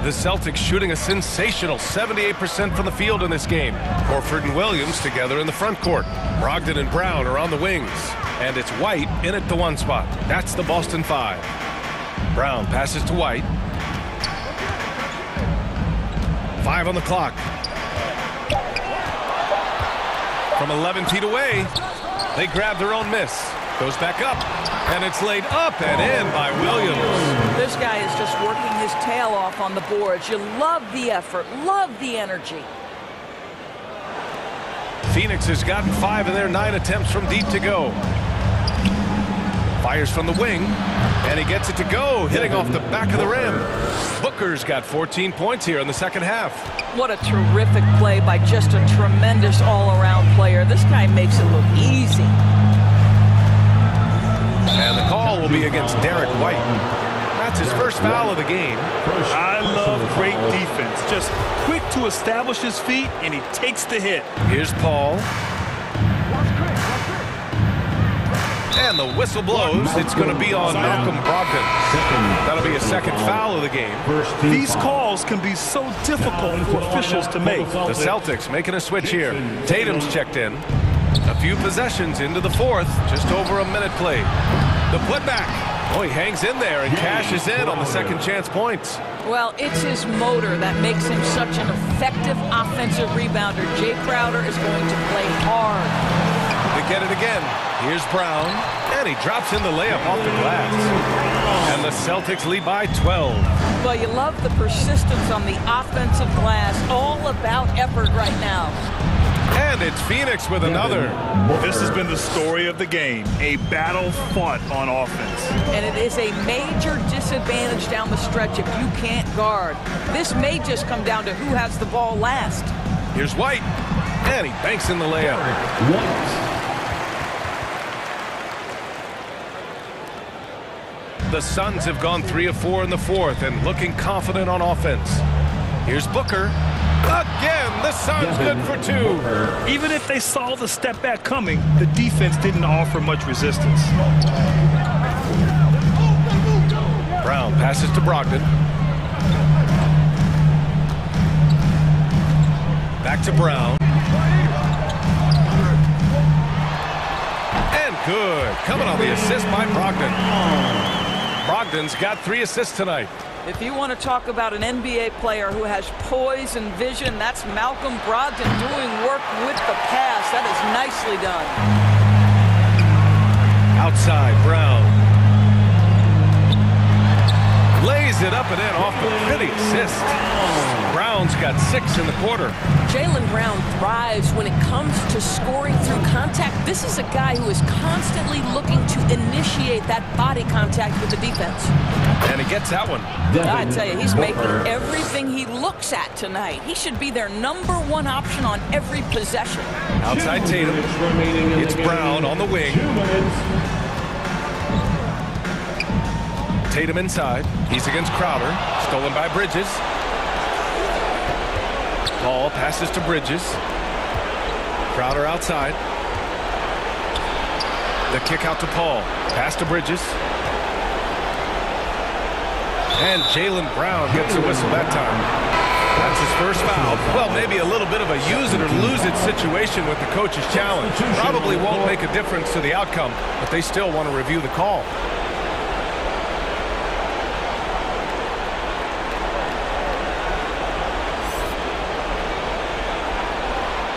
The Celtics shooting a sensational 78% from the field in this game. Horford and Williams together in the front court. Brogdon and Brown are on the wings. And it's White in at the 1 spot. That's the Boston 5. Brown passes to White. 5 on the clock. From 11 feet away, they grab their own miss. Goes back up, and it's laid up and in by Williams. This guy is just working his tail off on the boards. You love the effort, love the energy. Phoenix has gotten 5 in their 9 attempts from deep to go. Fires from the wing, and he gets it to go, hitting off the back of the rim. Booker's got 14 points here in the second half. What a terrific play by just a tremendous all-around player. This guy makes it look easy. And the call will be against Derek White. That's his first foul of the game. I love great defense. Just quick to establish his feet, and he takes the hit. Here's Paul. And the whistle blows. It's going to be on Malcolm Brogdon. That'll be a second foul of the game. These calls can be so difficult for officials to make. The Celtics making a switch here. Tatum's checked in. A few possessions into the fourth. Just over a minute played. The putback. Oh, he hangs in there and cashes in on the second chance points. Well, it's his motor that makes him such an effective offensive rebounder. Jay Crowder is going to play hard. They get it again. Here's Brown, and he drops in the layup off the glass. And the Celtics lead by 12. Well, you love the persistence on the offensive glass. All about effort right now. And it's Phoenix with another. This has been the story of the game. A battle fought on offense. And it is a major disadvantage down the stretch if you can't guard. This may just come down to who has the ball last. Here's White, and he banks in the layup. The Suns have gone 3 of 4 in the fourth and looking confident on offense. Here's Booker. Again, the Suns good for 2. Even if they saw the step back coming, the defense didn't offer much resistance. Brown passes to Brogdon. Back to Brown. And good. Coming on the assist by Brogdon. Brogdon's got 3 assists tonight. If you want to talk about an NBA player who has poise and vision, that's Malcolm Brogdon doing work with the pass. That is nicely done. Outside, Brown. Lays it up and in off the pretty assist. Brown's got 6 in the quarter. Jaylen Brown thrives when it comes to scoring through contact. This is a guy who is constantly looking to initiate that body contact with the defense. And he gets that one. I tell you, he's making everything he looks at tonight. He should be their #1 option on every possession. Outside Tatum. It's Brown on the wing. Tatum inside. He's against Crowder. Stolen by Bridges. Paul passes to Bridges. Crowder outside. The kick out to Paul. Pass to Bridges. And Jaylen Brown gets a whistle that time. That's his first foul. Well, maybe a little bit of a use it or lose it situation with the coach's challenge. Probably won't make a difference to the outcome, but they still want to review the call.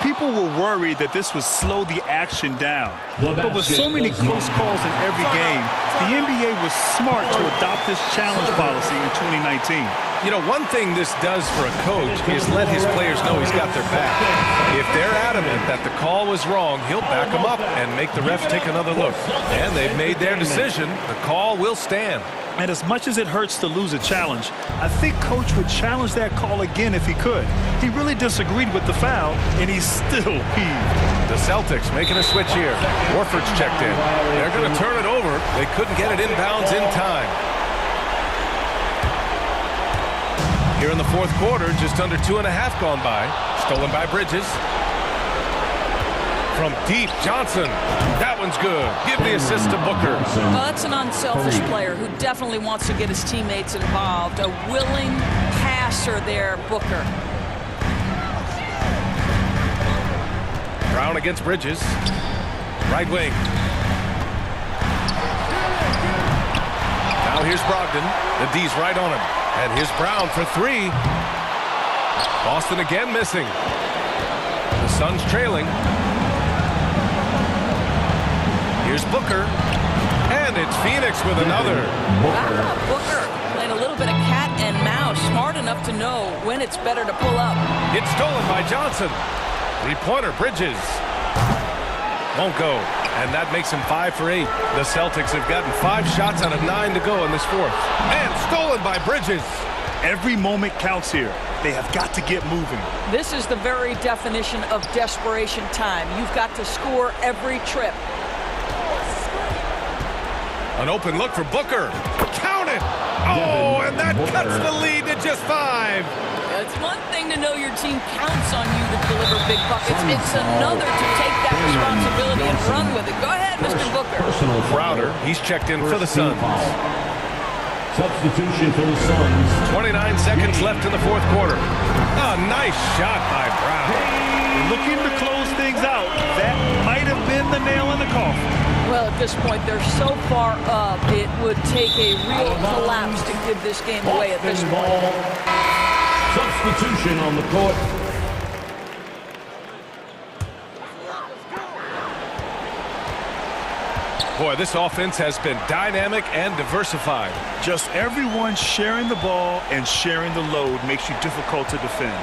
People were worried that this would slow the action down. But with so many close calls in every game, the NBA was smart to adopt this challenge policy in 2019. You know, one thing this does for a coach is let his players know he's got their back. If they're adamant that the call was wrong, he'll back them up and make the refs take another look. And they've made their decision. The call will stand. And as much as it hurts to lose a challenge, I think Coach would challenge that call again if he could. He really disagreed with the foul, and he's still peeved. The Celtics making a switch here. Warford's checked in. They're going to turn it over. They couldn't get it inbounds in time. Here in the fourth quarter, just under 2.5 gone by. Stolen by Bridges. From deep, Johnson. That one's good. Give the assist to Booker. Well, that's an unselfish player who definitely wants to get his teammates involved. A willing passer there, Booker. Brown against Bridges. Right wing. Now here's Brogdon. The D's right on him. And here's Brown for 3. Boston again missing. The Suns trailing. Here's Booker. And it's Phoenix with another. Wow, Booker playing a little bit of cat and mouse. Smart enough to know when it's better to pull up. It's stolen by Johnson. 3-pointer, Bridges. Won't go. And that makes him 5 for 8. The Celtics have gotten 5 shots out of 9 to go in this fourth. And stolen by Bridges. Every moment counts here. They have got to get moving. This is the very definition of desperation time. You've got to score every trip. An open look for Booker. Count it! Oh, and that cuts the lead to just 5. It's one thing to know your team counts on you to deliver big buckets. It's another to take that responsibility and run with it. Go ahead, Mr. Booker. Crowder, he's checked in for the Suns. Substitution for the Suns. 29 seconds left in the fourth quarter. A nice shot by Brown. Looking to close things out. That might have been the nail in the coffin. Well, at this point, they're so far up, it would take a real collapse to give this game away at this point. Substitution on the court. Boy, this offense has been dynamic and diversified. Just everyone sharing the ball and sharing the load makes you difficult to defend.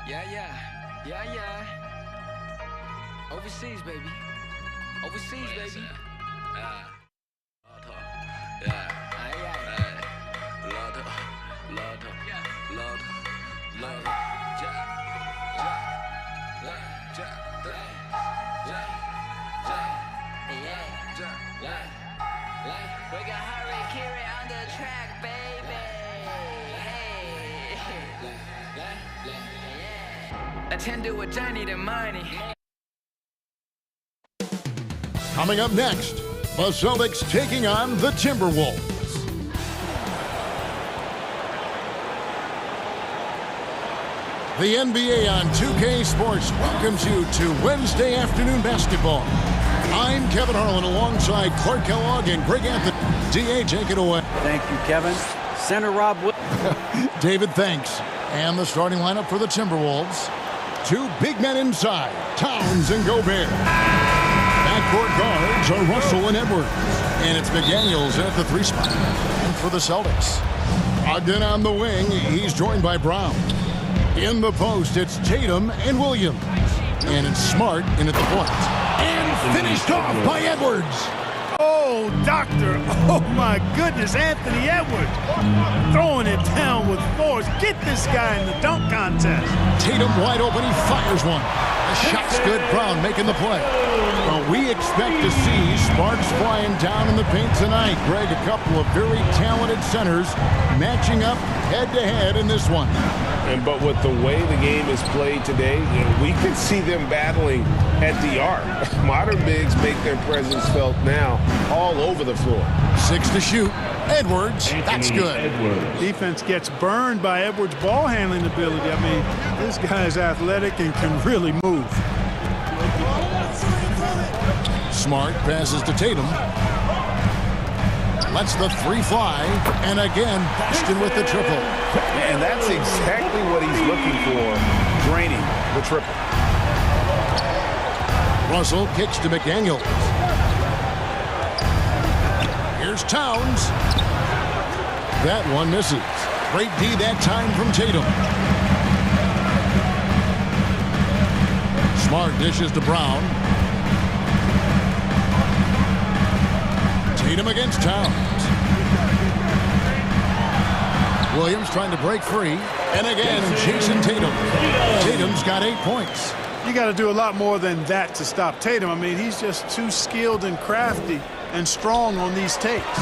Yeah. Overseas, baby. Overseas, baby. We got Harry Kiri on the track, baby. Hey. Attend to a journey to money. Coming up next, the Celtics taking on the Timberwolves. The NBA on 2K Sports welcomes you to Wednesday afternoon basketball. I'm Kevin Harlan alongside Clark Kellogg and Greg Anthony. DA, take it away. Thank you, Kevin. Center Rob David, thanks. And the starting lineup for the Timberwolves. Two big men inside, Towns and Gobert. Backcourt guards are Russell and Edwards. And it's McDaniels at the 3 spot. And for the Celtics, Ogden on the wing, he's joined by Brown. In the post, it's Tatum and Williams. And it's Smart in at the point. And finished off by Edwards. Oh, doctor. Oh, my goodness. Anthony Edwards throwing it down with force. Get this guy in the dunk contest. Tatum wide open. He fires one. The shot's good. Brown making the play. Well, we expect to see sparks flying down in the paint tonight. Greg, a couple of very talented centers matching up head-to-head in this one. But with the way the game is played today, we can see them battling at the arc. Modern bigs make their presence felt now all over the floor. 6 to shoot. Edwards, that's good. Defense gets burned by Edwards' ball handling ability. I mean, this guy's athletic and can really move. Smart passes to Tatum. Lets the 3 fly, and again, Boston with the triple. And that's exactly what he's looking for, draining the triple. Russell kicks to McDaniels. Here's Towns. That one misses. Great D that time from Tatum. Smart dishes to Brown. Tatum against Towns. Williams trying to break free. And again, Jason Tatum. Tatum's got 8 points. You got to do a lot more than that to stop Tatum. I mean, he's just too skilled and crafty and strong on these takes.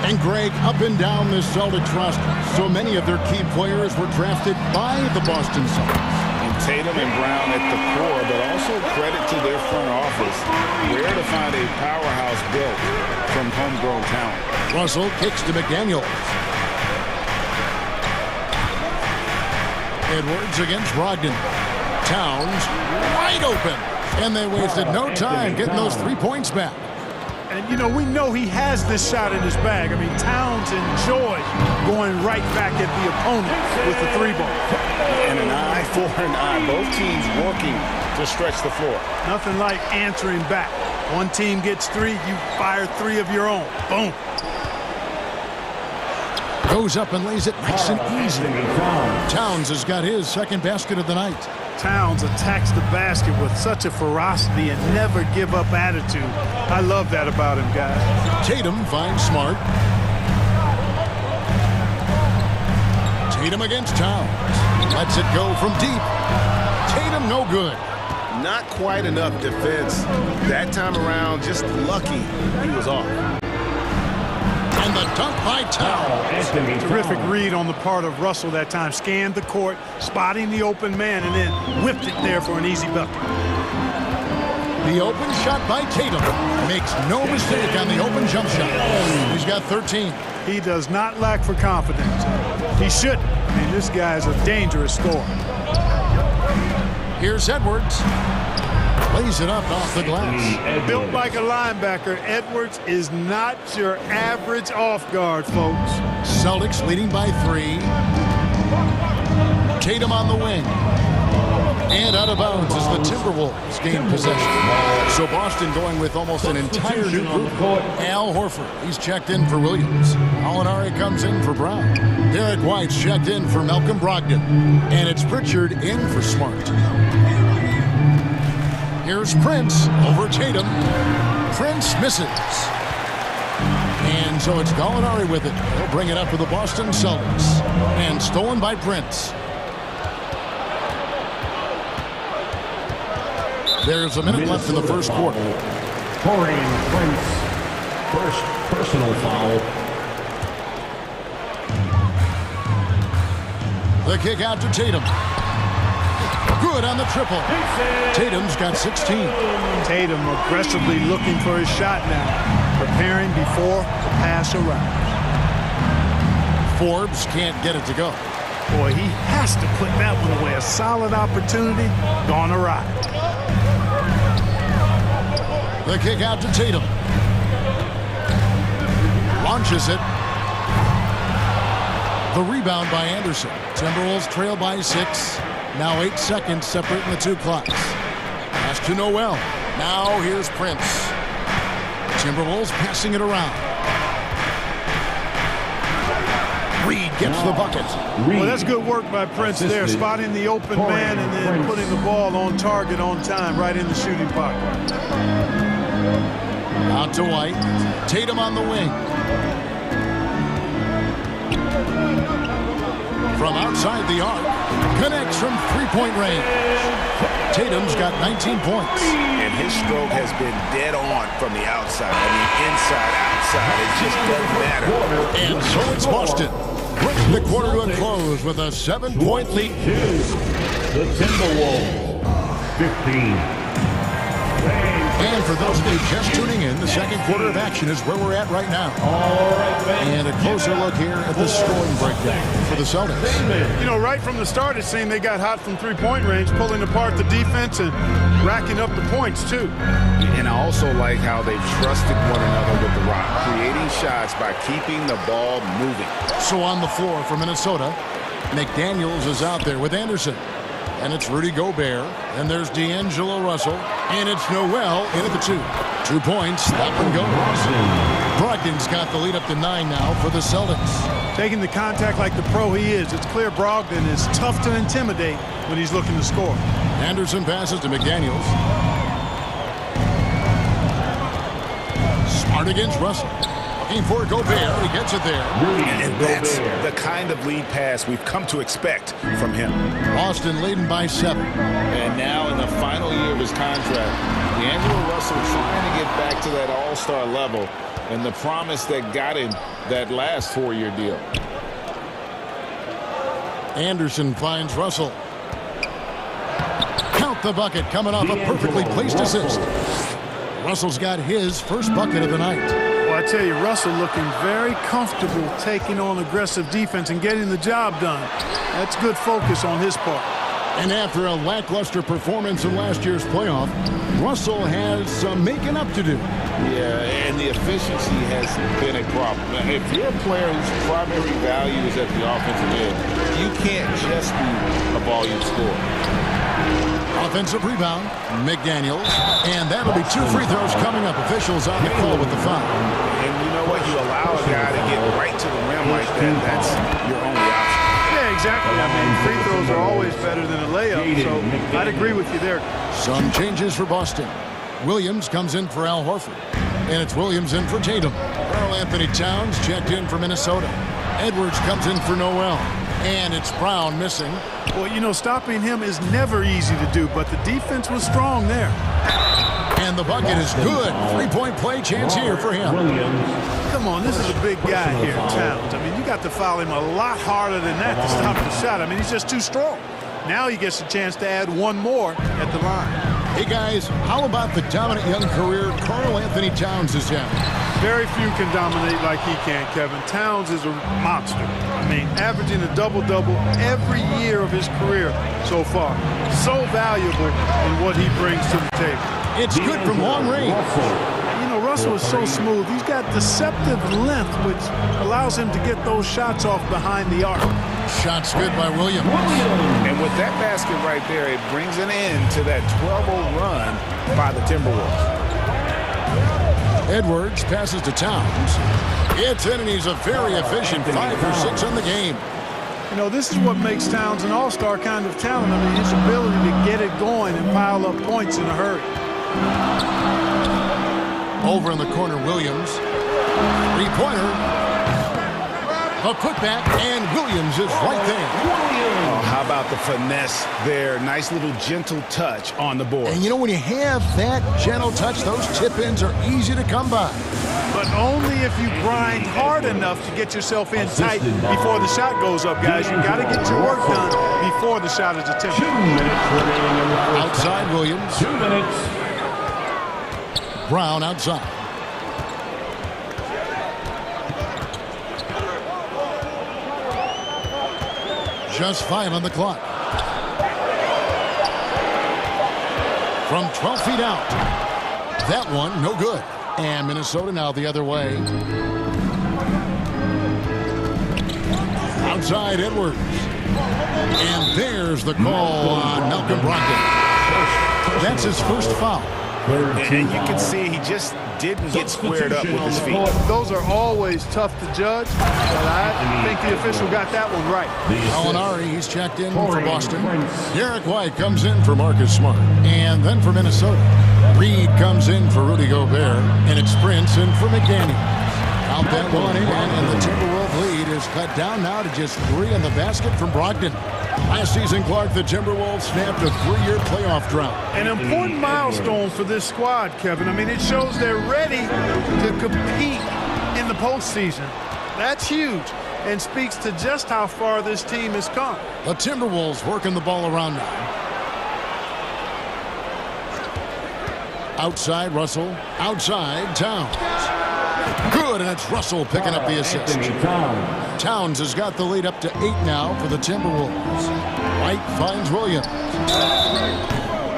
And Greg, up and down this Celtics roster, so many of their key players were drafted by the Boston Celtics. And Tatum and Brown at the core, but also credit to their front office. Rare to find a powerhouse built from homegrown talent. Russell kicks to McDaniels. Edwards against Brogdon. Towns wide open. And they wasted no time getting those 3 points back. And, you know, we know he has this shot in his bag. I mean, Towns enjoys going right back at the opponent with the 3-ball. And an eye for an eye. Both teams working to stretch the floor. Nothing like answering back. One team gets 3, you fire 3 of your own. Boom. Goes up and lays it nice and easy. Towns has got his second basket of the night. Towns attacks the basket with such a ferocity and never give up attitude. I love that about him, guys. Tatum finds Smart. Tatum against Towns. Lets it go from deep. Tatum no good. Not quite enough defense. That time around, just lucky he was off. And the dunk by Towns. Terrific read on the part of Russell that time. Scanned the court, spotting the open man, and then whipped it there for an easy bucket. The open shot by Tatum. Makes no mistake on the open jump shot. He's got 13. He does not lack for confidence. He shouldn't. I mean, this guy's a dangerous scorer. Here's Edwards. Lays it up off the glass. Built like a linebacker, Edwards is not your average off guard, folks. Celtics leading by 3. Tatum on the wing. And out of bounds as the Timberwolves gain possession. So Boston going with almost an entire new group. Al Horford, he's checked in for Williams. Molinari comes in for Brown. Derek White's checked in for Malcolm Brogdon. And it's Pritchard in for Smart. Here's Prince over Tatum. Prince misses. And so it's Gallinari with it. He'll bring it up for the Boston Celtics. And stolen by Prince. There's a minute left in the first quarter. Torian Prince, first personal foul. The kick out to Tatum. Good on the triple. Tatum's got 16. Tatum aggressively looking for his shot now, preparing before the pass arrives. Forbes can't get it to go. Boy, he has to put that one away. A solid opportunity gone awry. The kick out to Tatum. Launches it. The rebound by Anderson. Timberwolves trail by 6. Now 8 seconds separating the two clocks. Pass to Noel. Now here's Prince. Timberwolves passing it around. Reed gets the bucket. Well, that's good work by Prince there, spotting the open man and then putting the ball on target on time, right in the shooting pocket. Out to White. Tatum on the wing. From outside the arc. Connects from three-point range. Tatum's got 19 points. And his stroke has been dead on from the outside. I mean, inside, outside, it just doesn't matter. And so it's Boston. Brings the quarter to a close with a 7-point lead. The Timberwolves, 15. And for those of you just tuning in, the second quarter of action is where we're at right now. And a closer look here at the scoring breakdown for the Celtics. You know, right from the start, it seemed they got hot from three-point range, pulling apart the defense and racking up the points, too. And I also like how they've trusted one another with the rock, creating shots by keeping the ball moving. So on the floor for Minnesota, McDaniels is out there with Anderson. And it's Rudy Gobert. And there's D'Angelo Russell. And it's Noel in at the 2. 2 points. That one goes. Brogdon's got the lead up to 9 now for the Celtics. Taking the contact like the pro he is, it's clear Brogdon is tough to intimidate when he's looking to score. Anderson passes to McDaniels. Smart against Russell. Looking for Gobert. He gets it there. And that's the kind of lead pass we've come to expect from him. Boston leading by 7. And now in the final year of his contract, D'Angelo Russell trying to get back to that all-star level and the promise that got him that last 4-year deal. Anderson finds Russell. Count the bucket coming off a perfectly placed assist. Russell's got his first bucket of the night. Well, I tell you, Russell looking very comfortable taking on aggressive defense and getting the job done. That's good focus on his part. And after a lackluster performance in last year's playoff, Russell has some making up to do. Yeah, and the efficiency has been a problem. If you're a player whose primary value is at the offensive end, you can't just be a volume scorer. Offensive rebound, McDaniels, and that'll be 2 free throws coming up. Officials on the call with the foul. And you know what? You allow a guy to get right to the rim like that, that's your only option. Yeah, exactly. I mean, free throws are always better than a layup, so I'd agree with you there. Some changes for Boston. Williams comes in for Al Horford, and it's Williams in for Tatum. Karl Anthony Towns checked in for Minnesota. Edwards comes in for Noel, and it's Brown missing. Well, you know, stopping him is never easy to do, but the defense was strong there. And the bucket is good. 3-point play chance here for him. Come on, this is a big guy here, Towns. I mean, you got to foul him a lot harder than that to stop the shot. I mean, he's just too strong. Now he gets a chance to add one more at the line. Hey, guys, how about the dominant young career Karl Anthony Towns has had? Very few can dominate like he can, Kevin. Towns is a monster. I mean, averaging a double-double every year of his career so far. So valuable in what he brings to the table. It's good from long range. You know, Russell is so smooth. He's got deceptive length, which allows him to get those shots off behind the arc. Shot's good by Williams. And with that basket right there, it brings an end to that 12-0 run by the Timberwolves. Edwards passes to Towns. It's in, and he's a very efficient 5 for 6 on the game. You know, this is what makes Towns an all-star kind of talent. I mean, his ability to get it going and pile up points in a hurry. Over in the corner, Williams. Three-pointer. A putback, and Williams is right there. Oh, how about the finesse there? Nice little gentle touch on the board. And you know, when you have that gentle touch, those tip-ins are easy to come by. But only if you grind hard enough to get yourself in tight before the shot goes up, guys. You got to get your work done before the shot is attempted. 2 minutes remaining in the first. Outside Williams. 2 minutes. Brown outside. Just 5 on the clock. From 12 feet out. That one, no good. And Minnesota now the other way. Outside Edwards. And there's the call on Malcolm Brogdon. That's his first foul. And you can see he just didn't get squared up with his feet. Those are always tough to judge, but I think the official got that one right. Molinari, he's checked in for Boston. Derek White comes in for Marcus Smart. And then for Minnesota, Reed comes in for Rudy Gobert. And it's Prince in for McDaniel. Out that one in, and the Timberwolves lead is cut down now to just 3 on the basket from Brogdon. Last season, Clark, the Timberwolves snapped a 3-year playoff drought. An important milestone for this squad, Kevin. I mean, it shows they're ready to compete in the postseason. That's huge and speaks to just how far this team has come. The Timberwolves working the ball around now. Outside Russell. Outside Towns. Good, and it's Russell picking up the assist. Towns has got the lead up to 8 now for the Timberwolves. White finds Williams.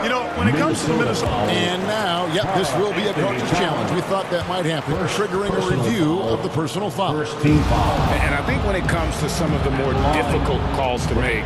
You know, when it comes to the Minnesota... And now, yep, this will be a coach's challenge. We thought that might happen, triggering a review of the personal foul. And I think when it comes to some of the more difficult calls to make,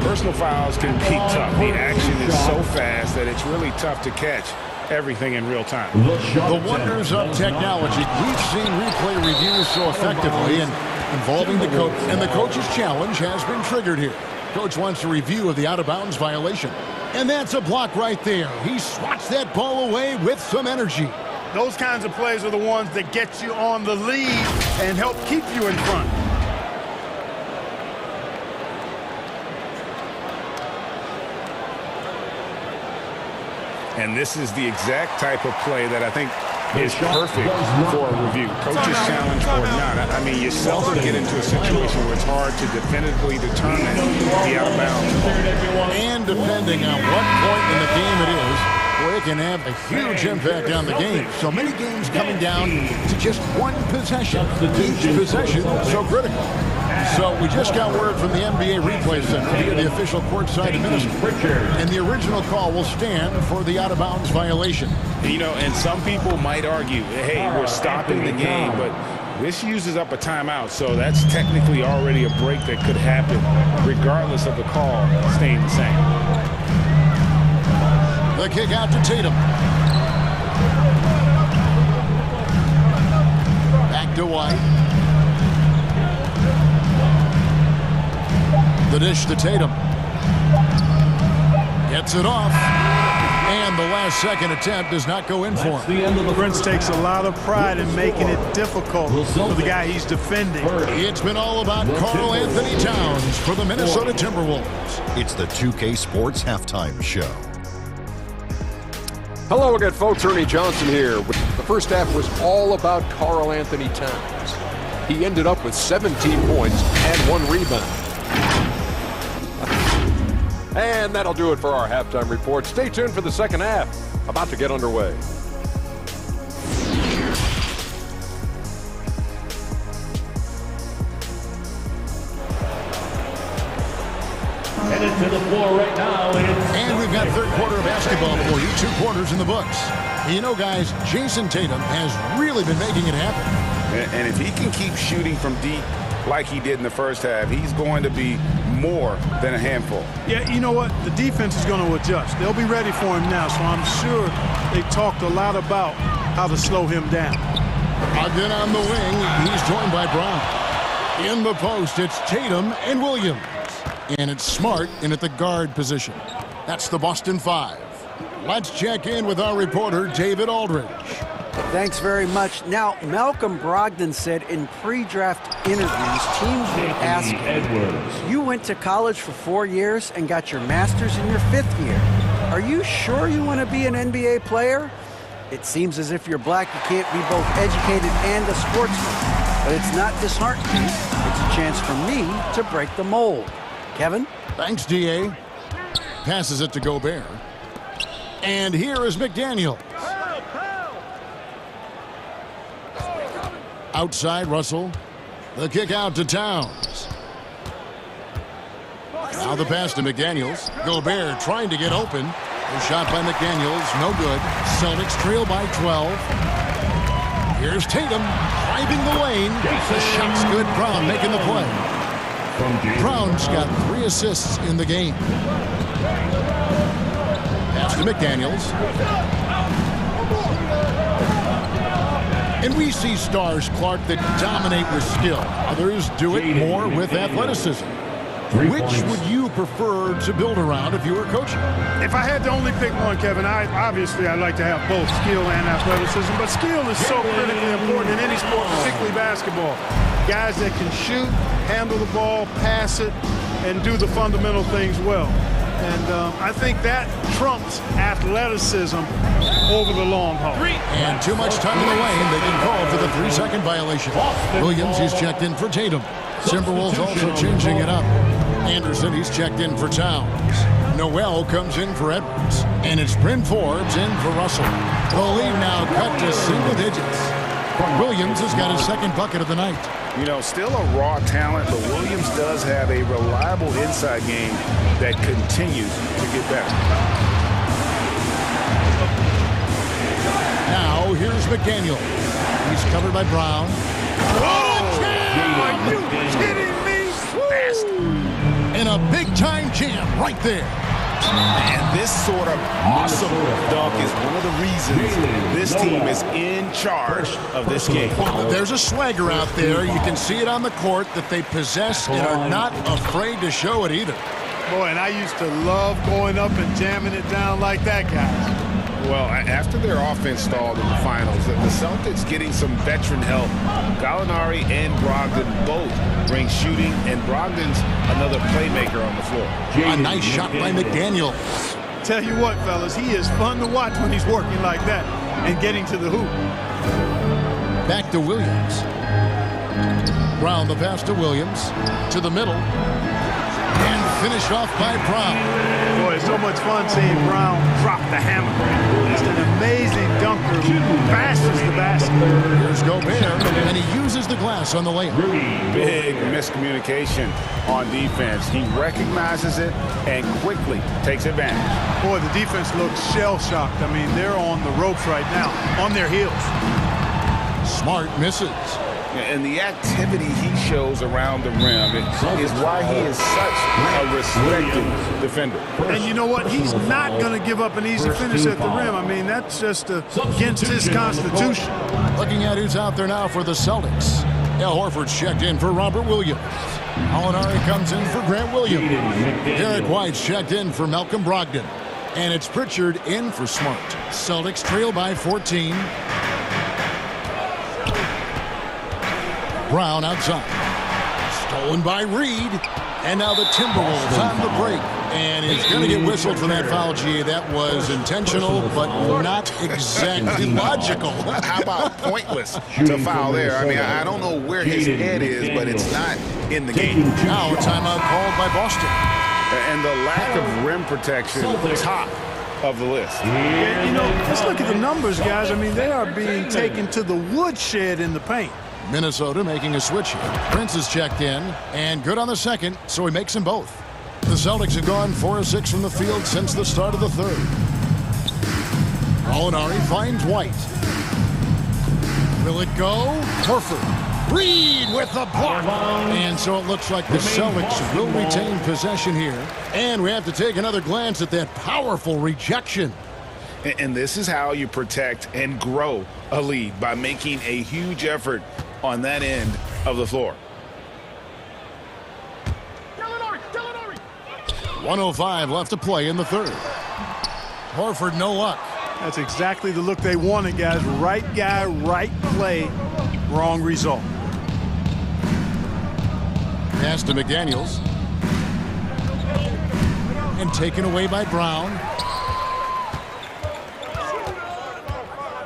personal fouls can be tough. The action is so fast that it's really tough to catch everything in real time. The wonders of technology. We've seen replay reviews so effectively and involving the coach, and the coach's challenge has been triggered here. Coach wants a review of the out-of-bounds violation. And that's a block right there. He swats that ball away with some energy. Those kinds of plays are the ones that get you on the lead and help keep you in front. And this is the exact type of play that I think is perfect for a review. Coach's challenge or not. I mean, you seldom get into a situation where it's hard to definitively determine the out of bounds. And depending on what point in the game it is, well, it can have a huge impact on the game. So many games coming down to just one possession. Each possession so critical. So we just got word from the NBA replay center via the official courtside administrator. And the original call will stand for the out-of-bounds violation. You know, and some people might argue, hey, we're stopping the game, but this uses up a timeout, so that's technically already a break that could happen regardless of the call staying the same. The kick out to Tatum. Back to White. The dish to Tatum. Gets it off. And the last second attempt does not go in for him. Prince takes a lot of pride in making it difficult for the guy he's defending. It's been all about Karl Anthony Towns for the Minnesota Timberwolves. It's the 2K Sports Halftime Show. Hello again, folks. Ernie Johnson here. The first half was all about Karl Anthony Towns. He ended up with 17 points and 1 rebound. And that'll do it for our halftime report. Stay tuned for the second half. About to get underway. Headed to the floor right now. And we've got third quarter of basketball for you. 2 quarters in the books. And you know, guys, Jason Tatum has really been making it happen. And if he can keep shooting from deep like he did in the first half, he's going to be more than a handful. Yeah, you know what? The defense is going to adjust. They'll be ready for him now, so I'm sure they talked a lot about how to slow him down. Again on the wing, he's joined by Brown. In the post, it's Tatum and Williams. And it's Smart in at the guard position. That's the Boston Five. Let's check in with our reporter, David Aldridge. Thanks very much. Now, Malcolm Brogdon said in pre-draft interviews, teams would ask him, you went to college for 4 years and got your master's in your 5th year. Are you sure you want to be an NBA player? It seems as if you're black, you can't be both educated and a sportsman. But it's not disheartening. It's a chance for me to break the mold. Kevin? Thanks, D.A. Passes it to Gobert. And here is McDaniel. Outside, Russell. The kick out to Towns. Now the pass to McDaniels. Gobert trying to get open. The shot by McDaniels, no good. Celtics trail by 12. Here's Tatum driving the lane. The shot's good. Brown making the play. Brown's got 3 assists in the game. Pass to McDaniels. And we see stars, Clark, that dominate with skill. Others do it more with athleticism. Which would you prefer to build around if you were coaching? If I had to only pick one, Kevin, I'd like to have both skill and athleticism, but skill is so critically important in any sport, particularly basketball. Guys that can shoot, handle the ball, pass it, and do the fundamental things well. And I think that trumps athleticism over the long haul. And too much time in the lane. They can call for the 3-second violation. Williams, he's checked in for Tatum. Timberwolves also changing it up. Anderson, he's checked in for Towns. Noel comes in for Edwards. And it's Bryn Forbes in for Russell. The lead now cut to single digits. Williams has got his 2nd bucket of the night. You know, still a raw talent, but Williams does have a reliable inside game that continues to get better. Now, here's McDaniel. He's covered by Brown. Are you kidding me? And a big-time jam right there. And this sort of awesome dunk is one of the reasons this team is in charge of this game. There's a swagger out there. You can see it on the court that they possess and are not afraid to show it either. Boy, and I used to love going up and jamming it down like that, guys. Well, after their offense stalled in the finals, the Celtics getting some veteran help. Gallinari and Brogdon both bring shooting, and Brogdon's another playmaker on the floor. A nice shot by McDaniel. Tell you what, fellas, he is fun to watch when he's working like that and getting to the hoop. Back to Williams. Brown, the pass to Williams. To the middle. And finished off by Brown. Boy, it's so much fun seeing Brown drop the hammer. Just an amazing dunker who bashes the basket. Here's Gobert, and he uses the glass on the layup. Big miscommunication on defense. He recognizes it and quickly takes advantage. Boy, the defense looks shell-shocked. I mean, they're on the ropes right now, on their heels. Smart misses. And the activity he shows around the rim is why he is such a respected defender. And you know what? He's not going to give up an easy finish at the rim. I mean, that's just against his constitution. Looking at who's out there now for the Celtics. Al Horford's checked in for Robert Williams. Gallinari comes in for Grant Williams. Derek White's checked in for Malcolm Brogdon. And it's Pritchard in for Smart. Celtics trail by 14. Brown outside. Stolen by Reed. And now the Timberwolves on the break. And he's going to get whistled for that foul, G. That was intentional, but not exactly logical. How about pointless to foul there? I mean, I don't know where his head is, but it's not in the game. Now a timeout called by Boston. And the lack of rim protection, top of the list. Yeah, you know, let's look at the numbers, guys. I mean, they are being taken to the woodshed in the paint. Minnesota making a switch here. Prince is checked in, and good on the second, so he makes them both. The Celtics have gone 4 of 6 from the field since the start of the third. Gallinari finds White. Will it go? Horford Reed with the block. And so it looks like the Celtics will retain possession here. And we have to take another glance at that powerful rejection. And this is how you protect and grow a lead, by making a huge effort on that end of the floor. 1:05 left to play in the third. Horford, no luck. That's exactly the look they wanted, guys. Right guy, right play, wrong result. Pass to McDaniels. And taken away by Brown.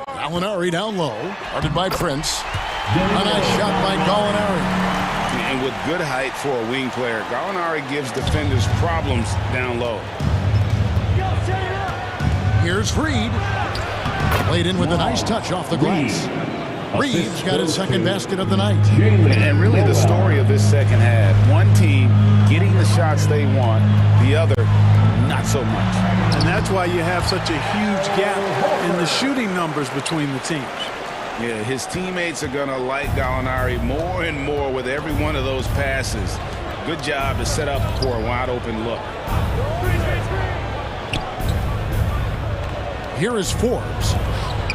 Gallinari down low. Guarded by Prince. A nice shot by Gallinari. And with good height for a wing player, Gallinari gives defenders problems down low. Here's Reed. Played in with a nice touch off the glass. Reed's got his second basket of the night. And really the story of this second half, one team getting the shots they want, the other not so much. And that's why you have such a huge gap in the shooting numbers between the teams. Yeah, his teammates are going to like Gallinari more and more with every one of those passes. Good job to set up for a wide open look. Here is Forbes.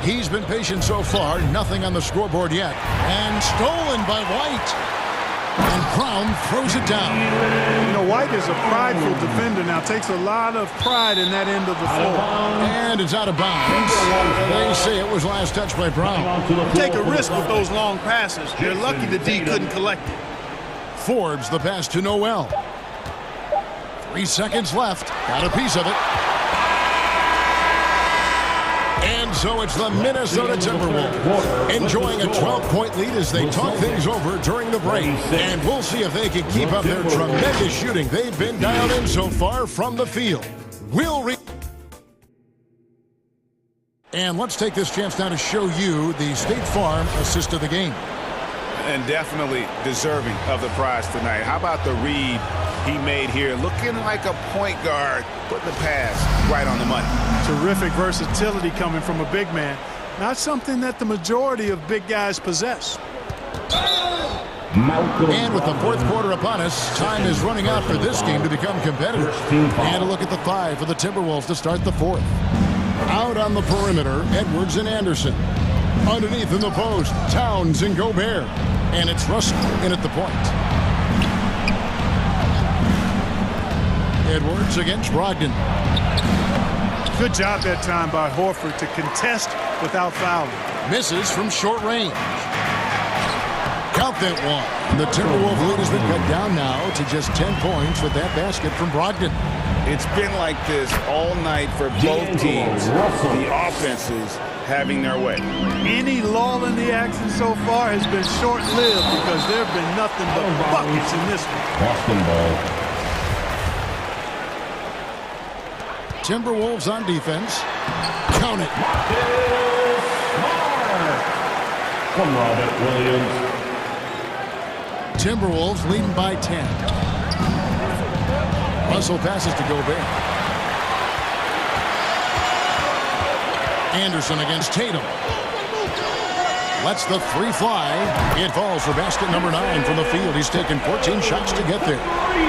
He's been patient so far, nothing on the scoreboard yet. And stolen by White. And Brown throws it down. You know, White is a prideful defender now. Takes a lot of pride in that end of the floor. And it's out of bounds. They say it was last touched by Brown. You take a risk with those long passes. You're lucky the D couldn't collect it. Forbes the pass to Noel. 3 seconds left. Got a piece of it. And so it's the Minnesota Timberwolves enjoying a 12-point lead as they talk things over during the break. And we'll see if they can keep up their tremendous shooting they've been dialed in so far from the field. And let's take this chance now to show you the State Farm assist of the game. And definitely deserving of the prize tonight. How about the read he made here? Looking like a point guard, putting the pass right on the money. Terrific versatility coming from a big man. Not something that the majority of big guys possess. And with the fourth quarter upon us, time is running out for this game to become competitive. And a look at the 5 for the Timberwolves to start the fourth. Out on the perimeter, Edwards and Anderson. Underneath in the post, Towns and Gobert. And it's Russell in at the point. Edwards against Brogdon. Good job that time by Horford to contest without fouling. Misses from short range. Count that one. The Timberwolves lead has been cut down now to just 10 points with that basket from Brogdon. It's been like this all night for both teams. The offenses having their way. Any lull in the action so far has been short-lived because there have been nothing but buckets in this one. Boston ball. Timberwolves on defense. Count it. From Robert Williams. Timberwolves leading by 10. Russell passes to Gobert. Anderson against Tatum. Lets the 3 fly. It falls for basket number 9 from the field. He's taken 14 shots to get there.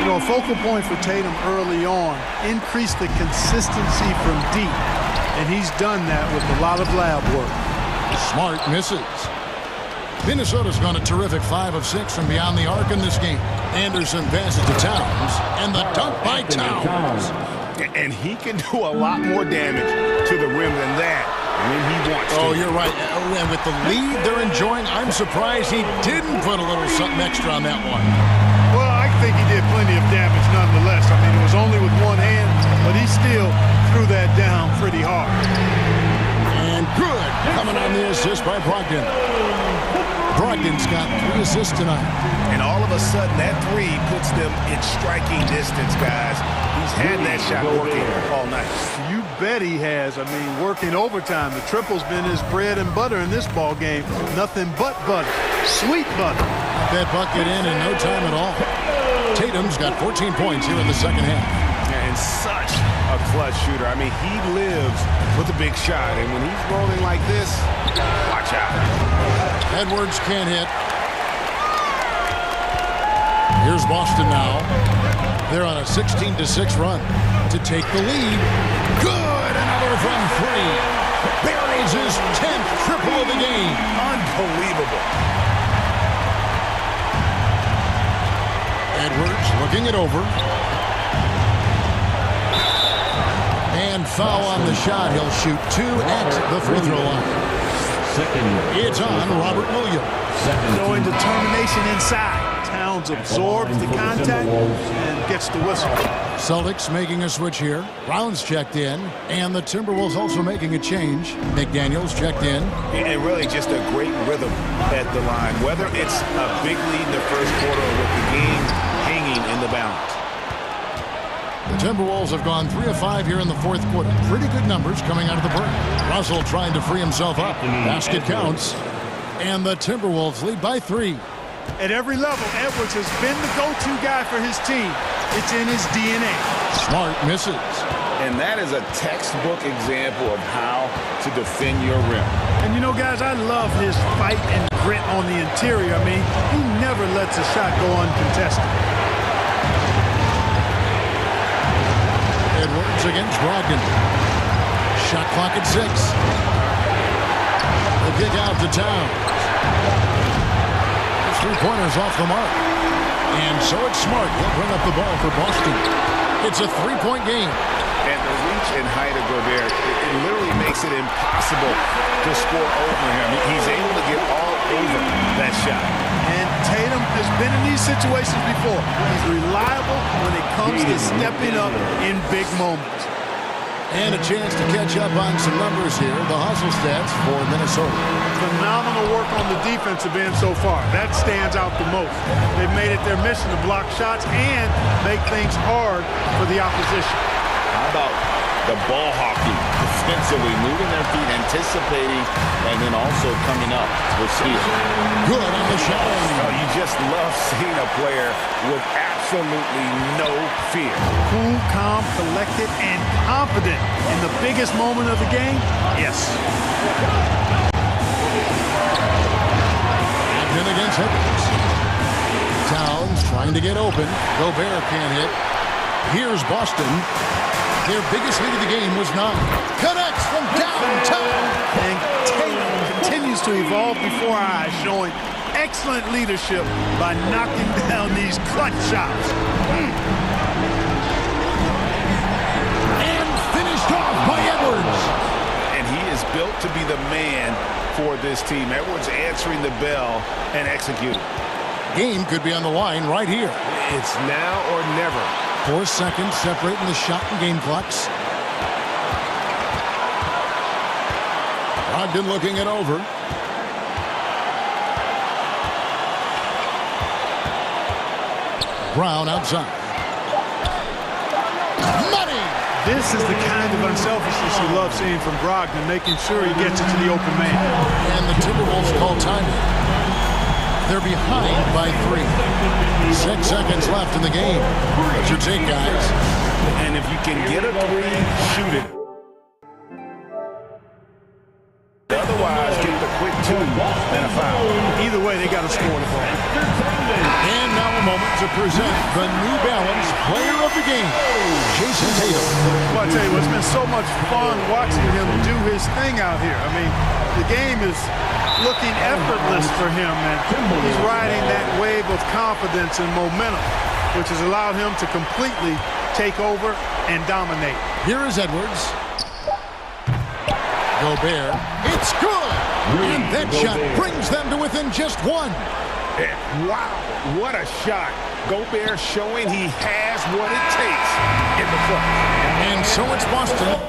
You know, a focal point for Tatum early on, increase the consistency from deep. And he's done that with a lot of lab work. Smart misses. Minnesota's gone a terrific 5 of 6 from beyond the arc in this game. Anderson passes to Towns. And the dunk by Towns. And he can do a lot more damage to the rim than that when he wants to. Oh, you're right. And with the lead they're enjoying, I'm surprised he didn't put a little something extra on that one. Well, I think he did plenty of damage nonetheless. I mean, it was only with one hand, but he still threw that down pretty hard. And good. Coming on the assist by Brogdon. Brogdon's got 3 assists tonight. And all of a sudden, that 3 puts them in striking distance, guys. He's had that shot working all night. You bet he has. I mean, working overtime. The triple's been his bread and butter in this ball game. Nothing but butter. Sweet butter. That bucket in no time at all. Tatum's got 14 points here in the second half. And such a clutch shooter. I mean, he lives with a big shot. And when he's rolling like this, watch out. Edwards can't hit. Here's Boston now. They're on a 16-6 run to take the lead. Good! Another from three. Buries his 10th triple of the game. Unbelievable. Edwards looking it over. And foul on the shot. He'll shoot two at the free throw line. It's on Robert Williams. Showing determination inside. Towns absorbs the contact and gets the whistle. Celtics making a switch here. Brown's checked in. And the Timberwolves also making a change. McDaniels checked in. And really just a great rhythm at the line. Whether it's a big lead in the first quarter or with the game hanging in the balance. The Timberwolves have gone 3 of 5 here in the fourth quarter. Pretty good numbers coming out of the break. Russell trying to free himself up. Basket counts. And the Timberwolves lead by 3. At every level, Edwards has been the go-to guy for his team. It's in his DNA. Smart misses. And that is a textbook example of how to defend your rim. And you know, guys, I love his fight and grit on the interior. I mean, he never lets a shot go uncontested. Edwards against Brogdon. Shot clock at 6. The kick out to Towns. Three-pointers off the mark. And so it's Smart. He'll bring up the ball for Boston. It's a three-point game. And the reach and height of Gobert, it literally makes it impossible to score over him. He's able to get all over that shot. And Tatum has been in these situations before. He's reliable when it comes to stepping up in big moments. And a chance to catch up on some numbers here. The hustle stats for Minnesota. Phenomenal work on the defensive end so far. That stands out the most. They've made it their mission to block shots and make things hard for the opposition. How about the ball hockey? Defensively, moving their feet, anticipating, and then also coming up with steal. Good on the shot. Oh, you just love seeing a player with absolutely no fear. Cool, calm, collected, and confident in the biggest moment of the game. Yes. And against Edwards. Towns trying to get open. Gobert can't hit. Here's Boston. Their biggest lead of the game was 9. Connects from downtown. And Tatum continues to evolve before our eyes, showing excellent leadership by knocking down these clutch shots. And finished off by Edwards. And he is built to be the man for this team. Edwards answering the bell and executing. Game could be on the line right here. It's now or never. 4 seconds separating the shot and game clocks. Brogdon looking it over. Brown outside. Money! This is the kind of unselfishness you love seeing from Brogdon, making sure he gets it to the open man. And the Timberwolves call timeout. They're behind by 3. 6 seconds left in the game. What's your take, guys? And if you can get a 3, shoot it. Otherwise, get the quick 2 and a foul. Either way, they got to score the ball. And now a moment to present the New Balance Player of the Game, Jason Tatum. Well, I tell you, it's been so much fun watching him do his thing out here. I mean, the game is looking effortless for him, and he's riding that wave of confidence and momentum, which has allowed him to completely take over and dominate. Here is Edwards. Gobert. It's good! And that shot brings them to within just 1. Wow, what a shot. Gobert showing he has what it takes in the clutch. And so it's Boston.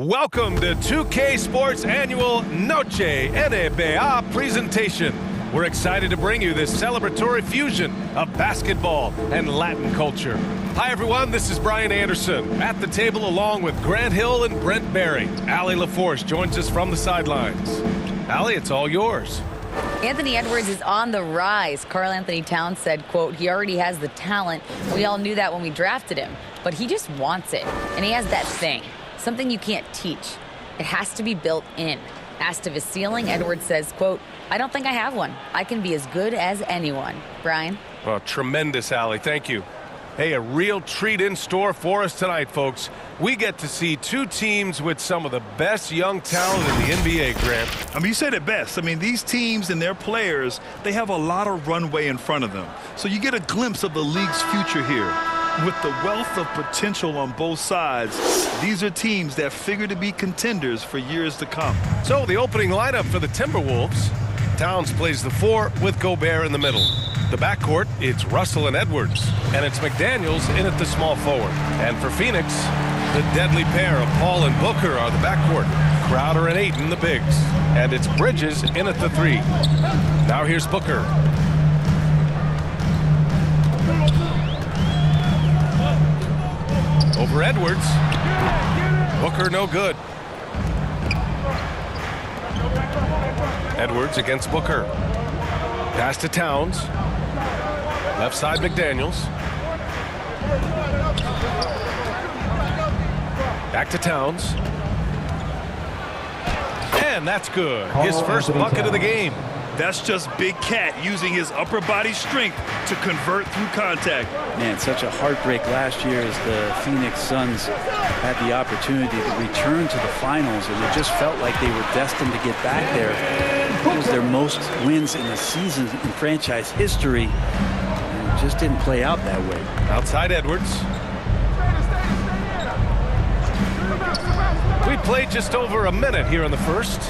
Welcome to 2K Sports Annual Noche NBA presentation. We're excited to bring you this celebratory fusion of basketball and Latin culture. Hi, everyone. This is Brian Anderson at the table along with Grant Hill and Brent Barry. Allie LaForce joins us from the sidelines. Allie, it's all yours. Anthony Edwards is on the rise. Karl Anthony Towns said, quote, he already has the talent. We all knew that when we drafted him, but he just wants it. And he has that thing, something you can't teach. It has to be built in. Asked of his ceiling, Edwards says, quote, I don't think I have one. I can be as good as anyone. Brian? Well, tremendous, Allie. Thank you. Hey, a real treat in store for us tonight, folks. We get to see two teams with some of the best young talent in the NBA, Grant. I mean, you said it best. I mean, these teams and their players, they have a lot of runway in front of them. So you get a glimpse of the league's future here. With the wealth of potential on both sides, these are teams that figure to be contenders for years to come. So the opening lineup for the Timberwolves. Towns plays the 4 with Gobert in the middle. The backcourt, it's Russell and Edwards. And it's McDaniels in at the small forward. And for Phoenix, the deadly pair of Paul and Booker are the backcourt. Crowder and Ayton, the bigs. And it's Bridges in at the 3. Now here's Booker. Over Edwards. Booker no good. Edwards against Booker. Pass to Towns. Left side McDaniels. Back to Towns. And that's good. His first bucket of the game. That's just Big Cat using his upper body strength to convert through contact. Man, such a heartbreak last year as the Phoenix Suns had the opportunity to return to the finals, and it just felt like they were destined to get back there. It was their most wins in a season in franchise history, and it just didn't play out that way. Outside Edwards. We played just over a minute here in the first.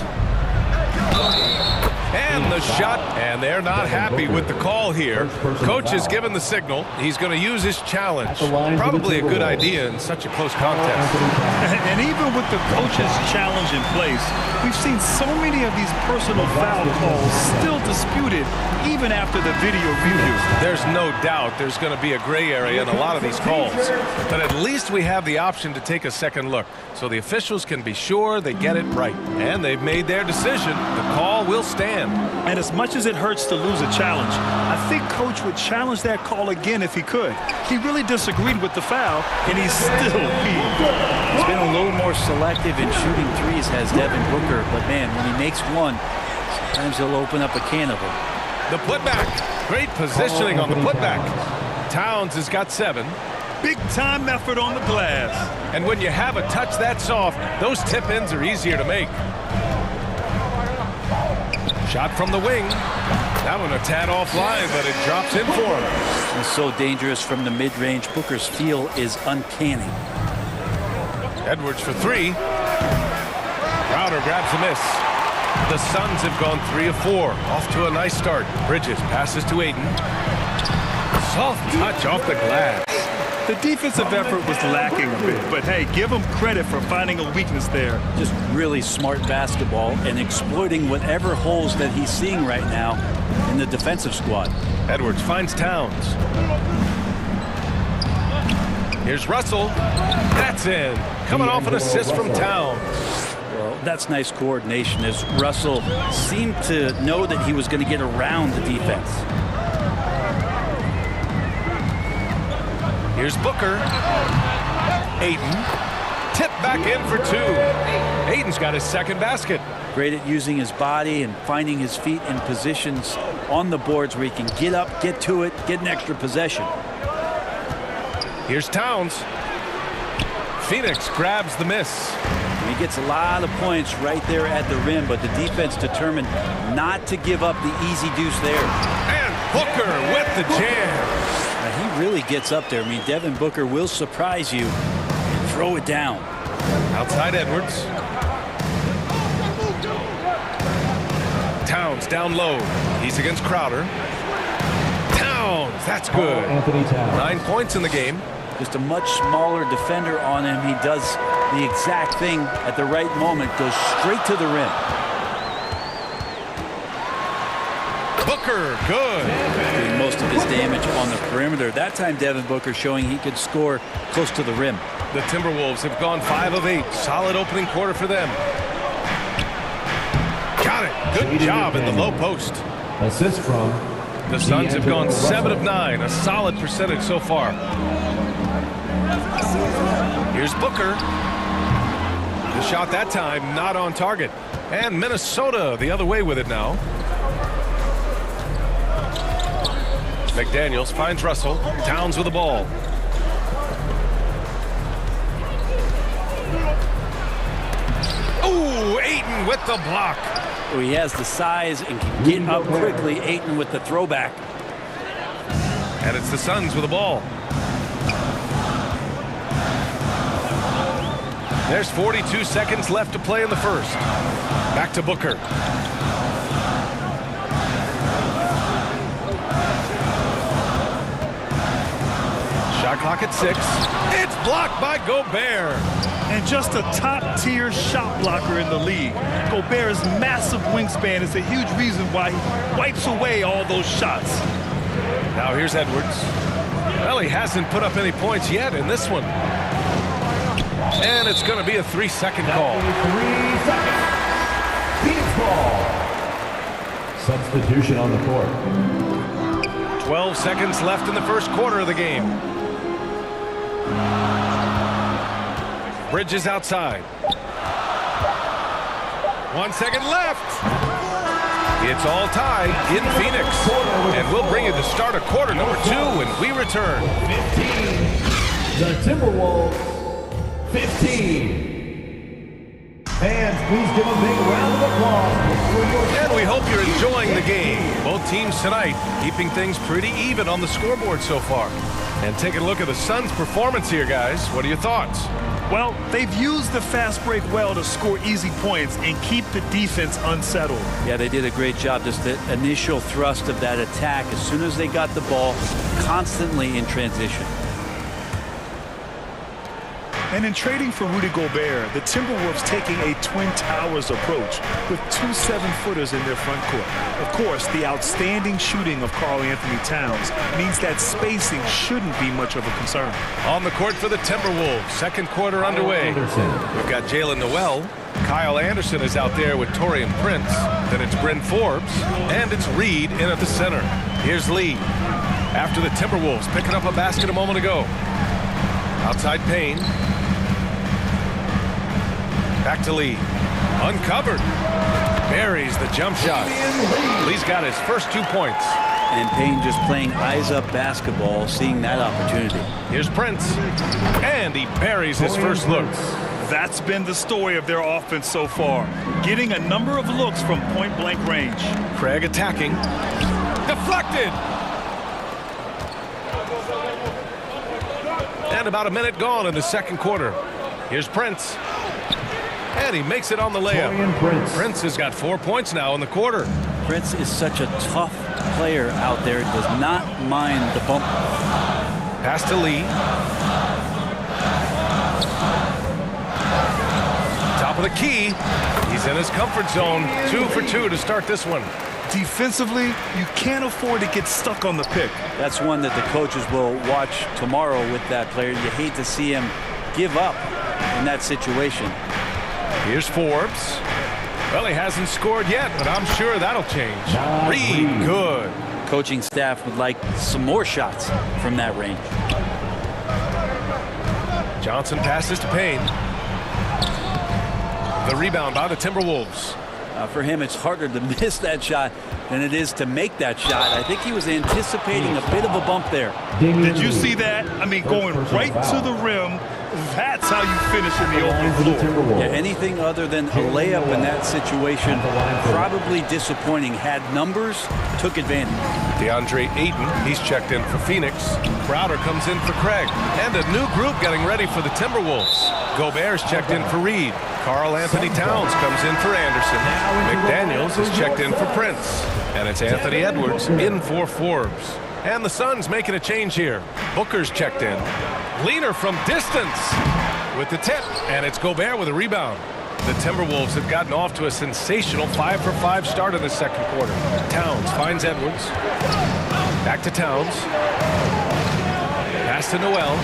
And the shot, and they're not happy with the call here. Coach has given the signal. He's going to use his challenge. Probably a good idea in such a close contest. And even with the coach's challenge in place, we've seen so many of these personal foul calls still disputed even after the video review. There's no doubt there's going to be a gray area in a lot of these calls. But at least we have the option to take a second look, so the officials can be sure they get it right. And they've made their decision. The call will stand. And as much as it hurts to lose a challenge, I think Coach would challenge that call again if he could. He really disagreed with the foul, and he's still peeved. He's been a little more selective in shooting threes, has Devin Booker, but man, when he makes one, sometimes he'll open up a can of them. The putback. Great positioning on the putback. Towns has got 7. Big time effort on the glass. And when you have a touch that soft, those tip-ins are easier to make. Shot from the wing. That one a tad offline, but it drops in for him. He's so dangerous from the mid-range. Booker's feel is uncanny. Edwards for 3. Crowder grabs a miss. The Suns have gone 3 of 4. Off to a nice start. Bridges passes to Ayton. Soft touch off the glass. The defensive effort was lacking a bit, but hey, give him credit for finding a weakness there. Just really smart basketball and exploiting whatever holes that he's seeing right now in the defensive squad. Edwards finds Towns. Here's Russell. That's in. Coming off an assist from Towns. Well, that's nice coordination as Russell seemed to know that he was going to get around the defense. Here's Booker. Ayton. Tip back in for 2. Ayton's got his second basket. Great at using his body and finding his feet in positions on the boards where he can get up, get to it, get an extra possession. Here's Towns. Phoenix grabs the miss. He gets a lot of points right there at the rim, but the defense determined not to give up the easy deuce there. And Booker with the jam. He really gets up there. I mean, Devin Booker will surprise you and throw it down. Outside Edwards. Towns down low. He's against Crowder. Towns, that's good. 9 points in the game. Just a much smaller defender on him. He does the exact thing at the right moment, goes straight to the rim. Booker, good. Doing most of his damage on the perimeter. That time, Devin Booker showing he could score close to the rim. The Timberwolves have gone 5 of 8. Solid opening quarter for them. Got it. Good job in the low post. Assist from the Suns have gone 7 of 9. A solid percentage so far. Here's Booker. The shot that time not on target. And Minnesota the other way with it now. McDaniels finds Russell. Towns with the ball. Ooh, Ayton with the block. Oh, he has the size and can get up quickly. Ayton with the throwback. And it's the Suns with the ball. There's 42 seconds left to play in the first. Back to Booker. Shot clock at 6. It's blocked by Gobert. And just a top-tier shot blocker in the league. Gobert's massive wingspan is a huge reason why he wipes away all those shots. Now here's Edwards. Well, he hasn't put up any points yet in this one. And it's going to be a 3-second call. 3 seconds. Phoenix ball. Substitution on the court. 12 seconds left in the first quarter of the game. Bridges outside. 1 second left. It's all tied in Phoenix. And we'll bring you the start of quarter number 2 when we return. 15. The Timberwolves. 15. Fans, please give a big round of applause. And we hope you're enjoying the game. Both teams tonight keeping things pretty even on the scoreboard so far. And taking a look at the Suns' performance here, guys. What are your thoughts? Well, they've used the fast break well to score easy points and keep the defense unsettled. Yeah, they did a great job. Just the initial thrust of that attack as soon as they got the ball, constantly in transition. And in trading for Rudy Gobert, the Timberwolves taking a Twin Towers approach with 2 7-footers in their front court. Of course, the outstanding shooting of Karl-Anthony Towns means that spacing shouldn't be much of a concern. On the court for the Timberwolves, second quarter underway. We've got Jalen Noel. Kyle Anderson is out there with Taurean Prince. Then it's Bryn Forbes. And it's Reed in at the center. Here's Lee. After the Timberwolves picking up a basket a moment ago. Outside Payne. Back to Lee. Uncovered. Buries the jump shot. Lee's got his first 2 points. And Payne just playing eyes-up basketball, seeing that opportunity. Here's Prince. And he buries his first look. That's been the story of their offense so far. Getting a number of looks from point-blank range. Craig attacking. Deflected. And about a minute gone in the second quarter. Here's Prince. And he makes it on the layup. Prince has got 4 points now in the quarter. Prince is such a tough player out there. Does not mind the bump. Pass to Lee. Top of the key. He's in his comfort zone. 2 for 2 to start this one. Defensively, you can't afford to get stuck on the pick. That's one that the coaches will watch tomorrow with that player. You hate to see him give up in that situation. Here's Forbes. Well, he hasn't scored yet, but I'm sure that'll change. Reed, good. Coaching staff would like some more shots from that range. Johnson passes to Payne. The rebound by the Timberwolves. For him, it's harder to miss that shot than it is to make that shot. I think he was anticipating a bit of a bump there. Did you see that? I mean, going right to the rim. That's how you finish in the open floor. Yeah, anything other than a layup in that situation, probably disappointing. Had numbers, took advantage. DeAndre Ayton, he's checked in for Phoenix. Crowder comes in for Craig. And a new group getting ready for the Timberwolves. Gobert's checked in for Reed. Karl-Anthony Towns comes in for Anderson. McDaniels is checked in for Prince. And it's Anthony Edwards in for Forbes. And the Suns making a change here. Booker's checked in. Leaner from distance with the tip, and it's Gobert with a rebound. The Timberwolves have gotten off to a sensational 5-for-5 start in the second quarter. Towns finds Edwards. Back to Towns. Pass to Noel.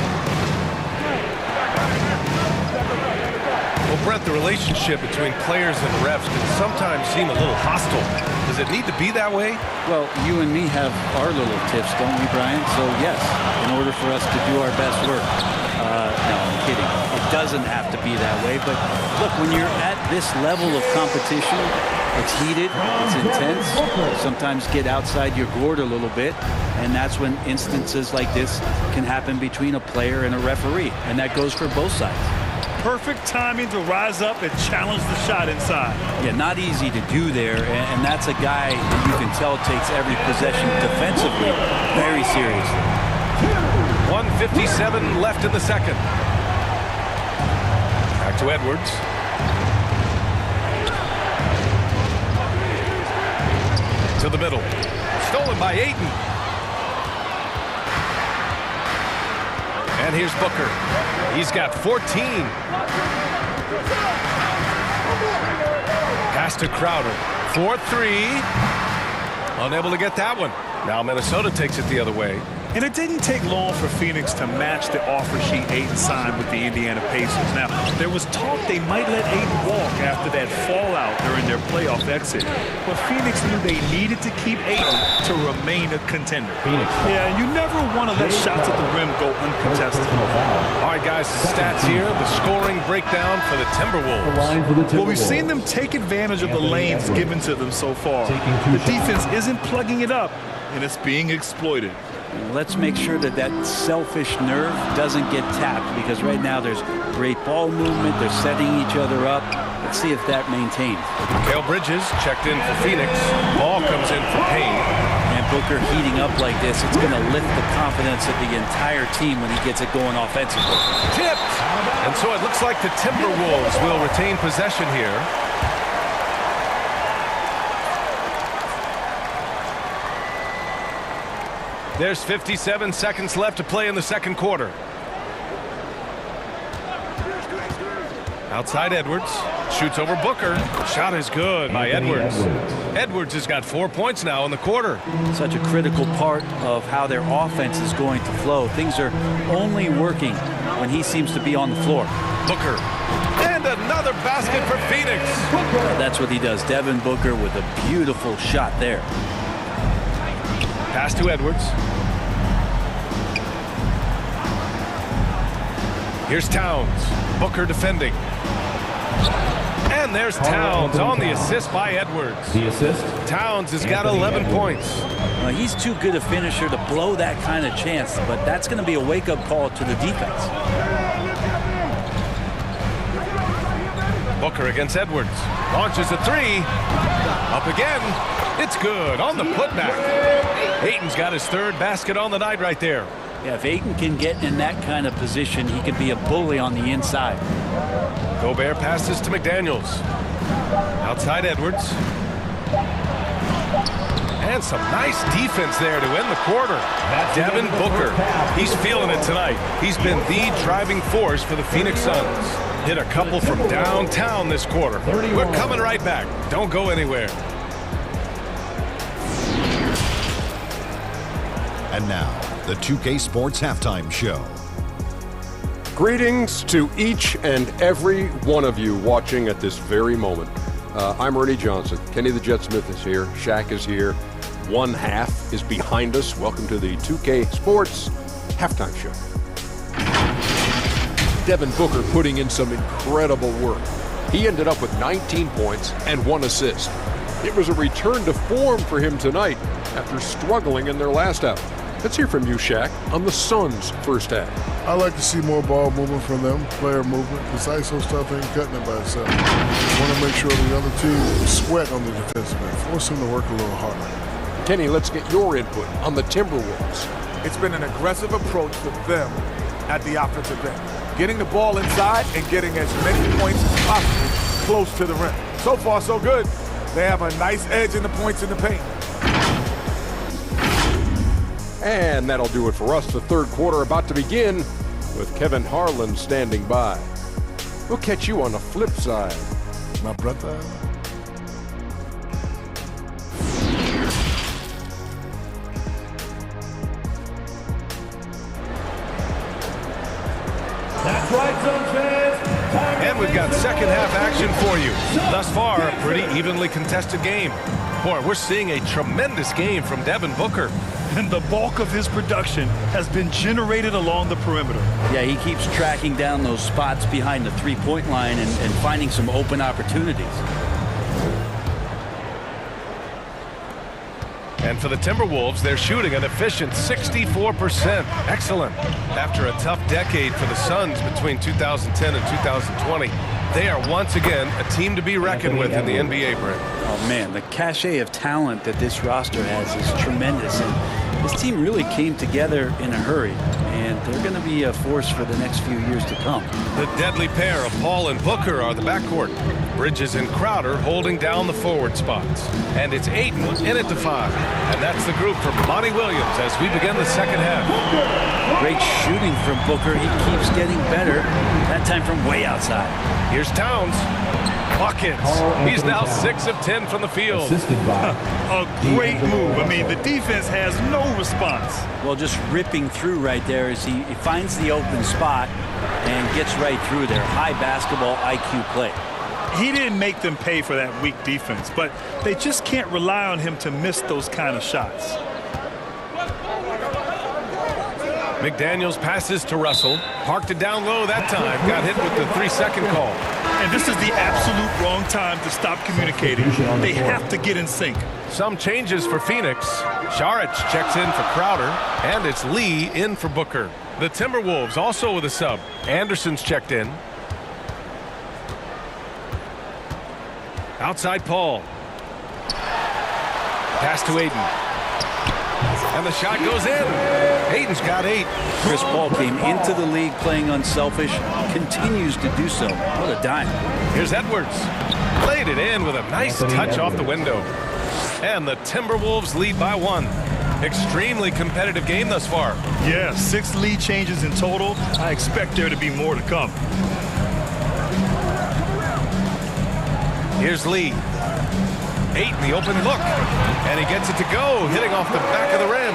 Well, Brett, the relationship between players and refs can sometimes seem a little hostile. Does it need to be that way? Well, you and me have our little tips, don't we, Brian? So, yes, in order for us to do our best work. No, I'm kidding. It doesn't have to be that way. But, look, when you're at this level of competition, it's heated, it's intense. Sometimes get outside your gourd a little bit. And that's when instances like this can happen between a player and a referee. And that goes for both sides. Perfect timing to rise up and challenge the shot inside. Yeah, not easy to do there, and that's a guy that you can tell takes every possession defensively very seriously. 1:57 left in the second. Back to Edwards. To the middle. Stolen by Ayton. And here's Booker. He's got 14. Pass to Crowder. 4-3. Unable to get that one. Now Minnesota takes it the other way. And it didn't take long for Phoenix to match the offer sheet Ayton signed with the Indiana Pacers. Now, there was talk they might let Ayton walk after that fallout during their playoff exit. But Phoenix knew they needed to keep Ayton to remain a contender. Yeah, and you never want to let shots at the rim go uncontested. All right, guys, the stats here. The scoring breakdown for the Timberwolves. Well, we've seen them take advantage of the lanes given to them so far. The defense isn't plugging it up, and it's being exploited. Let's make sure that that selfish nerve doesn't get tapped, because right now there's great ball movement. They're setting each other up. Let's see if that maintains. Mikal Bridges checked in for Phoenix. Ball comes in for Payne. And Booker heating up like this, it's going to lift the confidence of the entire team when he gets it going offensively. Tipped! And so it looks like the Timberwolves will retain possession here. There's 57 seconds left to play in the second quarter. Outside Edwards. Shoots over Booker. Shot is good by Edwards. Edwards has got 4 points now in the quarter. Such a critical part of how their offense is going to flow. Things are only working when he seems to be on the floor. Booker. And another basket for Phoenix. That's what he does. Devin Booker with a beautiful shot there. Pass to Edwards. Here's Towns. Booker defending. And there's Towns on the assist by Edwards. The assist. Towns has got 11 points. Well, he's too good a finisher to blow that kind of chance, but that's going to be a wake-up call to the defense. Booker against Edwards. Launches a three. Up again. It's good on the putback. Ayton's got his third basket on the night right there. Yeah, if Ayton can get in that kind of position, he could be a bully on the inside. Gobert passes to McDaniels. Outside Edwards. And some nice defense there to end the quarter. Devin Booker. He's feeling it tonight. He's been the driving force for the Phoenix Suns. Hit a couple from downtown this quarter. We're coming right back. Don't go anywhere. And now, the 2K Sports Halftime Show. Greetings to each and every one of you watching at this very moment. I'm Ernie Johnson. Kenny the Jet Smith is here. Shaq is here. One half is behind us. Welcome to the 2K Sports Halftime Show. Devin Booker putting in some incredible work. He ended up with 19 points and 1 assist. It was a return to form for him tonight after struggling in their last outing. Let's hear from you, Shaq, on the Suns' first half. I like to see more ball movement from them, player movement. This ISO stuff ain't cutting it by itself. Want to make sure the other team sweat on the defensive end. Force them to work a little harder. Kenny, let's get your input on the Timberwolves. It's been an aggressive approach for them at the offensive end. Getting the ball inside and getting as many points as possible close to the rim. So far, so good. They have a nice edge in the points in the paint. And that'll do it for us. The third quarter about to begin with Kevin Harlan standing by. We'll catch you on the flip side. My brother. That's right, Sunshine. And we've got second half action for you. Thus far, a pretty evenly contested game. Boy, we're seeing a tremendous game from Devin Booker. And the bulk of his production has been generated along the perimeter. Yeah, he keeps tracking down those spots behind the three-point line and finding some open opportunities. And for the Timberwolves, they're shooting an efficient 64%. Excellent. After a tough decade for the Suns between 2010 and 2020, they are once again a team to be reckoned with in the NBA, Brent. Oh, man, the cachet of talent that this roster has is tremendous. And this team really came together in a hurry, and they're going to be a force for the next few years to come. The deadly pair of Paul and Booker are the backcourt. Bridges and Crowder holding down the forward spots. And it's Ayton in at the 5. And that's the group from Monty Williams as we begin the second half. Great shooting from Booker. He keeps getting better, that time from way outside. Here's Towns. Buckets. He's now 6 of 10 from the field. A great move. I mean, the defense has no response. Well, just ripping through right there as he finds the open spot and gets right through there. High basketball IQ play. He didn't make them pay for that weak defense, but they just can't rely on him to miss those kind of shots. McDaniels passes to Russell. Parked it down low that time. Got hit with the 3-second call. And this is the absolute wrong time to stop communicating. They have to get in sync. Some changes for Phoenix. Šarić checks in for Crowder, and it's Lee in for Booker. The Timberwolves also with a sub. Anderson's checked in. Outside Paul. Pass to Ayton. And the shot goes in. Ayton's got 8. Chris Paul came into the league playing unselfish, continues to do so. What a dime. Here's Edwards. Played it in with a nice touch off the window. And the Timberwolves lead by 1. Extremely competitive game thus far. Yeah, 6 lead changes in total. I expect there to be more to come. Here's Lee. Ayton, the open look. And he gets it to go, hitting off the back of the rim.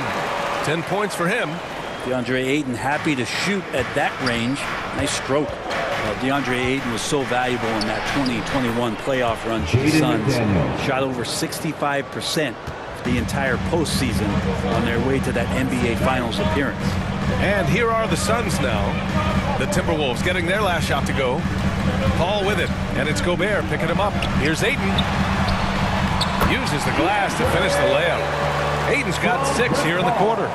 10 points for him. DeAndre Ayton happy to shoot at that range. Nice stroke. DeAndre Ayton was so valuable in that 2021 playoff run for the Suns. Shot over 65% the entire postseason on their way to that NBA Finals appearance. And here are the Suns now. The Timberwolves getting their last shot to go. Paul with it, and it's Gobert picking him up. Here's Ayton. Uses the glass to finish the layup. Ayton's got 6 here in the quarter.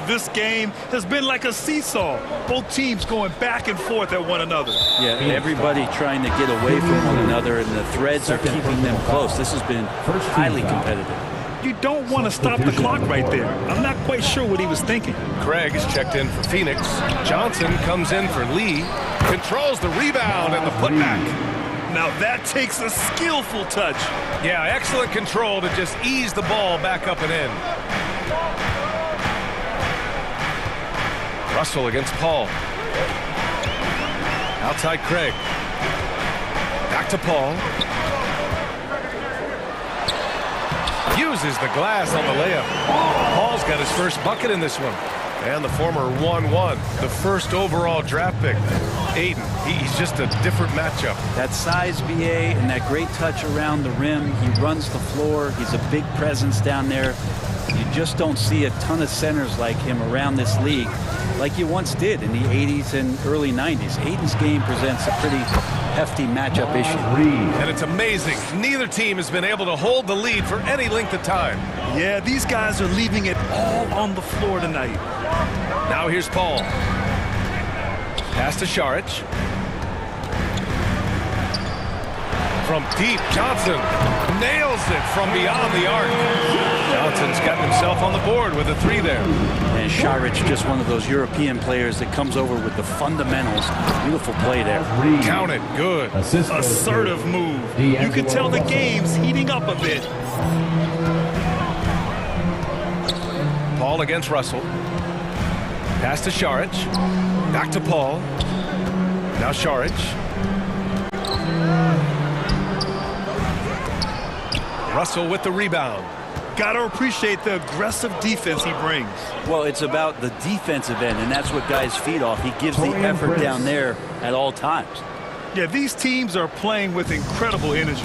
This game has been like a seesaw. Both teams going back and forth at one another. Yeah, everybody trying to get away from one another, and the threads are keeping them close. This has been highly competitive. You don't want to stop the clock right there. I'm not quite sure what he was thinking. Craig's checked in for Phoenix. Johnson comes in for Lee. Controls the rebound and the putback. Now that takes a skillful touch. Yeah, excellent control to just ease the ball back up and in. Russell against Paul. Outside Craig. Back to Paul. Uses the glass on the layup. Paul's got his first bucket in this one. And the former 1-1, the first overall draft pick. Ayton, he's just a different matchup. That size, BA, and that great touch around the rim. He runs the floor. He's a big presence down there. You just don't see a ton of centers like him around this league like you once did in the 80s and early 90s. Ayton's game presents a pretty hefty matchup issue. And it's amazing. Neither team has been able to hold the lead for any length of time. Yeah, these guys are leaving it all on the floor tonight. Now here's Paul. Pass to Šarić. From deep, Johnson nails it from beyond the arc. Johnson's got himself on the board with a 3 there. And Šarić, just one of those European players that comes over with the fundamentals. Beautiful play there. Count it, good. Assertive move. You can tell the game's heating up a bit. Paul against Russell. Pass to Šarić. Back to Paul. Now Šarić. Russell with the rebound. Got to appreciate the aggressive defense he brings. Well, it's about the defensive end, and that's what guys feed off. He gives the effort down there at all times. Yeah, these teams are playing with incredible energy.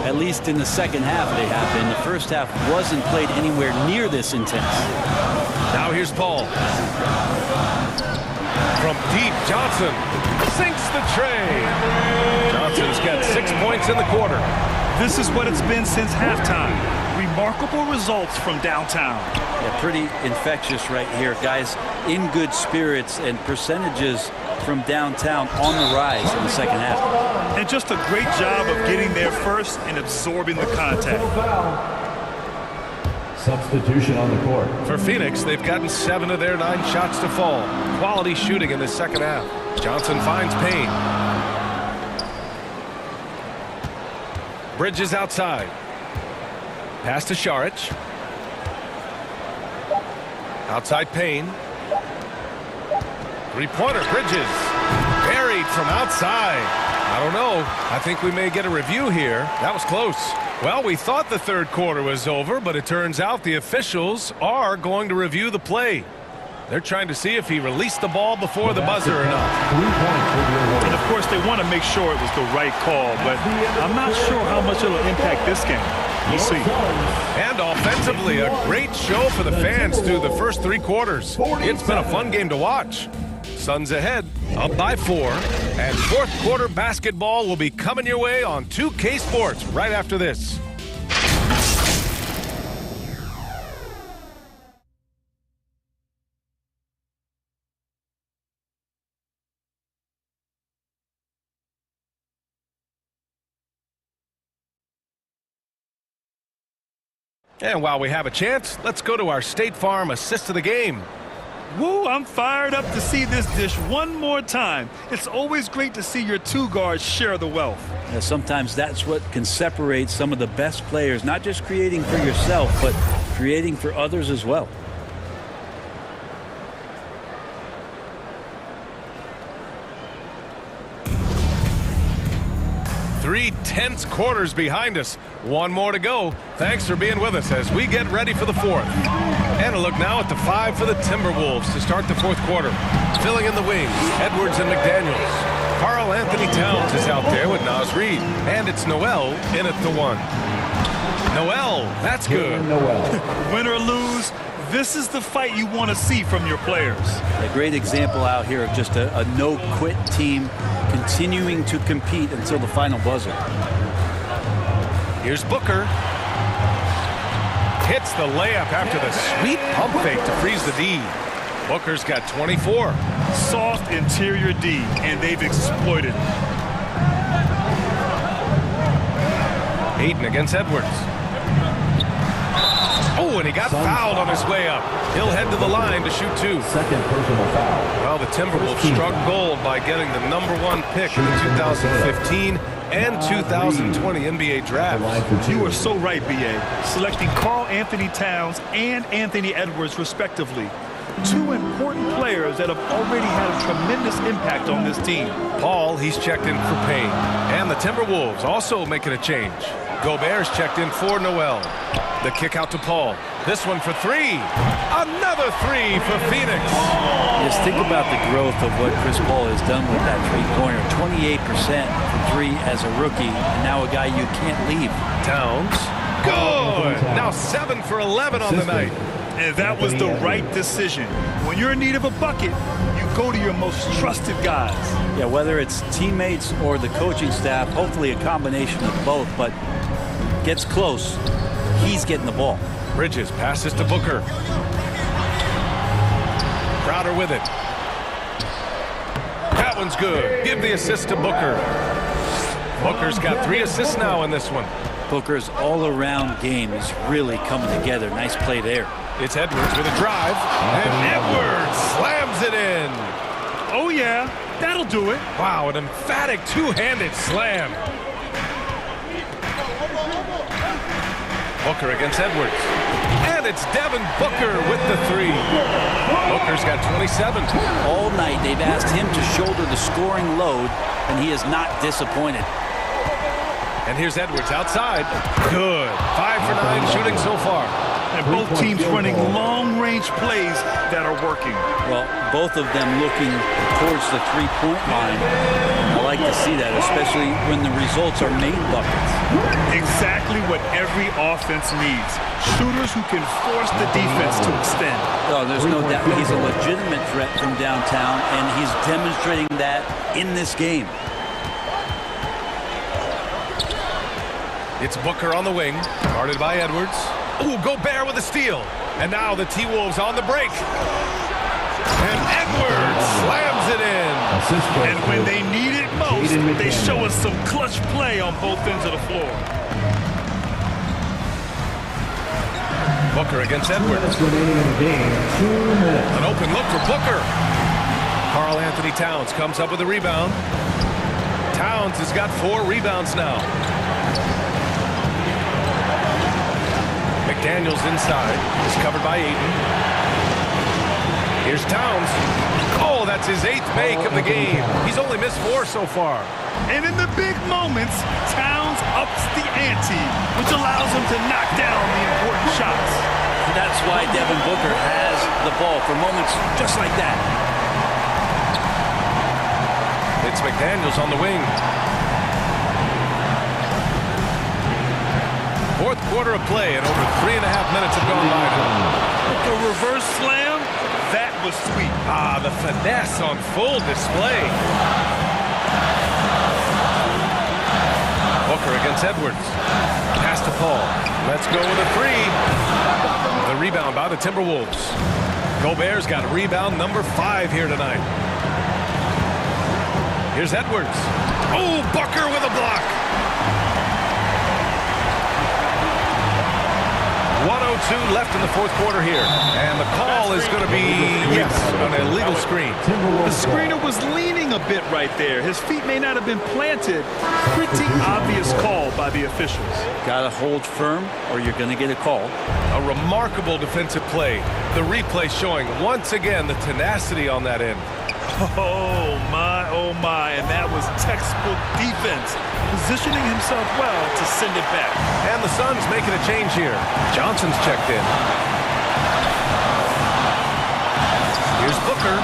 At least in the second half they have been. The first half wasn't played anywhere near this intense. Now here's Paul. From deep, Johnson sinks the tray. Johnson's got 6 points in the quarter. This is what it's been since halftime. Remarkable results from downtown. Yeah, pretty infectious right here. Guys in good spirits, and percentages from downtown on the rise in the second half. And just a great job of getting there first and absorbing the contact. Substitution on the court. For Phoenix, they've gotten 7 of their 9 shots to fall. Quality shooting in the second half. Johnson finds Payne. Bridges outside. Pass to Šarić. Outside Payne. Three-pointer, Bridges. Buried from outside. I don't know. I think we may get a review here. That was close. Well, we thought the third quarter was over, but it turns out the officials are going to review the play. They're trying to see if he released the ball before the buzzer or not. And of course, they want to make sure it was the right call, but I'm not sure how much it'll impact this game. We'll see. And offensively, a great show for the fans through the first 3 quarters. It's been a fun game to watch. Suns ahead, up by 4, and fourth quarter basketball will be coming your way on 2K Sports right after this. And while we have a chance, let's go to our State Farm assist of the game. Woo, I'm fired up to see this dish one more time. It's always great to see your 2 guards share the wealth. Yeah, sometimes that's what can separate some of the best players, not just creating for yourself, but creating for others as well. Three tense quarters behind us. 1 more to go. Thanks for being with us as we get ready for the fourth. And a look now at the 5 for the Timberwolves to start the fourth quarter. Filling in the wings, Edwards and McDaniels. Karl Anthony Towns is out there with Naz Reid. And it's Noel in at the 1. Noel, that's good. Win or lose, this is the fight you want to see from your players. A great example out here of just a no-quit team continuing to compete until the final buzzer. Here's Booker. Hits the layup after the sweet pump fake to freeze the D. Booker's got 24. Soft interior D, and they've exploited it. Ayton against Edwards. Oh, and he got fouled on his way up. He'll head to the line to shoot 2. Second personal foul. Well, the Timberwolves struck gold by getting the #1 pick in the 2015 and 2020 NBA draft. You are so right, B.A. Selecting Karl Anthony Towns and Anthony Edwards, respectively. 2 important players that have already had a tremendous impact on this team. Paul, he's checked in for Payne. And the Timberwolves also making a change. Gobert's checked in for Noel. The kick out to Paul. This one for 3. Another 3 for Phoenix. Just think about the growth of what Chris Paul has done with that three-pointer. 28% from 3 as a rookie, and now a guy you can't leave. Towns. Good. Now 7 for 11 on the night. And that was the right decision. When you're in need of a bucket, you go to your most trusted guys. Yeah, whether it's teammates or the coaching staff, hopefully a combination of both, but gets close, he's getting the ball. Bridges passes to Booker. Crowder with it. That one's good. Give the assist to Booker. Booker's got 3 assists now in this one. Booker's all-around game is really coming together. Nice play there. It's Edwards with a drive, and Edwards slams it in. Oh, yeah, that'll do it. Wow, an emphatic 2-handed slam. Booker against Edwards. And it's Devin Booker with the three. Booker's got 27. All night they've asked him to shoulder the scoring load, and he is not disappointed. And here's Edwards outside. Good. 5 for 9 shooting so far. And both teams running long-range plays that are working. Well, both of them looking towards the three-point line. I like to see that, especially when the results are made buckets. Exactly what every offense needs. Shooters who can force the defense to extend. Oh, there's no doubt he's a legitimate threat from downtown, and he's demonstrating that in this game. It's Booker on the wing, guarded by Edwards. Ooh, Gobert with a steal. And now the T-Wolves on the break. And Edwards slams it in. And when they need it most, they show us some clutch play on both ends of the floor. Booker against Edwards. An open look for Booker. Karl Anthony Towns comes up with a rebound. Towns has got 4 rebounds now. McDaniels inside. He's covered by Ayton. Here's Towns. Oh, that's his 8th make of the game. He's only missed 4 so far. And in the big moments, Towns ups the ante, which allows him to knock down the important shots. That's why Devin Booker has the ball for moments just like that. It's McDaniels on the wing. 4th quarter of play, and over 3.5 minutes have gone by now. The reverse slam, that was sweet. Ah, the finesse on full display. Booker against Edwards. Pass to Paul. Let's go with a 3. The rebound by the Timberwolves. Gobert's got rebound number 5 here tonight. Here's Edwards. Oh, Booker with a block. 1:02 left in the 4th quarter here. And the call is going to be, yes, an illegal screen. The screener was leaning a bit right there. His feet may not have been planted. Pretty obvious call by the officials. Got to hold firm or you're going to get a call. A remarkable defensive play. The replay showing once again the tenacity on that end. Oh my, and that was textbook defense. Positioning himself well to send it back. And the Suns making a change here. Johnson's checked in. Here's Booker.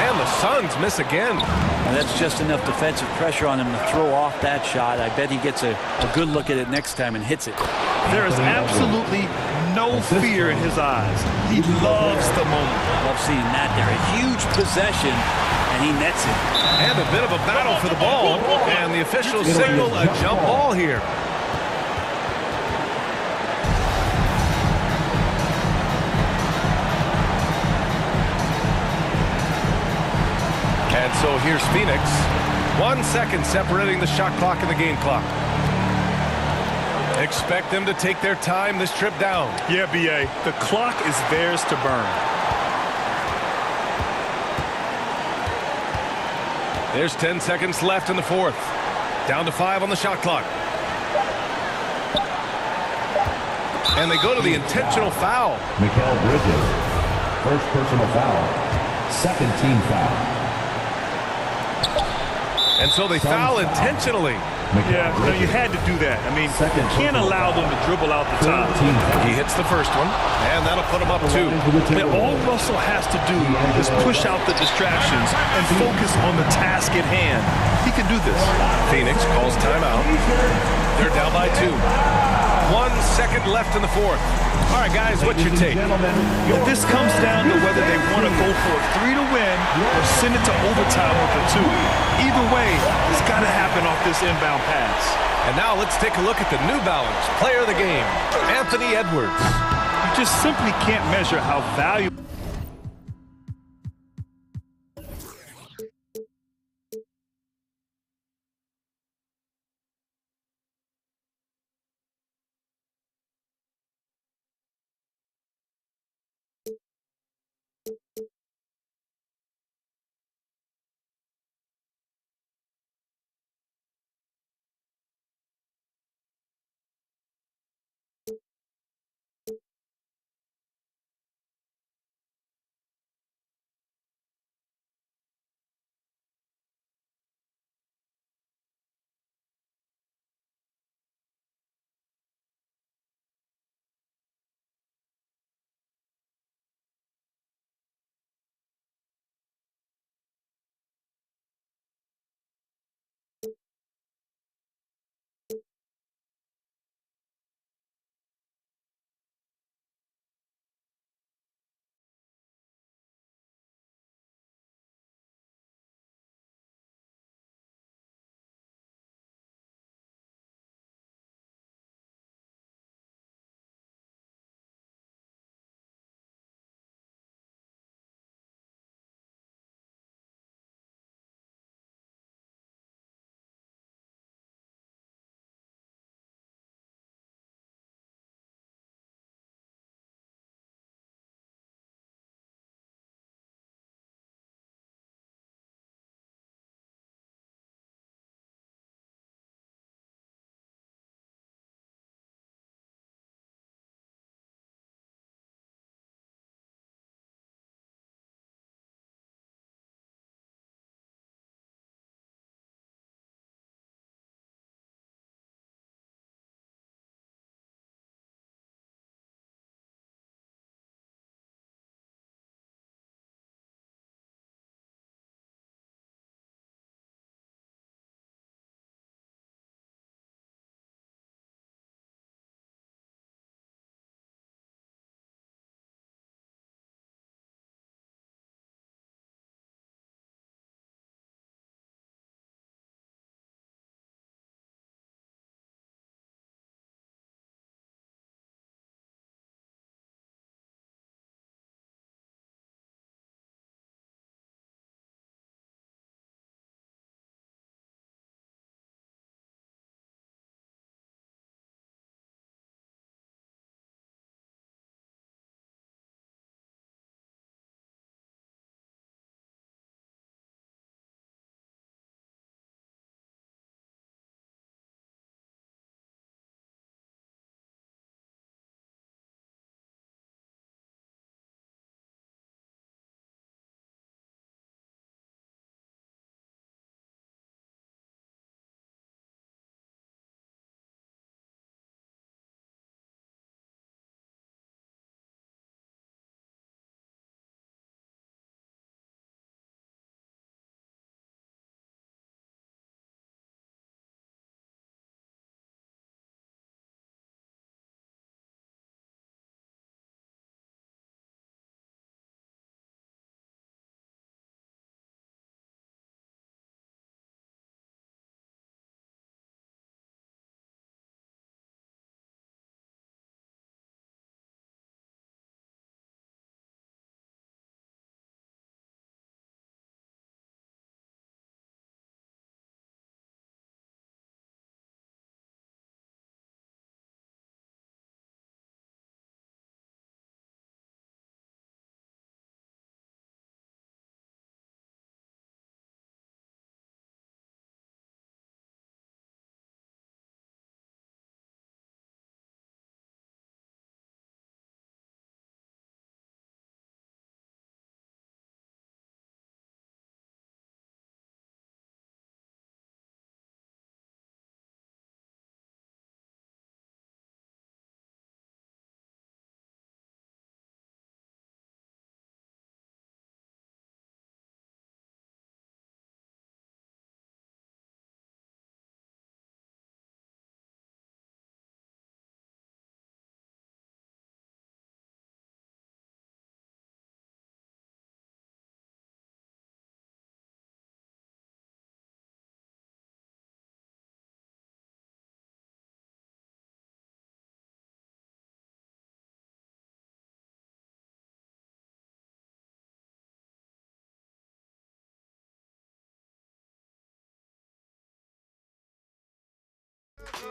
And the Suns miss again. And that's just enough defensive pressure on him to throw off that shot. I bet he gets a good look at it next time and hits it. There is absolutely no fear in his eyes. He loves the moment. Love seeing that there. A huge possession, and he nets it. And a bit of a battle for the ball. And the officials signal a jump ball here. And so here's Phoenix. 1 second separating the shot clock and the game clock. Expect them to take their time this trip down. Yeah, B.A. The clock is theirs to burn. There's 10 seconds left in the 4th. Down to 5 on the shot clock. And they go to the intentional foul. Mikal Bridges, first personal foul, 2nd team foul. And so they foul intentionally. Yeah, no, you had to do that. I mean, you can't allow them to dribble out the top. He hits the first one, and that'll put him up 2. And all Russell has to do is push out the distractions and focus on the task at hand. He can do this. Phoenix calls timeout. They're down by 2. 1 second left in the 4th. All right, guys, what's your take? This comes down to whether they want to go for a 3 to win or send it to overtime with a 2. Either way, it's got to happen off this inbound pass. And now let's take a look at the New Balance player of the game, Anthony Edwards. You just simply can't measure how valuable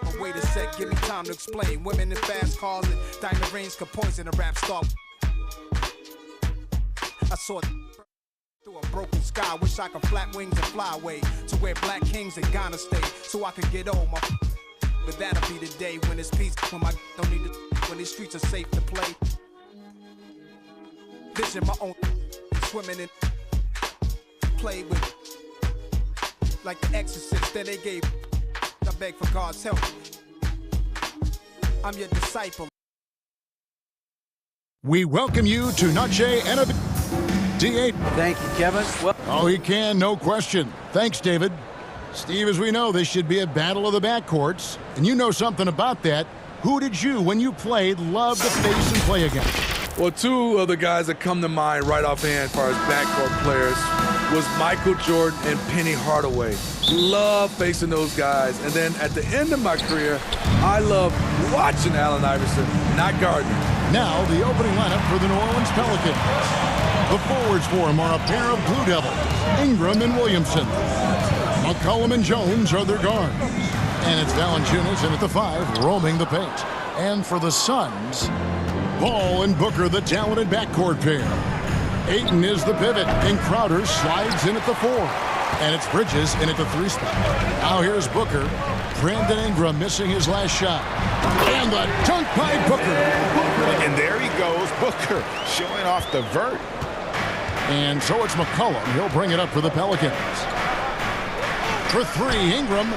But wait a sec, give me time to explain. Women in fast cars and diamond rings could poison a rap star. I saw it through a broken sky. Wish I could flap wings and fly away to where black kings in Ghana stay, so I could get old. But that'll be the day when it's peace, when my don't need to, when these streets are safe to play. Vision my own, swimming in, play with, like the exorcist that they gave. I beg for God's help. I'm your disciple. We welcome you to Nache and D8. Thank you, Kevin. Well, oh, he can, no question. Thanks, David. Steve, as we know, this should be a battle of the backcourts, and you know something about that. Who did you, when you played, love to face and play against? Well, two of the guys that come to mind right offhand as far as backcourt players was Michael Jordan and Penny Hardaway. Love facing those guys. And then at the end of my career, I love watching Allen Iverson, not Gardner. Now, the opening lineup for the New Orleans Pelicans. The forwards for them are a pair of Blue Devils, Ingram and Williamson. McCollum and Jones are their guards. And it's Valanciunas in at the 5, roaming the paint. And for the Suns, Ball and Booker, the talented backcourt pair. Ayton is the pivot, and Crowder slides in at the 4. And it's Bridges in at the 3 spot. Now here's Booker. Brandon Ingram missing his last shot. And the dunk by Booker. And there he goes, Booker, showing off the vert. And so it's McCollum. He'll bring it up for the Pelicans. For 3, Ingram.